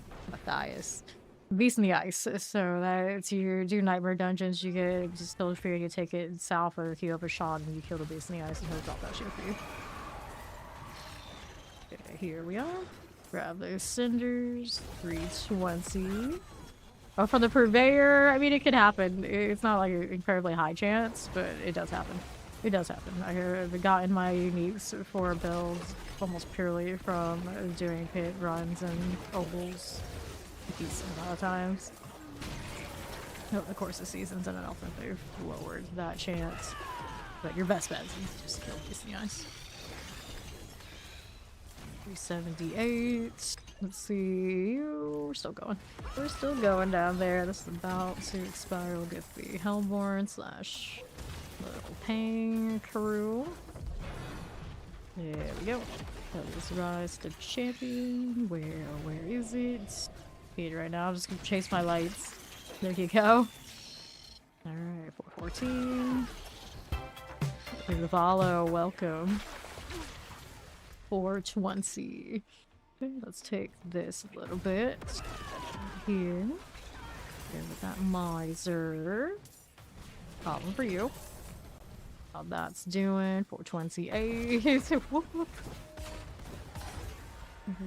Beast in the Ice. So that's you do Nightmare Dungeons, you get just still free, you take it south or queue up a shot and you kill the Beast in the Ice and he'll drop that shit for you. Okay, here we are. Grab those cinders. 320. Oh, for the Purveyor, I mean, it could happen. It's not like an incredibly high chance, but it does happen. It does happen. I have gotten my uniques for builds almost purely from doing pit runs and ovals a decent amount of times. Over the course of seasons, and I don't think they've lowered that chance. But your best bet is just kill Beast in the Ice. 378. Let's see. We're still going. We're still going down there. This is about to expire. We'll get the Hellborn slash Little Pain crew. There we go. Let's rise to champion. Where is it? Right now, I'm just gonna chase my lights. There you go. Alright, 414. Valo, welcome. 420. Okay, let's take this a little bit. Here. Here with that miser. Problem for you. How that's doing. 428. Whoop, whoop.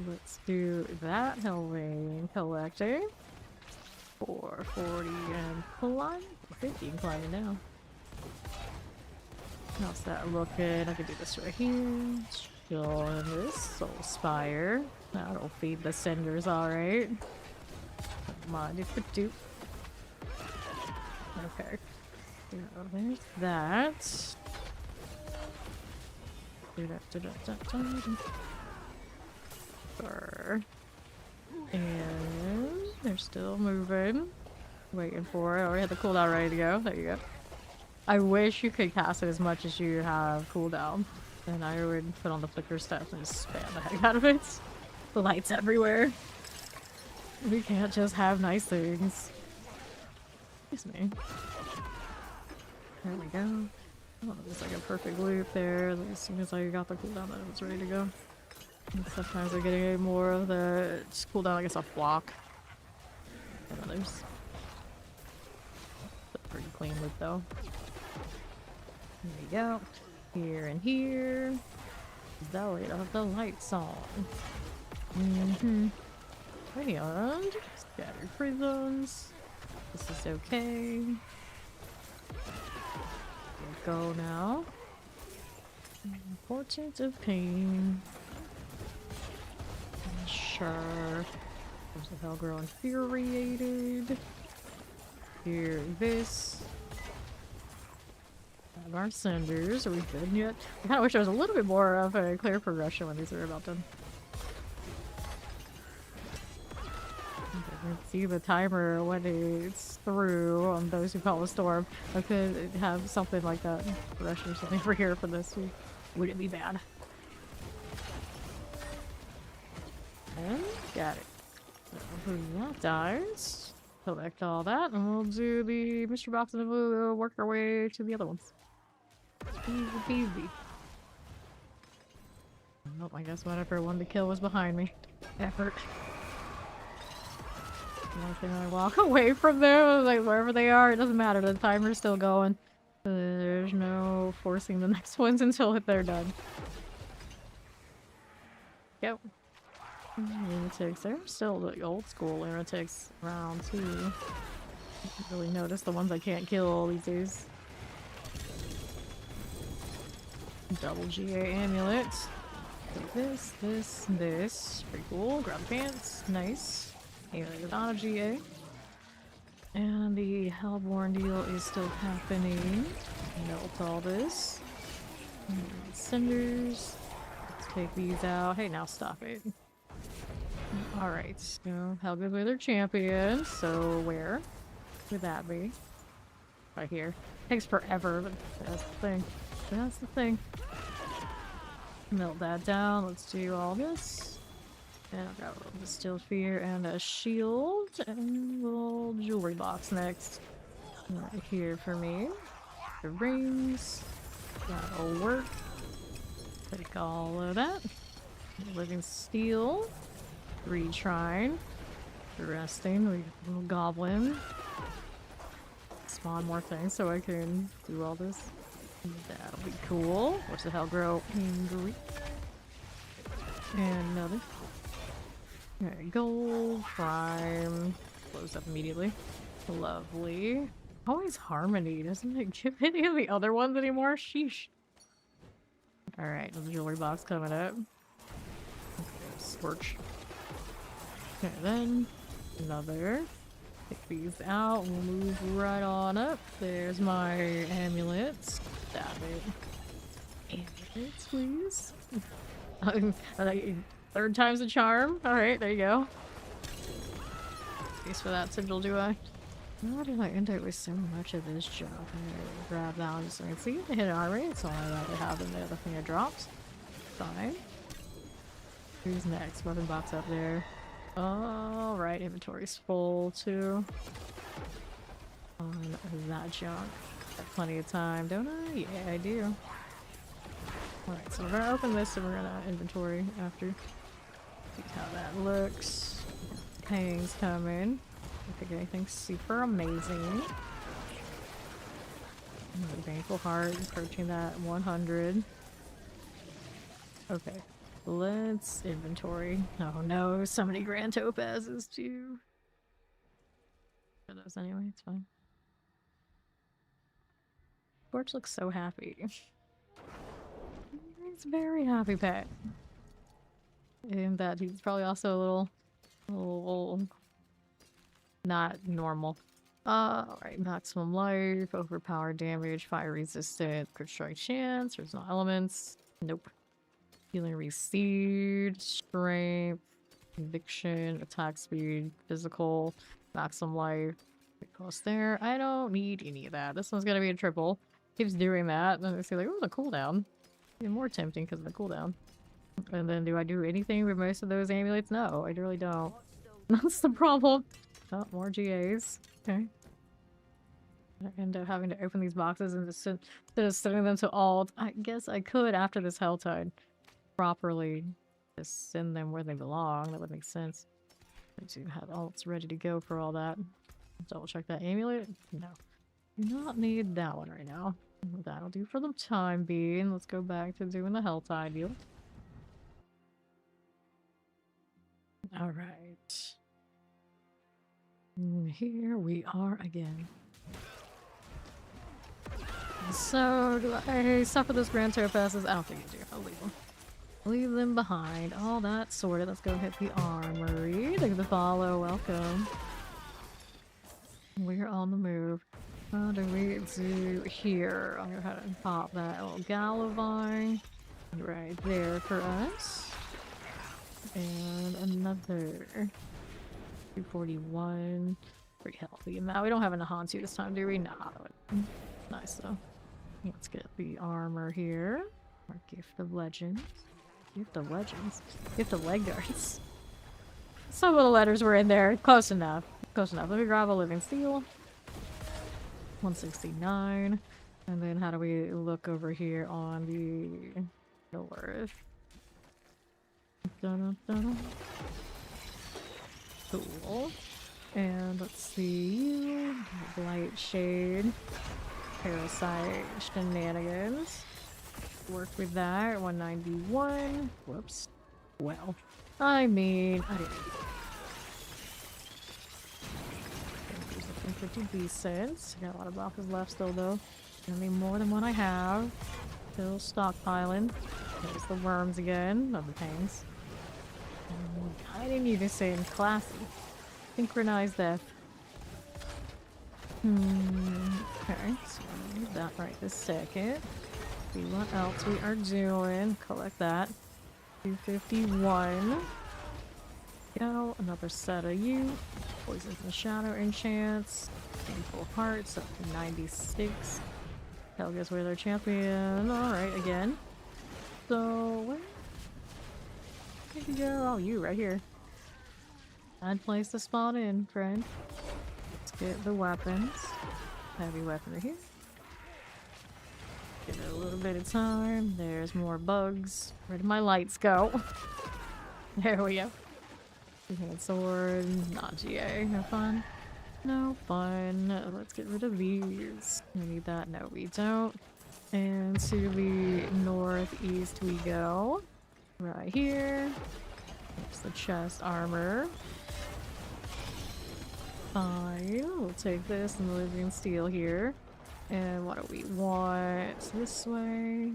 Let's do that Hellrain collecting. 440 and climbing. 50 and climbing now. How's that looking? I can do this right here. Chill in this Soul Spire. That'll feed the cinders, alright. Come on, if it do. Okay. So there's that. And they're still moving. Waiting for it. I already had the cooldown ready to go. There you go. I wish you could cast it as much as you have cooldown. Then I would put on the flicker stuff and just spam the heck out of it. The lights everywhere. We can't just have nice things. Excuse me. There we go. Oh, there's like a perfect loop there. As soon as I got the cooldown, then it was ready to go. And sometimes I'm getting more of the cooldown, I guess, off block than others. But pretty clean loop though. There we go. Here and here. Valley of the Lights on. And scattered prisons. This is okay. Go now. Portent of Pain. Sure. There's the Hellgrow Infuriated. Here, this. Have our cinders. Are we good yet? I kind of wish there was a little bit more of a clear progression when these are about done. See the timer when it's through on those who call a storm. I could have something like that progression or something for here for this. Would it be bad? And got it. So that dies. Collect all that, and we'll do the mystery box, and then we'll work our way to the other ones. Easy peasy. Oh, I guess whatever one to kill was behind me. effort. One thing I walk away from them, like wherever they are, it doesn't matter. The timer's still going. There's no forcing the next ones until they're done. Yep. Lunatics. They're still the old school lunatics around too. I don't really notice the ones I can't kill these days. Double GA amulet. Take this, this, this. Pretty cool. Grab pants. Nice. Amulet without a GA. And the Hellborn deal is still happening. Melt all this. Cinders. Let's take these out. Hey, now stop it. Alright, so how good with their champion. So where would that be? Right here. Takes forever, but that's the thing. That's the thing. Melt that down. Let's do all this. And I'll grab a little distilled fear and a shield. And a little jewelry box next. Right here for me. The rings. That'll work. Take all of that. Living steel. 3 shrine. The resting. We little goblin. Spawn more things so I can do all this. That'll be cool. What's the hell grow? Angry. And another. Alright, gold, prime. Close up immediately. Lovely. Always harmony, doesn't it give any of the other ones anymore? Sheesh. Alright, the jewelry box coming up. Okay, scorch. Okay, then another. Take these out. We'll move right on up. There's my amulets. Damn it. Amulets, please. Third time's a charm. Alright, there you go. Thanks for that, Sigil, do I? Why did I end up with so much of this junk? I'm gonna grab that one just so I can see the hidden armory. It's all I rather have than the other thing I dropped. Fine. Who's next? Weapon box up there. Alright, inventory's full too. On that junk. Got plenty of time, don't I? Yeah, I do. Alright, so we're gonna open this and we're gonna inventory after. See how that looks. Pang's coming. Don't think anything super amazing. Baneful Heart, approaching that 100. Okay, let's inventory. Oh no, so many grand topazes too. For those anyway, it's fine. Scorch looks so happy. He's very happy pet. And that he's probably also a little not normal. Alright, maximum life, overpowered damage, fire resistant, crit strike chance, there's no elements. Nope. Healing recede, strength, conviction, attack speed, physical, maximum life. Cost there. I don't need any of that. This one's gonna be a triple. Keeps doing that. And I see like, oh, the cooldown. Even more tempting because of the cooldown. And then do I do anything with most of those amulets? No, I really don't. That's the problem. Oh, more GAs. Okay. I end up having to open these boxes and just instead of sending them to alt. I guess I could after this Helltide properly just send them where they belong. That would make sense. To have alts ready to go for all that. Double check that amulet. No. Do not need that one right now. That'll do for the time being. Let's go back to doing the Helltide deal. Alright. Here we are again. So, do I suffer those grand topazes? I don't think I do. I'll leave them. Leave them behind. All that sorted. Let's go hit the armory. Thank you for the follow. Welcome. We're on the move. What do we do here? I'm gonna go ahead and pop that little Galavine right there for us. And another 241. Pretty healthy. Now we don't have a Nahantu this time, do we? Nah. Nice though. Let's get the armor here. Our Gift of Legends. Gift of Legends? Gift of Leg Guards. Some of the letters were in there. Close enough. Close enough. Let me grab a Living Steel. 169. And then how do we look over here on the north? Dun, dun, dun. Cool. And let's see you. Blight Shade. Parasite Shenanigans. Work with that. 191. Whoops. Well. I mean, I didn't. These looking pretty decent. Got a lot of boxes left still though. Gonna need more than what I have. Still stockpiling. There's the worms again. Of the pains. I didn't need to say in classy. Synchronized death. Okay, so I need that right this second. See what else we are doing. Collect that. 251. Go. Another set of you. Poisons and Shadow enchants. Painful Hearts up to 96. Helga's Wither Champion. Alright, again. So, where did you go? Oh, you right here. Bad place to spawn in, friend. Let's get the weapons. Heavy weapon right here. Give it a little bit of time. There's more bugs. Where did my lights go? There we go. Two-handed sword. Not GA. No fun. No fun. Let's get rid of these. We need that. No, we don't. And to the northeast we go. Right here. There's the chest armor. Fine. We'll take this and the living steel here. And what do we want? This way.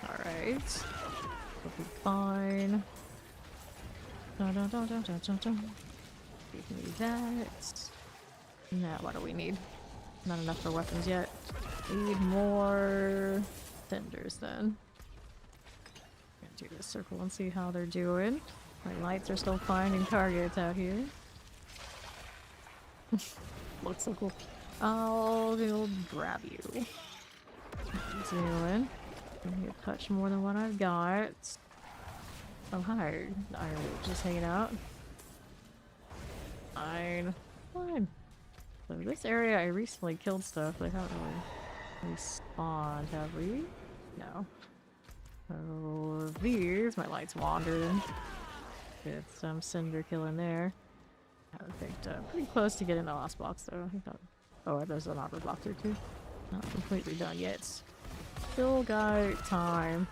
Alright. We'll be fine. Dun, dun, dun, dun, dun, dun, dun. We need that. Now, what do we need? Not enough for weapons yet. We need more cinders then. Gonna do this circle and see how they're doing. My lights are still finding targets out here. Looks so cool. I'll grab you. What are you doing? I need a touch more than what I've got. Oh, hi. Iron just hanging out. Fine. Fine. So this area I recently killed stuff. They haven't really respawned, have we? No. So these, my lights wandered. Get some cinder killing there. I picked up pretty close to getting the last box though. I think that. Oh, there's an armor box there too. Not completely done yet. Still got time.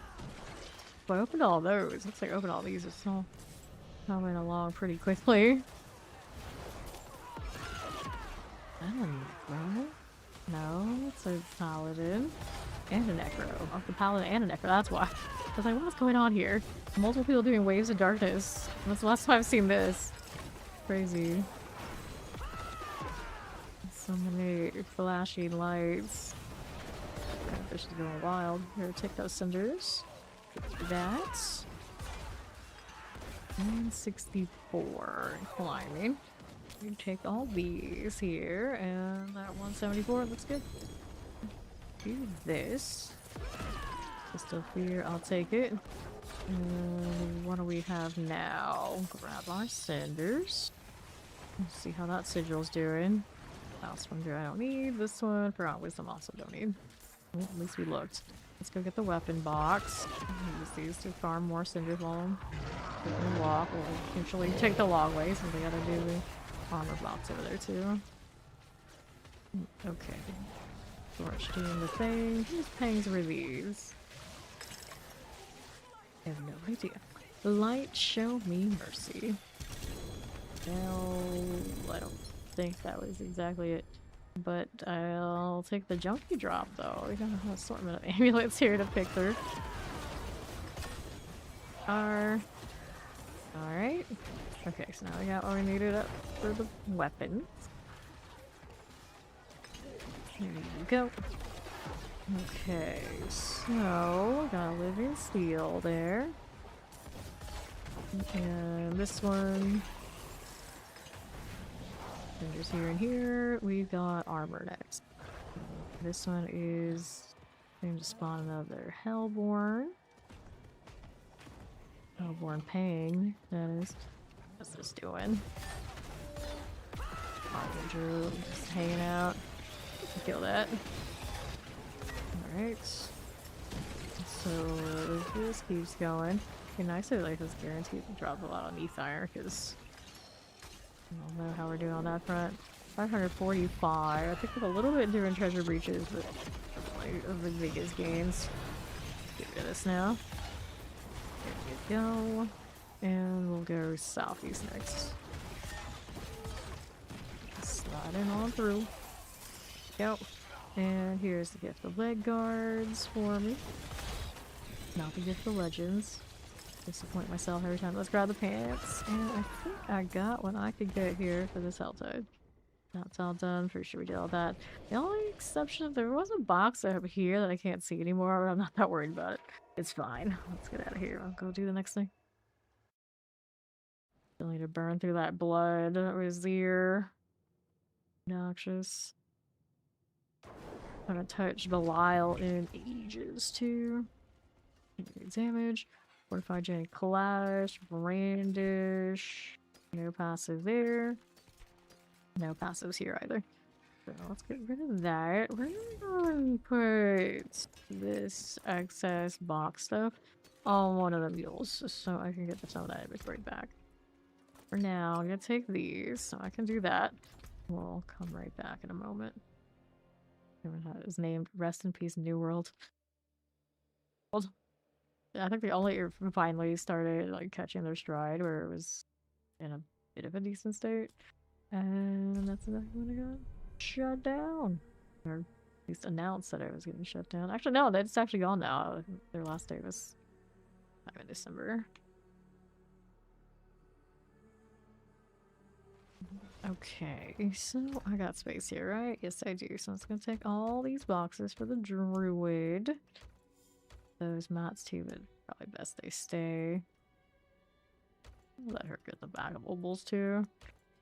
But I opened all those. Looks like I opened all these. It's still coming along pretty quickly. Paladin, right? No, it's a paladin and a necro. Oh, the paladin and a necro. That's why. I was like, what's going on here? Multiple people doing waves of darkness. That's the last time I've seen this. Crazy. So many flashing lights. Fish is going wild. Here, take those cinders. That. And 64. Climbing. We take all these here, and that 174 looks good. Do this. Pistol fear, I'll take it. And what do we have now? Grab our cinders. Let's see how that sigil's doing. Last one I don't need. This one, Forgotten Wisdom, also don't need. Well, at least we looked. Let's go get the weapon box. Use these to farm more cinders while we walk. We'll eventually take the long way, so we gotta do the armor box over there too. Okay. Torch doing the thing. Whose pangs were these? I have no idea. Light, show me mercy. Well, I don't think that was exactly it. But I'll take the junkie drop though. We got an assortment of amulets here to pick through. Alright. Okay, so now we got what we needed up for the weapons. There you go. Okay, so got a living steel there. And this one. Fingers here and here. We've got armor next. This one is going to spawn another Hellborn. Hellborn Pang, that is. What's this doing? Harbinger just hanging out. Kill that. Alright. So this keeps going. Okay, nice that like this guaranteed to drop a lot on Ether, because I don't know how we're doing on that front. 545. I think with a little bit different treasure breaches, but definitely the biggest gains. Get rid of this now. There we go. And we'll go southeast next. Sliding on through. Go. And here's the gift of leg guards for me. Not the gift of legends. Disappoint myself every time. Let's grab the pants. And I think I got what I could get here for this Helltide. That's all done. Pretty sure we did all that. The only exception, there was a box up here that I can't see anymore, but I'm not that worried about it. It's fine. Let's get out of here. I'll go do the next thing. Still need to burn through that blood. That was there. Noxious. Haven't touched Belial in ages, too. Damage. Fortified Giant Clash. Brandish. No passive there. No passives here either. So let's get rid of that. We're gonna put this excess box stuff on one of the mules so I can get some of that inventory back. For now, I'm gonna take these so I can do that. We'll come right back in a moment. That is named Rest in Peace New World. I think they only finally started like catching their stride where it was in a bit of a decent state. And that's exactly when it got shut down. Or at least announced that it was getting shut down. Actually, no, it's actually gone now. Their last day was in December. Okay, so I got space here, right? Yes, I do. So it's gonna take all these boxes for the druid. Those mats too, but probably best they stay. Let her get the bag of opals too.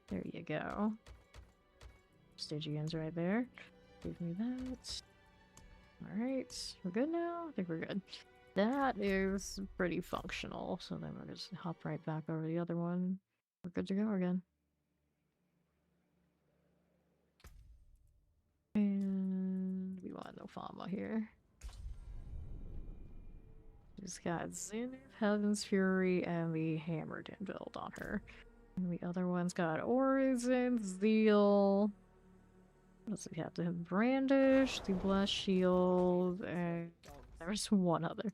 There you go. Stygians right there. Give me that. Alright, we're good now? I think we're good. That is pretty functional, so then we'll just hop right back over the other one. We're good to go again. And we want no Fama here. Just got Zenith, Heaven's Fury, and the Hammered in build on her. And the other one's got Origin, Zeal. What else do we have to have? Brandish, the Blessed Shield, and there's one other.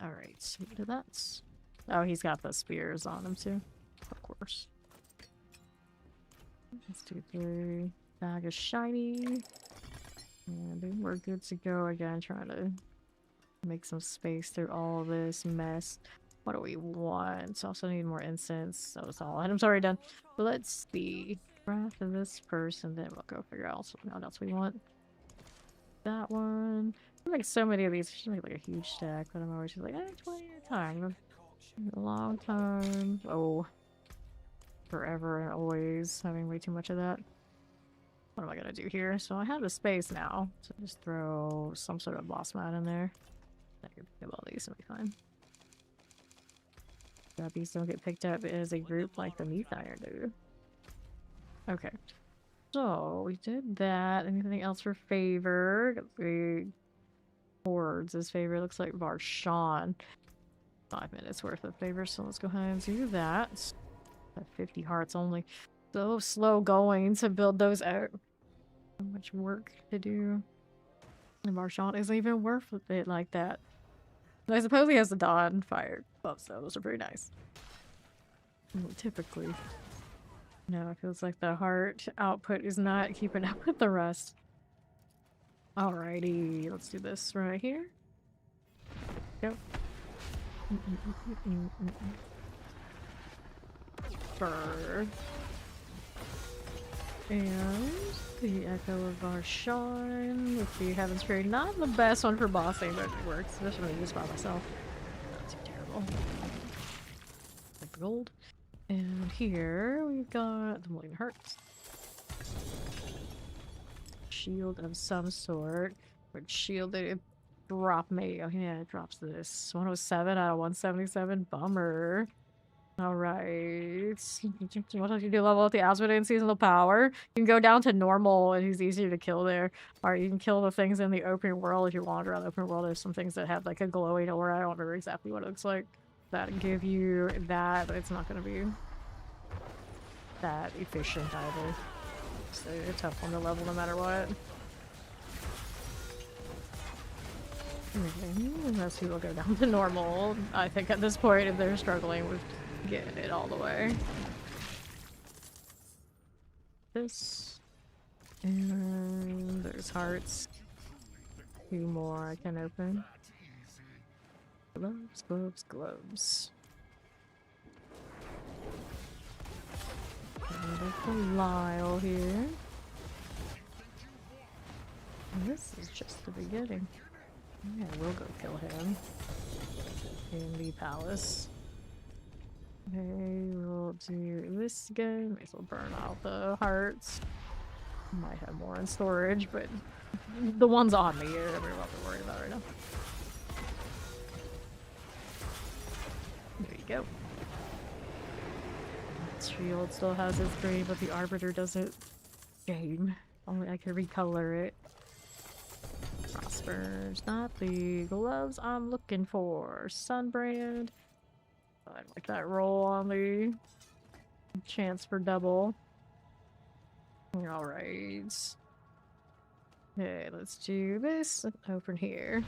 Alright, so we do that. Oh, he's got the spears on him too. Of course. Let's do 3. Bag of shiny. And then we're good to go again, trying to make some space through all this mess. What do we want? Also need more incense. That was all items already done. But let's see. Wrath of this person, then we'll go figure out what else we want. That one. I make so many of these. I should make like a huge stack, but I'm always just like, 20 at a time. A long time. Oh. Forever and always having way too much of that. What am I gonna do here? So I have the space now, so just throw some sort of boss mat in there. I can pick up all these, it'll be fine. That these don't get picked up as a group like the meat iron do. Okay. So we did that. Anything else for favor? Got the hordes as favor. Looks like Varshawn. 5 minutes worth of favor, so let's go ahead and do that. At 50 hearts only. So slow going to build those out. So much work to do. And Varshawn isn't even worth it like that. I suppose he has the Dawn Fire buffs, so those are pretty nice. Typically. No, it feels like the heart output is not keeping up with the rest. Alrighty, let's do this right here. Go. Bird. And the Echo of Varshawn with the Heaven's Fury. Not the best one for bossing, but it works. This one I use by myself. Not too terrible. Like the gold. And here we've got the Million Hearts. Shield of some sort. Which shield did it drop me? Oh yeah, it drops this. 107 out of 177. Bummer. Alright. What else you do? Level up the Asmodean Seasonal Power. You can go down to normal and he's easier to kill there. Or you can kill the things in the open world if you wander around the open world. There's some things that have like a glowing aura. I don't remember exactly what it looks like. That'll give you that, but it's not gonna be that efficient either. So it's tough on the level no matter what. Okay, unless people go down to normal, I think at this point if they're struggling with getting it all the way. This. And there's hearts. 2 more I can open. Gloves, gloves, gloves. And Lyle here. And this is just the beginning. Yeah, we'll go kill him. In the palace. Okay, we'll do this again. May as well burn out the hearts. Might have more in storage, but the ones on me are everyone we're worried about right now. There you go. Shield still has its green, but the Arbiter doesn't. Shame. Only I can recolor it. Crossburns, not the gloves I'm looking for. Sunbrand. I like that roll on the chance for double. Alright. Okay, let's do this and open here.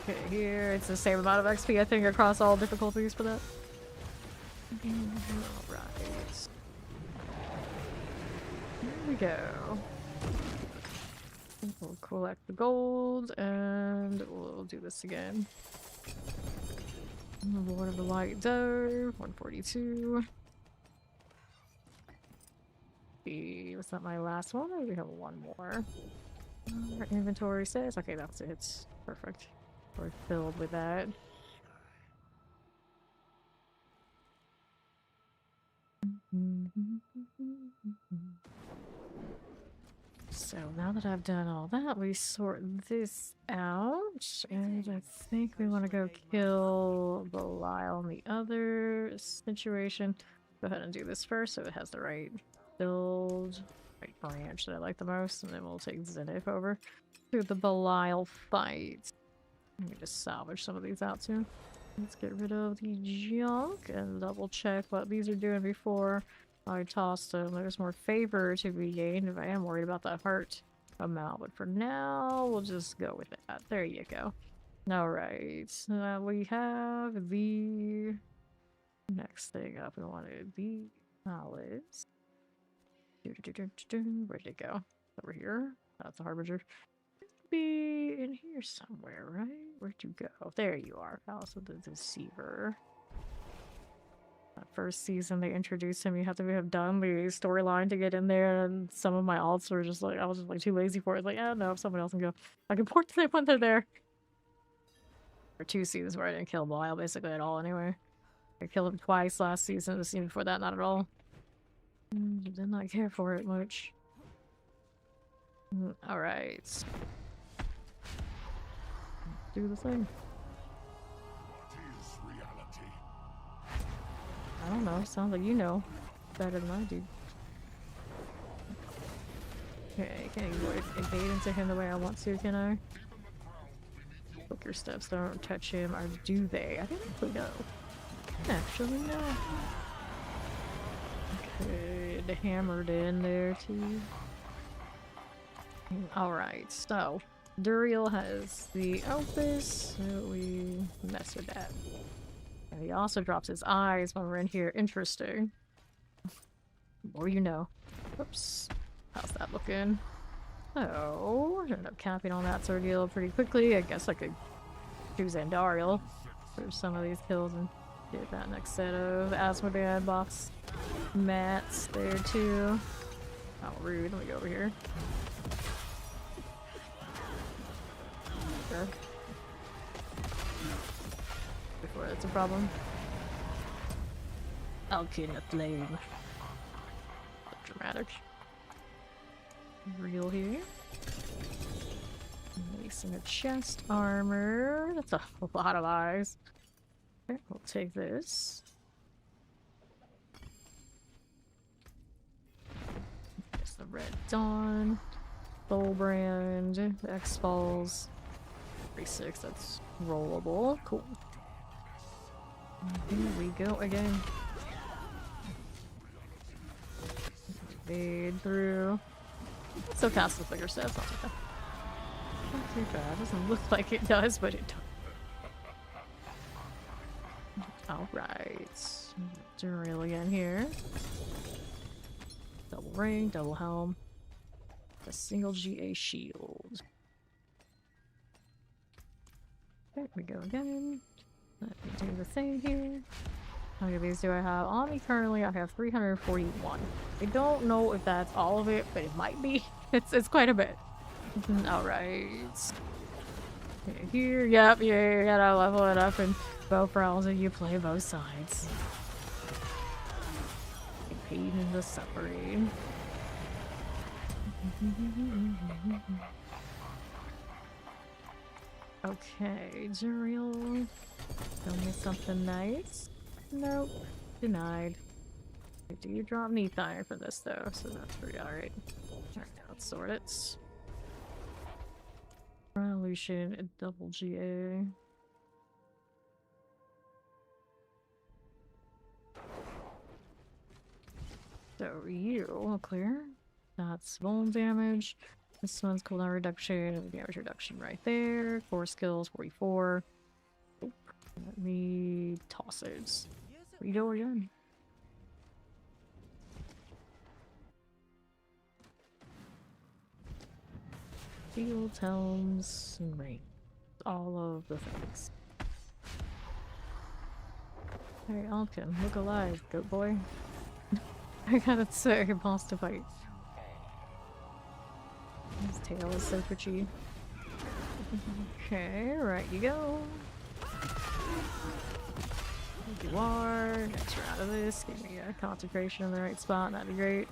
Okay, here it's the same amount of XP I think across all difficulties for that. Alright. Here we go. We'll collect the gold and we'll do this again. Lord of the Light Dove, 142. Was that my last one? Or do we have one more? Our inventory says, okay, that's it. It's perfect. We're filled with that. So now that I've done all that, we sort this out, and I think we want to go kill Belial in the other situation. Go ahead and do this first so it has the right build, right branch that I like the most, and then we'll take Zenith over to the Belial fight. Let me just salvage some of these out too. Let's get rid of the junk and double check what these are doing before I tossed them. There's more favor to be gained if I am worried about that heart amount, but for now we'll just go with that. There you go. Alright, so we have the next thing up. We wanted the palace. Where'd it go? Over here? That's the Harbinger. Be in here somewhere, right? Where'd you go? There you are. Palace of the Deceiver. That first season they introduced him, you have to have done the storyline to get in there, and some of my alts were just like, I was just like too lazy for it. Like, yeah, no, someone else can go. I can port them when they're there. For 2 seasons where I didn't kill Belial basically at all anyway. I killed him twice last season, the season before that, not at all. Did not care for it much. Alright. Do the thing. I don't know, sounds like you know better than I do. Okay, can I evade into him the way I want to, can I? Quicker steps don't touch him, or do they? I think they go. Actually, no. Okay, the hammered in there too. Alright, so Duriel has the Opus, so we mess with that. And he also drops his eyes when we're in here. Interesting. The more you know. Oops. How's that looking? Oh, I ended up capping on that Sordiel pretty quickly. I guess I could choose Andariel for some of these kills and get that next set of Asmodean box mats there too. Oh, rude. Let me go over here. Sure. Before it's a problem. Alkin flame. Dramatic. Real here. Mason of chest armor. That's a lot of eyes. Okay, we'll take this. There's the Red Dawn. Soulbrand. X-Falls. 36, that's rollable. Cool. Here we go again. Fade through. Still casts with bigger stats, not too bad. Not too bad. Doesn't look like it does, but it does. Alright. Duriel again here. Double ring, double helm. A single GA shield. There we go again. Let me do the same here. How many of these do I have? On me currently, I have 341. I don't know if that's all of it, but it might be. It's quite a bit. Alright. Okay, here, yep, yeah, you gotta level it up and both rounds and you play both sides. Pain in the suffering. Okay, Juriel. Show me something nice. Nope. Denied. Do you drop Neath Iron for this though? So that's pretty alright. Alright, now let's sort it. Revolution, double GA. So you clear. That's vuln damage. This one's cooldown reduction, damage reduction right there. Core skills 44. Oop. Let me toss it. Redo again. Field, helms, and rain. All of the things. Hey, Alkin, look alive, goat boy. I got a second boss to fight. His tail is so twitchy. Okay, right you go. There you are. Next round of this. Give me a concentration in the right spot. That'd be great.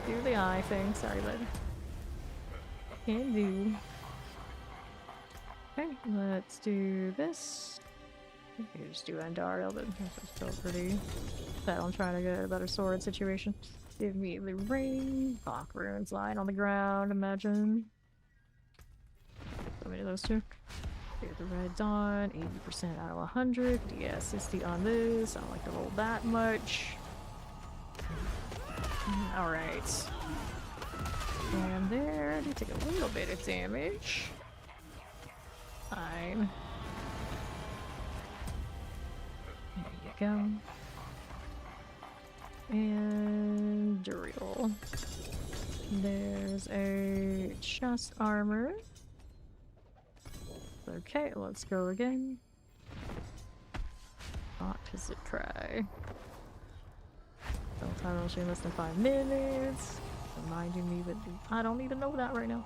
Do the eye thing. Sorry, bud. Can do. Okay, let's do this. You just do Andariel, but it's still pretty set on trying to get a better sword situation. Give me the ring. Bach runes lying on the ground, imagine. So many of those two. Get the red dawn, 80% out of 100. Yeah, 60 on this. I don't like to roll that much. Alright. And there, I do take a little bit of damage. Fine. There you go. And Duriel. There's a chest armor. Okay, let's go again. What does it try? Don't time rushing less than 5 minutes. Reminding me that I don't even know that right now.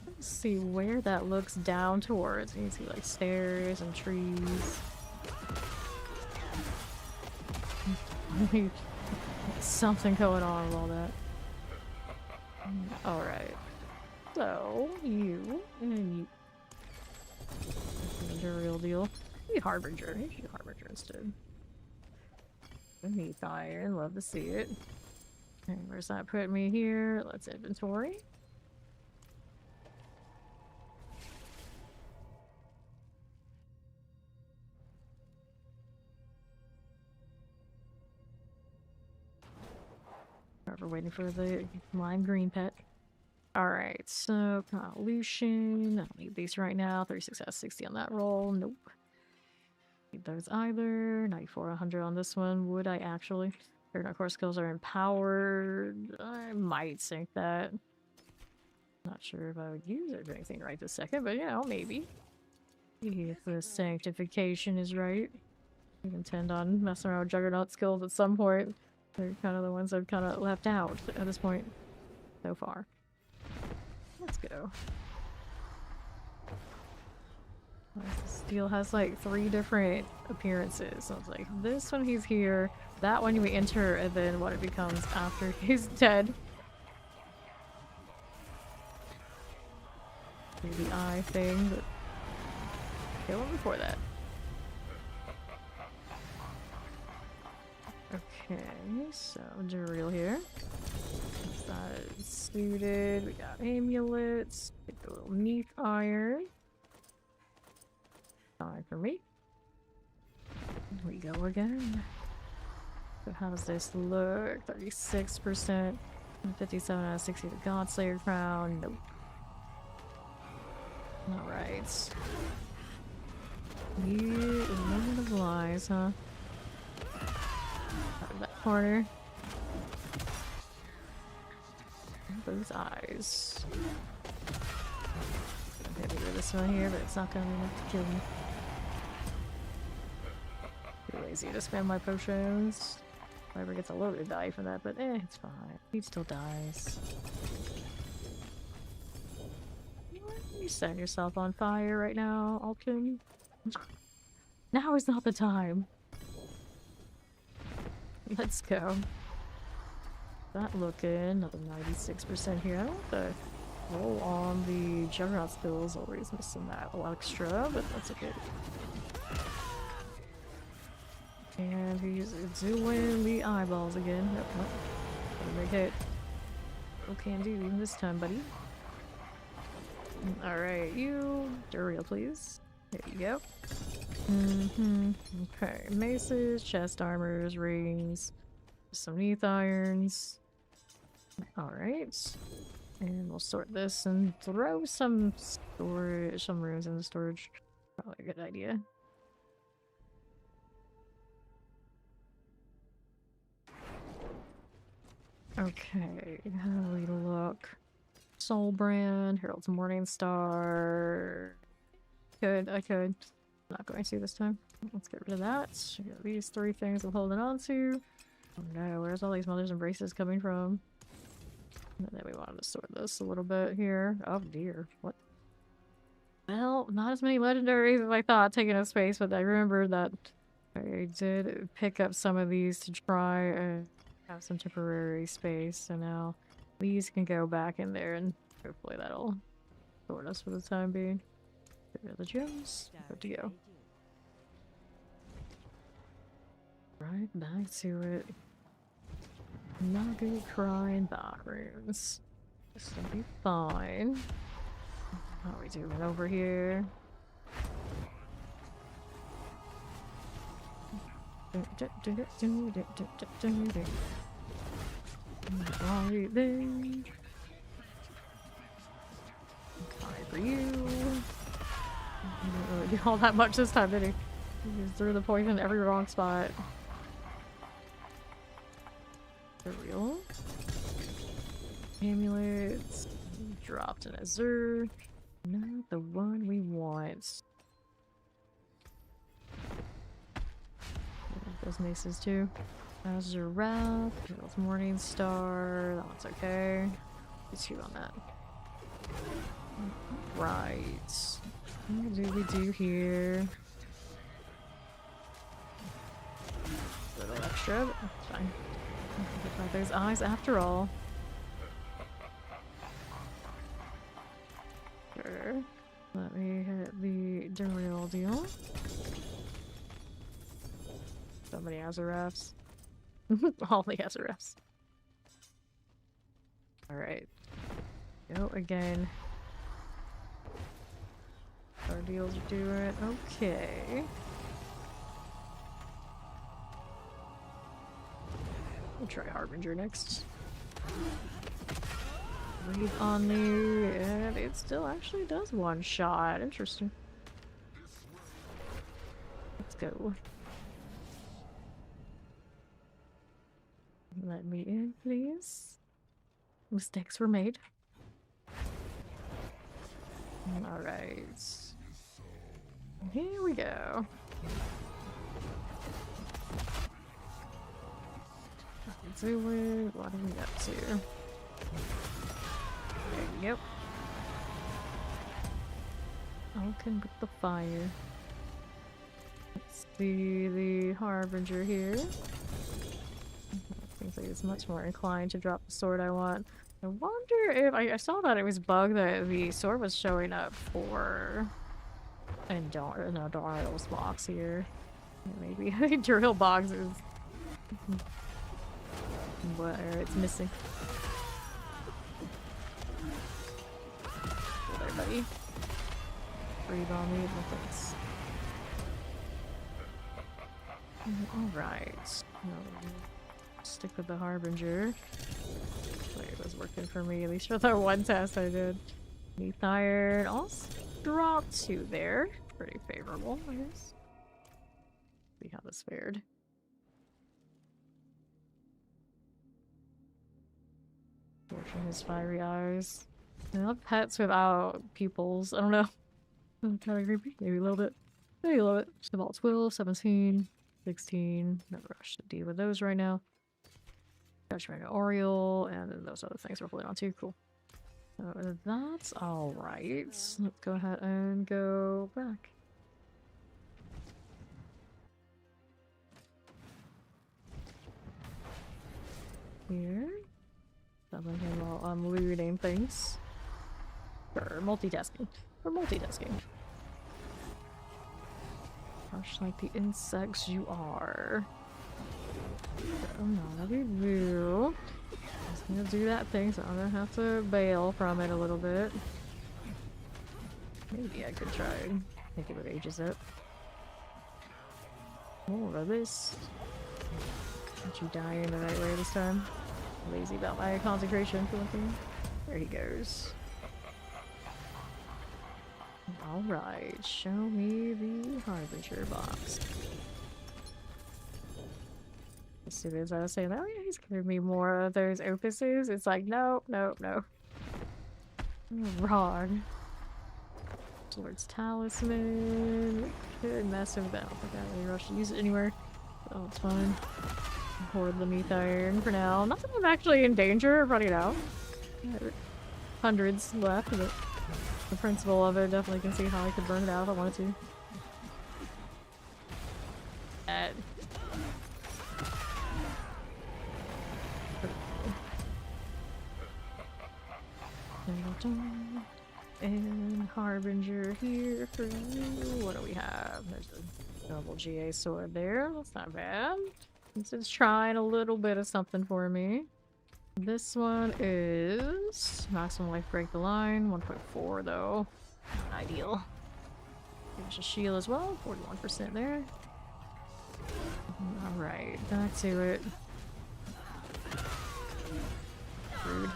Let's see where that looks down towards. You can see like stairs and trees. Something going on with all that. Alright. So, you and you. The real deal. Maybe Harbinger. Maybe Harbinger instead. Neath Iron. Love to see it. Okay, where's that put me here? Let's inventory. We're waiting for the lime green pet. Alright, so Lucian. I don't need these right now. 36 out of 60 on that roll. Nope. Need those either. 94, 100 on this one. Would I actually? Their core skills are empowered. I might sink that. Not sure if I would use it or anything right this second, but you know, maybe. If the sanctification is right. I intend on messing around with Juggernaut skills at some point. They're kind of the ones I've kind of left out at this point so far. Let's go. Steel has like 3 different appearances. So it's like this one he's here, that one we enter, and then what it becomes after he's dead. Do the eye thing, but kill him before that. Okay, so Duriel here. That's suited. We got amulets. Get the little neat iron. Fine for me. Here we go again. So how does this look? 36%. 57 out of 60 the Godslayer crown. Nope. Alright. You remember the lies, huh? Out of that corner. Those eyes. I'm gonna do this one here, but it's not gonna be enough to kill me. Too lazy to spam my potions. Whoever gets a loaded die for that, but it's fine. He still dies. You set yourself on fire right now, Alkin. Now is not the time. Let's go. That looking, another 96% here. I don't want the roll on the Juggernaut skills, always missing that little extra, but that's okay. And he's doing the eyeballs again. Nope, nope. Gonna make it. No can do even this time, buddy. Alright, you Duriel, please. There you go. Okay, maces, chest armors, rings, some neath irons. Alright. And we'll sort this and throw some storage, some runes in the storage. Probably a good idea. Okay, how do we look? Soulbrand, Herald's Morningstar. I could. Not going to this time. Let's get rid of that. We got these three things I'm holding on to. Oh no, where's all these Mother's Embraces coming from? And then we wanted to sort this a little bit here. Oh dear, what? Well, not as many legendaries as I thought taking up space, but I remembered that I did pick up some of these to try and have some temporary space, so now these can go back in there and hopefully that'll sort us for the time being. Get rid of the gems. Good to go. Right back to it. Nagu crying back runes. This will be fine. How are we doing over here? Right there. Fine for you. He didn't really do all that much this time, did he? He just threw the poison in every wrong spot. For real? Amulets. Dropped an Azure. Not the one we want. Those maces too. Azure Wrath. Morningstar. That one's okay. Let's shoot on that. Right. What do we do here? A little extra, but that's fine. Get those eyes after all. Sure. Let me hit the Duriel deal. So many Azurefs. All the Azurefs. Alright. Go again. Our deals are doing okay. We'll try Harbinger next. Breathe on me, and it still actually does one shot. Interesting. Let's go. Let me in, please. Mistakes were made. Alright. Here we go. Do it. What are we up to? There you go. Alkin with the fire. Let's see the Harbinger here. Seems like it's much more inclined to drop the sword I want. I wonder if I saw that it was bugged that the sword was showing up for and Dariel's box here. Maybe Duriel box is what it's missing. buddy. Breathe on me, no thanks. Alright. Stick with the Harbinger. Wait, it was working for me, at least for that one test I did. Neath Iron. Also drop 2 there. Pretty favorable, I guess. See how this fared. Watching his fiery eyes. I love pets without pupils. I don't know. Kind of creepy. Maybe a little bit. Maybe a little bit. Just about 12, 17, 16. No rush to deal with those right now. Judgment Oriole, and then those other things we're holding on to. Cool. So that's alright. Let's go ahead and go back. Here. Doubling him while I'm looting things. For multitasking. For multitasking. Rush like the insects you are. Oh no, that'd be blue. Just gonna do that thing, so I'm gonna have to bail from it a little bit. Maybe I could try and make it with ages up. More of this. Don't you die in the right way this time? Lazy about my concentration for one thing. There he goes. Alright, show me the Harbinger box. As soon as I was saying, oh yeah, he's giving me more of those opuses, it's like, no, no, no. Wrong. Towards Talisman. Could mess with that. I don't think I have any rush to use it anywhere. Oh, it's fine. Hoard the Neath Iron for now. Not that I'm actually in danger of running out. Hundreds left, but the principle of it definitely can see how I could burn it out if I wanted to. And Harbinger here for you. What do we have? There's a double GA sword there. That's not bad. This is trying a little bit of something for me. This one is maximum life break the line. 1.4 though. Not ideal. There's a shield as well. 41% there. Alright, back to it. Rude.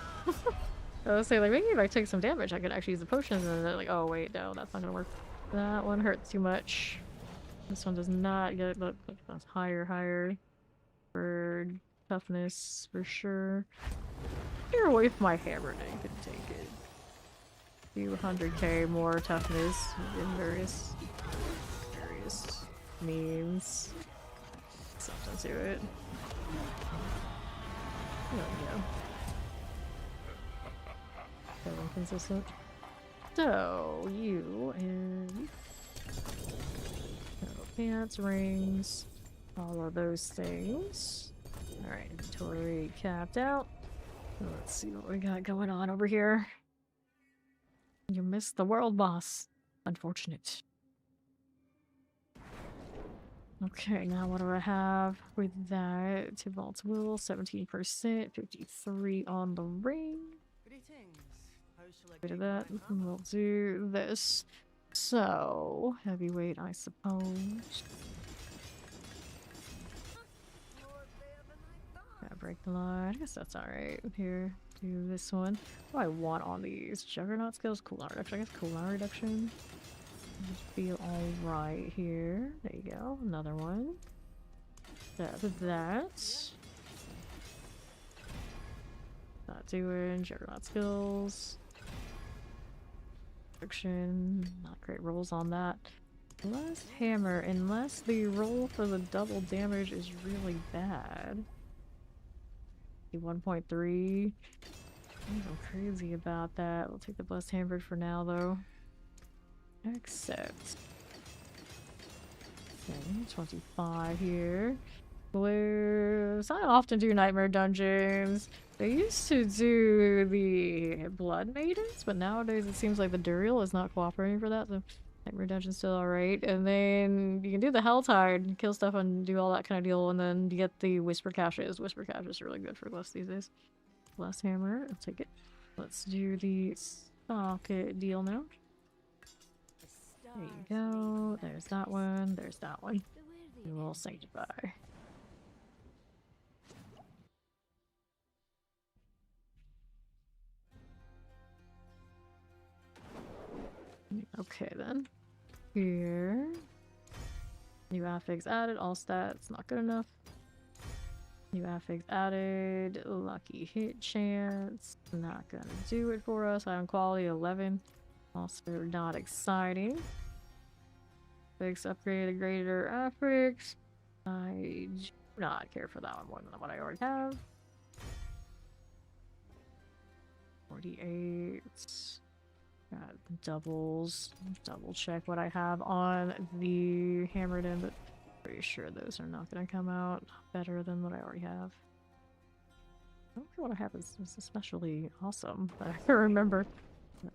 I was saying, like, maybe if I take some damage, I could actually use the potions, and then like, oh wait, no, that's not gonna work. That one hurts too much. This one does not get, look, that's higher for toughness, for sure. You're away from my hammer, now you can take it. Few 100k more toughness in various means. Something to it. There we go. So inconsistent. So, you and pants, rings, all of those things. Alright, inventory capped out. Let's see what we got going on over here. You missed the world boss. Unfortunate. Okay, now what do I have with that? Tibalt's Will, 17%, 53 on the ring. Rid of that. We'll do this. So, heavyweight, I suppose. Yeah, break the line. I guess that's alright. Here, do this one. What do I want on these? Juggernaut skills, cooldown reduction. I guess cooldown reduction. Just feel alright here. There you go. Another one. That. Not doing Juggernaut skills. Not great rolls on that. Blast hammer, unless the roll for the double damage is really bad. 1.3. I'm crazy about that. We'll take the blast hammer for now, though. Accept. Okay, 25 here. Blues. I often do nightmare dungeons. They used to do the blood maidens, but nowadays it seems like the Duriel is not cooperating for that, so nightmare dungeon's still alright. And then you can do the Helltide, kill stuff and do all that kind of deal, and then you get the Whisper Caches. Whisper Caches are really good for Bless these days. Blast hammer, I'll take it. Let's do the socket deal now. There you go. There's that one. There's that one. We will sanctify. Okay then. Here. New affix added. All stats. Not good enough. New affix added. Lucky hit chance. Not gonna do it for us. Item quality 11. Also not exciting. Fix upgraded greater affix. I do not care for that one more than what I already have. 48. Got doubles. Double check what I have on the hammered in, but pretty sure those are not going to come out better than what I already have. I don't know what I have is especially awesome, but I can remember.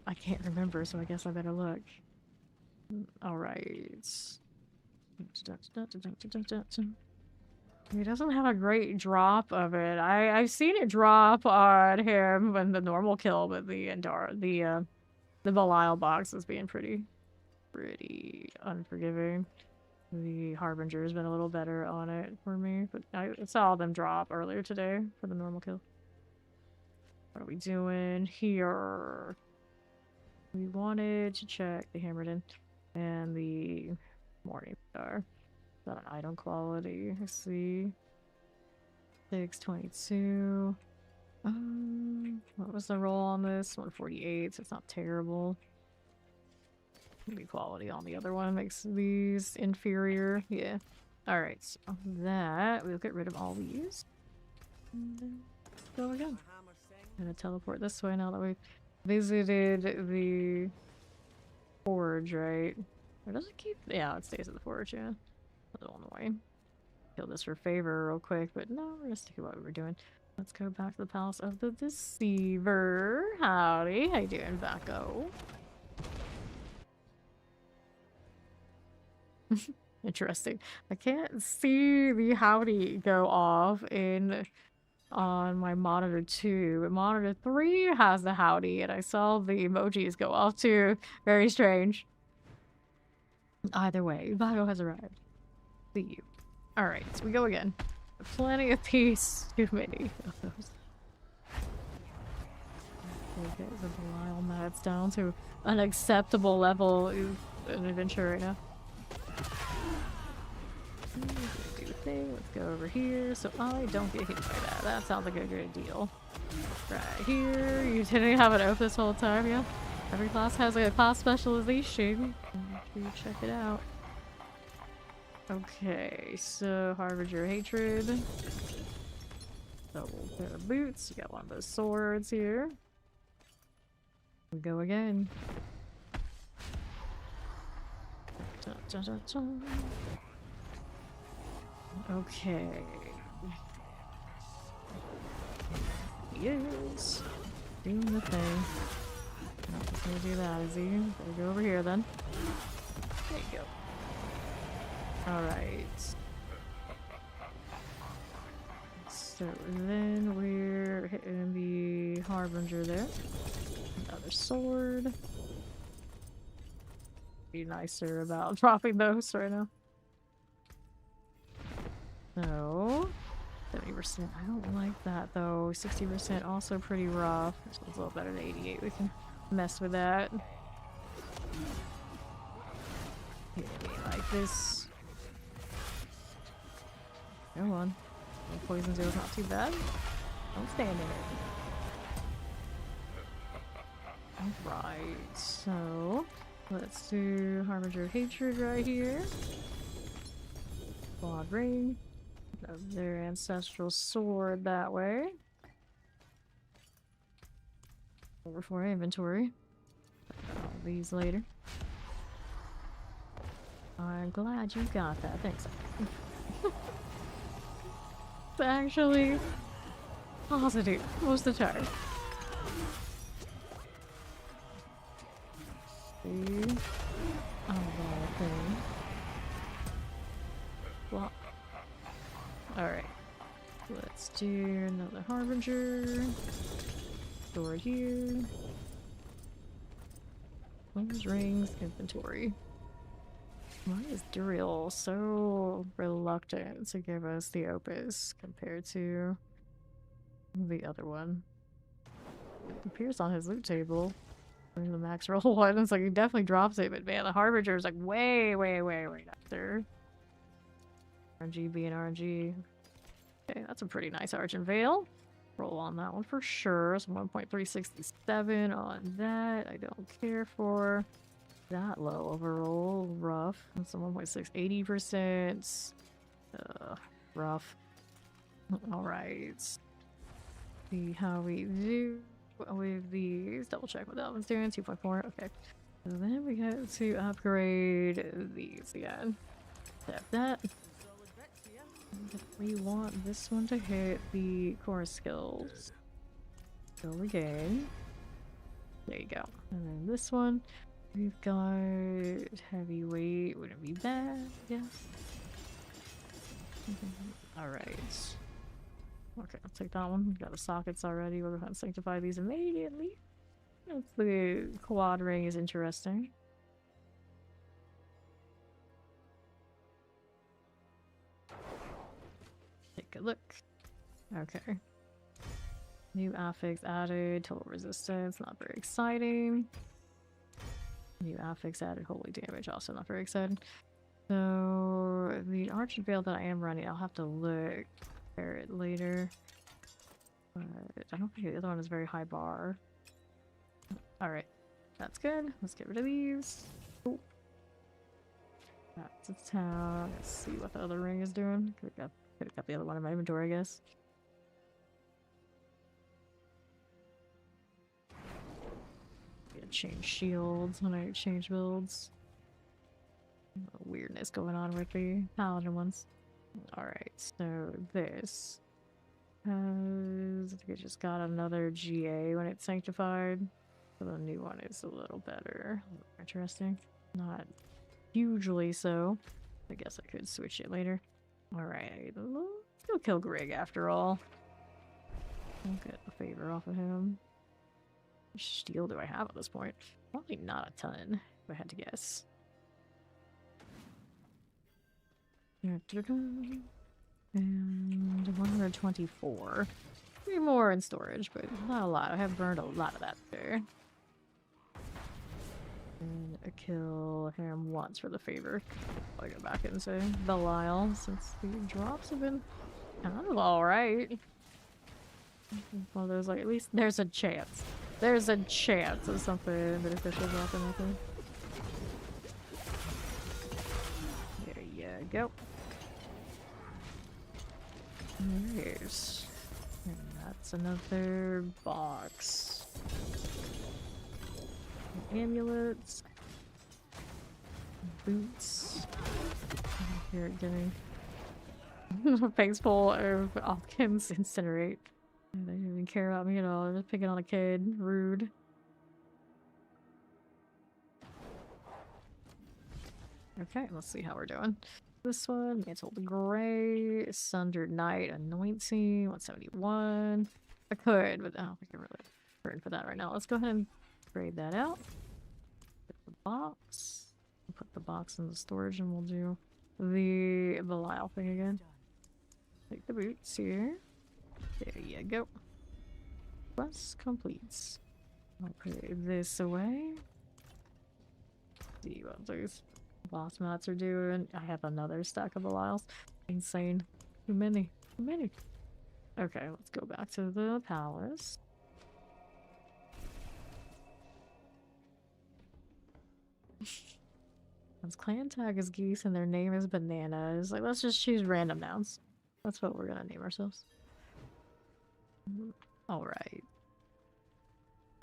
I can't remember, so I guess I better look. Alright. He doesn't have a great drop of it. I've seen it drop on him when the normal kill, but the Belial box is being pretty unforgiving. The Harbinger has been a little better on it for me, but I saw them drop earlier today for the normal kill. What are we doing here? We wanted to check the hammered in and the morning star. Got an item quality. Let's see. 622. What was the roll on this? 148, so it's not terrible. The quality on the other one makes these inferior. Yeah. Alright, so that we'll get rid of all these. And then go again. I'm gonna teleport this way now that we've visited the forge, right? Or does it keep? Yeah, it stays at the forge, yeah. Another one away. Kill this for favor real quick, but no, we're gonna stick with what we were doing. Let's go back to the Palace of the Deceiver. Howdy, how you doing, Bacco? Interesting. I can't see the howdy go off on my monitor 2, but monitor 3 has the howdy, and I saw the emojis go off too. Very strange. Either way, Bacco has arrived. See you. Alright, so we go again. Plenty of peace. Too many of those. Okay, the Belial Mad's down to an acceptable level in an adventure right now. Let's go over here so I don't get hit by that. That sounds like a good deal. Right here. You didn't have it open this whole time, yeah? Every class has a class specialization. You check it out. Okay, so Harbinger Hatred. Double pair of boots. You got one of those swords here. We go again. Dun, dun, dun, dun. Okay. Yes. Doing the thing. Not just gonna do that, is he? Better go over here then. There you go. Alright. So then we're hitting the Harbinger there. Another sword. Be nicer about dropping those right now. So, 70%. I don't like that though. 60% also pretty rough. This one's a little better than 88. We can mess with that. Yeah, like this. Come on. Poison zero's not too bad. Don't stand in it. Alright, so let's do Harbinger Hatred right here. Quad ring. Of their ancestral sword that way. Over for inventory. All these later. I'm glad you got that. Thanks. It's actually positive most of the time. See? Oh, that thing. Well. Alright. Let's do another Harbinger. Sword here. Those rings, inventory. Why is Duriel so reluctant to give us the Opus compared to the other one? It appears on his loot table. The max roll one, it's like he definitely drops it, but man, the Harbinger is like way after. RNG being RNG. Okay, that's a pretty nice Argent Veil. Roll on that one for sure. So 1.367 on that. I don't care for that low overall. Rough. That's a 1.6, 80%. Rough. Alright. See how we do with these. Double check what that one's doing. 2.4. Okay. So then we have to upgrade these again. Tap that. We want this one to hit the core skills. Skill again. There you go. And then this one, we've got heavyweight. Wouldn't be bad, yeah. Alright. Okay, I'll take that one. We've got the sockets already. We're going to sanctify these immediately. The quad ring is interesting. Take a look. Okay. New affix added. Total resistance. Not very exciting. New affix added. Holy damage. Also not very exciting. So the Argent Veil that I am running, I'll have to look. Compare it later. But I don't think the other one is very high bar. Alright. That's good. Let's get rid of these. Cool. Back to town. Let's see what the other ring is doing. Could have got the other one in my inventory, I guess. Change shields when I change builds. Weirdness going on with the Paladin ones. Alright, so this has... I think it just got another GA when it's sanctified. So the new one is a little better. A little interesting. Not hugely so. I guess I could switch it later. Alright, let's go kill Grig after all. I'll get a favor off of him. How much steel do I have at this point? Probably not a ton, if I had to guess. And 124. 3 more in storage, but not a lot. I have burned a lot of that there. And I kill him once for the favor. I'll go back into Belial since the drops have been kind of alright. One of those, like, at least there's a chance. There's a chance of something beneficial dropping up there. There you go. There's... And that's another box. Amulets. Boots. Here, getting a face full of Alkins incinerate. They didn't even care about me at all. They're just picking on a kid. Rude. Okay, let's see how we're doing. This one, Mantled Gray, Sundered Knight, Anointing, 171. I could, but I don't think I'm really burning for that right now. Let's go ahead and grade that out. Get the box. Put the box in the storage and we'll do the Belial thing again. Take the boots here. There you go. Quest completes. I'll put this away. See what those boss mats are doing. I have another stack of Belials. Insane. Too many. Too many. Okay, let's go back to the palace. One's clan tag is geese and their name is bananas. Like, let's just choose random nouns. That's what we're gonna name ourselves. Alright.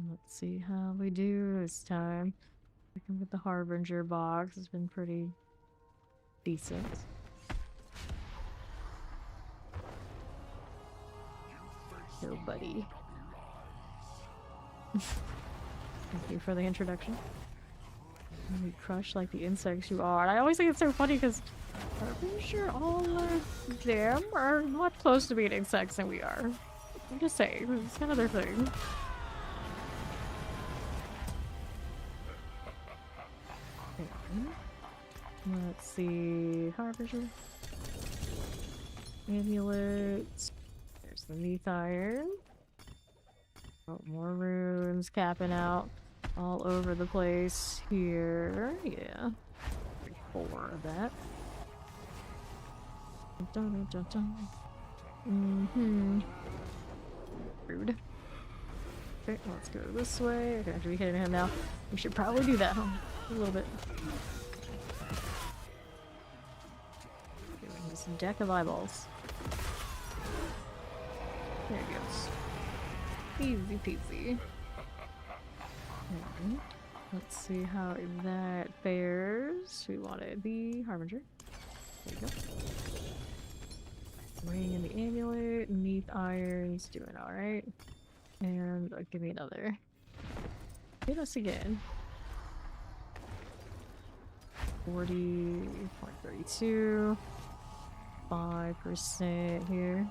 Let's see how we do this time. Sticking with the Harbinger box has been pretty decent. Yo, buddy. Thank you for the introduction. You crush like the insects you are. And I always think it's so funny because I'm pretty sure all of them are much closer to being insects than we are. I'm just saying, it's kind of their thing. Let's see. Harbinger. Amulets. There's the Neath Iron. Oh, more runes capping out all over the place here. Yeah. 4 of that. Dun, dun, dun. Rude. Okay, let's go this way. Okay, should be hitting him now. We should probably do that, huh? A little bit. Giving this deck of eyeballs. There he goes. Easy peasy. And let's see how that fares. We wanted the Harbinger. There you go. Ring in the amulet. Neath Iron's doing alright. And give me another. Hit us again. 40.32. 5% here.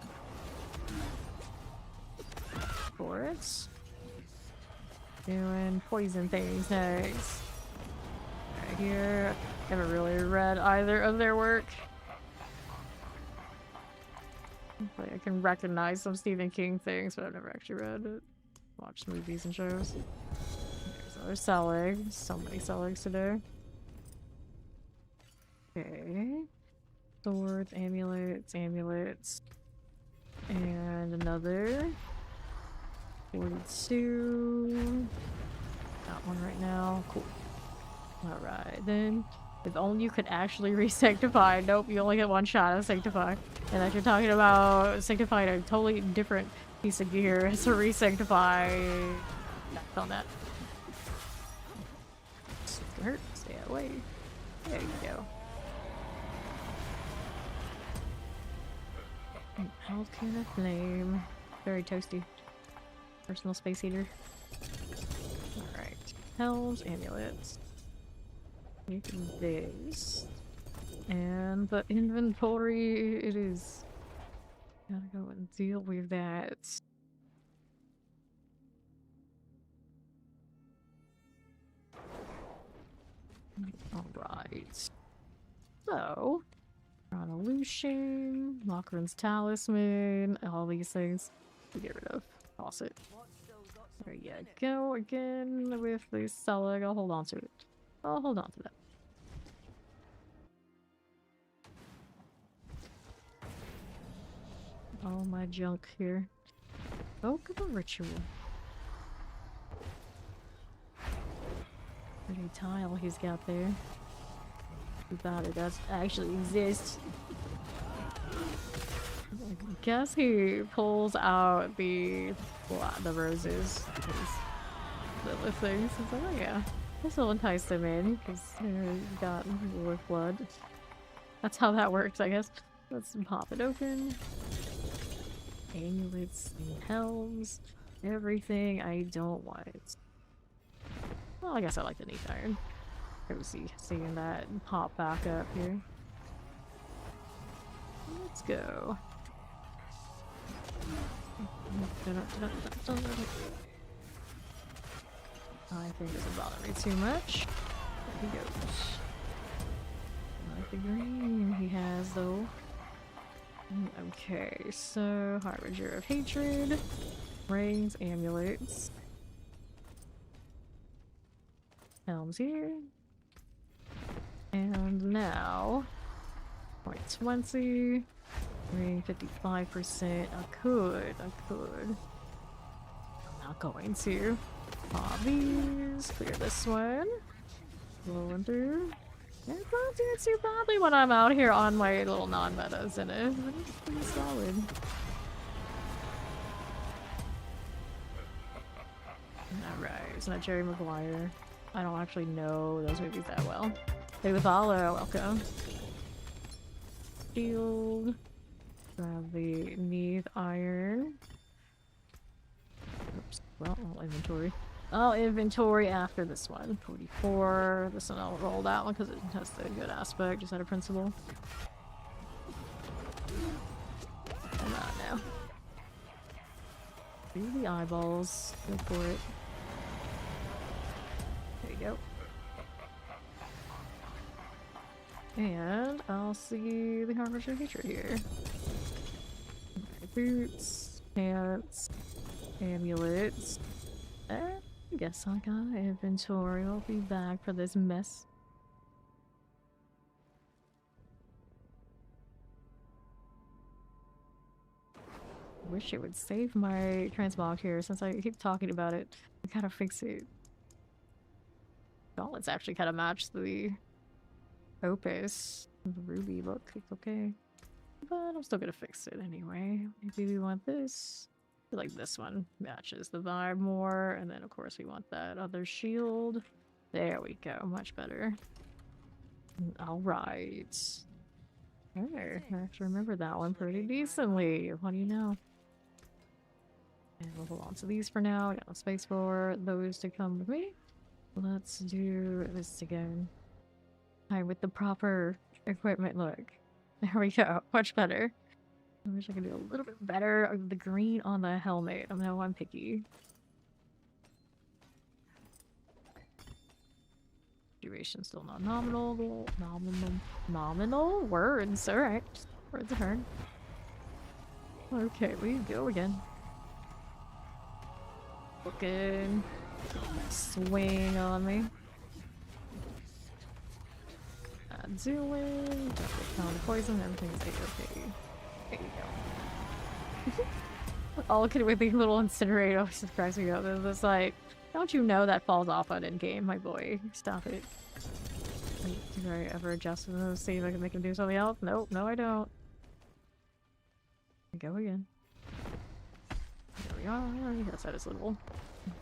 Forest. Doing poison things next. Right here. Haven't really read either of their work. Like, I can recognize some Stephen King things, but I've never actually read it. Watched movies and shows. There's other Selig. So many Seligs today. Okay. Swords, amulets, amulets. And another. 42. Got one right now. Cool. Alright, then. If only you could actually re-sanctify. Nope, you only get one shot at sanctify. And as you're talking about sanctifying a totally different piece of gear as a re-sanctify. Back on that. It's gonna hurt. Stay away. There you go. An Alcune of Flame. Very toasty. Personal space heater. Alright. Helms, amulets. Making this. And the inventory, it is. Gotta go and deal with that. Alright. So, Chronoloution, Lachran's Talisman, all these things to get rid of. Toss it. There you go again with the Selig. I'll hold on to it. I'll hold on to that. All my junk here. Oak of a Ritual. Pretty tile he's got there. Too bad it does actually exist. I guess he pulls out the roses. Little things. It's like, oh yeah. This will entice him in because he's got Lilith blood. That's how that works, I guess. Let's pop it open. Amulets and helms. Everything I don't want. Well, I guess I like the Neath Iron. Cozy seeing that pop back up here. Let's go. I think this doesn't bother me too much. There he goes. I like the green he has though. Okay, so Harbinger of Hatred, rings, amulets, helms here, and now point 20, ring 55%. I could. I'm not going to. Hobbies, clear this one. Rolling through. I'm not doing too badly when I'm out here on my little non-metas in it. It's pretty solid. Alright, it's not Jerry Maguire. I don't actually know those movies that well. Hey, with Alo, welcome. Shield. Grab the Neath Iron. Oops. Well, inventory. Oh, inventory after this one. 44. This one I'll roll that one because it has the good aspect, just out of principle. Come on now. Do the eyeballs. Go for it. There you go. And I'll see the Harvester feature here. Boots, pants, amulets. I guess I got inventory. I'll be back for this mess. Wish it would save my transmog here since I keep talking about it. I gotta fix it. Gauntlets actually kind of match the Opus. The ruby look. It's okay. But I'm still gonna fix it anyway. Maybe we want this. I feel like this one matches the vibe more. And then of course we want that other shield. There we go. Much better. Alright. Hey, I actually remember that one pretty decently. What do you know? And we'll hold on to these for now. I got no space for those to come with me. Let's do this again. Alright, with the proper equipment look. There we go. Much better. I wish I could do a little bit better of the green on the helmet. I know I'm picky. Duration still not nominal. Nominal words. Alright. Words are hard. Okay, we go again. Looking. Swing on me. Not doing. Just a pound of poison. Everything's okay. There you go. All kid with the little incinerator always surprised me up. It's like, don't you know that falls off on in game, my boy? Stop it. Wait, did I ever adjust those? See if I can make him do something else? Nope, no I don't. Go again. There we are. Yes, that is little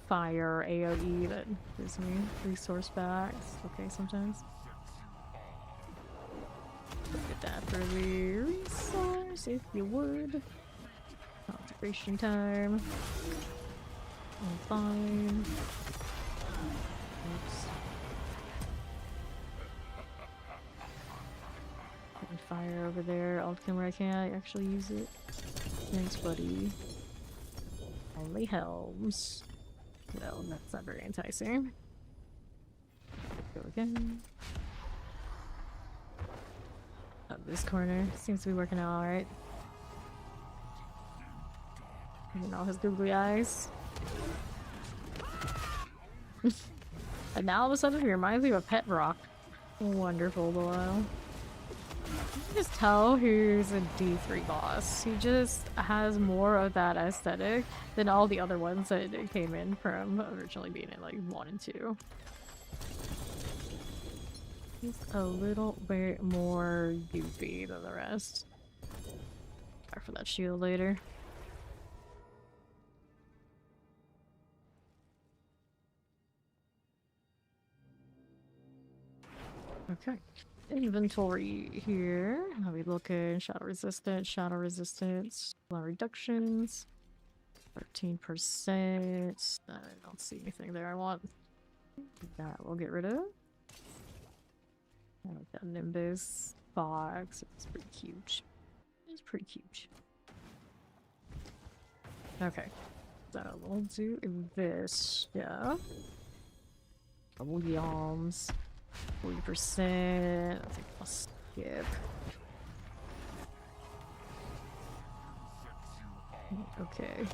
fire AoE that gives me resource backs. Okay, sometimes. Get that for the resource, if you would. Concentration time. I'm fine. Oops. Putting fire over there. I'll come where I can't actually use it. Thanks, buddy. Only helms. Well, that's not very enticing. Go again. Oh, this corner seems to be working out alright. And all his googly eyes. And now all of a sudden he reminds me of a pet rock. Wonderful, Belial. You can just tell who's a D3 boss. He just has more of that aesthetic than all the other ones that came in from originally being in like 1 and 2. He's a little bit more goofy than the rest. Back for that shield later. Okay. Inventory here. How we looking? Shadow resistance, blood reductions, 13%. I don't see anything there I want. That we'll get rid of. I like that Nimbus box. It's pretty cute. It's pretty cute. Okay. So we'll do this. Yeah. Double yawns. 40%. I think I'll skip. Okay.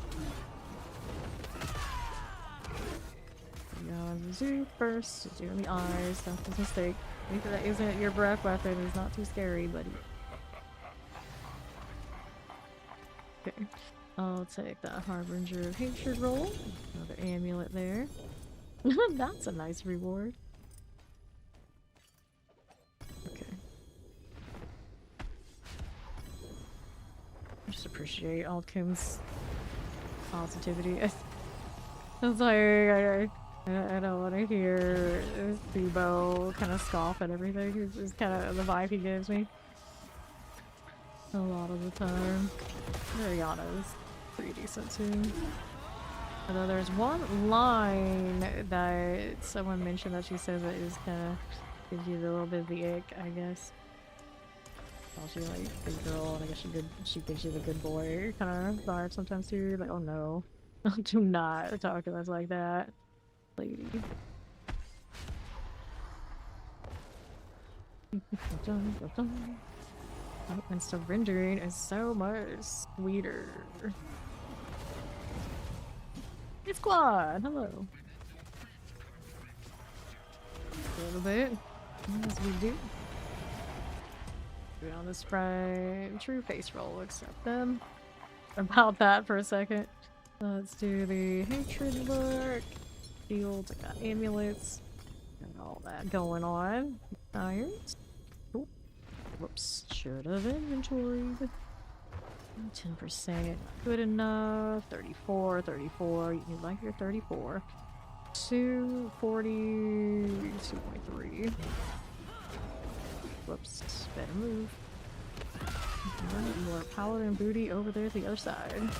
Beyond the zoo first. Doing the eyes. That's a mistake. Anything that isn't your breath weapon is not too scary, buddy. Okay. I'll take that Harbinger of Hatred roll. Another amulet there. That's a nice reward. Okay. I just appreciate Altkin's positivity. It's like, I don't want to hear Thibaut kind of scoff at everything. It's kind of the vibe he gives me. A lot of the time. Mariana's pretty decent too. Although there's one line that someone mentioned that she says that is kind of gives you a little bit of the ick, I guess. Well, she's like big girl, and I guess she thinks she's a good boy kind of vibe sometimes too. Like, oh no, do not talk to us like that, lady. Oh, and surrendering is so much sweeter. It's squad! Hello. A little bit. As we do. Put on the sprite. True face roll, accept them. About that for a second. Let's do the hatred look. Shields, I got amulets. And all that going on. Irons. Oh, whoops. Should have inventoried. 10%. Good enough. 34, 34. You like your 34. 240, 2.3. Whoops. Better move. More Paladin booty over there to the other side.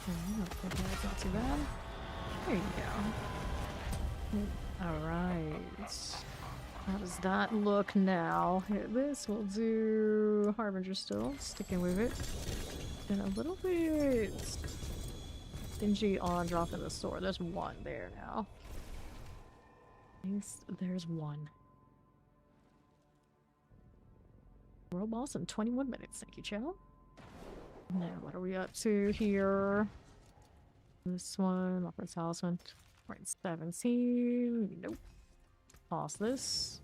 Okay, that's not too bad. There you go. Alright. How does that look now? Hit this. We'll do Harbinger still. Sticking with it. And a little bit stingy on dropping the sword. There's one there now. There's one. World boss in 21 minutes. Thank you, channel. Now, what are we up to here? This one, Opera Talisman. We're at 17. Nope. Pause this.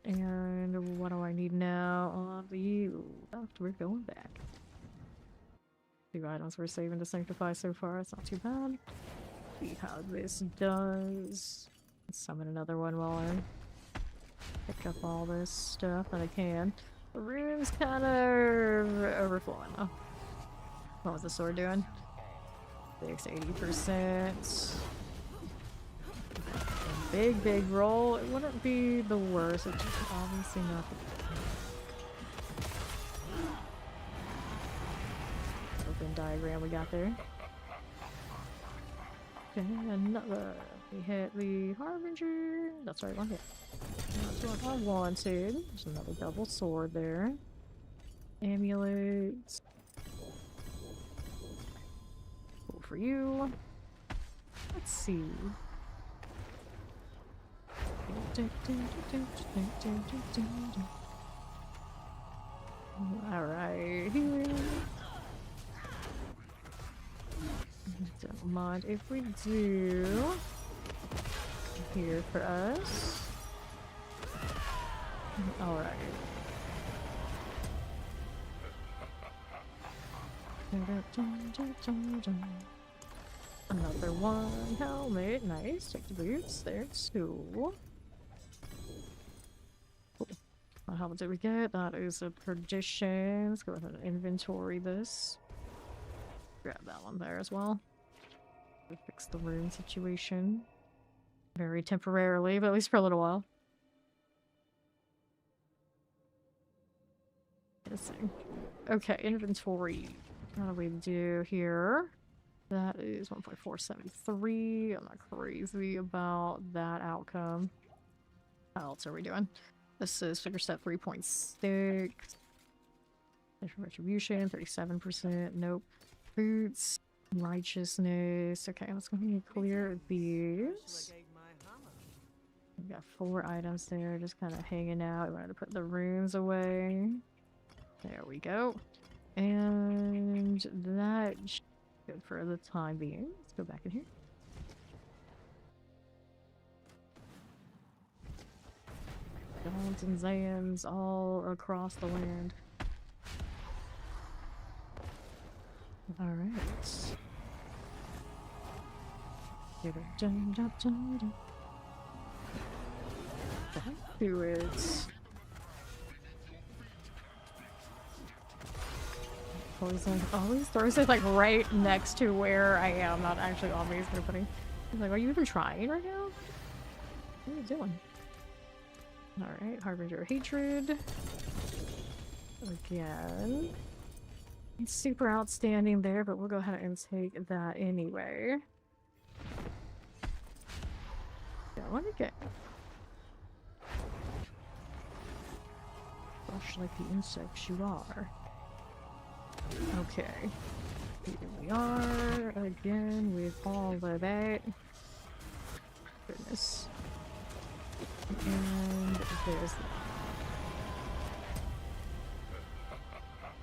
And what do I need now? On the left, we're going back. 2 items we're saving to sanctify so far. It's not too bad. See how this does. Summon another one while I pick up all this stuff that I can. The room's kind of overflowing though. What was the sword doing? 80%. Big roll. It wouldn't be the worst. It's just obviously not the open diagram we got there. Okay, another. We hit the Harbinger. That's right, one hit. That's what I wanted. There's another double sword there. Amulets. Cool for you. Let's see. Alright. Don't mind if we do. Here for us. Alright. Another one. Helmet. Nice. Take the boots. There's 2. Cool. What helmet did we get? That is a perdition. Let's go ahead and inventory this. Grab that one there as well. We fix the rune situation. Very temporarily, but at least for a little while. Missing. Okay, inventory. What do we do here? That is 1.473. I'm not crazy about that outcome. How else are we doing? This is figure set 3.6. Retribution, 37%. Nope. Boots. Righteousness. Okay, let's go ahead and clear these. We've got 4 items there, just kind of hanging out. We wanted to put the runes away. There we go. And that's good for the time being. Let's go back in here. Gods and Zans all across the land. Alright. Do it. Poison. Always throws it like right next to where I am, not actually on me. He's putting. He's like, are you even trying right now? What are you doing? Alright, Harbinger Hatred. Again. It's super outstanding there, but we'll go ahead and take that anyway. Yeah, let me get. Rush like the insects you are. Okay. Here we are again with all of that. Goodness. And there's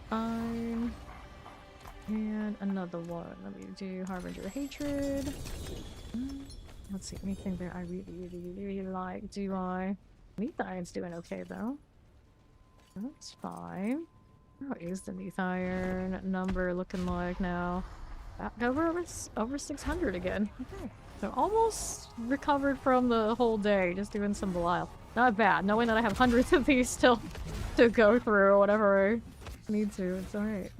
fine. And another one. Let me do Harbinger Hatred. Let's see, anything that I really like, do I? Methiron's doing okay though. That's fine. How is the Methiron number looking like now? Back over 600 again. Okay. So almost recovered from the whole day, just doing some Belial. Not bad, knowing that I have hundreds of these still to go through or whatever I need to. It's alright.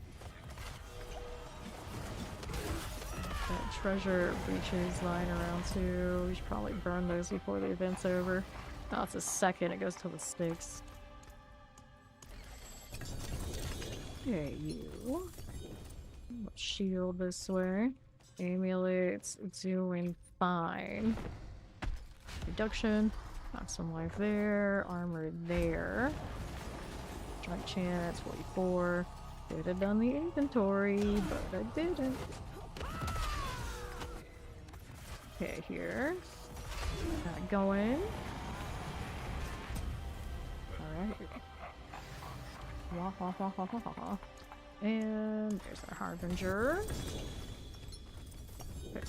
That treasure breaches lying around too. We should probably burn those before the event's over. Oh, it's a second. It goes till the 6th. Okay, you. Shield this way. Amulet's doing fine. Reduction. Got some life there. Armor there. Strike chance, 44. Could have done the inventory, but I didn't. Okay, here. Got going. Alright. Wah, wah, wah, wah, wah, wah. And there's our Harbinger. Okay.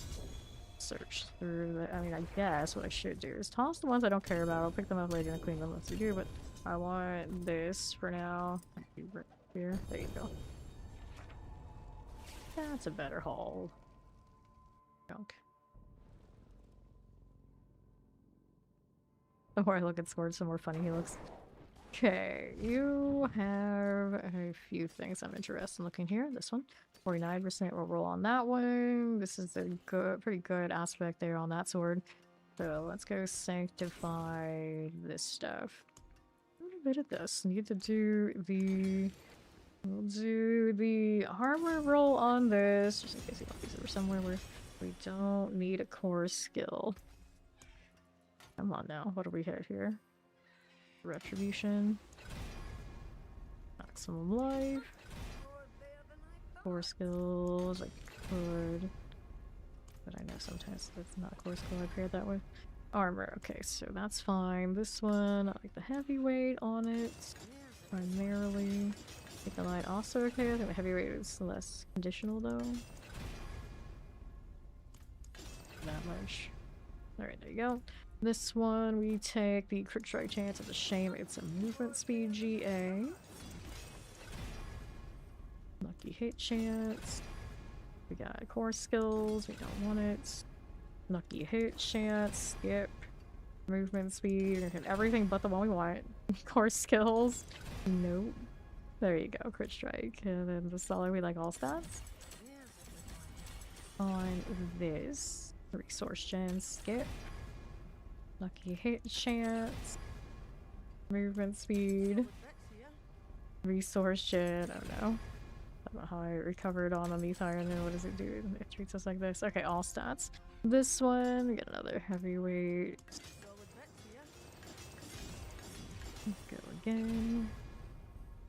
Search through the. I mean, I guess what I should do is toss the ones I don't care about. I'll pick them up later and clean them once we do, but I want this for now. Right here. There you go. That's a better haul. Junk. The more I look at Swords, the more funny he looks. Okay, you have a few things I'm interested in looking here. This one, 49% will roll on that one. This is a good, pretty good aspect there on that sword. So let's go sanctify this stuff. A little bit of this. Need to do the. We'll do the armor roll on this, just in case you want these over somewhere where we don't need a core skill. Come on now, what do we have here? Retribution. Maximum life. Core skills, I could. But I know sometimes that's not a core skill I pair that with. Armor, okay, so that's fine. This one, I like the heavyweight on it. Primarily. I think the light also okay. I think the heavyweight is less conditional though. That much. Alright, there you go. This one, we take the crit strike chance. It's a shame it's a movement speed GA. Lucky hit chance. We got core skills. We don't want it. Lucky hit chance. Skip. Movement speed. We're gonna hit everything but the one we want. Core skills. Nope. There you go. Crit strike. And then the solid, we like all stats. On this. Resource gen. Skip. Lucky hit chance. Movement speed. Resource gen. Oh no. I don't know how I recovered on a Methiron and what does it do? It treats us like this. Okay, all stats. This one, we get another heavyweight. Go again.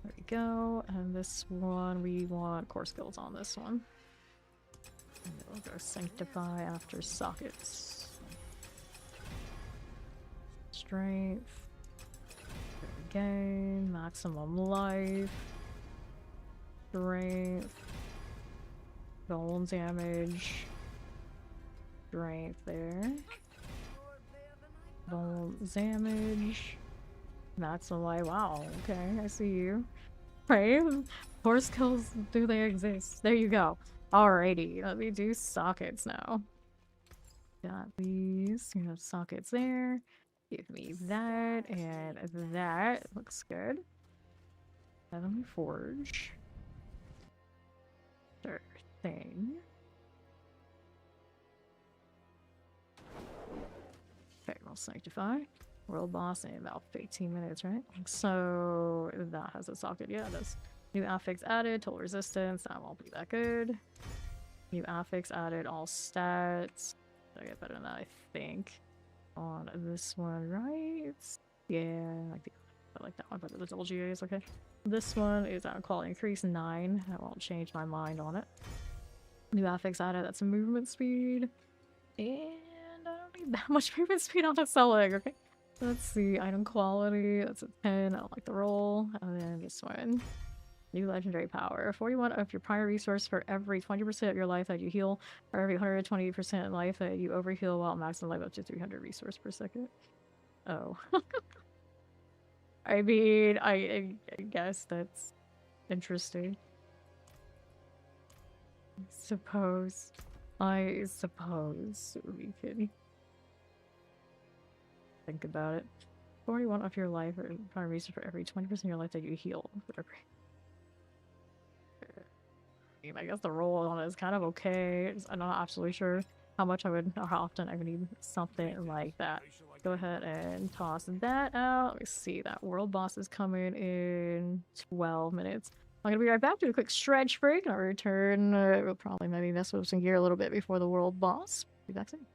There we go. And this one, we want core skills on this one. And then we'll go sanctify after sockets. Strength. There we go. Maximum life. Strength. Bone damage. Strength there. Bone damage. Maximum life. Wow, okay, I see you. Right? Core skills, do they exist? There you go. Alrighty, let me do sockets now. Got these. You have sockets there. Give me that and that. Looks good. Heavenly Forge. Sure thing. Okay, we'll sanctify. World boss in about 15 minutes, right? So that has a socket. Yeah, it does. New affix added, total resistance. That won't be that good. New affix added, all stats. I get better than that, I think. On this one, right? Yeah, I like that one, but the double GA is okay. This one is quality increase 9. I won't change my mind on it. New affix added, that's a movement speed. And I don't need that much movement speed on the Selig, okay? Let's see, item quality, that's a 10, I don't like the roll. And then this one. New legendary power. 41 of your prior resource for every 20% of your life that you heal, or every 120% life that you overheal while maximum life up to 300 resource per second. Oh. I mean, I guess that's interesting. I suppose we could think about it. 41 of your life or prior resource for every 20% of your life that you heal. Whatever. I guess the roll on it is kind of okay. I'm not absolutely sure how much I would, or how often I would need something like that. Go ahead and toss that out. Let me see, that world boss is coming in 12 minutes. I'm gonna be right back, do a quick stretch break, and I'll return. We'll probably maybe mess with some gear a little bit before the world boss. Be back soon.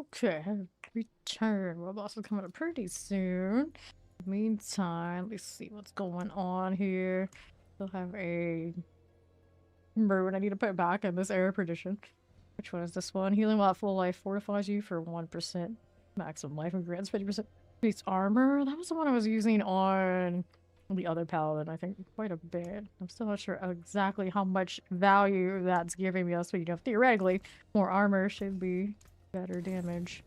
Okay, return. World boss is coming up pretty soon. Meantime, let's see what's going on here. Still have a rune I need to put back in this Era Perdition. Which one is this one? Healing while at full life fortifies you for 1%. Maximum life and grants 50% increased armor. That was the one I was using on the other paladin, I think, quite a bit. I'm still not sure exactly how much value that's giving me. So, you know, theoretically, more armor should be better damage.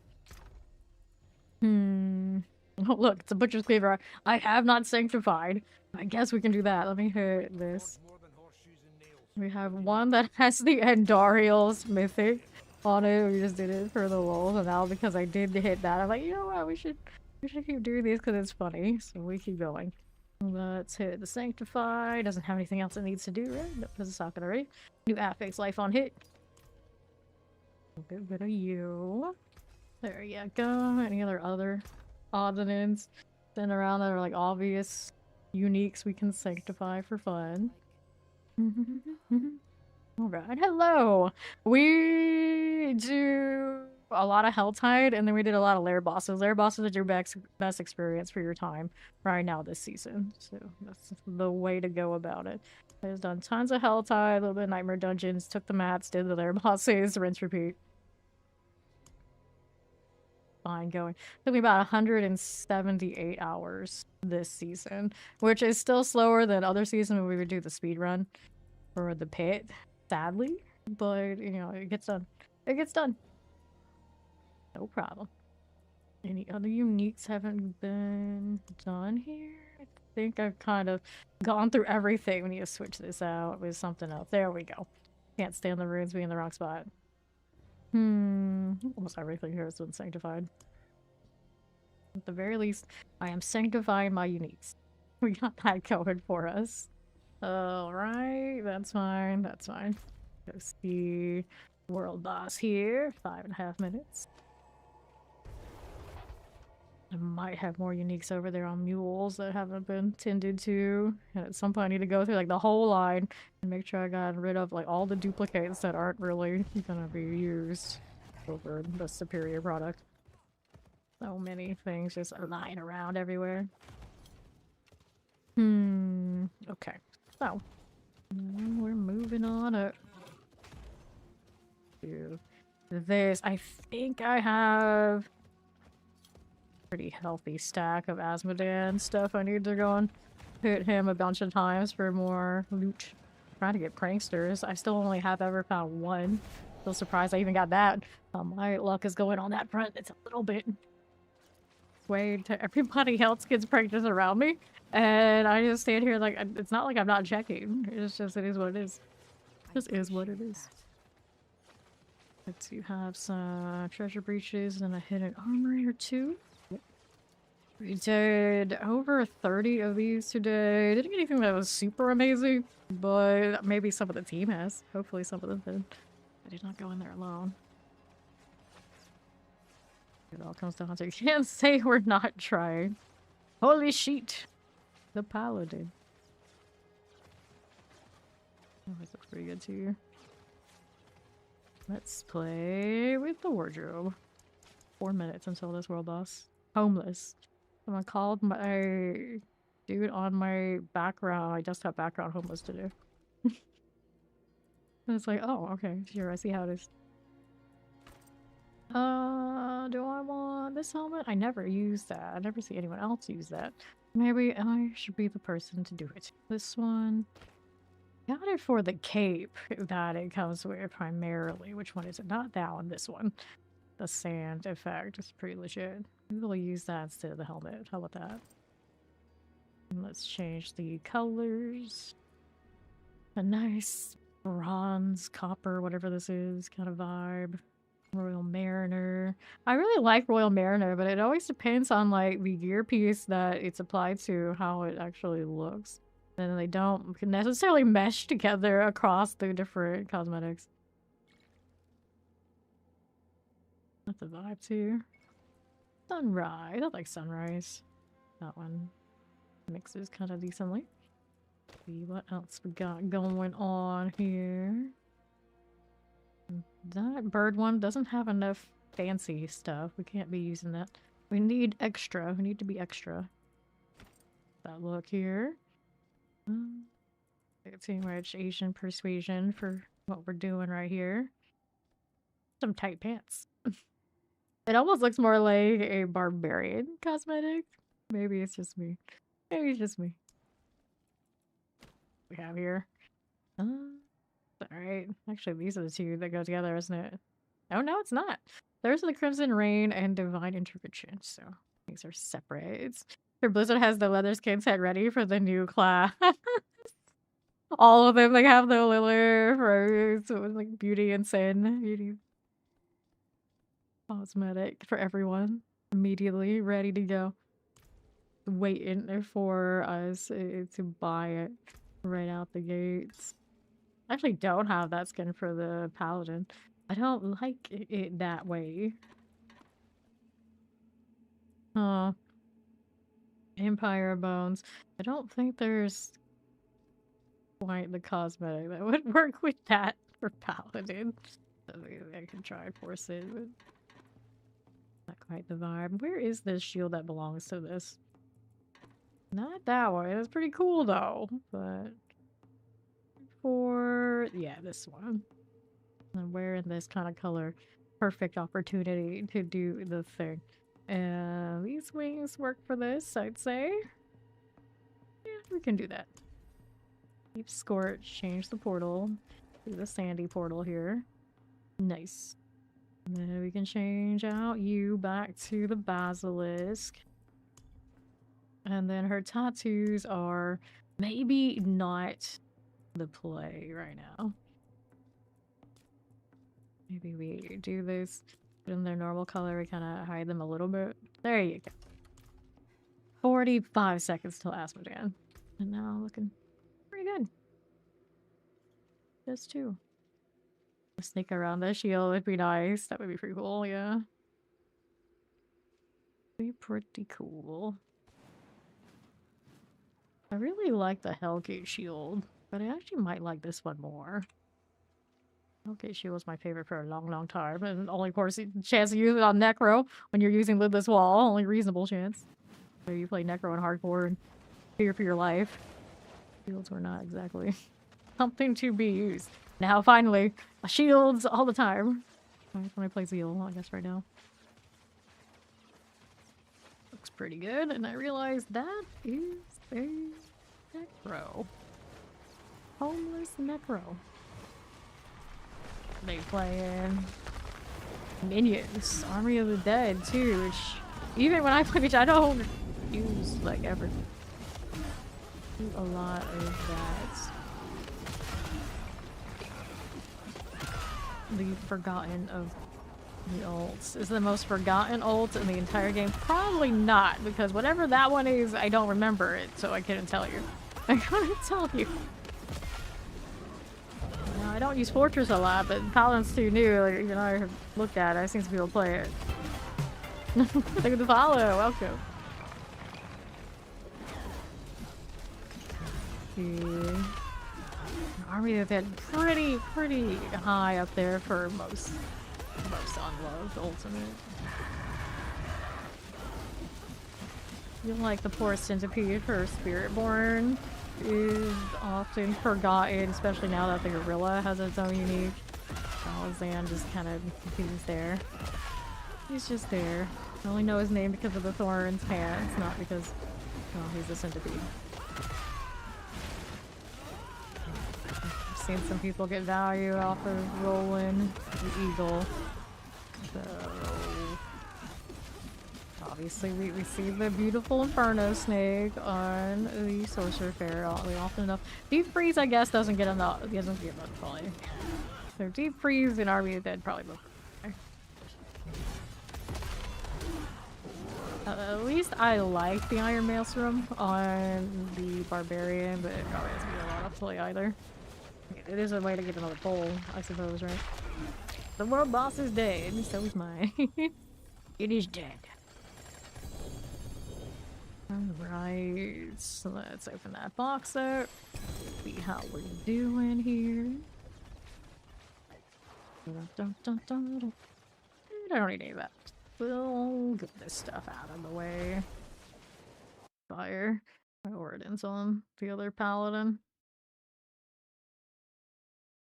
Oh, look, it's a butcher's cleaver. I have not sanctified. I guess we can do that. Let me hit this. We have one that has the Endariel's mythic on it. We just did it for the lulz, and now because I did hit that, I'm like, you know what? We should keep doing these because it's funny. So we keep going. Let's hit the sanctify. Doesn't have anything else it needs to do, right? Nope, doesn't socket already. New affix life on hit. A bit of you. There you go. Any other odds and ends sitting around that are like obvious uniques we can sanctify for fun. Alright, hello! We do a lot of Helltide, and then we did a lot of Lair bosses. Lair bosses are your best experience for your time right now this season. So that's the way to go about it. I've done tons of Helltide, a little bit of Nightmare Dungeons, took the mats, did the Lair bosses, rinse, repeat. Fine going. Took me about 178 hours this season, which is still slower than other seasons when we would do the speed run for the pit, sadly, but you know, it gets done. It gets done. No problem. Any other uniques haven't been done here? I think I've kind of gone through everything. We need to switch this out with something else. There we go. Can't stand the runes being in the wrong spot. Almost everything here has been sanctified. At the very least, I am sanctifying my uniques. We got that going for us. Alright, that's fine, that's fine. Go see world boss here. 5.5 minutes. I might have more uniques over there on mules that haven't been tended to. And at some point I need to go through like the whole line and make sure I got rid of like all the duplicates that aren't really gonna be used over the superior product. So many things just lying around everywhere. Okay. So we're moving on up to this. I think I have pretty healthy stack of Asmodan stuff. I need to go and hit him a bunch of times for more loot. I'm trying to get pranksters. I still only have ever found one. Still surprised I even got that. My luck is going on that front. It's a little bit swayed to everybody else gets pranksters around me. And I just stand here like, it's not like I'm not checking. It's just, it is what it is. It just is what it is. Let's see, have some treasure breaches and a hidden armory or two. We did over 30 of these today. Didn't get anything that was super amazing, but maybe some of the team has. Hopefully some of them did. I did not go in there alone. It all comes down to you can't say we're not trying. Holy shit! The Paladin. Oh, this looks pretty good too. Let's play with the wardrobe. 4 minutes until this world boss. Homeless. Someone called my dude on my background, my desktop background homeless today. And it's like, oh, okay, sure, I see how it is. Do I want this helmet? I never use that. I never see anyone else use that. Maybe I should be the person to do it. This one. Got it for the cape that it comes with primarily. Which one is it? Not that one, this one. The sand effect is pretty legit. Maybe we'll use that instead of the helmet. How about that? And let's change the colors. A nice bronze, copper, whatever this is, kind of vibe. Royal Mariner. I really like Royal Mariner, but it always depends on like the gear piece that it's applied to, how it actually looks. And they don't necessarily mesh together across the different cosmetics. That's a vibe too. Sunrise. I like sunrise. That one mixes kind of decently. See what else we got going on here. That bird one doesn't have enough fancy stuff. We can't be using that. We need extra. We need to be extra. That look here. Too much Asian persuasion for what we're doing right here. Some tight pants. It almost looks more like a barbarian cosmetic. Maybe it's just me. Maybe it's just me. We have here. Alright. Actually, these are the two that go together, isn't it? Oh, no, it's not. There's the Crimson Rain and Divine Intervention, so these are separate. For Blizzard has the leather skin set ready for the new class. All of them like have the Lillard for so it's like beauty and sin. Beauty cosmetic for everyone. Immediately ready to go. Waiting for us to buy it right out the gates. I actually don't have that skin for the Paladin. I don't like it that way. Huh. Empire Bones. I don't think there's quite the cosmetic that would work with that for Paladin. So I can try and force it, but not quite the vibe. Where is this shield that belongs to this? Not that one. It's pretty cool though, but for yeah, this one. I'm wearing this kind of color. Perfect opportunity to do the thing. And these wings work for this, I'd say. Yeah, we can do that. Deep Scorch, change the portal. Do the sandy portal here. Nice. And then we can change out you back to the Basilisk. And then her tattoos are maybe not the play right now. Maybe we do this in their normal color. We kind of hide them a little bit. There you go. 45 seconds till Asmodan. And now looking pretty good. This too. Sneak around the shield would be nice. That would be pretty cool, yeah. Be pretty cool. I really like the Hellgate shield, but I actually might like this one more. Hellgate shield was my favorite for a long, long time, and only, of course, chance to use it on Necro when you're using Lidless Wall. Only reasonable chance. So you play Necro in hardcore and fear for your life. Shields were not exactly something to be used. Now, finally, shields all the time. When I play Zeal, I guess right now. Looks pretty good, and I realize that is a Necro. Homeless Necro. They playing Minions, Army of the Dead too, which even when I play, which I don't use like ever. Do a lot of that. The Forgotten of the ults. Is the most forgotten ult in the entire game? Probably not, because whatever that one is, I don't remember it, so I couldn't tell you. I couldn't tell you. Now, I don't use Fortress a lot, but Paladin's too new. Like, even I have looked at it. I've seen some people play it. Look at the follow. Welcome. Yeah. Army of Dead pretty high up there for most unloved ultimate. I feel like the poor centipede for Spiritborn is often forgotten, especially now that the gorilla has its own unique. Alexan just kind of he's there. He's just there. I only know his name because of the thorns pants, not because, well, he's a centipede. I've seen some people get value off of Roland the Eagle. So obviously we see the beautiful Inferno Snake on the Sorcerer Fair often enough. Deep Freeze, I guess, doesn't get enough play. So Deep Freeze and Army of the Dead probably both. At least I like the Iron Maelstrom on the Barbarian, but it probably doesn't get a lot of play either. It is a way to get another pull, I suppose, right? The world boss is dead, so is mine. It is dead. Alright, so let's open that box up. See how we're doing here. Dun, dun, dun, dun, dun. I don't need any of that. We'll get this stuff out of the way. Fire. Ordnance on the other paladin.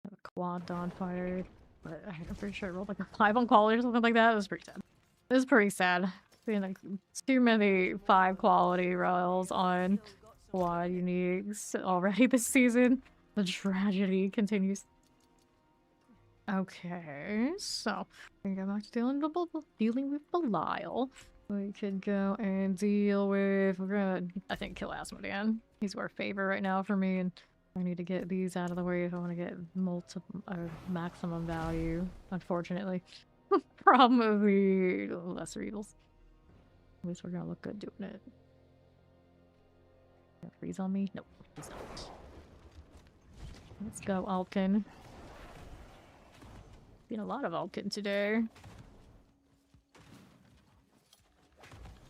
Have a quad on fire. But I'm pretty sure I rolled like a 5 on quality or something like that. It was pretty sad. It was pretty sad. Seeing like too many 5 quality rolls on quad uniques already this season. The tragedy continues. Okay, so we go back to dealing with Belial. We could go and deal with. We're gonna, I think, kill Asmodean. He's our favor right now for me, and I need to get these out of the way if I want to get maximum value. Unfortunately, problem of the lesser evils. At least we're gonna look good doing it. Freeze on me? Nope, he's not. Let's go, Alkin. Been a lot of Alkin today.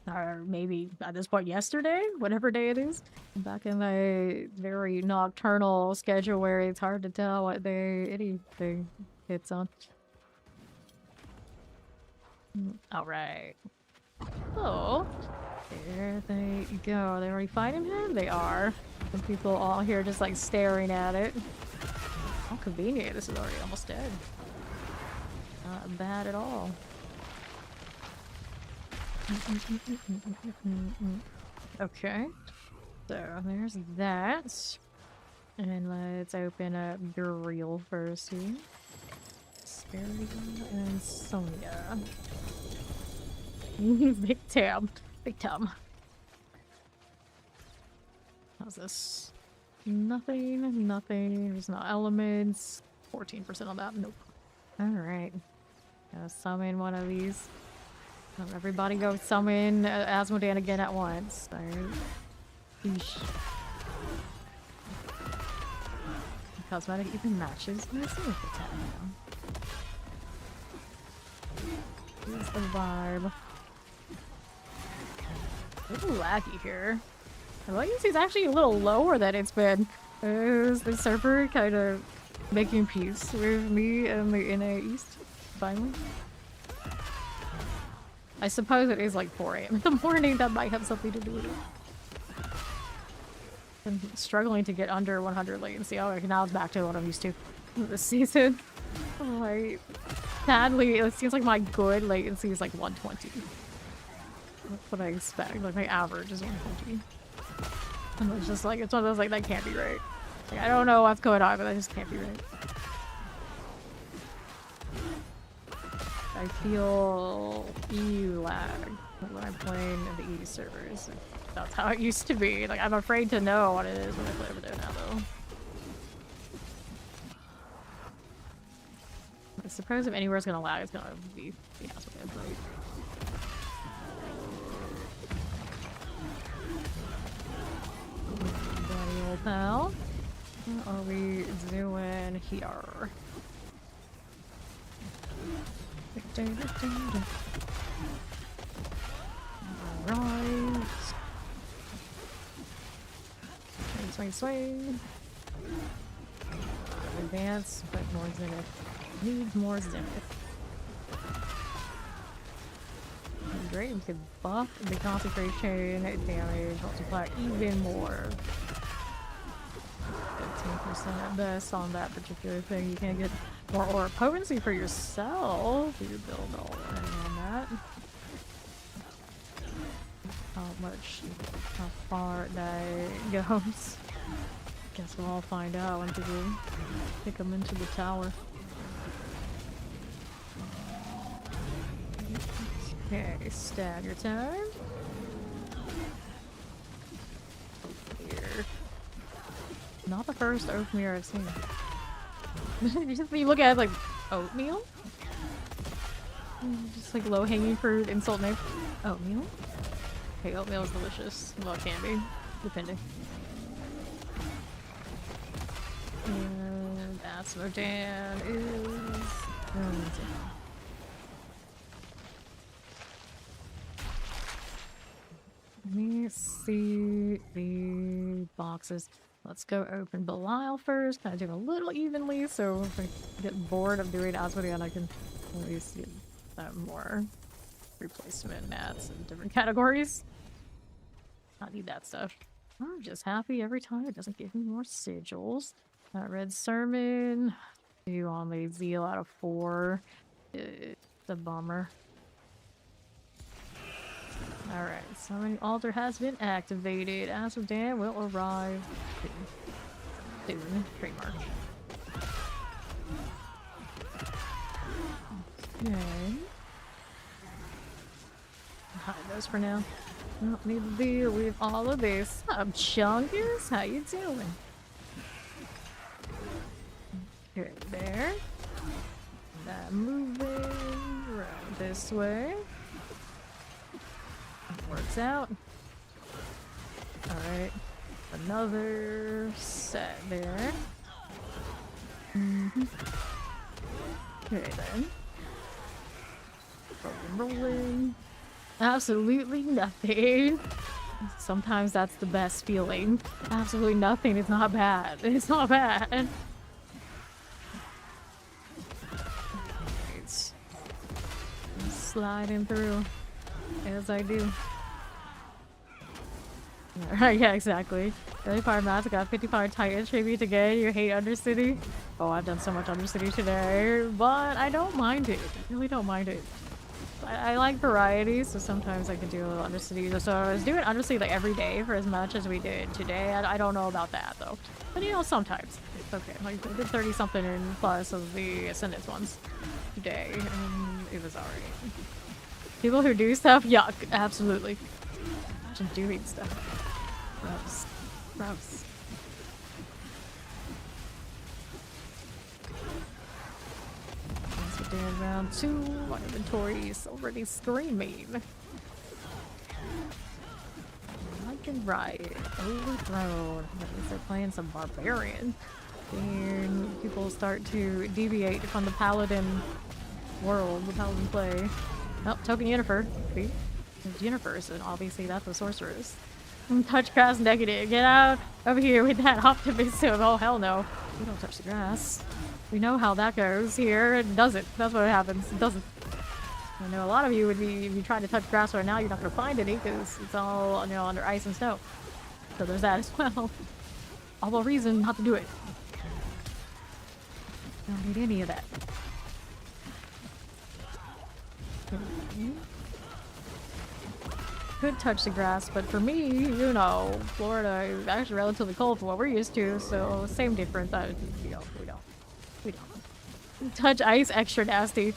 Or maybe at this point yesterday, whatever day it is. Back in my very nocturnal schedule where it's hard to tell what day anything hits on. Alright. Oh, there they go. Are they already fighting him? They are. Some people all here just like staring at it. How convenient. This is already almost dead. Not bad at all. Okay. So there's that. And let's open up Guriel first here. Asperia and Sonia. Big Tam. Big Tam. How's this? Nothing. Nothing. There's no elements. 14% on that. Nope. Alright. Gotta summon one of these. Everybody go summon Asmodean again at once. Alright. Yeesh. Cosmetic even matches. Let's see if it's happening now. Here's the vibe. A little laggy here. The latency is actually a little lower than it's been. Is the server kind of making peace with me and the NA East finally? I suppose it is like 4 AM in the morning. That might have something to do with it. I'm struggling to get under 100 latency. Oh, okay, now it's back to what I'm used to this season. Like, sadly, it seems like my good latency is like 120. That's what I expect. Like, my average is 120. And it's just like, it's one of those, like, that can't be right. Like, I don't know what's going on, but that just can't be right. I feel EU lag when I'm playing in the EU servers. That's how it used to be. Like, I'm afraid to know what it is when I play over there now, though. I suppose if anywhere's gonna lag, it's gonna be that's what I play. Buddy old pal. What are we doing here? Alright. Swing, swing, swing. Advance, but more zenith. Needs more zenith. Great, we could buff the concentration damage, multiply even more. 15% at best on that particular thing. You can get more aura potency for yourself. You build all in on that. How far that goes. Guess we'll all find out when people pick them into the tower. Okay, stagger time. Here. Not the first oatmeal I've seen. Just when you look at it like, oatmeal? Just like low-hanging fruit, insult name. Oatmeal? Okay, oatmeal is delicious. Well, it can be, depending. And Asmodean is... Let me see the boxes. Let's go open Belial first. Kind of do it a little evenly, so if I get bored of doing Asmodean, I can at least more replacement mats in different categories. Not need that stuff. I'm just happy every time it doesn't give me more sigils. Red Sermon. 2 on the Zeal out of 4. It's a bummer. Alright, Summoning Altar has been activated. Asmodan will arrive soon. Trademark. Okay. Hide those for now. Don't need to deal with all of this. I'm Chungus. How you doing? Okay, there. That moving around this way. Works out. Alright. Another set there. Okay then. Rolling. Absolutely nothing. Sometimes that's the best feeling. Absolutely nothing is not bad. It's not bad. It's sliding through as I do. Yeah, exactly. Really far mats. I got 55 Titan tribute again. You hate Undercity? Oh, I've done so much Undercity today, but I don't mind it. I really don't mind it. I like variety, so sometimes I can do a little Undercity. So I was doing Undercity like every day for as much as we did today. I don't know about that though. But you know, sometimes. It's okay. Like I did 30 something and plus of the Ascendance ones today, and it was alright. People who do stuff, yuck, absolutely. Imagine doing stuff. Gross. Gross. Once we're doing round 2, my inventory is already screaming. I can ride. Overthrown. That means they're playing some barbarian. And people start to deviate from the Paladin world, the Paladin play. Oh, token Yennefer. See? There's Yennefer, and obviously that's a sorceress. Touch grass negative. Get out over here with that optimism. Oh, hell no. We don't touch the grass. We know how that goes here. It doesn't. That's what happens. It doesn't. I know a lot of you would be, if you try to touch grass right now, you're not going to find any because it's all, you know, under ice and snow. So there's that as well. All the reason not to do it. Don't need any of that. Could touch the grass, but for me, you know, Florida is actually relatively cold for what we're used to, so same difference. You know, we don't touch ice. Extra nasty.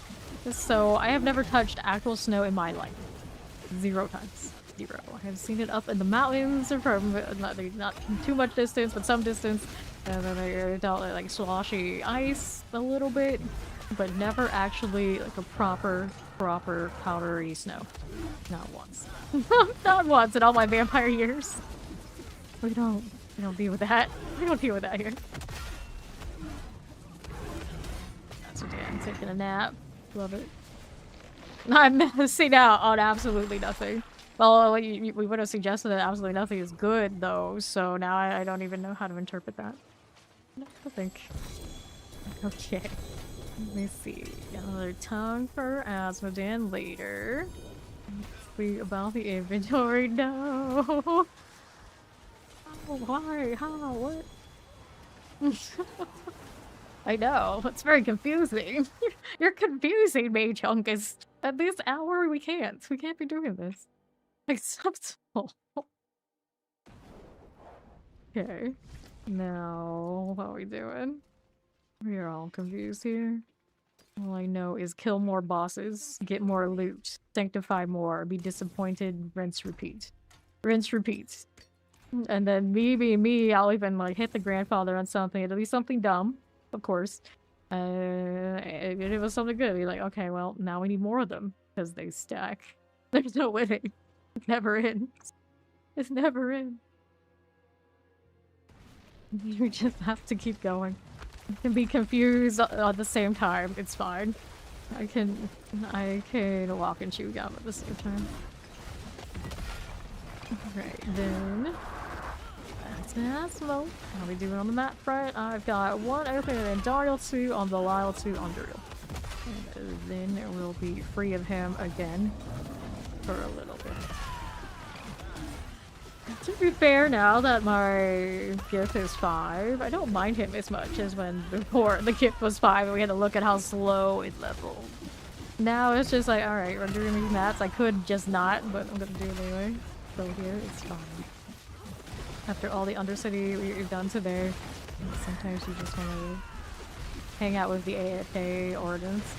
So I have never touched actual snow in my life. 0 times. 0. I have seen it up in the mountains from not too much distance, but some distance, and then I dealt like sloshy ice a little bit, but never actually like a proper powdery snow. Not once. Not once in all my vampire years. We don't deal with that. We don't deal with that here. That's what I'm taking a nap. Love it. I'm missing out on absolutely nothing. Well, we would have suggested that absolutely nothing is good though, so now I don't even know how to interpret that. I think. Okay. Let me see. Another tongue for Asmodan later. See about the inventory. No. Oh, why? How? What? I know. It's very confusing. You're confusing me, Chunkus. At this hour, we can't. We can't be doing this. Acceptable. Okay. Now, what are we doing? We are all confused here. All I know is kill more bosses, get more loot, sanctify more, be disappointed, rinse, repeat. Rinse, repeat. And then me being me, I'll even like hit the grandfather on something. It'll be something dumb, of course. If it was something good, be like, okay, well, now we need more of them because they stack. There's no winning. It never ends. It's never ends. You just have to keep going. You can be confused at the same time. It's fine. I can walk and chew gum at the same time. Right then. That's Asmo. How we doing on the map front? I've got 1 open and Daryl 2 on Belial 2 on Drill. And then we'll be free of him again for a little bit. To be fair, now that my gift is 5, I don't mind him as much as when before the gift was 5 and we had to look at how slow it leveled. Now it's just like, alright, we're doing these mats. I could just not, but I'm gonna do it anyway. So here, it's fine. After all the Undercity we've done today, sometimes you just want to hang out with the AFK ordnance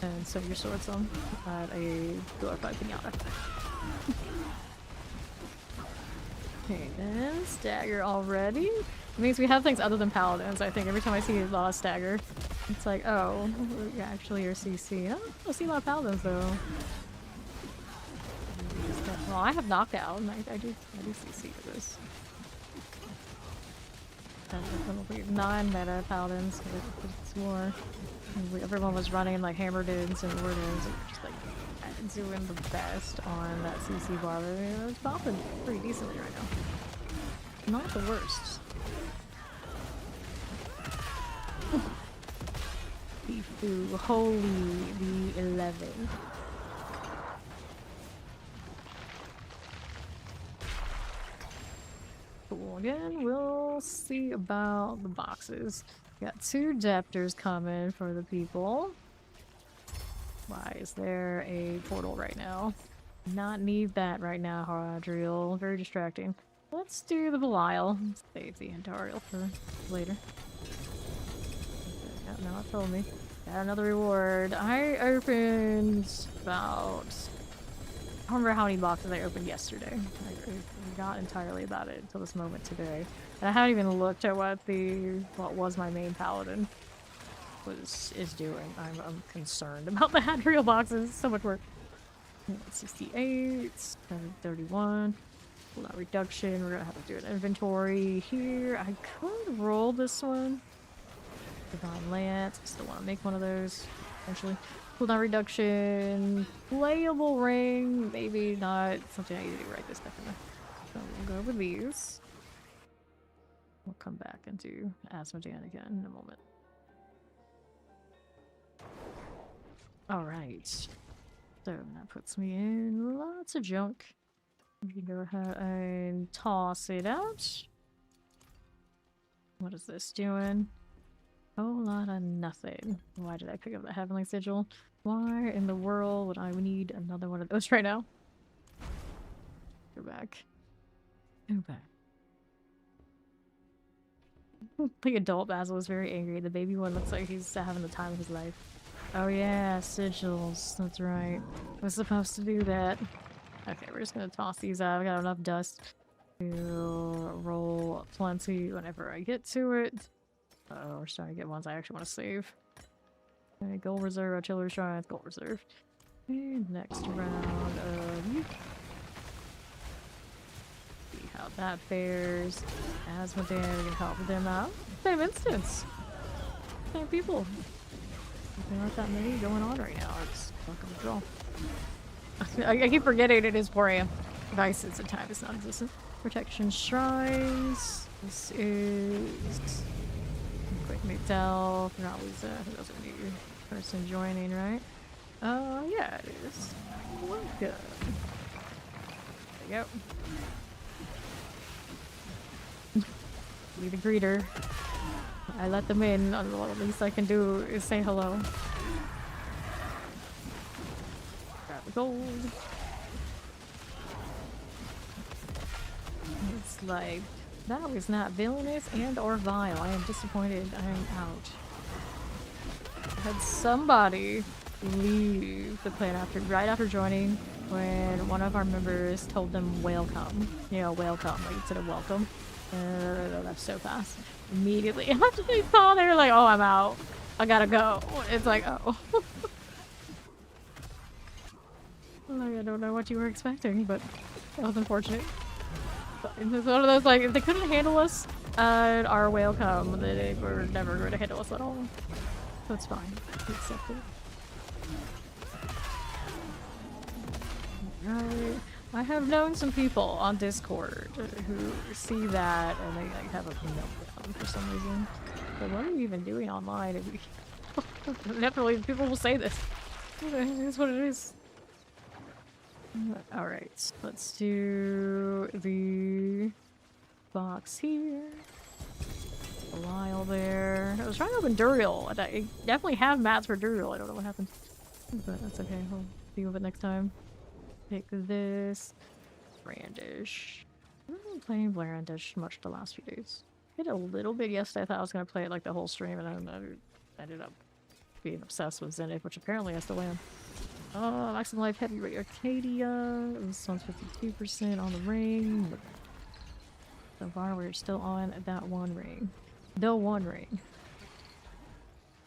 and sew your swords on at a glorified pinata. Okay, then stagger already. It means we have things other than paladins. I think every time I see a lot of stagger, it's like, oh, you're actually your CC. I don't see a lot of paladins though. Well, I have knockout, and I do CC for this. Probably 9 meta paladins, because it's more. Everyone was running like Hammerdins and Wardens, and just like doing the best on that CC bar. It's popping pretty decently right now. Not the worst. Bifu, holy the 11. Cool. Again, we'll see about the boxes. Got 2 Deptors coming for the people. Why is there a portal right now? Not need that right now, Haradriel. Very distracting. Let's do the Belial. Save the Antariel for later. Yeah, no, it told me. Got another reward. I opened about... I don't remember how many boxes I opened yesterday. I forgot entirely about it until this moment today. And I haven't even looked at what was my main paladin is doing. I'm concerned about the Hadriel boxes. So much work. 68, 731. Cooldown reduction. We're gonna have to do an inventory here. I could roll this one. Divine Lance. I still want to make one of those eventually. Cooldown reduction. Playable ring. Maybe not something I need to do right this second. So we'll go with these. We'll come back and do Asmodean again in a moment. Alright. So that puts me in lots of junk. We can go ahead and toss it out. What is this doing? Whole lot of nothing. Why did I pick up the Heavenly Sigil? Why in the world would I need another one of those right now? Go back. Go back. The adult Basil is very angry. The baby one looks like he's having the time of his life. Oh yeah, sigils. That's right. I was supposed to do that. Okay, we're just gonna toss these out. I got enough dust to roll plenty whenever I get to it. Uh-oh, we're starting to get ones I actually want to save. Okay, gold reserve, artillery shrine, gold reserve. And next round of you. See how that fares. Asmodean, we can help them out. Same instance. Same people. There's not that many going on right now. It's fucking withdrawal. I keep forgetting it is 4 AM. Devices and time is non-existent. Protection shrines. This is quick McDowell. Forgot who's who's a new person joining, right? Yeah, it is. Welcome. There you go. Be the greeter. I let them in. The least I can do is say hello. Grab the gold. It's like, that was not villainous and or vile. I am disappointed. I am out. Had somebody leave the clan right after joining when one of our members told them welcome. You know, welcome, like instead of welcome. That's so fast. Immediately after they saw, they were like, oh, I'm out. I gotta go. It's like, oh. I don't know what you were expecting, but that was unfortunate. It's one of those, like, if they couldn't handle us at our welcome, they were never going to handle us at all. That's fine. We accept it. Alright. I have known some people on Discord who see that and they like have a meltdown for some reason. But what are you even doing online? Definitely, people will say this. It's what it is. Alright, let's do the box here. Lyle there. I was trying to open Duriel, and I definitely have mats for Duriel. I don't know what happened. But that's okay. We'll deal with it next time. Take this. Brandish. I haven't been playing Brandish much the last few days. I did a little bit yesterday. I thought I was going to play it like the whole stream, and I ended up being obsessed with Zenith, which apparently I still am. Oh, Maximum Life Heavyweight Arcadia. This one's 52% on the ring. So far, we're still on that one ring. The one ring.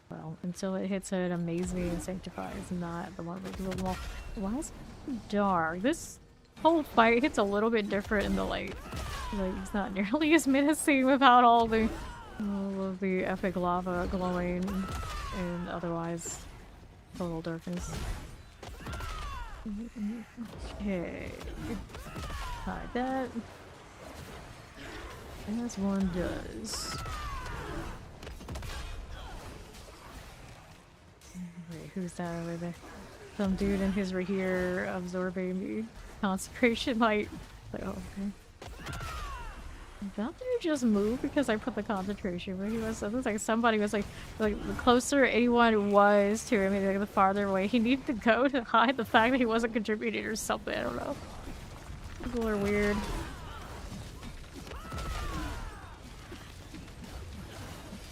Well, until it hits an amazing and sanctifies, not the one ring. Why is it dark? This whole fight hits a little bit different in the light. Like, it's not nearly as menacing without all of the epic lava glowing and otherwise total darkness. Okay. Hide that. As one does. Wait, who's that over there? Some dude in his right here absorbing the concentration light. Like, oh, okay. That dude just moved because I put the concentration where he was. It looks like somebody was like the closer anyone was to him, like the farther away he needed to go to hide the fact that he wasn't contributing or something. I don't know. People are weird.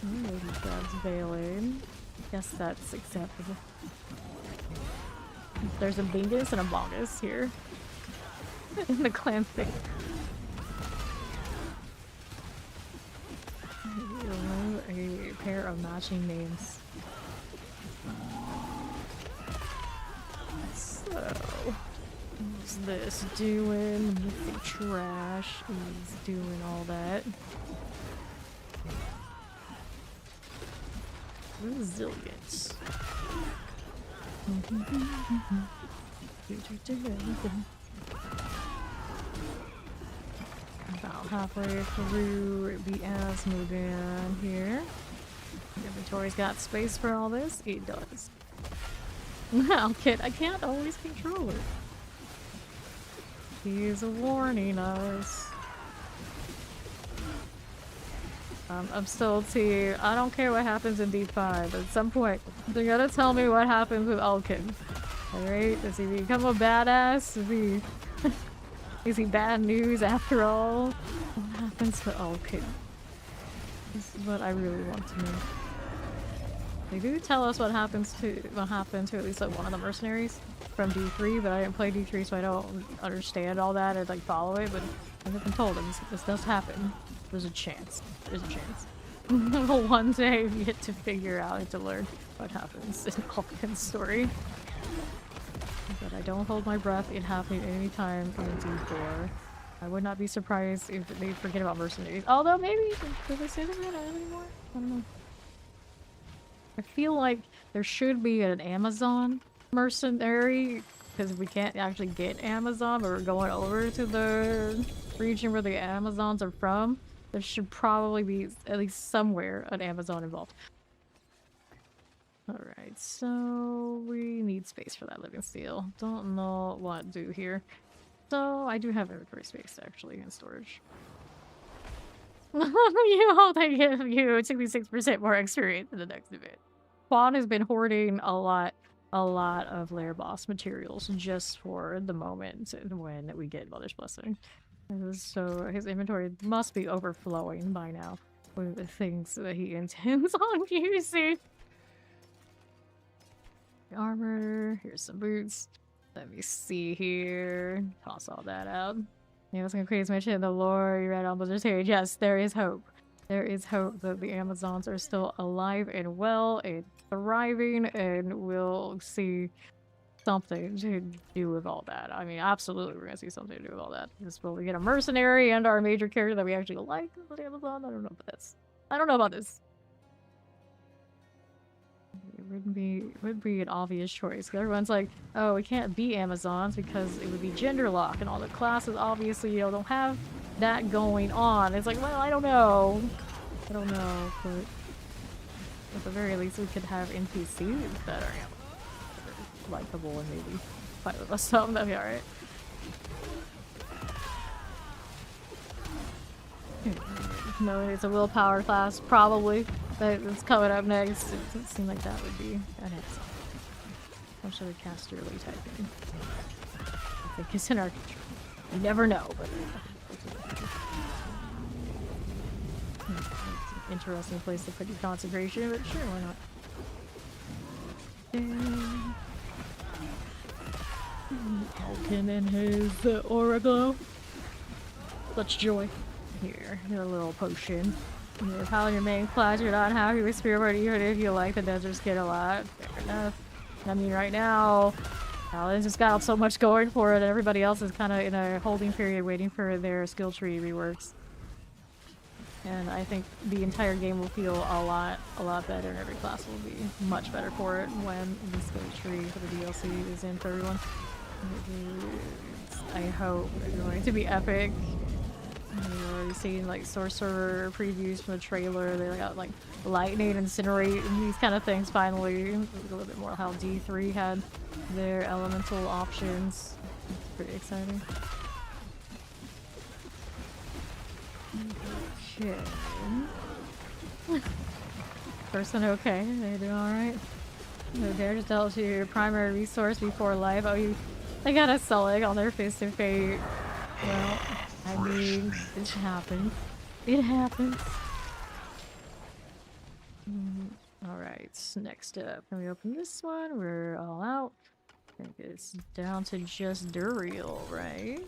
Maybe grabs Veiling. Guess that's acceptable. There's a Bingus and a Bongus here. In the clan thing. A pair of matching names. So, what's this doing? Mythic trash is doing all that. Resilience. About halfway through the Asmodan here. Inventory's got space for all this? It does. Now, kid, I can't always control it. He's warning us. I'm still T. I don't care what happens in D5. At some point, they're gonna tell me what happens with Ulkin. Alright? Does he become a badass? Is he bad news after all? What happens to Ulkin? This is what I really want to know. They do tell us what happened to at least like one of the mercenaries from D3, but I didn't play D3, so I don't understand all that or like follow it. But I've been told this does happen. There's a chance. There's a chance. One day we get to figure out and to learn what happens in Ulkin's story. But I don't hold my breath. It happened anytime in D4. I would not be surprised if they forget about mercenaries. Although maybe do they say that anymore? I don't know. I feel like there should be an Amazon mercenary because we can't actually get Amazon, but we're going over to the region where the Amazons are from. There should probably be at least somewhere an Amazon involved. Alright, so we need space for that living steel. Don't know what to do here. So I do have inventory space actually in storage. You hope they give you 66% more experience in the next event. Quan has been hoarding a lot of lair boss materials just for the moment when we get Mother's Blessing. So his inventory must be overflowing by now with the things that he intends on using. Armor, here's some boots. Let me see here. Toss all that out. Yeah, I was gonna quickly mention the lore you read on Blizzard's page. Yes, there is hope. There is hope that the Amazons are still alive and well and thriving, and we'll see something to do with all that. I mean, absolutely, we're gonna see something to do with all that. Because will we get a mercenary and our major character that we actually like on the Amazon? I don't know about this. I don't know about this. It would be an obvious choice. Everyone's like, oh, we can't be Amazons because it would be gender lock, and all the classes obviously, you know, don't have that going on. It's like, well, I don't know, but At the very least, we could have NPCs that are likable and maybe fight with us some. That'd be alright. No, it's a willpower class, probably. That's coming up next. It doesn't seem like that would be an exit. How should I cast early typing? I think it's in our control. You never know, but it's an interesting place to put your concentration, but sure, why not? Falcon and his aura glow. Such joy. Here, get a little potion. If how your main class you're not happy with Spearboard, even if you like the desert skin a lot. Fair enough. I mean, right now, Paladin's just got so much going for it, and everybody else is kind of in a holding period waiting for their skill tree reworks. And I think the entire game will feel a lot better, and every class will be much better for it when the skill tree for the DLC is in for everyone. I hope it's going to be epic. We've already seen like sorcerer previews from the trailer. They got like lightning, incinerate, and these kind of things finally. A little bit more how D3 had their elemental options. It's pretty exciting. Okay. Person okay? They doing alright? No dare to tell to your primary resource before life. Oh, they got a Sullig on their Fist of Fate. Well, I mean, it happens. It happens. Alright, next up. Can we open this one? We're all out. I think it's down to just Duriel, right?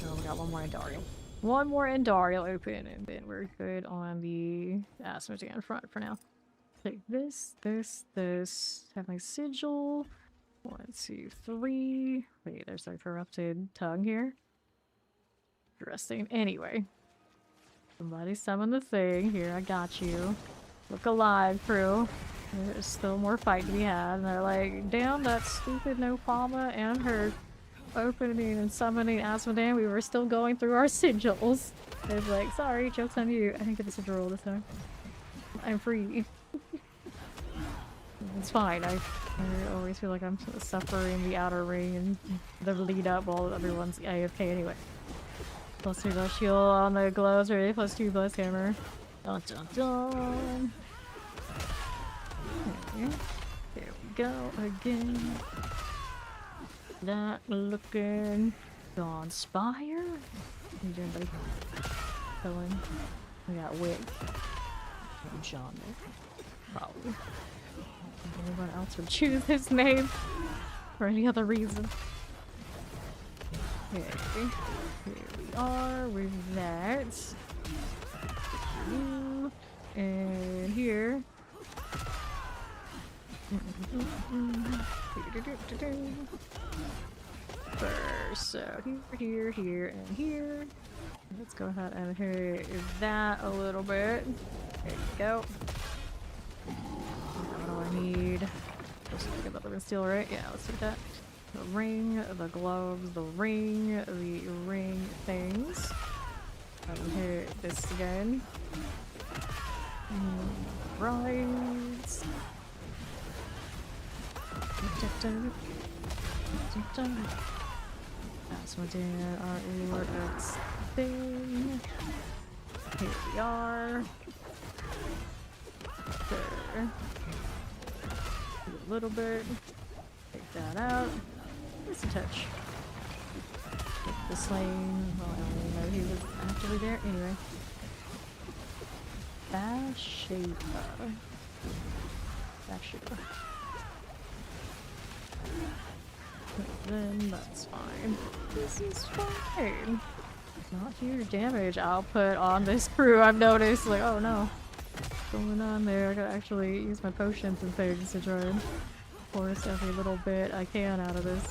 Oh, we got one more Endariel. One more Endariel open, and then we're good on the Asmodean front for now. Take this. Have my sigil. 1, 2, 3. Wait, there's a corrupted tongue here. Interesting. Anyway. Somebody summon the thing. Here, I got you. Look alive, crew. There's still more fight to be had. And they're like, damn, that stupid Nopama and her opening and summoning Asmodean. We were still going through our sigils. It's like, sorry, joke's on you. I didn't get the sigil roll this time. I'm free. It's fine. I always feel like I'm suffering the outer ring and the lead up while everyone's AFK anyway. +2 blast shield on the gloves, ready? +2 blast hammer. Dun dun dun. Okay. There we go again. Not looking. Dawn Spire. What are you doing, buddy? Killing. We got Wick. And John Wick. Probably. Anyone else would choose his name for any other reason. Okay, here we are with that. And here. First, so here, and here. Let's go ahead and hit that a little bit. There you go. What do I need? Just think about the steel, right? Yeah, let's do that. The ring, the gloves, the ring things. And hit this again. Right. Asmodean, our Lord X thing. Here we are. There. A little bit. Take that out. Just a touch. Take the slain. Well, I don't even know he was actually there. Anyway. Bathsheba. Then that's fine. This is fine. Not huge damage output on this crew, I've noticed. Like, oh no. What's going on there? I gotta actually use my potions and things to try and force every little bit I can out of this.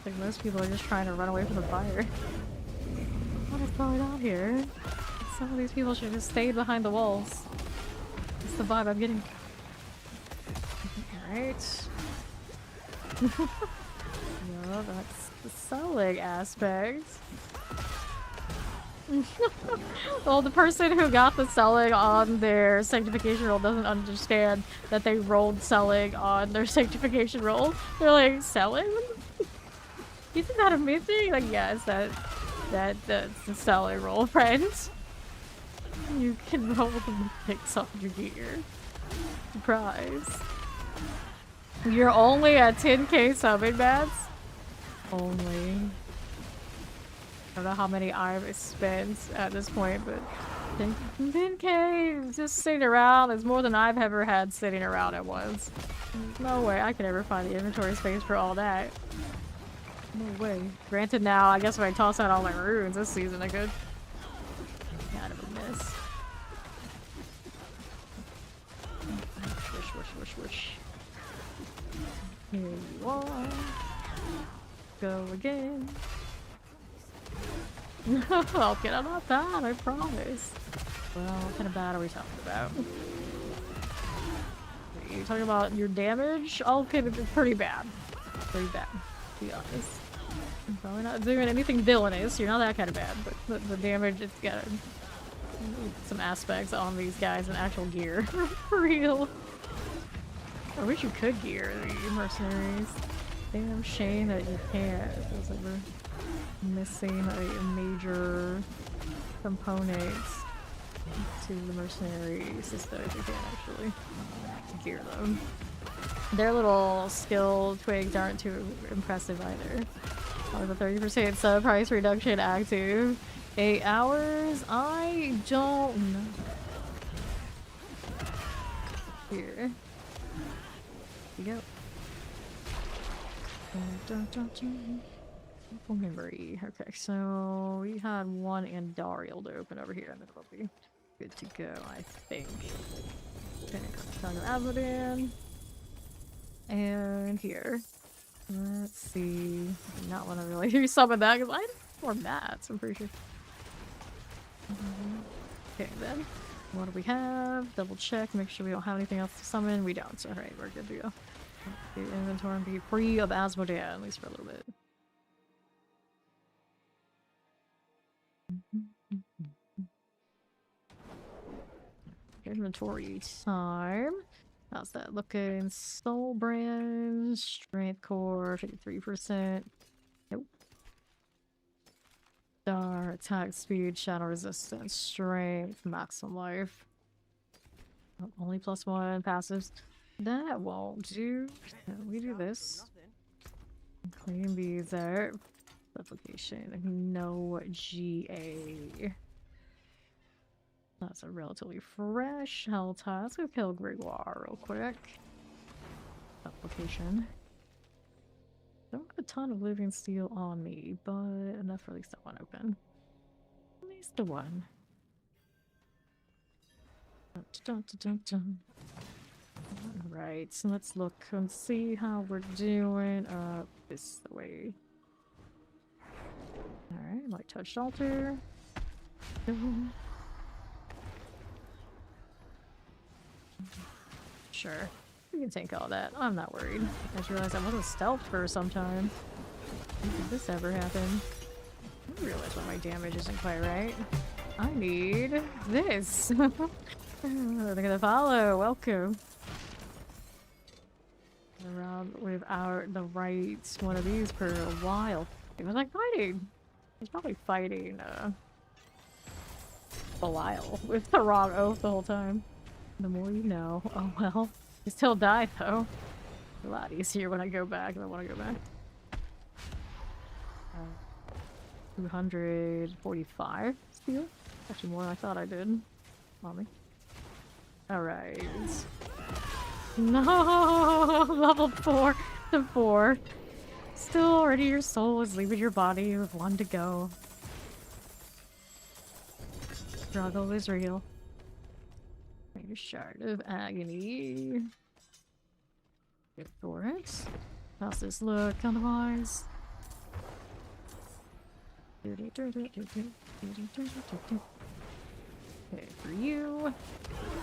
I think most people are just trying to run away from the fire. What is going on here? Some of these people should have stayed behind the walls. That's the vibe I'm getting. Alright. Yeah, that's the Sullig aspect. Well, the person who got the selling on their sanctification roll doesn't understand that they rolled selling on their sanctification roll. They're like, selling? Isn't that a mythic? Like, yes, that's the selling roll, friends. You can roll the mythics on your gear. Surprise. You're only at 10k summon mats? Only. I don't know how many I've spent at this point, but 10k just sitting around is more than I've ever had sitting around at once. No way I could ever find the inventory space for all that. No way. Granted now, I guess if I toss out all my runes this season I could. Kind of a miss. Wish, wish, wish, wish. Here you are. Go again. Okay, I'm not bad, I promise. Well, what kind of bad are we talking about? Are you talking about your damage? Okay, it's pretty bad. Pretty bad, to be honest. I'm probably not doing anything villainous. You're not that kind of bad, but the damage, it's got some aspects on these guys in actual gear. For real. I wish you could gear the mercenaries. Damn shame that you can't. It feels like we're missing a major component to the mercenary system if you can't actually gear them. Their little skill twigs aren't too impressive either. The 30% sub price reduction active. 8 hours? I don't know. Here. You go. Memory. Okay, so we had one Andariel to open over here, and then we'll be good to go, I think. Okay, talking about Abaddon. And here. Let's see. Not want to really resummon that because I have more mats, I'm pretty sure. Okay, then. What do we have? Double check, make sure we don't have anything else to summon. We don't. Alright, we're good to go. The inventory and be free of Asmodean, at least for a little bit. Inventory time. How's that looking? Soul Brand, Strength Core, 53%. Nope. Star, Attack Speed, Shadow Resistance, Strength, Maximum Life. Oh, only +1 passives. That won't do. We do this. Clean beads there. Supplication. No GA. That's a relatively fresh hell tie. Let's go kill Gregoire real quick. Application. Don't have a ton of living steel on me, but enough for at least that one open. At least the one. Dun, dun, dun, dun. Alright, so let's look and see how we're doing. This way. Alright, light touched altar. Sure. We can take all that. I'm not worried. I just realized I wasn't stealthed for some time. When did this ever happen? I realize why my damage isn't quite right. I need this. Look at the follow. Welcome. Around without the right one of these for a while. He was like fighting. He's probably fighting Belial with the wrong oath the whole time. The more you know. Oh well. He still died though. A lot easier when I go back if I want to go back. 245 steel? Actually more than I thought I did. On me. Alright. No! Level 4 to 4. Still already your soul is leaving your body with 1 to go. Struggle is real. Make a shard of agony. Good for it. How's this look otherwise? Okay, for you.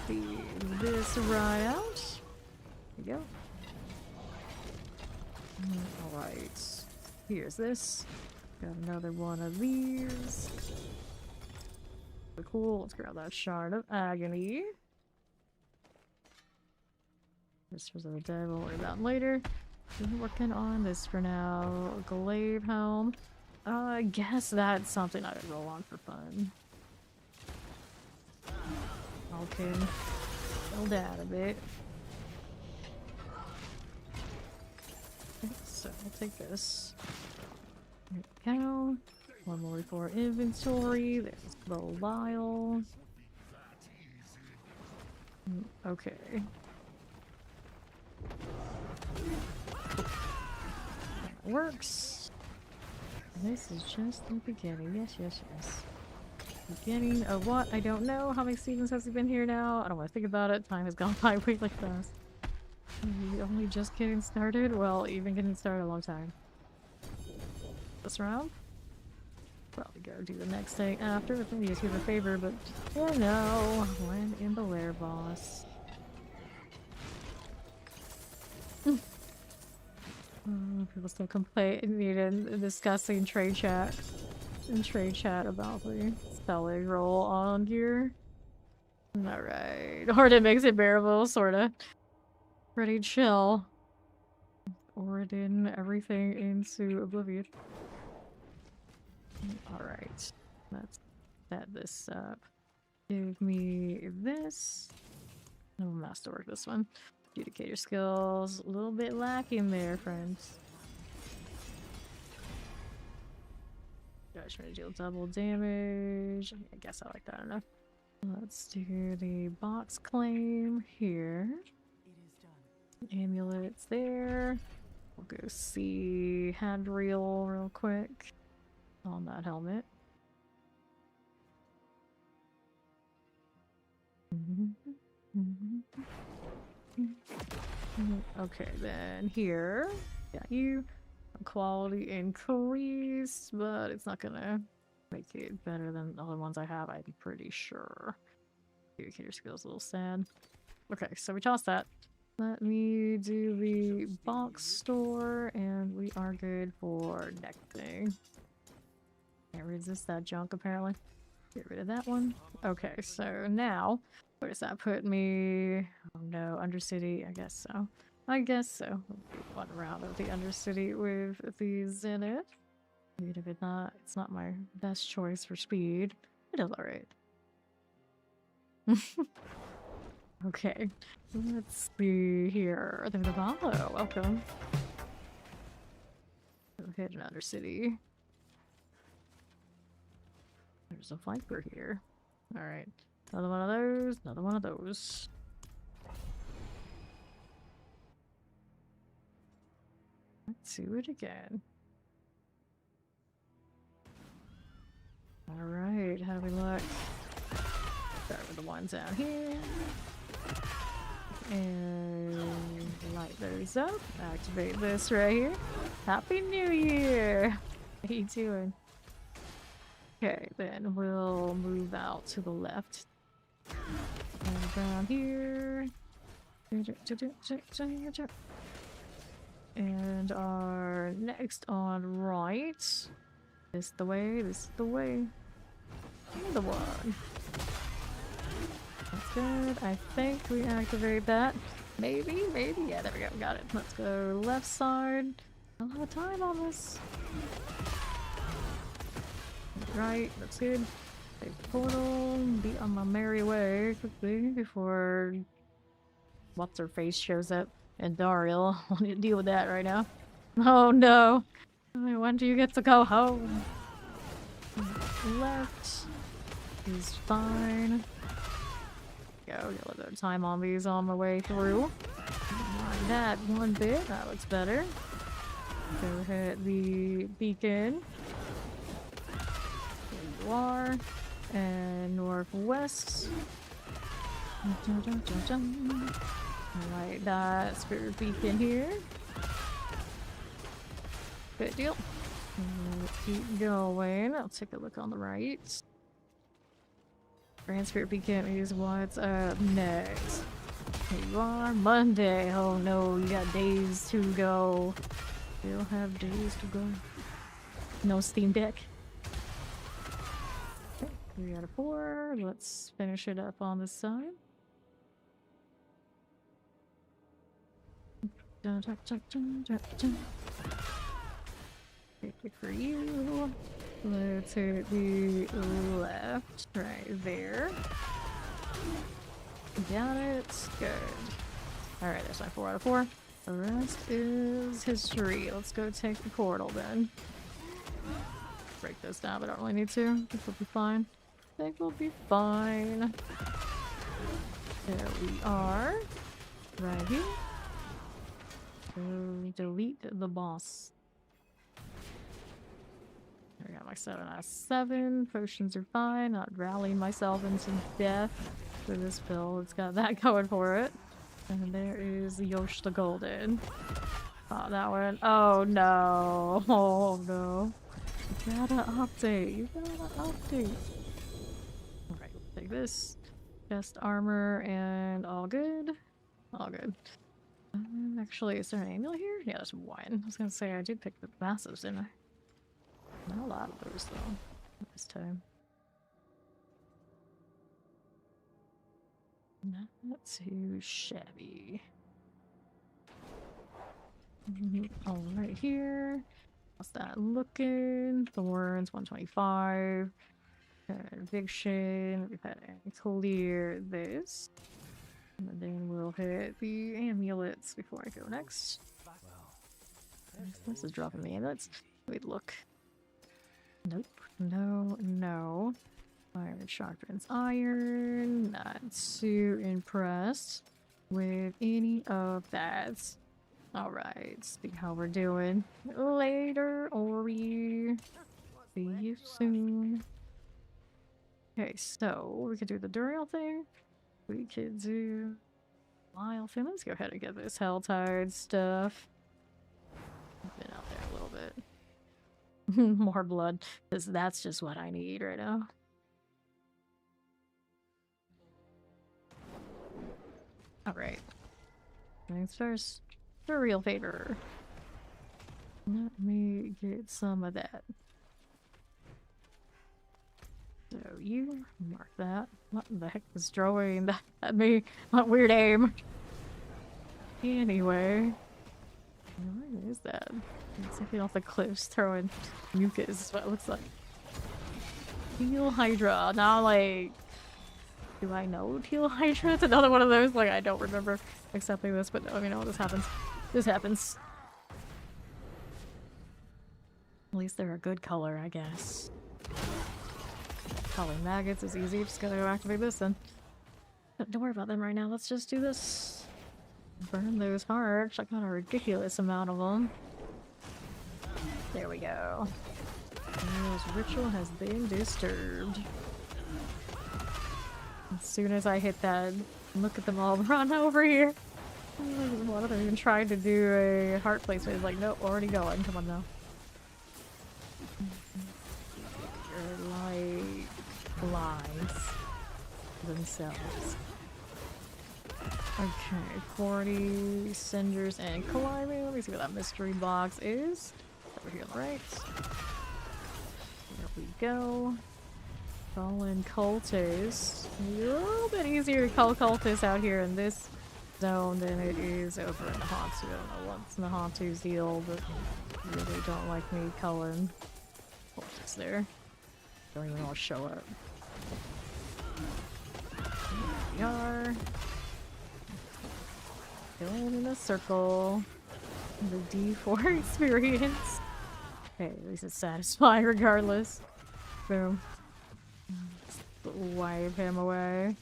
Feed this right out. There you go. Alright. Here's this. Got another one of these. Cool. Let's grab that shard of agony. This was the devil. Worry about later. We're working on this for now. Glaive helm. I guess that's something I would roll on for fun. Okay. Build that a bit. Okay, so I'll take this. There we go. One more for inventory. There's the vial. Okay. That works. This is just the beginning. Yes, yes, yes. Beginning of what? I don't know. How many seasons has he been here now? I don't want to think about it. Time has gone by way like fast. Are we only just getting started? Well, even getting started a long time. This round? Probably go do the next thing after. If maybe just give a favor, but you know, when in the lair, boss. People still complain and discussing trade chat about the spelling roll on gear. Alright. Or it makes it bearable, sorta. Ready chill. Origin everything into oblivion. Alright. Let's set this up. Give me this. No masterwork this one. Adjudicator skills. A little bit lacking there, friends. Gosh, trying to deal double damage. I guess I like that enough. Let's do the box claim here. It is done. Amulets there. We'll go see hand reel real quick on that helmet. Okay, then here, got you. Quality increase, but it's not gonna make it better than the other ones I have, I'm pretty sure. Communicator skills a little sad. Okay, so we tossed that. Let me do the box store, and we are good for next thing. Can't resist that junk, apparently. Get rid of that one. Okay, so now, where does that put me? Oh no, Undercity, I guess so. I guess so. One round of the Undercity with these in it. Even if it's not my best choice for speed. It is alright. Okay, let's see here. There's a Diablo. Welcome. Go hit an Undercity. There's a Viper here. Alright. Another one of those. Another one of those. Let's do it again. Alright, how do we look? Start with the ones down here. And light those up. Activate this right here. Happy New Year! How you doing? Okay, then we'll move out to the left. And down here. And our next on right. This the way, this is the way. The one. That's good. I think we activate that. Maybe? Yeah, there we go. Got it. Let's go left side. A lot of time on this. Right, that's good. Take the portal. Be on my merry way quickly before what's her face shows up. And Daryl, I want to deal with that right now. Oh no! When do you get to go home? Left is fine. Go, get a little bit of time on these on my way through. Like that one bit, that looks better. Go hit the beacon. There you are. And northwest. Alright, that spirit beacon here. Good deal. Let's keep going. I'll take a look on the right. Grand Spirit Beacon is what's up next. Here you are, Monday. Oh no, you got days to go. You'll have days to go. No Steam Deck. Okay, 3 out of 4. Let's finish it up on this side. Dun, dun, dun, dun, dun, dun. Take it for you. Let's hit the left right there. Got it. Good. Alright, that's my 4 out of 4. The rest is history. Let's go take the portal then. Break this down, but I don't really need to. I think we'll be fine. I think we'll be fine. There we are. Right here. So delete the boss. I got my 7 out of 7. Potions are fine. Not rallying myself into death for this build. It's got that going for it. And there is Yosh the Golden. Oh, that one. Oh no. Oh no. You gotta update. You gotta update. Alright, we'll take this. Chest armor and all good. All good. Actually, is there an annual here? Yeah, there's one. I was gonna say I did pick the massives, didn't I? Not a lot of those though. This time. Not too shabby. All right here. How's that looking? Thorns 125. Eviction. We've had to clear this. And then we'll hit the amulets before I go next. This is dropping the amulets. Wait, look. Nope. No, no. Iron Chakran's iron. Not too impressed with any of that. Alright, see how we're doing later, Ori. See you soon. Okay, so we could do the Duriel thing. We could do Lyle thing. Let's go ahead and get this Helltide stuff. I've been out there a little bit. More blood, because that's just what I need right now. Alright. Things first. The real favor. Let me get some of that. So you mark that. What the heck was throwing that at me? What weird aim. Anyway. Where is that? It's something off the cliffs throwing mucus is what it looks like. Teal Hydra. Now like, do I know Teal Hydra? It's another one of those, like I don't remember accepting this, but I mean, no, this happens. This happens. At least they're a good color, I guess. Calling maggots is easy. Just gotta go activate this then. Don't worry about them right now. Let's just do this. Burn those hearts. I got a ridiculous amount of them. There we go. This ritual has been disturbed. As soon as I hit that, look at them all run over here. One of them even tried to do a heart placement. It's like, nope, already going. Come on now. You're like flies themselves. Okay, 40 cinders and climbing. Let me see what that mystery box is. Over here on the right. There we go. Fallen cultists. A little bit easier to call cultists out here in this zone than it is over in the Hantu. I don't know what's in the Hantu's deal, but really don't like me culling cultists there. Don't even all show up. Here we are. Going in a circle. The D4 experience. Okay, at least it's satisfying regardless. Boom. Wipe him away.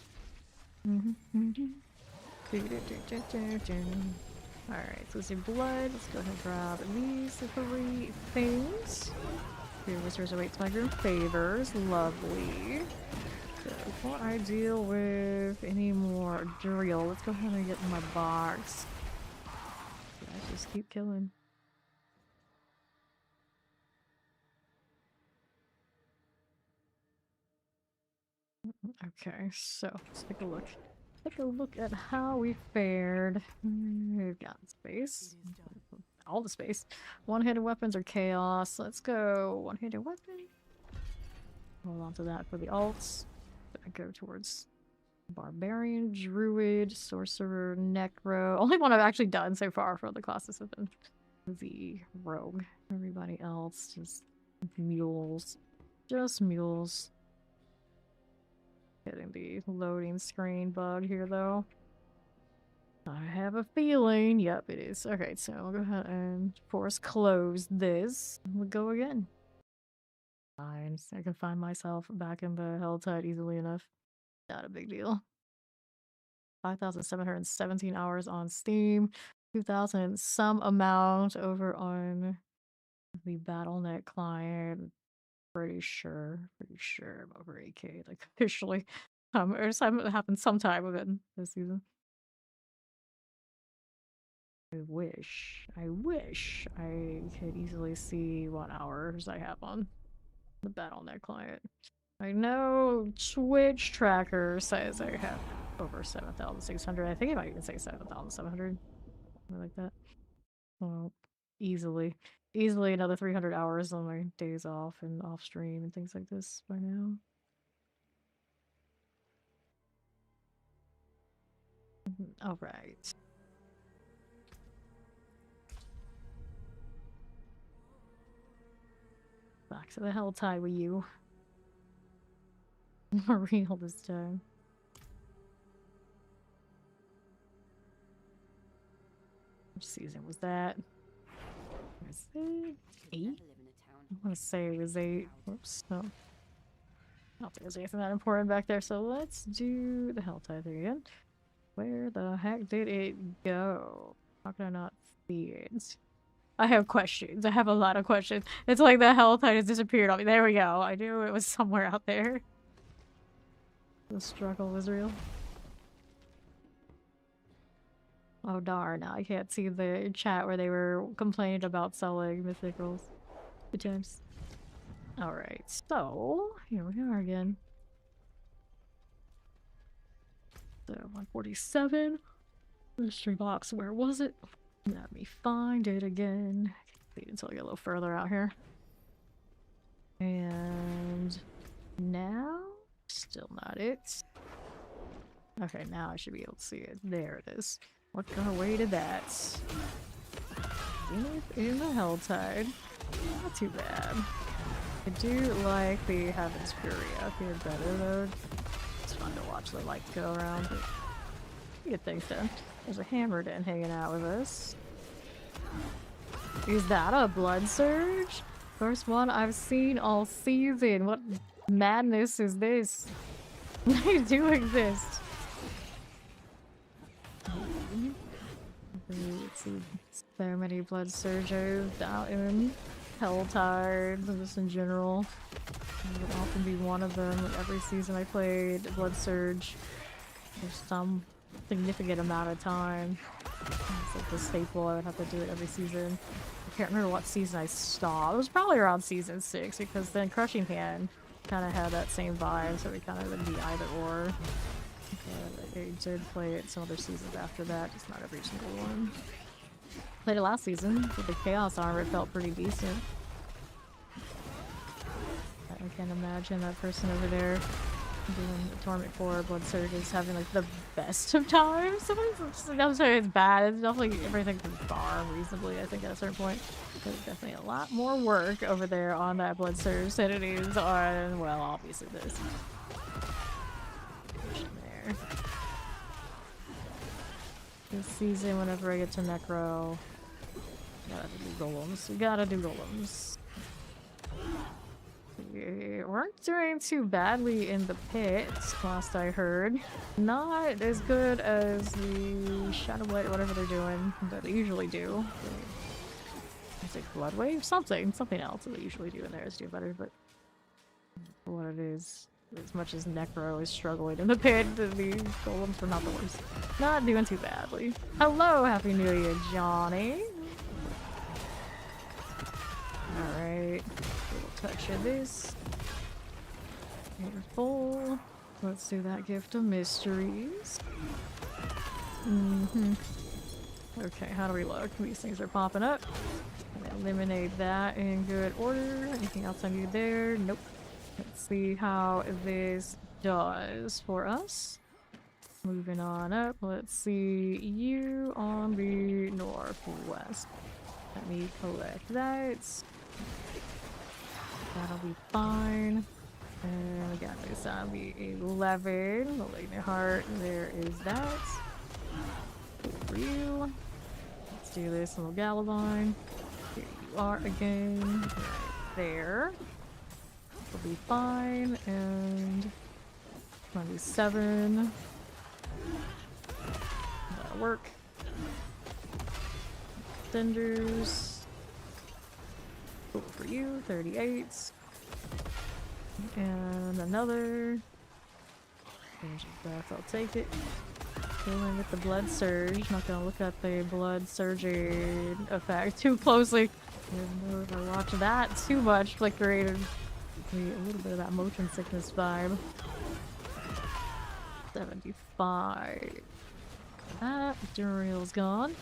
Alright, so let's do blood. Let's go ahead and grab these 3 things. Here, Whispers awaits my group favors. Lovely. So, before I deal with any more drill, let's go ahead and get in my box. I just keep killing. Okay, so let's take a look. Take a look at how we fared. We've got space. All the space. One-handed weapons or chaos. Let's go one-handed weapon. Hold on to that for the alts. I go towards Barbarian, Druid, Sorcerer, Necro. Only one I've actually done so far for the classes have been the Rogue. Everybody else just mules. Just mules. Getting the loading screen bug here though. I have a feeling. Yep, it is. Okay, so I'll go ahead and force close this. We'll go again. Fine. I can find myself back in the Helltide easily enough. Not a big deal. 5,717 hours on Steam. 2,000 some amount over on the Battle.net client. Pretty sure I'm over 8K, like officially. Or something happened sometime within this season. I wish I could easily see what hours I have on the Battle.net client. I know Twitch tracker says I have over 7,600. I think it might even say 7,700. Something like that. Well, easily another 300 hours on my days off and off stream and things like this by now. All right. Back to the Helltide with you. More real this time. Which season was that? Was it 8? I want to say it was 8. Whoops, no. I don't think there's anything that important back there, so let's do the Helltide thing again. Where the heck did it go? How can I not see it? I have questions. I have a lot of questions. It's like the Helltide has disappeared on me. There we go. I knew it was somewhere out there. The struggle was real. Oh darn, now I can't see the chat where they were complaining about selling mythicals. Good times. Alright, so here we are again. So 147. Mystery box, where was it? Let me find it again. Wait until I get a little further out here. And now, still not it. Okay, now I should be able to see it. There it is. What kind of way did that? In the Helltide. Not too bad. I do like the Heaven's Fury up here better though. It's fun to watch the lights go around, but get things done. There's a Hammerden hanging out with us. Is that a Blood Surge? First one I've seen all season. What madness is this? They do exist. Let's see. So many Blood Surges out in Helltide, just in general. I would often be one of them. Every season I played Blood Surge for some significant amount of time. It's like the staple. I would have to do it every season. I can't remember what season I stopped. It was probably around season 6 because then Crushing Hand kind of had that same vibe, so it kind of would be either or. But I did play it some other seasons after that, just not every single one. Played it last season with the Chaos Armor. It felt pretty decent. I can't imagine that person over there doing the Torment 4 Blood Surge is having like the best of times. Sometimes I'm sorry, it's bad. It's definitely everything can farm reasonably, I think, at a certain point. There's definitely a lot more work over there on that Blood Surge than it is on, well, obviously this. There. This season, whenever I get to Necro, gotta do golems. We gotta do golems. We weren't doing too badly in the pits, last I heard. Not as good as the Shadow Blade or whatever they're doing that they usually do. Is it Blood Wave? Something else that they usually do in there is do better, but for what it is, as much as Necro is struggling in the pit, the golems are not the worst. Not doing too badly. Hello, Happy New Year, Johnny! Alright, a touch of this. Full. Let's do that Gift of Mysteries. Okay, how do we look? These things are popping up. Eliminate that in good order. Anything else I need there? Nope. Let's see how this does for us. Moving on up, let's see you on the northwest. Let me collect that. That'll be fine. And we got this on the 11. Malignant Heart, there is that. For you. Let's do this little Galavine. Here you are again. Right there. Will be fine. And 27. That'll work. Extenders. Cool for you, 38. And another. There's your breath, I'll take it. Dealing with the blood surge. Not gonna look at the blood surging effect too closely. I don't know if I watch that too much. Flickerated me a little bit of that motion sickness vibe. 75. That Duriel's gone.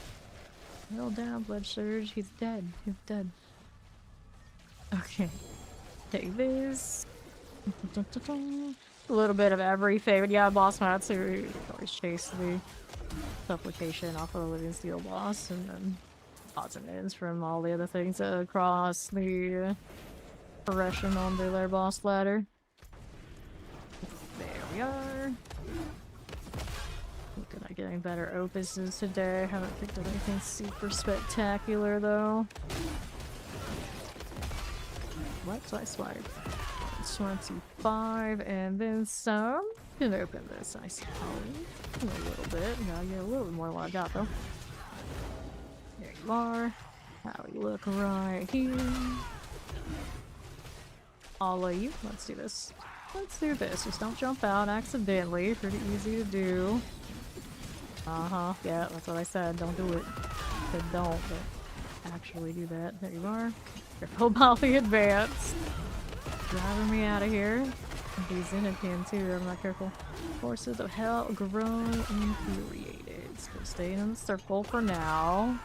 Well down, blood surge. He's dead. He's dead. Okay. Take this. A little bit of everything. But yeah, boss mats, so you can always chase the supplication off of the living steel boss, and then odds and ends from all the other things across the progression on the lair boss ladder. There we are. Looking at getting better opuses today. Haven't picked up anything super spectacular though. What? So I swiped 25 and then some. Can open this nice a little bit. Gotta get a little bit more than what I got though. There you are. How we look right here. All of you. Let's do this. Let's do this. Just don't jump out accidentally. Pretty easy to do. Uh-huh. Yeah, that's what I said. Don't do it. I said don't, but actually do that. There you are. Careful about the advance. Driving me out of here. He's in again too. I'm not careful. Forces of hell grow infuriated. So staying in the circle for now.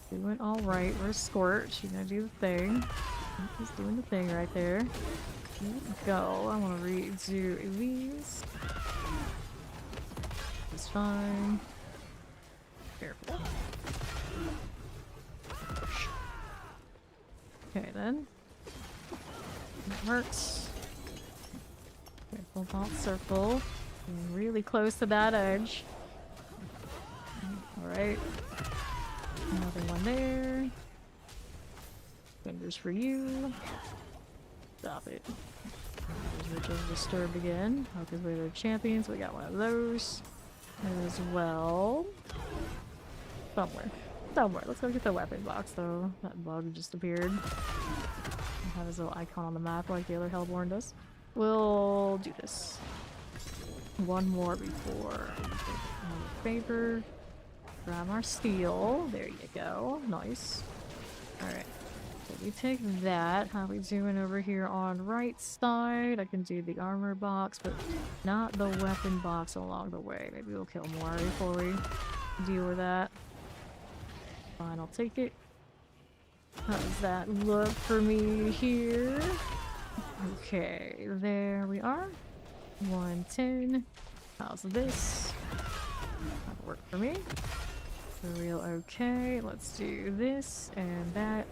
Doing alright. We're Squirt. She's gonna do the thing. He's doing the thing right there. Here we go. I want to redo these. It's fine. Careful. Okay then. That works. Careful about circle. Getting really close to that edge. Alright. Another one there. Fingers for you. Stop it. Ritual disturbed again. Oh, because we're the champions. We got one of those as well. Somewhere. Somewhere. Let's go get the weapon box though. That bug just appeared. It had his little icon on the map like the other Hellborn does. We'll do this. One more before favor. Grab our steel. There you go. Nice. Alright. So we take that. How we doing over here on right side? I can do the armor box, but not the weapon box along the way. Maybe we'll kill more before we deal with that. Fine, I'll take it. How does that look for me here? Okay, there we are. 110. How's this? That'll work for me. Real okay. Let's do this and that.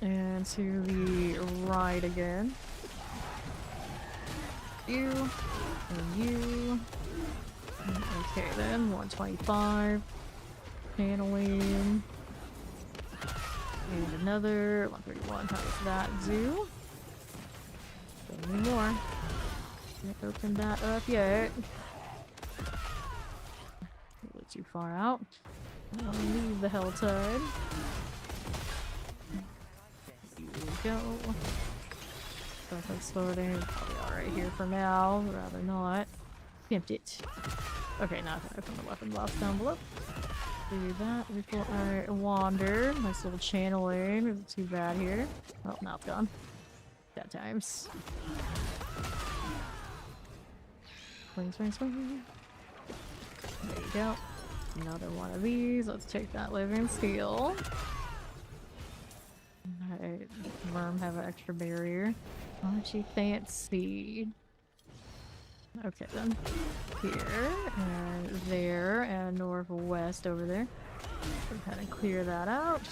And to the right again. You. And you. Okay then, 125. Channeling. And another 131. How does that do? Any more? Can't open that up yet. A little too far out. I don't leave the Helltide. Here we go. Stuff exploding. Probably alright here for now. Rather not. Pimped it. Okay, now I open the weapon box down below. Do that before I wander. Nice little channeling. Isn't too bad here. Oh, now it's gone. Bad times. Swing, swing, swing. There you go. Another one of these. Let's take that living steel. Alright, worm have an extra barrier. What you fancy? Okay then. Here, and there, and northwest over there. Go ahead and clear that out.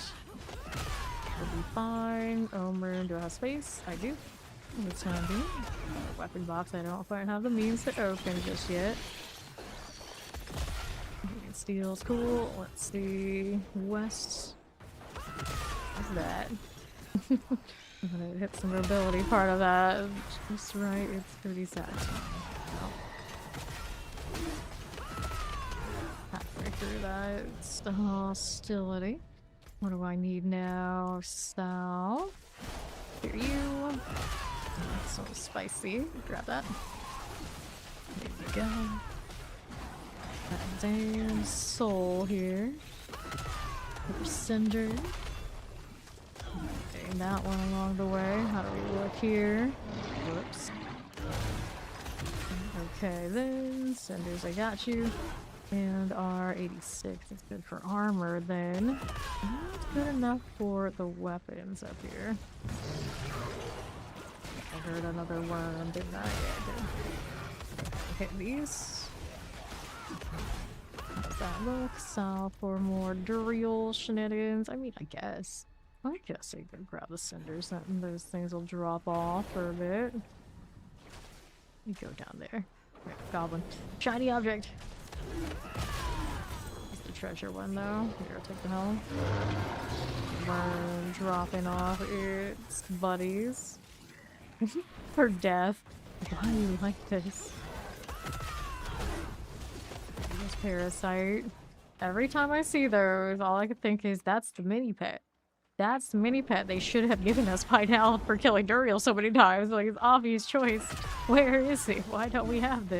We'll be fine. Omer, do I have space? I do. What's gonna be? Weapon box I don't quite have the means to open just yet. Steel's cool. Let's see. West. What's that? I'm gonna hit some mobility part of that. Just right, it's pretty sad. Halfway through that, it's the hostility. What do I need now? South. Here you. That's so spicy. Grab that. There we go. That damn soul here. Cinder. Getting that one along the way. How do we look here? Whoops. Okay then. Cinders, I got you. And our 86 is good for armor then. Not good enough for the weapons up here. I heard another worm, didn't I? Yeah, I did. Hit these. How's that look? South for more Duriel shenanigans. I mean, I guess I could grab the cinders and those things will drop off for a bit. You go down there. Right, goblin. Shiny object! It's the treasure one though. Here, I'll take the helm. Worm dropping off its buddies. For death. Why do you like this? This parasite. Every time I see those, all I can think is that's the mini pet. That's the mini pet they should have given us by now for killing Duriel so many times. Like, it's obvious choice. Where is he? Why don't we have this?